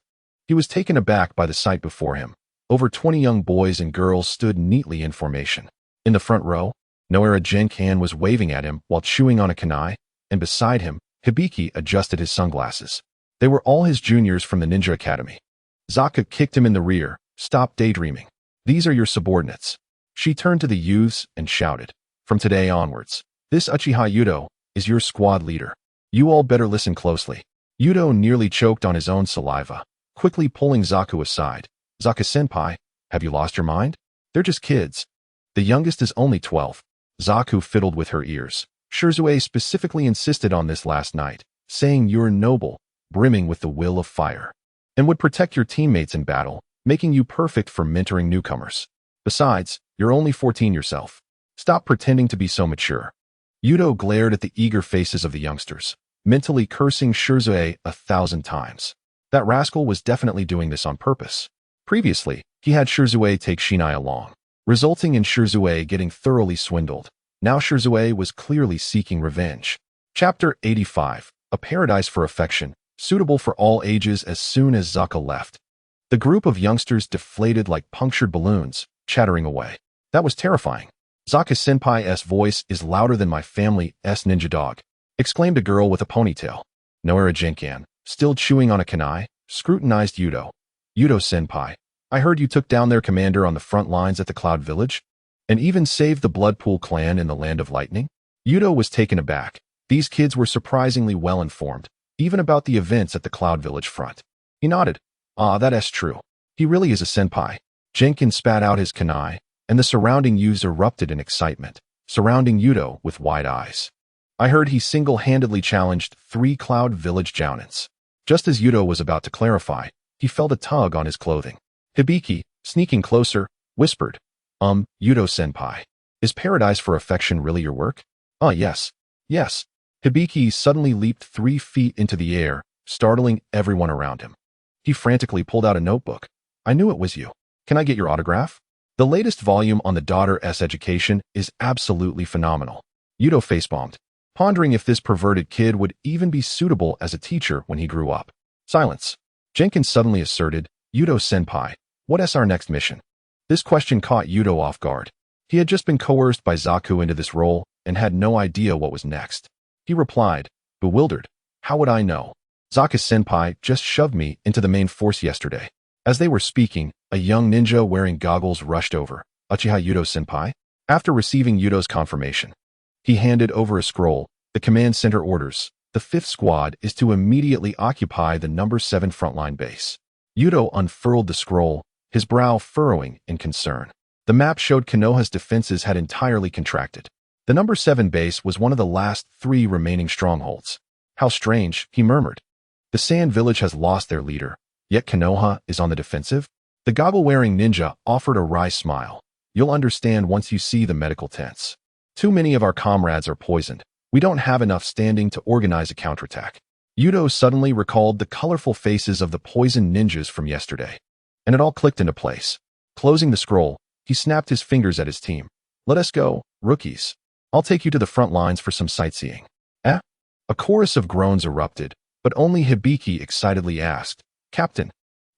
he was taken aback by the sight before him. Over 20 young boys and girls stood neatly in formation. In the front row, Noara Genkan was waving at him while chewing on a kunai, and beside him, Hibiki adjusted his sunglasses. They were all his juniors from the Ninja Academy. Zaka kicked him in the rear. Stop daydreaming. These are your subordinates. She turned to the youths and shouted, From today onwards, this Uchiha Yuto is your squad leader. You all better listen closely. Yuto nearly choked on his own saliva, quickly pulling Zaku aside. Zaku-senpai, have you lost your mind? They're just kids. The youngest is only 12. Zaku fiddled with her ears. Shirzue specifically insisted on this last night, saying you're noble, brimming with the will of fire, and would protect your teammates in battle, making you perfect for mentoring newcomers. Besides, you're only 14 yourself. Stop pretending to be so mature. Yuto glared at the eager faces of the youngsters, mentally cursing Shirzue 1,000 times. That rascal was definitely doing this on purpose. Previously, he had Shirzue take Shinai along, resulting in Shirzue getting thoroughly swindled. Now Shirzue was clearly seeking revenge. Chapter 85, A Paradise for Affection, suitable for all ages. As soon as Zaka left, the group of youngsters deflated like punctured balloons, chattering away. That was terrifying. Zaka-senpai's voice is louder than my family's ninja dog, exclaimed a girl with a ponytail. Noara Jinkan, still chewing on a kunai, scrutinized Yuto. Yuto-senpai, I heard you took down their commander on the front lines at the Cloud Village, and even saved the Bloodpool clan in the Land of Lightning? Yuto was taken aback. These kids were surprisingly well informed, even about the events at the Cloud Village front. He nodded. Ah, that's true. He really is a senpai. Jenkins spat out his kunai, and the surrounding youths erupted in excitement, surrounding Yuto with wide eyes. I heard he single-handedly challenged 3 Cloud Village jounins. Just as Yuto was about to clarify, he felt a tug on his clothing. Hibiki, sneaking closer, whispered, Yuto-senpai, is Paradise for Affection really your work? Yes. Yes. Hibiki suddenly leaped 3 feet into the air, startling everyone around him. He frantically pulled out a notebook. I knew it was you. Can I get your autograph? The latest volume on the daughter's education is absolutely phenomenal. Yuto facepalmed, pondering if this perverted kid would even be suitable as a teacher when he grew up. Silence. Jenkins suddenly asserted, Yuto-senpai, what's our next mission? This question caught Yuto off guard. He had just been coerced by Zaku into this role and had no idea what was next. He replied, bewildered, how would I know? Zaka-senpai just shoved me into the main force yesterday. As they were speaking, a young ninja wearing goggles rushed over. Uchiha Yuto-senpai? After receiving Yuto's confirmation, he handed over a scroll. The command center orders. The 5th squad is to immediately occupy the number 7 frontline base. Yuto unfurled the scroll, his brow furrowing in concern. The map showed Konoha's defenses had entirely contracted. The number 7 base was one of the last 3 remaining strongholds. How strange, he murmured. The Sand Village has lost their leader, yet Konoha is on the defensive? The goggle-wearing ninja offered a wry smile. You'll understand once you see the medical tents. Too many of our comrades are poisoned. We don't have enough standing to organize a counterattack. Yuto suddenly recalled the colorful faces of the poisoned ninjas from yesterday, and it all clicked into place. Closing the scroll, he snapped his fingers at his team. Let us go, rookies. I'll take you to the front lines for some sightseeing. Eh? A chorus of groans erupted, but only Hibiki excitedly asked, Captain,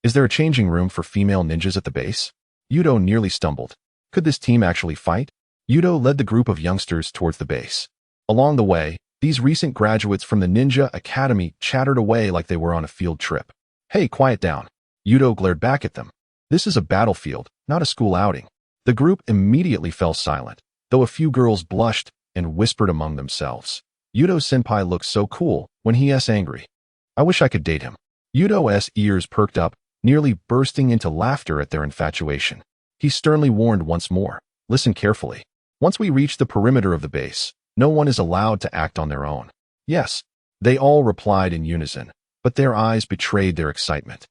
is there a changing room for female ninjas at the base? Yuto nearly stumbled. Could this team actually fight? Yuto led the group of youngsters towards the base. Along the way, these recent graduates from the Ninja Academy chattered away like they were on a field trip. Hey, quiet down. Yuto glared back at them. This is a battlefield, not a school outing. The group immediately fell silent, though a few girls blushed and whispered among themselves. Yuto-senpai looks so cool when he's angry. I wish I could date him. Yuto's ears perked up, nearly bursting into laughter at their infatuation. He sternly warned once more, listen carefully. Once we reach the perimeter of the base, no one is allowed to act on their own. Yes, they all replied in unison, but their eyes betrayed their excitement,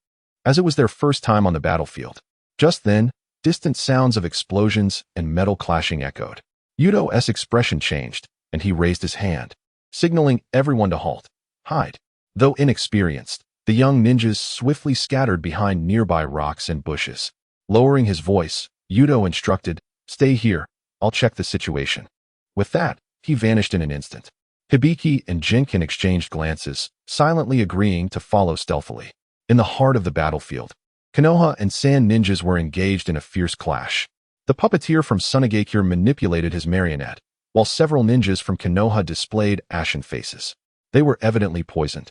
as it was their first time on the battlefield. Just then, distant sounds of explosions and metal clashing echoed. Yuto's expression changed, and he raised his hand, signaling everyone to halt. Hide. Though inexperienced, the young ninjas swiftly scattered behind nearby rocks and bushes. Lowering his voice, Yuto instructed, stay here, I'll check the situation. With that, he vanished in an instant. Hibiki and Jinkin exchanged glances, silently agreeing to follow stealthily. In the heart of the battlefield, Konoha and Sand ninjas were engaged in a fierce clash. The puppeteer from Sunagakure manipulated his marionette, while several ninjas from Konoha displayed ashen faces. They were evidently poisoned,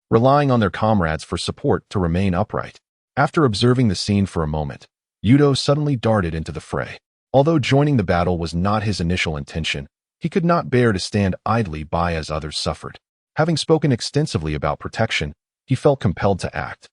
relying on their comrades for support to remain upright. After observing the scene for a moment, Yuto suddenly darted into the fray. Although joining the battle was not his initial intention, he could not bear to stand idly by as others suffered. Having spoken extensively about protection, he felt compelled to act.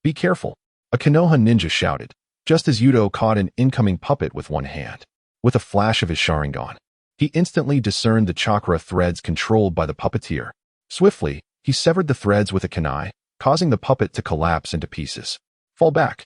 Be careful, a Konoha ninja shouted, just as Yuto caught an incoming puppet with one hand. With a flash of his Sharingan, He instantly discerned the chakra threads controlled by the puppeteer. Swiftly, he severed the threads with a kunai, causing the puppet to collapse into pieces. Fall back!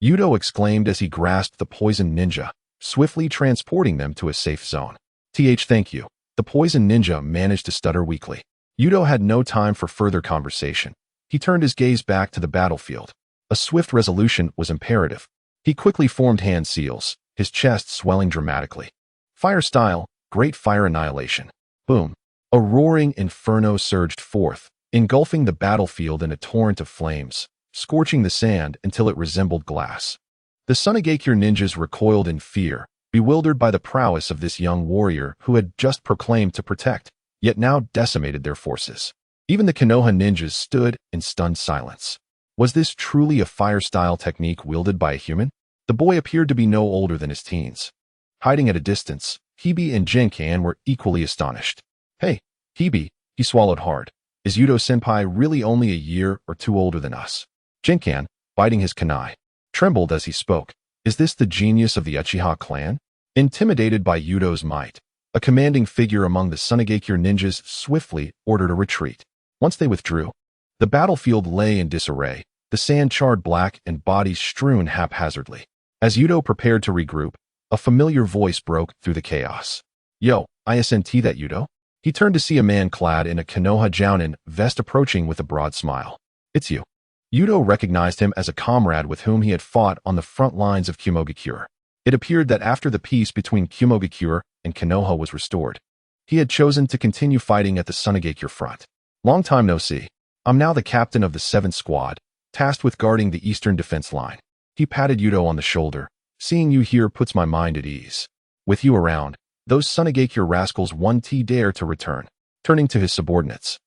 Yuto exclaimed as he grasped the poisoned ninja, swiftly transporting them to a safe zone. Thank you. The poisoned ninja managed to stutter weakly. Yuto had no time for further conversation. He turned his gaze back to the battlefield. A swift resolution was imperative. He quickly formed hand seals, his chest swelling dramatically. Fire style, great fire annihilation. Boom. A roaring inferno surged forth, engulfing the battlefield in a torrent of flames, scorching the sand until it resembled glass. The Sunagakure ninjas recoiled in fear, bewildered by the prowess of this young warrior who had just proclaimed to protect, yet now decimated their forces. Even the Konoha ninjas stood in stunned silence. Was this truly a fire-style technique wielded by a human? The boy appeared to be no older than his teens. Hiding at a distance, Hibi and Jinkan were equally astonished. Hey, Hibi, he swallowed hard. Is Yuto-senpai really only a year or two older than us? Jinkan, biting his kunai, trembled as he spoke. Is this the genius of the Uchiha clan? Intimidated by Yuto's might, a commanding figure among the Sunagakure ninjas swiftly ordered a retreat. Once they withdrew, the battlefield lay in disarray, the sand charred black and bodies strewn haphazardly. As Yuto prepared to regroup, a familiar voice broke through the chaos. Yo, isn't that Yuto? He turned to see a man clad in a Konoha jounin vest approaching with a broad smile. It's you. Yuto recognized him as a comrade with whom he had fought on the front lines of Kumogakure. It appeared that after the peace between Kumogakure and Konoha was restored, he had chosen to continue fighting at the Sunagakure front. Long time no see. I'm now the captain of the 7th Squad, tasked with guarding the eastern defense line. He patted Yuto on the shoulder. Seeing you here puts my mind at ease. With you around, those Sunagakure rascals won't dare to return. Turning to his subordinates,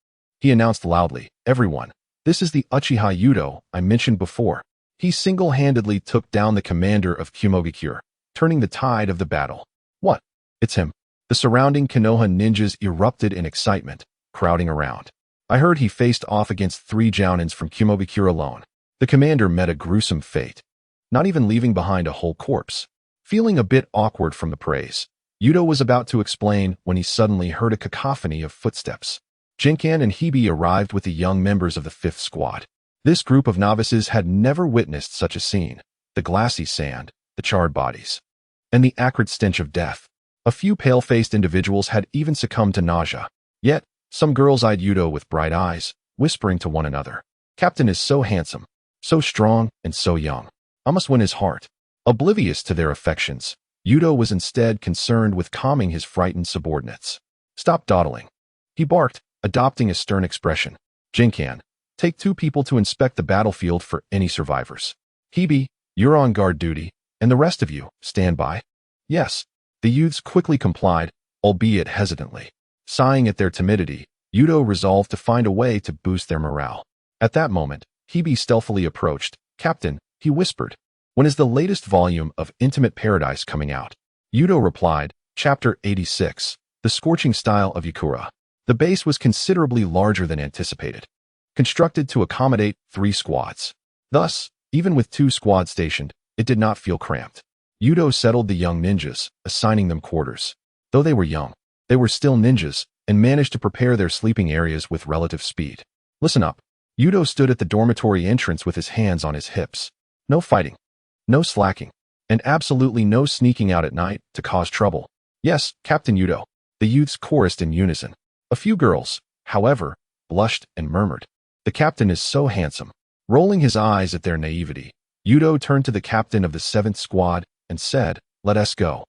he announced loudly, everyone, this is the Uchiha Yuto I mentioned before. He single-handedly took down the commander of Kumogakure, turning the tide of the battle. What? It's him. The surrounding Konoha ninjas erupted in excitement, crowding around. I heard he faced off against 3 jounins from Kumogakure alone. The commander met a gruesome fate, not even leaving behind a whole corpse. Feeling a bit awkward from the praise, Yuto was about to explain when he suddenly heard a cacophony of footsteps. Jinkan and Hibi arrived with the young members of the 5th Squad. This group of novices had never witnessed such a scene. The glassy sand, the charred bodies, and the acrid stench of death. A few pale-faced individuals had even succumbed to nausea. Yet, some girls eyed Yuto with bright eyes, whispering to one another, Captain is so handsome, so strong, and so young. I must win his heart. Oblivious to their affections, Yuto was instead concerned with calming his frightened subordinates. Stop dawdling. He barked, adopting a stern expression. Jinkan, take 2 people to inspect the battlefield for any survivors. Hibi, you're on guard duty, and the rest of you, stand by. Yes. The youths quickly complied, albeit hesitantly. Sighing at their timidity, Yuto resolved to find a way to boost their morale. At that moment, Hibi stealthily approached. Captain, he whispered, when is the latest volume of Intimate Paradise coming out? Yuto replied, Chapter 86, The Scorching Style of Yakura. The base was considerably larger than anticipated, constructed to accommodate 3 squads. Thus, even with 2 squads stationed, it did not feel cramped. Yuto settled the young ninjas, assigning them quarters. Though they were young, they were still ninjas, and managed to prepare their sleeping areas with relative speed. Listen up. Yuto stood at the dormitory entrance with his hands on his hips. No fighting, no slacking, and absolutely no sneaking out at night to cause trouble. Yes, Captain Yuto, the youths chorused in unison. A few girls, however, blushed and murmured, the captain is so handsome. Rolling his eyes at their naivety, Yuto turned to the captain of the 7th Squad and said, let us go.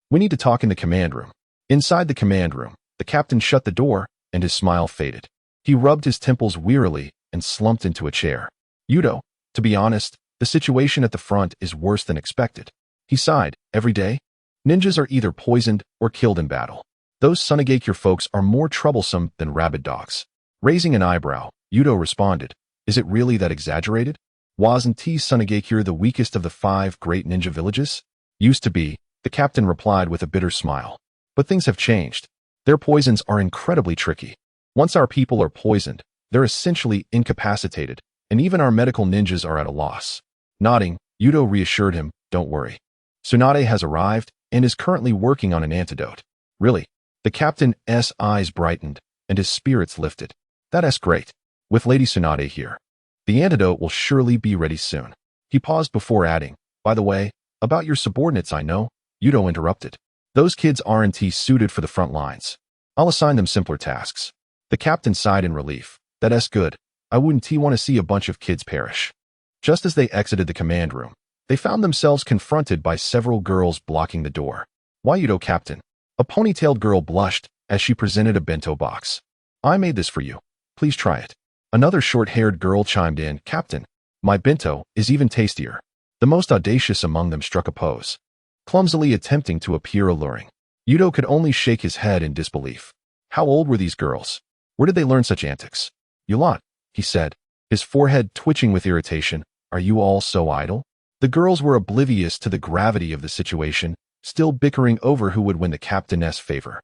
We need to talk in the command room. Inside the command room, the captain shut the door, and his smile faded. He rubbed his temples wearily and slumped into a chair. Yuto, to be honest, the situation at the front is worse than expected. He sighed. Every day, ninjas are either poisoned or killed in battle. Those Sunagakure folks are more troublesome than rabid dogs. Raising an eyebrow, Yuto responded, is it really that exaggerated? Wasn't Sunagakure the weakest of the 5 great ninja villages? Used to be, the captain replied with a bitter smile. But things have changed. Their poisons are incredibly tricky. Once our people are poisoned, they're essentially incapacitated, and even our medical ninjas are at a loss. Nodding, Yuto reassured him, don't worry. Tsunade has arrived and is currently working on an antidote. Really? The captain's eyes brightened, and his spirits lifted. That's great. With Lady Tsunade here, the antidote will surely be ready soon. He paused before adding, by the way, about your subordinates I know, Yuto interrupted. Those kids aren't suited for the front lines. I'll assign them simpler tasks. The captain sighed in relief. That's good. I wouldn't want to see a bunch of kids perish. Just as they exited the command room, they found themselves confronted by several girls blocking the door. Why Yuto, Captain? A ponytailed girl blushed as she presented a bento box. I made this for you. Please try it. Another short-haired girl chimed in, Captain, my bento is even tastier. The most audacious among them struck a pose, clumsily attempting to appear alluring. Yuto could only shake his head in disbelief. How old were these girls? Where did they learn such antics? You lot, he said, his forehead twitching with irritation. Are you all so idle? The girls were oblivious to the gravity of the situation, still bickering over who would win the captain's favor.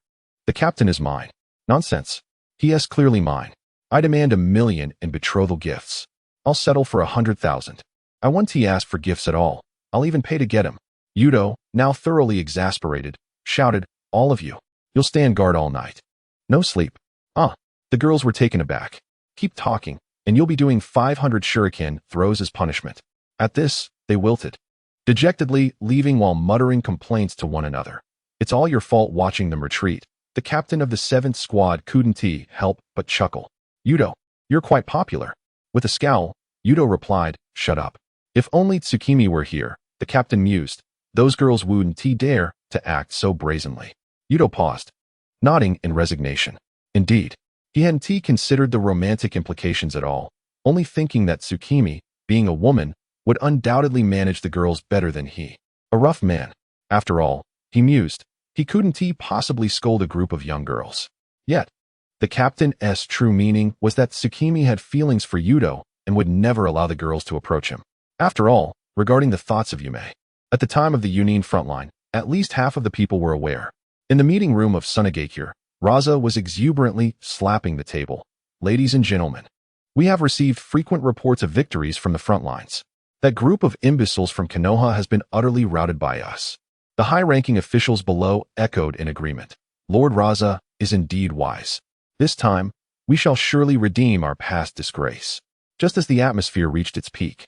The captain is mine. Nonsense. He is clearly mine. I demand 1 million in betrothal gifts. I'll settle for 100,000. I won't ask for gifts at all. I'll even pay to get him. Yuto, now thoroughly exasperated, shouted, all of you. You'll stand guard all night. No sleep. The girls were taken aback. Keep talking, and you'll be doing 500 shuriken throws as punishment. At this, they wilted, dejectedly leaving while muttering complaints to one another. It's all your fault. Watching them retreat, the captain of the 7th squad couldn't help but chuckle. Yuto, you're quite popular. With a scowl, Yuto replied, shut up. If only Tsukimi were here, the captain mused. Those girls wouldn't dare to act so brazenly. Yuto paused, nodding in resignation. Indeed, he hadn't considered the romantic implications at all, only thinking that Tsukimi, being a woman, would undoubtedly manage the girls better than he. A rough man. After all, he mused, he couldn't possibly scold a group of young girls. Yet, the captain's true meaning was that Tsukimi had feelings for Yuto and would never allow the girls to approach him. After all, regarding the thoughts of Yume, at the time of the Yunin frontline, at least half of the people were aware. In the meeting room of Tsunade, Raza was exuberantly slapping the table. Ladies and gentlemen, we have received frequent reports of victories from the front lines. That group of imbeciles from Konoha has been utterly routed by us. The high-ranking officials below echoed in agreement. Lord Raza is indeed wise. This time, we shall surely redeem our past disgrace. Just as the atmosphere reached its peak,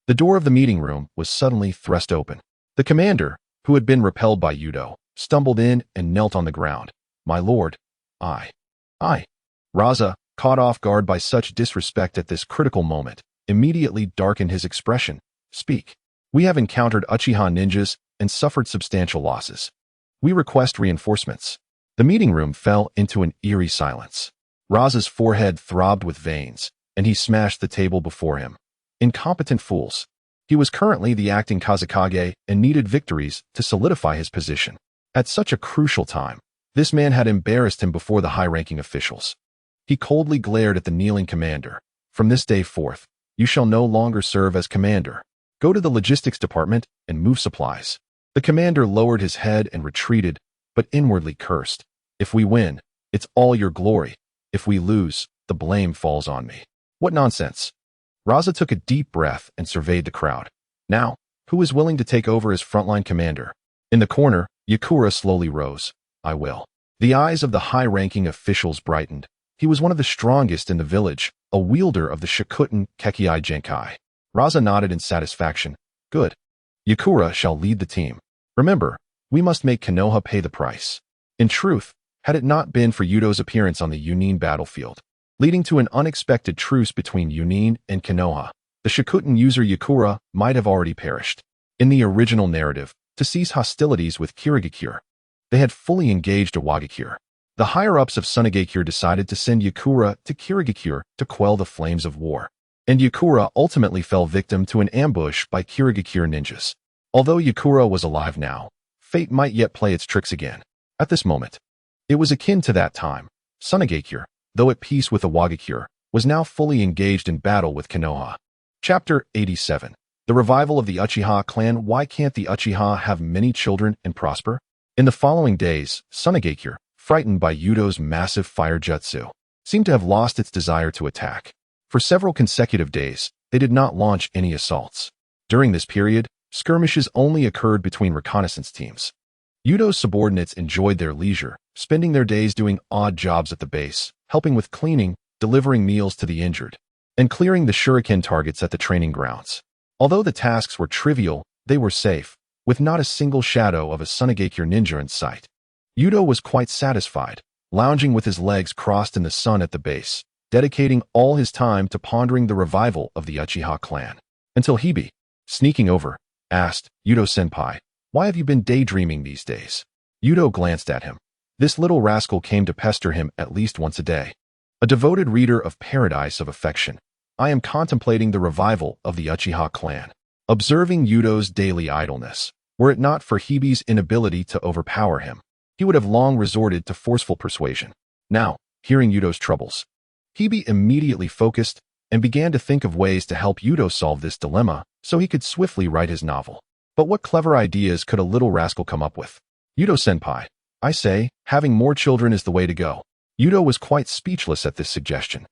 the door of the meeting room was suddenly thrust open. The commander, who had been repelled by Yuto, stumbled in and knelt on the ground. My lord, I. Raza, caught off guard by such disrespect at this critical moment, immediately darkened his expression. Speak. We have encountered Uchiha ninjas and suffered substantial losses. We request reinforcements. The meeting room fell into an eerie silence. Raza's forehead throbbed with veins, and he smashed the table before him. Incompetent fools. He was currently the acting Kazekage and needed victories to solidify his position. At such a crucial time, this man had embarrassed him before the high-ranking officials. He coldly glared at the kneeling commander. From this day forth, you shall no longer serve as commander. Go to the logistics department and move supplies. The commander lowered his head and retreated, but inwardly cursed. If we win, it's all your glory. If we lose, the blame falls on me. What nonsense. Raza took a deep breath and surveyed the crowd. Now, who is willing to take over as frontline commander? In the corner, Yakura slowly rose. I will. The eyes of the high-ranking officials brightened. He was one of the strongest in the village, a wielder of the Shikuten Kekkei Genkai. Raza nodded in satisfaction. Good. Yakura shall lead the team. Remember, we must make Konoha pay the price. In truth, had it not been for Yuto's appearance on the Yunin battlefield, leading to an unexpected truce between Yunin and Konoha, the Shikuten user Yakura might have already perished. In the original narrative, to cease hostilities with Kirigakure, they had fully engaged Iwagakure. The higher-ups of Tsunade decided to send Yakura to Kirigakure to quell the flames of war, and Yakura ultimately fell victim to an ambush by Kirigakure ninjas. Although Yakura was alive now, fate might yet play its tricks again. At this moment, it was akin to that time. Tsunade, though at peace with Iwagakure, was now fully engaged in battle with Konoha. Chapter 87. The revival of the Uchiha clan. Why can't the Uchiha have many children and prosper? In the following days, Tsunade, frightened by Yuto's massive fire jutsu, seemed to have lost its desire to attack. For several consecutive days, they did not launch any assaults. During this period, skirmishes only occurred between reconnaissance teams. Yuto's subordinates enjoyed their leisure, spending their days doing odd jobs at the base, helping with cleaning, delivering meals to the injured, and clearing the shuriken targets at the training grounds. Although the tasks were trivial, they were safe, with not a single shadow of a Sunagakure ninja in sight. Yuto was quite satisfied, lounging with his legs crossed in the sun at the base, dedicating all his time to pondering the revival of the Uchiha clan. Until Hebe, sneaking over, asked, "Yuto-senpai, why have you been daydreaming these days?" Yuto glanced at him. This little rascal came to pester him at least once a day. A devoted reader of Paradise of Affection, I am contemplating the revival of the Uchiha clan. Observing Yuto's daily idleness, were it not for Hebe's inability to overpower him, he would have long resorted to forceful persuasion. Now, hearing Yuto's troubles, Hebe immediately focused and began to think of ways to help Yuto solve this dilemma so he could swiftly write his novel. But what clever ideas could a little rascal come up with? "Yuto-senpai, I say, having more children is the way to go." Yuto was quite speechless at this suggestion.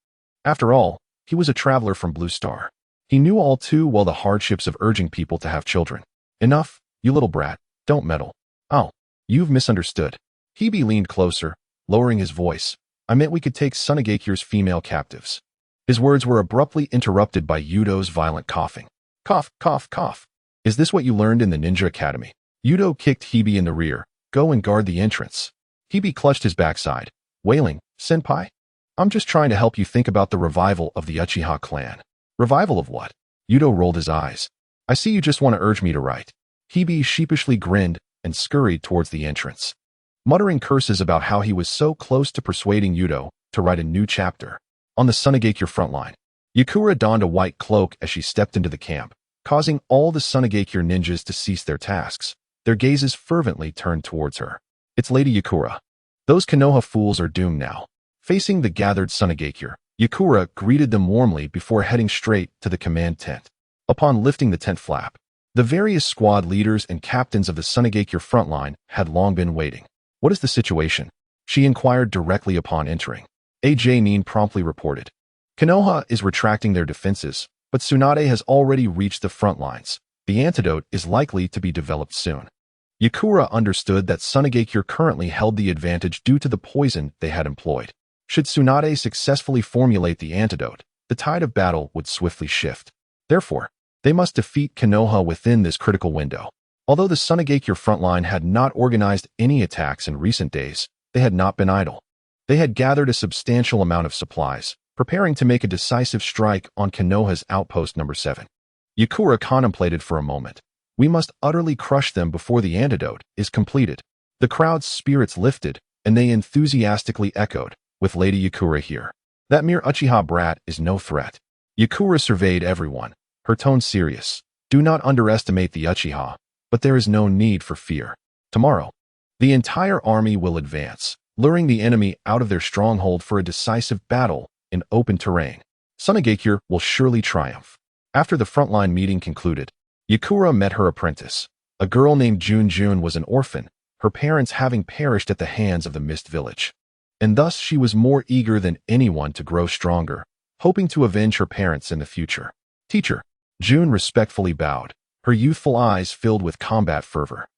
After all, he was a traveler from Blue Star. He knew all too well the hardships of urging people to have children. "Enough, you little brat, don't meddle." "Oh, you've misunderstood." Hebe leaned closer, lowering his voice. "I meant we could take Sunagakure's female captives." His words were abruptly interrupted by Yuto's violent coughing. "Cough, cough, cough. Is this what you learned in the Ninja Academy?" Yuto kicked Hebe in the rear. "Go and guard the entrance." Hebe clutched his backside, wailing, "Senpai, I'm just trying to help you think about the revival of the Uchiha clan." "Revival of what?" Yuto rolled his eyes. "I see you just want to urge me to write." Hebe sheepishly grinned and scurried towards the entrance, muttering curses about how he was so close to persuading Yuto to write a new chapter. On the Sunagakure front line, Yakura donned a white cloak as she stepped into the camp, causing all the Sunagakure ninjas to cease their tasks. Their gazes fervently turned towards her. "It's Lady Yakura. Those Konoha fools are doomed now." Facing the gathered Sunagakure, Yakura greeted them warmly before heading straight to the command tent. Upon lifting the tent flap, the various squad leaders and captains of the Sunagakure front line had long been waiting. "What is the situation?" she inquired directly upon entering. AJ Nin promptly reported. "Konoha is retracting their defenses, but Tsunade has already reached the front lines. The antidote is likely to be developed soon." Yakura understood that Sunagakure currently held the advantage due to the poison they had employed. Should Tsunade successfully formulate the antidote, the tide of battle would swiftly shift. Therefore, they must defeat Konoha within this critical window. Although the Sunagakure front line had not organized any attacks in recent days, they had not been idle. They had gathered a substantial amount of supplies, preparing to make a decisive strike on Konoha's outpost number 7. Yakura contemplated for a moment. "We must utterly crush them before the antidote is completed." The crowd's spirits lifted, and they enthusiastically echoed, "With Lady Yakura here, that mere Uchiha brat is no threat." Yakura surveyed everyone, her tone serious. "Do not underestimate the Uchiha, but there is no need for fear. Tomorrow, the entire army will advance, luring the enemy out of their stronghold for a decisive battle in open terrain. Sunagakure will surely triumph." After the frontline meeting concluded, Yakura met her apprentice. A girl named Jun was an orphan, her parents having perished at the hands of the Mist Village. And thus she was more eager than anyone to grow stronger, hoping to avenge her parents in the future. "Teacher." Jun respectfully bowed, her youthful eyes filled with combat fervor.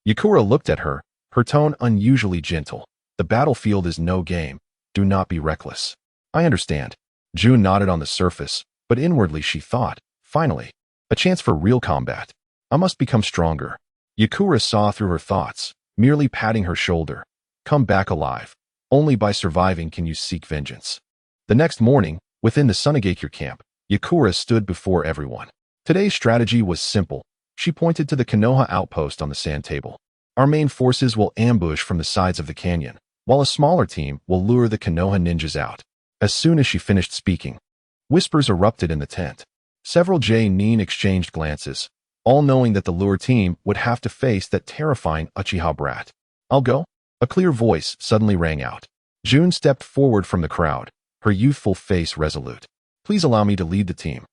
Yakura looked at her, her tone unusually gentle. "The battlefield is no game. Do not be reckless." "I understand." Jun nodded on the surface, but inwardly she thought, "Finally, a chance for real combat. I must become stronger." Yakura saw through her thoughts, merely patting her shoulder. "Come back alive. Only by surviving can you seek vengeance." The next morning, within the Sunagakure camp, Yakura stood before everyone. Today's strategy was simple. She pointed to the Konoha outpost on the sand table. "Our main forces will ambush from the sides of the canyon, while a smaller team will lure the Konoha ninjas out." As soon as she finished speaking, whispers erupted in the tent. Several Nin exchanged glances, all knowing that the lure team would have to face that terrifying Uchiha brat. "I'll go." A clear voice suddenly rang out. Jun stepped forward from the crowd, her youthful face resolute. "Please allow me to lead the team."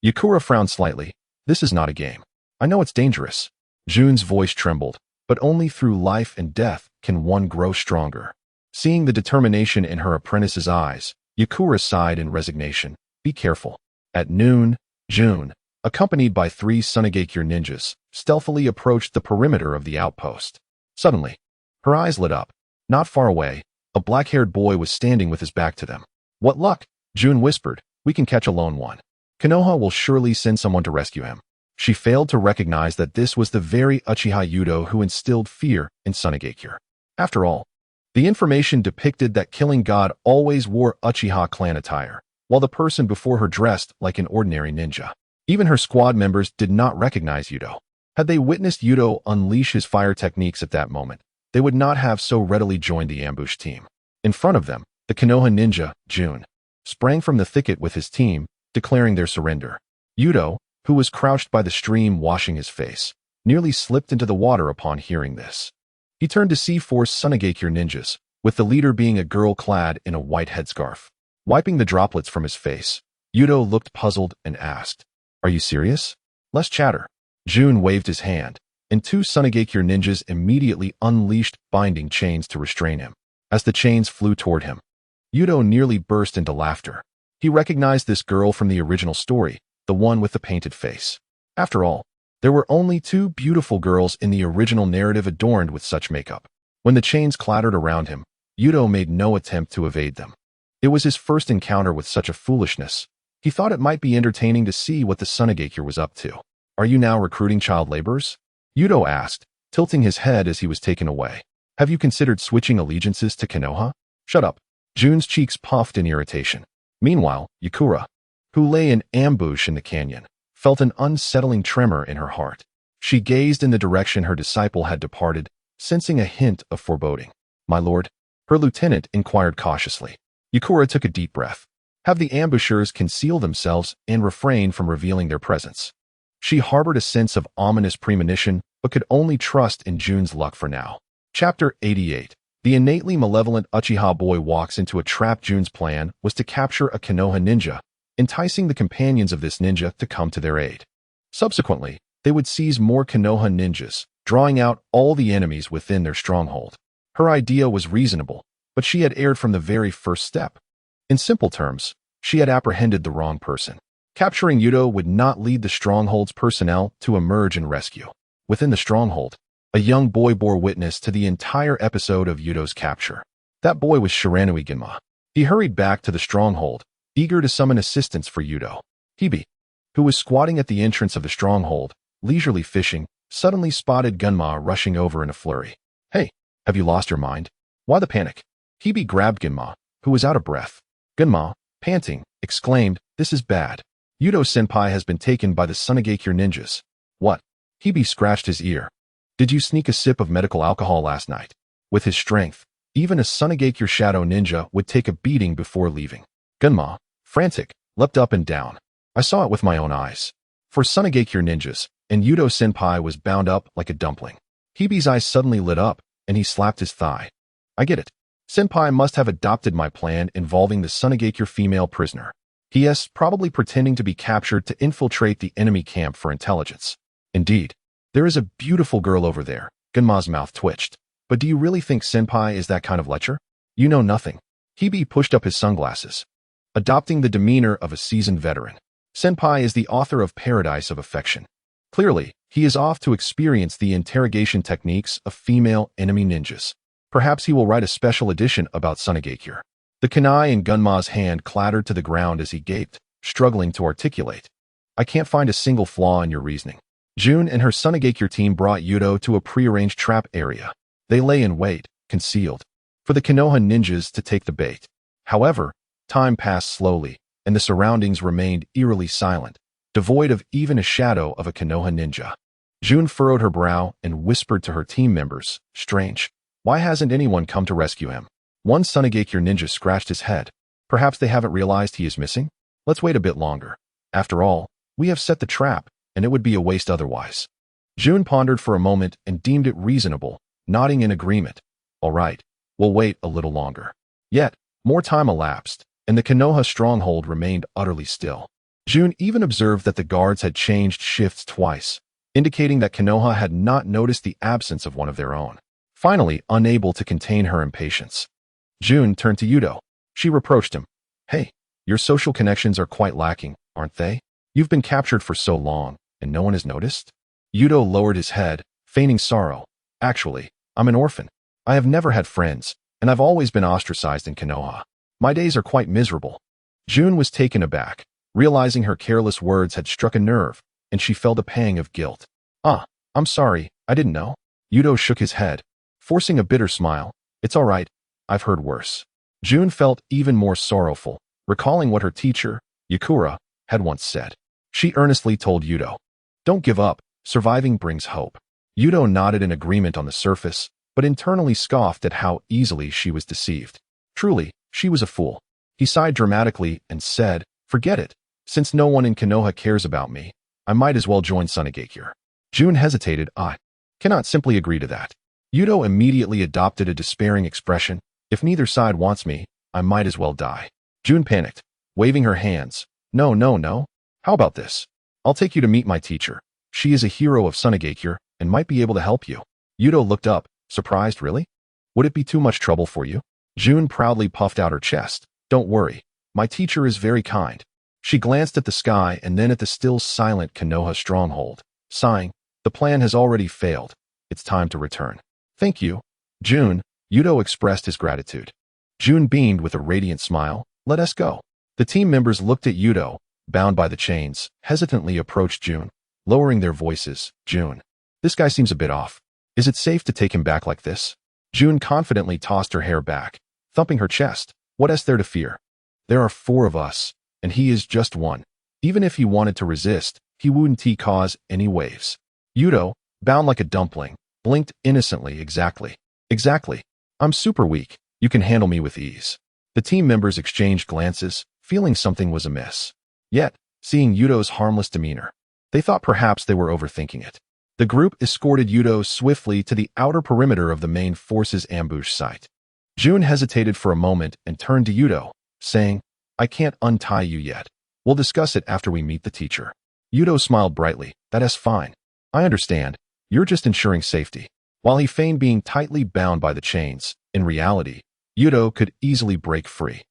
Yakura frowned slightly. "This is not a game. I know it's dangerous." Jun's voice trembled, "But only through life and death can one grow stronger." Seeing the determination in her apprentice's eyes, Yakura sighed in resignation. "Be careful." At noon, Jun, accompanied by 3 Sunagakure ninjas, stealthily approached the perimeter of the outpost. Suddenly, her eyes lit up. Not far away, a black-haired boy was standing with his back to them. "What luck?" June whispered. "We can catch a lone one. Konoha will surely send someone to rescue him." She failed to recognize that this was the very Uchiha Yuto who instilled fear in Sunagakure. After all, the information depicted that Killing God always wore Uchiha clan attire, while the person before her dressed like an ordinary ninja. Even her squad members did not recognize Yuto. Had they witnessed Yuto unleash his fire techniques at that moment, they would not have so readily joined the ambush team. In front of them, the Konoha ninja, Jun, sprang from the thicket with his team, declaring their surrender. Yuto, who was crouched by the stream washing his face, nearly slipped into the water upon hearing this. He turned to see four Sunagakure ninjas, with the leader being a girl clad in a white headscarf. Wiping the droplets from his face, Yuto looked puzzled and asked, "Are you serious?" "Less chatter." Jun waved his hand, and two Sunagakure ninjas immediately unleashed binding chains to restrain him. As the chains flew toward him, Yuto nearly burst into laughter. He recognized this girl from the original story, the one with the painted face. After all, there were only two beautiful girls in the original narrative adorned with such makeup. When the chains clattered around him, Yuto made no attempt to evade them. It was his first encounter with such a foolishness. He thought it might be entertaining to see what the Sunagakure was up to. "Are you now recruiting child laborers?" Yuto asked, tilting his head as he was taken away. "Have you considered switching allegiances to Konoha?" "Shut up." Jun's cheeks puffed in irritation. Meanwhile, Yukura, who lay in ambush in the canyon, felt an unsettling tremor in her heart. She gazed in the direction her disciple had departed, sensing a hint of foreboding. "My lord?" her lieutenant inquired cautiously. Yukura took a deep breath. Have the ambushers conceal themselves and refrain from revealing their presence. She harbored a sense of ominous premonition, but could only trust in Jun's luck for now. Chapter 88. The innately malevolent Uchiha boy walks into a trap. Jun's plan was to capture a Konoha ninja, enticing the companions of this ninja to come to their aid. Subsequently, they would seize more Konoha ninjas, drawing out all the enemies within their stronghold. Her idea was reasonable, but she had erred from the very first step. In simple terms, she had apprehended the wrong person. Capturing Yuto would not lead the stronghold's personnel to emerge and rescue. Within the stronghold, a young boy bore witness to the entire episode of Yuto's capture. That boy was Shiranui Ginma. He hurried back to the stronghold, eager to summon assistance for Yuto. Hibi, who was squatting at the entrance of the stronghold, leisurely fishing, suddenly spotted Gunma rushing over in a flurry. "Hey, have you lost your mind? Why the panic?" Hibi grabbed Gunma, who was out of breath. Gunma, panting, exclaimed, "This is bad. Yuto-senpai has been taken by the Sunagakure ninjas." "What?" Hibi scratched his ear. "Did you sneak a sip of medical alcohol last night?" With his strength, even a Sunagakure shadow ninja would take a beating before leaving. Gunma, frantic, leapt up and down. "I saw it with my own eyes." For Sunagakure ninjas, and Yuto-senpai was bound up like a dumpling. Hibi's eyes suddenly lit up, and he slapped his thigh. "I get it. Senpai must have adopted my plan involving the Sunagakure female prisoner. He is probably pretending to be captured to infiltrate the enemy camp for intelligence. Indeed, there is a beautiful girl over there." Gunma's mouth twitched. "But do you really think Senpai is that kind of lecher? You know nothing." Hibi pushed up his sunglasses, adopting the demeanor of a seasoned veteran. "Senpai is the author of Paradise of Affection. Clearly, he is off to experience the interrogation techniques of female enemy ninjas. Perhaps he will write a special edition about Sunagakure." The kunai in Gunma's hand clattered to the ground as he gaped, struggling to articulate. "I can't find a single flaw in your reasoning." Jun and her Sunagakure team brought Yuto to a prearranged trap area. They lay in wait, concealed, for the Konoha ninjas to take the bait. However, time passed slowly, and the surroundings remained eerily silent, devoid of even a shadow of a Konoha ninja. Jun furrowed her brow and whispered to her team members, "Strange. Why hasn't anyone come to rescue him?" One Sunagakure ninja scratched his head. "Perhaps they haven't realized he is missing? Let's wait a bit longer. After all, we have set the trap, and it would be a waste otherwise." Jun pondered for a moment and deemed it reasonable, nodding in agreement. "All right, we'll wait a little longer." Yet, more time elapsed, and the Konoha stronghold remained utterly still. Jun even observed that the guards had changed shifts twice, indicating that Konoha had not noticed the absence of one of their own. Finally, unable to contain her impatience, Jun turned to Yuto. She reproached him. "Hey, your social connections are quite lacking, aren't they? You've been captured for so long, and no one has noticed?" Yuto lowered his head, feigning sorrow. "Actually, I'm an orphan. I have never had friends, and I've always been ostracized in Konoha. My days are quite miserable." June was taken aback, realizing her careless words had struck a nerve, and she felt a pang of guilt. I'm sorry, I didn't know." Yuto shook his head, forcing a bitter smile. "It's all right, I've heard worse." June felt even more sorrowful, recalling what her teacher, Yakura, had once said. She earnestly told Yuto, "Don't give up, surviving brings hope." Yuto nodded in agreement on the surface, but internally scoffed at how easily she was deceived. Truly, she was a fool. He sighed dramatically and said, "Forget it. Since no one in Konoha cares about me, I might as well join Sunigakure." June hesitated. "I cannot simply agree to that." Yuto immediately adopted a despairing expression. "If neither side wants me, I might as well die." June panicked, waving her hands. No. How about this? I'll take you to meet my teacher. She is a hero of Sunigakure and might be able to help you." Yuto looked up, surprised. "Really? Would it be too much trouble for you?" June proudly puffed out her chest. "Don't worry. My teacher is very kind." She glanced at the sky and then at the still silent Konoha stronghold, sighing, "The plan has already failed. It's time to return." "Thank you, June." Yuto expressed his gratitude. June beamed with a radiant smile. "Let us go." The team members looked at Yuto, bound by the chains, hesitantly approached June, lowering their voices. "June, this guy seems a bit off. Is it safe to take him back like this?" June confidently tossed her hair back, thumping her chest. "What is there to fear? There are 4 of us, and he is just one. Even if he wanted to resist, he wouldn't cause any waves." Yuto, bound like a dumpling, blinked innocently. Exactly. I'm super weak. You can handle me with ease." The team members exchanged glances, feeling something was amiss. Yet, seeing Yuto's harmless demeanor, they thought perhaps they were overthinking it. The group escorted Yuto swiftly to the outer perimeter of the main force's ambush site. June hesitated for a moment and turned to Yuto, saying, "I can't untie you yet. We'll discuss it after we meet the teacher." Yuto smiled brightly. "That is fine. I understand. You're just ensuring safety." While he feigned being tightly bound by the chains, in reality, Yuto could easily break free.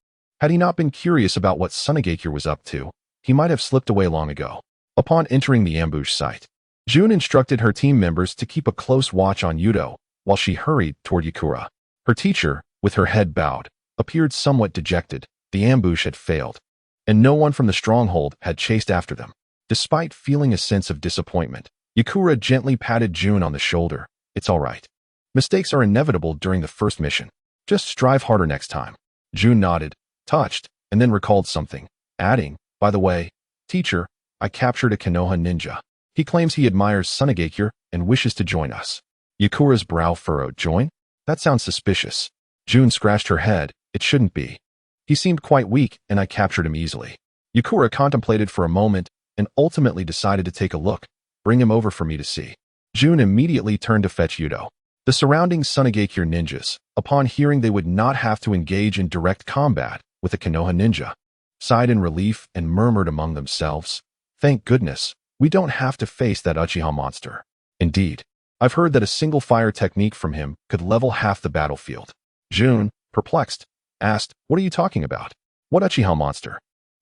Had he not been curious about what Sunigakure was up to, he might have slipped away long ago. Upon entering the ambush site, June instructed her team members to keep a close watch on Yuto while she hurried toward Yakura. Her teacher, with her head bowed, appeared somewhat dejected. The ambush had failed, and no one from the stronghold had chased after them. Despite feeling a sense of disappointment, Yakura gently patted June on the shoulder. "It's all right. Mistakes are inevitable during the first mission. Just strive harder next time." June nodded, touched, and then recalled something, adding, "By the way, teacher, I captured a Konoha ninja. He claims he admires Sunigakure and wishes to join us." Yakura's brow furrowed. "Join? That sounds suspicious." June scratched her head. "It shouldn't be. He seemed quite weak, and I captured him easily." Yakura contemplated for a moment and ultimately decided to take a look. "Bring him over for me to see." June immediately turned to fetch Yuto. The surrounding Sunigakure ninjas, upon hearing they would not have to engage in direct combat with a Konoha ninja, sighed in relief and murmured among themselves, "Thank goodness, we don't have to face that Uchiha monster." Indeed, I've heard that a single fire technique from him could level half the battlefield. June, perplexed, asked, "What are you talking about? What Uchiha monster?"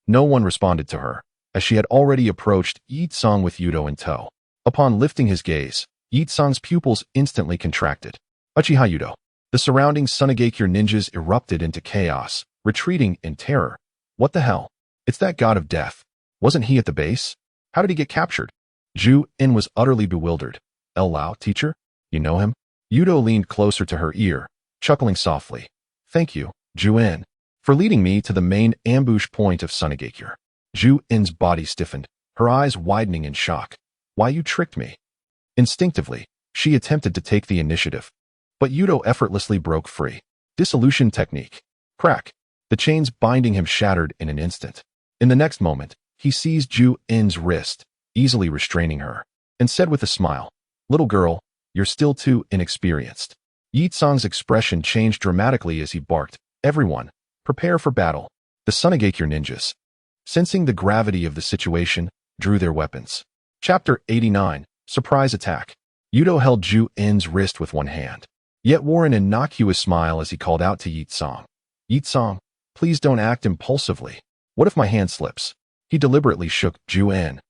No one responded to her, as she had already approached Yi-song with Yuto in tow. Upon lifting his gaze, Yi-song's pupils instantly contracted. "Uchiha Yuto." The surrounding Sunigakure ninjas erupted into chaos, retreating in terror. "What the hell? It's that god of death. Wasn't he at the base? How did he get captured?" Ju-in was utterly bewildered. "Lao, teacher? You know him?" Yuto leaned closer to her ear, chuckling softly. "Thank you, Ju-in, for leading me to the main ambush point of Sunigakure." Ju-in's body stiffened, her eyes widening in shock. "Why, you tricked me." Instinctively, she attempted to take the initiative, but Yuto effortlessly broke free. Dissolution technique. Crack. The chains binding him shattered in an instant. In the next moment, he seized Ju-in's wrist, easily restraining her, and said with a smile, "Little girl, you're still too inexperienced." Yi-song's expression changed dramatically as he barked, "Everyone, prepare for battle." The Sunigakure ninjas, sensing the gravity of the situation, drew their weapons. Chapter 89, Surprise Attack. Yuto held Ju-in's wrist with one hand, yet wore an innocuous smile as he called out to Yi-song. "Yi-song, please don't act impulsively. What if my hand slips?" He deliberately shook Ju-in,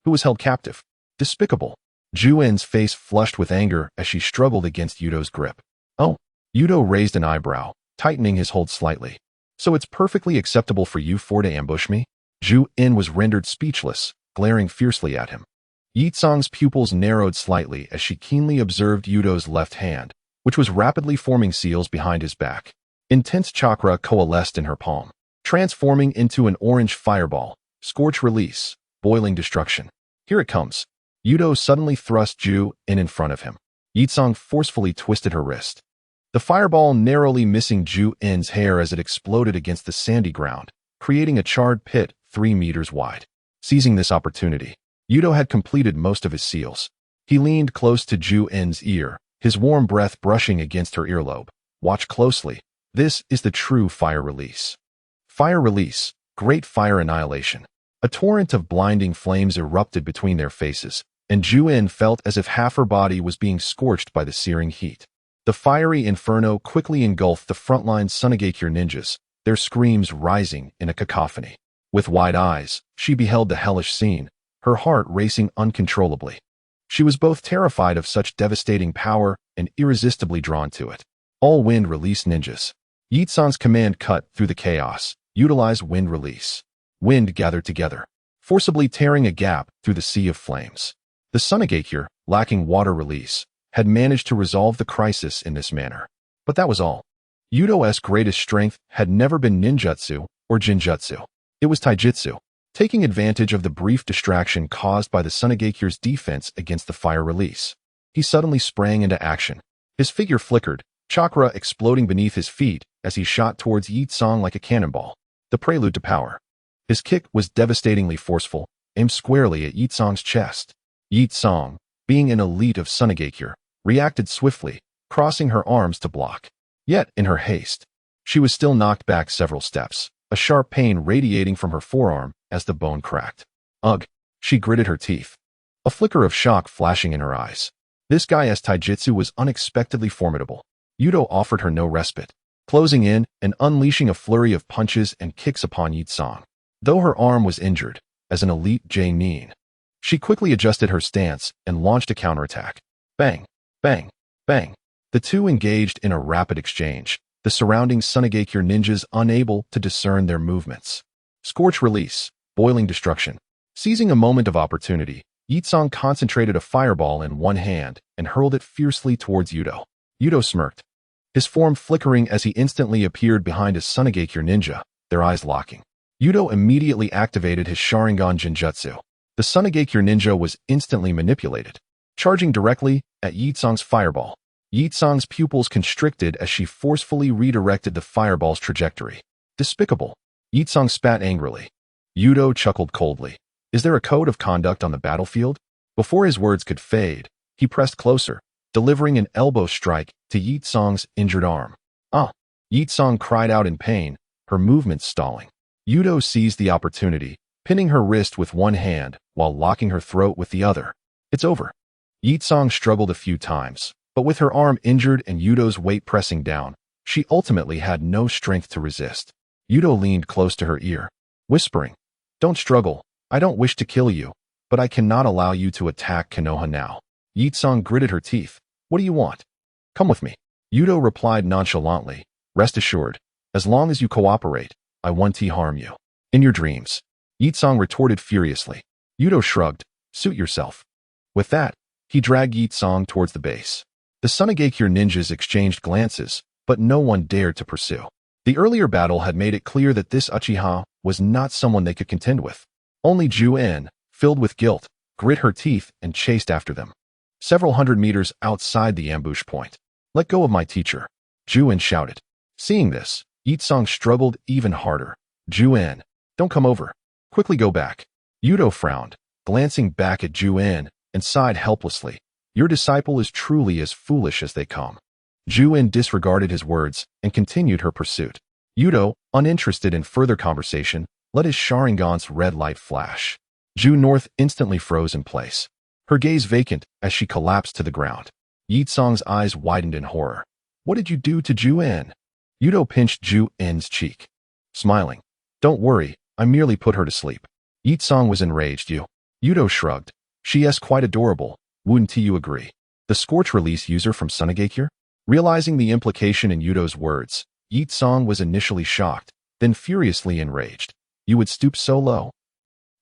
who was held captive. "Despicable. Ju-in's face flushed with anger as she struggled against Yuto's grip. Oh. Yuto raised an eyebrow, tightening his hold slightly. So it's perfectly acceptable for you four to ambush me? Ju-in was rendered speechless, glaring fiercely at him. Yi-tsang's pupils narrowed slightly as she keenly observed Yuto's left hand, which was rapidly forming seals behind his back. Intense chakra coalesced in her palm, transforming into an orange fireball. Scorch release, boiling destruction. Here it comes. Yuto suddenly thrust Ju-in in front of him. Yi-tsang forcefully twisted her wrist. The fireball narrowly missing Ju-in's hair as it exploded against the sandy ground, creating a charred pit 3 meters wide. Seizing this opportunity, Yuto had completed most of his seals. He leaned close to Ju-in's ear, his warm breath brushing against her earlobe. Watch closely. This is the true fire release. Fire release, great fire annihilation. A torrent of blinding flames erupted between their faces, and Ju-in felt as if half her body was being scorched by the searing heat. The fiery inferno quickly engulfed the frontline Sunagakure ninjas, their screams rising in a cacophony. With wide eyes, she beheld the hellish scene, her heart racing uncontrollably. She was both terrified of such devastating power and irresistibly drawn to it. All wind release ninjas. Yi-tsang's command cut through the chaos. Utilize wind release. Wind gathered together, forcibly tearing a gap through the sea of flames. The Sunagakure, lacking water release, had managed to resolve the crisis in this manner. But that was all. Yuto's greatest strength had never been ninjutsu or jinjutsu. It was taijutsu. Taking advantage of the brief distraction caused by the Sunagakure's defense against the fire release, he suddenly sprang into action. His figure flickered, chakra exploding beneath his feet as he shot towards Yi-tsang like a cannonball. The prelude to power. His kick was devastatingly forceful, aimed squarely at Yi-tsang's chest. Yi-tsang, being an elite of Sunagakure, reacted swiftly, crossing her arms to block. Yet, in her haste, she was still knocked back several steps, a sharp pain radiating from her forearm as the bone cracked. Ugh! She gritted her teeth, a flicker of shock flashing in her eyes. This guy's taijutsu was unexpectedly formidable. Yuto offered her no respite, closing in and unleashing a flurry of punches and kicks upon Yi-tsang. Though her arm was injured, as an elite J-nin, she quickly adjusted her stance and launched a counterattack. Bang! Bang! Bang! The two engaged in a rapid exchange, the surrounding Sunagakure ninjas unable to discern their movements. Scorch release, boiling destruction. Seizing a moment of opportunity, Yi-tsang concentrated a fireball in one hand and hurled it fiercely towards Yuto. Yuto smirked, his form flickering as he instantly appeared behind a Sunagakure ninja, their eyes locking. Yuto immediately activated his Sharingan Jinjutsu. The Sunagakure ninja was instantly manipulated, charging directly at Yi-tsang's fireball. Yi-tsang's pupils constricted as she forcefully redirected the fireball's trajectory. Despicable. Yi-tsang spat angrily. Yuto chuckled coldly. Is there a code of conduct on the battlefield? Before his words could fade, he pressed closer, delivering an elbow strike to Yi-tsang's injured arm. Ah! Yi-tsang cried out in pain, her movements stalling. Yuto seized the opportunity, pinning her wrist with one hand while locking her throat with the other. It's over. Yi-tsang struggled a few times, but with her arm injured and Yuto's weight pressing down, she ultimately had no strength to resist. Yuto leaned close to her ear, whispering, "Don't struggle. I don't wish to kill you, but I cannot allow you to attack Konoha now." Yi-tsang gritted her teeth. "What do you want?" "Come with me." Yuto replied nonchalantly, "Rest assured, as long as you cooperate, I won't harm you." "In your dreams." Yi-tsang retorted furiously. Yuto shrugged, "Suit yourself." With that, he dragged Yi-tsang towards the base. The Sunagakure ninjas exchanged glances, but no one dared to pursue. The earlier battle had made it clear that this Uchiha was not someone they could contend with. Only Ju-in, filled with guilt, grit her teeth and chased after them. Several hundred meters outside the ambush point. "Let go of my teacher," Ju-in shouted. Seeing this, Yi-tsang struggled even harder. "Ju-in, don't come over. Quickly go back." Yuto frowned, glancing back at Ju-in, and sighed helplessly. "Your disciple is truly as foolish as they come." Ju-in disregarded his words and continued her pursuit. Yuto, uninterested in further conversation, let his Sharingan's red light flash. Ju-North instantly froze in place, her gaze vacant as she collapsed to the ground. Yi-tsang's eyes widened in horror. "What did you do to Ju-in?" Yuto pinched Ju-in's cheek, smiling. "Don't worry, I merely put her to sleep." Yi-tsang was enraged. Yuto shrugged. "She is quite adorable, Wouldn't you agree? The Scorch Release user from Sunagakure? Realizing the implication in Yuto's words, Yi-song was initially shocked, then furiously enraged. You would stoop so low?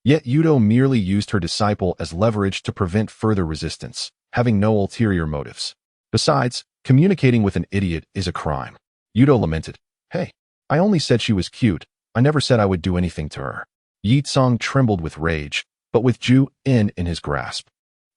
Yet Yuto merely used her disciple as leverage to prevent further resistance, having no ulterior motives. Besides, communicating with an idiot is a crime. Yuto lamented. Hey, I only said she was cute. I never said I would do anything to her. Yi-song trembled with rage, but withdrew in his grasp.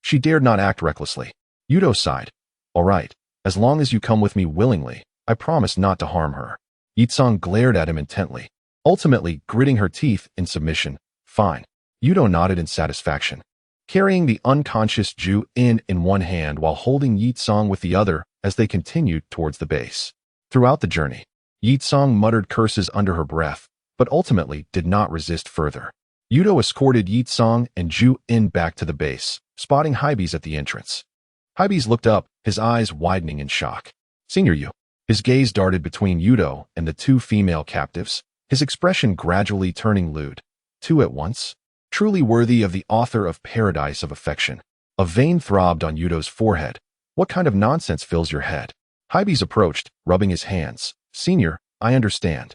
She dared not act recklessly. Yuto sighed. All right, as long as you come with me willingly, I promise not to harm her. Yi-song glared at him intently, ultimately gritting her teeth in submission. Fine. Yuto nodded in satisfaction. Carrying the unconscious Ju in one hand while holding Yi-song with the other as they continued towards the base. Throughout the journey, Yi-song muttered curses under her breath, but ultimately did not resist further. Yuto escorted Yi-song and Ju in back to the base, spotting Hybe's at the entrance. Hybe's looked up, his eyes widening in shock. Senior Yu. His gaze darted between Yuto and the two female captives, his expression gradually turning lewd. Two at once? Truly worthy of the author of Paradise of Affection. A vein throbbed on Yuto's forehead. What kind of nonsense fills your head? Hybe's approached, rubbing his hands. Senior, I understand.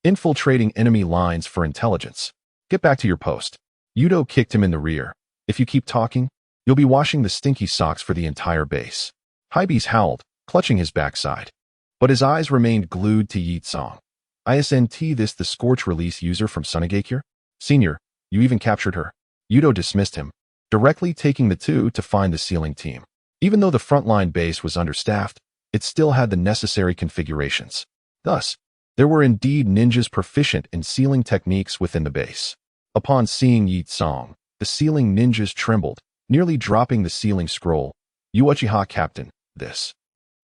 Infiltrating enemy lines for intelligence. Get back to your post. Yuto kicked him in the rear. If you keep talking, you'll be washing the stinky socks for the entire base. Hybe's howled, clutching his backside. But his eyes remained glued to Yi-song. Isn't this the Scorch Release user from Sunagakure? Senior, you even captured her. Yuto dismissed him, directly taking the two to find the sealing team. Even though the frontline base was understaffed, it still had the necessary configurations. Thus, there were indeed ninjas proficient in sealing techniques within the base. Upon seeing Yi-song, the sealing ninjas trembled, nearly dropping the sealing scroll. Uchiha Captain, this.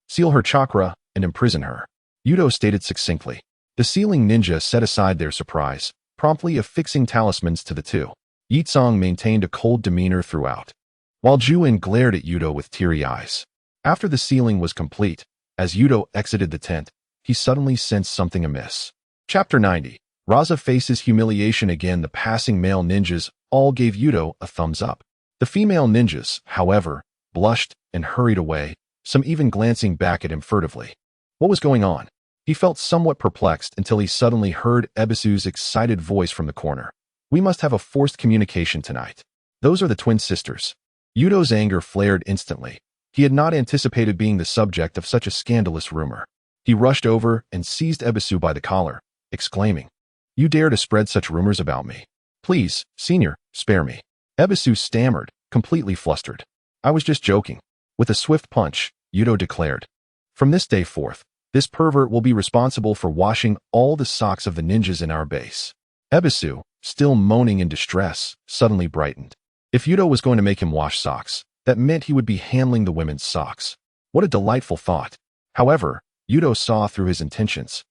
Seal her chakra and imprison her. Yuto stated succinctly. The sealing ninja set aside their surprise, promptly affixing talismans to the two. Yi-song maintained a cold demeanor throughout, while Ju-in glared at Yuto with teary eyes. After the sealing was complete, as Yuto exited the tent, he suddenly sensed something amiss. Chapter 90. Raza faces humiliation again. The passing male ninjas all gave Yuto a thumbs up. The female ninjas, however, blushed and hurried away, some even glancing back at him furtively. What was going on? He felt somewhat perplexed until he suddenly heard Ebisu's excited voice from the corner. We must have a forced communication tonight. Those are the twin sisters. Yuto's anger flared instantly. He had not anticipated being the subject of such a scandalous rumor. He rushed over and seized Ebisu by the collar, exclaiming, You dare to spread such rumors about me? Please, senior, spare me. Ebisu stammered, completely flustered. I was just joking. With a swift punch, Yuto declared, From this day forth, this pervert will be responsible for washing all the socks of the ninjas in our base. Ebisu, still moaning in distress, suddenly brightened. If Yuto was going to make him wash socks, that meant he would be handling the women's socks. What a delightful thought. However, Yuto saw through his intentions.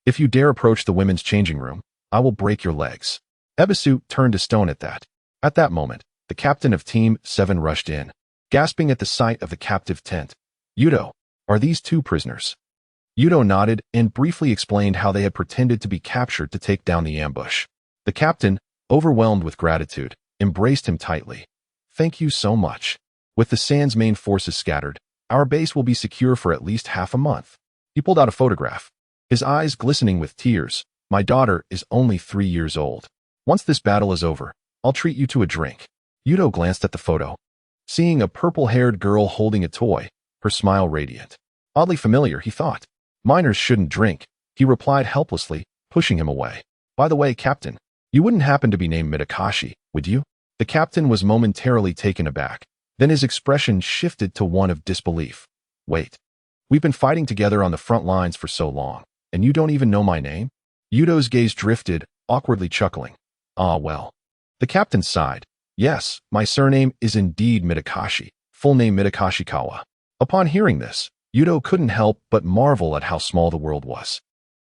If you dare approach the women's changing room, I will break your legs. Ebisu turned to stone at that. At that moment, the captain of Team 7 rushed in, gasping at the sight of the captive tent. Yuto, are these two prisoners? Yuto nodded and briefly explained how they had pretended to be captured to take down the ambush. The captain, overwhelmed with gratitude, embraced him tightly. Thank you so much. With the Sand's main forces scattered, our base will be secure for at least half a month. He pulled out a photograph, his eyes glistening with tears. My daughter is only 3 years old. Once this battle is over, I'll treat you to a drink. Yuto glanced at the photo, seeing a purple-haired girl holding a toy, her smile radiant. Oddly familiar, he thought. Minors shouldn't drink, he replied helplessly, pushing him away. By the way, Captain, you wouldn't happen to be named Mitakashi, would you? The captain was momentarily taken aback. Then his expression shifted to one of disbelief. Wait. We've been fighting together on the front lines for so long, and you don't even know my name? Yuto's gaze drifted, awkwardly chuckling. Ah, well. The captain sighed. Yes, my surname is indeed Mitakashi, full name Mitakashi-kawa. Upon hearing this, Yuto couldn't help but marvel at how small the world was.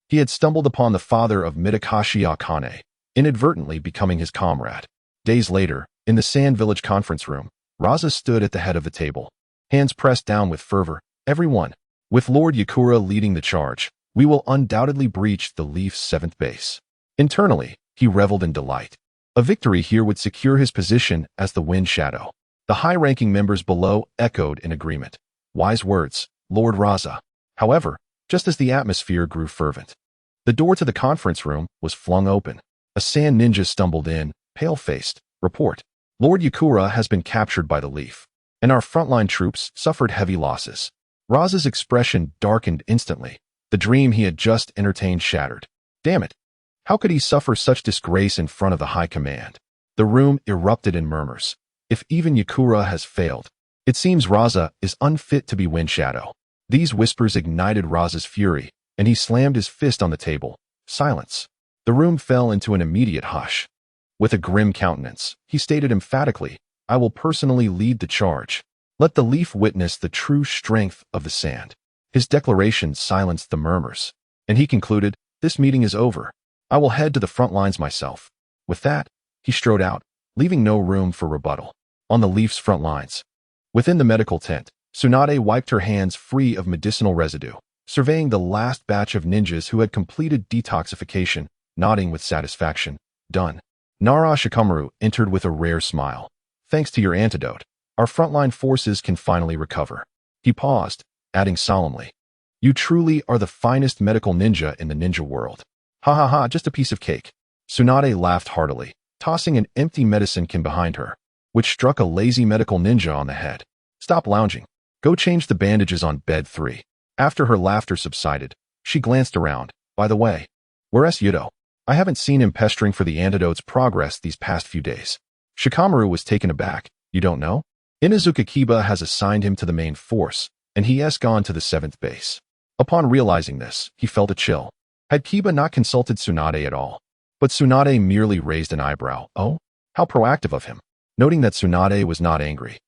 He had stumbled upon the father of Mitakashi Akane, inadvertently becoming his comrade. Days later, in the Sand Village conference room, Raza stood at the head of the table, hands pressed down with fervor. Everyone, with Lord Yakura leading the charge, we will undoubtedly breach the Leaf's 7th base. Internally, he reveled in delight. A victory here would secure his position as the Wind Shadow. The high-ranking members below echoed in agreement. Wise words, Lord Raza. However, just as the atmosphere grew fervent, the door to the conference room was flung open. A sand ninja stumbled in, pale-faced. Report. Lord Yakura has been captured by the Leaf, and our frontline troops suffered heavy losses. Raza's expression darkened instantly. The dream he had just entertained shattered. Damn it! How could he suffer such disgrace in front of the high command? The room erupted in murmurs. If even Yakura has failed, it seems Raza is unfit to be Wind Shadow. These whispers ignited Raza's fury, and he slammed his fist on the table. Silence. The room fell into an immediate hush. With a grim countenance, he stated emphatically, I will personally lead the charge. Let the Leaf witness the true strength of the sand. His declaration silenced the murmurs, and he concluded, this meeting is over. I will head to the front lines myself. With that, he strode out, leaving no room for rebuttal. On the Leaf's front lines. Within the medical tent, Tsunade wiped her hands free of medicinal residue, surveying the last batch of ninjas who had completed detoxification, nodding with satisfaction. Done. Nara Shikamaru entered with a rare smile. Thanks to your antidote, our frontline forces can finally recover. He paused, adding solemnly, you truly are the finest medical ninja in the ninja world. Ha ha ha, just a piece of cake. Tsunade laughed heartily, tossing an empty medicine can behind her, which struck a lazy medical ninja on the head. Stop lounging. Go change the bandages on bed 3. After her laughter subsided, she glanced around. By the way, where's Yuto? I haven't seen him pestering for the antidote's progress these past few days. Shikamaru was taken aback. You don't know? Inazuka Kiba has assigned him to the main force, and he has gone to the 7th base. Upon realizing this, he felt a chill. Had Kiba not consulted Tsunade at all? But Tsunade merely raised an eyebrow. Oh? How proactive of him. Noting that Tsunade was not angry,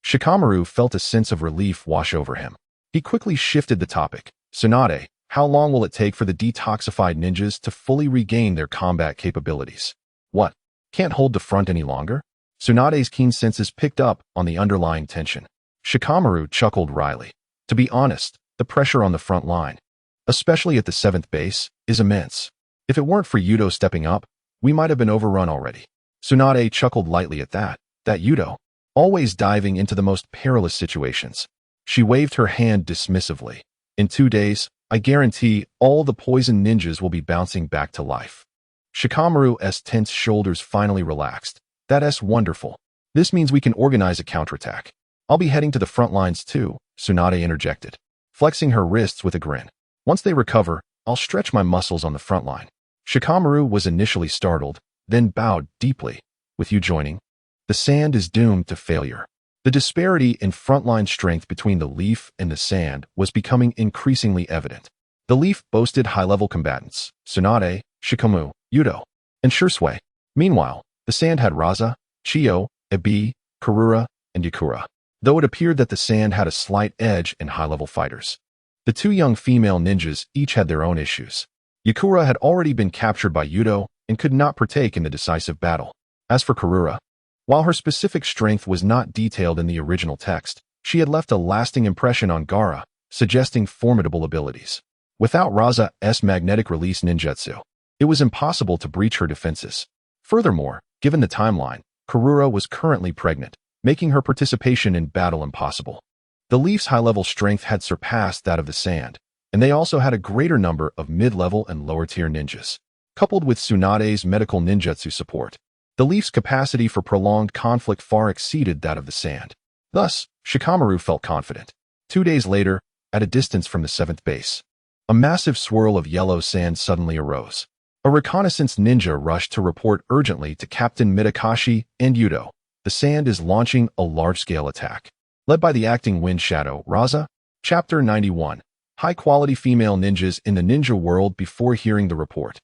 Shikamaru felt a sense of relief wash over him. He quickly shifted the topic. Tsunade, how long will it take for the detoxified ninjas to fully regain their combat capabilities? What? Can't hold the front any longer? Tsunade's keen senses picked up on the underlying tension. Shikamaru chuckled wryly. To be honest, the pressure on the front line, especially at the 7th base, is immense. If it weren't for Yuto stepping up, we might have been overrun already. Tsunade chuckled lightly at that. That Yuto, always diving into the most perilous situations. She waved her hand dismissively. In 2 days, I guarantee all the poison ninjas will be bouncing back to life. Shikamaru's tense shoulders finally relaxed. That's wonderful. This means we can organize a counterattack. I'll be heading to the front lines too, Tsunade interjected, flexing her wrists with a grin. Once they recover, I'll stretch my muscles on the front line. Shikamaru was initially startled, then bowed deeply. With you joining, the sand is doomed to failure. The disparity in frontline strength between the Leaf and the sand was becoming increasingly evident. The Leaf boasted high-level combatants, Tsunade, Shikamaru, Yuto, and Shursui. Meanwhile, the sand had Raza, Chiyo, Ebi, Karura, and Yakura, though it appeared that the sand had a slight edge in high-level fighters. The 2 young female ninjas each had their own issues. Yakura had already been captured by Yuto and could not partake in the decisive battle. As for Karura, while her specific strength was not detailed in the original text, she had left a lasting impression on Gaara, suggesting formidable abilities. Without Raza's magnetic release ninjutsu, it was impossible to breach her defenses. Furthermore, given the timeline, Karura was currently pregnant, making her participation in battle impossible. The Leaf's high-level strength had surpassed that of the sand, and they also had a greater number of mid-level and lower-tier ninjas. Coupled with Tsunade's medical ninjutsu support, the Leaf's capacity for prolonged conflict far exceeded that of the sand. Thus, Shikamaru felt confident. 2 days later, at a distance from the 7th base, a massive swirl of yellow sand suddenly arose. A reconnaissance ninja rushed to report urgently to Captain Mitakashi and Yuto. The sand is launching a large-scale attack. Led by the acting Wind Shadow, Raza. Chapter 91. High-quality female ninjas in the ninja world. Before hearing the report,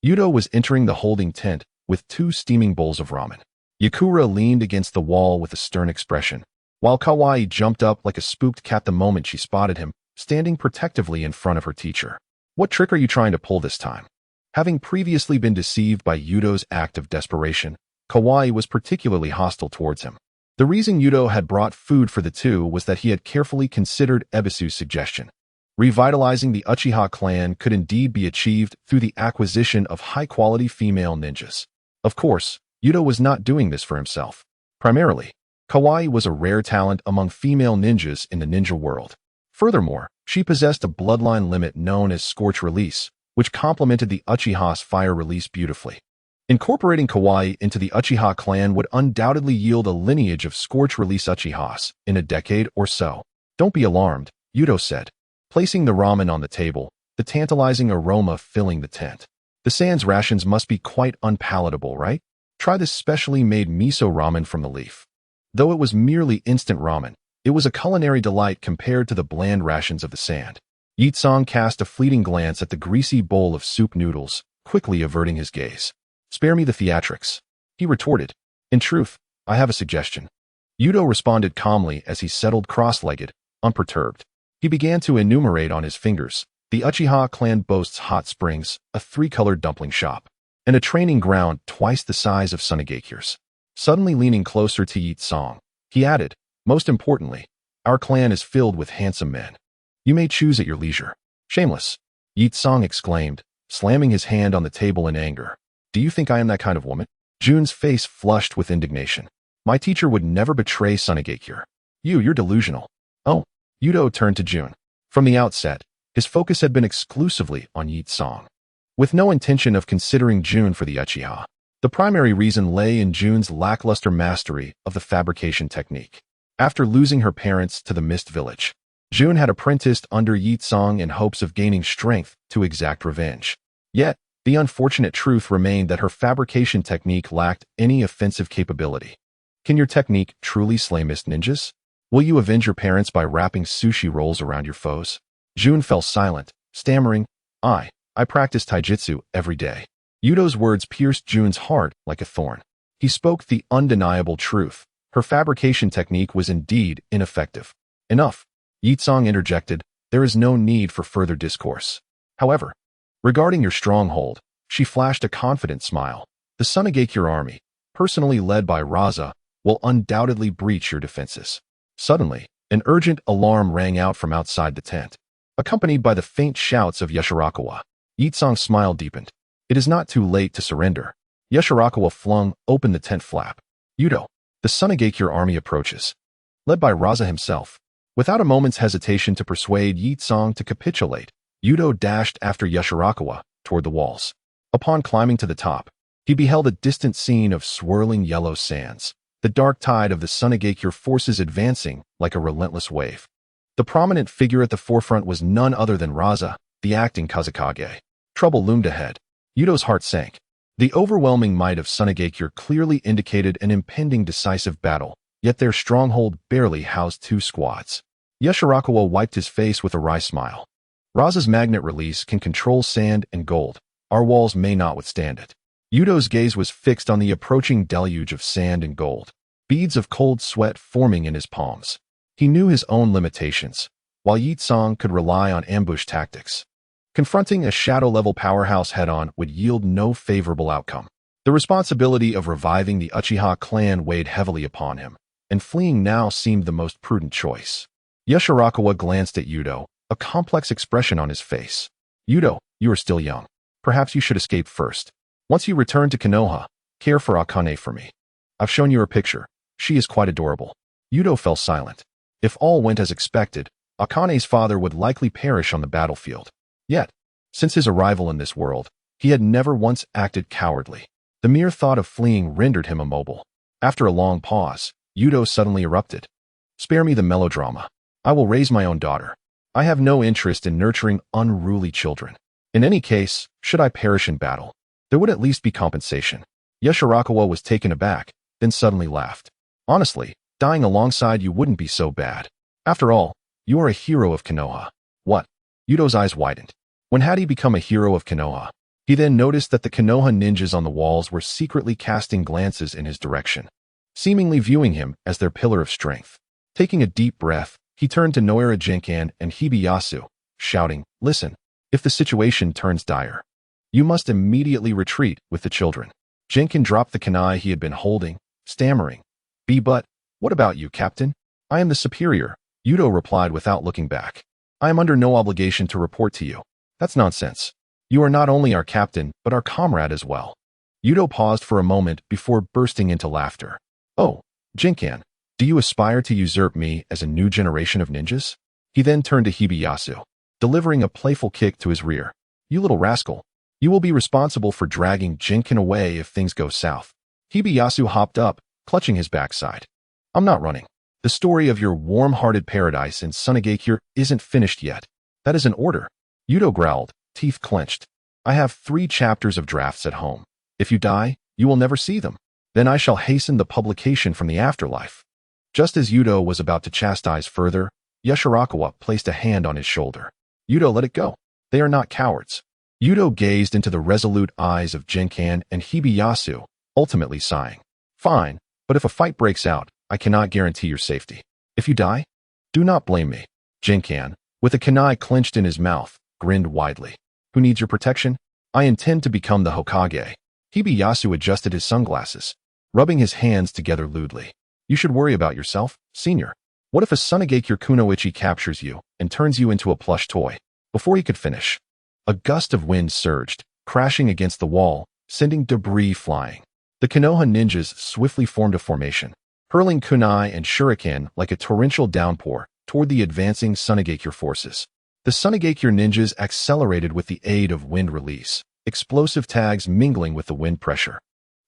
Yuto was entering the holding tent with 2 steaming bowls of ramen. Yakura leaned against the wall with a stern expression, while Kawaii jumped up like a spooked cat the moment she spotted him, standing protectively in front of her teacher. What trick are you trying to pull this time? Having previously been deceived by Yuto's act of desperation, Kawaii was particularly hostile towards him. The reason Yuto had brought food for the 2 was that he had carefully considered Ebisu's suggestion. Revitalizing the Uchiha clan could indeed be achieved through the acquisition of high-quality female ninjas. Of course, Yuto was not doing this for himself. Primarily, Kawaii was a rare talent among female ninjas in the ninja world. Furthermore, she possessed a bloodline limit known as Scorch Release, which complemented the Uchiha's Fire Release beautifully. Incorporating Kawaii into the Uchiha clan would undoubtedly yield a lineage of Scorch Release Uchihas in a decade or so. Don't be alarmed, Yuto said, placing the ramen on the table, the tantalizing aroma filling the tent. The sans rations must be quite unpalatable, right? Try this specially made miso ramen from the leaf. Though it was merely instant ramen, it was a culinary delight compared to the bland rations of the sand. Yitsong cast a fleeting glance at the greasy bowl of soup noodles, quickly averting his gaze. Spare me the theatrics, he retorted. In truth, I have a suggestion. Yuto responded calmly as he settled cross-legged, unperturbed. He began to enumerate on his fingers. The Uchiha clan boasts hot springs, a 3-colored dumpling shop, and a training ground twice the size of Sunegakure's. Suddenly leaning closer to Yitsong, he added, most importantly, our clan is filled with handsome men. You may choose at your leisure. Shameless, Yitsong exclaimed, slamming his hand on the table in anger. Do you think I am that kind of woman? Jun's face flushed with indignation. My teacher would never betray Sunegakure. You're delusional. Oh, Yuto turned to Jun. From the outset, his focus had been exclusively on Yitsong. With no intention of considering Jun for the Uchiha, the primary reason lay in Jun's lackluster mastery of the fabrication technique. After losing her parents to the Mist Village, Jun had apprenticed under Yitsong in hopes of gaining strength to exact revenge. Yet, the unfortunate truth remained that her fabrication technique lacked any offensive capability. Can your technique truly slay mist ninjas? Will you avenge your parents by wrapping sushi rolls around your foes? Jun fell silent, stammering, I practice taijutsu every day. Yuto's words pierced Jun's heart like a thorn. He spoke the undeniable truth. Her fabrication technique was indeed ineffective. Enough, Yitsong interjected. There is no need for further discourse. However, regarding your stronghold, she flashed a confident smile. The Sunegakure army, personally led by Raza, will undoubtedly breach your defenses. Suddenly, an urgent alarm rang out from outside the tent, accompanied by the faint shouts of Yashirakawa. Yitsong's smile deepened. It is not too late to surrender. Yashirakawa flung open the tent flap. Yuto, the Sunegakure army approaches, led by Raza himself. Without a moment's hesitation to persuade Yitsong to capitulate, Yuto dashed after Yashirakawa toward the walls. Upon climbing to the top, he beheld a distant scene of swirling yellow sands, the dark tide of the Sunegakure forces advancing like a relentless wave. The prominent figure at the forefront was none other than Raza, the acting Kazekage. Trouble loomed ahead. Yuto's heart sank. The overwhelming might of Sunegakure clearly indicated an impending decisive battle, yet their stronghold barely housed 2 squads. Yashirakawa wiped his face with a wry smile. Raza's magnet release can control sand and gold. Our walls may not withstand it. Yuto's gaze was fixed on the approaching deluge of sand and gold, beads of cold sweat forming in his palms. He knew his own limitations, while Yitsong could rely on ambush tactics. Confronting a shadow-level powerhouse head-on would yield no favorable outcome. The responsibility of reviving the Uchiha clan weighed heavily upon him, and fleeing now seemed the most prudent choice. Yashirakawa glanced at Yuto, a complex expression on his face. Yuto, you are still young. Perhaps you should escape first. Once you return to Konoha, care for Akane for me. I've shown you her picture. She is quite adorable. Yuto fell silent. If all went as expected, Akane's father would likely perish on the battlefield. Yet, since his arrival in this world, he had never once acted cowardly. The mere thought of fleeing rendered him immobile. After a long pause, Yuto suddenly erupted. Spare me the melodrama. I will raise my own daughter. I have no interest in nurturing unruly children. In any case, should I perish in battle, there would at least be compensation. Yashirakawa was taken aback, then suddenly laughed. Honestly, dying alongside you wouldn't be so bad. After all, you are a hero of Konoha. What? Yuto's eyes widened. When had he become a hero of Konoha? He then noticed that the Konoha ninjas on the walls were secretly casting glances in his direction, seemingly viewing him as their pillar of strength. Taking a deep breath, he turned to Noira Jinkan and Hibiyasu, shouting, Listen, if the situation turns dire, you must immediately retreat with the children. Jinkan dropped the kunai he had been holding, stammering, But, what about you, Captain? I am the superior, Yuto replied without looking back. I am under no obligation to report to you. That's nonsense. You are not only our captain, but our comrade as well. Yuto paused for a moment before bursting into laughter. Oh, Jinkan, Do you aspire to usurp me as a new generation of ninjas? He then turned to Hibiyasu, delivering a playful kick to his rear. You little rascal. You will be responsible for dragging Jinken away if things go south. Hibiyasu hopped up, clutching his backside. I'm not running. The story of your warm-hearted paradise in Sunagakure isn't finished yet. That is an order. Yuto growled, teeth clenched. I have 3 chapters of drafts at home. If you die, you will never see them. Then I shall hasten the publication from the afterlife. Just as Yuto was about to chastise further, Yashirakawa placed a hand on his shoulder. Yuto, let it go. They are not cowards. Yuto gazed into the resolute eyes of Jinkan and Hibiyasu, ultimately sighing. Fine, but if a fight breaks out, I cannot guarantee your safety. If you die, do not blame me. Jinkan, with a kunai clenched in his mouth, grinned widely. Who needs your protection? I intend to become the Hokage. Hibiyasu adjusted his sunglasses, rubbing his hands together lewdly. You should worry about yourself, senior. What if a Sunagakure Kunoichi captures you and turns you into a plush toy? Before he could finish, a gust of wind surged, crashing against the wall, sending debris flying. The Konoha ninjas swiftly formed a formation, hurling kunai and shuriken like a torrential downpour toward the advancing Sunagakure forces. The Sunagakure ninjas accelerated with the aid of wind release, explosive tags mingling with the wind pressure,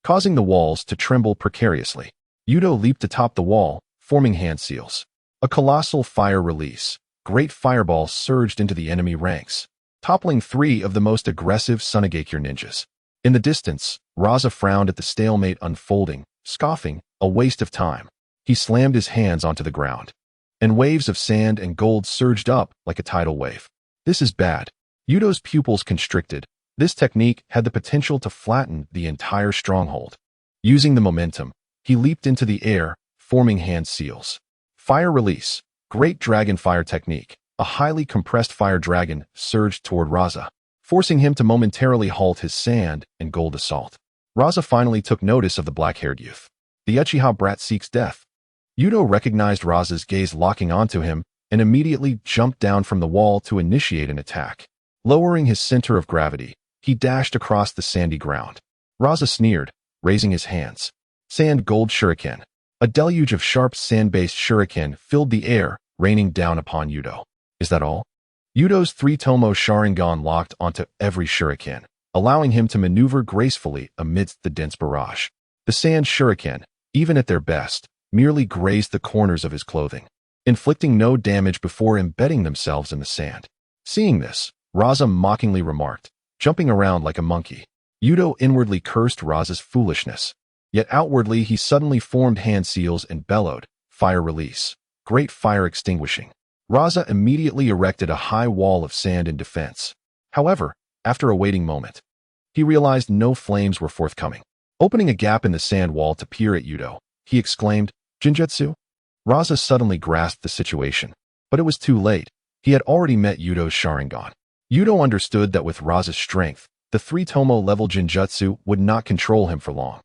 causing the walls to tremble precariously. Yuto leaped atop the wall, forming hand seals. A colossal fire release. Great fireballs surged into the enemy ranks, toppling 3 of the most aggressive Sunagakure ninjas. In the distance, Raza frowned at the stalemate unfolding, scoffing, a waste of time. He slammed his hands onto the ground, and waves of sand and gold surged up like a tidal wave. This is bad. Yuto's pupils constricted. This technique had the potential to flatten the entire stronghold. Using the momentum, he leaped into the air, forming hand seals. Fire release. Great dragon fire technique. A highly compressed fire dragon surged toward Raza, forcing him to momentarily halt his sand and gold assault. Raza finally took notice of the black-haired youth. The Uchiha brat seeks death. Yuto recognized Raza's gaze locking onto him and immediately jumped down from the wall to initiate an attack. Lowering his center of gravity, he dashed across the sandy ground. Raza sneered, raising his hands. Sand gold shuriken. A deluge of sharp sand-based shuriken filled the air, raining down upon Yuto. Is that all? Yuto's 3-tomo Sharingan locked onto every shuriken, allowing him to maneuver gracefully amidst the dense barrage. The sand shuriken, even at their best, merely grazed the corners of his clothing, inflicting no damage before embedding themselves in the sand. Seeing this, Raza mockingly remarked, jumping around like a monkey. Yuto inwardly cursed Raza's foolishness. Yet outwardly he suddenly formed hand seals and bellowed, fire release, great fire extinguishing. Raza immediately erected a high wall of sand in defense. However, after a waiting moment, he realized no flames were forthcoming. Opening a gap in the sand wall to peer at Yuto, he exclaimed, Jinjutsu? Raza suddenly grasped the situation, but it was too late. He had already met Yuto's Sharingan. Yuto understood that with Raza's strength, the 3-tomo level Jinjutsu would not control him for long.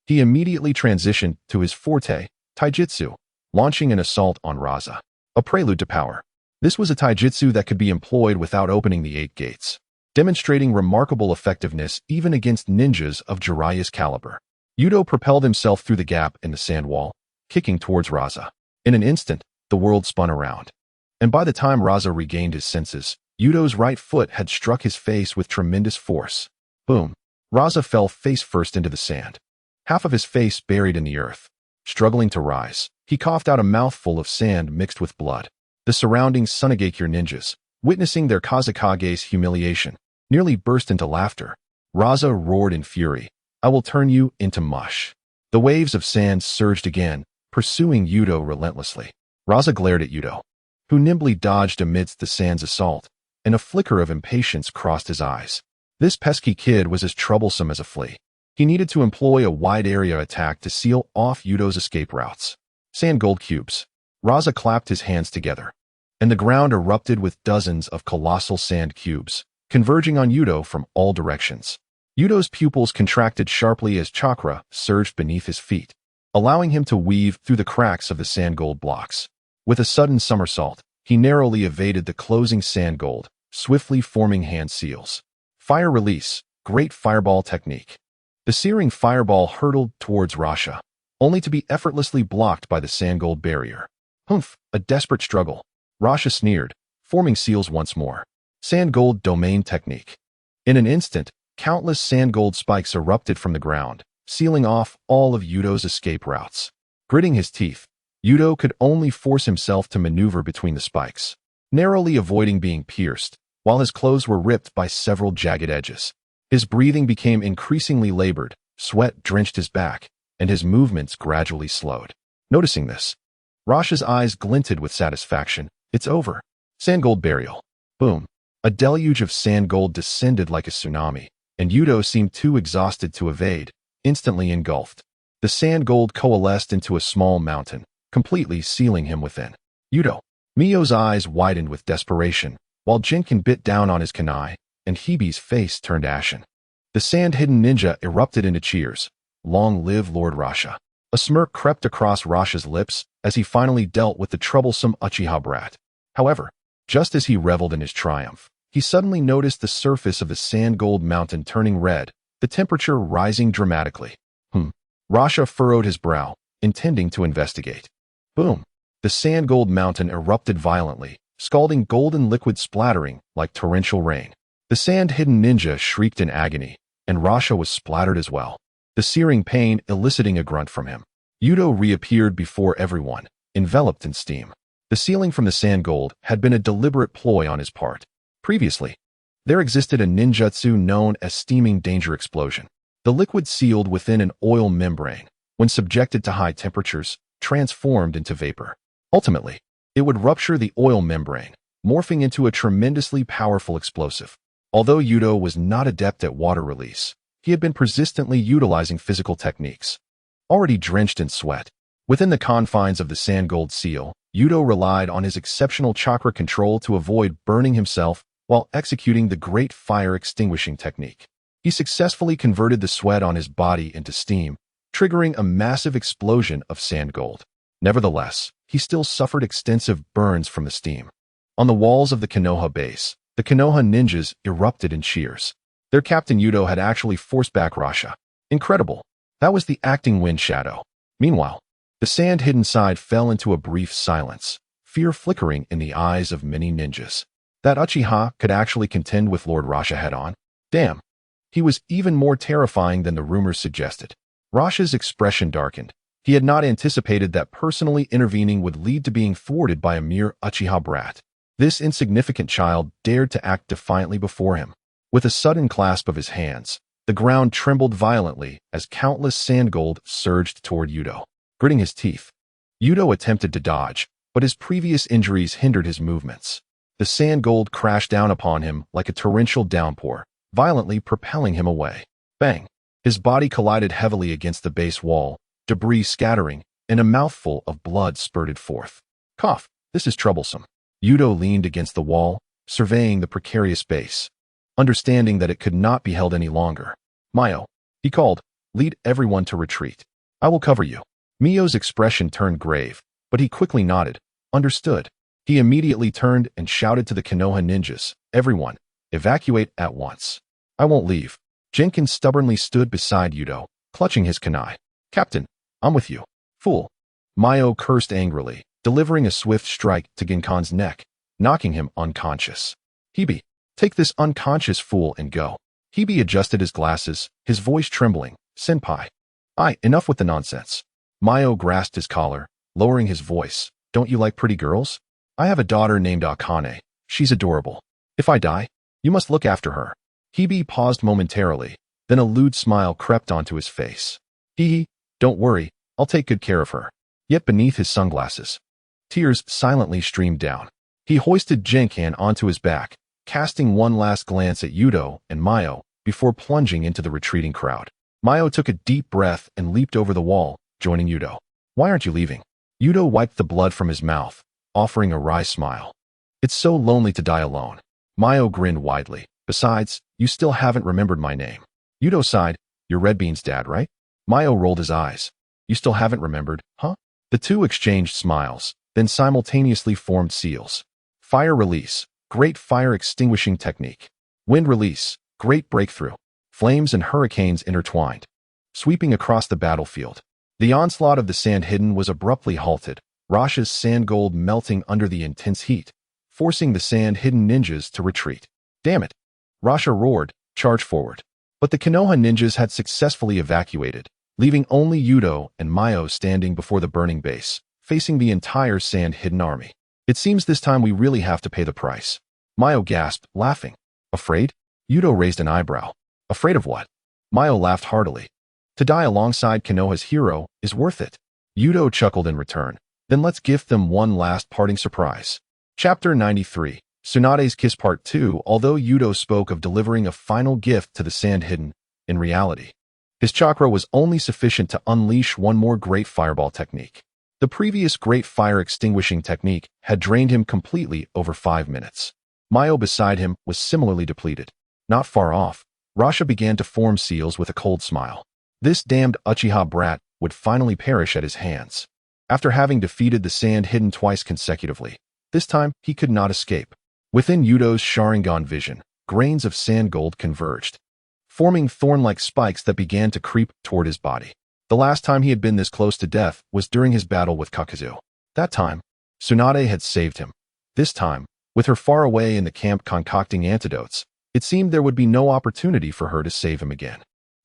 He immediately transitioned to his forte, Taijutsu, launching an assault on Raza, a prelude to power. This was a Taijutsu that could be employed without opening the 8 gates, demonstrating remarkable effectiveness even against ninjas of Jiraiya's caliber. Yuto propelled himself through the gap in the sand wall, kicking towards Raza. In an instant, the world spun around. And by the time Raza regained his senses, Yuto's right foot had struck his face with tremendous force. Boom. Raza fell face first into the sand, half of his face buried in the earth. Struggling to rise, he coughed out a mouthful of sand mixed with blood. The surrounding Sunagakure ninjas, witnessing their Kazekage's humiliation, nearly burst into laughter. Raza roared in fury, I will turn you into mush. The waves of sand surged again, pursuing Yuto relentlessly. Raza glared at Yuto, who nimbly dodged amidst the sand's assault, and a flicker of impatience crossed his eyes. This pesky kid was as troublesome as a flea. He needed to employ a wide-area attack to seal off Yuto's escape routes. Sand gold cubes. Raza clapped his hands together, and the ground erupted with dozens of colossal sand cubes, converging on Yuto from all directions. Yuto's pupils contracted sharply as chakra surged beneath his feet, allowing him to weave through the cracks of the sand gold blocks. With a sudden somersault, he narrowly evaded the closing sand gold, swiftly forming hand seals. Fire release, great fireball technique. The searing fireball hurtled towards Rasha, only to be effortlessly blocked by the sand gold barrier. Humph, a desperate struggle. Rasha sneered, forming seals once more. Sand gold domain technique. In an instant, countless sand gold spikes erupted from the ground, sealing off all of Yuto's escape routes. Gritting his teeth, Yuto could only force himself to maneuver between the spikes, narrowly avoiding being pierced, while his clothes were ripped by several jagged edges. His breathing became increasingly labored, sweat drenched his back, and his movements gradually slowed. Noticing this, Rasha's eyes glinted with satisfaction. It's over. Sand gold burial. Boom. A deluge of sand gold descended like a tsunami, and Yuto seemed too exhausted to evade, instantly engulfed. The sand gold coalesced into a small mountain, completely sealing him within. Yuto. Mio's eyes widened with desperation, while Jinkin bit down on his kunai, and Hibi's face turned ashen. The sand-hidden ninja erupted into cheers. Long live Lord Rasha. A smirk crept across Rasha's lips as he finally dealt with the troublesome Uchiha brat. However, just as he reveled in his triumph, he suddenly noticed the surface of the sand gold mountain turning red, the temperature rising dramatically. Rasha furrowed his brow, intending to investigate. Boom! The sand gold mountain erupted violently, scalding golden liquid splattering like torrential rain. The sand-hidden ninja shrieked in agony, and Rasha was splattered as well, the searing pain eliciting a grunt from him. Yuto reappeared before everyone, enveloped in steam. The sealing from the sand gold had been a deliberate ploy on his part. Previously, there existed a ninjutsu known as steaming danger explosion. The liquid sealed within an oil membrane, when subjected to high temperatures, transformed into vapor. Ultimately, it would rupture the oil membrane, morphing into a tremendously powerful explosive. Although Yuto was not adept at water release, he had been persistently utilizing physical techniques. Already drenched in sweat, within the confines of the sand gold seal, Yuto relied on his exceptional chakra control to avoid burning himself while executing the great fire extinguishing technique. He successfully converted the sweat on his body into steam, triggering a massive explosion of sand gold. Nevertheless, he still suffered extensive burns from the steam. On the walls of the Konoha base, the Konoha ninjas erupted in cheers. Their captain Yuto had actually forced back Rasha. Incredible. That was the acting wind shadow. Meanwhile, the sand-hidden side fell into a brief silence, fear flickering in the eyes of many ninjas. That Uchiha could actually contend with Lord Rasha head-on? Damn. He was even more terrifying than the rumors suggested. Rasha's expression darkened. He had not anticipated that personally intervening would lead to being thwarted by a mere Uchiha brat. This insignificant child dared to act defiantly before him. With a sudden clasp of his hands, the ground trembled violently as countless sand gold surged toward Yuto. Gritting his teeth, Yuto attempted to dodge, but his previous injuries hindered his movements. The sand gold crashed down upon him like a torrential downpour, violently propelling him away. Bang! His body collided heavily against the base wall, debris scattering, and a mouthful of blood spurted forth. Cough! This is troublesome. Yuto leaned against the wall, surveying the precarious base. Understanding that it could not be held any longer. Mio, he called, lead everyone to retreat. I will cover you. Mio's expression turned grave, but he quickly nodded. Understood. He immediately turned and shouted to the Konoha ninjas, everyone, evacuate at once. I won't leave. Jenkins stubbornly stood beside Yuto, clutching his kunai. Captain, I'm with you. Fool. Mio cursed angrily, delivering a swift strike to Ginkan's neck, knocking him unconscious. Hibi, take this unconscious fool and go. Hibi adjusted his glasses, his voice trembling. Senpai. Enough with the nonsense. Mio grasped his collar, lowering his voice. Don't you like pretty girls? I have a daughter named Akane. She's adorable. If I die, you must look after her. Hibi paused momentarily, then a lewd smile crept onto his face. Hee, don't worry, I'll take good care of her. Yet beneath his sunglasses, tears silently streamed down. He hoisted Jinkan onto his back, casting one last glance at Yuto and Mio before plunging into the retreating crowd. Mio took a deep breath and leaped over the wall, joining Yuto. Why aren't you leaving? Yuto wiped the blood from his mouth, offering a wry smile. It's so lonely to die alone. Mio grinned widely. Besides, you still haven't remembered my name. Yuto sighed. You're Red Bean's dad, right? Mio rolled his eyes. You still haven't remembered, huh? The two exchanged smiles, then simultaneously formed seals. Fire release, great fire extinguishing technique. Wind release, great breakthrough. Flames and hurricanes intertwined, sweeping across the battlefield. The onslaught of the Sand Hidden was abruptly halted, Rasha's sand gold melting under the intense heat, forcing the Sand Hidden ninjas to retreat. Damn it! Rasha roared, charge forward. But the Konoha ninjas had successfully evacuated, leaving only Yuto and Mayo standing before the burning base, facing the entire Sand Hidden army. It seems this time we really have to pay the price. Mayo gasped, laughing. Afraid? Yuto raised an eyebrow. Afraid of what? Mayo laughed heartily. To die alongside Konoha's hero is worth it. Yuto chuckled in return. Then let's gift them one last parting surprise. Chapter 93. Tsunade's Kiss Part 2. Although Yuto spoke of delivering a final gift to the Sand Hidden, in reality, his chakra was only sufficient to unleash one more great fireball technique. The previous great fire extinguishing technique had drained him completely over 5 minutes. Mayo beside him was similarly depleted. Not far off, Rasha began to form seals with a cold smile. This damned Uchiha brat would finally perish at his hands. After having defeated the Sand Hidden twice consecutively, this time he could not escape. Within Yuto's Sharingan vision, grains of sand gold converged, forming thorn-like spikes that began to creep toward his body. The last time he had been this close to death was during his battle with Kakazu. That time, Tsunade had saved him. This time, with her far away in the camp concocting antidotes, it seemed there would be no opportunity for her to save him again.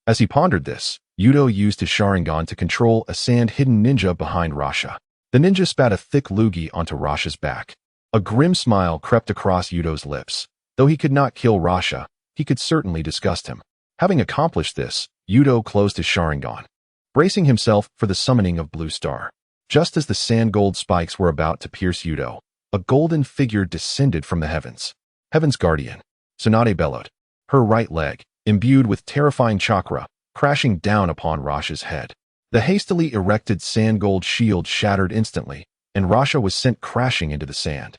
As he pondered this, Yuto used his Sharingan to control a Sand-Hidden ninja behind Rasha. The ninja spat a thick loogie onto Rasha's back. A grim smile crept across Yuto's lips. Though he could not kill Rasha, he could certainly disgust him. Having accomplished this, Yuto closed his Sharingan, bracing himself for the summoning of Blue Star. Just as the sand gold spikes were about to pierce Yuto, a golden figure descended from the heavens. Heaven's guardian. Tsunade bellowed, her right leg, imbued with terrifying chakra, crashing down upon Rasha's head. The hastily erected sand gold shield shattered instantly, and Rasha was sent crashing into the sand,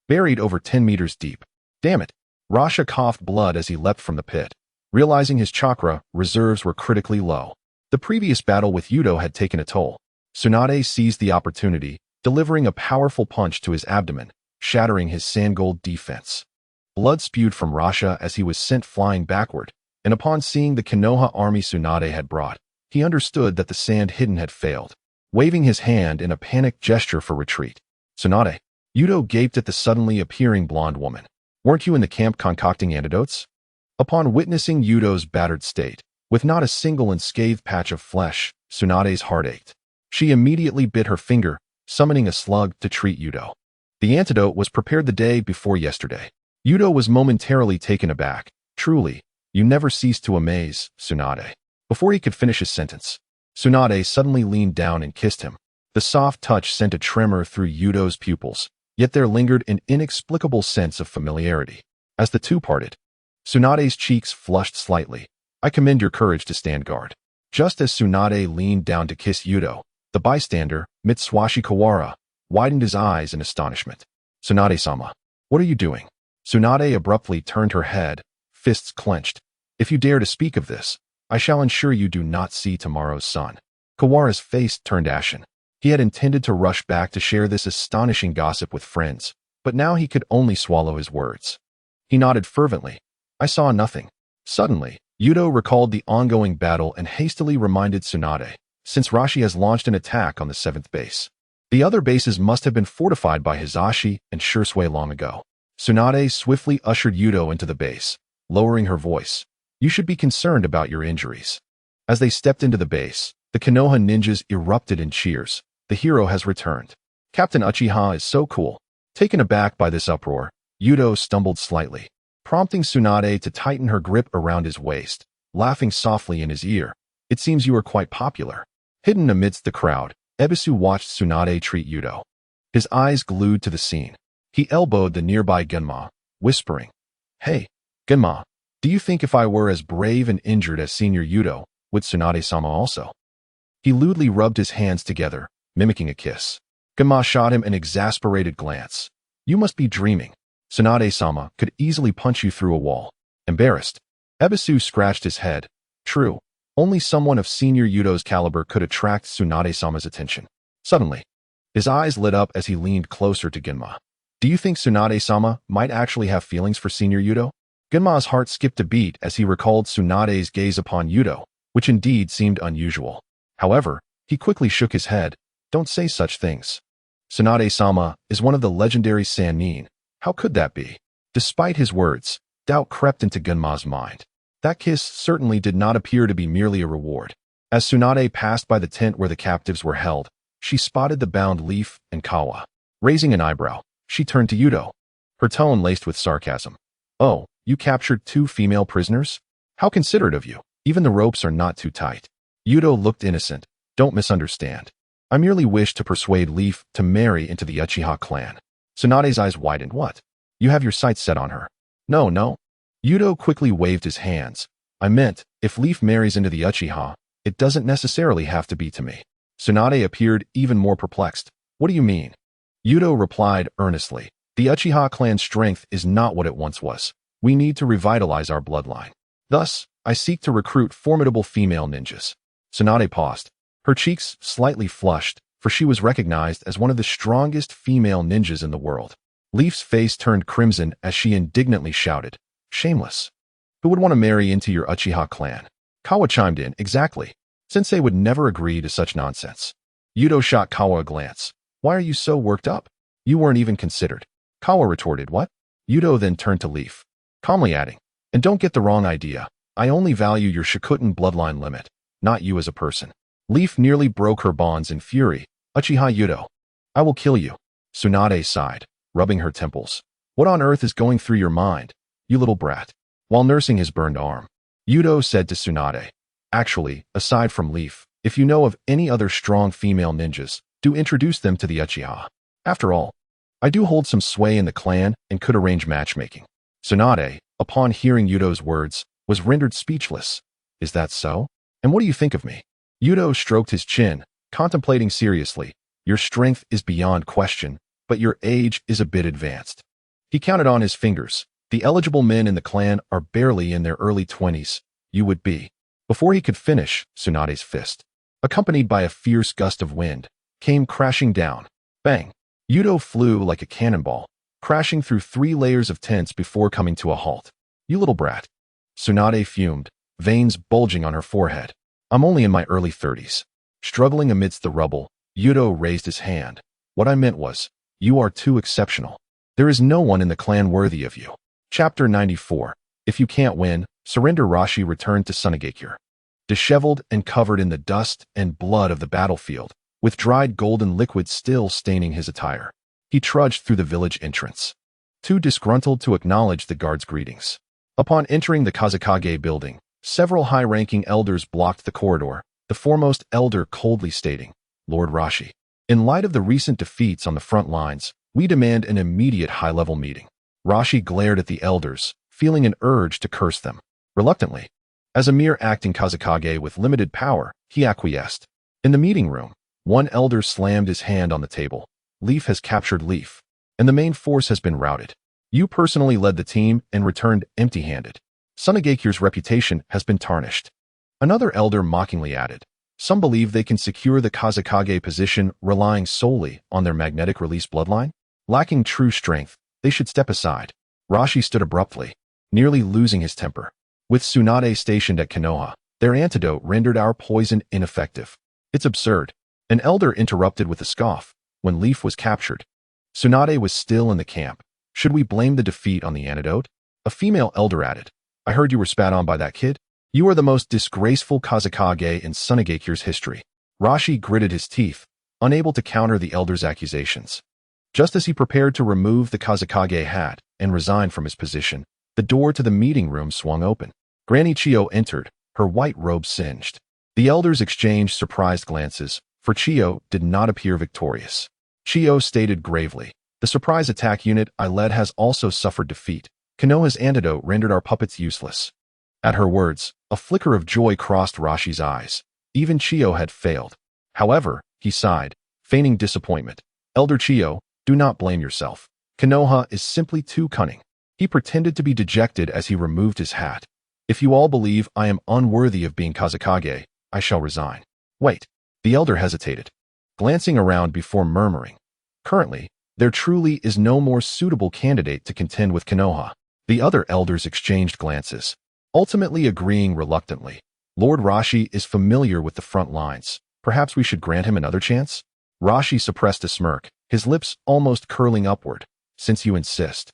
buried over 10 meters deep. Damn it! Rasha coughed blood as he leapt from the pit, realizing his chakra reserves were critically low. The previous battle with Yuto had taken a toll. Tsunade seized the opportunity, delivering a powerful punch to his abdomen, shattering his sand gold defense. Blood spewed from Rasha as he was sent flying backward, and upon seeing the Konoha army Tsunade had brought, he understood that the Sand Hidden had failed, waving his hand in a panicked gesture for retreat. Tsunade. Yuto gaped at the suddenly appearing blonde woman. Weren't you in the camp concocting antidotes? Upon witnessing Yuto's battered state, with not a single unscathed patch of flesh, Tsunade's heart ached. She immediately bit her finger, summoning a slug to treat Yuto. The antidote was prepared the day before yesterday. Yuto was momentarily taken aback. Truly, you never cease to amaze, Tsunade. Before he could finish his sentence, Tsunade suddenly leaned down and kissed him. The soft touch sent a tremor through Yuto's pupils, yet there lingered an inexplicable sense of familiarity. As the two parted, Tsunade's cheeks flushed slightly. I commend your courage to stand guard. Just as Tsunade leaned down to kiss Yuto, the bystander, Mitsuashi Kawara, widened his eyes in astonishment. Tsunade-sama, what are you doing? Tsunade abruptly turned her head, fists clenched. If you dare to speak of this, I shall ensure you do not see tomorrow's sun. Kawara's face turned ashen. He had intended to rush back to share this astonishing gossip with friends, but now he could only swallow his words. He nodded fervently. I saw nothing. Suddenly, Yuto recalled the ongoing battle and hastily reminded Tsunade, since Rashi has launched an attack on the 7th base. The other bases must have been fortified by Hizashi and Shursui long ago. Tsunade swiftly ushered Yuto into the base, lowering her voice. You should be concerned about your injuries. As they stepped into the base, the Konoha ninjas erupted in cheers. The hero has returned. Captain Uchiha is so cool. Taken aback by this uproar, Yuto stumbled slightly, prompting Tsunade to tighten her grip around his waist, laughing softly in his ear. It seems you are quite popular. Hidden amidst the crowd, Ebisu watched Tsunade treat Yuto, his eyes glued to the scene. He elbowed the nearby Genma, whispering, Hey, Genma, do you think if I were as brave and injured as Senior Yuto, would Tsunade-sama also? He lewdly rubbed his hands together, mimicking a kiss. Genma shot him an exasperated glance. You must be dreaming. Tsunade-sama could easily punch you through a wall. Embarrassed, Ebisu scratched his head. True, only someone of Senior Yuto's caliber could attract Tsunade-sama's attention. Suddenly, his eyes lit up as he leaned closer to Genma. Do you think Tsunade-sama might actually have feelings for Senior Yuto? Genma's heart skipped a beat as he recalled Tsunade's gaze upon Yuto, which indeed seemed unusual. However, He quickly shook his head. Don't say such things. Tsunade-sama is one of the legendary Sannin. How could that be? Despite his words, doubt crept into Gunma's mind. That kiss certainly did not appear to be merely a reward. As Tsunade passed by the tent where the captives were held, she spotted the bound Leaf and Kawa. Raising an eyebrow, she turned to Yuto, her tone laced with sarcasm. Oh, you captured 2 female prisoners? How considerate of you. Even the ropes are not too tight. Yuto looked innocent. Don't misunderstand. I merely wish to persuade Leaf to marry into the Uchiha clan. Tsunade's eyes widened. What? You have your sights set on her. No. Yuto quickly waved his hands. I meant, if Leaf marries into the Uchiha, it doesn't necessarily have to be to me. Tsunade appeared even more perplexed. What do you mean? Yuto replied earnestly. The Uchiha clan's strength is not what it once was. We need to revitalize our bloodline. Thus, I seek to recruit formidable female ninjas. Tsunade paused. Her cheeks slightly flushed, for she was recognized as one of the strongest female ninjas in the world. Leaf's face turned crimson as she indignantly shouted, shameless. Who would want to marry into your Uchiha clan? Kawa chimed in, exactly. Sensei would never agree to such nonsense. Yuto shot Kawa a glance. Why are you so worked up? You weren't even considered. Kawa retorted, what? Yuto then turned to Leaf, calmly adding, and don't get the wrong idea. I only value your Shikoten bloodline limit, not you as a person. Leaf nearly broke her bonds in fury. Uchiha Yuto. I will kill you. Tsunade sighed, rubbing her temples. What on earth is going through your mind, you little brat? While nursing his burned arm, Yuto said to Tsunade, actually, aside from Leaf, if you know of any other strong female ninjas, do introduce them to the Uchiha. After all, I do hold some sway in the clan and could arrange matchmaking. Tsunade, upon hearing Yuto's words, was rendered speechless. Is that so? And what do you think of me? Yuto stroked his chin, contemplating seriously. Your strength is beyond question, but your age is a bit advanced. He counted on his fingers. The eligible men in the clan are barely in their early 20s. You would be. Before he could finish, Tsunade's fist, accompanied by a fierce gust of wind, came crashing down. Bang! Yuto flew like a cannonball, crashing through 3 layers of tents before coming to a halt. You little brat. Tsunade fumed, veins bulging on her forehead. I'm only in my early 30s. Struggling amidst the rubble, Yuto raised his hand. What I meant was, you are too exceptional. There is no one in the clan worthy of you. Chapter 94. If you can't win, surrender. Rashi returned to Sunagakure. Disheveled and covered in the dust and blood of the battlefield, with dried golden liquid still staining his attire, he trudged through the village entrance, too disgruntled to acknowledge the guard's greetings. Upon entering the Kazekage building, several high-ranking elders blocked the corridor, the foremost elder coldly stating, Lord Rashi, in light of the recent defeats on the front lines, we demand an immediate high-level meeting. Rashi glared at the elders, feeling an urge to curse them. Reluctantly, as a mere acting Kazekage with limited power, he acquiesced. In the meeting room, one elder slammed his hand on the table. Leaf has captured Leaf, and the main force has been routed. You personally led the team and returned empty-handed. Sunagakure's reputation has been tarnished. Another elder mockingly added, some believe they can secure the Kazekage position relying solely on their magnetic release bloodline. Lacking true strength, they should step aside. Rashi stood abruptly, nearly losing his temper. With Tsunade stationed at Konoha, their antidote rendered our poison ineffective. It's absurd. An elder interrupted with a scoff. When Leaf was captured, Tsunade was still in the camp. Should we blame the defeat on the antidote? A female elder added, I heard you were spat on by that kid. You are the most disgraceful Kazekage in Sunagakure's history. Rashi gritted his teeth, unable to counter the elder's accusations. Just as he prepared to remove the Kazekage hat and resign from his position, the door to the meeting room swung open. Granny Chiyo entered, her white robe singed. The elders exchanged surprised glances, for Chiyo did not appear victorious. Chiyo stated gravely, the surprise attack unit I led has also suffered defeat. Konoha's antidote rendered our puppets useless. At her words, a flicker of joy crossed Rashi's eyes. Even Chiyo had failed. However, he sighed, feigning disappointment. Elder Chiyo, do not blame yourself. Konoha is simply too cunning. He pretended to be dejected as he removed his hat. If you all believe I am unworthy of being Kazekage, I shall resign. Wait. The elder hesitated, glancing around before murmuring. Currently, there truly is no more suitable candidate to contend with Konoha. The other elders exchanged glances, ultimately agreeing reluctantly. Lord Rashi is familiar with the front lines. Perhaps we should grant him another chance? Rashi suppressed a smirk, his lips almost curling upward. Since you insist,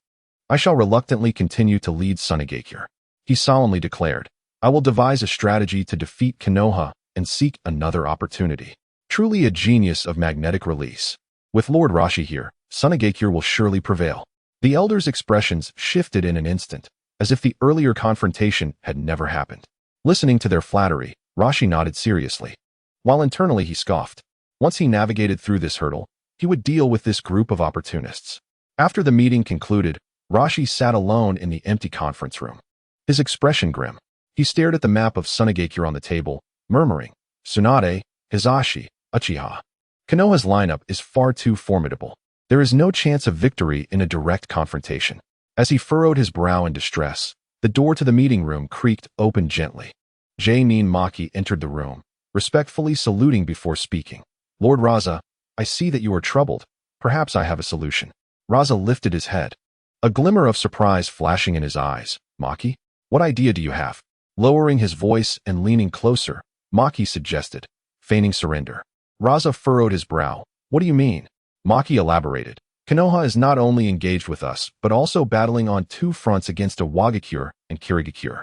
I shall reluctantly continue to lead Sunagakure. He solemnly declared, I will devise a strategy to defeat Konoha and seek another opportunity. Truly a genius of magnetic release. With Lord Rashi here, Sunagakure will surely prevail. The elder's expressions shifted in an instant, as if the earlier confrontation had never happened. Listening to their flattery, Rashi nodded seriously, while internally he scoffed. Once he navigated through this hurdle, he would deal with this group of opportunists. After the meeting concluded, Rashi sat alone in the empty conference room. His expression grim. He stared at the map of Sunagakure on the table, murmuring, Tsunade, Hizashi, Uchiha. Konoha's lineup is far too formidable. There is no chance of victory in a direct confrontation. As he furrowed his brow in distress, the door to the meeting room creaked open gently. Nin Maki entered the room, respectfully saluting before speaking. Lord Raza, I see that you are troubled. Perhaps I have a solution. Raza lifted his head, a glimmer of surprise flashing in his eyes. Maki, what idea do you have? Lowering his voice and leaning closer, Maki suggested, feigning surrender. Raza furrowed his brow. What do you mean? Maki elaborated. Konoha is not only engaged with us, but also battling on two fronts against Awagakure and Kirigakure.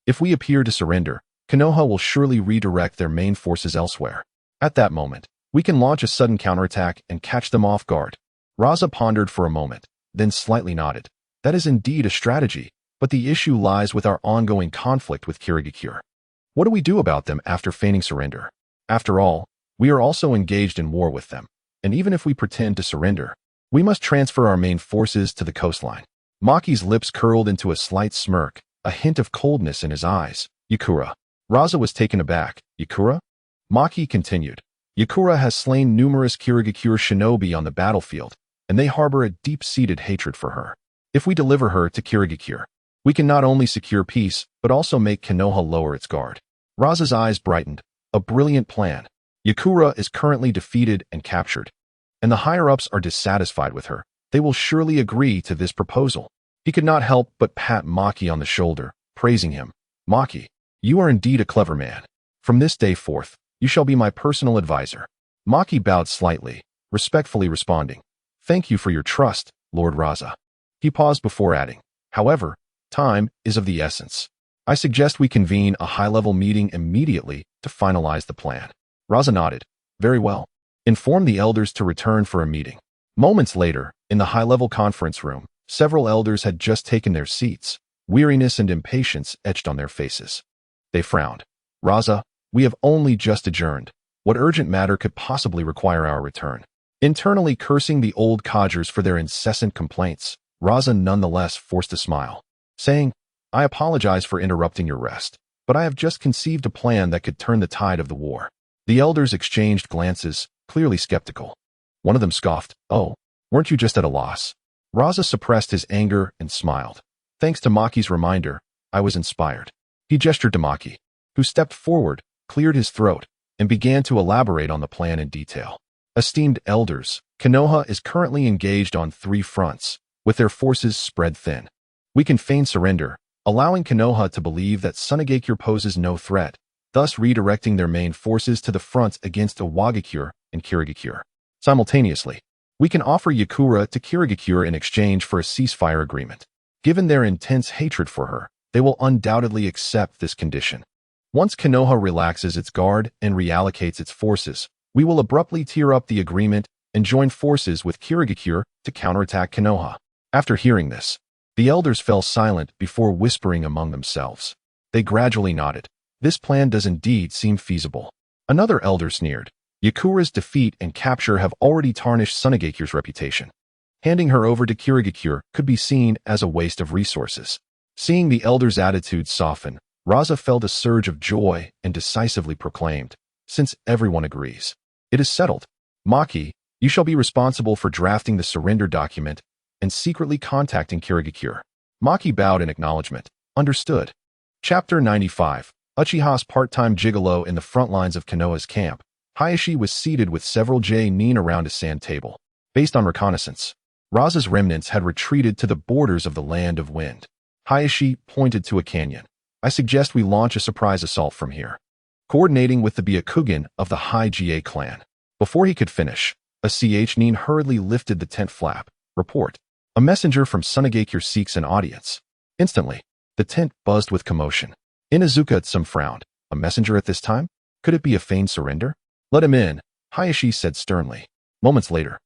If we appear to surrender, Konoha will surely redirect their main forces elsewhere. At that moment, we can launch a sudden counterattack and catch them off guard. Raza pondered for a moment, then slightly nodded. That is indeed a strategy, but the issue lies with our ongoing conflict with Kirigakure. What do we do about them after feigning surrender? After all, we are also engaged in war with them, and even if we pretend to surrender, we must transfer our main forces to the coastline. Maki's lips curled into a slight smirk, a hint of coldness in his eyes. Yakura. Raza was taken aback. Yakura? Maki continued. Yakura has slain numerous Kirigakure shinobi on the battlefield, and they harbor a deep-seated hatred for her. If we deliver her to Kirigakure, we can not only secure peace, but also make Konoha lower its guard. Raza's eyes brightened. A brilliant plan. Yakura is currently defeated and captured, and the higher-ups are dissatisfied with her. They will surely agree to this proposal. He could not help but pat Maki on the shoulder, praising him. Maki, you are indeed a clever man. From this day forth, you shall be my personal advisor. Maki bowed slightly, respectfully responding, Thank you for your trust, Lord Raza. He paused before adding, However, time is of the essence. I suggest we convene a high-level meeting immediately to finalize the plan. Raza nodded. Very well. Inform the elders to return for a meeting. Moments later, in the high-level conference room, several elders had just taken their seats. Weariness and impatience etched on their faces. They frowned. Raza, we have only just adjourned. What urgent matter could possibly require our return? Internally cursing the old codgers for their incessant complaints, Raza nonetheless forced a smile, saying, I apologize for interrupting your rest, but I have just conceived a plan that could turn the tide of the war. The elders exchanged glances, clearly skeptical. One of them scoffed, Oh, weren't you just at a loss? Raza suppressed his anger and smiled. Thanks to Maki's reminder, I was inspired. He gestured to Maki, who stepped forward, cleared his throat, and began to elaborate on the plan in detail. Esteemed elders, Konoha is currently engaged on 3 fronts, with their forces spread thin. We can feign surrender, allowing Konoha to believe that Sunagakure poses no threat, thus redirecting their main forces to the fronts against Awagakure and Kirigakure. Simultaneously, we can offer Yakura to Kirigakure in exchange for a ceasefire agreement. Given their intense hatred for her, they will undoubtedly accept this condition. Once Konoha relaxes its guard and reallocates its forces, we will abruptly tear up the agreement and join forces with Kirigakure to counterattack Konoha. After hearing this, the elders fell silent before whispering among themselves. They gradually nodded. This plan does indeed seem feasible. Another elder sneered. Yakura's defeat and capture have already tarnished Sunagakure's reputation. Handing her over to Kirigakure could be seen as a waste of resources. Seeing the elder's attitude soften, Raza felt a surge of joy and decisively proclaimed, Since everyone agrees, it is settled. Maki, you shall be responsible for drafting the surrender document and secretly contacting Kirigakure. Maki bowed in acknowledgement. Understood. Chapter 95. Uchiha's part-time gigolo in the front lines of Konoha's camp. Hayashi was seated with several Nin around a sand table. Based on reconnaissance, Raza's remnants had retreated to the borders of the Land of Wind. Hayashi pointed to a canyon. I suggest we launch a surprise assault from here. coordinating with the Byakugan of the High GA clan. Before he could finish, a nin hurriedly lifted the tent flap. Report. A messenger from Sunagakure seeks an audience. Instantly, the tent buzzed with commotion. Inazuka frowned. A messenger at this time? Could it be a feigned surrender? Let him in, Hayashi said sternly. Moments later,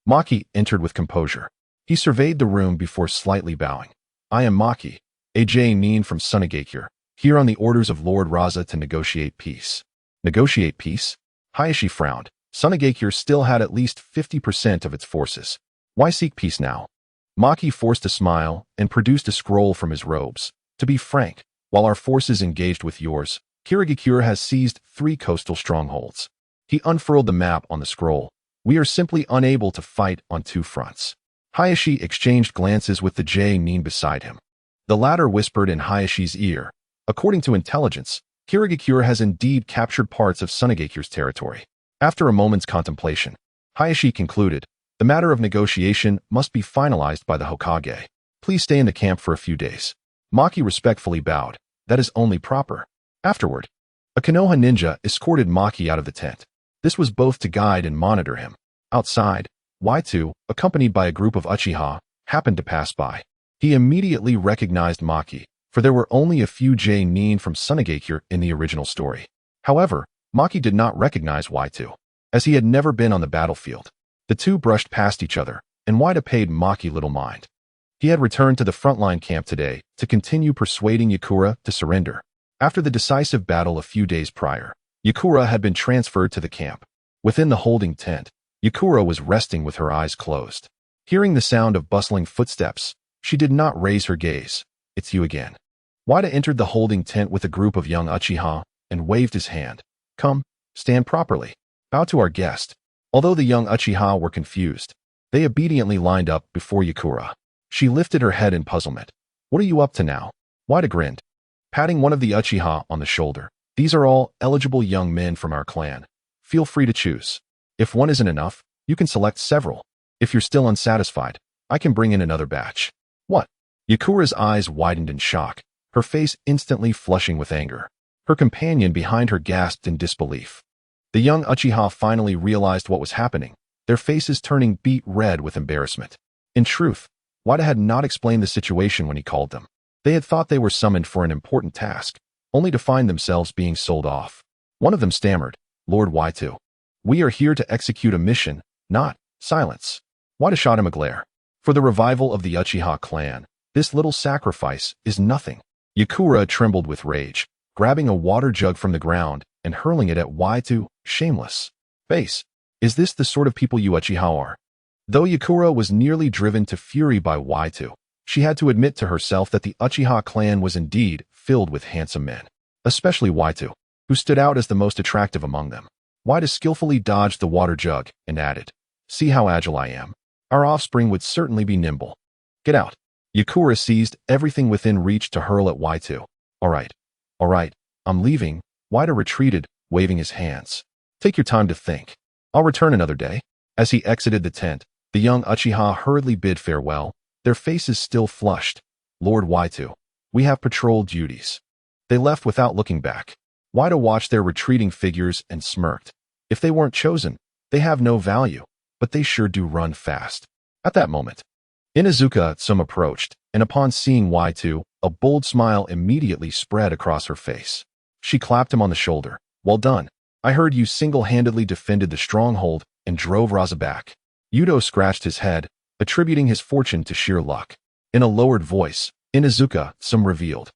Maki entered with composure. He surveyed the room before slightly bowing. I am Maki, a nin from Sunagakure, here on the orders of Lord Raza to negotiate peace. Negotiate peace? Hayashi frowned. Sunagakure still had at least 50% of its forces. Why seek peace now? Maki forced a smile and produced a scroll from his robes. To be frank, while our forces engaged with yours, Kirigakure has seized 3 coastal strongholds. He unfurled the map on the scroll. We are simply unable to fight on 2 fronts. Hayashi exchanged glances with the nin beside him. The latter whispered in Hayashi's ear. According to intelligence, Kirigakure has indeed captured parts of Sunagakure's territory. After a moment's contemplation, Hayashi concluded, the matter of negotiation must be finalized by the Hokage. Please stay in the camp for a few days. Maki respectfully bowed. That is only proper. Afterward, a Konoha ninja escorted Maki out of the tent. This was both to guide and monitor him. Outside, Yuto, accompanied by a group of Uchiha, happened to pass by. He immediately recognized Maki, for there were only a few nin from Sunagakure in the original story. However, Maki did not recognize Yuto, as he had never been on the battlefield. The two brushed past each other, and Yuto paid Maki little mind. He had returned to the frontline camp today to continue persuading Yakura to surrender. After the decisive battle a few days prior, Yakura had been transferred to the camp. Within the holding tent, Yakura was resting with her eyes closed. Hearing the sound of bustling footsteps, she did not raise her gaze. It's you again. Yuto entered the holding tent with a group of young Uchiha and waved his hand. Come, stand properly. Bow to our guest. Although the young Uchiha were confused, they obediently lined up before Yakura. She lifted her head in puzzlement. What are you up to now? Yuto grinned, patting one of the Uchiha on the shoulder. These are all eligible young men from our clan. Feel free to choose. If one isn't enough, you can select several. If you're still unsatisfied, I can bring in another batch. What? Yakura's eyes widened in shock, her face instantly flushing with anger. Her companion behind her gasped in disbelief. The young Uchiha finally realized what was happening, their faces turning beet red with embarrassment. In truth, Yuto had not explained the situation when he called them. They had thought they were summoned for an important task, only to find themselves being sold off. One of them stammered, Lord Yuto. We are here to execute a mission, not silence. Yuto shot him a glare. For the revival of the Uchiha clan, this little sacrifice is nothing. Yakura trembled with rage, grabbing a water jug from the ground and hurling it at Yuto, shameless. Base, is this the sort of people you Uchiha are? Though Yakura was nearly driven to fury by Yuto, she had to admit to herself that the Uchiha clan was indeed filled with handsome men, especially Yuto, who stood out as the most attractive among them. Yuto skillfully dodged the water jug and added, see how agile I am. Our offspring would certainly be nimble. Get out. Yakura seized everything within reach to hurl at Yuto. All right, I'm leaving. Yuto retreated, waving his hands. Take your time to think. I'll return another day. As he exited the tent, the young Uchiha hurriedly bid farewell, their faces still flushed. Lord Yuto, we have patrol duties. They left without looking back. Yuto watched their retreating figures and smirked. If they weren't chosen, they have no value, but they sure do run fast. At that moment, Inazuka approached, and upon seeing Yuto, a bold smile immediately spread across her face. She clapped him on the shoulder. Well done. I heard you single-handedly defended the stronghold and drove Raza back. Yuto scratched his head, attributing his fortune to sheer luck. In a lowered voice, Inazuka revealed.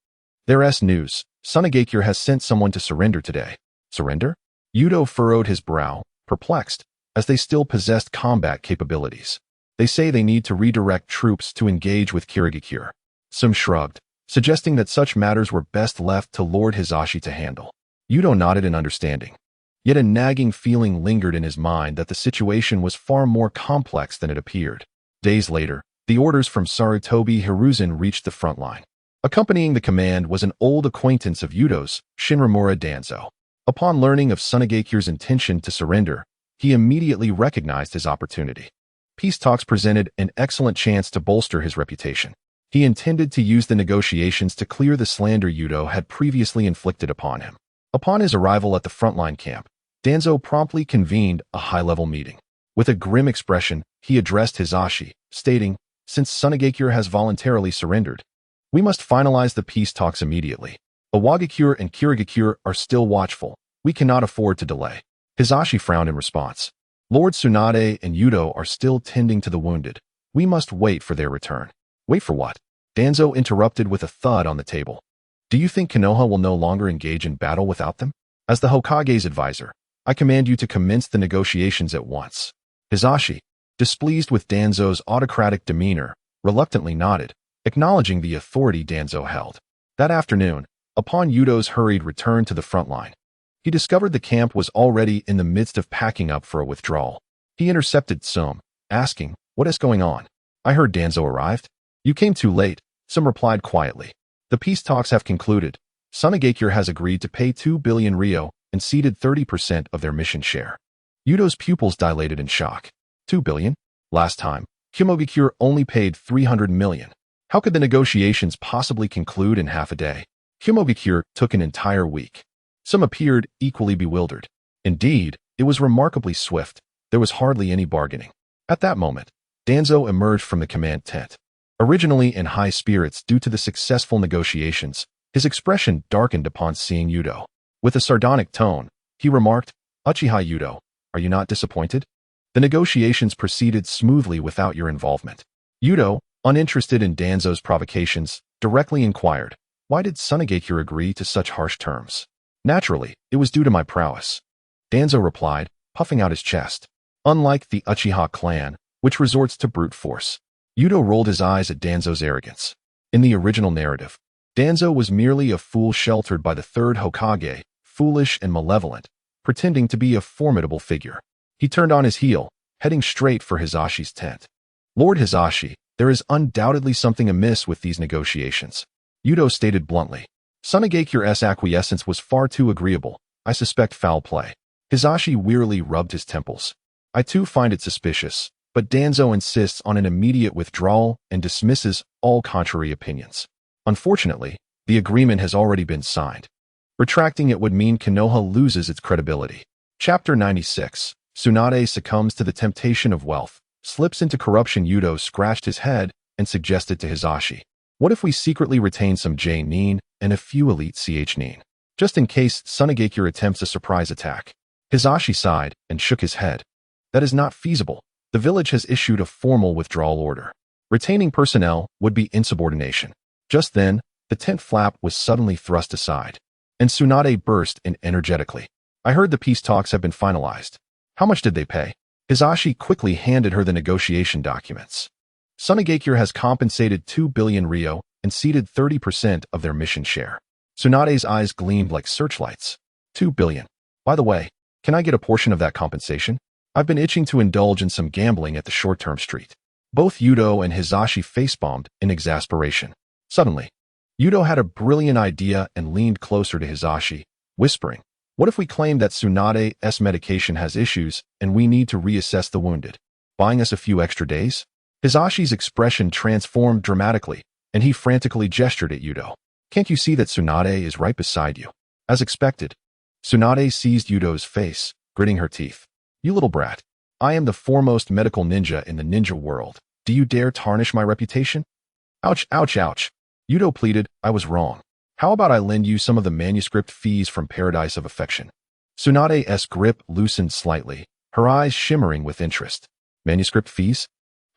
There's news. Sunagakure has sent someone to surrender today. Surrender? Yuto furrowed his brow, perplexed, as they still possessed combat capabilities. They say they need to redirect troops to engage with Kirigakure. Some shrugged, suggesting that such matters were best left to Lord Hizashi to handle. Yuto nodded in understanding. Yet a nagging feeling lingered in his mind that the situation was far more complex than it appeared. Days later, the orders from Sarutobi Hiruzen reached the front line. Accompanying the command was an old acquaintance of Yuto's, Shinramura Danzo. Upon learning of Sunagakure's intention to surrender, he immediately recognized his opportunity. Peace talks presented an excellent chance to bolster his reputation. He intended to use the negotiations to clear the slander Yuto had previously inflicted upon him. Upon his arrival at the frontline camp, Danzo promptly convened a high-level meeting. With a grim expression, he addressed Hisashi, stating, "Since Sunagakure has voluntarily surrendered, we must finalize the peace talks immediately. Awagakure and Kirigakure are still watchful. We cannot afford to delay." Hisashi frowned in response. "Lord Tsunade and Yuto are still tending to the wounded. We must wait for their return." "Wait for what?" Danzo interrupted with a thud on the table. "Do you think Konoha will no longer engage in battle without them? As the Hokage's advisor, I command you to commence the negotiations at once." Hisashi, displeased with Danzo's autocratic demeanor, reluctantly nodded, acknowledging the authority Danzo held. That afternoon, upon Yuto's hurried return to the front line, he discovered the camp was already in the midst of packing up for a withdrawal. He intercepted Some, asking, "What is going on? I heard Danzo arrived." "You came too late," Some replied quietly. "The peace talks have concluded. Sunagakure has agreed to pay 2 billion ryo and ceded 30% of their mission share." Yuto's pupils dilated in shock. 2 billion? Last time, Kimogakure only paid 300 million. How could the negotiations possibly conclude in half a day? Kimogakure took an entire week. Some appeared equally bewildered. Indeed, it was remarkably swift. There was hardly any bargaining. At that moment, Danzo emerged from the command tent. Originally in high spirits due to the successful negotiations, his expression darkened upon seeing Yuto. With a sardonic tone, he remarked, "Uchiha Yuto, are you not disappointed? The negotiations proceeded smoothly without your involvement." Yuto, uninterested in Danzo's provocations, directly inquired, "Why did Sunagakure agree to such harsh terms?" "Naturally, it was due to my prowess," Danzo replied, puffing out his chest. "Unlike the Uchiha clan, which resorts to brute force." Yuto rolled his eyes at Danzo's arrogance. In the original narrative, Danzo was merely a fool sheltered by the third Hokage, foolish and malevolent, pretending to be a formidable figure. He turned on his heel, heading straight for Hisashi's tent. "Lord Hisashi, there is undoubtedly something amiss with these negotiations," Yuto stated bluntly. "Sunagakure's acquiescence was far too agreeable. I suspect foul play." Hisashi wearily rubbed his temples. "I too find it suspicious, but Danzo insists on an immediate withdrawal and dismisses all contrary opinions. Unfortunately, the agreement has already been signed. Retracting it would mean Konoha loses its credibility." Chapter 96. Tsunade succumbs to the temptation of wealth, slips into corruption. Yuto scratched his head and suggested to Hisashi, "What if we secretly retain some J-nin and a few elite CH-nin, just in case Sunagakure attempts a surprise attack?" Hisashi sighed and shook his head. "That is not feasible. The village has issued a formal withdrawal order. Retaining personnel would be insubordination." Just then, the tent flap was suddenly thrust aside, and Tsunade burst in energetically. "I heard the peace talks have been finalized. How much did they pay?" Hisashi quickly handed her the negotiation documents. "Sunagakure has compensated 2 billion ryo and ceded 30% of their mission share." Tsunade's eyes gleamed like searchlights. 2 billion. By the way, can I get a portion of that compensation? I've been itching to indulge in some gambling at the short-term street. Both Yuto and Hisashi facepalmed in exasperation. Suddenly, Yuto had a brilliant idea and leaned closer to Hisashi, whispering, "What if we claim that Tsunade's medication has issues and we need to reassess the wounded? Buying us a few extra days?" Hisashi's expression transformed dramatically, and he frantically gestured at Yuto. "Can't you see that Tsunade is right beside you?" As expected, Tsunade seized Yuto's face, gritting her teeth. "You little brat. I am the foremost medical ninja in the ninja world. Do you dare tarnish my reputation?" "Ouch, ouch, ouch." Yuto pleaded, "I was wrong. How about I lend you some of the manuscript fees from Paradise of Affection?" Tsunade's grip loosened slightly, her eyes shimmering with interest. "Manuscript fees?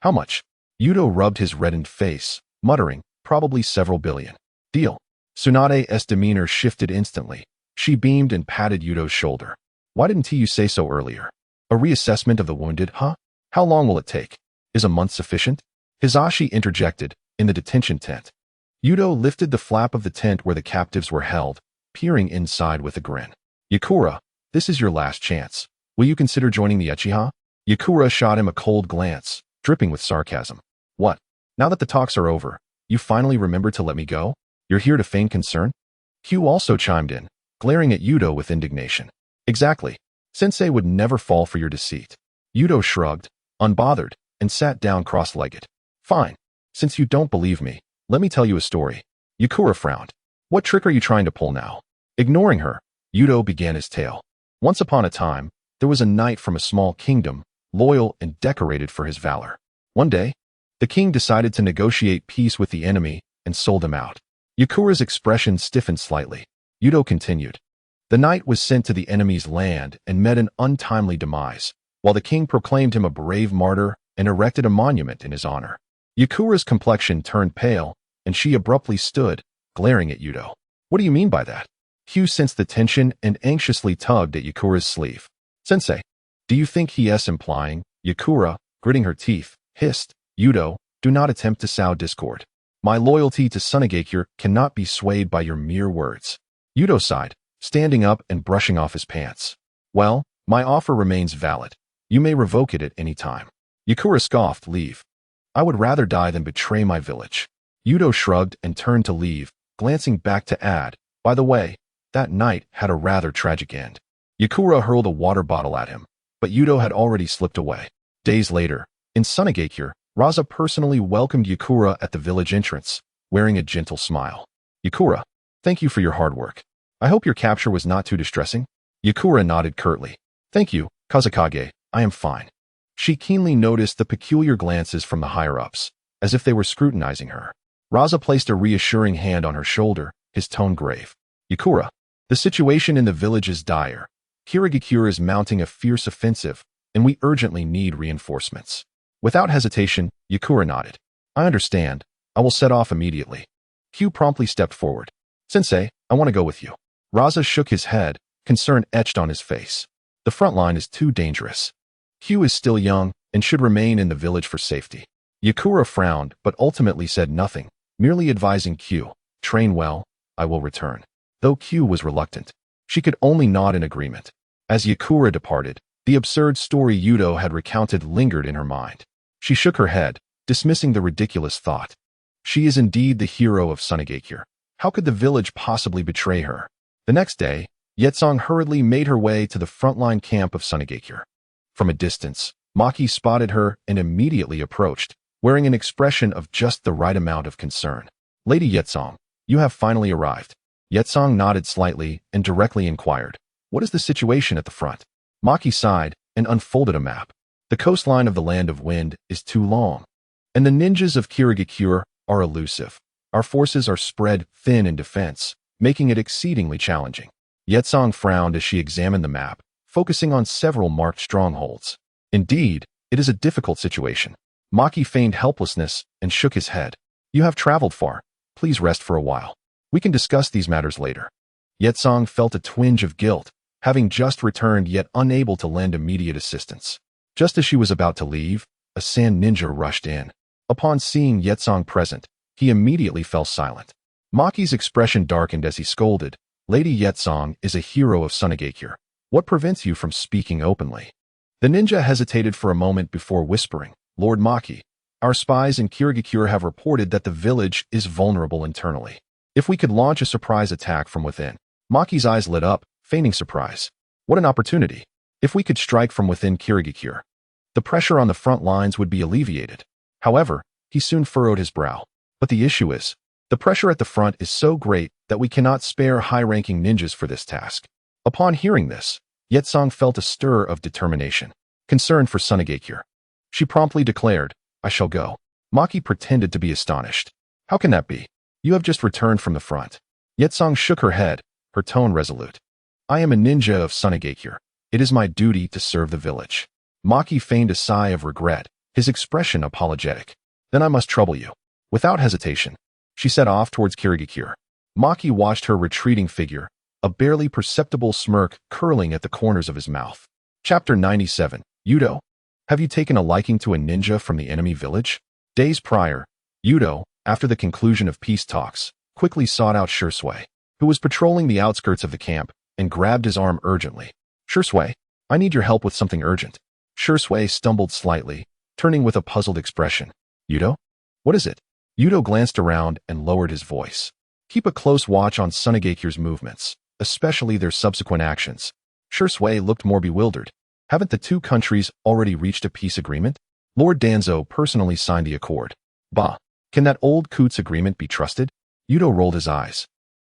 How much?" Yuto rubbed his reddened face, muttering, "Probably several billion." "Deal." Tsunade's demeanor shifted instantly. She beamed and patted Yuto's shoulder. "Why didn't you say so earlier? A reassessment of the wounded, huh? How long will it take? Is a month sufficient?" Hisashi interjected, in the detention tent. Yuto lifted the flap of the tent where the captives were held, peering inside with a grin. "Yakura, this is your last chance. Will you consider joining the Uchiha?" Yakura shot him a cold glance, dripping with sarcasm. "What? Now that the talks are over, you finally remember to let me go? You're here to feign concern?" Q also chimed in, glaring at Yuto with indignation. "Exactly. Sensei would never fall for your deceit." Yuto shrugged, unbothered, and sat down cross-legged. "Fine. Since you don't believe me, let me tell you a story." Yakura frowned. "What trick are you trying to pull now?" Ignoring her, Yuto began his tale. Once upon a time, there was a knight from a small kingdom, loyal and decorated for his valor. One day, the king decided to negotiate peace with the enemy and sold him out. Yukura's expression stiffened slightly. Yuto continued. The knight was sent to the enemy's land and met an untimely demise, while the king proclaimed him a brave martyr and erected a monument in his honor. Yukura's complexion turned pale, and she abruptly stood, glaring at Yuto. What do you mean by that? Hugh sensed the tension and anxiously tugged at Yukura's sleeve. Sensei, do you think he is implying? Yukura, gritting her teeth, hissed. Yuto, do not attempt to sow discord. My loyalty to Sunagakure cannot be swayed by your mere words. Yuto sighed, standing up and brushing off his pants. Well, my offer remains valid. You may revoke it at any time. Yukura scoffed, leave. I would rather die than betray my village. Yuto shrugged and turned to leave, glancing back to add, by the way, that night had a rather tragic end. Yukura hurled a water bottle at him, but Yuto had already slipped away. Days later, in Sunagakure, Raza personally welcomed Yukura at the village entrance, wearing a gentle smile. Yukura, thank you for your hard work. I hope your capture was not too distressing. Yukura nodded curtly. Thank you, Kazakage, I am fine. She keenly noticed the peculiar glances from the higher-ups, as if they were scrutinizing her. Raza placed a reassuring hand on her shoulder, his tone grave. Yukura, the situation in the village is dire. Kirigakure is mounting a fierce offensive, and we urgently need reinforcements. Without hesitation, Yukura nodded. I understand. I will set off immediately. Hugh promptly stepped forward. Sensei, I want to go with you. Raza shook his head, concern etched on his face. The front line is too dangerous. Hugh is still young and should remain in the village for safety. Yukura frowned but ultimately said nothing, merely advising Q, train well, I will return. Though Q was reluctant, she could only nod in agreement. As Yukura departed, the absurd story Yuto had recounted lingered in her mind. She shook her head, dismissing the ridiculous thought. She is indeed the hero of Sunagakure. How could the village possibly betray her? The next day, Yetsong hurriedly made her way to the frontline camp of Sunagakure. From a distance, Maki spotted her and immediately approached, wearing an expression of just the right amount of concern. Lady Yetsong, you have finally arrived. Yetsong nodded slightly and directly inquired, what is the situation at the front? Maki sighed and unfolded a map. The coastline of the Land of Wind is too long, and the ninjas of Kirigakure are elusive. Our forces are spread thin in defense, making it exceedingly challenging. Yetsong frowned as she examined the map, focusing on several marked strongholds. Indeed, it is a difficult situation. Maki feigned helplessness and shook his head. You have traveled far. Please rest for a while. We can discuss these matters later. Yetsong felt a twinge of guilt, having just returned yet unable to lend immediate assistance. Just as she was about to leave, a sand ninja rushed in. Upon seeing Yetsong present, he immediately fell silent. Maki's expression darkened as he scolded, Lady Yetsong is a hero of Sunagakure. What prevents you from speaking openly? The ninja hesitated for a moment before whispering, Lord Maki, our spies in Kirigakure have reported that the village is vulnerable internally. If we could launch a surprise attack from within. Maki's eyes lit up, feigning surprise. What an opportunity. If we could strike from within Kirigakure, the pressure on the front lines would be alleviated. However, he soon furrowed his brow. But the issue is, the pressure at the front is so great that we cannot spare high-ranking ninjas for this task. Upon hearing this, Yetsong felt a stir of determination, concern for Sunagakure. She promptly declared, I shall go. Maki pretended to be astonished. How can that be? You have just returned from the front. Yetsong shook her head, her tone resolute. I am a ninja of Sunagakure. It is my duty to serve the village. Maki feigned a sigh of regret, his expression apologetic. Then I must trouble you. Without hesitation, she set off towards Kirigakure. Maki watched her retreating figure, a barely perceptible smirk curling at the corners of his mouth. Chapter 97, Yuto. Have you taken a liking to a ninja from the enemy village? Days prior, Yuto, after the conclusion of peace talks, quickly sought out Shursui, who was patrolling the outskirts of the camp, and grabbed his arm urgently. Shursui, I need your help with something urgent. Shursui stumbled slightly, turning with a puzzled expression. Yuto? What is it? Yuto glanced around and lowered his voice. Keep a close watch on Sunagakure's movements, especially their subsequent actions. Shursui looked more bewildered. Haven't the two countries already reached a peace agreement? Lord Danzo personally signed the accord. Bah, can that old Coots agreement be trusted? Yuto rolled his eyes.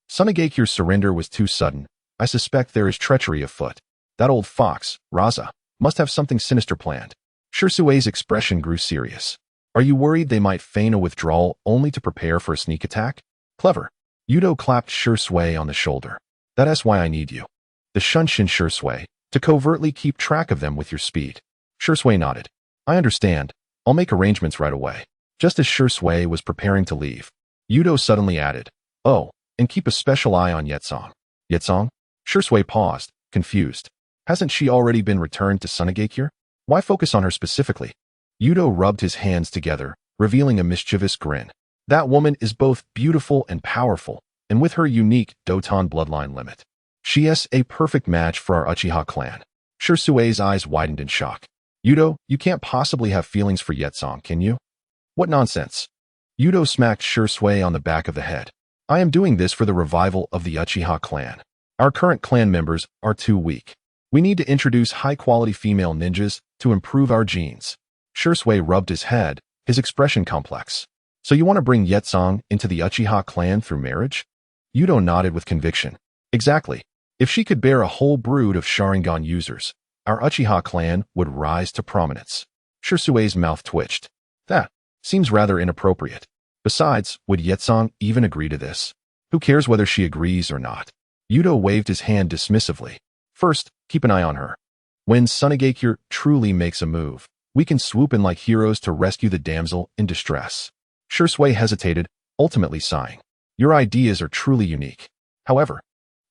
Sunagakure's surrender was too sudden, I suspect there is treachery afoot. That old fox, Raza, must have something sinister planned. Shirsue's expression grew serious. Are you worried they might feign a withdrawal only to prepare for a sneak attack? Clever. Yuto clapped Shirsue on the shoulder. That's why I need you. The Shunshin Shirsue, to covertly keep track of them with your speed. Shirsue nodded. I understand. I'll make arrangements right away. Just as Shirsue was preparing to leave, Yuto suddenly added, oh, and keep a special eye on Yetsong. Yetsong? Shirsue paused, confused. Hasn't she already been returned to Sunagakure? Why focus on her specifically? Yuto rubbed his hands together, revealing a mischievous grin. That woman is both beautiful and powerful, and with her unique Doton bloodline limit, she is a perfect match for our Uchiha clan. Shirsue's eyes widened in shock. Yuto, you can't possibly have feelings for Yetsong, can you? What nonsense. Yuto smacked Shirsue on the back of the head. I am doing this for the revival of the Uchiha clan. Our current clan members are too weak. We need to introduce high-quality female ninjas to improve our genes. Shirsue rubbed his head, his expression complex. So you want to bring Yetsong into the Uchiha clan through marriage? Yuto nodded with conviction. Exactly. If she could bear a whole brood of Sharingan users, our Uchiha clan would rise to prominence. Shirsue's mouth twitched. That seems rather inappropriate. Besides, would Yetsong even agree to this? Who cares whether she agrees or not? Yuto waved his hand dismissively. First, keep an eye on her. When Sunagakure truly makes a move, we can swoop in like heroes to rescue the damsel in distress. Shirsue hesitated, ultimately sighing. Your ideas are truly unique. However,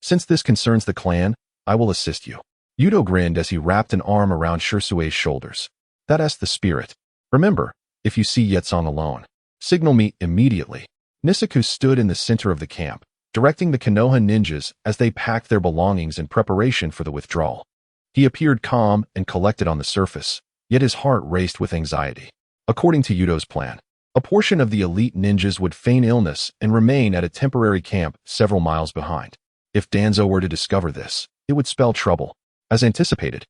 since this concerns the clan, I will assist you. Yuto grinned as he wrapped an arm around Shirsue's shoulders. That's the spirit. Remember, if you see Yetsong alone, signal me immediately. Nisaku stood in the center of the camp, directing the Konoha ninjas as they packed their belongings in preparation for the withdrawal. He appeared calm and collected on the surface, yet his heart raced with anxiety. According to Yuto's plan, a portion of the elite ninjas would feign illness and remain at a temporary camp several miles behind. If Danzo were to discover this, it would spell trouble. As anticipated,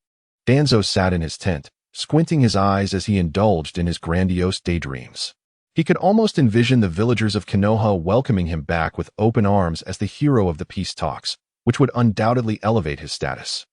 Danzo sat in his tent, squinting his eyes as he indulged in his grandiose daydreams. He could almost envision the villagers of Konoha welcoming him back with open arms as the hero of the peace talks, which would undoubtedly elevate his status.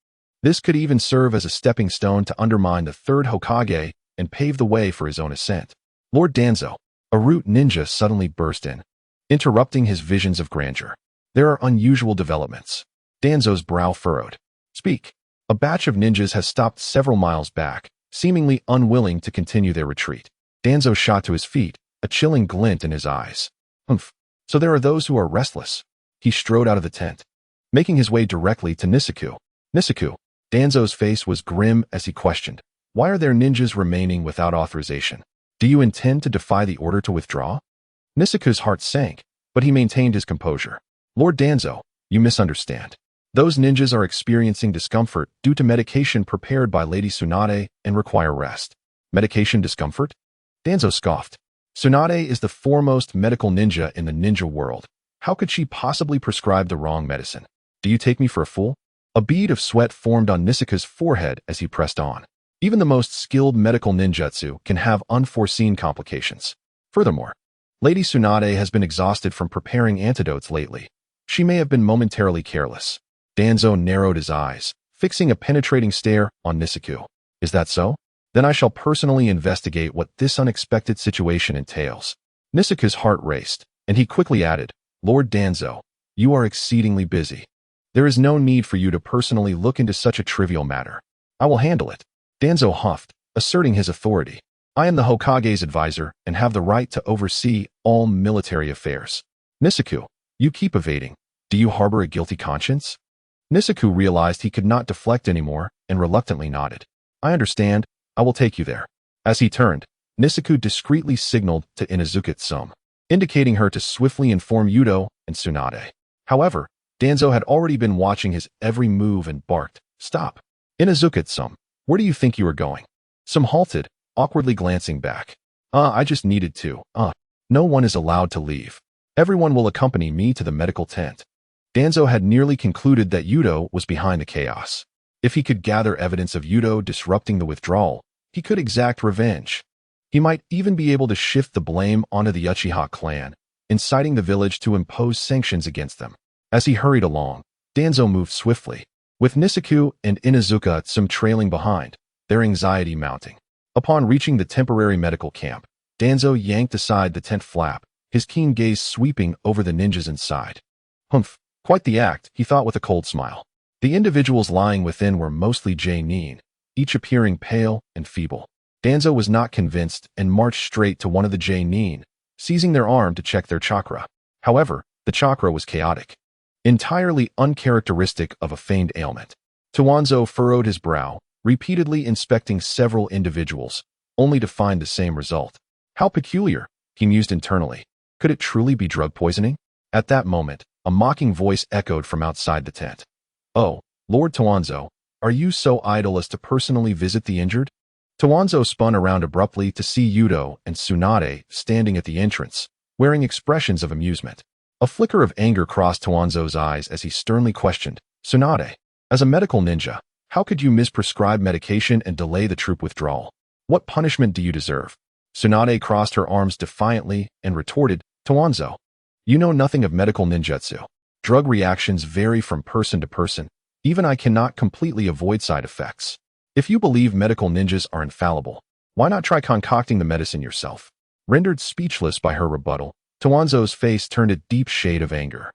This could even serve as a stepping stone to undermine the third Hokage and pave the way for his own ascent. Lord Danzo, a root ninja suddenly burst in, interrupting his visions of grandeur. There are unusual developments. Danzo's brow furrowed. Speak. A batch of ninjas has stopped several miles back, seemingly unwilling to continue their retreat. Danzo shot to his feet, a chilling glint in his eyes. Humph. So there are those who are restless. He strode out of the tent, making his way directly to Nisaku. Nisaku. Danzo's face was grim as he questioned. Why are there ninjas remaining without authorization? Do you intend to defy the order to withdraw? Nisaku's heart sank, but he maintained his composure. Lord Danzo, you misunderstand. Those ninjas are experiencing discomfort due to medication prepared by Lady Tsunade and require rest. Medication discomfort? Danzo scoffed. Tsunade is the foremost medical ninja in the ninja world. How could she possibly prescribe the wrong medicine? Do you take me for a fool? A bead of sweat formed on Nisaku's forehead as he pressed on. Even the most skilled medical ninjutsu can have unforeseen complications. Furthermore, Lady Tsunade has been exhausted from preparing antidotes lately. She may have been momentarily careless. Danzo narrowed his eyes, fixing a penetrating stare on Nisaku. Is that so? Then I shall personally investigate what this unexpected situation entails. Nisaku's heart raced, and he quickly added, Lord Danzo, you are exceedingly busy. There is no need for you to personally look into such a trivial matter. I will handle it. Danzo huffed, asserting his authority. I am the Hokage's advisor and have the right to oversee all military affairs. Nisaku, you keep evading. Do you harbor a guilty conscience? Nisaku realized he could not deflect anymore and reluctantly nodded. I understand. I will take you there. As he turned, Nisaku discreetly signaled to Inazuki-tsum, indicating her to swiftly inform Yuto and Tsunade. However, Danzo had already been watching his every move and barked, Stop. Inazuki-tsum, where do you think you are going? Some halted, awkwardly glancing back. I just needed to. No one is allowed to leave. Everyone will accompany me to the medical tent. Danzo had nearly concluded that Yuto was behind the chaos. If he could gather evidence of Yuto disrupting the withdrawal, he could exact revenge. He might even be able to shift the blame onto the Uchiha clan, inciting the village to impose sanctions against them. As he hurried along, Danzo moved swiftly, with Nisaku and Inazuka trailing behind, their anxiety mounting. Upon reaching the temporary medical camp, Danzo yanked aside the tent flap, his keen gaze sweeping over the ninjas inside. Humph, quite the act, he thought with a cold smile. The individuals lying within were mostly yearned, each appearing pale and feeble. Danzo was not convinced and marched straight to one of the yearned, seizing their arm to check their chakra. However, the chakra was chaotic, entirely uncharacteristic of a feigned ailment. Tuanzo furrowed his brow, repeatedly inspecting several individuals, only to find the same result. How peculiar, he mused internally. Could it truly be drug poisoning? At that moment, a mocking voice echoed from outside the tent. Oh, Lord Tuanzo, are you so idle as to personally visit the injured? Tuanzo spun around abruptly to see Yuto and Tsunade standing at the entrance, wearing expressions of amusement. A flicker of anger crossed Tuanzo's eyes as he sternly questioned, Tsunade, as a medical ninja, how could you misprescribe medication and delay the troop withdrawal? What punishment do you deserve? Tsunade crossed her arms defiantly and retorted, Tuanzo, you know nothing of medical ninjutsu. Drug reactions vary from person to person. Even I cannot completely avoid side effects. If you believe medical ninjas are infallible, why not try concocting the medicine yourself? Rendered speechless by her rebuttal, Tuanzo's face turned a deep shade of anger.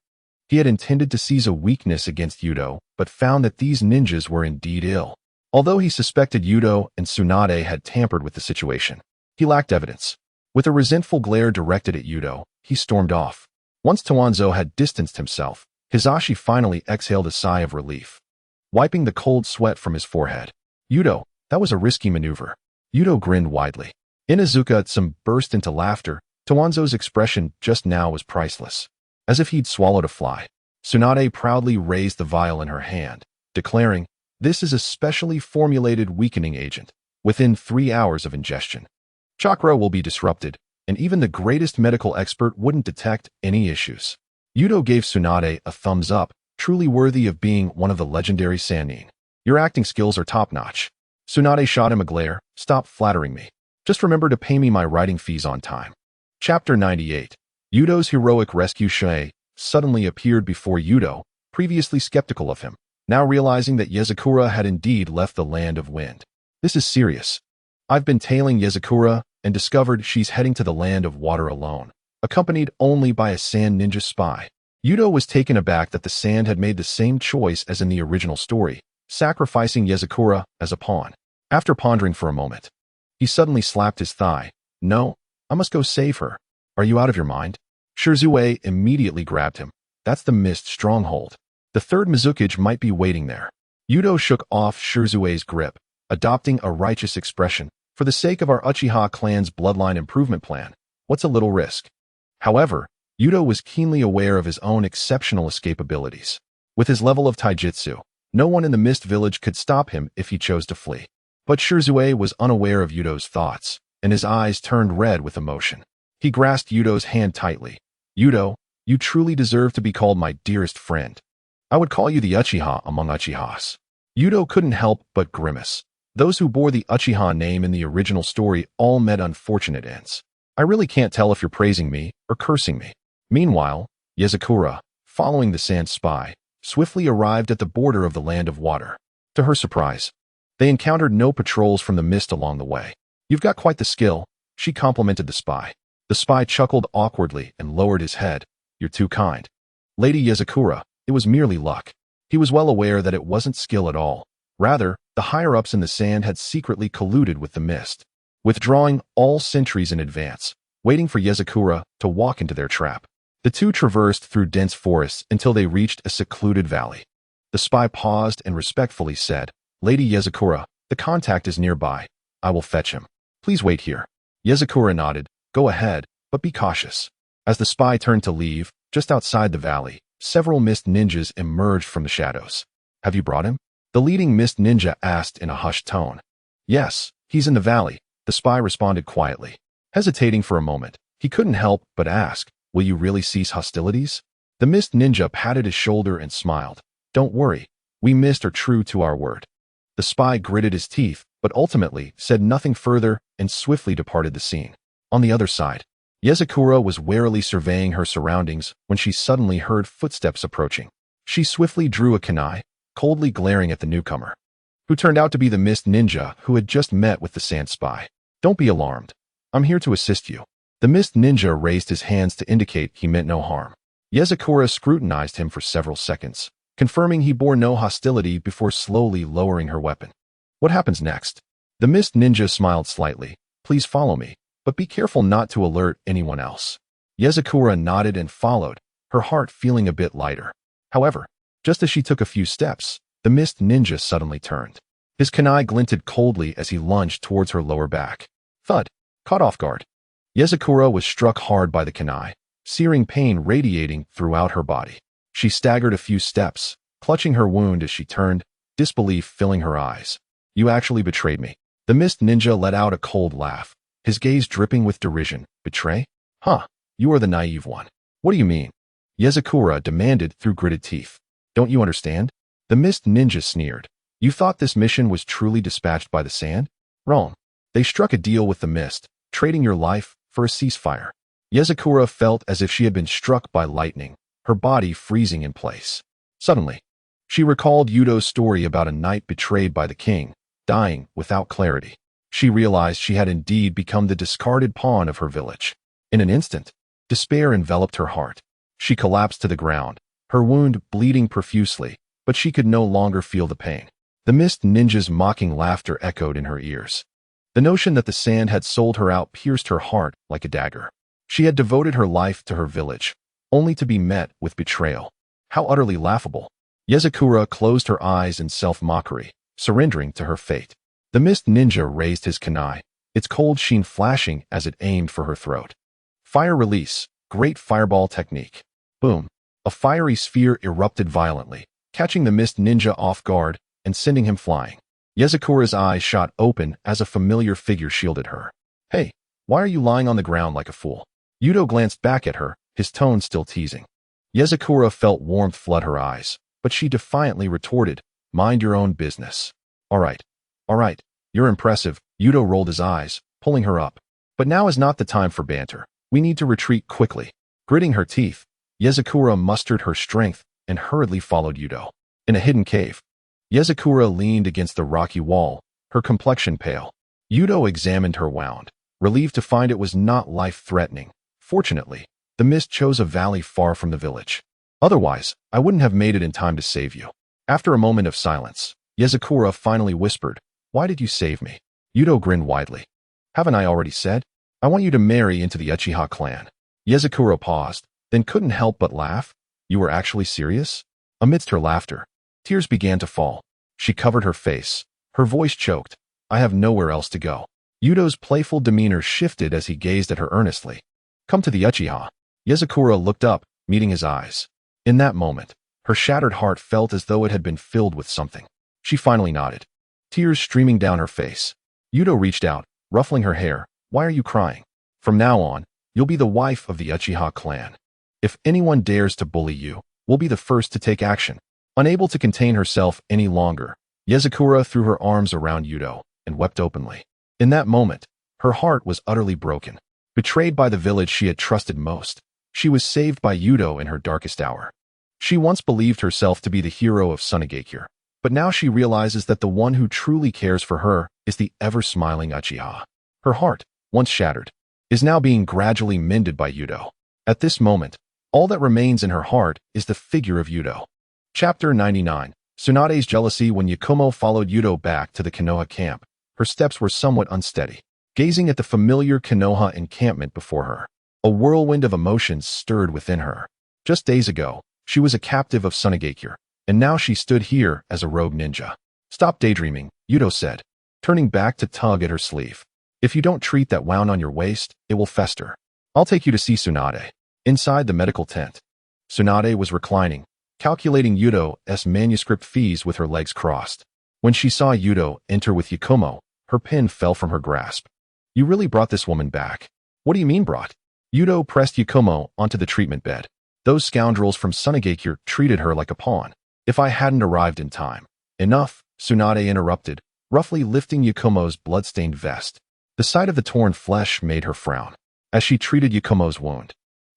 He had intended to seize a weakness against Yuto, but found that these ninjas were indeed ill. Although he suspected Yuto and Tsunade had tampered with the situation, he lacked evidence. With a resentful glare directed at Yuto, he stormed off. Once Tuanzo had distanced himself, Hisashi finally exhaled a sigh of relief, wiping the cold sweat from his forehead. Yuto, that was a risky maneuver. Yuto grinned widely. Inazuka burst into laughter. Tuanzo's expression just now was priceless, as if he'd swallowed a fly. Tsunade proudly raised the vial in her hand, declaring, this is a specially formulated weakening agent. Within 3 hours of ingestion, chakra will be disrupted, and even the greatest medical expert wouldn't detect any issues. Yuto gave Tsunade a thumbs up, truly worthy of being one of the legendary Sannin. Your acting skills are top-notch. Tsunade shot him a glare. Stop flattering me. Just remember to pay me my writing fees on time. Chapter 98. Yuto's heroic rescue. Shuei suddenly appeared before Yuto, previously skeptical of him, now realizing that Yezakura had indeed left the land of wind. This is serious. I've been tailing Yezakura and discovered she's heading to the land of water alone, accompanied only by a sand ninja spy. Yuto was taken aback that the sand had made the same choice as in the original story, sacrificing Yezakura as a pawn. After pondering for a moment, he suddenly slapped his thigh. No, I must go save her. Are you out of your mind? Shirzue immediately grabbed him. That's the mist stronghold. The third Mizukage might be waiting there. Yuto shook off Shirzue's grip, adopting a righteous expression. For the sake of our Uchiha clan's bloodline improvement plan, what's a little risk? However, Yuto was keenly aware of his own exceptional escape abilities. With his level of taijutsu, no one in the Mist Village could stop him if he chose to flee. But Shirzue was unaware of Yuto's thoughts, and his eyes turned red with emotion. He grasped Yuto's hand tightly. Yuto, you truly deserve to be called my dearest friend. I would call you the Uchiha among Uchihas. Yuto couldn't help but grimace. Those who bore the Uchiha name in the original story all met unfortunate ends. I really can't tell if you're praising me or cursing me. Meanwhile, Yezakura, following the sand spy, swiftly arrived at the border of the land of water. To her surprise, they encountered no patrols from the mist along the way. You've got quite the skill, she complimented the spy. The spy chuckled awkwardly and lowered his head. You're too kind. Lady Yezakura, it was merely luck. He was well aware that it wasn't skill at all. Rather, the higher-ups in the sand had secretly colluded with the mist, withdrawing all sentries in advance, waiting for Yezakura to walk into their trap. The two traversed through dense forests until they reached a secluded valley. The spy paused and respectfully said, Lady Yezakura, the contact is nearby. I will fetch him. Please wait here. Yezakura nodded. Go ahead, but be cautious. As the spy turned to leave, just outside the valley, several mist ninjas emerged from the shadows. Have you brought him? The leading mist ninja asked in a hushed tone. Yes, he's in the valley, the spy responded quietly. Hesitating for a moment, he couldn't help but ask, will you really cease hostilities? The mist ninja patted his shoulder and smiled. Don't worry, we mist are true to our word. The spy gritted his teeth, but ultimately said nothing further and swiftly departed the scene. On the other side, Yezakura was warily surveying her surroundings when she suddenly heard footsteps approaching. She swiftly drew a kunai, coldly glaring at the newcomer, who turned out to be the mist ninja who had just met with the sand spy. Don't be alarmed. I'm here to assist you. The mist ninja raised his hands to indicate he meant no harm. Yezakura scrutinized him for several seconds, confirming he bore no hostility before slowly lowering her weapon. What happens next? The mist ninja smiled slightly. Please follow me, but be careful not to alert anyone else. Yezakura nodded and followed, her heart feeling a bit lighter. However, just as she took a few steps, the mist ninja suddenly turned. His kunai glinted coldly as he lunged towards her lower back. Thud. Caught off guard. Yezakura was struck hard by the kunai, searing pain radiating throughout her body. She staggered a few steps, clutching her wound as she turned, disbelief filling her eyes. You actually betrayed me. The mist ninja let out a cold laugh, his gaze dripping with derision. Betray? Huh, you are the naive one. What do you mean? Yezakura demanded through gritted teeth. Don't you understand? The mist ninja sneered. You thought this mission was truly dispatched by the sand? Wrong. They struck a deal with the mist, trading your life for a ceasefire. Yezakura felt as if she had been struck by lightning, her body freezing in place. Suddenly, she recalled Yuto's story about a knight betrayed by the king, dying without clarity. She realized she had indeed become the discarded pawn of her village. In an instant, despair enveloped her heart. She collapsed to the ground, her wound bleeding profusely, but she could no longer feel the pain. The mist ninja's mocking laughter echoed in her ears. The notion that the sand had sold her out pierced her heart like a dagger. She had devoted her life to her village, only to be met with betrayal. How utterly laughable. Yezakura closed her eyes in self-mockery, surrendering to her fate. The mist ninja raised his kunai, its cold sheen flashing as it aimed for her throat. Fire release, great fireball technique. Boom. A fiery sphere erupted violently, catching the mist ninja off guard and sending him flying. Yezakura's eyes shot open as a familiar figure shielded her. Hey, why are you lying on the ground like a fool? Yuto glanced back at her, his tone still teasing. Yezakura felt warmth flood her eyes, but she defiantly retorted, mind your own business. All right, you're impressive. Yuto rolled his eyes, pulling her up. But now is not the time for banter. We need to retreat quickly. Gritting her teeth, Yezakura mustered her strength and hurriedly followed Yuto. In a hidden cave, Yezakura leaned against the rocky wall, her complexion pale. Yuto examined her wound, relieved to find it was not life-threatening. Fortunately, the mist chose a valley far from the village. Otherwise, I wouldn't have made it in time to save you. After a moment of silence, Yezakura finally whispered, Why did you save me? Yuto grinned widely. Haven't I already said? I want you to marry into the Uchiha clan. Yezakura paused, then couldn't help but laugh. You were actually serious? Amidst her laughter, tears began to fall. She covered her face. Her voice choked. I have nowhere else to go. Yuto's playful demeanor shifted as he gazed at her earnestly. Come to the Uchiha. Yezakura looked up, meeting his eyes. In that moment, her shattered heart felt as though it had been filled with something. She finally nodded, tears streaming down her face. Yuto reached out, ruffling her hair. Why are you crying? From now on, you'll be the wife of the Uchiha clan. If anyone dares to bully you, we'll be the first to take action. Unable to contain herself any longer, Yezakura threw her arms around Yuto and wept openly. In that moment, her heart was utterly broken. Betrayed by the village she had trusted most, she was saved by Yuto in her darkest hour. She once believed herself to be the hero of Sunagakure, but now she realizes that the one who truly cares for her is the ever-smiling Uchiha. Her heart, once shattered, is now being gradually mended by Yuto. At this moment, all that remains in her heart is the figure of Yuto. Chapter 99. Tsunade's jealousy. When Yakumo followed Yuto back to the Konoha camp, her steps were somewhat unsteady. Gazing at the familiar Konoha encampment before her, a whirlwind of emotions stirred within her. Just days ago, she was a captive of Sunagakure, and now she stood here as a rogue ninja. Stop daydreaming, Yuto said, turning back to tug at her sleeve. If you don't treat that wound on your waist, it will fester. I'll take you to see Tsunade. Inside the medical tent, Tsunade was reclining, calculating Yuto's manuscript fees with her legs crossed. When she saw Yuto enter with Yakumo, her pen fell from her grasp. You really brought this woman back. What do you mean brought? Yuto pressed Yakumo onto the treatment bed. Those scoundrels from Sunagakure treated her like a pawn. If I hadn't arrived in time. Enough, Tsunade interrupted, roughly lifting Yakumo's blood-stained vest. The sight of the torn flesh made her frown. As she treated Yakumo's wound,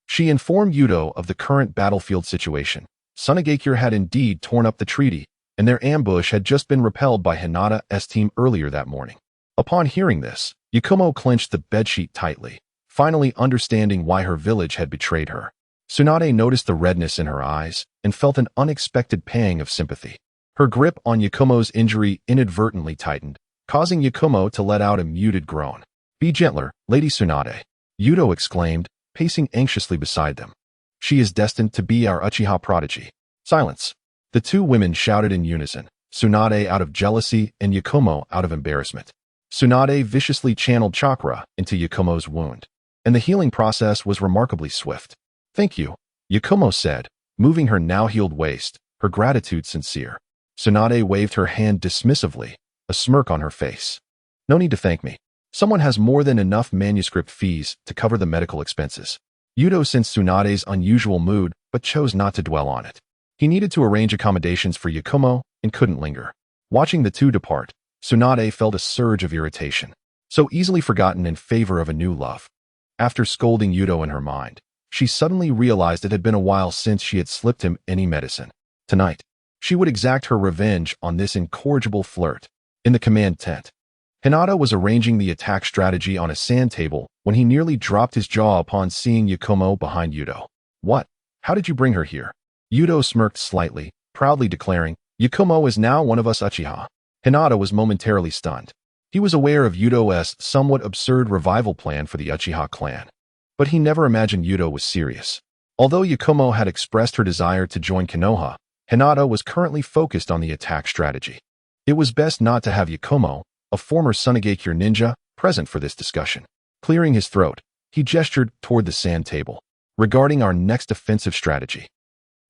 she informed Yuto of the current battlefield situation, Sunagakure had indeed torn up the treaty, and their ambush had just been repelled by Hinata's team earlier that morning. Upon hearing this, Yakumo clenched the bedsheet tightly, finally understanding why her village had betrayed her. Tsunade noticed the redness in her eyes and felt an unexpected pang of sympathy. Her grip on Yakumo's injury inadvertently tightened, causing Yakumo to let out a muted groan. "Be gentler, Lady Tsunade," Yuto exclaimed, pacing anxiously beside them. "She is destined to be our Uchiha prodigy." Silence. The two women shouted in unison, Tsunade out of jealousy and Yakumo out of embarrassment. Tsunade viciously channeled chakra into Yakumo's wound, and the healing process was remarkably swift. "Thank you," Yakumo said, moving her now-healed waist, her gratitude sincere. Tsunade waved her hand dismissively, a smirk on her face. "No need to thank me. Someone has more than enough manuscript fees to cover the medical expenses." Yuto sensed Tsunade's unusual mood, but chose not to dwell on it. He needed to arrange accommodations for Yakumo and couldn't linger. Watching the two depart, Tsunade felt a surge of irritation, so easily forgotten in favor of a new love. After scolding Yuto in her mind, she suddenly realized it had been a while since she had slipped him any medicine. Tonight, she would exact her revenge on this incorrigible flirt. In the command tent, Hinata was arranging the attack strategy on a sand table when he nearly dropped his jaw upon seeing Yakumo behind Yuto. "What? How did you bring her here?" Yuto smirked slightly, proudly declaring, "Yakumo is now one of us Uchiha." Hinata was momentarily stunned. He was aware of Yuto's somewhat absurd revival plan for the Uchiha clan, but he never imagined Yuto was serious. Although Yakumo had expressed her desire to join Konoha, Hinata was currently focused on the attack strategy. It was best not to have Yakumo, a former Sunagakure ninja, present for this discussion. Clearing his throat, he gestured toward the sand table. "Regarding our next offensive strategy."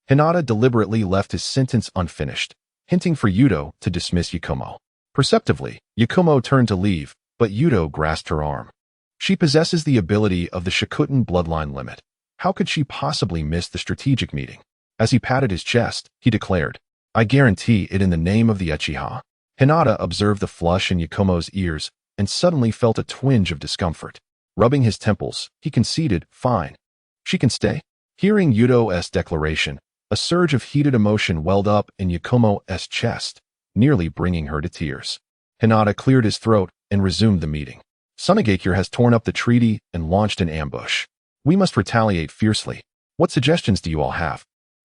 Hinata deliberately left his sentence unfinished, hinting for Yuto to dismiss Yakumo. Perceptively, Yakumo turned to leave, but Yuto grasped her arm. "She possesses the ability of the Shikutten bloodline limit. How could she possibly miss the strategic meeting?" As he patted his chest, he declared, "I guarantee it in the name of the Uchiha." Hinata observed the flush in Yakumo's ears and suddenly felt a twinge of discomfort. Rubbing his temples, he conceded, "Fine. She can stay." Hearing Yuto's declaration, a surge of heated emotion welled up in Yakumo's chest, nearly bringing her to tears. Hinata cleared his throat and resumed the meeting. "Sunagakure has torn up the treaty and launched an ambush. We must retaliate fiercely. What suggestions do you all have?"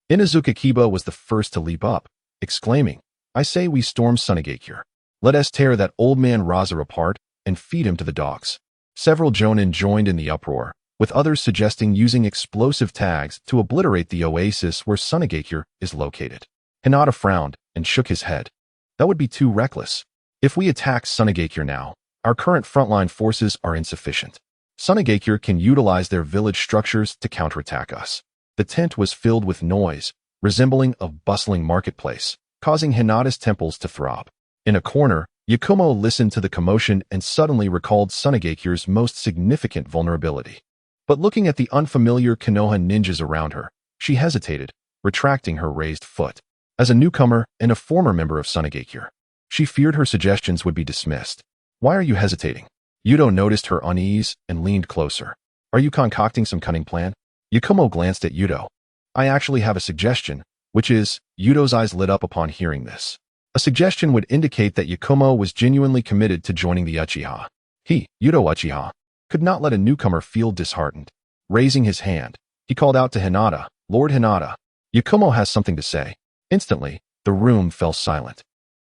Inazuka Kiba was the first to leap up, exclaiming, "I say we storm Sunagakure. Let us tear that old man Raza apart and feed him to the dogs." Several jonin joined in the uproar, with others suggesting using explosive tags to obliterate the oasis where Sunagakure is located. Hinata frowned and shook his head. "That would be too reckless. If we attack Sunagakure now, our current frontline forces are insufficient. Sunagakure can utilize their village structures to counterattack us." The tent was filled with noise, resembling a bustling marketplace, causing Hinata's temples to throb. In a corner, Yakumo listened to the commotion and suddenly recalled Sunagakure's most significant vulnerability. But looking at the unfamiliar Konoha ninjas around her, she hesitated, retracting her raised foot. As a newcomer and a former member of Sunagakure, she feared her suggestions would be dismissed. "Why are you hesitating?" Yuto noticed her unease and leaned closer. "Are you concocting some cunning plan?" Yakumo glanced at Yuto. "I actually have a suggestion, which is..." Yuto's eyes lit up upon hearing this. A suggestion would indicate that Yakumo was genuinely committed to joining the Uchiha. He, Yuto Uchiha, could not let a newcomer feel disheartened. Raising his hand, he called out to Hinata, "Lord Hinata, Yakumo has something to say." Instantly, the room fell silent,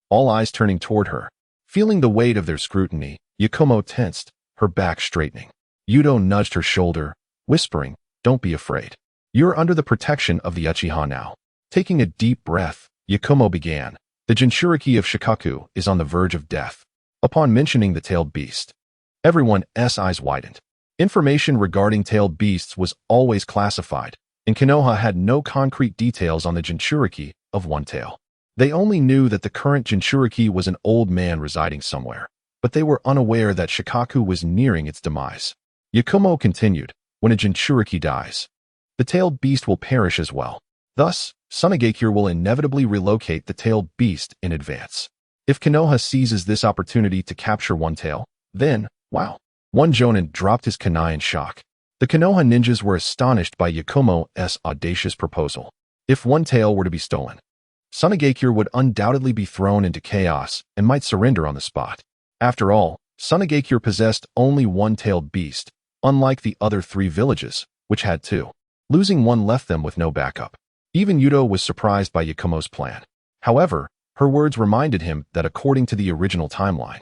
all eyes turning toward her. Feeling the weight of their scrutiny, Yakumo tensed, her back straightening. Yuto nudged her shoulder, whispering, "Don't be afraid. You're under the protection of the Uchiha now." Taking a deep breath, Yakumo began, "The Jinchuriki of Shikaku is on the verge of death." Upon mentioning the tailed beast, everyone's eyes widened. Information regarding tailed beasts was always classified, and Konoha had no concrete details on the Jinchuriki of one tail. They only knew that the current Jinchuriki was an old man residing somewhere, but they were unaware that Shikaku was nearing its demise. Yakumo continued, "When a Jinchuriki dies, the tailed beast will perish as well. Thus, Sunagakure will inevitably relocate the tailed beast in advance. If Konoha seizes this opportunity to capture one tail, then, wow." One jonin dropped his kunai in shock. The Konoha ninjas were astonished by Yakumo's audacious proposal. If one tail were to be stolen, Sunagakure would undoubtedly be thrown into chaos and might surrender on the spot. After all, Sunagakure possessed only one-tailed beast, unlike the other 3 villages, which had 2. Losing one left them with no backup. Even Yuto was surprised by Yakumo's plan. However, her words reminded him that according to the original timeline,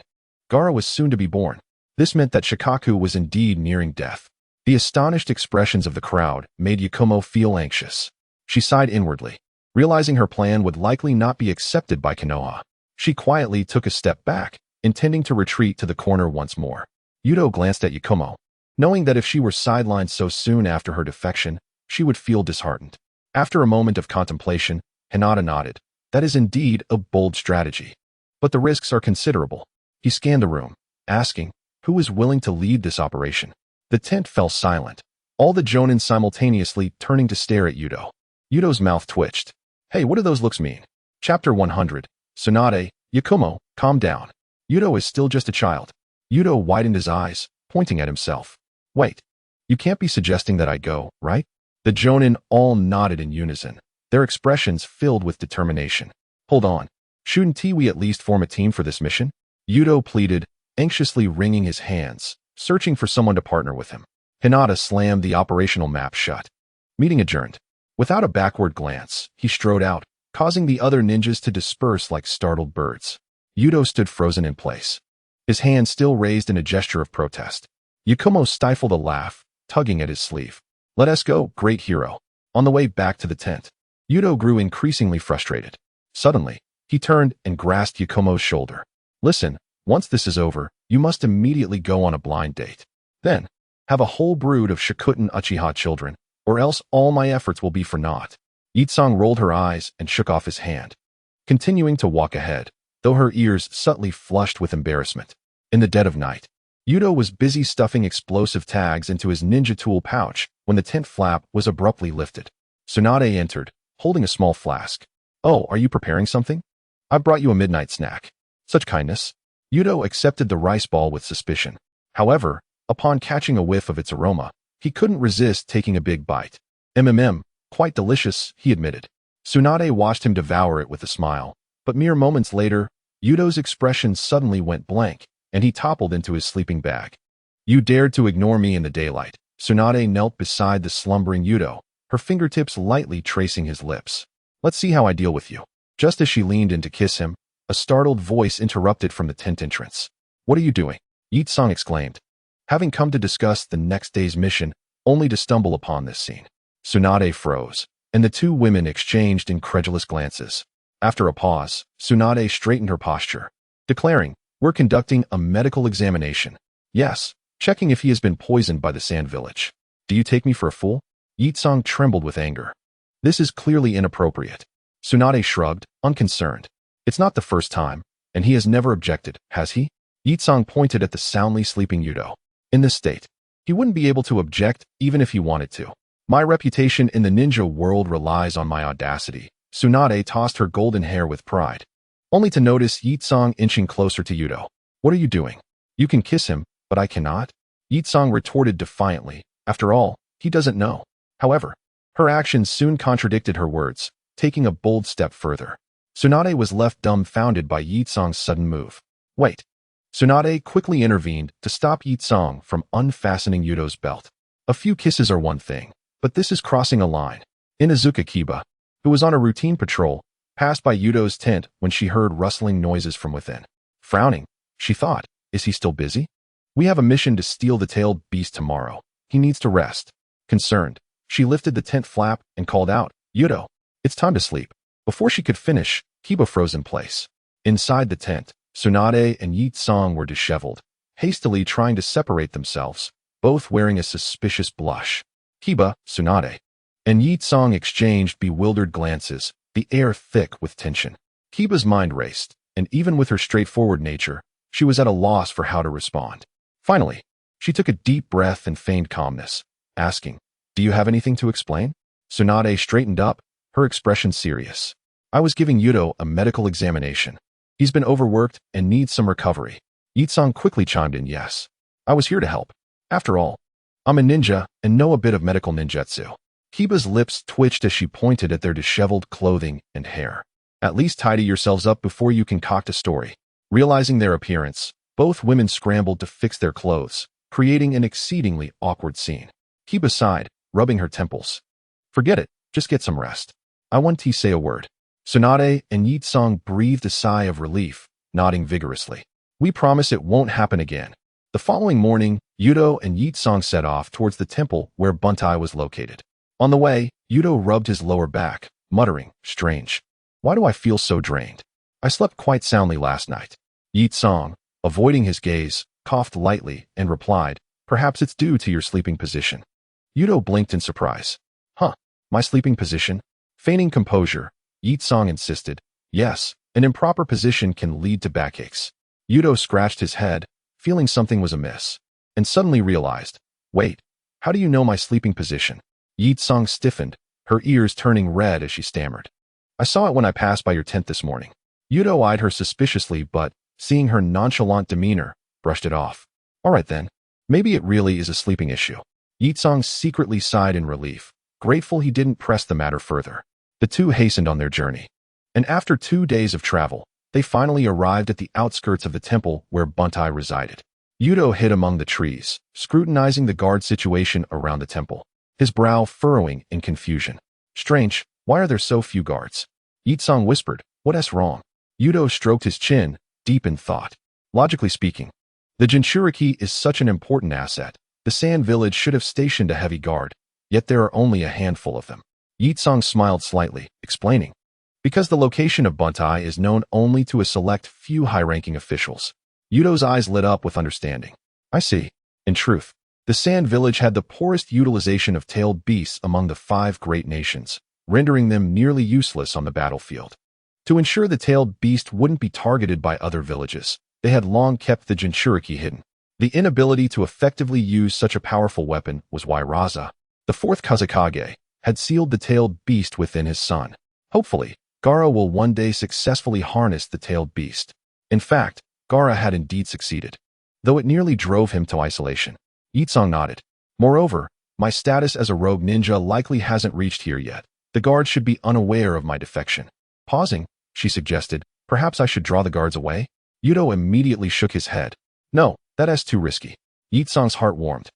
Gaara was soon to be born. This meant that Shikaku was indeed nearing death. The astonished expressions of the crowd made Yakumo feel anxious. She sighed inwardly, realizing her plan would likely not be accepted by Konoha. She quietly took a step back, intending to retreat to the corner once more. Yuto glanced at Yakumo, knowing that if she were sidelined so soon after her defection, she would feel disheartened. After a moment of contemplation, Hinata nodded. That is indeed a bold strategy. But the risks are considerable. He scanned the room, asking, who is willing to lead this operation? The tent fell silent, all the jonin simultaneously turning to stare at Yuto. Yuto's mouth twitched. Hey, what do those looks mean? Chapter 100. Tsunade, Yakumo, calm down. Yuto is still just a child. Yuto widened his eyes, pointing at himself. Wait, you can't be suggesting that I go, right? The jonin all nodded in unison, their expressions filled with determination. Hold on, shouldn't we at least form a team for this mission? Yuto pleaded, anxiously wringing his hands, searching for someone to partner with him. Hinata slammed the operational map shut. Meeting adjourned. Without a backward glance, he strode out, causing the other ninjas to disperse like startled birds. Yuto stood frozen in place, his hand still raised in a gesture of protest. Yakumo stifled a laugh, tugging at his sleeve. Let us go, great hero. On the way back to the tent, Yuto grew increasingly frustrated. Suddenly, he turned and grasped Yakumo's shoulder. Listen, once this is over, you must immediately go on a blind date. Then, have a whole brood of Shikuten Uchiha children, or else all my efforts will be for naught. Itsong rolled her eyes and shook off his hand, continuing to walk ahead, though her ears subtly flushed with embarrassment. In the dead of night, Yuto was busy stuffing explosive tags into his ninja tool pouch when the tent flap was abruptly lifted. Tsunade entered, holding a small flask. Oh, are you preparing something? I brought you a midnight snack. Such kindness. Yuto accepted the rice ball with suspicion. However, upon catching a whiff of its aroma, he couldn't resist taking a big bite. Quite delicious, he admitted. Tsunade watched him devour it with a smile, but mere moments later, Yuto's expression suddenly went blank, and he toppled into his sleeping bag. You dared to ignore me in the daylight. Tsunade knelt beside the slumbering Yuto, her fingertips lightly tracing his lips. Let's see how I deal with you. Just as she leaned in to kiss him, a startled voice interrupted from the tent entrance. What are you doing? Itsong exclaimed, having come to discuss the next day's mission, only to stumble upon this scene. Tsunade froze, and the 2 women exchanged incredulous glances. After a pause, Tsunade straightened her posture, declaring, we're conducting a medical examination. Yes, checking if he has been poisoned by the Sand Village. Do you take me for a fool? Itsong trembled with anger. This is clearly inappropriate. Tsunade shrugged, unconcerned. It's not the first time, and he has never objected, has he? Itsong pointed at the soundly sleeping Yuto. In this state, he wouldn't be able to object even if he wanted to. My reputation in the ninja world relies on my audacity. Tsunade tossed her golden hair with pride, only to notice Itsong inching closer to Yuto. What are you doing? You can kiss him, but I cannot? Itsong retorted defiantly. After all, he doesn't know. However, her actions soon contradicted her words, taking a bold step further. Tsunade was left dumbfounded by Itsong's sudden move. Wait. Tsunade quickly intervened to stop Itsong from unfastening Yuto's belt. A few kisses are one thing, but this is crossing a line. Inazuka Kiba, who was on a routine patrol, passed by Yuto's tent when she heard rustling noises from within. Frowning, she thought, is he still busy? We have a mission to steal the tailed beast tomorrow. He needs to rest. Concerned, she lifted the tent flap and called out, Yuto, it's time to sleep. Before she could finish, Kiba froze in place. Inside the tent, Tsunade and Itsong were disheveled, hastily trying to separate themselves, both wearing a suspicious blush. Kiba, Tsunade, and Itsong exchanged bewildered glances, the air thick with tension. Kiba's mind raced, and even with her straightforward nature, she was at a loss for how to respond. Finally, she took a deep breath and feigned calmness, asking, Do you have anything to explain? Tsunade straightened up, her expression serious. I was giving Yuto a medical examination. He's been overworked and needs some recovery. Itsong quickly chimed in, yes. I was here to help. After all, I'm a ninja and know a bit of medical ninjutsu. Kiba's lips twitched as she pointed at their disheveled clothing and hair. At least tidy yourselves up before you concoct a story. Realizing their appearance, both women scrambled to fix their clothes, creating an exceedingly awkward scene. Kiba sighed, rubbing her temples. Forget it, just get some rest. I want to say a word. Tsunade and Yitsong breathed a sigh of relief, nodding vigorously. We promise it won't happen again. The following morning, Yuto and Yitsong set off towards the temple where Buntai was located. On the way, Yuto rubbed his lower back, muttering, strange. Why do I feel so drained? I slept quite soundly last night. Yitsong, avoiding his gaze, coughed lightly and replied, perhaps it's due to your sleeping position. Yuto blinked in surprise. Huh, my sleeping position? Feigning composure, Yitsong insisted, yes, an improper position can lead to backaches. Yuto scratched his head, feeling something was amiss, and suddenly realized, wait, how do you know my sleeping position? Yitsong stiffened, her ears turning red as she stammered. I saw it when I passed by your tent this morning. Yuto eyed her suspiciously but, seeing her nonchalant demeanor, brushed it off. All right then, maybe it really is a sleeping issue. Yitsong secretly sighed in relief, grateful he didn't press the matter further. The two hastened on their journey. And after 2 days of travel, they finally arrived at the outskirts of the temple where Buntai resided. Yuto hid among the trees, scrutinizing the guard situation around the temple, his brow furrowing in confusion. Strange, why are there so few guards? Yitsong whispered, what's wrong? Yuto stroked his chin, deep in thought. Logically speaking, the Jinchuriki is such an important asset. The Sand Village should have stationed a heavy guard, yet there are only a handful of them. Yitsong smiled slightly, explaining, because the location of Buntai is known only to a select few high-ranking officials. Yuto's eyes lit up with understanding. I see. In truth, the Sand Village had the poorest utilization of tailed beasts among the 5 great nations, rendering them nearly useless on the battlefield. To ensure the tailed beast wouldn't be targeted by other villages, they had long kept the Jinchuriki hidden. The inability to effectively use such a powerful weapon was why Raza, the 4th Kazekage, had sealed the tailed beast within his son. Hopefully, Gaara will one day successfully harness the tailed beast. In fact, Gaara had indeed succeeded, though it nearly drove him to isolation. Yitsong nodded. Moreover, my status as a rogue ninja likely hasn't reached here yet. The guards should be unaware of my defection. Pausing, she suggested, perhaps I should draw the guards away? Yuto immediately shook his head. No, that's too risky. Yitsong's heart warmed,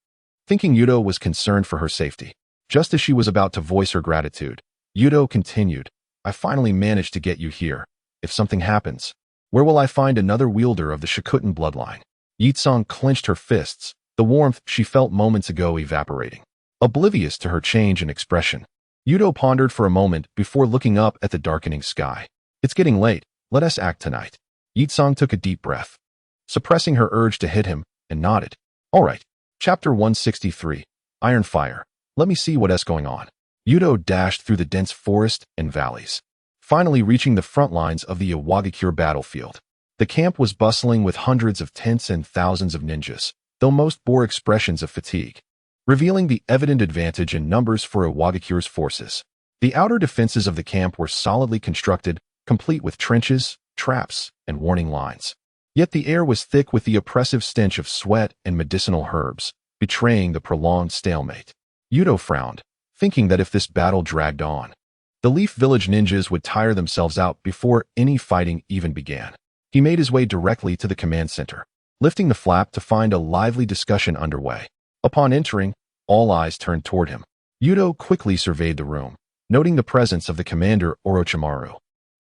thinking Yuto was concerned for her safety. Just as she was about to voice her gratitude, Yuto continued, I finally managed to get you here. If something happens, where will I find another wielder of the Shikutan bloodline? Yitsong clenched her fists, the warmth she felt moments ago evaporating. Oblivious to her change in expression, Yuto pondered for a moment before looking up at the darkening sky. It's getting late, let us act tonight. Yitsong took a deep breath, suppressing her urge to hit him, and nodded. All right. Chapter 163, Iron Fire. Let me see what's going on. Yuto dashed through the dense forest and valleys, finally reaching the front lines of the Iwagakure battlefield. The camp was bustling with hundreds of tents and thousands of ninjas, though most bore expressions of fatigue, revealing the evident advantage in numbers for Iwagakure's forces. The outer defenses of the camp were solidly constructed, complete with trenches, traps, and warning lines. Yet the air was thick with the oppressive stench of sweat and medicinal herbs, betraying the prolonged stalemate. Yuto frowned, thinking that if this battle dragged on, the Leaf Village ninjas would tire themselves out before any fighting even began. He made his way directly to the command center, lifting the flap to find a lively discussion underway. Upon entering, all eyes turned toward him. Yuto quickly surveyed the room, noting the presence of the commander Orochimaru,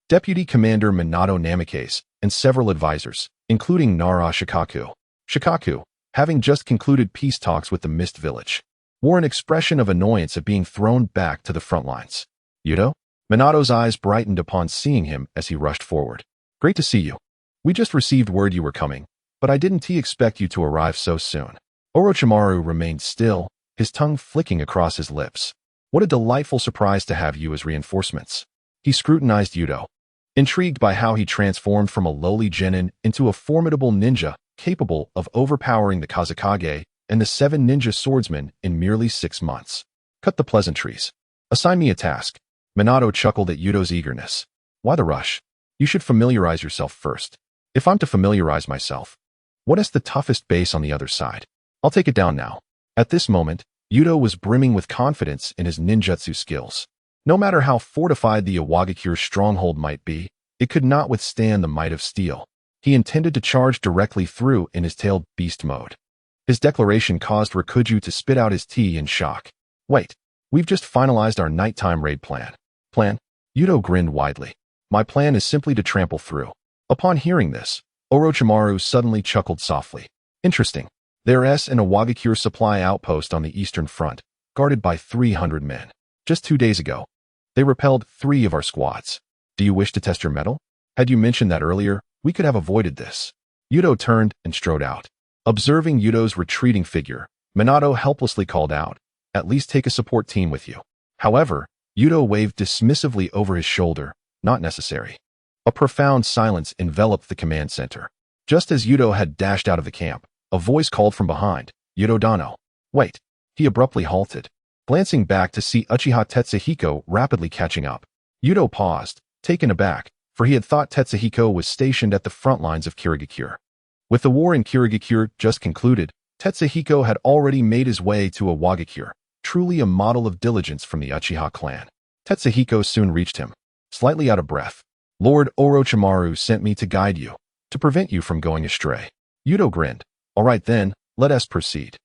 Deputy Commander Minato Namikaze, and several advisors, including Nara Shikaku. Shikaku, having just concluded peace talks with the Mist Village, wore an expression of annoyance at being thrown back to the front lines. Yuto? Minato's eyes brightened upon seeing him as he rushed forward. Great to see you. We just received word you were coming, but I didn't expect you to arrive so soon. Orochimaru remained still, his tongue flicking across his lips. What a delightful surprise to have you as reinforcements. He scrutinized Yuto, intrigued by how he transformed from a lowly genin into a formidable ninja capable of overpowering the Kazekage and the 7 ninja swordsmen in merely 6 months. Cut the pleasantries. Assign me a task. Minato chuckled at Yuto's eagerness. Why the rush? You should familiarize yourself first. If I'm to familiarize myself, what is the toughest base on the other side? I'll take it down now. At this moment, Yuto was brimming with confidence in his ninjutsu skills. No matter how fortified the Iwagakure's stronghold might be, it could not withstand the might of steel. He intended to charge directly through in his tailed beast mode. His declaration caused Rikuju to spit out his tea in shock. Wait, we've just finalized our nighttime raid plan. Plan? Yuto grinned widely. My plan is simply to trample through. Upon hearing this, Orochimaru suddenly chuckled softly. Interesting. There's an Iwagakure supply outpost on the eastern front, guarded by 300 men. Just 2 days ago, they repelled 3 of our squads. Do you wish to test your mettle? Had you mentioned that earlier, we could have avoided this. Yuto turned and strode out. Observing Yuto's retreating figure, Minato helplessly called out, "At least take a support team with you." However, Yuto waved dismissively over his shoulder. Not necessary. A profound silence enveloped the command center. Just as Yuto had dashed out of the camp, a voice called from behind, "Yuto Dano." Wait. He abruptly halted, glancing back to see Uchiha Tetsuhiko rapidly catching up. Yuto paused, taken aback, for he had thought Tetsuhiko was stationed at the front lines of Kirigakure. With the war in Kirigakure just concluded, Tetsuhiko had already made his way to Iwagakure, truly a model of diligence from the Uchiha clan. Tetsuhiko soon reached him, slightly out of breath. "Lord Orochimaru sent me to guide you, to prevent you from going astray." Yuto grinned. "All right then, let us proceed."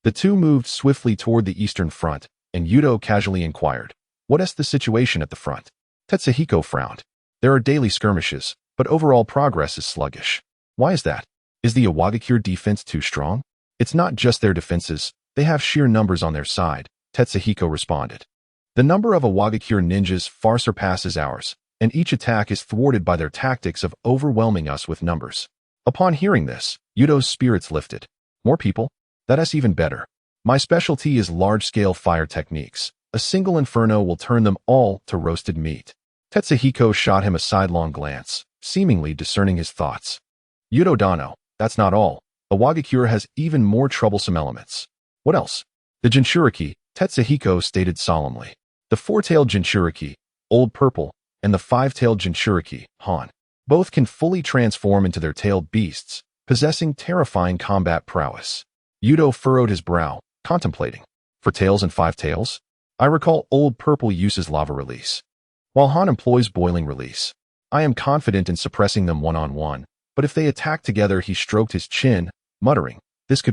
The two moved swiftly toward the eastern front, and Yuto casually inquired, "What is the situation at the front?" Tetsuhiko frowned. "There are daily skirmishes, but overall progress is sluggish." "Why is that? Is the Iwagakure defense too strong?" "It's not just their defenses, they have sheer numbers on their side," Tetsuhiko responded. "The number of Iwagakure ninjas far surpasses ours, and each attack is thwarted by their tactics of overwhelming us with numbers." Upon hearing this, Yuto's spirits lifted. "More people? That's even better. My specialty is large-scale fire techniques. A single inferno will turn them all to roasted meat." Tetsuhiko shot him a sidelong glance, seemingly discerning his thoughts. "Yuto Dano, that's not all. Iwagakure has even more troublesome elements." "What else?" "The Jinchuriki," Tetsuhiko stated solemnly. "The 4-tailed Jinchuriki, Old Purple, and the 5-tailed Jinchuriki, Han. Both can fully transform into their tailed beasts, possessing terrifying combat prowess." Yuto furrowed his brow, contemplating. "For tails and 5 tails? I recall Old Purple uses lava release, while Han employs boiling release. I am confident in suppressing them one-on-one, but if they attack together," he stroked his chin, muttering, "this could